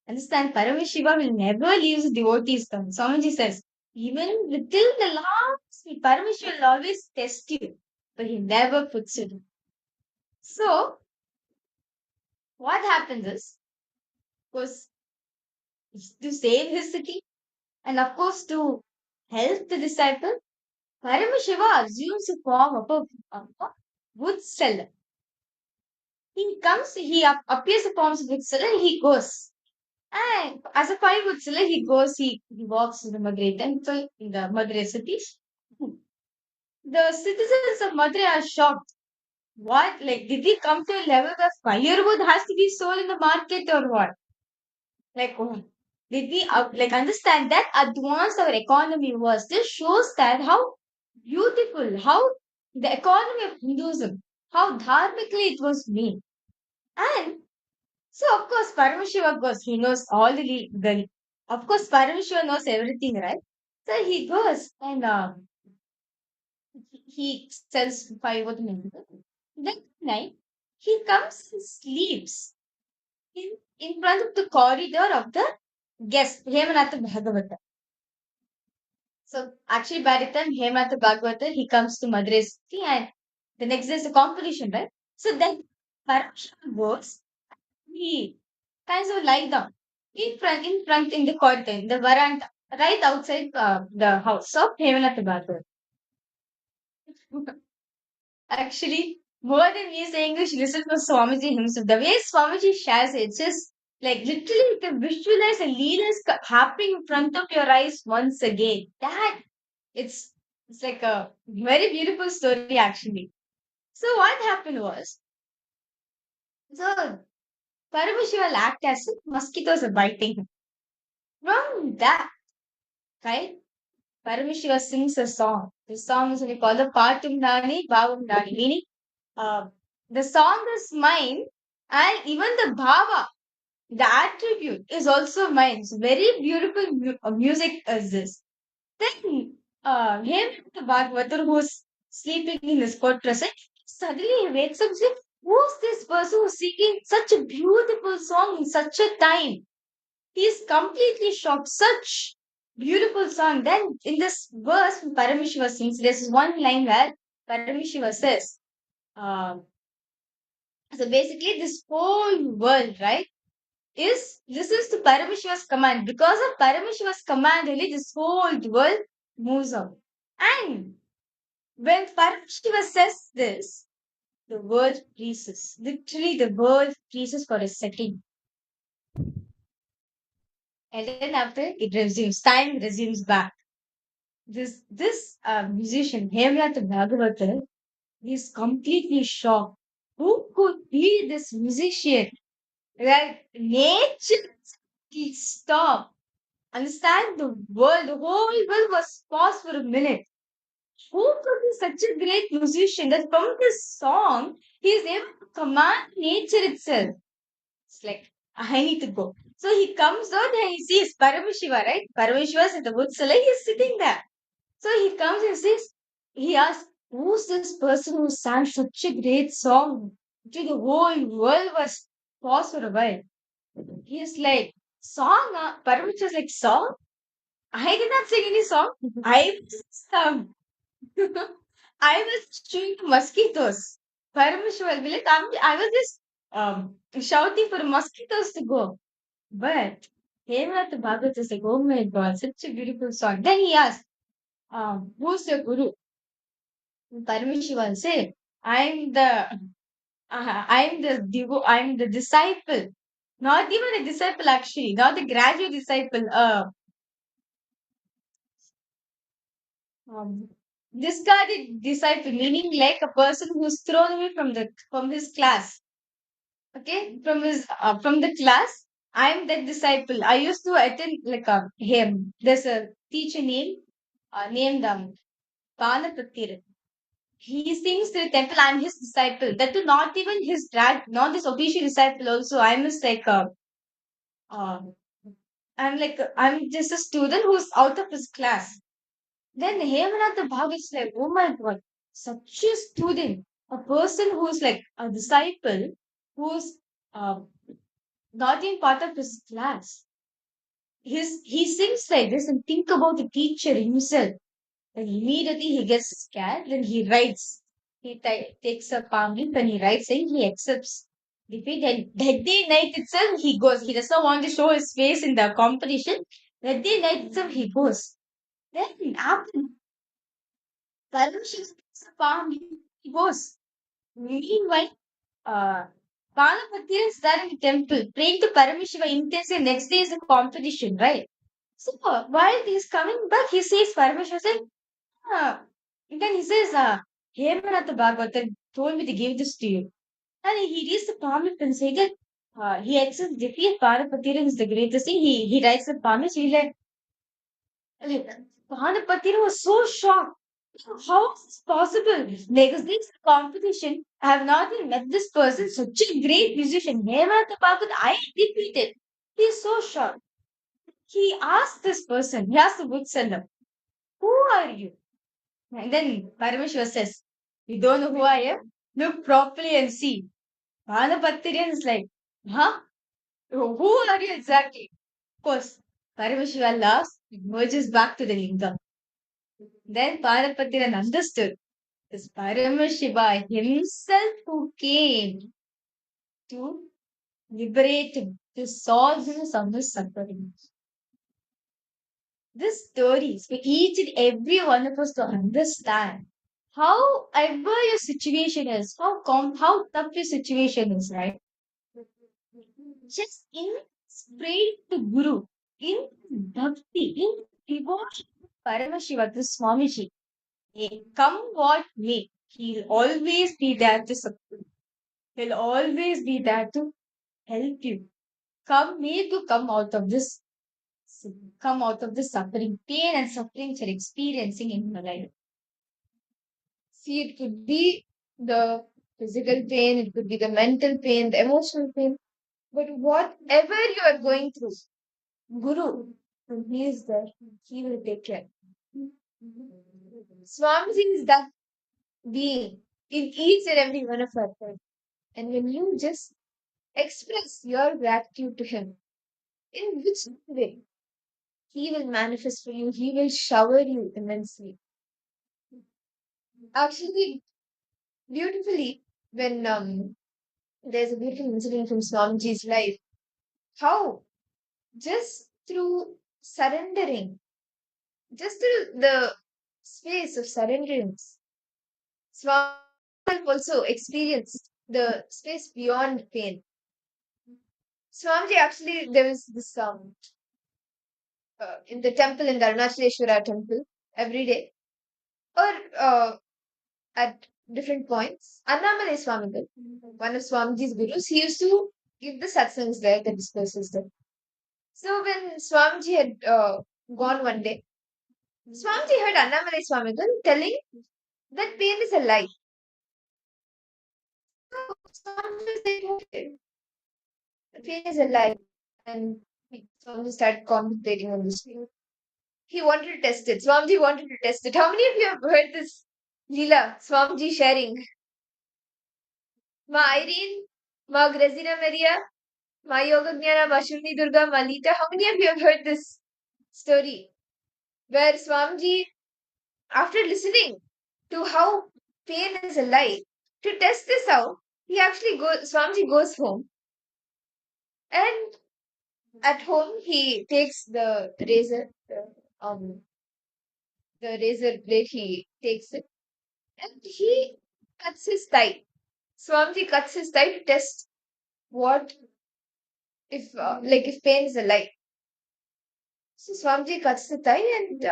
Understand, Parameshiva will never leave his devotees down. Swamiji says, even till the last, Parameshiva will always test you, but he never puts you down. So, what happens is, of course, to save his city, and of course, to help the disciple, Parameshiva assumes the form of a wood seller. He comes, appears the forms of wood seller, and he goes. And as a firewood seller, he goes, he walks to the Madurai temple in the Madurai city. The citizens of Madurai are shocked. What? Like, did he come to a level where firewood has to be sold in the market or what? Like, oh, did we understand that advanced our economy was? This shows that how beautiful, how the economy of Hinduism, how dharmically it was made. And so, of course, Parameshiva goes. He knows all the of course, Parameshiva knows everything, right? So he goes and he sells firewood and everything. Then night, he comes and sleeps in front of the corridor of the guest, Hemanatha Bhagavata. So, actually, by the time Hemanatha Bhagavata, he comes to Madurai city and the next day is a competition, right? So then Parameshiva goes, he kinds of lie down in the corridor, in the veranda, right outside the house of Hemanatha Bhagavath. Actually, more than me saying English, listen to Swamiji himself. The way Swamiji shares it, it's just like literally you can visualize a leaders happening in front of your eyes once again. That it's like a very beautiful story actually. So what happened was, so Parameshiva act as if mosquitoes are biting him. From that, right? Paramashiva sings a song. The song is only called the Patum Nani, Bhavam Nani, meaning the song is mine and even the Bhava, the attribute is also mine. It's very beautiful music is this. Then him, the Bhagavatar who's sleeping in his court present, suddenly he wakes up and says, who's this person who's singing such a beautiful song in such a time? He's completely shocked. Such beautiful song. Then in this verse, Parameshiva sings, there's one line where Parameshiva says, um, so basically this whole world, right, this is to Parameshiva's command. Because of Parameshiva's command, really this whole world moves on. And when Parameshiva says this, the world freezes. Literally, the world freezes for a second. And then after it resumes, time resumes back. This musician, Hemrata Bhagavatar, is completely shocked. Who could be this musician? Like nature stop. Understand the whole world was paused for a minute. Who could be such a great musician that from this song he is able to command nature itself? It's like I need to go. So he comes out and he sees Paramashiva, right? Paramashiva is in the woods, so like he's sitting there. So he comes and says, he asks, who's this person who sang such a great song? To the whole world was paused for a while. He's like, song? Paramich was like, song? I did not sing any song. I was, I was chewing mosquitoes. Paramish will be like, I was just shouting for mosquitoes to go. But Hemanath Bhagavat is like, oh my god, such a beautiful song. Then he asked, who's your guru? Parameshiva will say, I'm the I'm the disciple Not even a disciple, actually, not a graduate disciple. Um, discarded disciple, meaning like a person who's thrown away from his class. Okay, from the class, I'm that disciple. I used to attend like him. There's a teacher named Panapathiran. He sings to the temple. I'm his disciple. That too, not even not his official disciple. Also, uh, I'm just a student who's out of his class. Then Hemanatha Bhagat's like, oh my god, such a student, a person who's like a disciple, who's uh, not in part of his class. He sings like this and think about the teacher himself. And immediately he gets scared, then he writes. Takes a palm leaf and he writes saying he accepts defeat. And that day night itself he goes. He does not want to show his face in the competition. That day night itself he goes. Then after Parameshiva takes a palm leaf, he goes. Meanwhile, uh, Panapati is there in the temple praying to Parameshiva intensely. Next day is a competition, right? So while he's coming back, he says Parameshiva said, ah. And then he says, Hemanatha Bhagavatar told me to give this to you. And he reads the palm and says that he accepts defeat. Panapatiran is the greatest thing. He writes the palm. He's like Panapatiran was so shocked. How is this possible? Because this competition, I have not even met this person, such a great musician. Hemanatha Bhagavatar, I defeated. He's so shocked. He asked this person, he asked the bookseller, who are you? And then Parameshwar says, you don't know who I am? Look properly and see. Manapatirian is like, huh? Who are you exactly? Of course, Parameshwar laughs, merges back to the lingam. Then Parapatiran understood. It's Paramashiva himself who came to liberate him, to solve his suffering. This story is for each and every one of us to understand. However your situation is, how tough your situation is, right? Just in pray to Guru, in bhakti, in devotion to Paramashiva, to Swamiji. Come what may, he'll always be there to support. He'll always be there to help you. Come out of this, come out of this suffering, pain and suffering you're experiencing in your life. See, it could be the physical pain, it could be the mental pain, the emotional pain, but whatever you are going through, Guru, when he is there, he will take care. Swamiji is that being in each and every one of our lives. And when you just express your gratitude to him, in which way, he will manifest for you, he will shower you immensely. Actually, beautifully, when there's a beautiful incident from Swamiji's life, how just through surrendering, just through the space of surrendering, Swami also experienced the space beyond pain. Swamiji actually, there was this in the temple, in the Arunachaleshwara temple, every day, or at different points. Annamalai Swamigal, one of Swamiji's gurus, he used to give the satsangs there, the discourses there. So when Swamiji had gone one day, Swamiji heard Annamalai Swamigal telling that pain is a lie. So Swamiji said, okay, pain is a lie. And Swamiji started contemplating on this. He wanted to test it. Swamiji wanted to test it. How many of you have heard this Leela? Swamiji sharing. Ma Irene, Ma Grazina Maria, Ma Yoga Gnana, Ma Shuni Durga, Ma Lita. How many of you have heard this story? Where Swamiji, after listening to how pain is a lie, to test this out, Swamiji goes home. And at home, he takes the razor, the razor blade, he takes it, and he cuts his thigh. Swamiji cuts his thigh to test what if pain is a lie. So Swamiji cuts the thigh and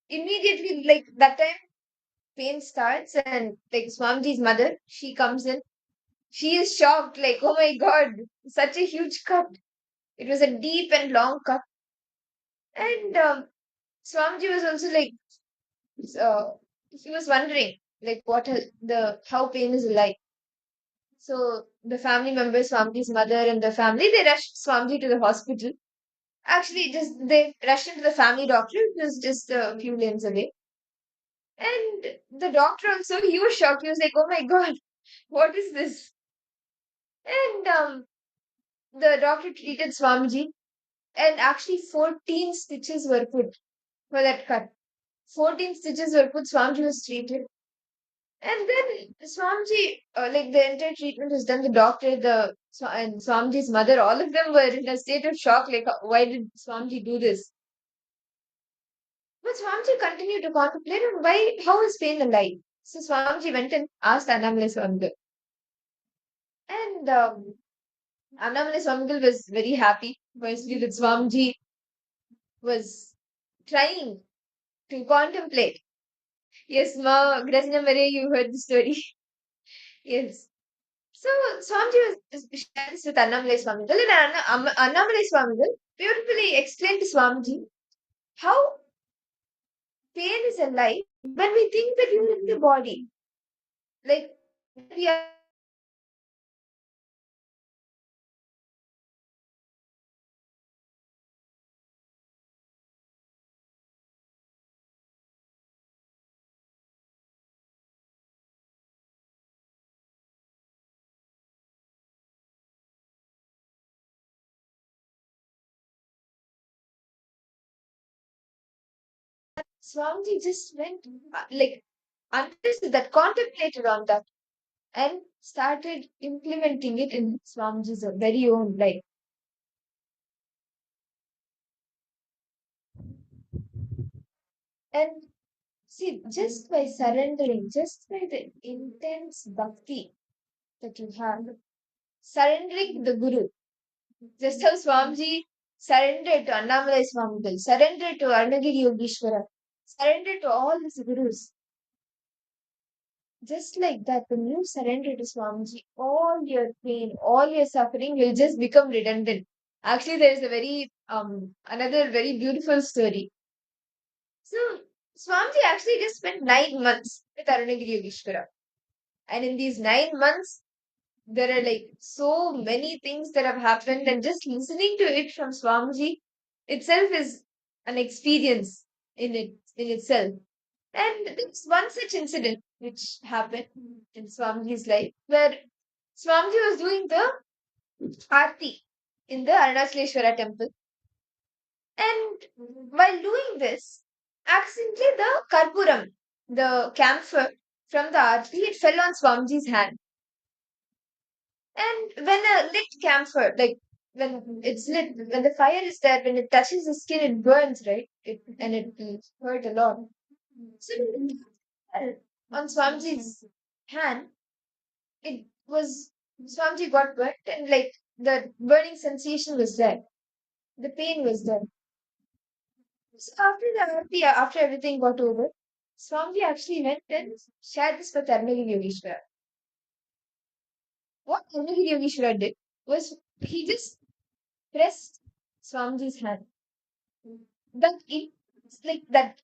immediately, like that time, pain starts and like Swamiji's mother, she comes in. She is shocked, like, oh my god, such a huge cut. It was a deep and long cut. And Swamiji was also like, uh, he was wondering, like, how pain is like. So the family members, Swamiji's mother and the family, they rushed Swamiji to the hospital. Actually, just they rushed into the family doctor. It was just a few lanes away. And the doctor also, he was shocked. He was like, oh my god, what is this? And the doctor treated Swamiji, and actually 14 stitches were put for that cut. 14 stitches were put, Swamiji was treated. And then Swamiji, like the entire treatment was done, the doctor, and Swamiji's mother, all of them were in a state of shock, like, why did Swamiji do this? But Swamiji continued to contemplate on how is pain alive? So Swamiji went and asked Annamalai Swamigal. And Annamalai Swamigal was very happy, firstly, that Swamiji was trying to contemplate. Yes, Ma, Grasina Maria, you heard the story. Yes. So Swamiji was sharing this with Annamalai Swamigal, and Annamalai Swamigal beautifully explained to Swamiji how pain is alive when we think that we are in the body. Like, we are Swamiji just went, understood that, contemplated on that, and started implementing it in Swamiji's very own life. And see, just by surrendering, just by the intense bhakti that you have, surrendering to the Guru, just how Swamiji surrendered to Annamalai Swamigal, surrendered to Arunagiri Yogeshwara, surrendered to all his gurus. Just like that, when you surrender to Swamiji, all your pain, all your suffering will just become redundant. Actually, there is a very another very beautiful story. So Swamiji actually just spent 9 months with Arunagiri Yogeshwara. And in these 9 months, there are like so many things that have happened, and just listening to it from Swamiji itself is an experience in itself. And there's one such incident which happened in Swamiji's life where Swamiji was doing the Aarti in the Arunachaleshwara temple. And while doing this, accidentally the Karpuram, the camphor from the Aarti, it fell on Swamiji's hand. And when a lit camphor, like when it's lit, when the fire is there, when it touches the skin, it burns, right? And it will hurt a lot. So on Swamiji's hand, it was Swamiji got burnt, and like the burning sensation was there, the pain was there. So after the Aarti, after everything got over, Swamiji actually went and shared this with Arunagiri Yogeshwara. What Arunagiri Yogeshwara did was he just pressed Swamiji's hand. Like that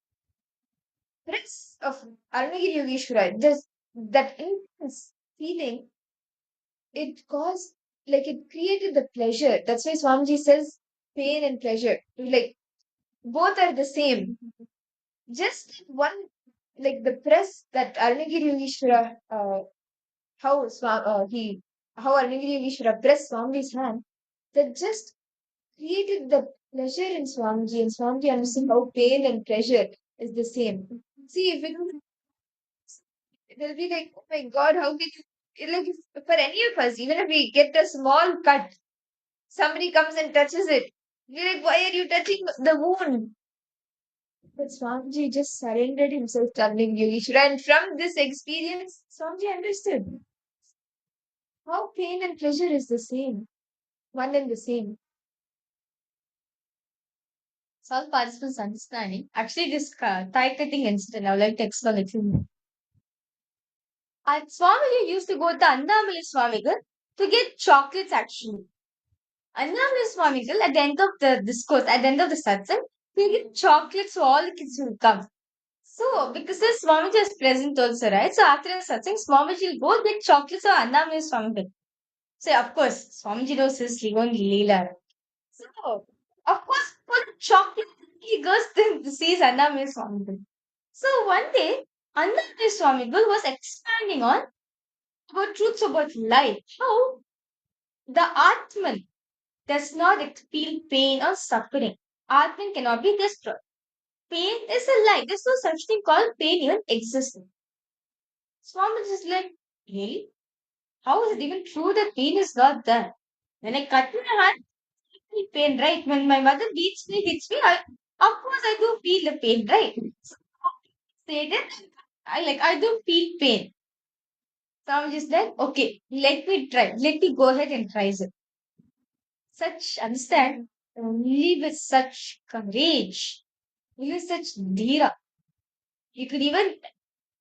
press of Arunagiri Yogeshwara, just that intense feeling, it caused, like, it created the pleasure. That's why Swamiji says pain and pleasure, like, both are the same. Just one, like the press that Arunagiri Yogeshwara, how Arunagiri Yogeshwara pressed Swamiji's hand, that just created the pleasure in Swamiji, and Swamiji understood how pain and pleasure is the same. See, if it will be like, oh my God, how can you, like, if, for any of us, even if we get a small cut, somebody comes and touches it, we're like, why are you touching the wound? But Swamiji just surrendered himself to Arunagiri Yogeshwara, and from this experience, Swamiji understood how pain and pleasure is the same. one and the same. So all participants understanding. Actually, this tie cutting incident, I would like to explain it to you. And Swamiji used to go to Annamali Swamigal to get chocolates actually. Annamali Swamigal, at the end of the discourse, at the end of the satsang, he'll get chocolates so all the kids will come. So, because the Swamiji is present also, right? So, after the satsang, Swamiji will go get chocolates for Annamali Swamigal. So, of course, Swamiji knows his own Leela. So, of course, for the chocolate, he goes to sees Annamali Swamigal. So, one day, Annamali Swamigal was expanding on about truths about life. How the Atman does not feel pain or suffering. Atman cannot be destroyed. Pain is a lie. There's no such thing called pain even existing. Swami is like, really? How is it even true that pain is not there? When I cut my hand, I feel pain, right? When my mother beats me, hits me, of course I do feel the pain, right? So, say that I do feel pain. So I'm just like, okay, let me try. Let me go ahead and try it. Such understand, only with such courage, only with such dhira. You could even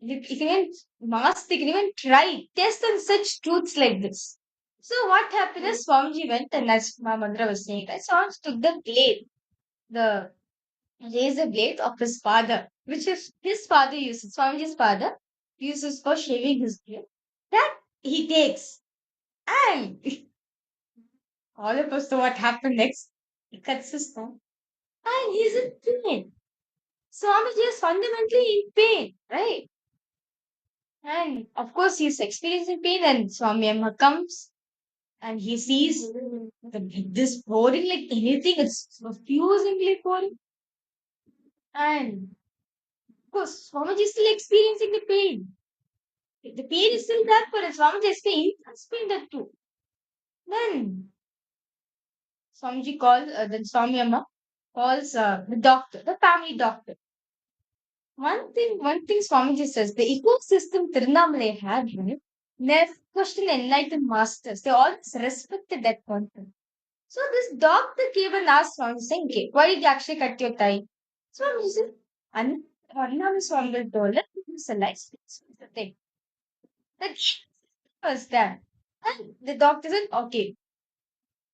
you can even master, you can even try, test on such truths like this. So what happened is Swamiji went and as my mother was saying, right? Swamiji took the blade, the razor blade of his father, which is his father uses, Swamiji's father uses for shaving his beard. That he takes. And all of us know what happened next. He cuts his thumb and he's in pain. Swamiji is fundamentally in pain, right? And of course, he's experiencing pain, and Swami Amma comes and he sees this pouring like anything, it's profusingly pouring. And of course, Swamiji is still experiencing the pain. The pain is still there for us. Swamiji is feeling that too. Then Swamiji calls, then Swami Amma calls the doctor, the family doctor. One thing Swamiji says, the ecosystem Tirunamale had, right, never questioned enlightened masters. They always respected that content. So this doctor came and asked Swamiji, saying, okay, why did you actually cut your tie? Swamiji said, Annam Swamiji told her, it's a life the thing. That was that. And the doctor said, okay,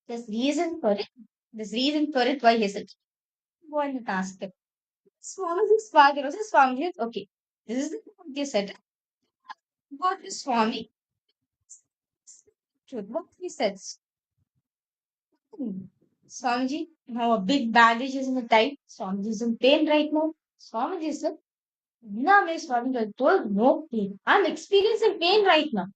there's reason for it. There's reason for it why he said. Go and ask him. Swamiji's father was Swamiji said, okay, this is the what they said. What is Swami? Truth. What he says. Swamiji, now a big bandage is in the tie. Swamiji is in pain right now. Swamiji said, no, Miss Swamiji, I told no pain. I'm experiencing pain right now.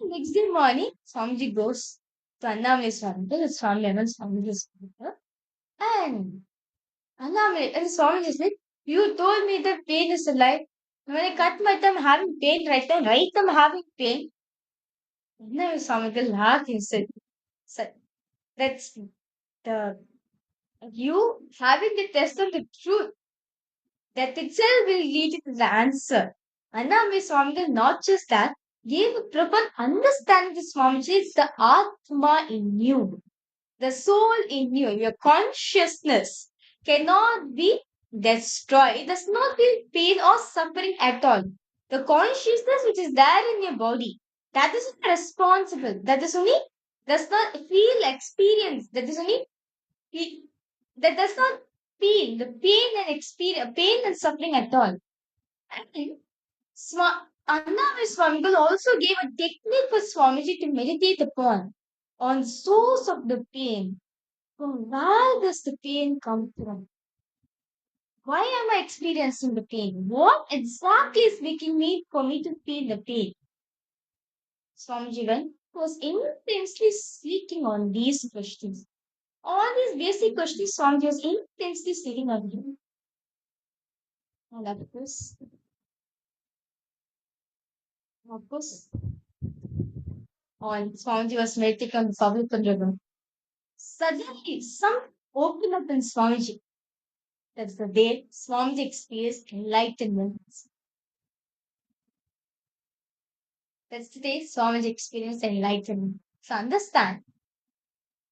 Next day morning, Swamiji goes to Annamale Swamiji, Swami and Swamiji is and Annamale and Swamiji said, you told me that pain is alive. When I cut my thumb, I'm having pain right now. Right now, I'm having pain. Annamale Swamiji laughed and said, that's the you having the test of the truth. That itself will lead you to the answer. Annamale Swamigal, not just that, gave a proper understanding to Swamiji, it's the Atma in you, the soul in you, your consciousness cannot be destroyed. It does not feel pain or suffering at all. The consciousness which is there in your body, that is responsible. That is only does not feel experience. That is only that does not feel the pain and experience pain and suffering at all. And Annamale Swamigal also gave a technique for Swamiji to meditate upon on source of the pain. From where does the pain come from? Why am I experiencing the pain? What exactly is making me for me to feel the pain? Swamiji was intensely seeking on these questions. All these basic questions Swamiji was intensely seeking on him. And of course, on Swamiji was meditating on the Pavilikan River. Suddenly, some opened up in Swamiji. That's the day Swamiji experienced enlightenment. That's the day Swamiji experienced enlightenment. So understand,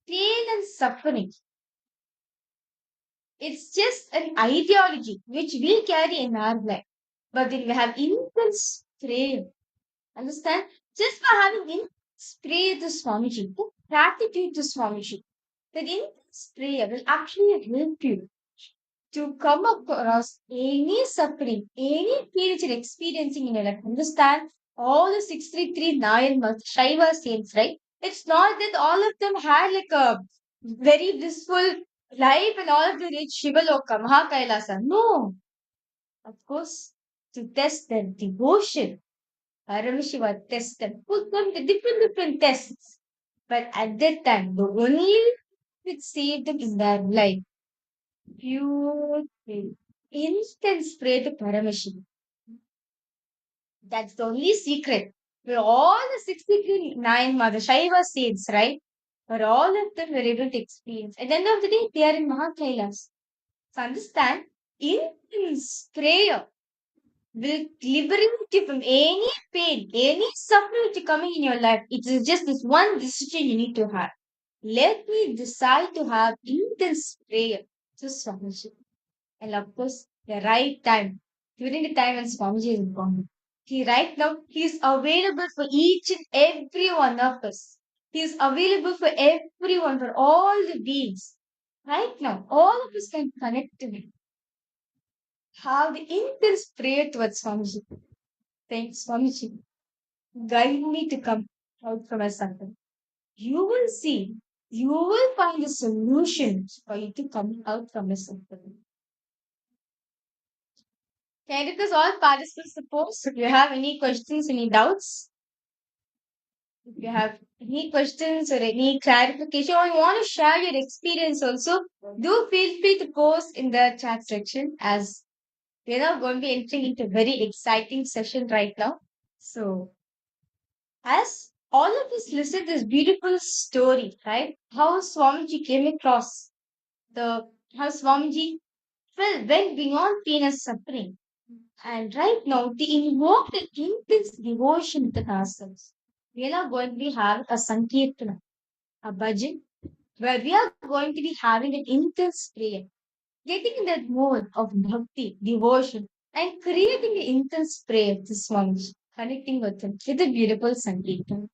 pain and suffering. It's just an ideology which we carry in our life. But then we have intense prayer. Understand? Just by having intense prayer to Swamiji, gratitude to Swamiji, that intense prayer will actually help you to come across any suffering, any pain that you're experiencing in your life. Understand? All the 633 Shaiva saints, right? It's not that all of them had like a very blissful life and all of them reached Shivaloka, Mahakailasa. No, of course, to test their devotion. Paramashiva tested, put them to different tests. But at that time, the only which saved them is their life. Pure faith. Instant spray to Paramashiva. That's the only secret. Where all the 69 Mother Shaiva saints, right? Where all of them were able to experience. At the end of the day, they are in Mahakailas. So understand, in prayer will liberate you from any pain, any suffering which is coming in your life. It is just this one decision you need to have. Let me decide to have intense prayer to Swamiji. And of course, the right time. During the time when Swamiji is gone. Right now, he is available for each and every one of us. He is available for everyone, for all the beings. Right now, all of us can connect to him. Have the intense prayer towards Swamiji. Thanks, Swamiji. Guide me to come out from my suffering. You will see, you will find the solutions for you to come out from your suffering. Can I request all participants to post if you have any questions, any doubts? If you have any questions or any clarification or you want to share your experience also, do feel free to post in the chat section as we're now going to be entering into a very exciting session right now. So as all of us listen to this beautiful story, right? How Swamiji came across the how Swamiji went beyond pain and suffering. And right now, they invoke the intense devotion within ourselves. We are going to be having a Sankirtana, a bhajan, where we are going to be having an intense prayer, getting in that mode of bhakti, devotion, and creating an intense prayer to Swamiji, connecting with him with a beautiful Sankirtana.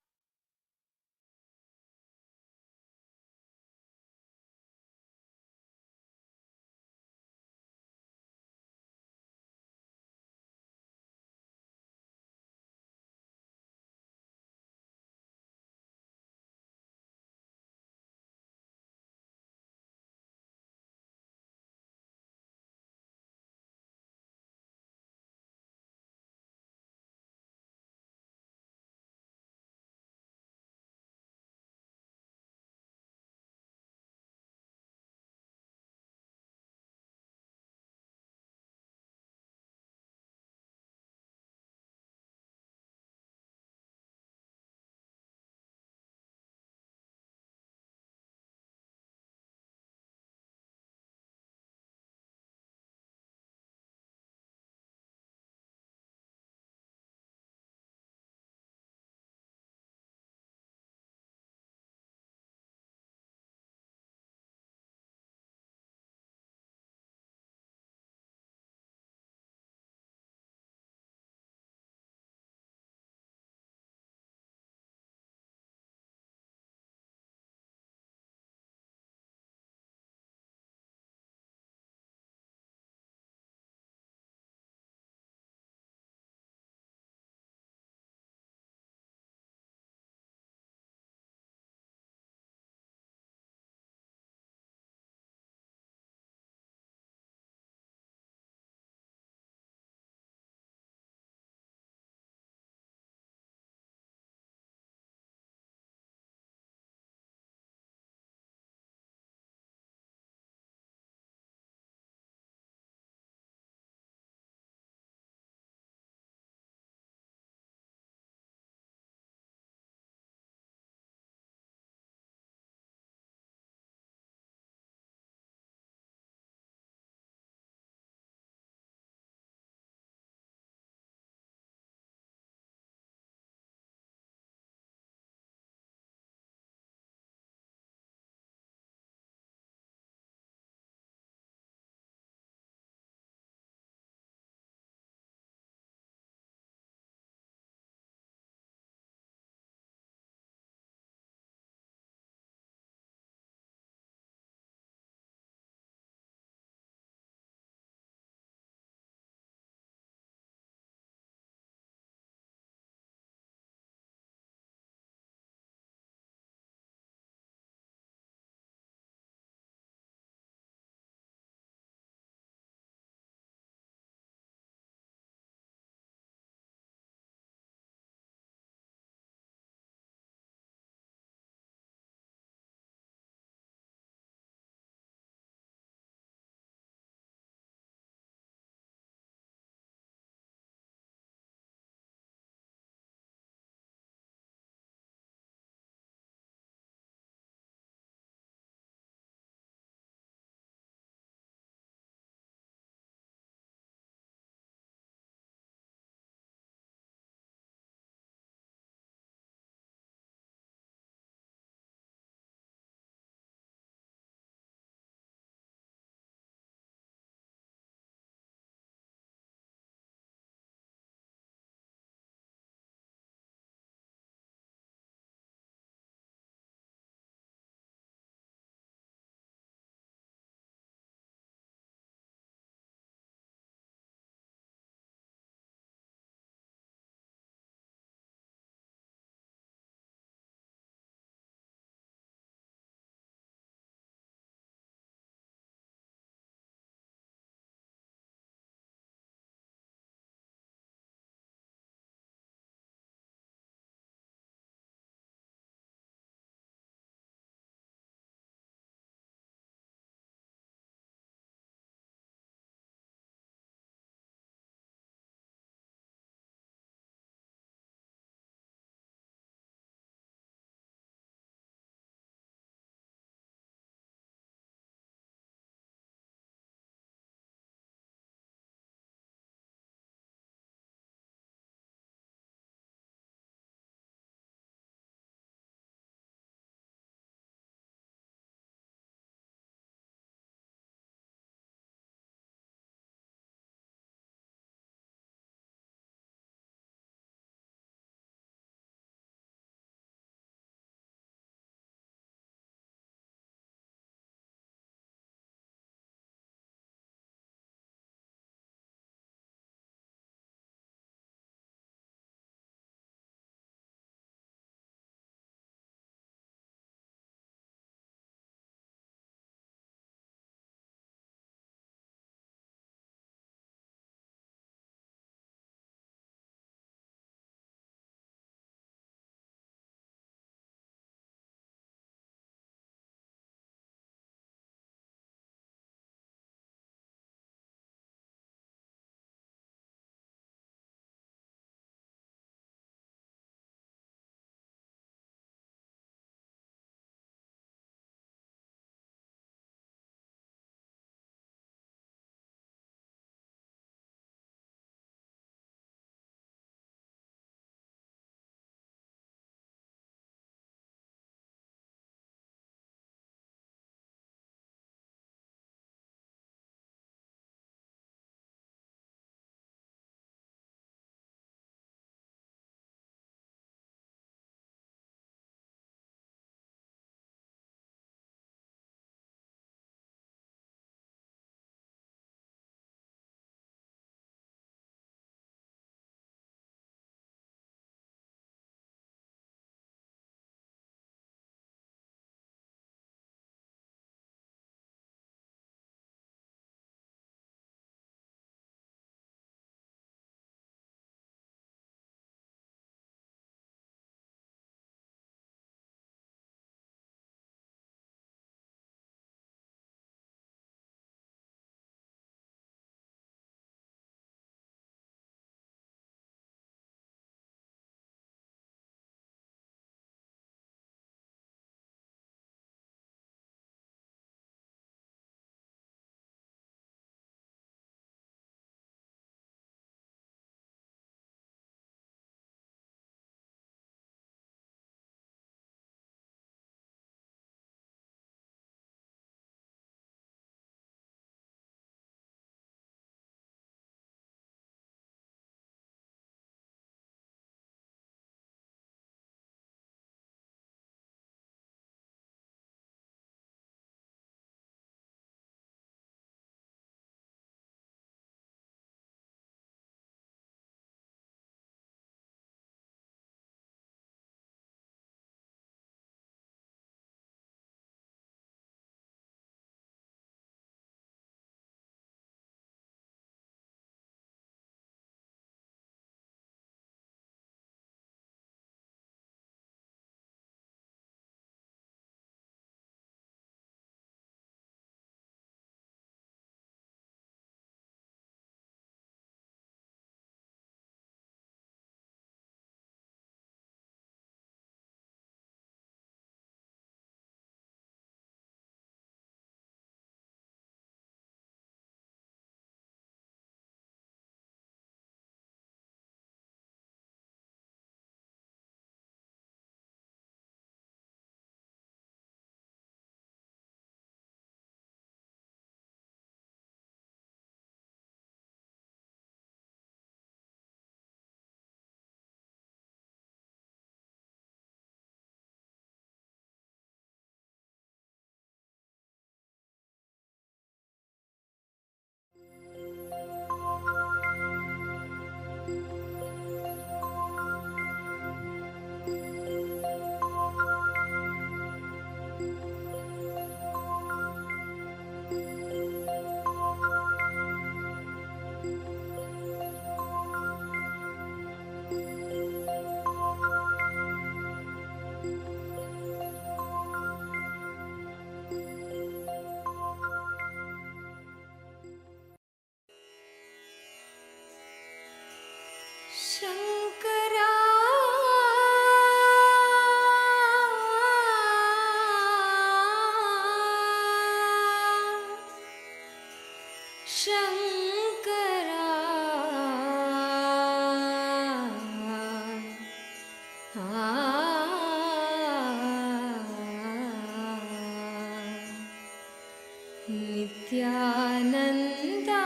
Nityananda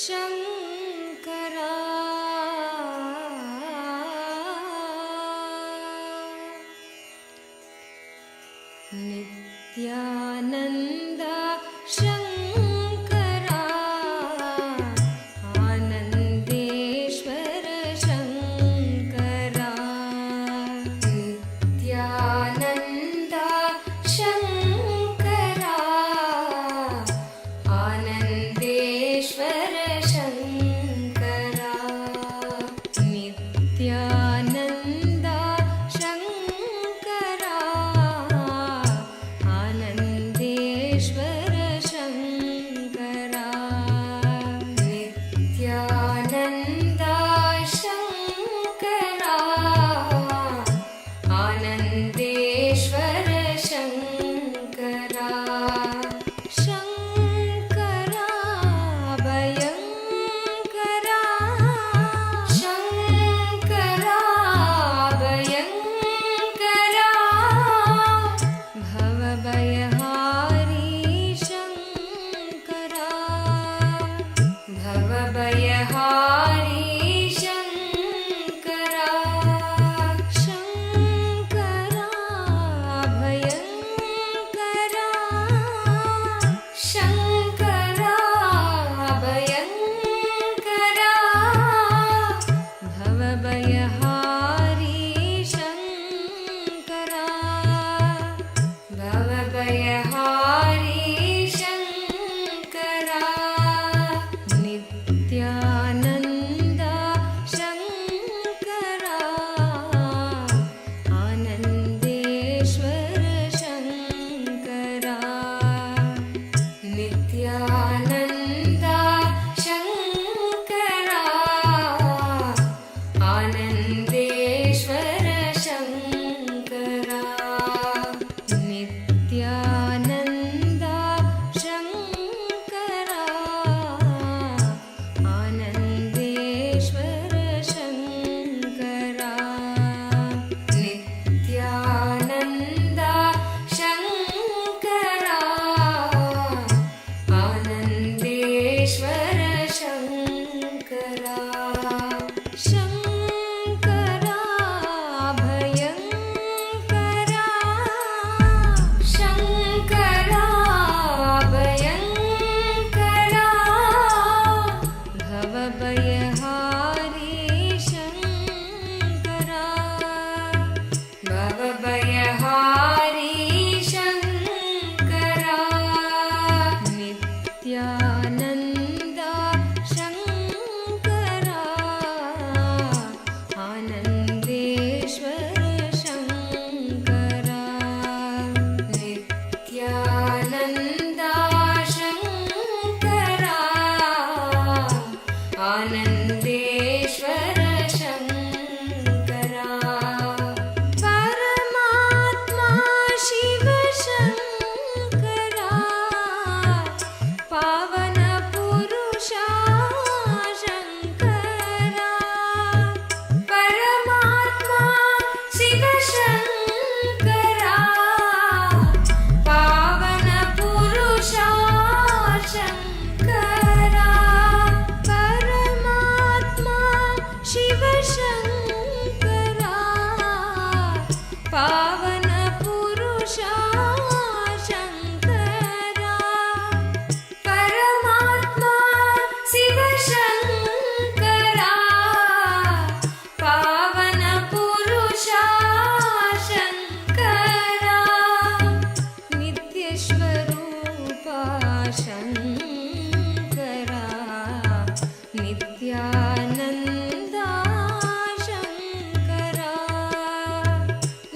Shankara Nityananda Shankara Anandeshwar Shankara Nityananda Shankara Anandeshwar Shankara Nityananda Shankara Anandeshwar Shankara Nityananda Shankara Anandeshwar Shankara Shankara भयङ्करा Shankara भयङ्करा भवभयहारी Shankara भवभयहारी Shankara Shankara भयङ्करा Shankara भयङ्करा भवभयहारी Shankara भवभयहारी Shankara Nityananda Shankara Anandeshwar Shankara Nityananda Shankara Anandeshwar Shankara Nityananda Shankara Anandeshwar Shankara Nityananda Shankara Anandeshwar Shankara Shankara भयङ्करा Shankara भयङ्करा भवभयहारी Shankara भवभयहारी Shankara Nityananda Shankara Anandeshwar Shankara Nityananda Shankara Anandeshwar Shankara परमात्मा शिव शङ्करा पावन पुरुषा शङ्करा परमात्मा शिव शङ्करा पावन पुरुषा शङ्करा परमात्मा शिव शङ्करा पावन पुरुषा शङ्करा परमात्मा शिव शङ्करा पावन पुरुषा शङ्करा नित्यस्वरूपा शङ्करा नित्यानन्दा शङ्करा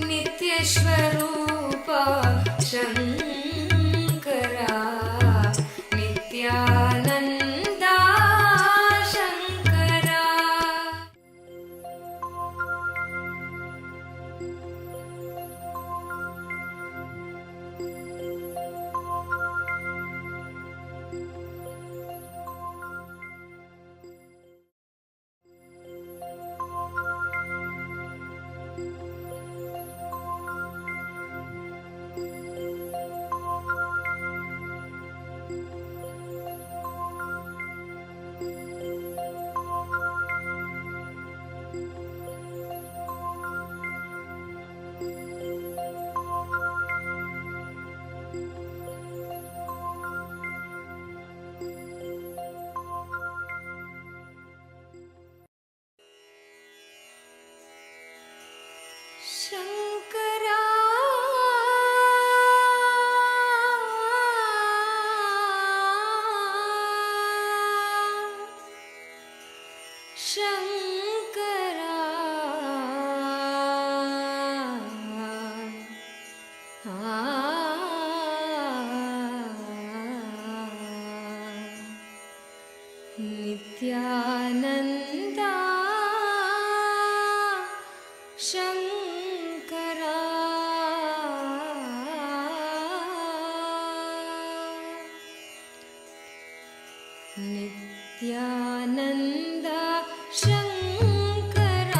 नित्यस्वरूपा शङ्करा नित्यानन्दा शङ्करा ಶಂಕರ ಶಂಕರ ನಿತ್ಯಾನಂದ ಶಂಕರ ನಿತ್ಯಾನಂದ ಶಂಕರ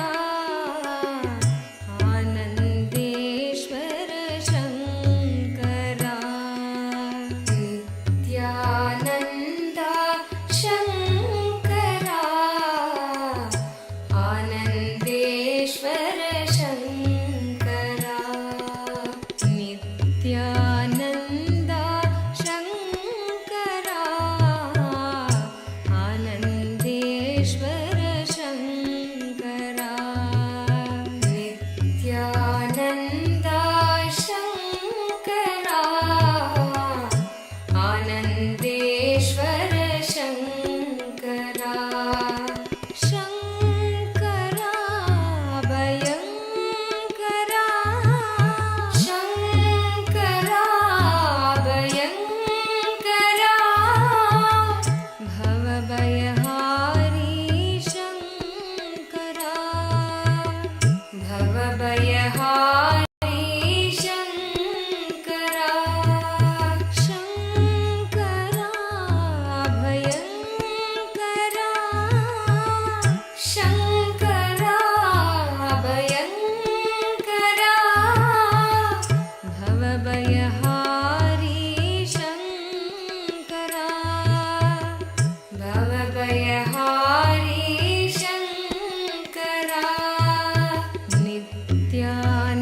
ಆನಂದೇಶ್ವರ ಶಂಕರ ನಿತ್ಯಾನಂದ ಶಂಕರ ಆನಂದೇಶ್ವರ ಶಂಕರ ನಿತ್ಯಾನಂದ ಶಂಕರ ಆನಂದೇಶ್ವರ ಶಂಕರ ನಿತ್ಯಾನಂದ ಶಂಕರ ಆನಂದೇಶ್ವರ ಶಂಕರ ಶಂಕರ ಭಯಂಕರ ಶಂಕರ ಭಯಂಕರ ಭವಭಯಹಾರಿ ಶಂಕರ ಭವಭಯಹಾರಿ ಶಂಕರ ಶಂಕರ ಭಯಂಕರ ಶಂಕರ ಭಯಂಕರ ಭವಭಯಹಾರಿ Shankara ಭವಭಯಹಾರಿ Shankara Nithyananda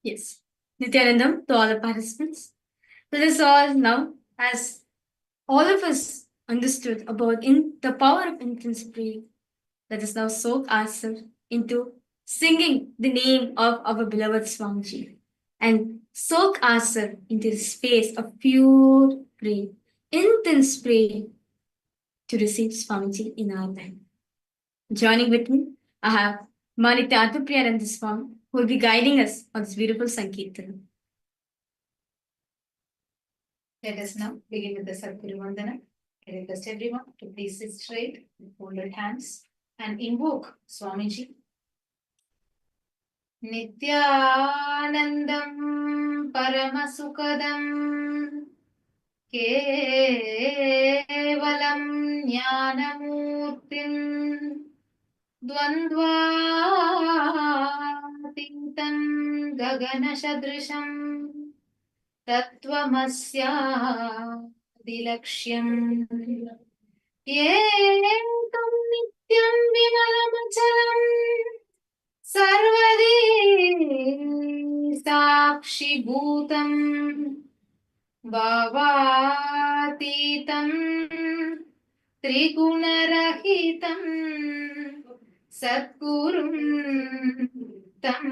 Yes. Nithyanandam to all the participants. Let us all now, as all of us understood about the power of intense prayer, let us now soak ourselves into singing the name of our beloved Swamiji and soak ourselves into the space of pure prayer, intense prayer to receive Swamiji in our life. Joining with me, I have Nithyananda and Swami, who will be guiding us on this beautiful Sankirtan. Let us now begin with the Sadguru Vandana. I request everyone to please sit straight with folded hands and invoke Swamiji. Nithyanandam Paramasukadam Kevalam Jnanamurtim Dvandvatintam Gaganashadrisham Tattvamasyadilaksham Ekam Nityam Vinalamachalam Sarvadi Sakshi Bhutam Bhavatitam Trigunarahitam Satgurum Tam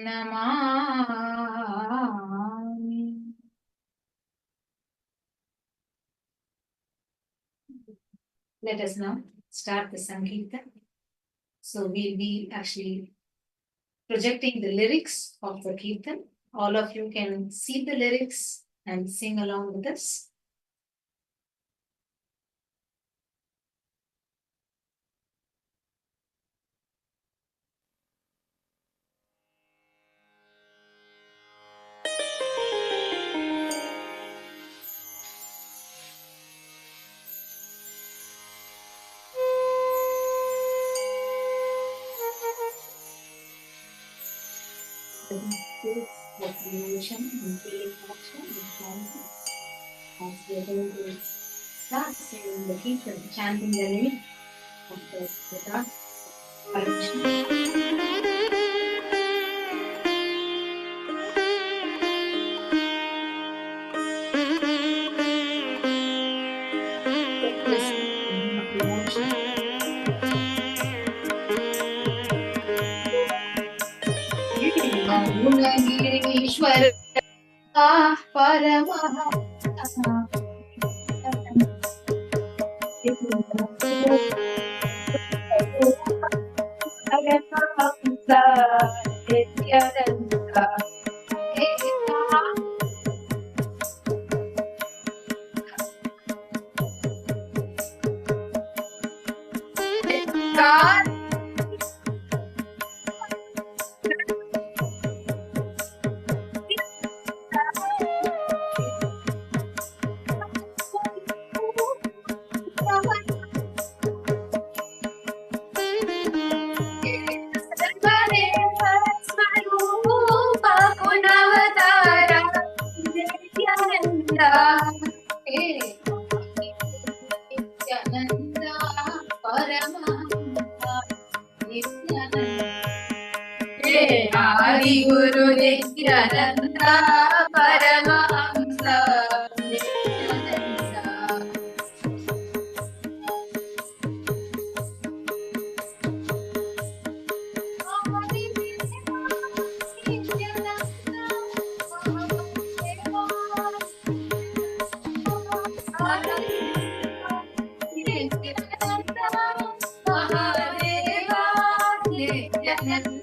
Namami. Let us now start the Sankirtan. So we'll be actually projecting the lyrics of the Kirtan. All of you can see the lyrics and sing along with us. Of devotion and feeling connection with Jayanti. As we are going to start singing the Kirtan, chanting the name of the Guru Ishwar Paramaha Nithyananda God Nithyananda Paramahamsa Nithyananda Adi Guru Nithyananda Paramahamsa Nithyananda Nithyananda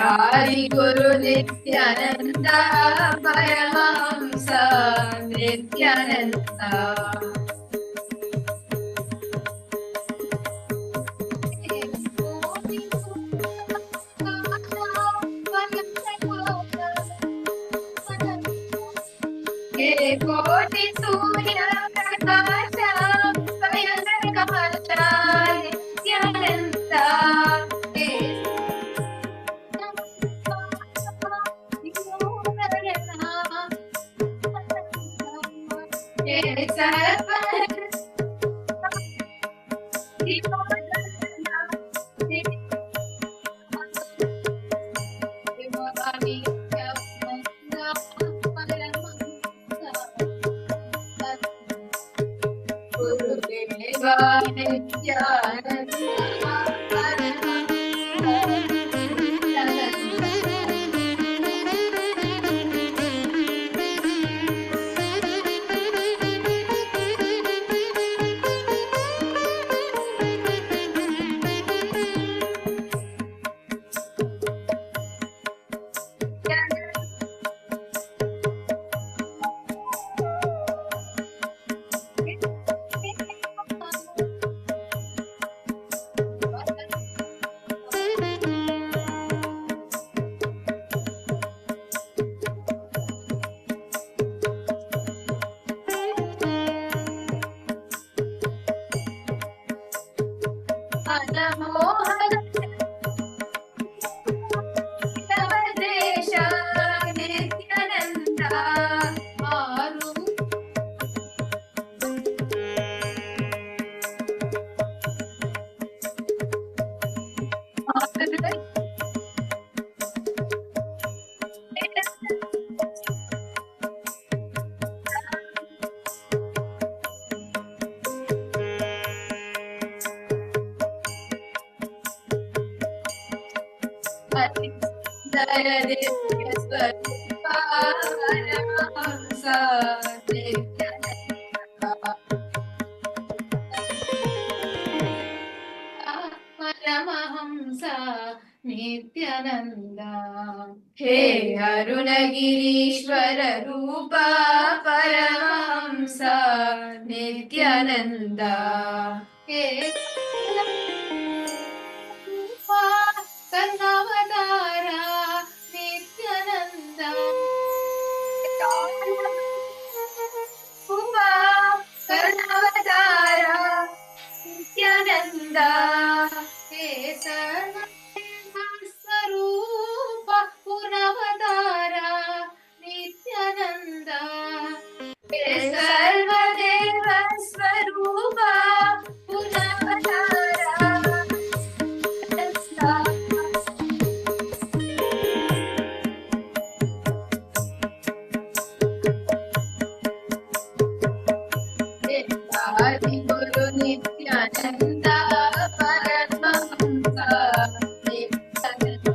Hari Guru Nithyananda Paramahamsa Nithyananda Koti Surya Prakasha Payangar Kamasha Nithyananda Nithyananda He Arunagirishwara Rupa Paramahamsa Nithyananda He Rupa Karnavatara Nithyananda Rupa Karnavatara Nithyananda He Swarupa Punavadara Nithyananda He Sarvadeva Swarupa Punavadara Adi Guru Nithyananda Paramahamsa Nithyananda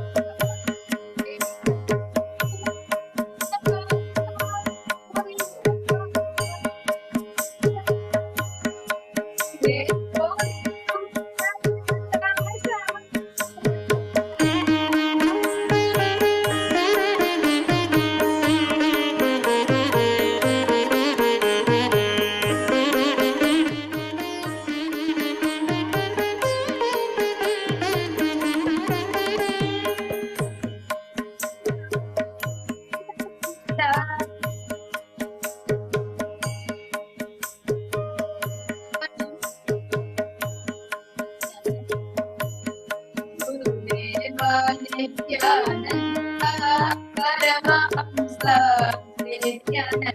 Nithyananda Paramahamsa Nithyananda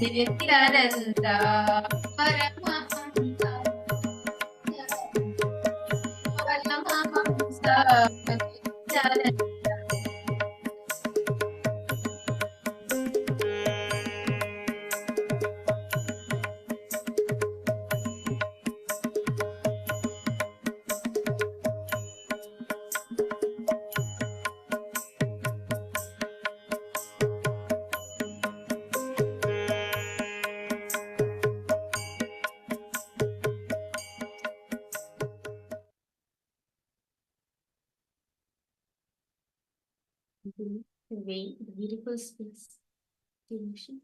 Nithyananda Paramahamsa Paramahamsa Nithyananda. The way, the beautiful space, the emotion.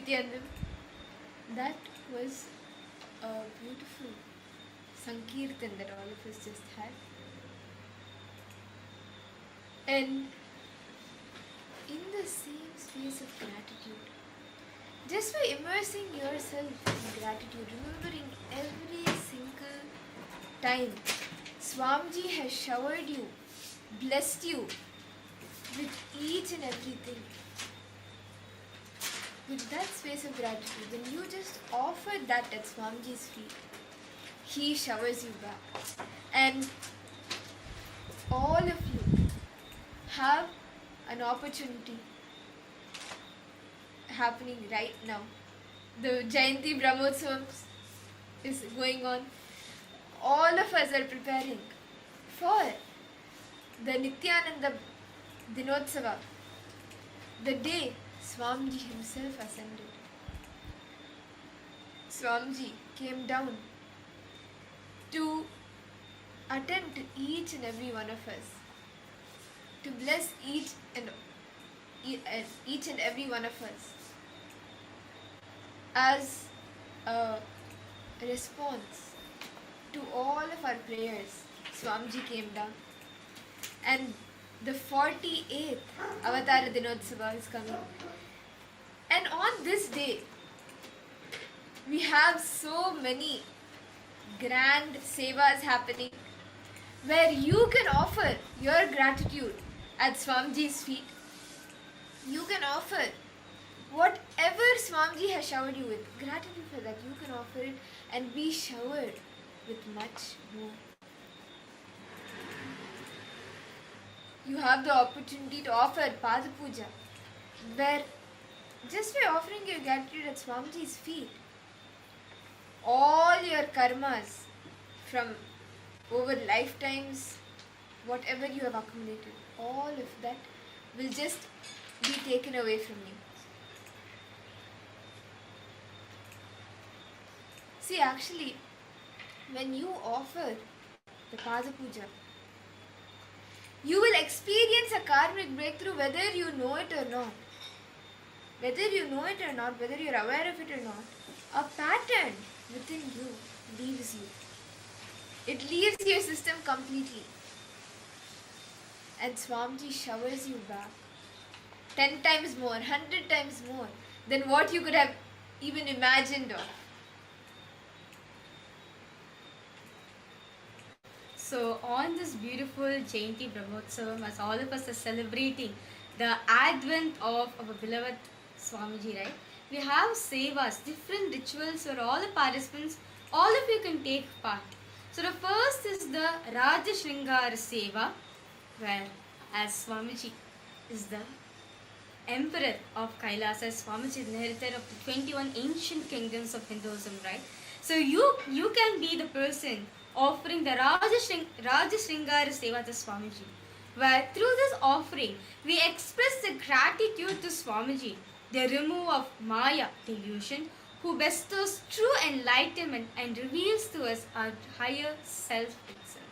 Nithyananda, that was a beautiful Sankirtan that all of us just had. And in the same space of gratitude, just by immersing yourself in gratitude, remembering every single time Swamiji has showered you, blessed you with each and everything. With that space of gratitude, when you just offer that at Swamiji's feet, he showers you back. And all of you have an opportunity happening right now. The Jayanti Paramashivoham is going on. All of us are preparing for the Nithyananda Dinotsava, the day Swamiji himself ascended. Swamiji came down to attend to each and every one of us, to bless each and every one of us as a response to all of our prayers. Swamiji came down, and the 48th Avatara Dinotsava is coming. And on this day, we have so many grand sevas happening where you can offer your gratitude at Swamiji's feet. You can offer whatever Swamiji has showered you with. Gratitude for that. You can offer it and be showered with much more. You have the opportunity to offer Pada Puja, where just by offering your gratitude at Swamiji's feet, all your karmas from over lifetimes, whatever you have accumulated, all of that will just be taken away from you. See, actually, when you offer the Pada Puja, you will experience a karmic breakthrough whether you know it or not. Whether you know it or not, whether you're aware of it or not, a pattern within you leaves you. It leaves your system completely. And Swamiji showers you back 10 times more, 100 times more than what you could have even imagined of. So on this beautiful Jayanti Brahmotsavam, as all of us are celebrating the advent of our beloved Swamiji, right? We have sevas, different rituals where all the participants, all of you can take part. So the first is the Raja Shringara Seva, where as Swamiji is the emperor of Kailasa, Swamiji is the inheritor of the 21 ancient kingdoms of Hinduism, right? So you can be the person offering the Raja Shringara Seva to Swamiji, where through this offering we express the gratitude to Swamiji, the remover of Maya delusion, who bestows true enlightenment and reveals to us our higher self itself.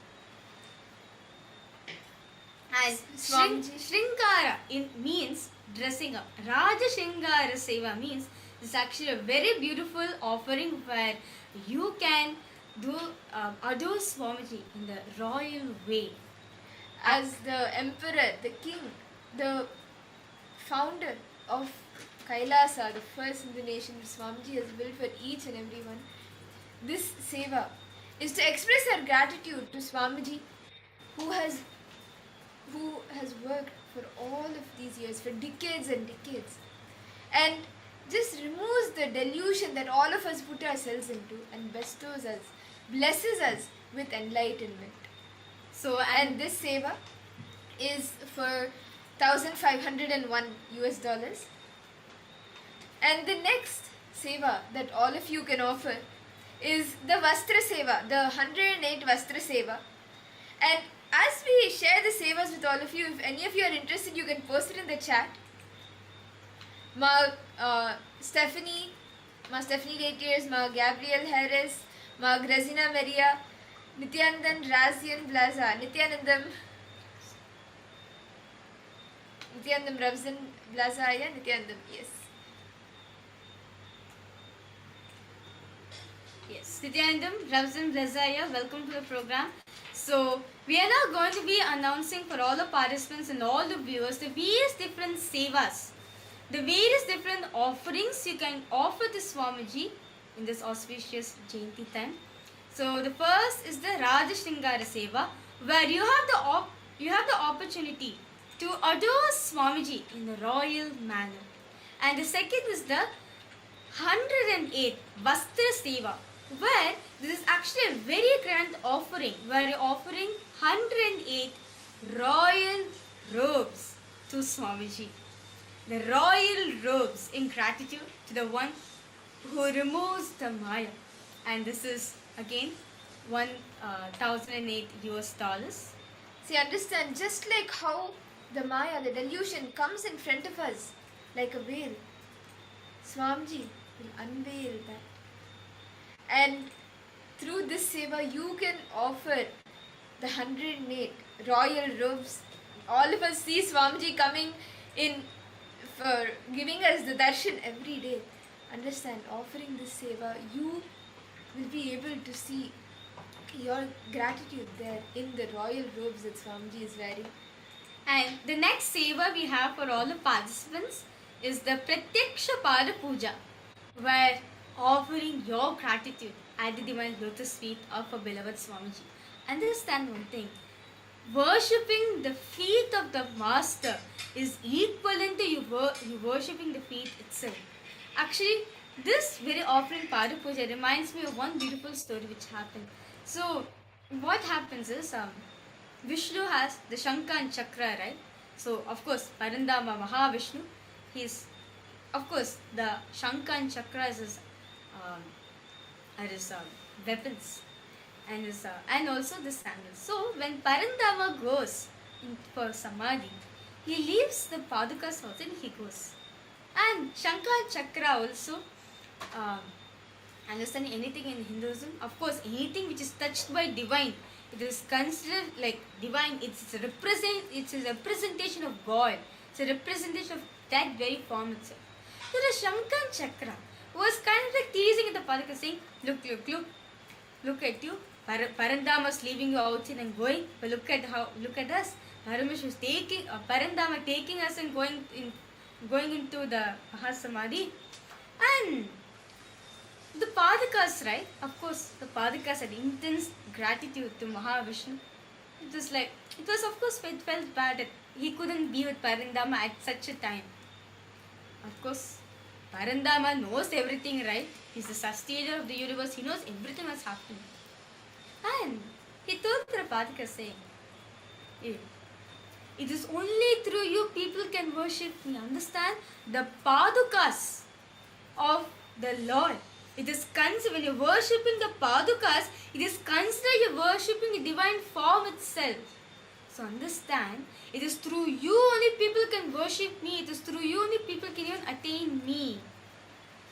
And Shringara means dressing up. Raja Shringara Seva means it's actually a very beautiful offering where you can adore Swamiji in the royal way. As the emperor, the king, the founder of Kailasa, the first in the nation Swamiji has built for each and everyone, this seva is to express our gratitude to Swamiji, who has worked for all of these years, for decades and decades, and just removes the delusion that all of us put ourselves into and bestows us, blesses us with enlightenment. So, and this seva is for $1,501 US. And the next seva that all of you can offer is the Vastra Seva, the 108 Vastra Seva. And as we share the sevas with all of you, if any of you are interested, you can post it in the chat. Stephanie Ratiers, Gabriel Harris, Grazina Maria, Nithyanandan Razian Blaza, Nithyanandam Ravzan Blaza, Nithyanandam, yes. Nithyanandam, Ravzan Blazaya, welcome to the program. So, we are now going to be announcing for all the participants and all the viewers the various different sevas, the various different offerings you can offer to Swamiji in this auspicious Jayanti time. So, the first is the Radha Shringara Seva, where you have the opportunity to adore Swamiji in a royal manner. And the second is the 108 Vastra Seva, where this is actually a very grand offering, where you're offering 108 royal robes to Swamiji. The royal robes in gratitude to the one who removes the Maya. And this is again 1008 US dollars. See, understand, just like how the Maya, the delusion, comes in front of us like a veil, Swamiji will unveil that. And through this seva, you can offer the 108 royal robes. All of us see Swamiji coming in for giving us the darshan every day. Understand, offering this seva, you will be able to see your gratitude there in the royal robes that Swamiji is wearing. And the next seva we have for all the participants is the Pratyaksha Pada Puja, where offering your gratitude at the divine lotus feet of our beloved Swamiji. Understand one thing, worshipping the feet of the Master is equivalent to you worshipping the feet itself. Actually, this very offering Pada Puja reminds me of one beautiful story which happened. So, what happens is, Vishnu has the Shankha and Chakra, right? So, of course, Parandama Mahavishnu, he's, of course, the Shankha and Chakra is his weapons and also the sandals. So, when Parandama goes for Samadhi, he leaves the Padukas house and he goes. And Shankha and Chakra also, understanding anything in Hinduism, of course, anything which is touched by divine, it is considered like divine. It's a representation of God. It's a representation of that very form itself. So the Shankha and Chakra was kind of like teasing at the Padaka, saying, look at you. Parandama is leaving you outside and going, but look at us. Paramash was taking Parandama taking us and going into the Mahasamadhi. And the Padakas, right? Of course, the Padakas had intense gratitude to Mahavishnu. It was of course, it felt bad that he couldn't be with Parandama at such a time. Of course, Parandama knows everything, right? He's the sustainer of the universe. He knows everything that's happening. And he told Prapadika saying, it is only through you people can worship me. Understand? The Padukas of the Lord. It is considered, when you're worshipping the Padukas, it is considered you're worshipping the divine form itself. So understand, it is through you only people can worship me. It is through you only people can even attain me.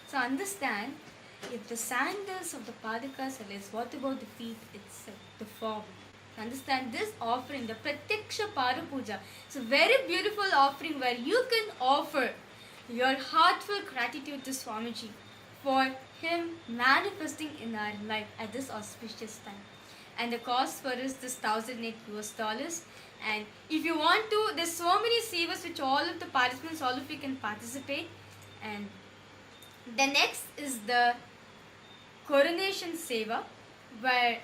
So understand, if the sandals of the Padukas are less, what about the feet itself, the form? Understand, this offering, the Pratyaksha Pada Puja, it's a very beautiful offering where you can offer your heartfelt gratitude to Swamiji for him manifesting in our life at this auspicious time. And the cost for is this 1008 US dollars. And if you want to, there's so many sevas which all of the participants, all of you can participate. And the next is the coronation seva, where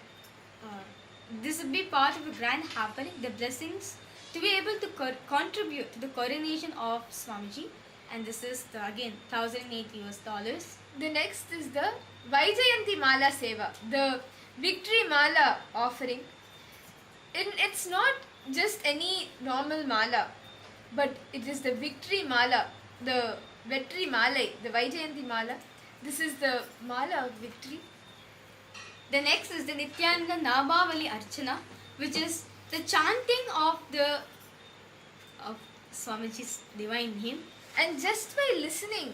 this will be part of a grand happening, the blessings to be able to contribute to the coronation of Swamiji. And this is again 1008 US dollars. The next is the Vaijayanti Mala Seva, the Victory Mala offering. It's not just any normal mala, but it is the Victory Mala, the Vetri Malai, the Vaijayanti Mala. This is the Mala of victory. The next is the Nithyananda Nabavali Archana, which is the chanting of Swamiji's divine name. And just by listening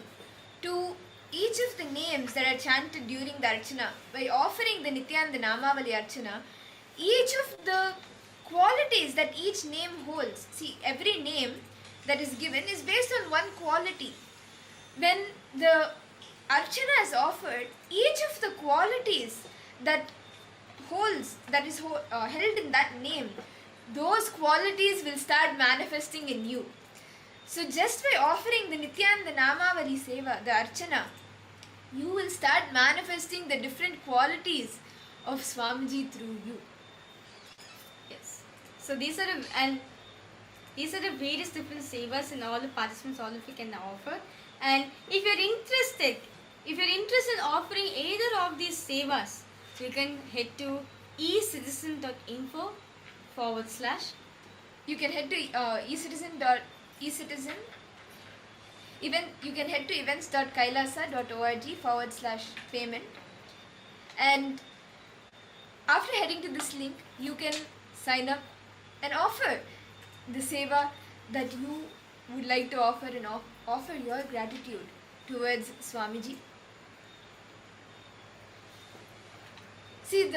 to each of the names that are chanted during the Archana, by offering the Nithyananda Namavali Archana, each of the qualities that each name holds, see, every name that is given is based on one quality. When the Archana is offered, each of the qualities that is held in that name, those qualities will start manifesting in you. So just by offering the Nithyananda Namavali Seva, the Archana, you will start manifesting the different qualities of Swamiji through you. Yes. So these are the various different sevas and all the participants, all of you can offer. And if you're interested in offering either of these sevas, so you can head to ecitizen.info / You can head to you can head to events.kailasa.org / payment. And after heading to this link, you can sign up and offer the seva that you would like to offer, and offer your gratitude towards Swamiji. See,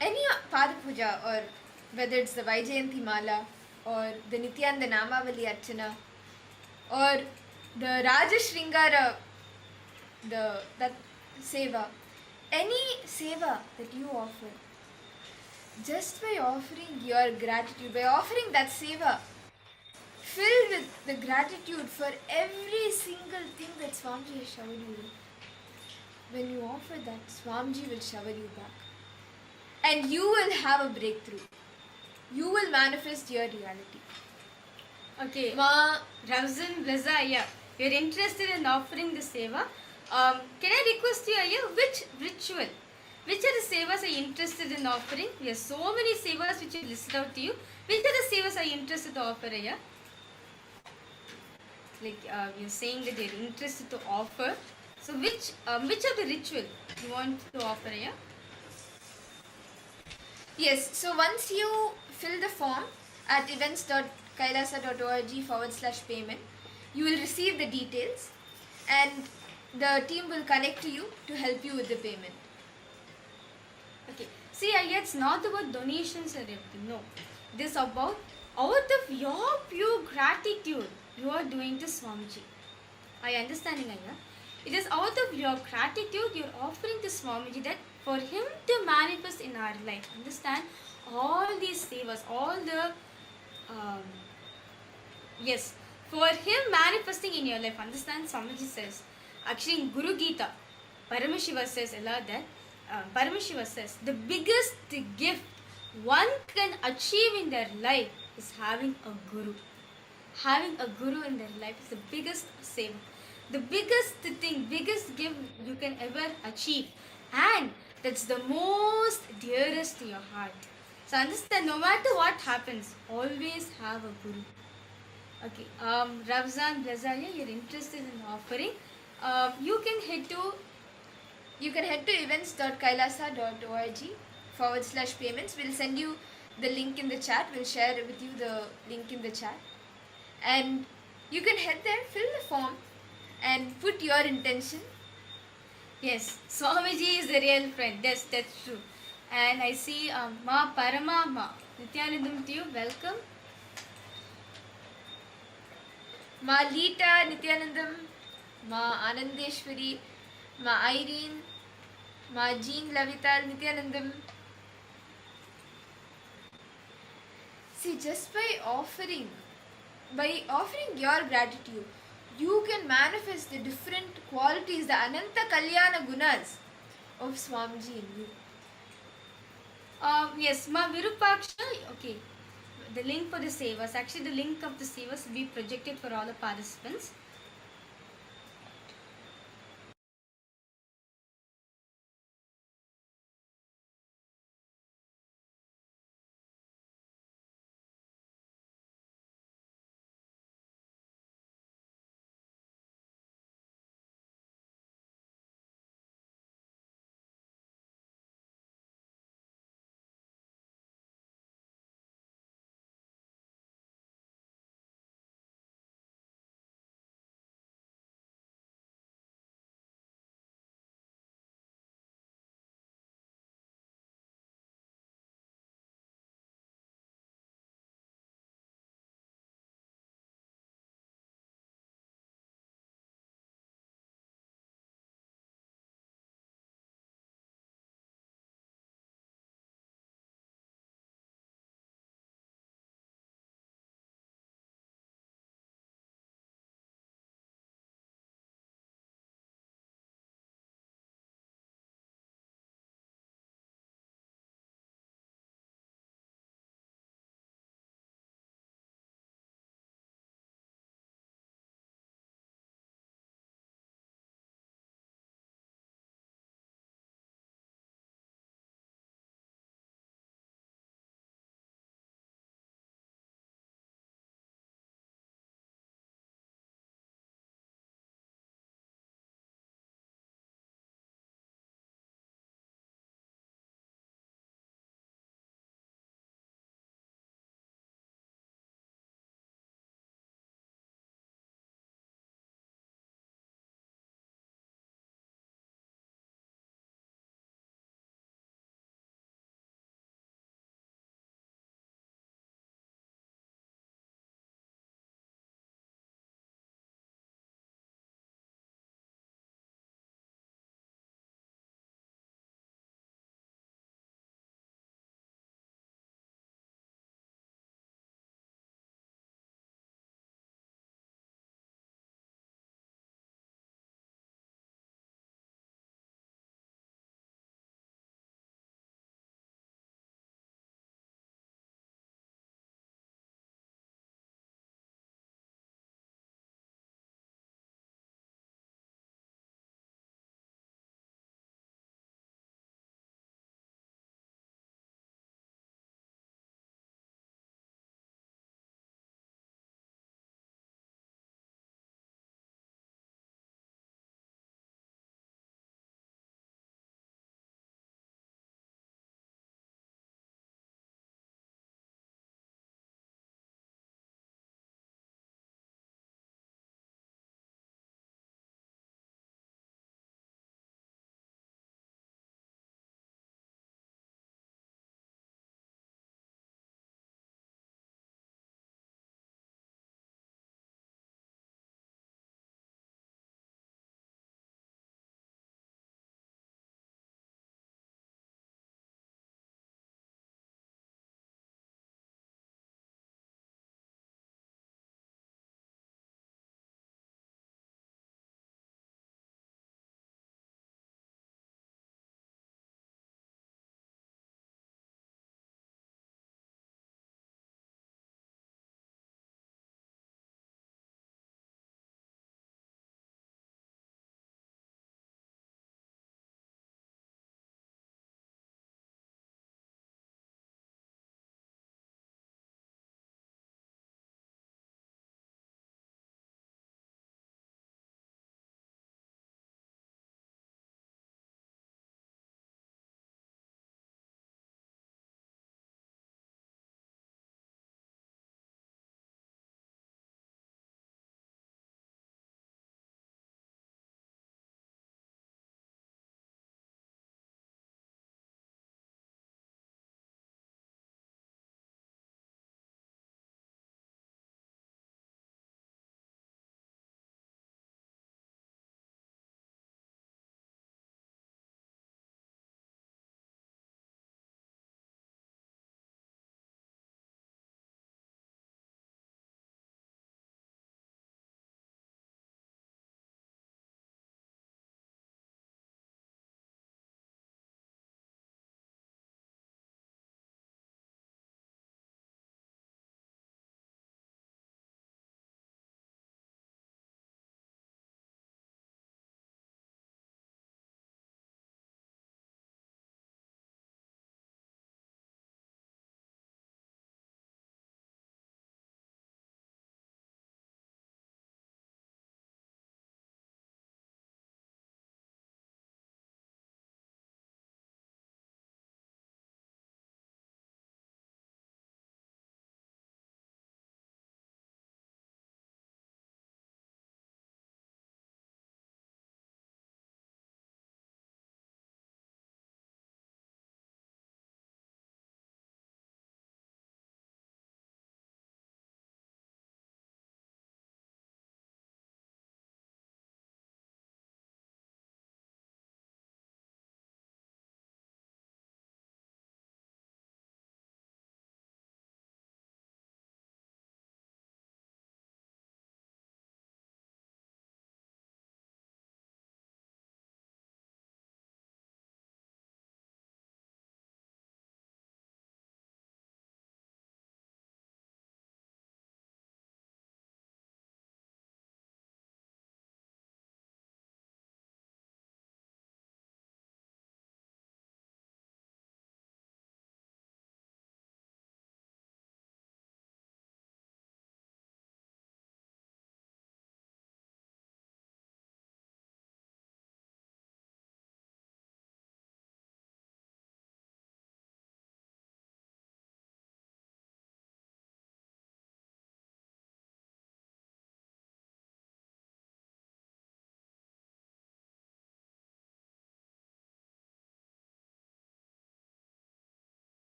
any Pada Puja, or whether it's the Jayanti Mala or the Nithyananda Namavali Archana or the Raja Shringara, that seva, any seva that you offer, just by offering your gratitude, by offering that seva, filled with the gratitude for every single thing that Swamiji has showered you with, when you offer that, Swamiji will shower you back. And you will have a breakthrough. You will manifest your reality. Okay, Ramzan Blaza, yeah, you're interested in offering the seva. Can I request you, which ritual, which are the sevas are you interested in offering? We have so many sevas which are listed out to you. Which are the sevas are you interested to offer, Like you're saying that you're interested to offer. So which of the ritual you want to offer, Yes, so once you fill the form at events.kailasa.org / payment, you will receive the details and the team will connect to you to help you with the payment. Okay, see, it's not about donations or everything, no. It is about out of your pure gratitude you are doing to Swamiji. Are you understanding, It is out of your gratitude you're offering to Swamiji, that for him to manifest in our life. Understand? All these sevas, all the yes, for him manifesting in your life. Understand? Swamiji says, actually in Guru Gita, Paramashiva says that Paramashiva says the biggest gift one can achieve in their life is having a guru. Having a guru in their life is the biggest seva, the biggest thing, biggest gift you can ever achieve, and that's the most dearest to your heart. So understand, no matter what happens, always have a guru. Okay, Ravzan Blazaya, you're interested in offering. You can head to events.kailasa.org / payments. We'll send you the link in the chat. We'll share with you the link in the chat. And you can head there, fill the form and put your intention. Yes, Swamiji is the real friend. Yes, that's true. And I see Ma Parama Ma Nithyanandam to you. Welcome. Ma Lita Nithyanandam, Ma Anandeshwari, Ma Irene, Ma Jean Lavital Nithyanandam. See, just by offering your gratitude, you can manifest the different qualities, the Ananta Kalyana Gunas of Swamiji in you. Yes, Ma Virupaksha, okay. The link for the sevas, actually the link of the sevas will be projected for all the participants.